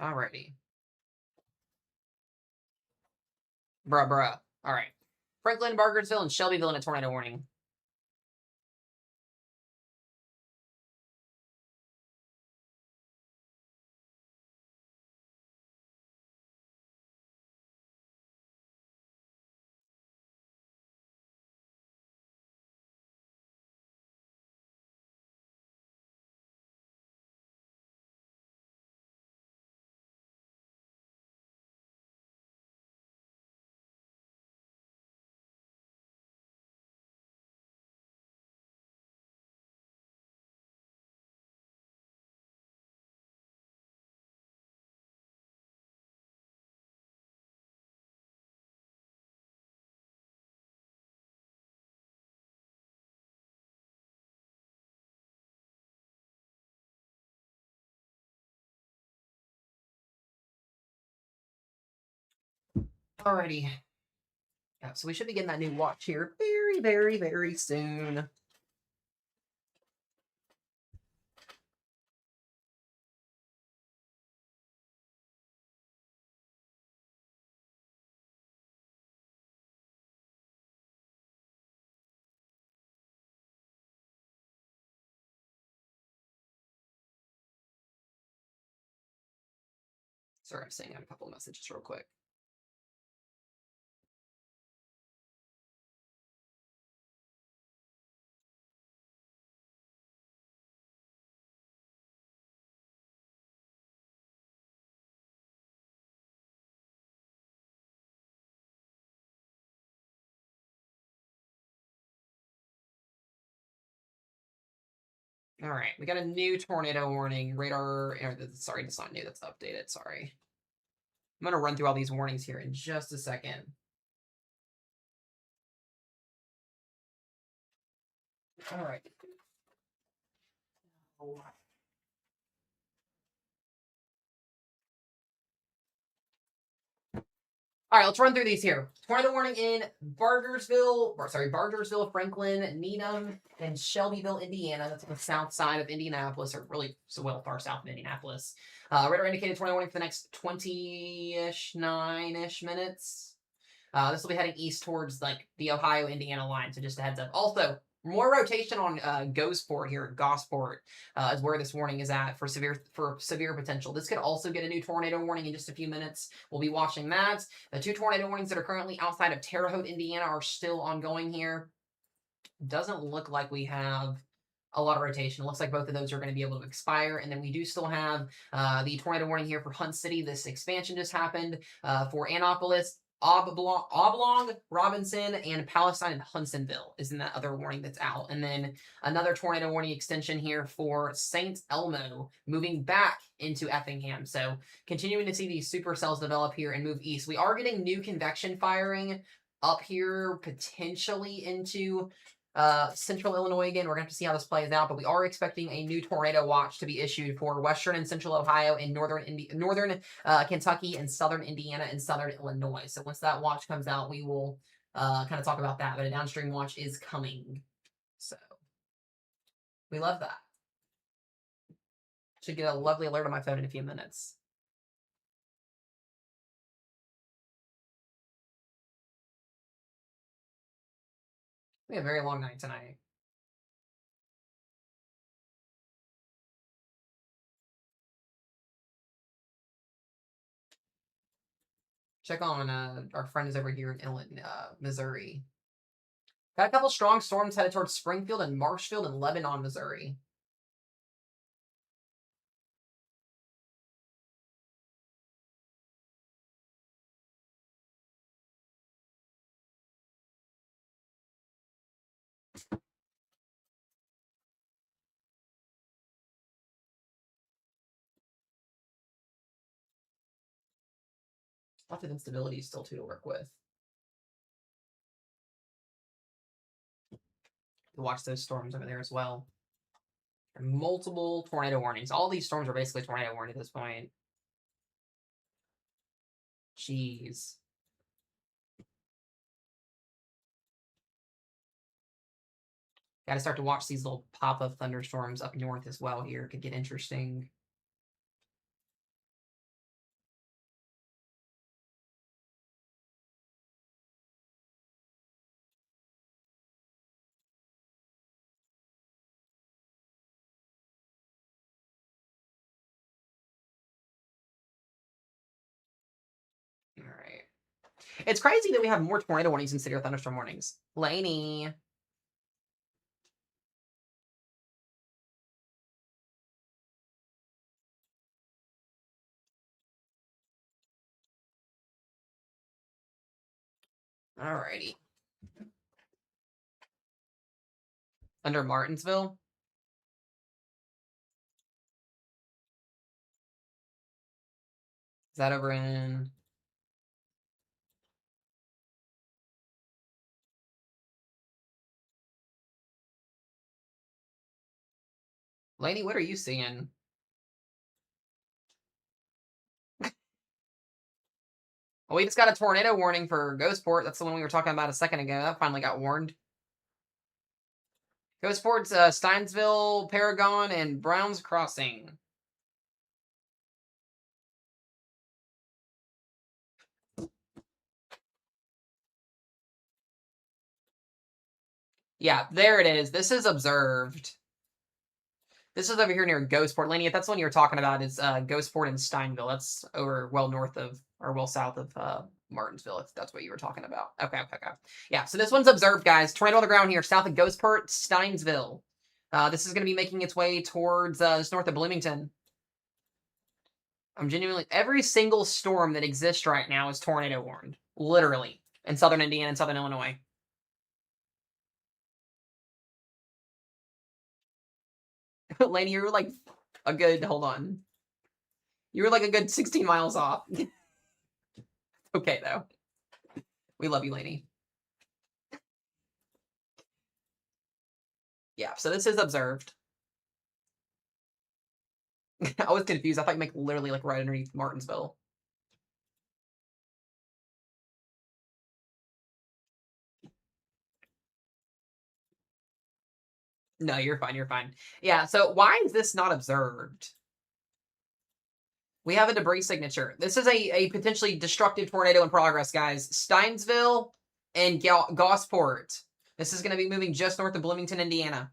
Alrighty. Bruh. Alright. Franklin, Bargersville, and Shelbyville in a tornado warning. Alrighty. Yeah, so we should be getting that new watch here very soon. Sorry, I'm sending out a couple of messages real quick. Alright, we got a new tornado warning. Radar, sorry, that's not new, that's updated, sorry. I'm gonna run through all these warnings here in just a second. Alright. All right, let's run through these here. Tornado warning in Bargersville, Franklin, Needham, and Shelbyville, Indiana. That's on the south side of Indianapolis, or really so well far south of Indianapolis. Radar indicated tornado warning for the next 20-ish, 9-ish minutes. This will be heading east towards like the Ohio-Indiana line, so just a heads up. Also, more rotation on Gosport here at Gosport is where this warning is at for severe potential. This could also get a new tornado warning in just a few minutes. We'll be watching that. The 2 tornado warnings that are currently outside of Terre Haute, Indiana are still ongoing here. Doesn't look like we have a lot of rotation. It looks like both of those are going to be able to expire. And then we do still have the tornado warning here for Hunt City. This expansion just happened for Annapolis, Oblong, Robinson, and Palestine and Hunsonville is in that other warning that's out. And then another tornado warning extension here for St. Elmo moving back into Effingham. So continuing to see these supercells develop here and move east. We are getting new convection firing up here, potentially into central Illinois again. We're going to have to see how this plays out, but we are expecting a new tornado watch to be issued for western and central Ohio and northern Kentucky and southern Indiana and southern Illinois. So once that watch comes out, we will kind of talk about that, but a downstream watch is coming. So we love that. Should get a lovely alert on my phone in a few minutes. We have a very long night tonight. Check on our friends over here in Missouri. Got a couple strong storms headed towards Springfield and Marshfield and Lebanon, Missouri. Lots of instability still too to work with. Watch those storms over there as well. Multiple tornado warnings. All these storms are basically tornado warning at this point. Jeez. Got to start to watch these little pop-up thunderstorms up north as well here. Could get interesting. All right. It's crazy that we have more tornado warnings than severe thunderstorm warnings. Laney. Alrighty. Under Martinsville. Is that over in... Laney, what are you seeing? Well, we just got a tornado warning for Ghostport. That's the one we were talking about a second ago. That finally got warned. Ghostport's Steinsville, Paragon, and Browns Crossing. Yeah, there it is. This is observed. This is over here near Ghostport. Laney, if that's the one you were talking about, is Ghostport and Steinville. That's over well north of, or well south of Martinsville, if that's what you were talking about. Okay. Yeah, so this one's observed, guys. Tornado on the ground here, south of Ghostport, Steinsville. This is going to be making its way towards just north of Bloomington. I'm genuinely... Every single storm that exists right now is tornado warned. Literally. In southern Indiana and southern Illinois. Laney, you were like a good... Hold on. You were like a good 16 miles off. Okay, though. We love you, Laney. Yeah, so this is observed. I was confused. I thought you meant literally like right underneath Martinsville. No, you're fine. You're fine. Yeah, so why is this not observed? We have a debris signature. This is a potentially destructive tornado in progress, guys. Steinsville and Gosport. This is going to be moving just north of Bloomington, Indiana.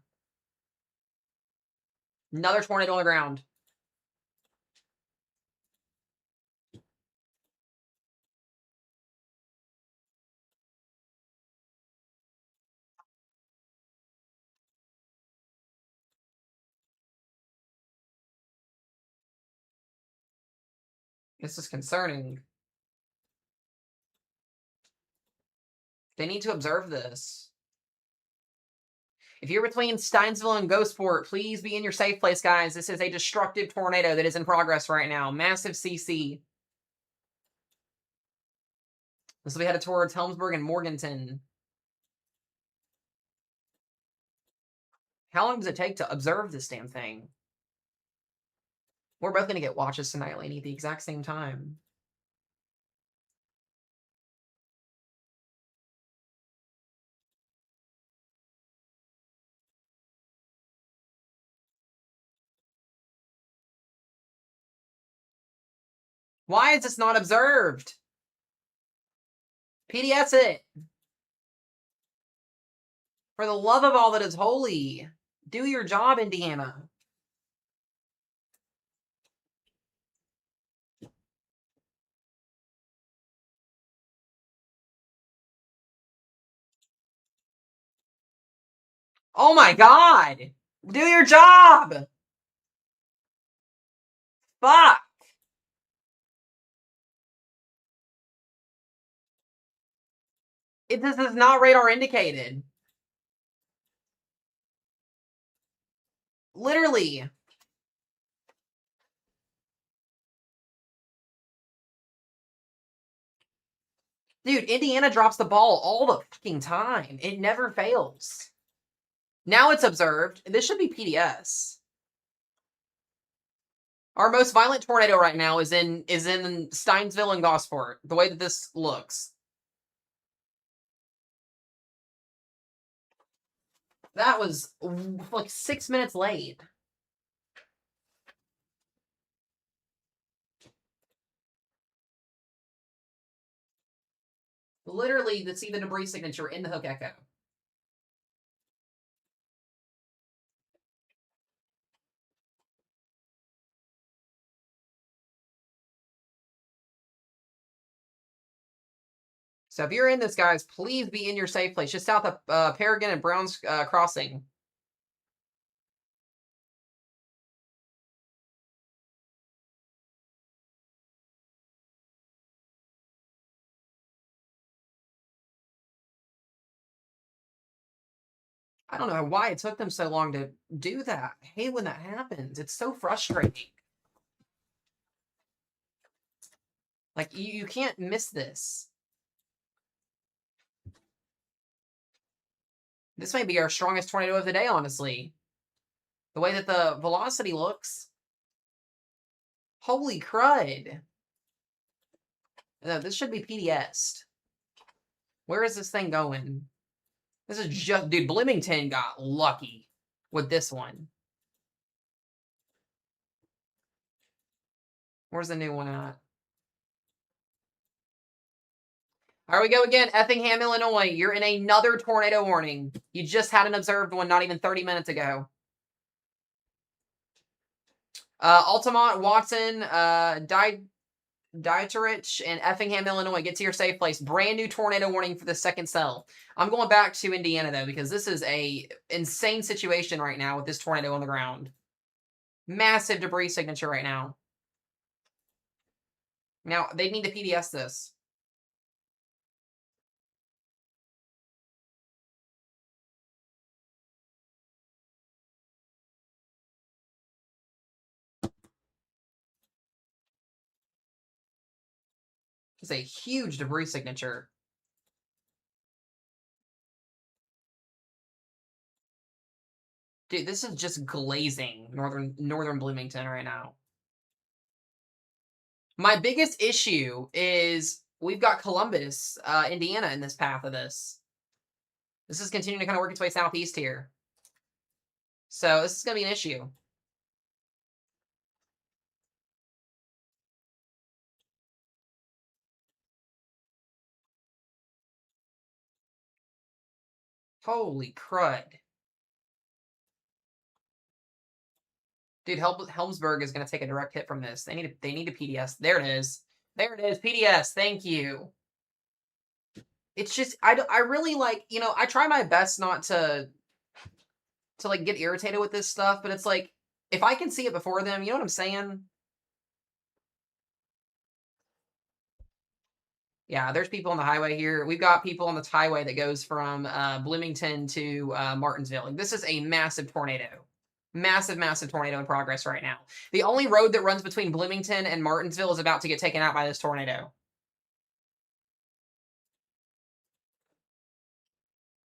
Another tornado on the ground. This is concerning. They need to observe this. If you're between Steinsville and Ghostport, please be in your safe place, guys. This is a destructive tornado that is in progress right now. Massive CC. This will be headed towards Helmsburg and Morganton. How long does it take to observe this damn thing? We're both going to get watches tonight, Laney, at the exact same time. Why is this not observed? PDS it. For the love of all that is holy, do your job, Indiana. Oh my god! Do your job! Fuck! This is not radar indicated. Literally. Dude, Indiana drops the ball all the fucking time. It never fails. Now it's observed. This should be PDS. Our most violent tornado right now is in Steinsville and Gosport. The way that this looks. That was like 6 minutes late. Literally, to see the debris signature in the hook echo. So if you're in this, guys, please be in your safe place, just south of Paragon and Browns Crossing. I don't know why it took them so long to do that. I hate when that happens. It's so frustrating. Like, you can't miss this. This may be our strongest tornado of the day, honestly. The way that the velocity looks. Holy crud. No, this should be PDS. Where is this thing going? This is just... Dude, Bloomington got lucky with this one. Where's the new one at? Here we go again. Effingham, Illinois. You're in another tornado warning. You just had an observed one not even 30 minutes ago. Altamont, Watson, Dieterich, and Effingham, Illinois. Get to your safe place. Brand new tornado warning for the second cell. I'm going back to Indiana, though, because this is a insane situation right now with this tornado on the ground. Massive debris signature right now. Now, they need to PDS this. It's a huge debris signature. Dude, this is just glazing northern Bloomington right now. My biggest issue is we've got Columbus, Indiana in this path of this. This is continuing to kind of work its way southeast here. So this is going to be an issue. Holy crud. Dude, Helmsburg is going to take a direct hit from this. They need to PDS. There it is. There it is. PDS. Thank you. It's just, I really like, I try my best not to like get irritated with this stuff, but it's like, if I can see it before them, you know what I'm saying? Yeah, there's people on the highway here. We've got people on this highway that goes from Bloomington to Martinsville. Like, this is a massive tornado. Massive, massive tornado in progress right now. The only road that runs between Bloomington and Martinsville is about to get taken out by this tornado.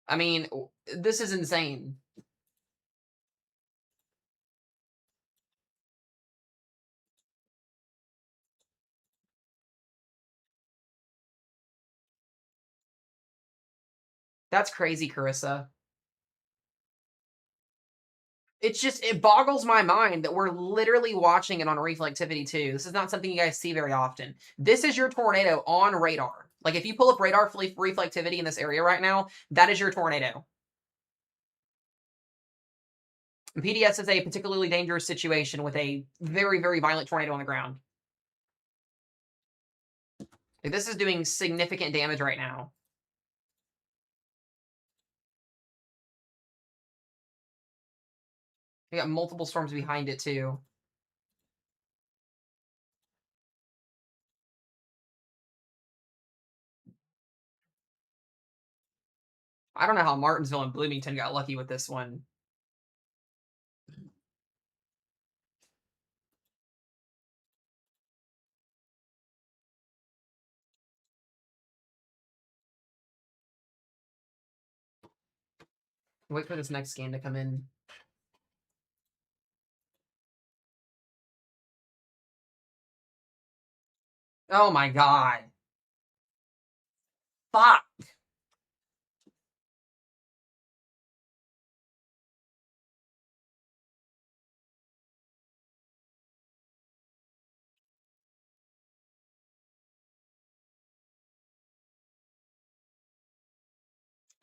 I mean, this is insane. That's crazy, Carissa. It's just, it boggles my mind that we're literally watching it on reflectivity too. This is not something you guys see very often. This is your tornado on radar. Like, if you pull up radar reflectivity in this area right now, that is your tornado. And PDS is a particularly dangerous situation with a very, very violent tornado on the ground. Like, this is doing significant damage right now. We got multiple storms behind it too. I don't know how Martinsville and Bloomington got lucky with this one. Wait for this next scan to come in. Oh my god. Fuck.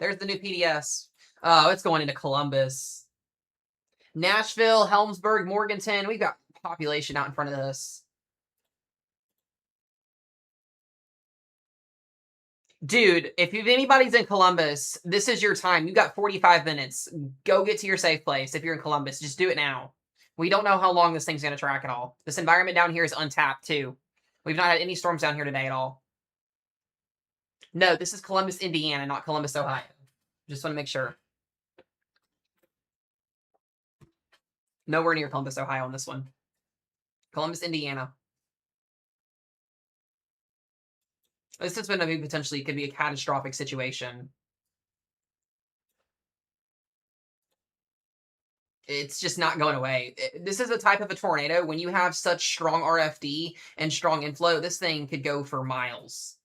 There's the new PDS. Oh, it's going into Columbus. Nashville, Helmsburg, Morganton. We've got population out in front of this. Dude, if anybody's in Columbus, this is your time. You got 45 minutes. Go get to your safe place. If you're in Columbus, just do it now. We don't know how long this thing's going to track at all. This environment down here is untapped too. We've not had any storms down here today at all. No, this is Columbus, Indiana, not Columbus, Ohio. Just want to make sure. Nowhere near Columbus, Ohio on this one. Columbus, Indiana. This is going to be potentially could be a catastrophic situation. It's just not going away. This is a type of a tornado. When you have such strong RFD and strong inflow, this thing could go for miles.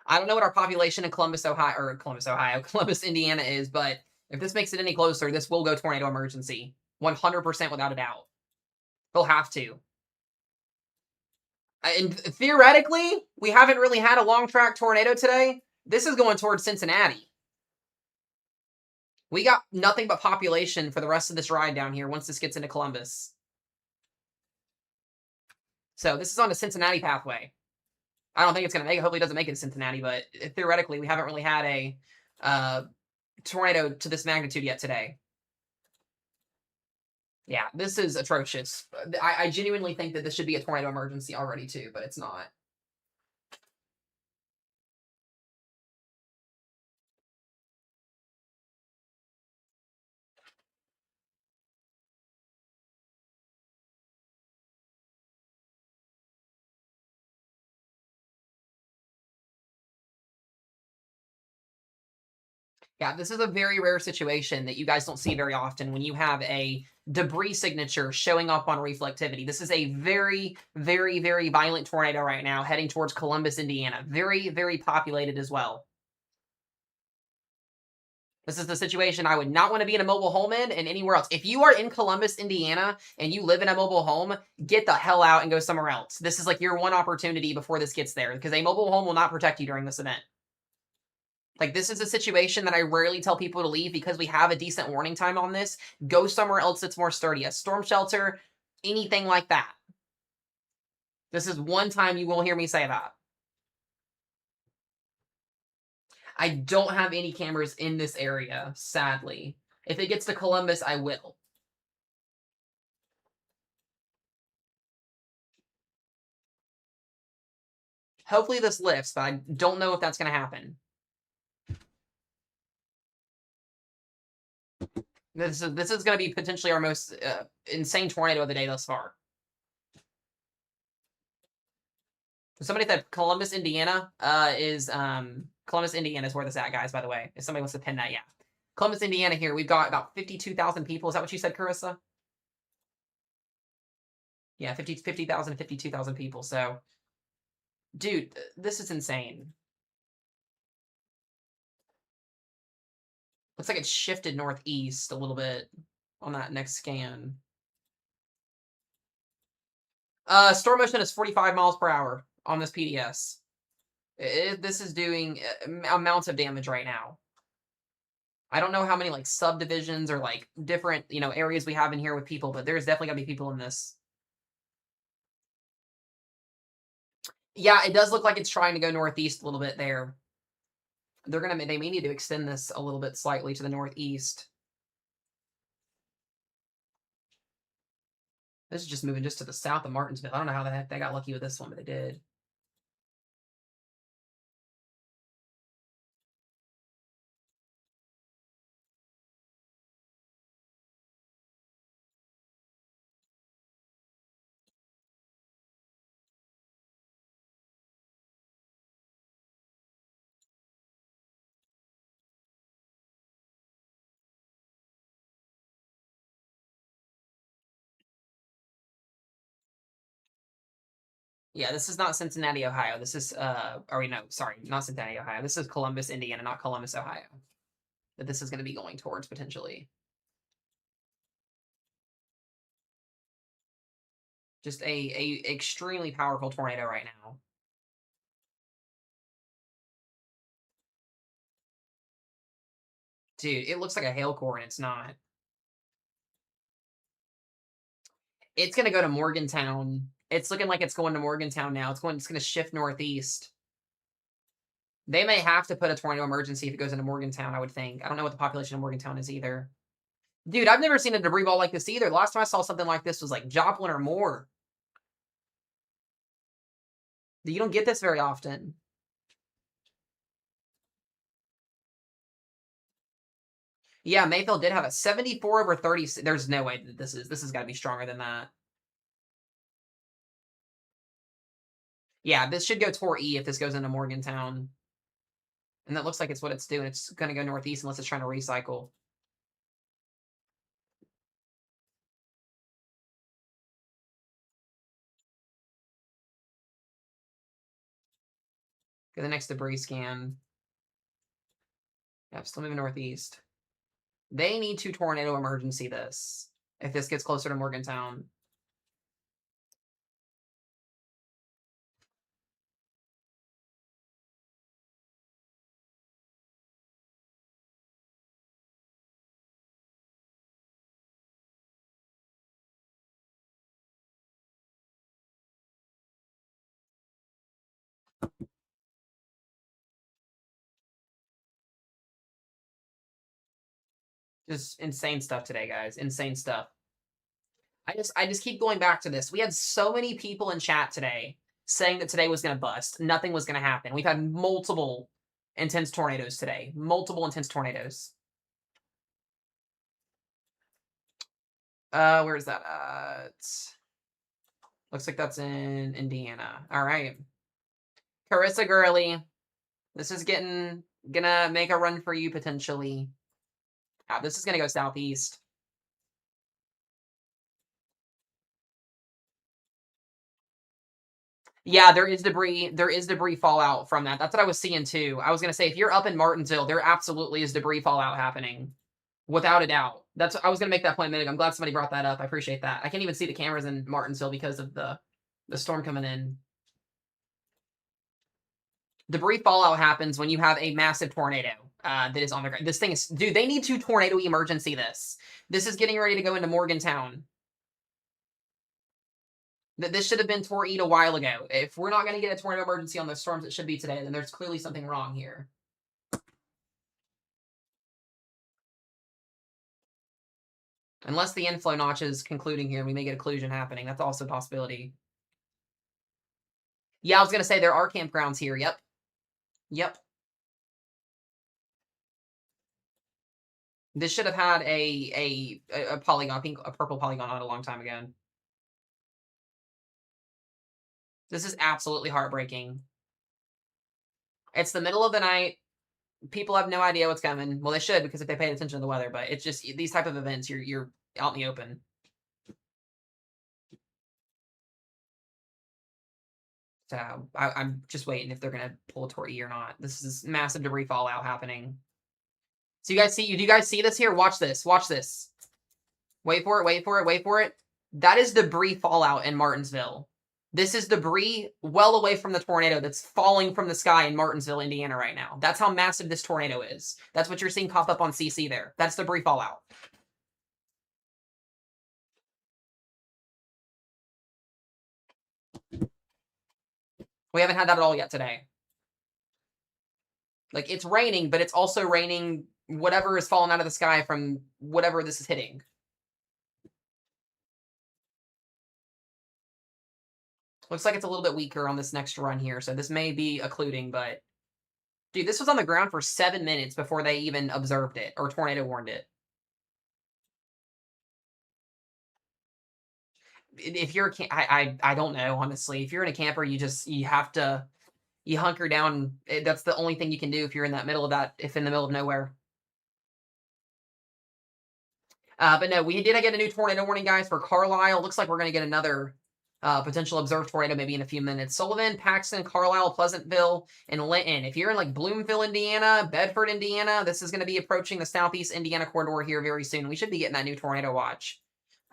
I don't know what our population in Columbus, Columbus, Indiana is, but if this makes it any closer, this will go tornado emergency. 100% without a doubt. They'll have to. And theoretically, we haven't really had a long track tornado today. This is going towards Cincinnati. We got nothing but population for the rest of this ride down here once this gets into Columbus. So this is on the Cincinnati pathway. I don't think it's going to make it. Hopefully it doesn't make it to Cincinnati, but theoretically, we haven't really had a tornado to this magnitude yet today. Yeah, this is atrocious. I genuinely think that this should be a tornado emergency already too, but it's not. Yeah, this is a very rare situation that you guys don't see very often when you have a debris signature showing up on reflectivity. This is a very, very, very violent tornado right now heading towards Columbus, Indiana. Very, very populated as well. This is the situation I would not want to be in a mobile home in and anywhere else. If you are in Columbus, Indiana, and you live in a mobile home, get the hell out and go somewhere else. This is like your one opportunity before this gets there because a mobile home will not protect you during this event. Like, this is a situation that I rarely tell people to leave because we have a decent warning time on this. Go somewhere else that's more sturdy. A storm shelter, anything like that. This is one time you will hear me say that. I don't have any cameras in this area, sadly. If it gets to Columbus, I will. Hopefully this lifts, but I don't know if that's going to happen. This is going to be potentially our most insane tornado of the day thus far. Somebody said Columbus, Indiana is Columbus, Indiana is where this at, guys, by the way. If somebody wants to pin that, yeah. Columbus, Indiana here. We've got about 52,000 people. Is that what you said, Carissa? Yeah, 50,000, 52,000 people. So, dude, this is insane. Looks like it's shifted northeast a little bit on that next scan. Storm motion is 45 miles per hour on this PDS. This is doing amounts of damage right now. I don't know how many like subdivisions or like different areas we have in here with people, but there's definitely gonna be people in this. Yeah, it does look like it's trying to go northeast a little bit there. They may need to extend this a little bit slightly to the northeast. This is just moving just to the south of Martinsville. I don't know how the heck they got lucky with this one, but they did. Yeah, this is not Cincinnati, Ohio. This is or no, sorry, not Cincinnati, Ohio. This is Columbus, Indiana, not Columbus, Ohio. That this is going to be going towards potentially. Just a extremely powerful tornado right now. Dude, it looks like a hail core and it's not. It's going to go to Morgantown. It's looking like it's going to Morgantown now. It's going to shift northeast. They may have to put a tornado emergency if it goes into Morgantown, I would think. I don't know what the population of Morgantown is either. Dude, I've never seen a debris ball like this either. The last time I saw something like this was like Joplin or more. You don't get this very often. Yeah, Mayfield did have a 74 over 30. There's no way that this has got to be stronger than that. Yeah, this should go toward E if this goes into Morgantown. And that looks like it's what it's doing. It's going to go northeast unless it's trying to recycle. Get the next debris scan. Yep, still moving northeast. They need to tornado emergency this if this gets closer to Morgantown. Just insane stuff today, guys. Insane stuff. I just keep going back to this. We had so many people in chat today saying that today was going to bust. Nothing was going to happen. We've had multiple intense tornadoes today. Multiple intense tornadoes. Where is that? Looks like that's in Indiana. All right. Carissa Gurley. This is gonna make a run for you potentially. This is gonna go southeast. Yeah, there is debris. There is debris fallout from that. That's what I was seeing too. I was gonna say if you're up in Martinsville, there absolutely is debris fallout happening, without a doubt. I was gonna make that point a minute ago. I'm glad somebody brought that up. I appreciate that. I can't even see the cameras in Martinsville because of the storm coming in. Debris fallout happens when you have a massive tornado that is on the ground. This thing is, dude. They need to tornado emergency this. This is getting ready to go into Morgantown. This should have been tornado a while ago. If we're not going to get a tornado emergency on those storms, it should be today. Then there's clearly something wrong here. Unless the inflow notch is concluding here, we may get occlusion happening. That's also a possibility. Yeah, I was going to say there are campgrounds here. Yep. Yep. This should have had a polygon, I think a purple polygon on it a long time ago. This is absolutely heartbreaking. It's the middle of the night. People have no idea what's coming. Well, they should because if they paid attention to the weather. But it's just these type of events. You're out in the open. So I'm just waiting if they're gonna pull a torty or not. This is massive debris fallout happening. So do you guys see this here? Watch this. Watch this. Wait for it. Wait for it. Wait for it. That is debris fallout in Martinsville. This is debris well away from the tornado that's falling from the sky in Martinsville, Indiana right now. That's how massive this tornado is. That's what you're seeing pop up on CC there. That's debris fallout. We haven't had that at all yet today. Like, it's raining, but it's also raining whatever is falling out of the sky from whatever this is hitting. Looks like it's a little bit weaker on this next run here, so this may be occluding, but dude, this was on the ground for 7 minutes before they even observed it or tornado warned it. If you're I don't know, honestly. If you're in a camper, you have to you hunker down. That's the only thing you can do if you're in that middle of that if in the middle of nowhere. But no, we did get a new tornado warning, guys, for Carlisle. Looks like we're going to get another potential observed tornado maybe in a few minutes. Sullivan, Paxton, Carlisle, Pleasantville, and Linton. If you're in like Bloomfield, Indiana, Bedford, Indiana, this is going to be approaching the southeast Indiana corridor here very soon. We should be getting that new tornado watch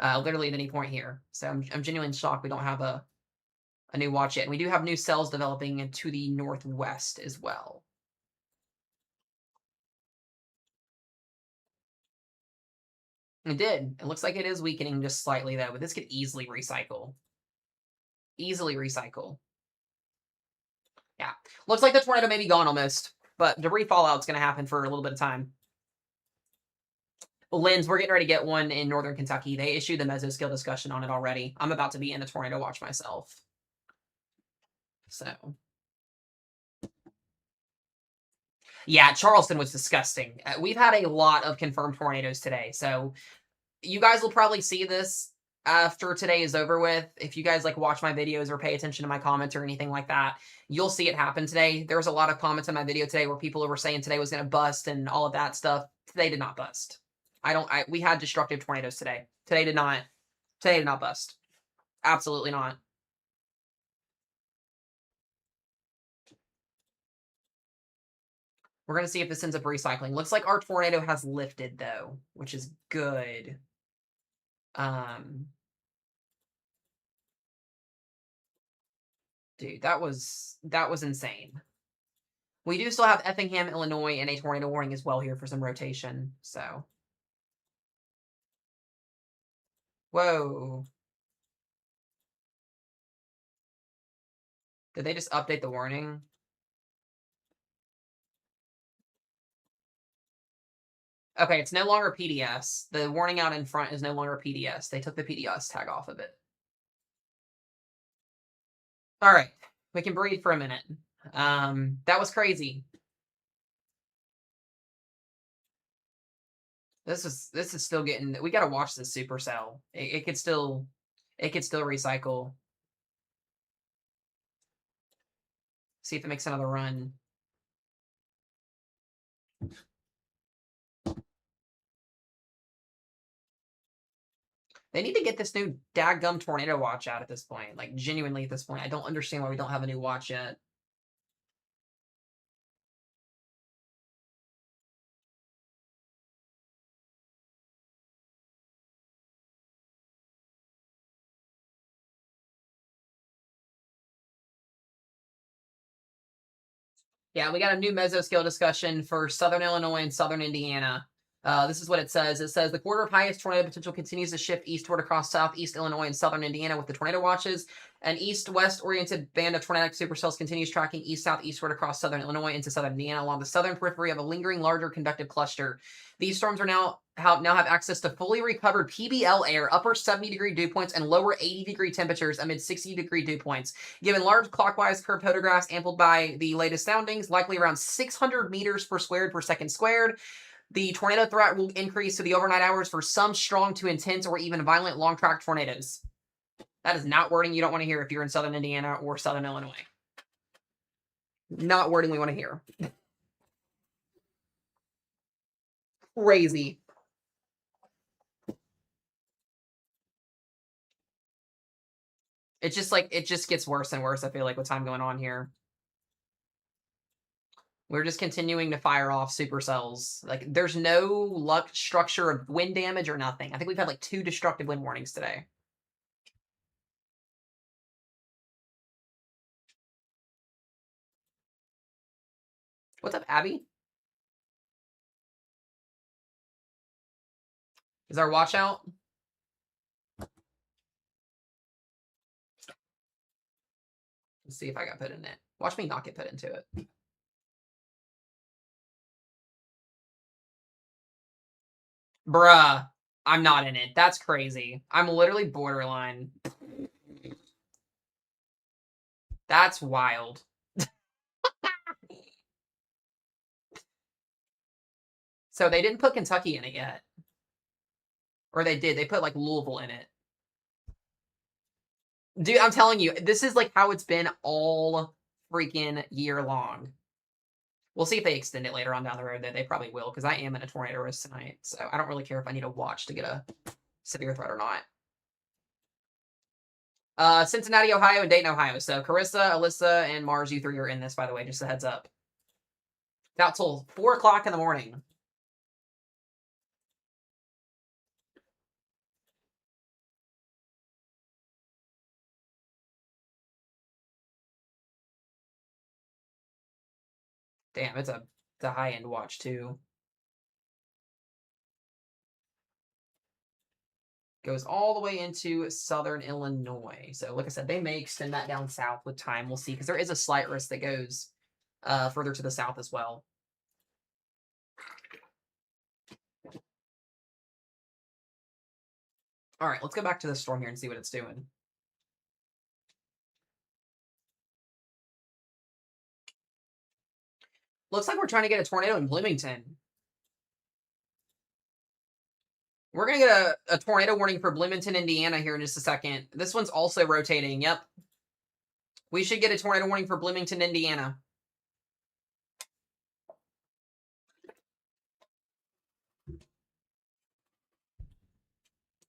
literally at any point here. So I'm genuinely shocked we don't have a new watch yet. And we do have new cells developing to the northwest as well. It did. It looks like it is weakening just slightly, though, but this could easily recycle. Easily recycle. Yeah. Looks like the tornado may be gone almost, but debris fallout's going to happen for a little bit of time. Linz, we're getting ready to get one in northern Kentucky. They issued the mesoscale discussion on it already. I'm about to be in the tornado watch myself. So. Yeah, Charleston was disgusting. We've had a lot of confirmed tornadoes today, so you guys will probably see this after today is over with. If you guys like watch my videos or pay attention to my comments or anything like that, you'll see it happen today. There was a lot of comments on my video today where people were saying today was going to bust and all of that stuff. Today did not bust. We had destructive tornadoes today. Today did not bust. Absolutely not. We're going to see if this ends up recycling. Looks like our tornado has lifted though, which is good. Dude, that was insane. We do still have Effingham, Illinois, and a tornado warning as well here for some rotation. So, whoa! Did they just update the warning? Okay, it's no longer PDS. The warning out in front is no longer PDS. They took the PDS tag off of it. All right, we can breathe for a minute. That was crazy. This is still getting. We got to watch this supercell. It could still recycle. See if it makes another run. They need to get this new daggum tornado watch out at this point. Like, genuinely at this point. I don't understand why we don't have a new watch yet. Yeah, we got a new mesoscale discussion for Southern Illinois and Southern Indiana. This is what it says. It says the quarter of highest tornado potential continues to shift eastward across southeast Illinois and southern Indiana with the tornado watches. An east-west oriented band of tornadic supercells continues tracking east-southeastward across southern Illinois into southern Indiana along the southern periphery of a lingering larger convective cluster. These storms are now have access to fully recovered PBL air, upper 70-degree dew points, and lower 80-degree temperatures amid 60-degree dew points. Given large clockwise curved photographs ampled by the latest soundings, likely around 600 meters per squared per second squared, the tornado threat will increase to the overnight hours for some strong to intense or even violent long-track tornadoes. That is not wording you don't want to hear if you're in southern Indiana or southern Illinois. Not wording we want to hear. Crazy. It's just like, it just gets worse and worse, I feel like, with time going on here. We're just continuing to fire off supercells. Like, there's no luck structure of wind damage or nothing. I think we've had like 2 destructive wind warnings today. What's up, Abby? Is our watch out? Let's see if I got put in it. Watch me not get put into it. Bruh, I'm not in it. That's crazy. I'm literally borderline. That's wild. So they didn't put Kentucky in it yet. Or they did. They put like Louisville in it. Dude, I'm telling you, this is like how it's been all freaking year long. We'll see if they extend it later on down the road. They probably will, because I am in a tornado risk tonight. So I don't really care if I need to watch to get a severe threat or not. Cincinnati, Ohio, and Dayton, Ohio. So Carissa, Alyssa, and Mars, you three are in this, by the way, just a heads up. Not till 4 o'clock in the morning. Damn, it's a high end watch too. Goes all the way into southern Illinois. So, like I said, they may extend that down south with time. We'll see, because there is a slight risk that goes further to the south as well. All right, let's go back to the storm here and see what it's doing. Looks like we're trying to get a tornado in Bloomington. We're going to get a tornado warning for Bloomington, Indiana here in just a second. This one's also rotating. Yep. We should get a tornado warning for Bloomington, Indiana.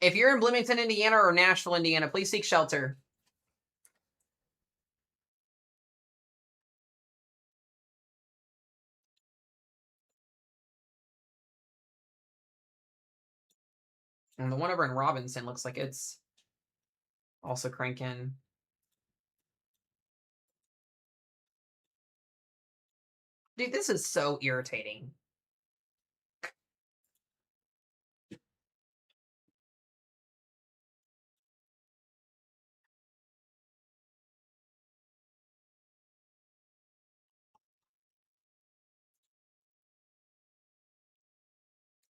If you're in Bloomington, Indiana or Nashville, Indiana, please seek shelter. And the one over in Robinson looks like it's also cranking. Dude, this is so irritating.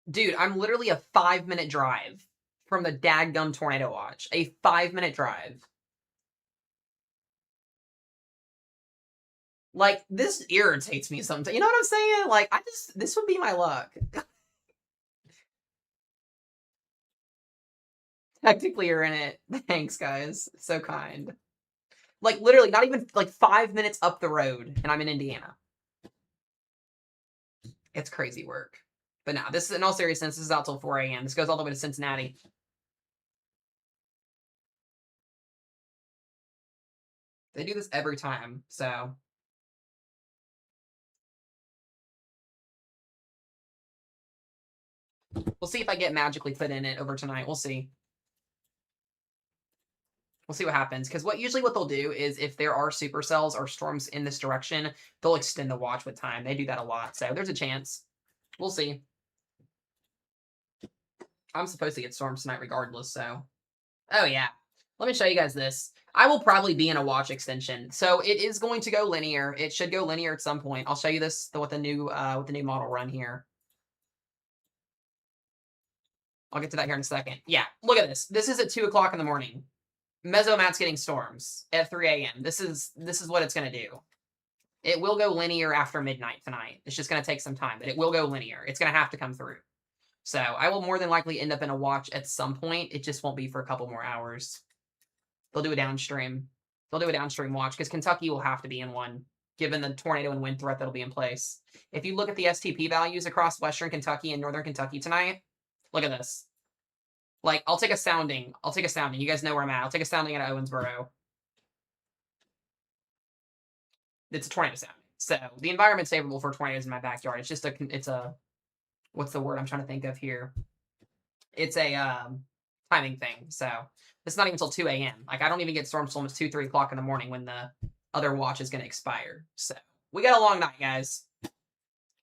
Dude, I'm literally a 5-minute drive from the daggum tornado watch. A 5-minute drive. Like, this irritates me sometimes. You know what I'm saying? Like, this would be my luck. Technically, you're in it. Thanks, guys. So kind. Like, literally, not even, like, 5 minutes up the road, and I'm in Indiana. It's crazy work. But no, this is, in all seriousness, this is out till 4 a.m. This goes all the way to Cincinnati. They do this every time, so. We'll see if I get magically put in it over tonight. We'll see. We'll see what happens. Because usually what they'll do is if there are supercells or storms in this direction, they'll extend the watch with time. They do that a lot. So there's a chance. We'll see. I'm supposed to get storms tonight regardless, so. Oh, yeah. Let me show you guys this. I will probably be in a watch extension. So it is going to go linear. It should go linear at some point. I'll show you this with the new model run here. I'll get to that here in a second. Yeah, look at this. This is at 2 o'clock in the morning. Mesomat's getting storms at 3 a.m. This is what it's going to do. It will go linear after midnight tonight. It's just going to take some time, but it will go linear. It's going to have to come through. So I will more than likely end up in a watch at some point. It just won't be for a couple more hours. They'll do a downstream. They'll do a downstream watch because Kentucky will have to be in one, given the tornado and wind threat that'll be in place. If you look at the STP values across Western Kentucky and Northern Kentucky tonight, look at this. Like, I'll take a sounding. You guys know where I'm at. I'll take a sounding at Owensboro. It's a tornado sounding. So the environment's favorable for tornadoes in my backyard. It's just what's the word I'm trying to think of here? It's a timing thing. So it's not even until 2 a.m. Like, I don't even get storms till almost 2, 3 o'clock in the morning when the other watch is going to expire. So we got a long night, guys.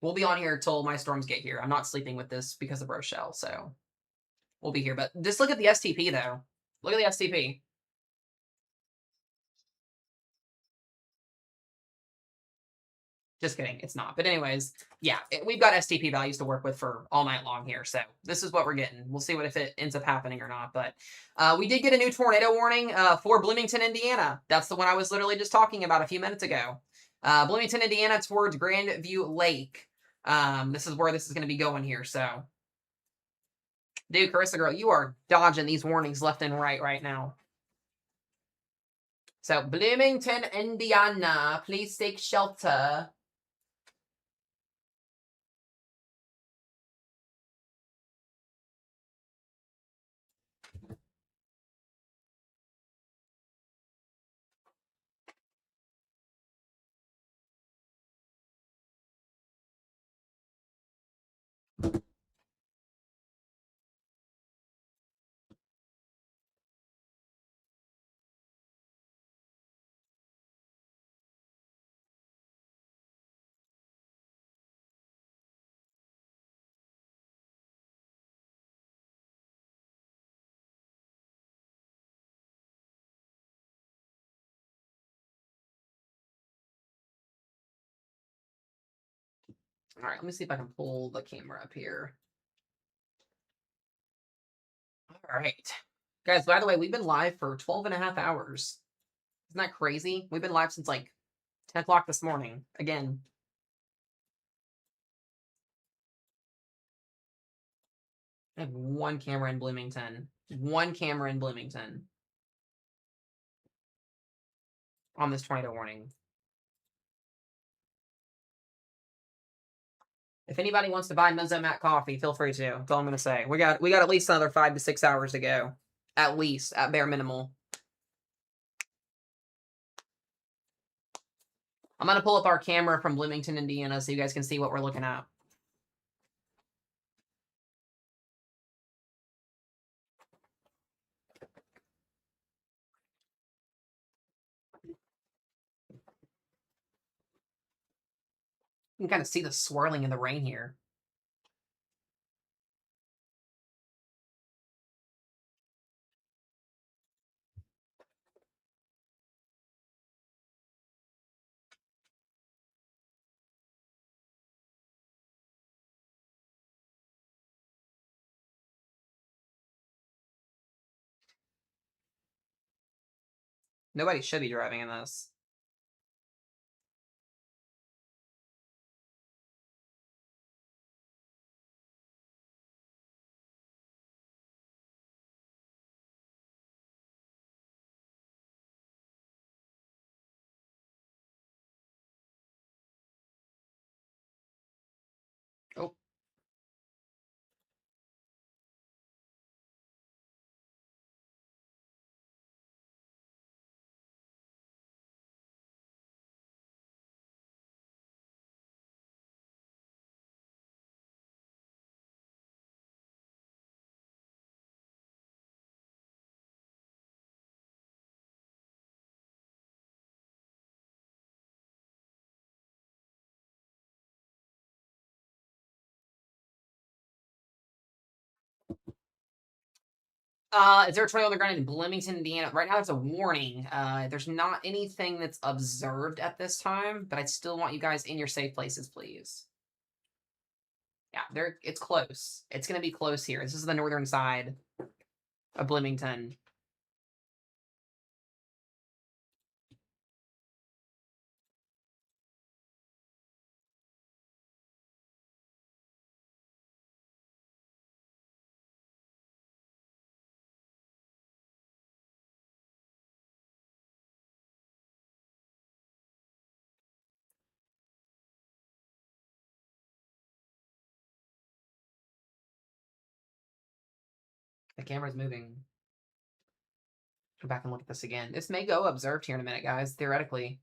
We'll be on here till my storms get here. I'm not sleeping with this because of Rochelle, so we'll be here. But just look at the STP, though. Look at the STP. Just kidding. It's not. But anyways, yeah, we've got STP values to work with for all night long here. So this is what we're getting. We'll see what if it ends up happening or not. But we did get a new tornado warning for Bloomington, Indiana. That's the one I was literally just talking about a few minutes ago. Bloomington, Indiana, towards Grandview Lake. This is where this is going to be going here. So, dude, Carissa girl, you are dodging these warnings left and right now. So, Bloomington, Indiana, please take shelter. All right, let me see if I can pull the camera up here. All right. Guys, by the way, we've been live for 12 and a half hours. Isn't that crazy? We've been live since like 10 o'clock this morning. Again. I have one camera in Bloomington. One camera in Bloomington. On this tornado warning. If anybody wants to buy Mesomat coffee, feel free to. That's all I'm gonna say. We got at least another 5 to 6 hours to go. At least, at bare minimal. I'm gonna pull up our camera from Bloomington, Indiana, so you guys can see what we're looking at. You can kind of see the swirling in the rain here. Nobody should be driving in this. Oh. Is there a tornado on the ground in Bloomington, Indiana? Right now, there's a warning. There's not anything that's observed at this time, but I still want you guys in your safe places, please. Yeah, it's close. It's going to be close here. This is the northern side of Bloomington. The camera's moving. Go back and look at this again. This may go observed here in a minute, guys, theoretically.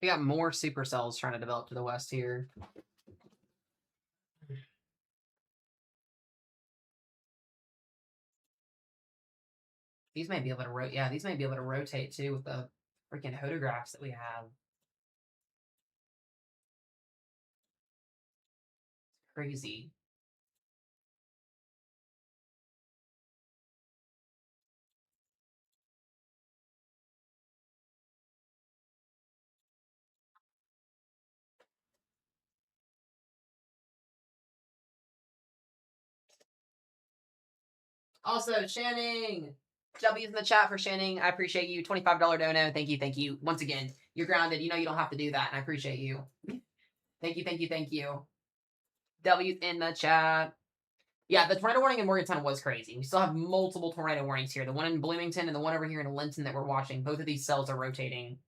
We got more supercells trying to develop to the west here. These may be able to rotate. Yeah, these may be able to rotate too with the freaking photographs that we have. Crazy. Also, Shanning! W's in the chat for Shanning. I appreciate you. $25 dono. Thank you, thank you. Once again, you're grounded. You know you don't have to do that, and I appreciate you. Thank you, thank you, thank you. W's in the chat. Yeah, the tornado warning in Morgantown was crazy. We still have multiple tornado warnings here. The one in Bloomington and the one over here in Linton that we're watching. Both of these cells are rotating.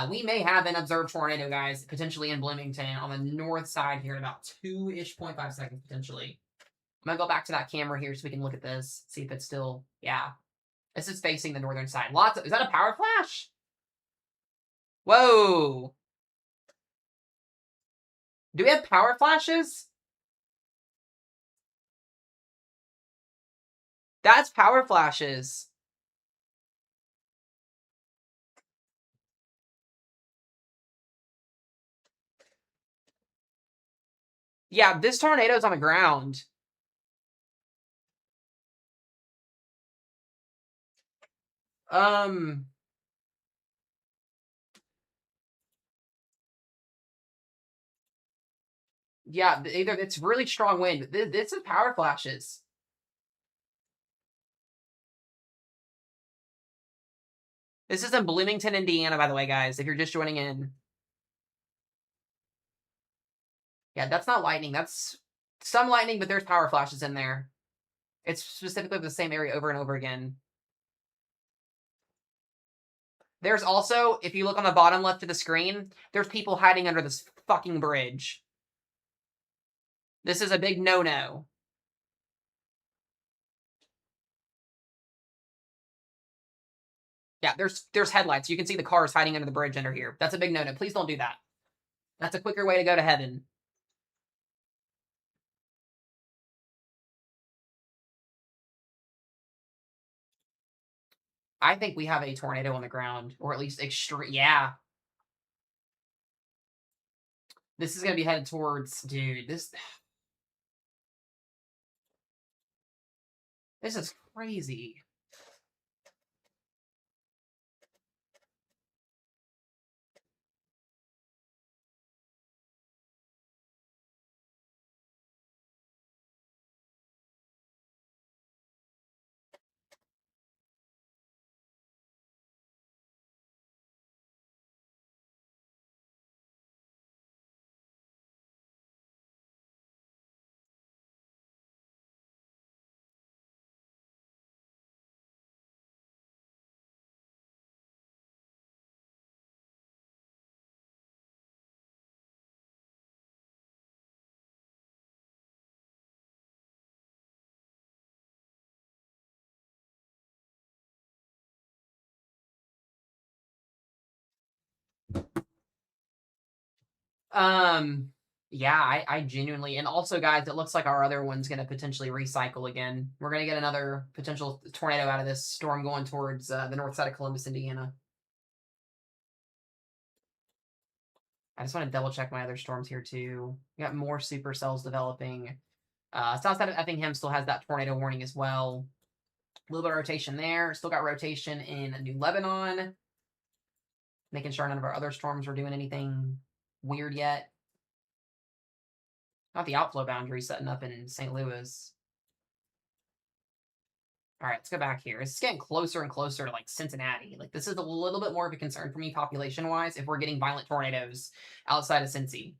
We may have an observed tornado, guys, potentially in Bloomington on the north side here in about 2-ish, 0.5 seconds, potentially. I'm going to go back to that camera here so we can look at this, see if it's still, yeah. This is facing the northern side. Is that a power flash? Whoa. Do we have power flashes? That's power flashes. Yeah, this tornado's on the ground. Yeah, either it's really strong wind. This is power flashes. This is in Bloomington, Indiana, by the way, guys, if you're just joining in. Yeah, that's not lightning. That's some lightning, but there's power flashes in there. It's specifically the same area over and over again. There's also, if you look on the bottom left of the screen, there's people hiding under this fucking bridge. This is a big no-no. Yeah, there's headlights. You can see the cars hiding under the bridge under here. That's a big no-no. Please don't do that. That's a quicker way to go to heaven. I think we have a tornado on the ground, or at least extreme. Yeah. This is going to be headed towards, dude, this is crazy. Yeah, I genuinely, and also, guys, it looks like our other one's going to potentially recycle again. We're going to get another potential tornado out of this storm going towards the north side of Columbus, Indiana. I just want to double check my other storms here, too. We got more supercells developing. South side of Effingham still has that tornado warning as well. A little bit of rotation there. Still got rotation in New Lebanon. Making sure none of our other storms are doing anything weird yet. Not the outflow boundary setting up in St. Louis. All right, let's go back here. It's getting closer and closer to like Cincinnati. Like this is a little bit more of a concern for me population-wise if we're getting violent tornadoes outside of Cincy,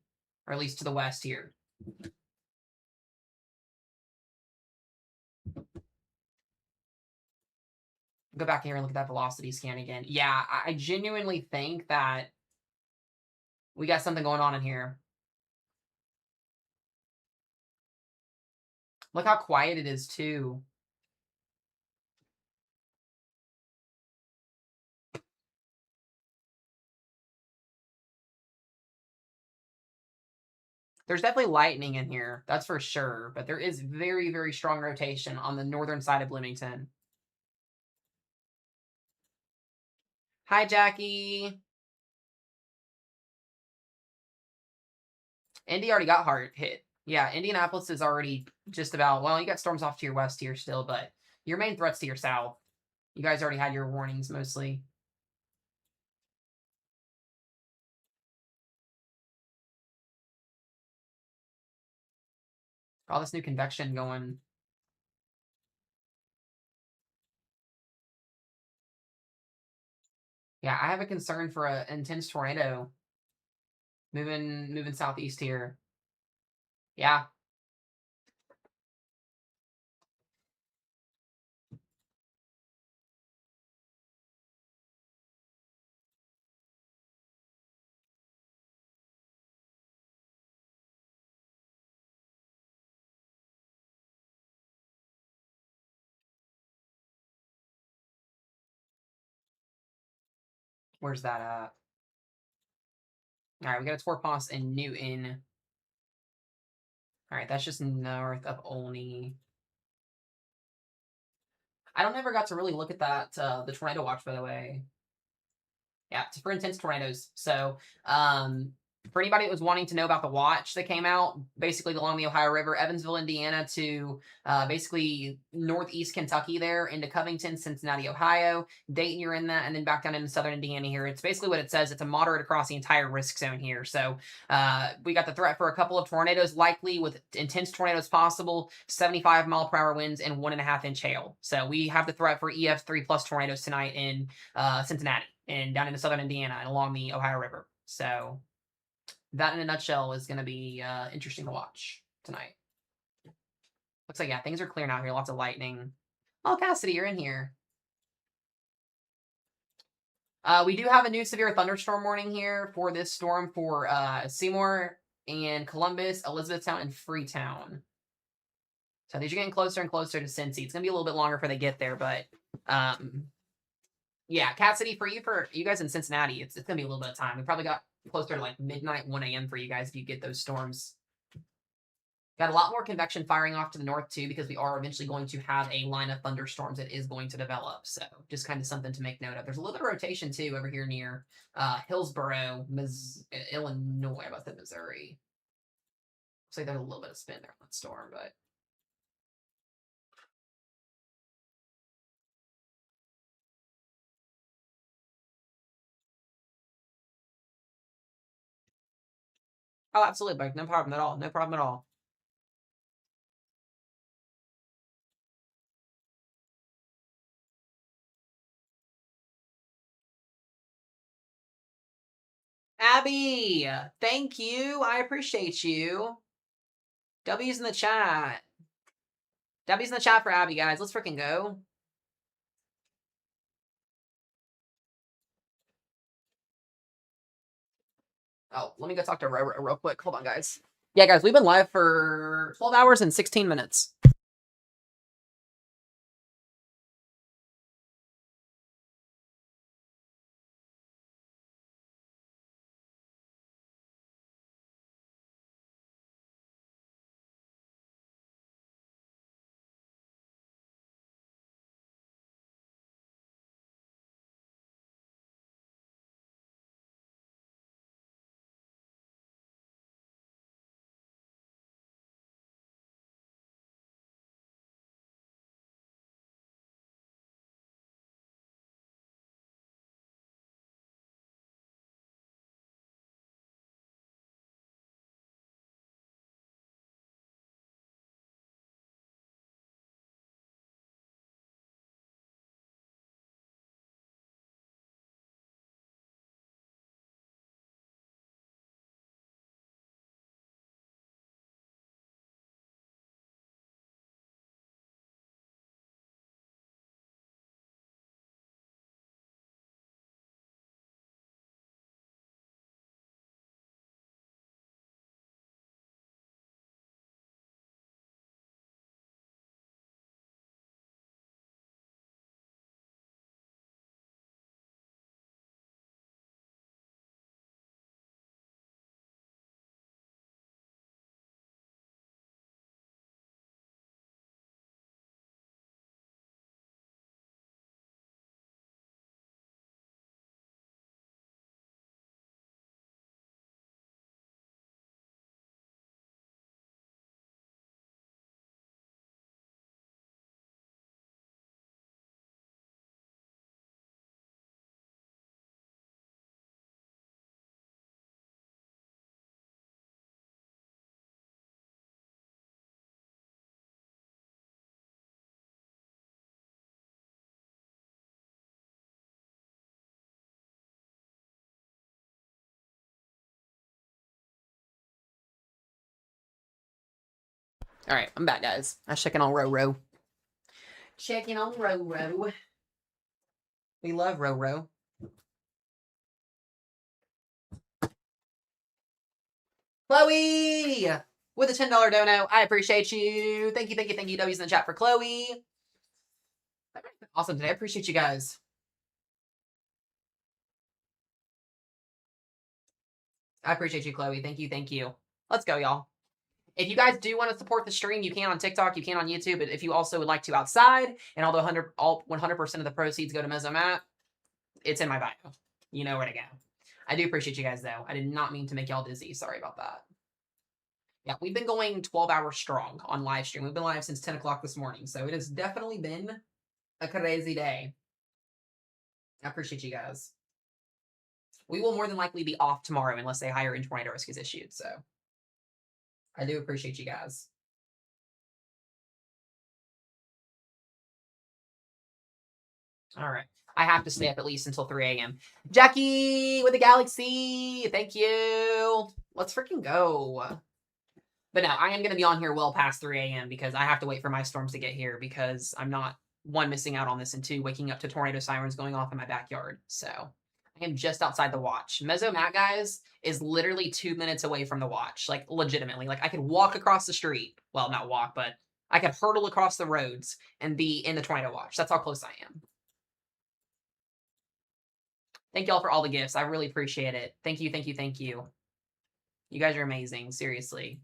or at least to the west here. Go back here and look at that velocity scan again. Yeah, I genuinely think that we got something going on in here. Look how quiet it is, too. There's definitely lightning in here, that's for sure. But there is very, very strong rotation on the northern side of Bloomington. Hi, Jackie. Indy already got hard hit. Yeah, Indianapolis is already just about, well, you got storms off to your west here still, but your main threat's to your south. You guys already had your warnings mostly. All this new convection going. Yeah, I have a concern for an intense tornado moving southeast here. Yeah. Where's that at? All right, we got a Torpos in Newton. All right, that's just north of Olney. I don't ever got to really look at that the tornado watch, by the way. Yeah, it's for intense tornadoes. So, for anybody that was wanting to know about the watch that came out, basically along the Ohio River, Evansville, Indiana, to basically northeast Kentucky, there into Covington, Cincinnati, Ohio, Dayton, you're in that, and then back down into southern Indiana here. It's basically what it says. It's a moderate across the entire risk zone here. So, we got the threat for a couple of tornadoes, likely with intense tornadoes possible, 75-mile-per-hour winds, and 1.5-inch hail. So, we have the threat for EF3 plus tornadoes tonight in Cincinnati and down into southern Indiana and along the Ohio River. So that in a nutshell is going to be interesting to watch tonight. Looks like, yeah, things are clear now here. Lots of lightning. Oh, Cassidy, you're in here. We do have a new severe thunderstorm warning here for this storm for Seymour and Columbus, Elizabethtown, and Freetown. So these are getting closer and closer to Cincy. It's going to be a little bit longer before they get there, but yeah, Cat City for you guys in Cincinnati, it's gonna be a little bit of time. We probably got closer to like midnight, 1 a.m. for you guys if you get those storms. Got a lot more convection firing off to the north too, because we are eventually going to have a line of thunderstorms that is going to develop. So just kind of something to make note of. There's a little bit of rotation too over here near Hillsboro, Illinois. I about to say Missouri. Looks like there's a little bit of spin there on that storm, but oh, absolutely, Mike. No problem at all. No problem at all. Abby, thank you. I appreciate you. W's in the chat. W's in the chat for Abby, guys. Let's freaking go. Oh, let me go talk to real quick. Hold on, guys. Yeah, guys, we've been live for 12 hours and 16 minutes. All right, I'm back, guys. I was checking on Roro. Checking on Roro. We love Roro. Chloe with a $10 dono. I appreciate you. Thank you, thank you, thank you. W's in the chat for Chloe. Awesome today. I appreciate you guys. I appreciate you, Chloe. Thank you, thank you. Let's go, y'all. If you guys do want to support the stream, you can on TikTok, you can on YouTube. But if you also would like to outside, and although 100% of the proceeds go to Mesomat, it's in my bio. You know where to go. I do appreciate you guys, though. I did not mean to make y'all dizzy. Sorry about that. Yeah, we've been going 12 hours strong on live stream. We've been live since 10 o'clock this morning, so it has definitely been a crazy day. I appreciate you guys. We will more than likely be off tomorrow unless they hire in tornado risk is issued, so I do appreciate you guys. All right. I have to stay up at least until 3 a.m. Jackie with the galaxy. Thank you. Let's freaking go. But no, I am going to be on here well past 3 a.m. because I have to wait for my storms to get here because I'm not, one, missing out on this, and two, waking up to tornado sirens going off in my backyard. So I am just outside the watch. Mesomat, guys, is literally 2 minutes away from the watch. Like, legitimately. Like, I could walk across the street. Well, not walk, but I could hurtle across the roads and be in the tornado watch. That's how close I am. Thank y'all for all the gifts. I really appreciate it. Thank you, thank you, thank you. You guys are amazing. Seriously.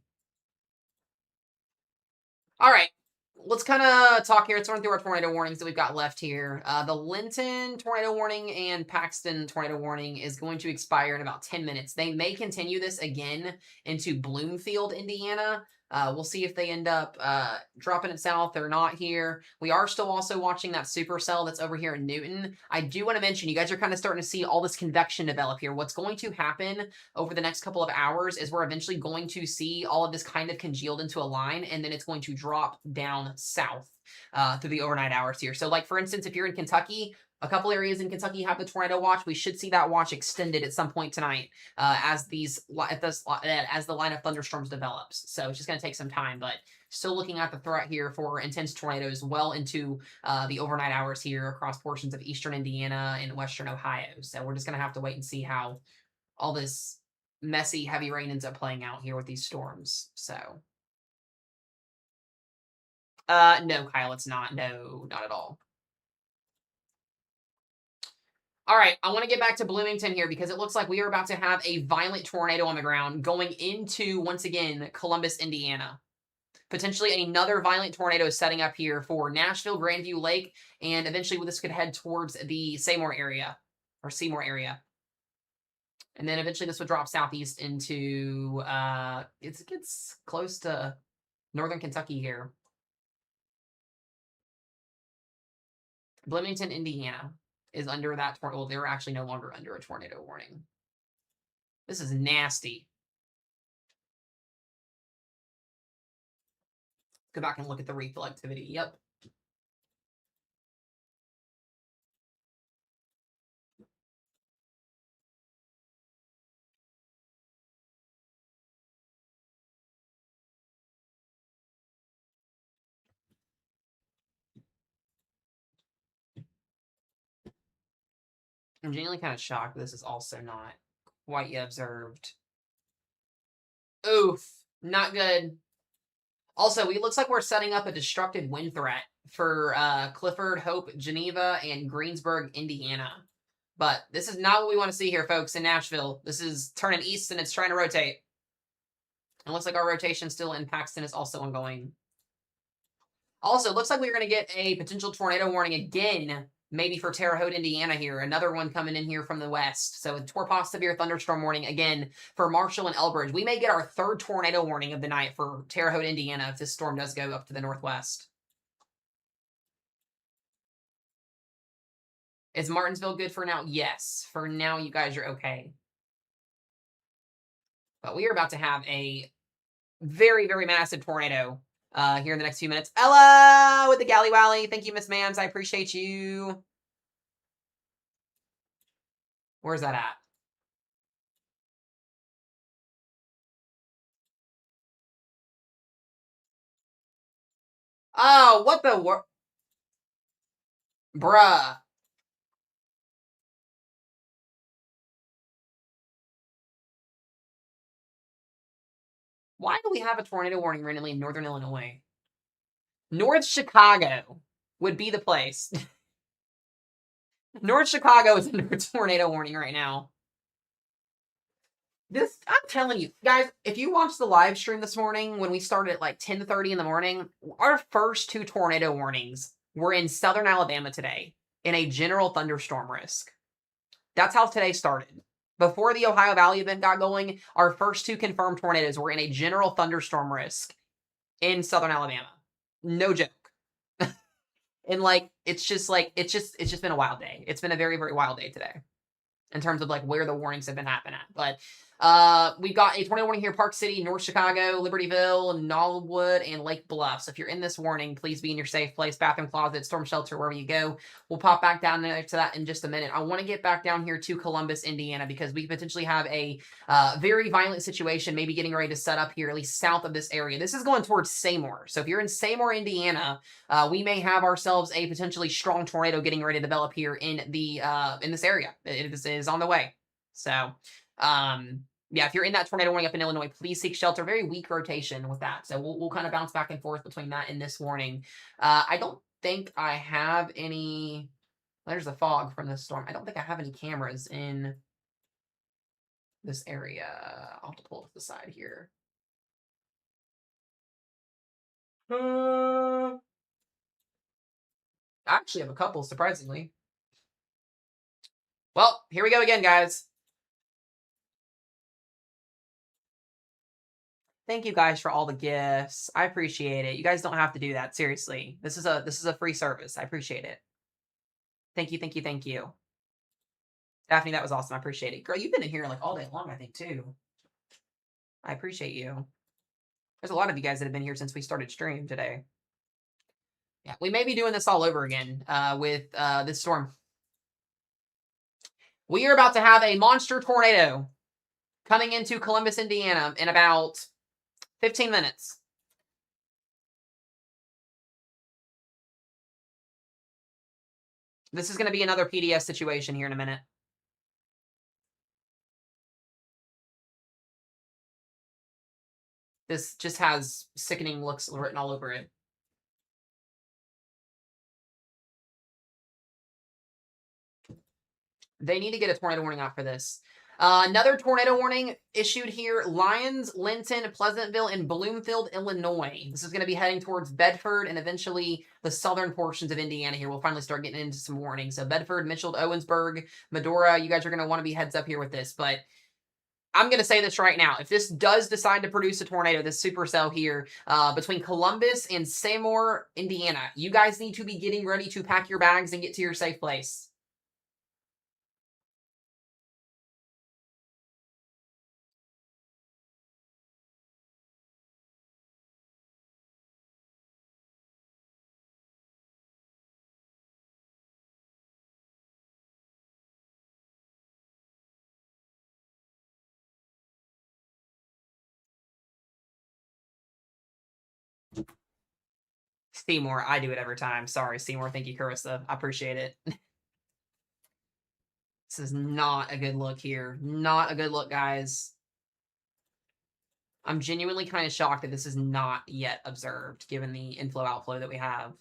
All right. Let's kind of talk here. Let's run through our tornado warnings that we've got left here. The Linton tornado warning and Paxton tornado warning is going to expire in about 10 minutes. They may continue this again into Bloomfield, Indiana. We'll see if they end up dropping it south or not here. We are still also watching that supercell that's over here in Newton. I do want to mention, you guys are kind of starting to see all this convection develop here. What's going to happen over the next couple of hours is we're eventually going to see all of this kind of congealed into a line, and then it's going to drop down south through the overnight hours here. So, like, for instance, if you're in Kentucky, a couple areas in Kentucky have the tornado watch. We should see that watch extended at some point tonight as the line of thunderstorms develops. So it's just going to take some time, but still looking at the threat here for intense tornadoes well into the overnight hours here across portions of eastern Indiana and western Ohio. So we're just going to have to wait and see how all this messy, heavy rain ends up playing out here with these storms. So, no, Kyle, it's not. No, not at all. All right, I want to get back to Bloomington here because it looks like we are about to have a violent tornado on the ground going into, once again, Columbus, Indiana. Potentially another violent tornado setting up here for Nashville, Grandview Lake, and eventually this could head towards the Seymour area. And then eventually this would drop southeast into, it gets close to northern Kentucky here. Bloomington, Indiana is under that tornado. Well, they're actually no longer under a tornado warning. This is nasty. Go back and look at the refill activity. Yep. I'm genuinely kind of shocked this is also not quite yet observed. Oof. Not good. Also, it looks like we're setting up a destructive wind threat for Clifford, Hope, Geneva, and Greensburg, Indiana. But this is not what we want to see here, folks, in Nashville. This is turning east, and it's trying to rotate. It looks like our rotation still in Paxton is also ongoing. Also, it looks like we're going to get a potential tornado warning again, maybe for Terre Haute, Indiana here. Another one coming in here from the west. So, a severe thunderstorm warning again for Marshall and Elbridge. We may get our third tornado warning of the night for Terre Haute, Indiana, if this storm does go up to the northwest. Is Martinsville good for now? Yes. For now, you guys are okay. But we are about to have a very, very massive tornado here in the next few minutes. Ella with the Galley Wally. Thank you, Miss Mams. I appreciate you. Where's that at? Oh, what the bruh. Why do we have a tornado warning randomly in northern Illinois? North Chicago would be the place. North Chicago is under a tornado warning right now. This, I'm telling you, guys, if you watched the live stream this morning when we started at like 10:30 in the morning, our first two tornado warnings were in southern Alabama today in a general thunderstorm risk. That's how today started. Before the Ohio Valley event got going, our first two confirmed tornadoes were in a general thunderstorm risk in southern Alabama. No joke. And it's just been a wild day. It's been a very, very wild day today in terms of like where the warnings have been happening at. But we've got a tornado warning here: Park City, North Chicago, Libertyville, Knollwood, and Lake Bluff. So if you're in this warning, please be in your safe place, bathroom, closet, storm shelter, wherever you go. We'll pop back down there to that in just a minute. I want to get back down here to Columbus, Indiana, because we potentially have a very violent situation maybe getting ready to set up here, at least south of this area. This is going towards Seymour. So if you're in Seymour, Indiana, we may have ourselves a potentially strong tornado getting ready to develop here in this area. It is on the way. So, yeah, if you're in that tornado warning up in Illinois, please seek shelter. Very weak rotation with that. So we'll kind of bounce back and forth between that and this warning. I don't think I have any. There's the fog from this storm. I don't think I have any cameras in this area. I'll have to pull it to the side here. I actually have a couple, surprisingly. Well, here we go again, guys. Thank you guys for all the gifts. I appreciate it. You guys don't have to do that. Seriously. This is a free service. I appreciate it. Thank you, thank you, thank you. Daphne, that was awesome. I appreciate it. Girl, you've been in here like all day long, I think, too. I appreciate you. There's a lot of you guys that have been here since we started stream today. Yeah, we may be doing this all over again with this storm. We are about to have a monster tornado coming into Columbus, Indiana in about 15 minutes. This is going to be another PDS situation here in a minute. This just has sickening looks written all over it. They need to get a tornado warning out for this. Another tornado warning issued here: Lyons, Linton, Pleasantville, and Bloomfield, Illinois. This is going to be heading towards Bedford and eventually the southern portions of Indiana here. We'll finally start getting into some warnings. So Bedford, Mitchell, Owensburg, Medora, you guys are going to want to be heads up here with this. But I'm going to say this right now. If this does decide to produce a tornado, this supercell here, between Columbus and Seymour, Indiana, you guys need to be getting ready to pack your bags and get to your safe place. Seymour, I do it every time. Sorry, Seymour. Thank you, Carissa. I appreciate it. This is not a good look here. Not a good look, guys. I'm genuinely kind of shocked that this is not yet observed, given the inflow-outflow that we have.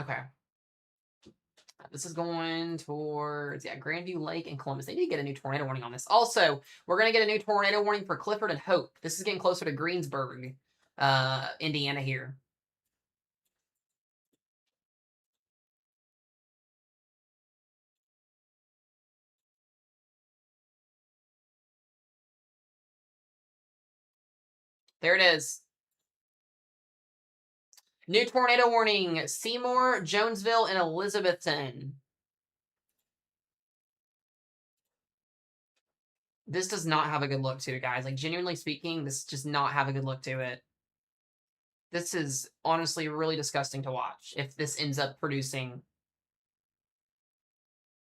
Okay. This is going towards, yeah, Grandview Lake and Columbus. They need to get a new tornado warning on this. Also, we're going to get a new tornado warning for Clifford and Hope. This is getting closer to Greensburg, Indiana here. There it is. New tornado warning, Seymour, Jonesville, and Elizabethton. This does not have a good look to it, guys. Like, genuinely speaking, this does not have a good look to it. This is honestly really disgusting to watch if this ends up producing.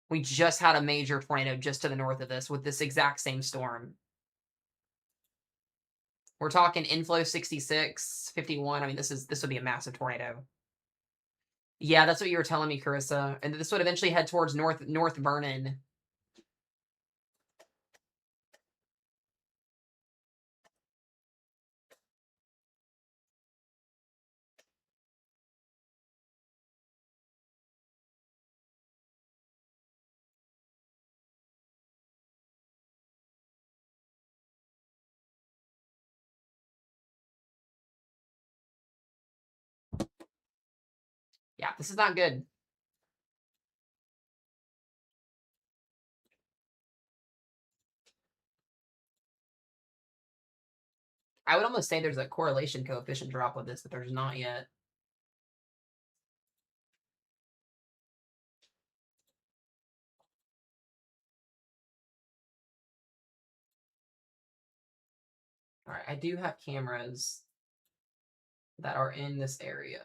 We just had a major tornado just to the north of this with this exact same storm. We're talking inflow 66, 51. I mean, this would be a massive tornado. Yeah, that's what you were telling me, Carissa. And this would eventually head towards North Vernon. Yeah, this is not good. I would almost say there's a correlation coefficient drop with this, but there's not yet. All right, I do have cameras that are in this area.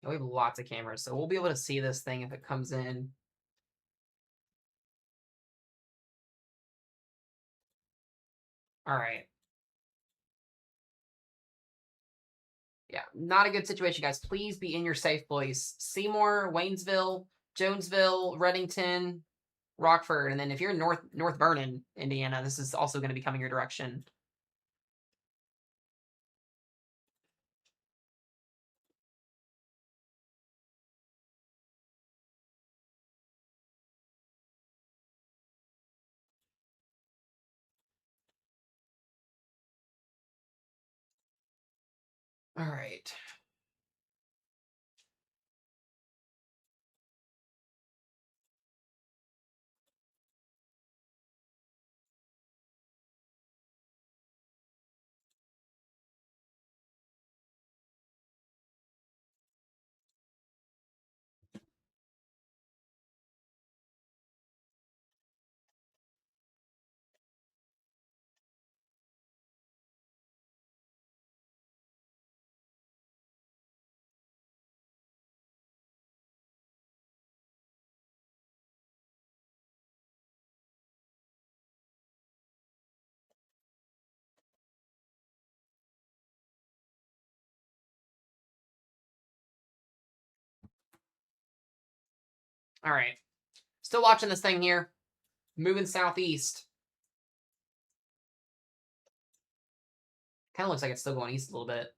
We have lots of cameras, so we'll be able to see this thing if it comes in. All right. Yeah, not a good situation, guys. Please be in your safe place. Seymour, Waynesville, Jonesville, Reddington, Rockford, and then if you're in North Vernon, Indiana, this is also going to be coming your direction. All right. All right. Still watching this thing here. Moving southeast. Kind of looks like it's still going east a little bit.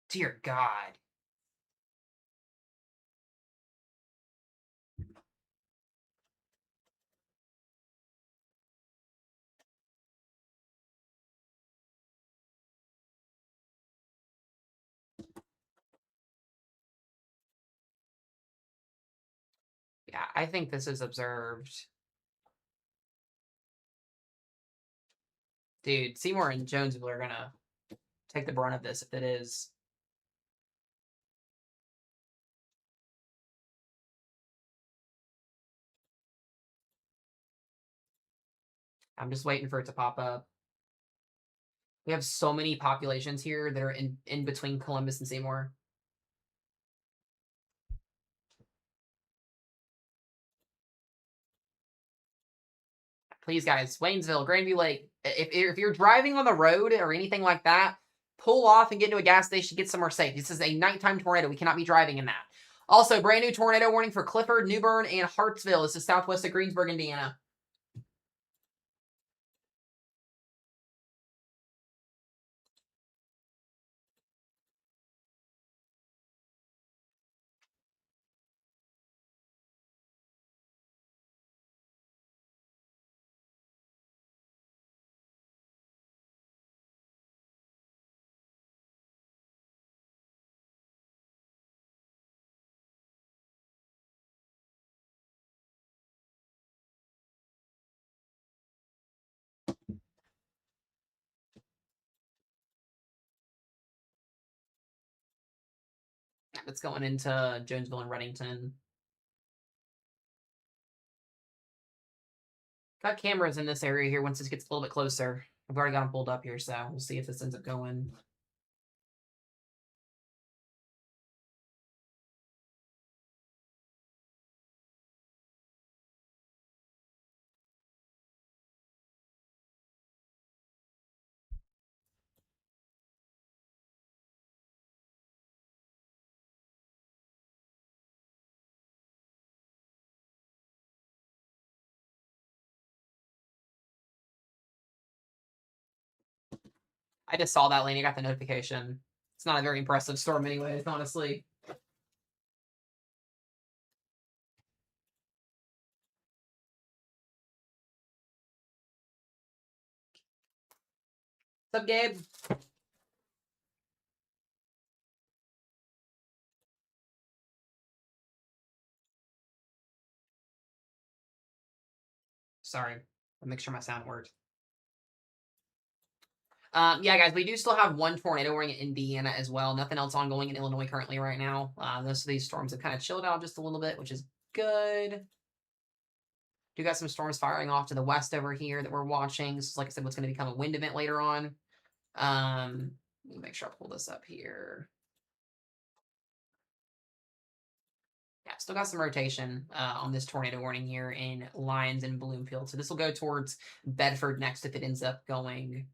Dear God. Yeah, I think this is observed. Dude, Seymour and Jonesville are going to take the brunt of this if it is. I'm just waiting for it to pop up. We have so many populations here that are in between Columbus and Seymour. Please, guys, Waynesville, Grandview Lake. If you're driving on the road or anything like that, pull off and get into a gas station, get somewhere safe. This is a nighttime tornado. We cannot be driving in that. Also, brand new tornado warning for Clifford, New Bern, and Hartsville. This is southwest of Greensburg, Indiana. It's going into Jonesville and Reddington. Got cameras in this area here once this gets a little bit closer. I've already got them pulled up here, so we'll see if this ends up going. I just saw that, Lane. I got the notification. It's not a very impressive storm anyways, honestly. What's up, Gabe? Sorry. I'll make sure my sound worked. Yeah, guys, we do still have one tornado warning in Indiana as well. Nothing else ongoing in Illinois currently right now. Most of these storms have kind of chilled out just a little bit, which is good. Do got some storms firing off to the west over here that we're watching. This is, like I said, what's going to become a wind event later on. Let me make sure I pull this up here. Yeah, still got some rotation on this tornado warning here in Lyons and Bloomfield. So this will go towards Bedford next if it ends up going.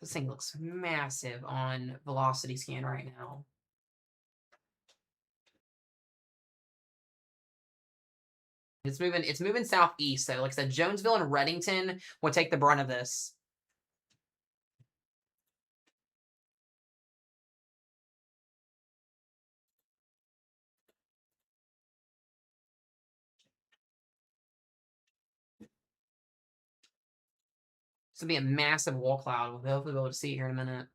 This thing looks massive on velocity scan right now. It's moving southeast. So like I said, Jonesville and Reddington will take the brunt of this. This will be a massive wall cloud. We'll hopefully be able to see it here in a minute.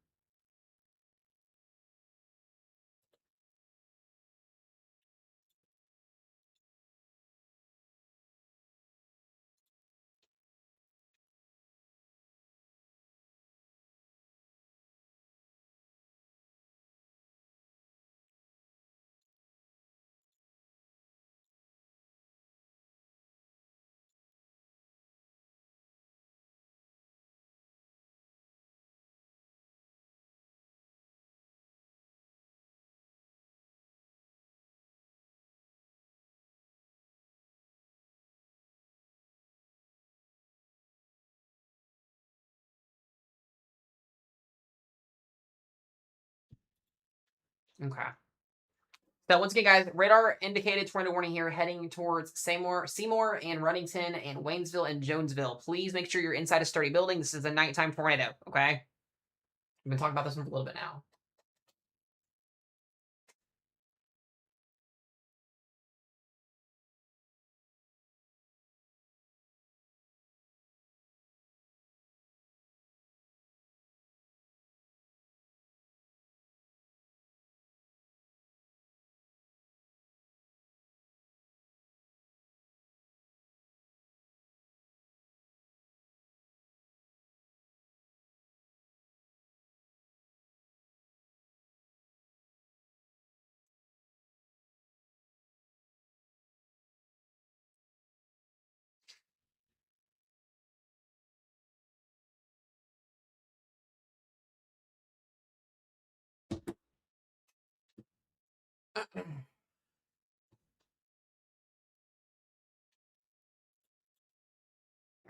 Okay. So once again, guys, radar indicated tornado warning here, heading towards Seymour, and Reddington, and Waynesville and Jonesville. Please make sure you're inside a sturdy building. This is a nighttime tornado. Okay. We've been talking about this one for a little bit now.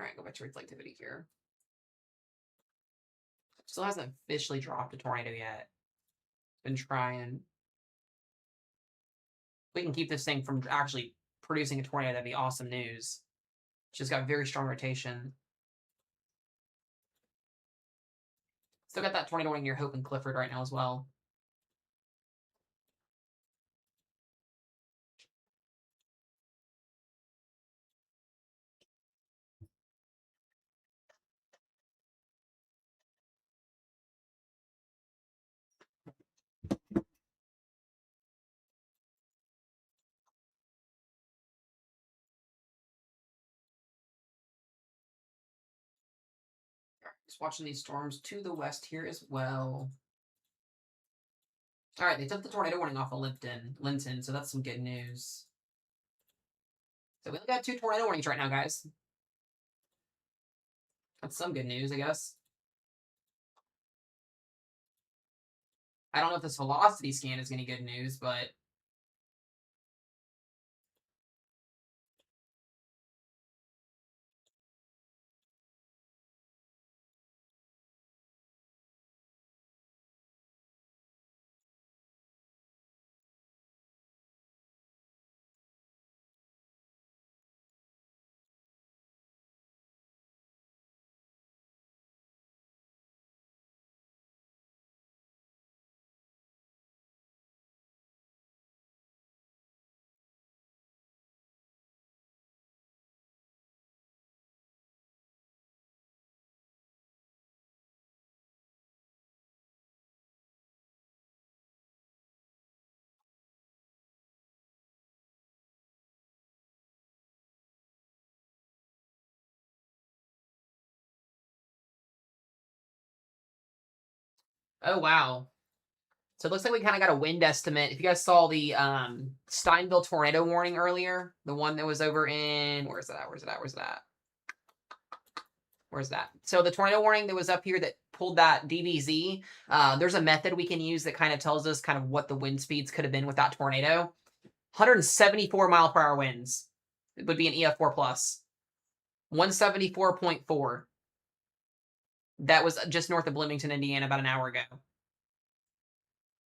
right, go back to reflectivity here. Still hasn't officially dropped a tornado yet. Been trying. We can keep this thing from actually producing a tornado, that'd be awesome news. She's got very strong rotation. Still got that tornado warning near Hope and Clifford right now as well. Just watching these storms to the west here as well. All right, they took the tornado warning off of Linton, so that's some good news. So we only got 2 tornado warnings right now, guys. That's some good news, I guess. I don't know if this velocity scan is any good news, but oh wow. So it looks like we kind of got a wind estimate. If you guys saw the Steinville tornado warning earlier, the one that was over in where's that? Where's that? So the tornado warning that was up here that pulled that DVZ, there's a method we can use that kind of tells us kind of what the wind speeds could have been with that tornado. 174 mile per hour winds. It would be an EF4 plus. 174.4. That was just north of Bloomington, Indiana, about an hour ago.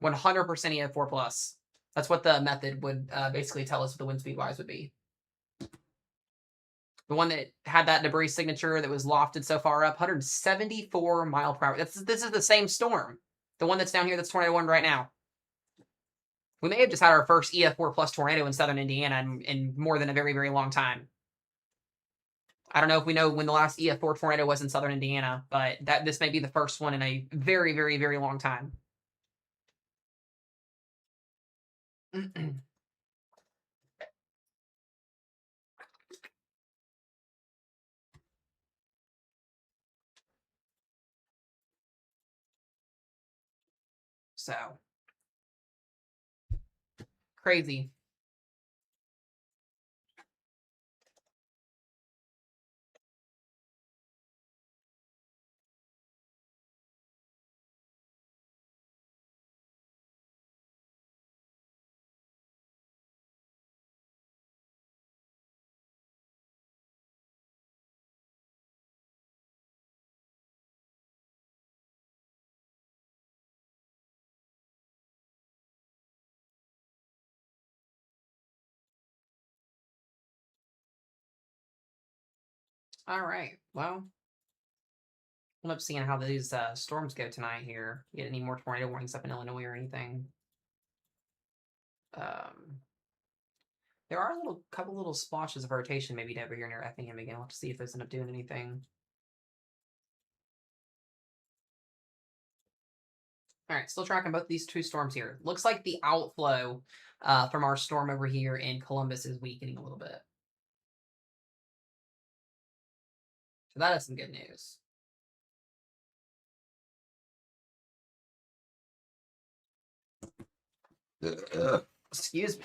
100% EF4 plus. That's what the method would basically tell us what the wind speed wise would be. The one that had that debris signature that was lofted so far up, 174 mile per hour. This is the same storm. The one that's down here that's tornado warned right now. We may have just had our first EF4 plus tornado in southern Indiana in more than a very, very long time. I don't know if we know when the last EF4 tornado was in southern Indiana, but this may be the first one in a very, very, very long time. So crazy. All right. Well, I'm up seeing how these storms go tonight here. Get any more tornado warnings up in Illinois or anything? There are a couple little splotches of rotation maybe over here near Effingham again. We'll have to see if those end up doing anything. All right, still tracking both these 2 storms here. Looks like the outflow from our storm over here in Columbus is weakening a little bit. So that is some good news. Excuse me.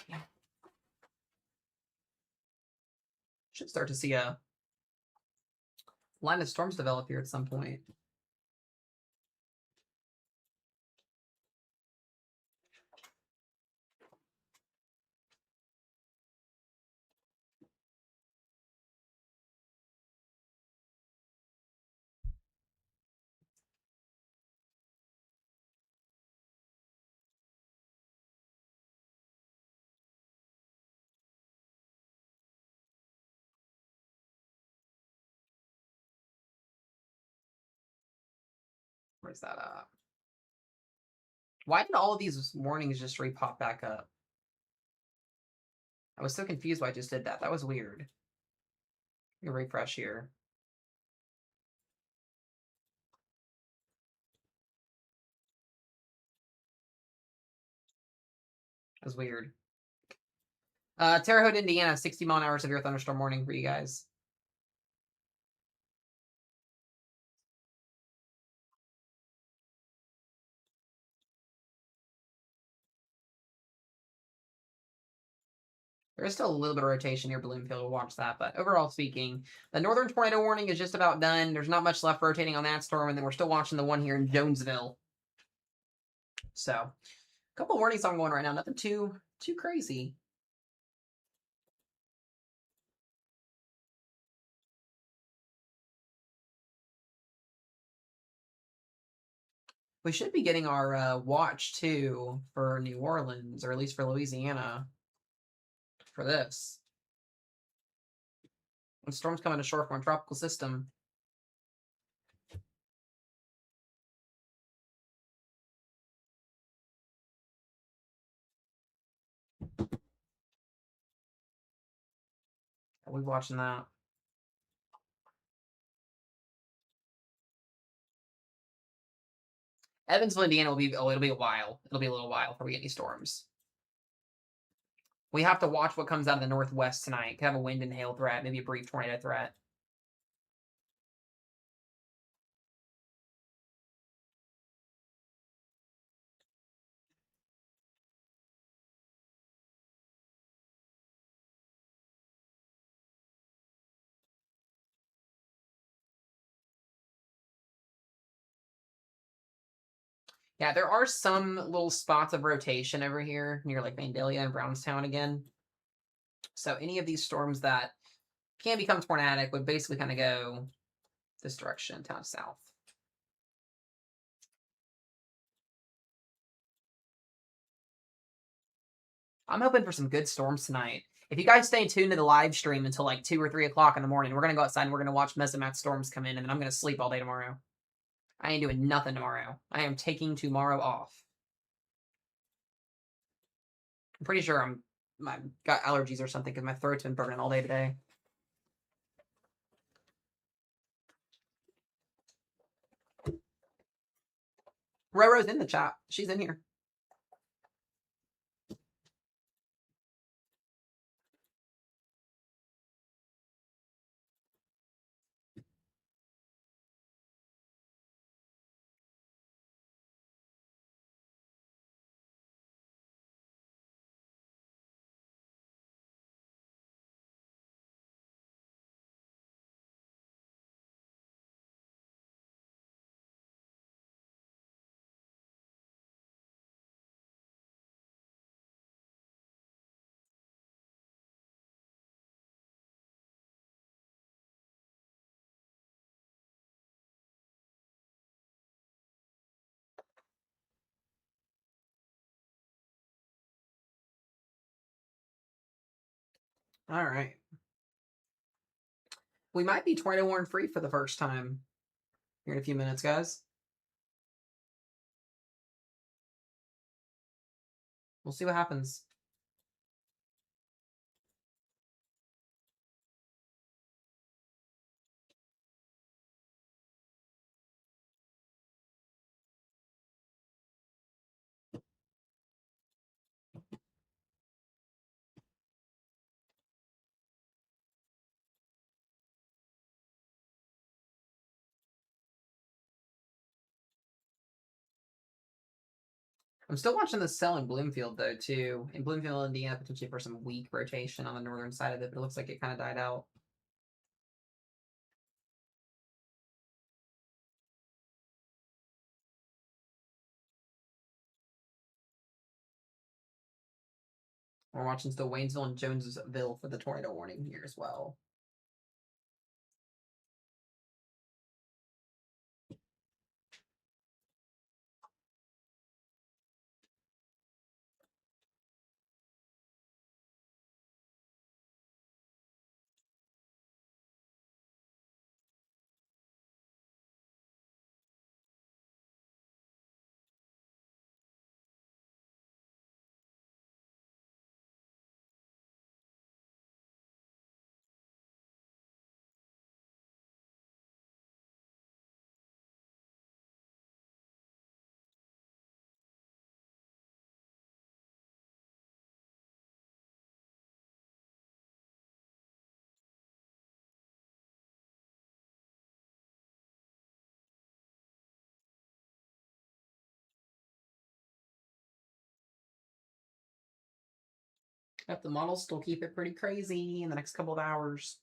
Should start to see a line of storms develop here at some point. Where's that up? Why did all of these warnings just re-pop back up? I was so confused why I just did that. That was weird. Let me refresh here. That was weird. Terre Haute, Indiana, 60-mile-an-hour severe thunderstorm warning for you guys. There is still a little bit of rotation near Bloomfield. We'll watch that. But overall speaking, the northern tornado warning is just about done. There's not much left rotating on that storm. And then we're still watching the one here in Jonesville. So, a couple warnings ongoing right now. Nothing too crazy. We should be getting our watch, too, for New Orleans, or at least for Louisiana, for this. When storms coming ashore from a tropical system. We'll be watching that. Evansville, Indiana will be, it'll be a while. It'll be a little while before we get any storms. We have to watch what comes out of the northwest tonight. Could have a wind and hail threat, maybe a brief tornado threat. Yeah, there are some little spots of rotation over here near like Vandalia and Brownstown again. So any of these storms that can become tornadic would basically kind of go this direction, down south. I'm hoping for some good storms tonight. If you guys stay tuned to the live stream until like 2 or 3 o'clock in the morning, we're going to go outside and we're going to watch mesomat storms come in, and then I'm going to sleep all day tomorrow. I ain't doing nothing tomorrow. I am taking tomorrow off. I'm pretty sure I've got allergies or something because my throat's been burning all day today. Roro's in the chat. She's in here. All right. We might be tornado warning free for the first time here in a few minutes, guys. We'll see what happens. I'm still watching the cell in Bloomfield, though, too. In Bloomfield, Indiana, potentially for some weak rotation on the northern side of it, but it looks like it kind of died out. We're watching still Waynesville and Jonesville for the tornado warning here as well. Yep, the models still keep it pretty crazy in the next couple of hours.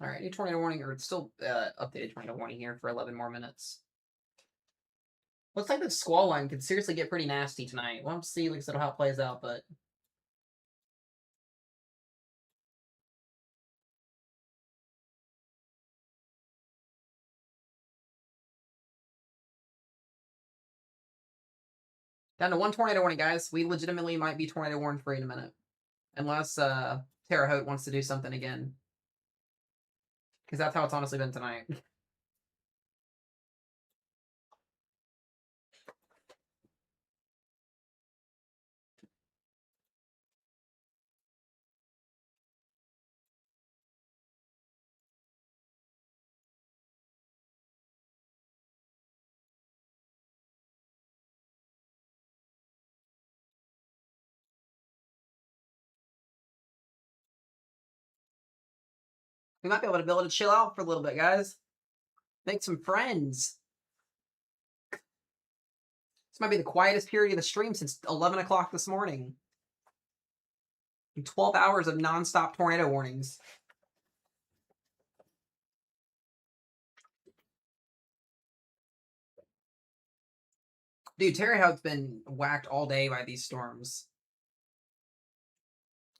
All right, new tornado warning, or it's still updated tornado warning here for 11 more minutes. Looks like the squall line could seriously get pretty nasty tonight. We'll have to see, like I said, how it plays out, but down to one tornado warning, guys. We legitimately might be tornado warning free in a minute. Unless Terre Haute wants to do something again. Because that's how it's honestly been tonight. We might be able to chill out for a little bit, guys. Make some friends. This might be the quietest period of the stream since 11 o'clock this morning. 12 hours of nonstop tornado warnings. Dude, Terre Haute's been whacked all day by these storms.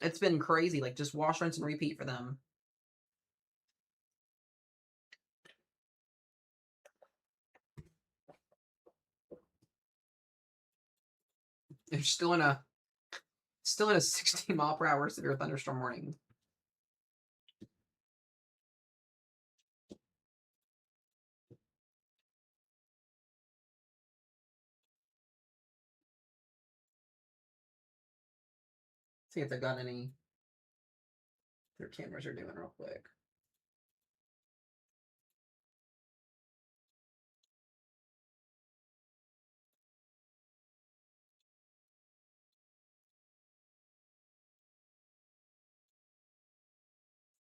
It's been crazy. Like, just wash, rinse, and repeat for them. They're still in a 16 mile per hour severe thunderstorm warning. See if they've got any. Their cameras are doing real quick.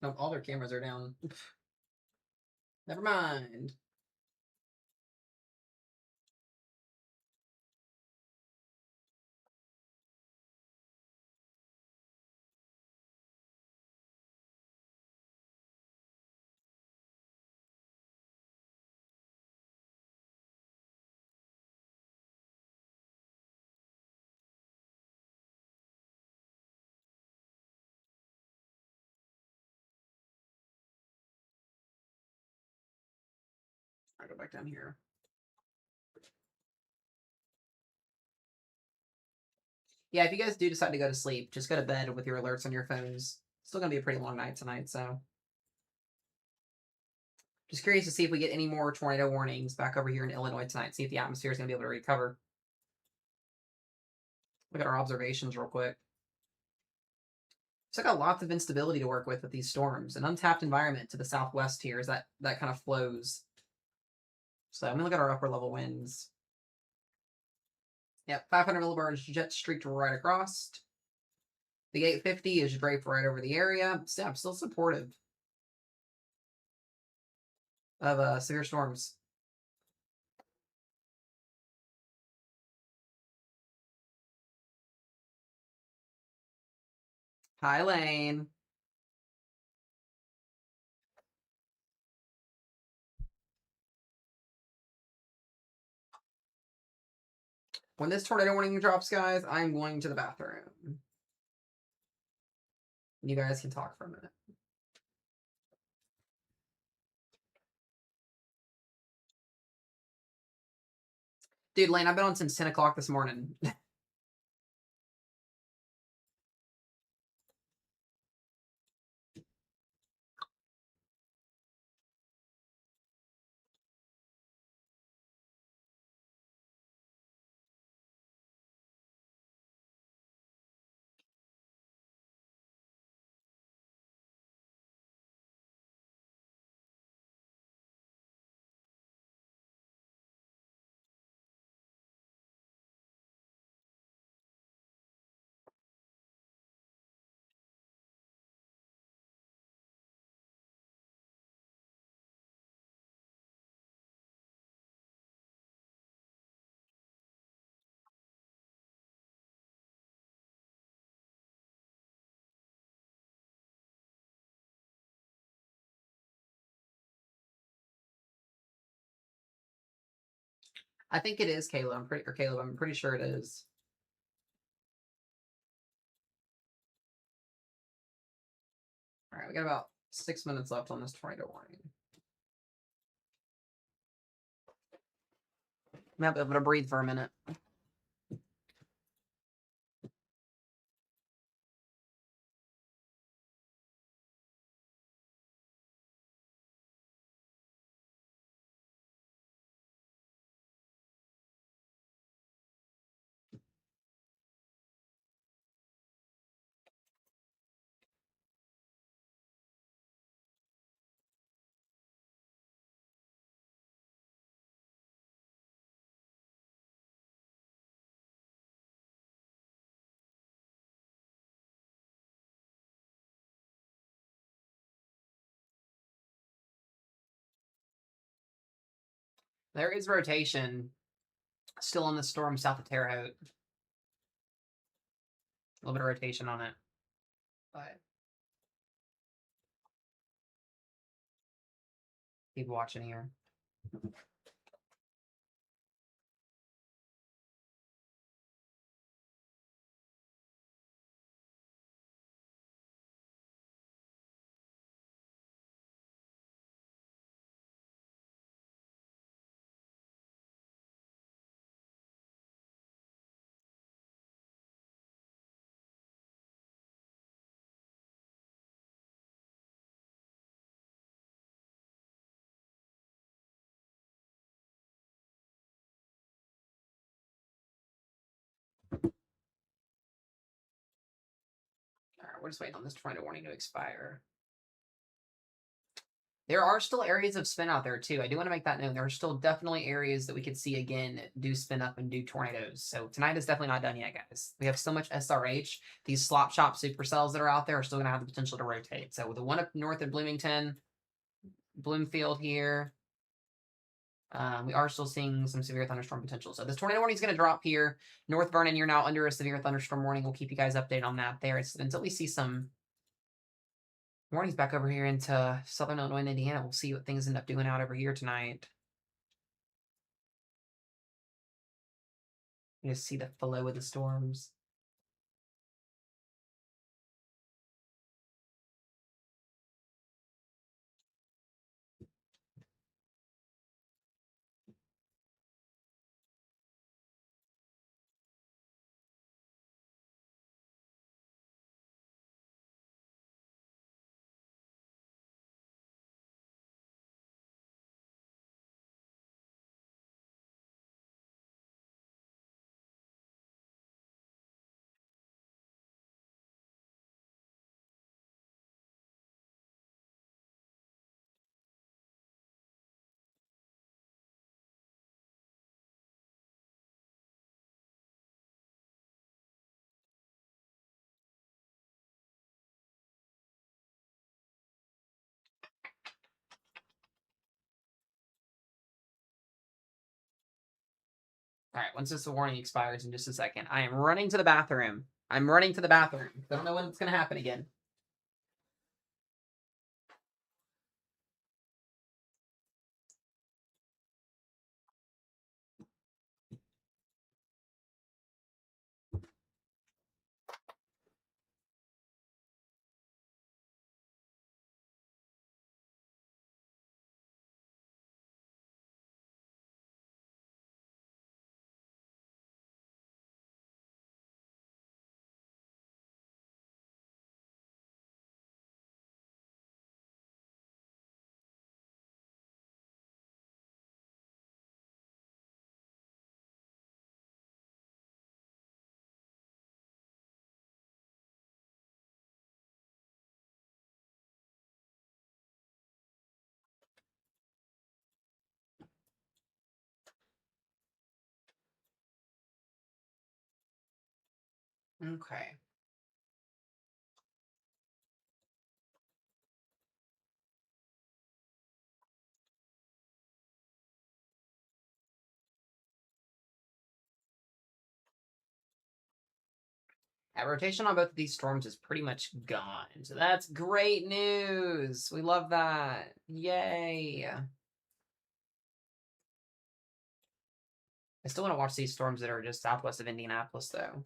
No, all their cameras are down. Never mind. I'll go back down here. Yeah, if you guys do decide to go to sleep, just go to bed with your alerts on your phones. Still gonna be a pretty long night tonight, so. Just curious to see if we get any more tornado warnings back over here in Illinois tonight. See if the atmosphere is gonna be able to recover. Look at our observations real quick. So I got lots of instability to work with these storms. An untapped environment to the southwest here is that kind of flows. So I'm gonna look at our upper level winds. Yep, 500 millibars jet streaked right across. The 850 is draped right over the area. So yeah, I'm still supportive of severe storms. Hi, Lane. When this tornado warning drops, guys, I'm going to the bathroom. You guys can talk for a minute. Dude, Lane, I've been on since 10 o'clock this morning. I think it is Caleb. Caleb. I'm pretty sure it is. All right, we got about 6 minutes left on this tornado warning. I'm gonna be able to breathe for a minute. There is rotation still on the storm south of Terre Haute. A little bit of rotation on it. But keep watching here. All right, we're just waiting on this tornado warning to expire. There are still areas of spin out there too. I do want to make that known. There are still definitely areas that we could see again do spin up and do tornadoes. So tonight is definitely not done yet, guys. We have so much SRH. These slop shop supercells that are out there are still going to have the potential to rotate. So the one up north in Bloomington, Bloomfield here, we are still seeing some severe thunderstorm potential. So this tornado warning is going to drop here. North Vernon, you're now under a severe thunderstorm warning. We'll keep you guys updated on that there. Until we see some warnings back over here into southern Illinois and Indiana. We'll see what things end up doing out over here tonight. You just see the flow of the storms. All right, once this warning expires in just a second, I am running to the bathroom. I'm running to the bathroom. I don't know when it's going to happen again. Okay. Rotation on both of these storms is pretty much gone. So that's great news. We love that. Yay. I still want to watch these storms that are just southwest of Indianapolis, though.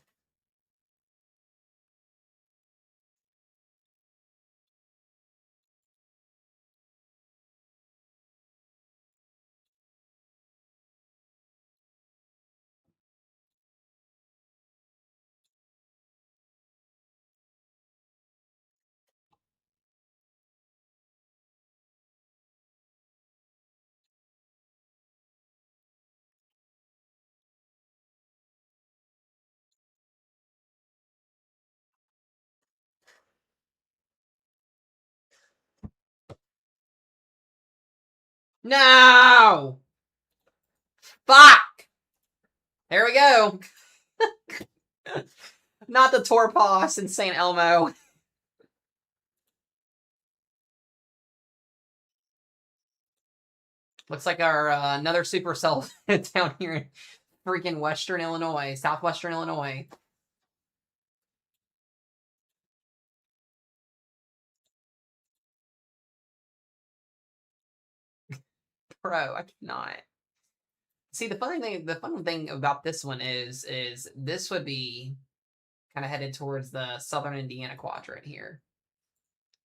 No! Fuck! There we go. Not the Torpos in St. Elmo. Looks like our another supercell down here in freaking Western Illinois, Southwestern Illinois. Bro, I cannot. See, the fun thing about this one is this would be kind of headed towards the southern Indiana quadrant here.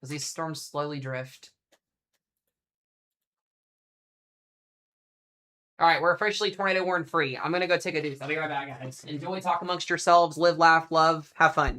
As these storms slowly drift. All right, we're officially tornado warn free. I'm going to go take a deuce. I'll be right back, guys. Enjoy, talk amongst yourselves, live, laugh, love, have fun.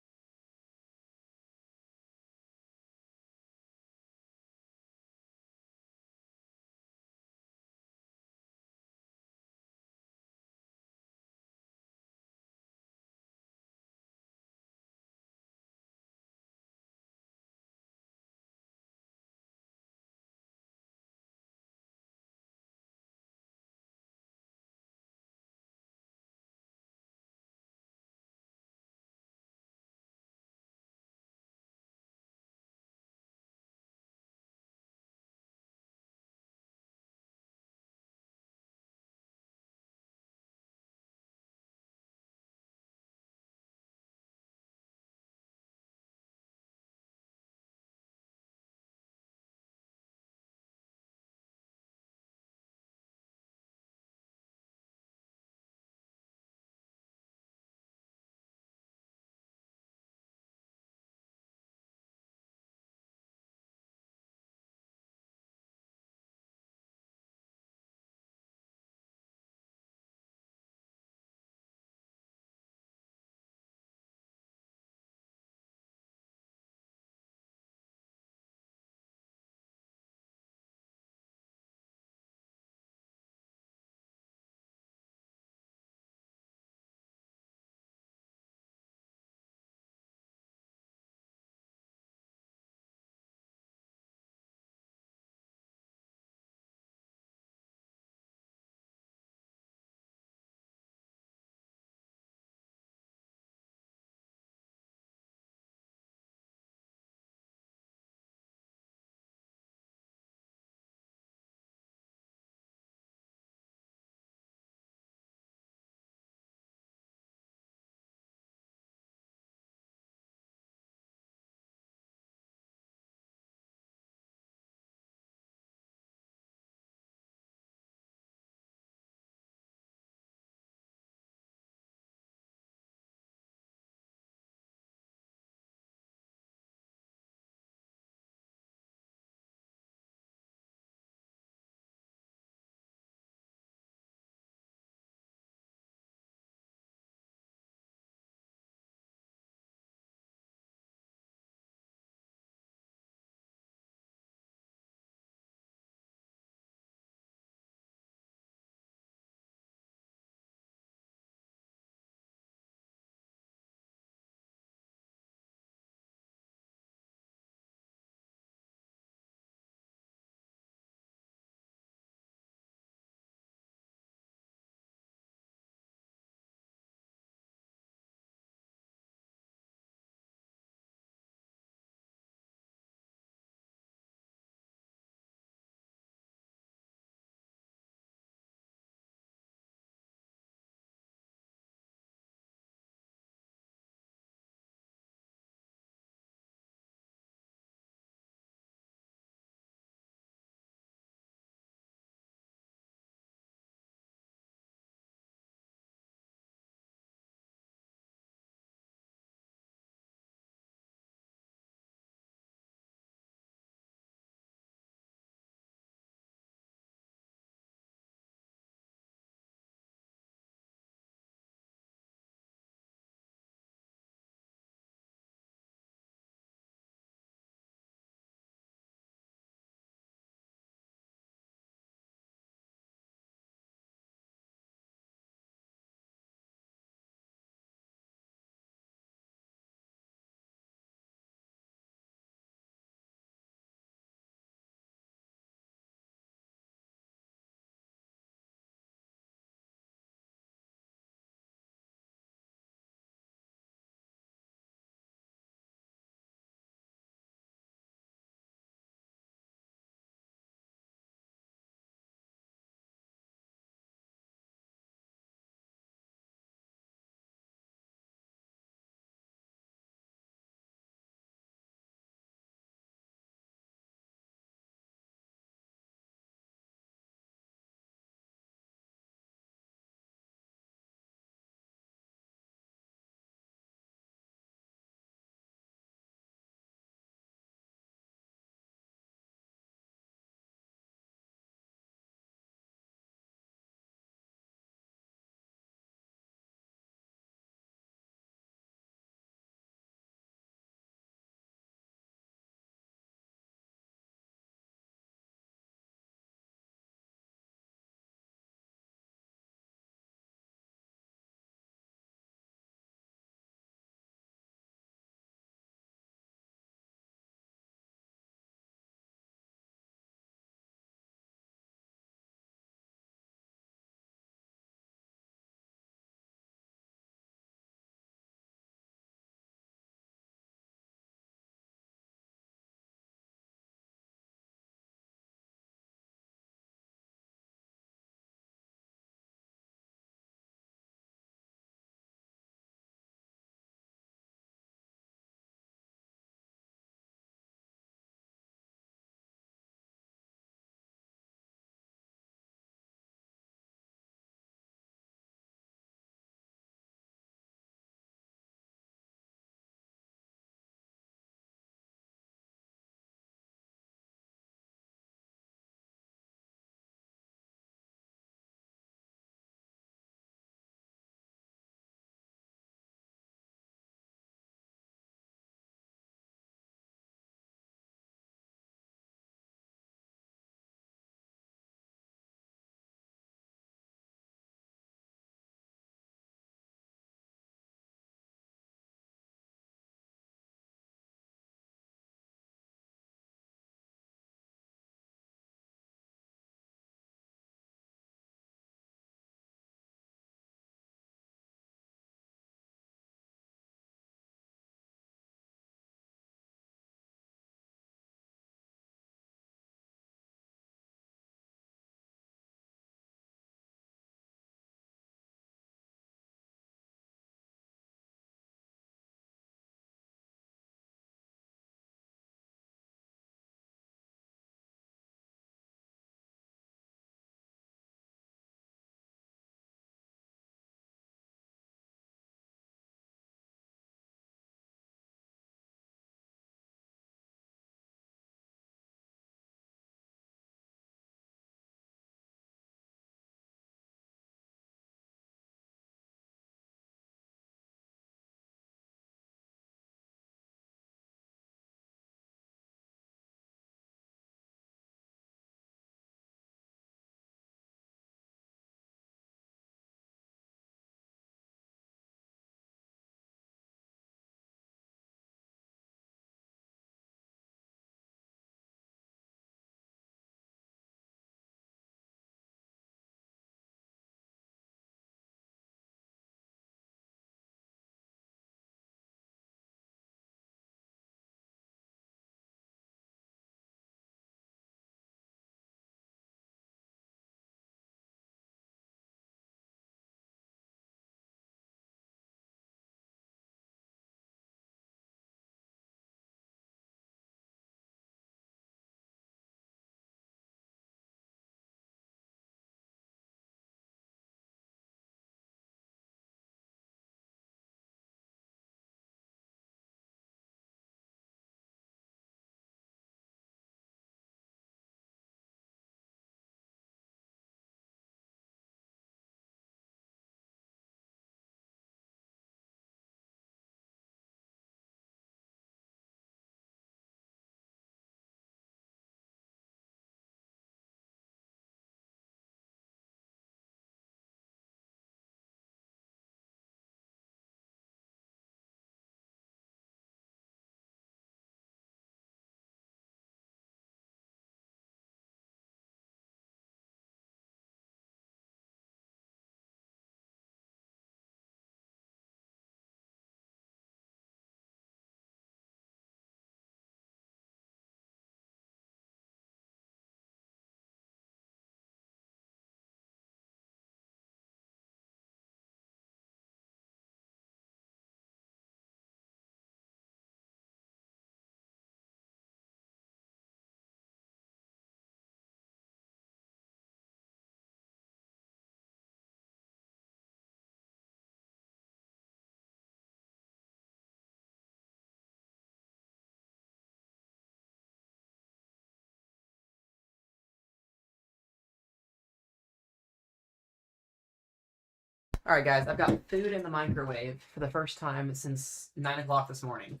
All right, guys, I've got food in the microwave for the first time since 9 o'clock this morning.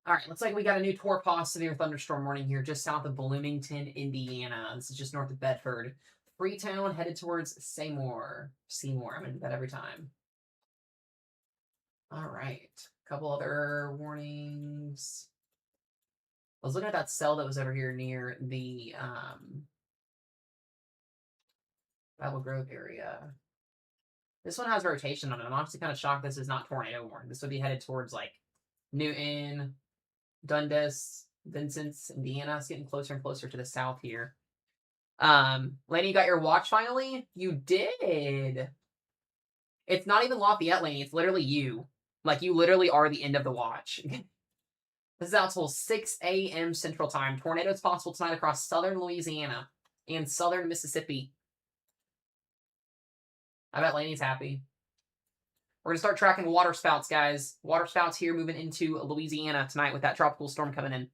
All right, looks like we got a new tour pause severe thunderstorm warning here just south of Bloomington, Indiana. This is just north of Bedford. Freetown headed towards Seymour. Seymour, I'm going to do that every time. All right, a couple other warnings. I was looking at that cell that was over here near the Battle Grove area. This one has rotation on it. I'm honestly kind of shocked this is not tornado warning. This would be headed towards like Newton, Dundas, Vincent's, Indiana. It's getting closer and closer to the south here. Laney, you got your watch finally? You did. It's not even Lafayette, Laney. It's literally you. Like, you literally are the end of the watch. This is out till 6 a.m. Central Time. Tornadoes possible tonight across southern Louisiana and southern Mississippi. I bet Laney's happy. We're going to start tracking water spouts, guys. Water spouts here moving into Louisiana tonight with that tropical storm coming in.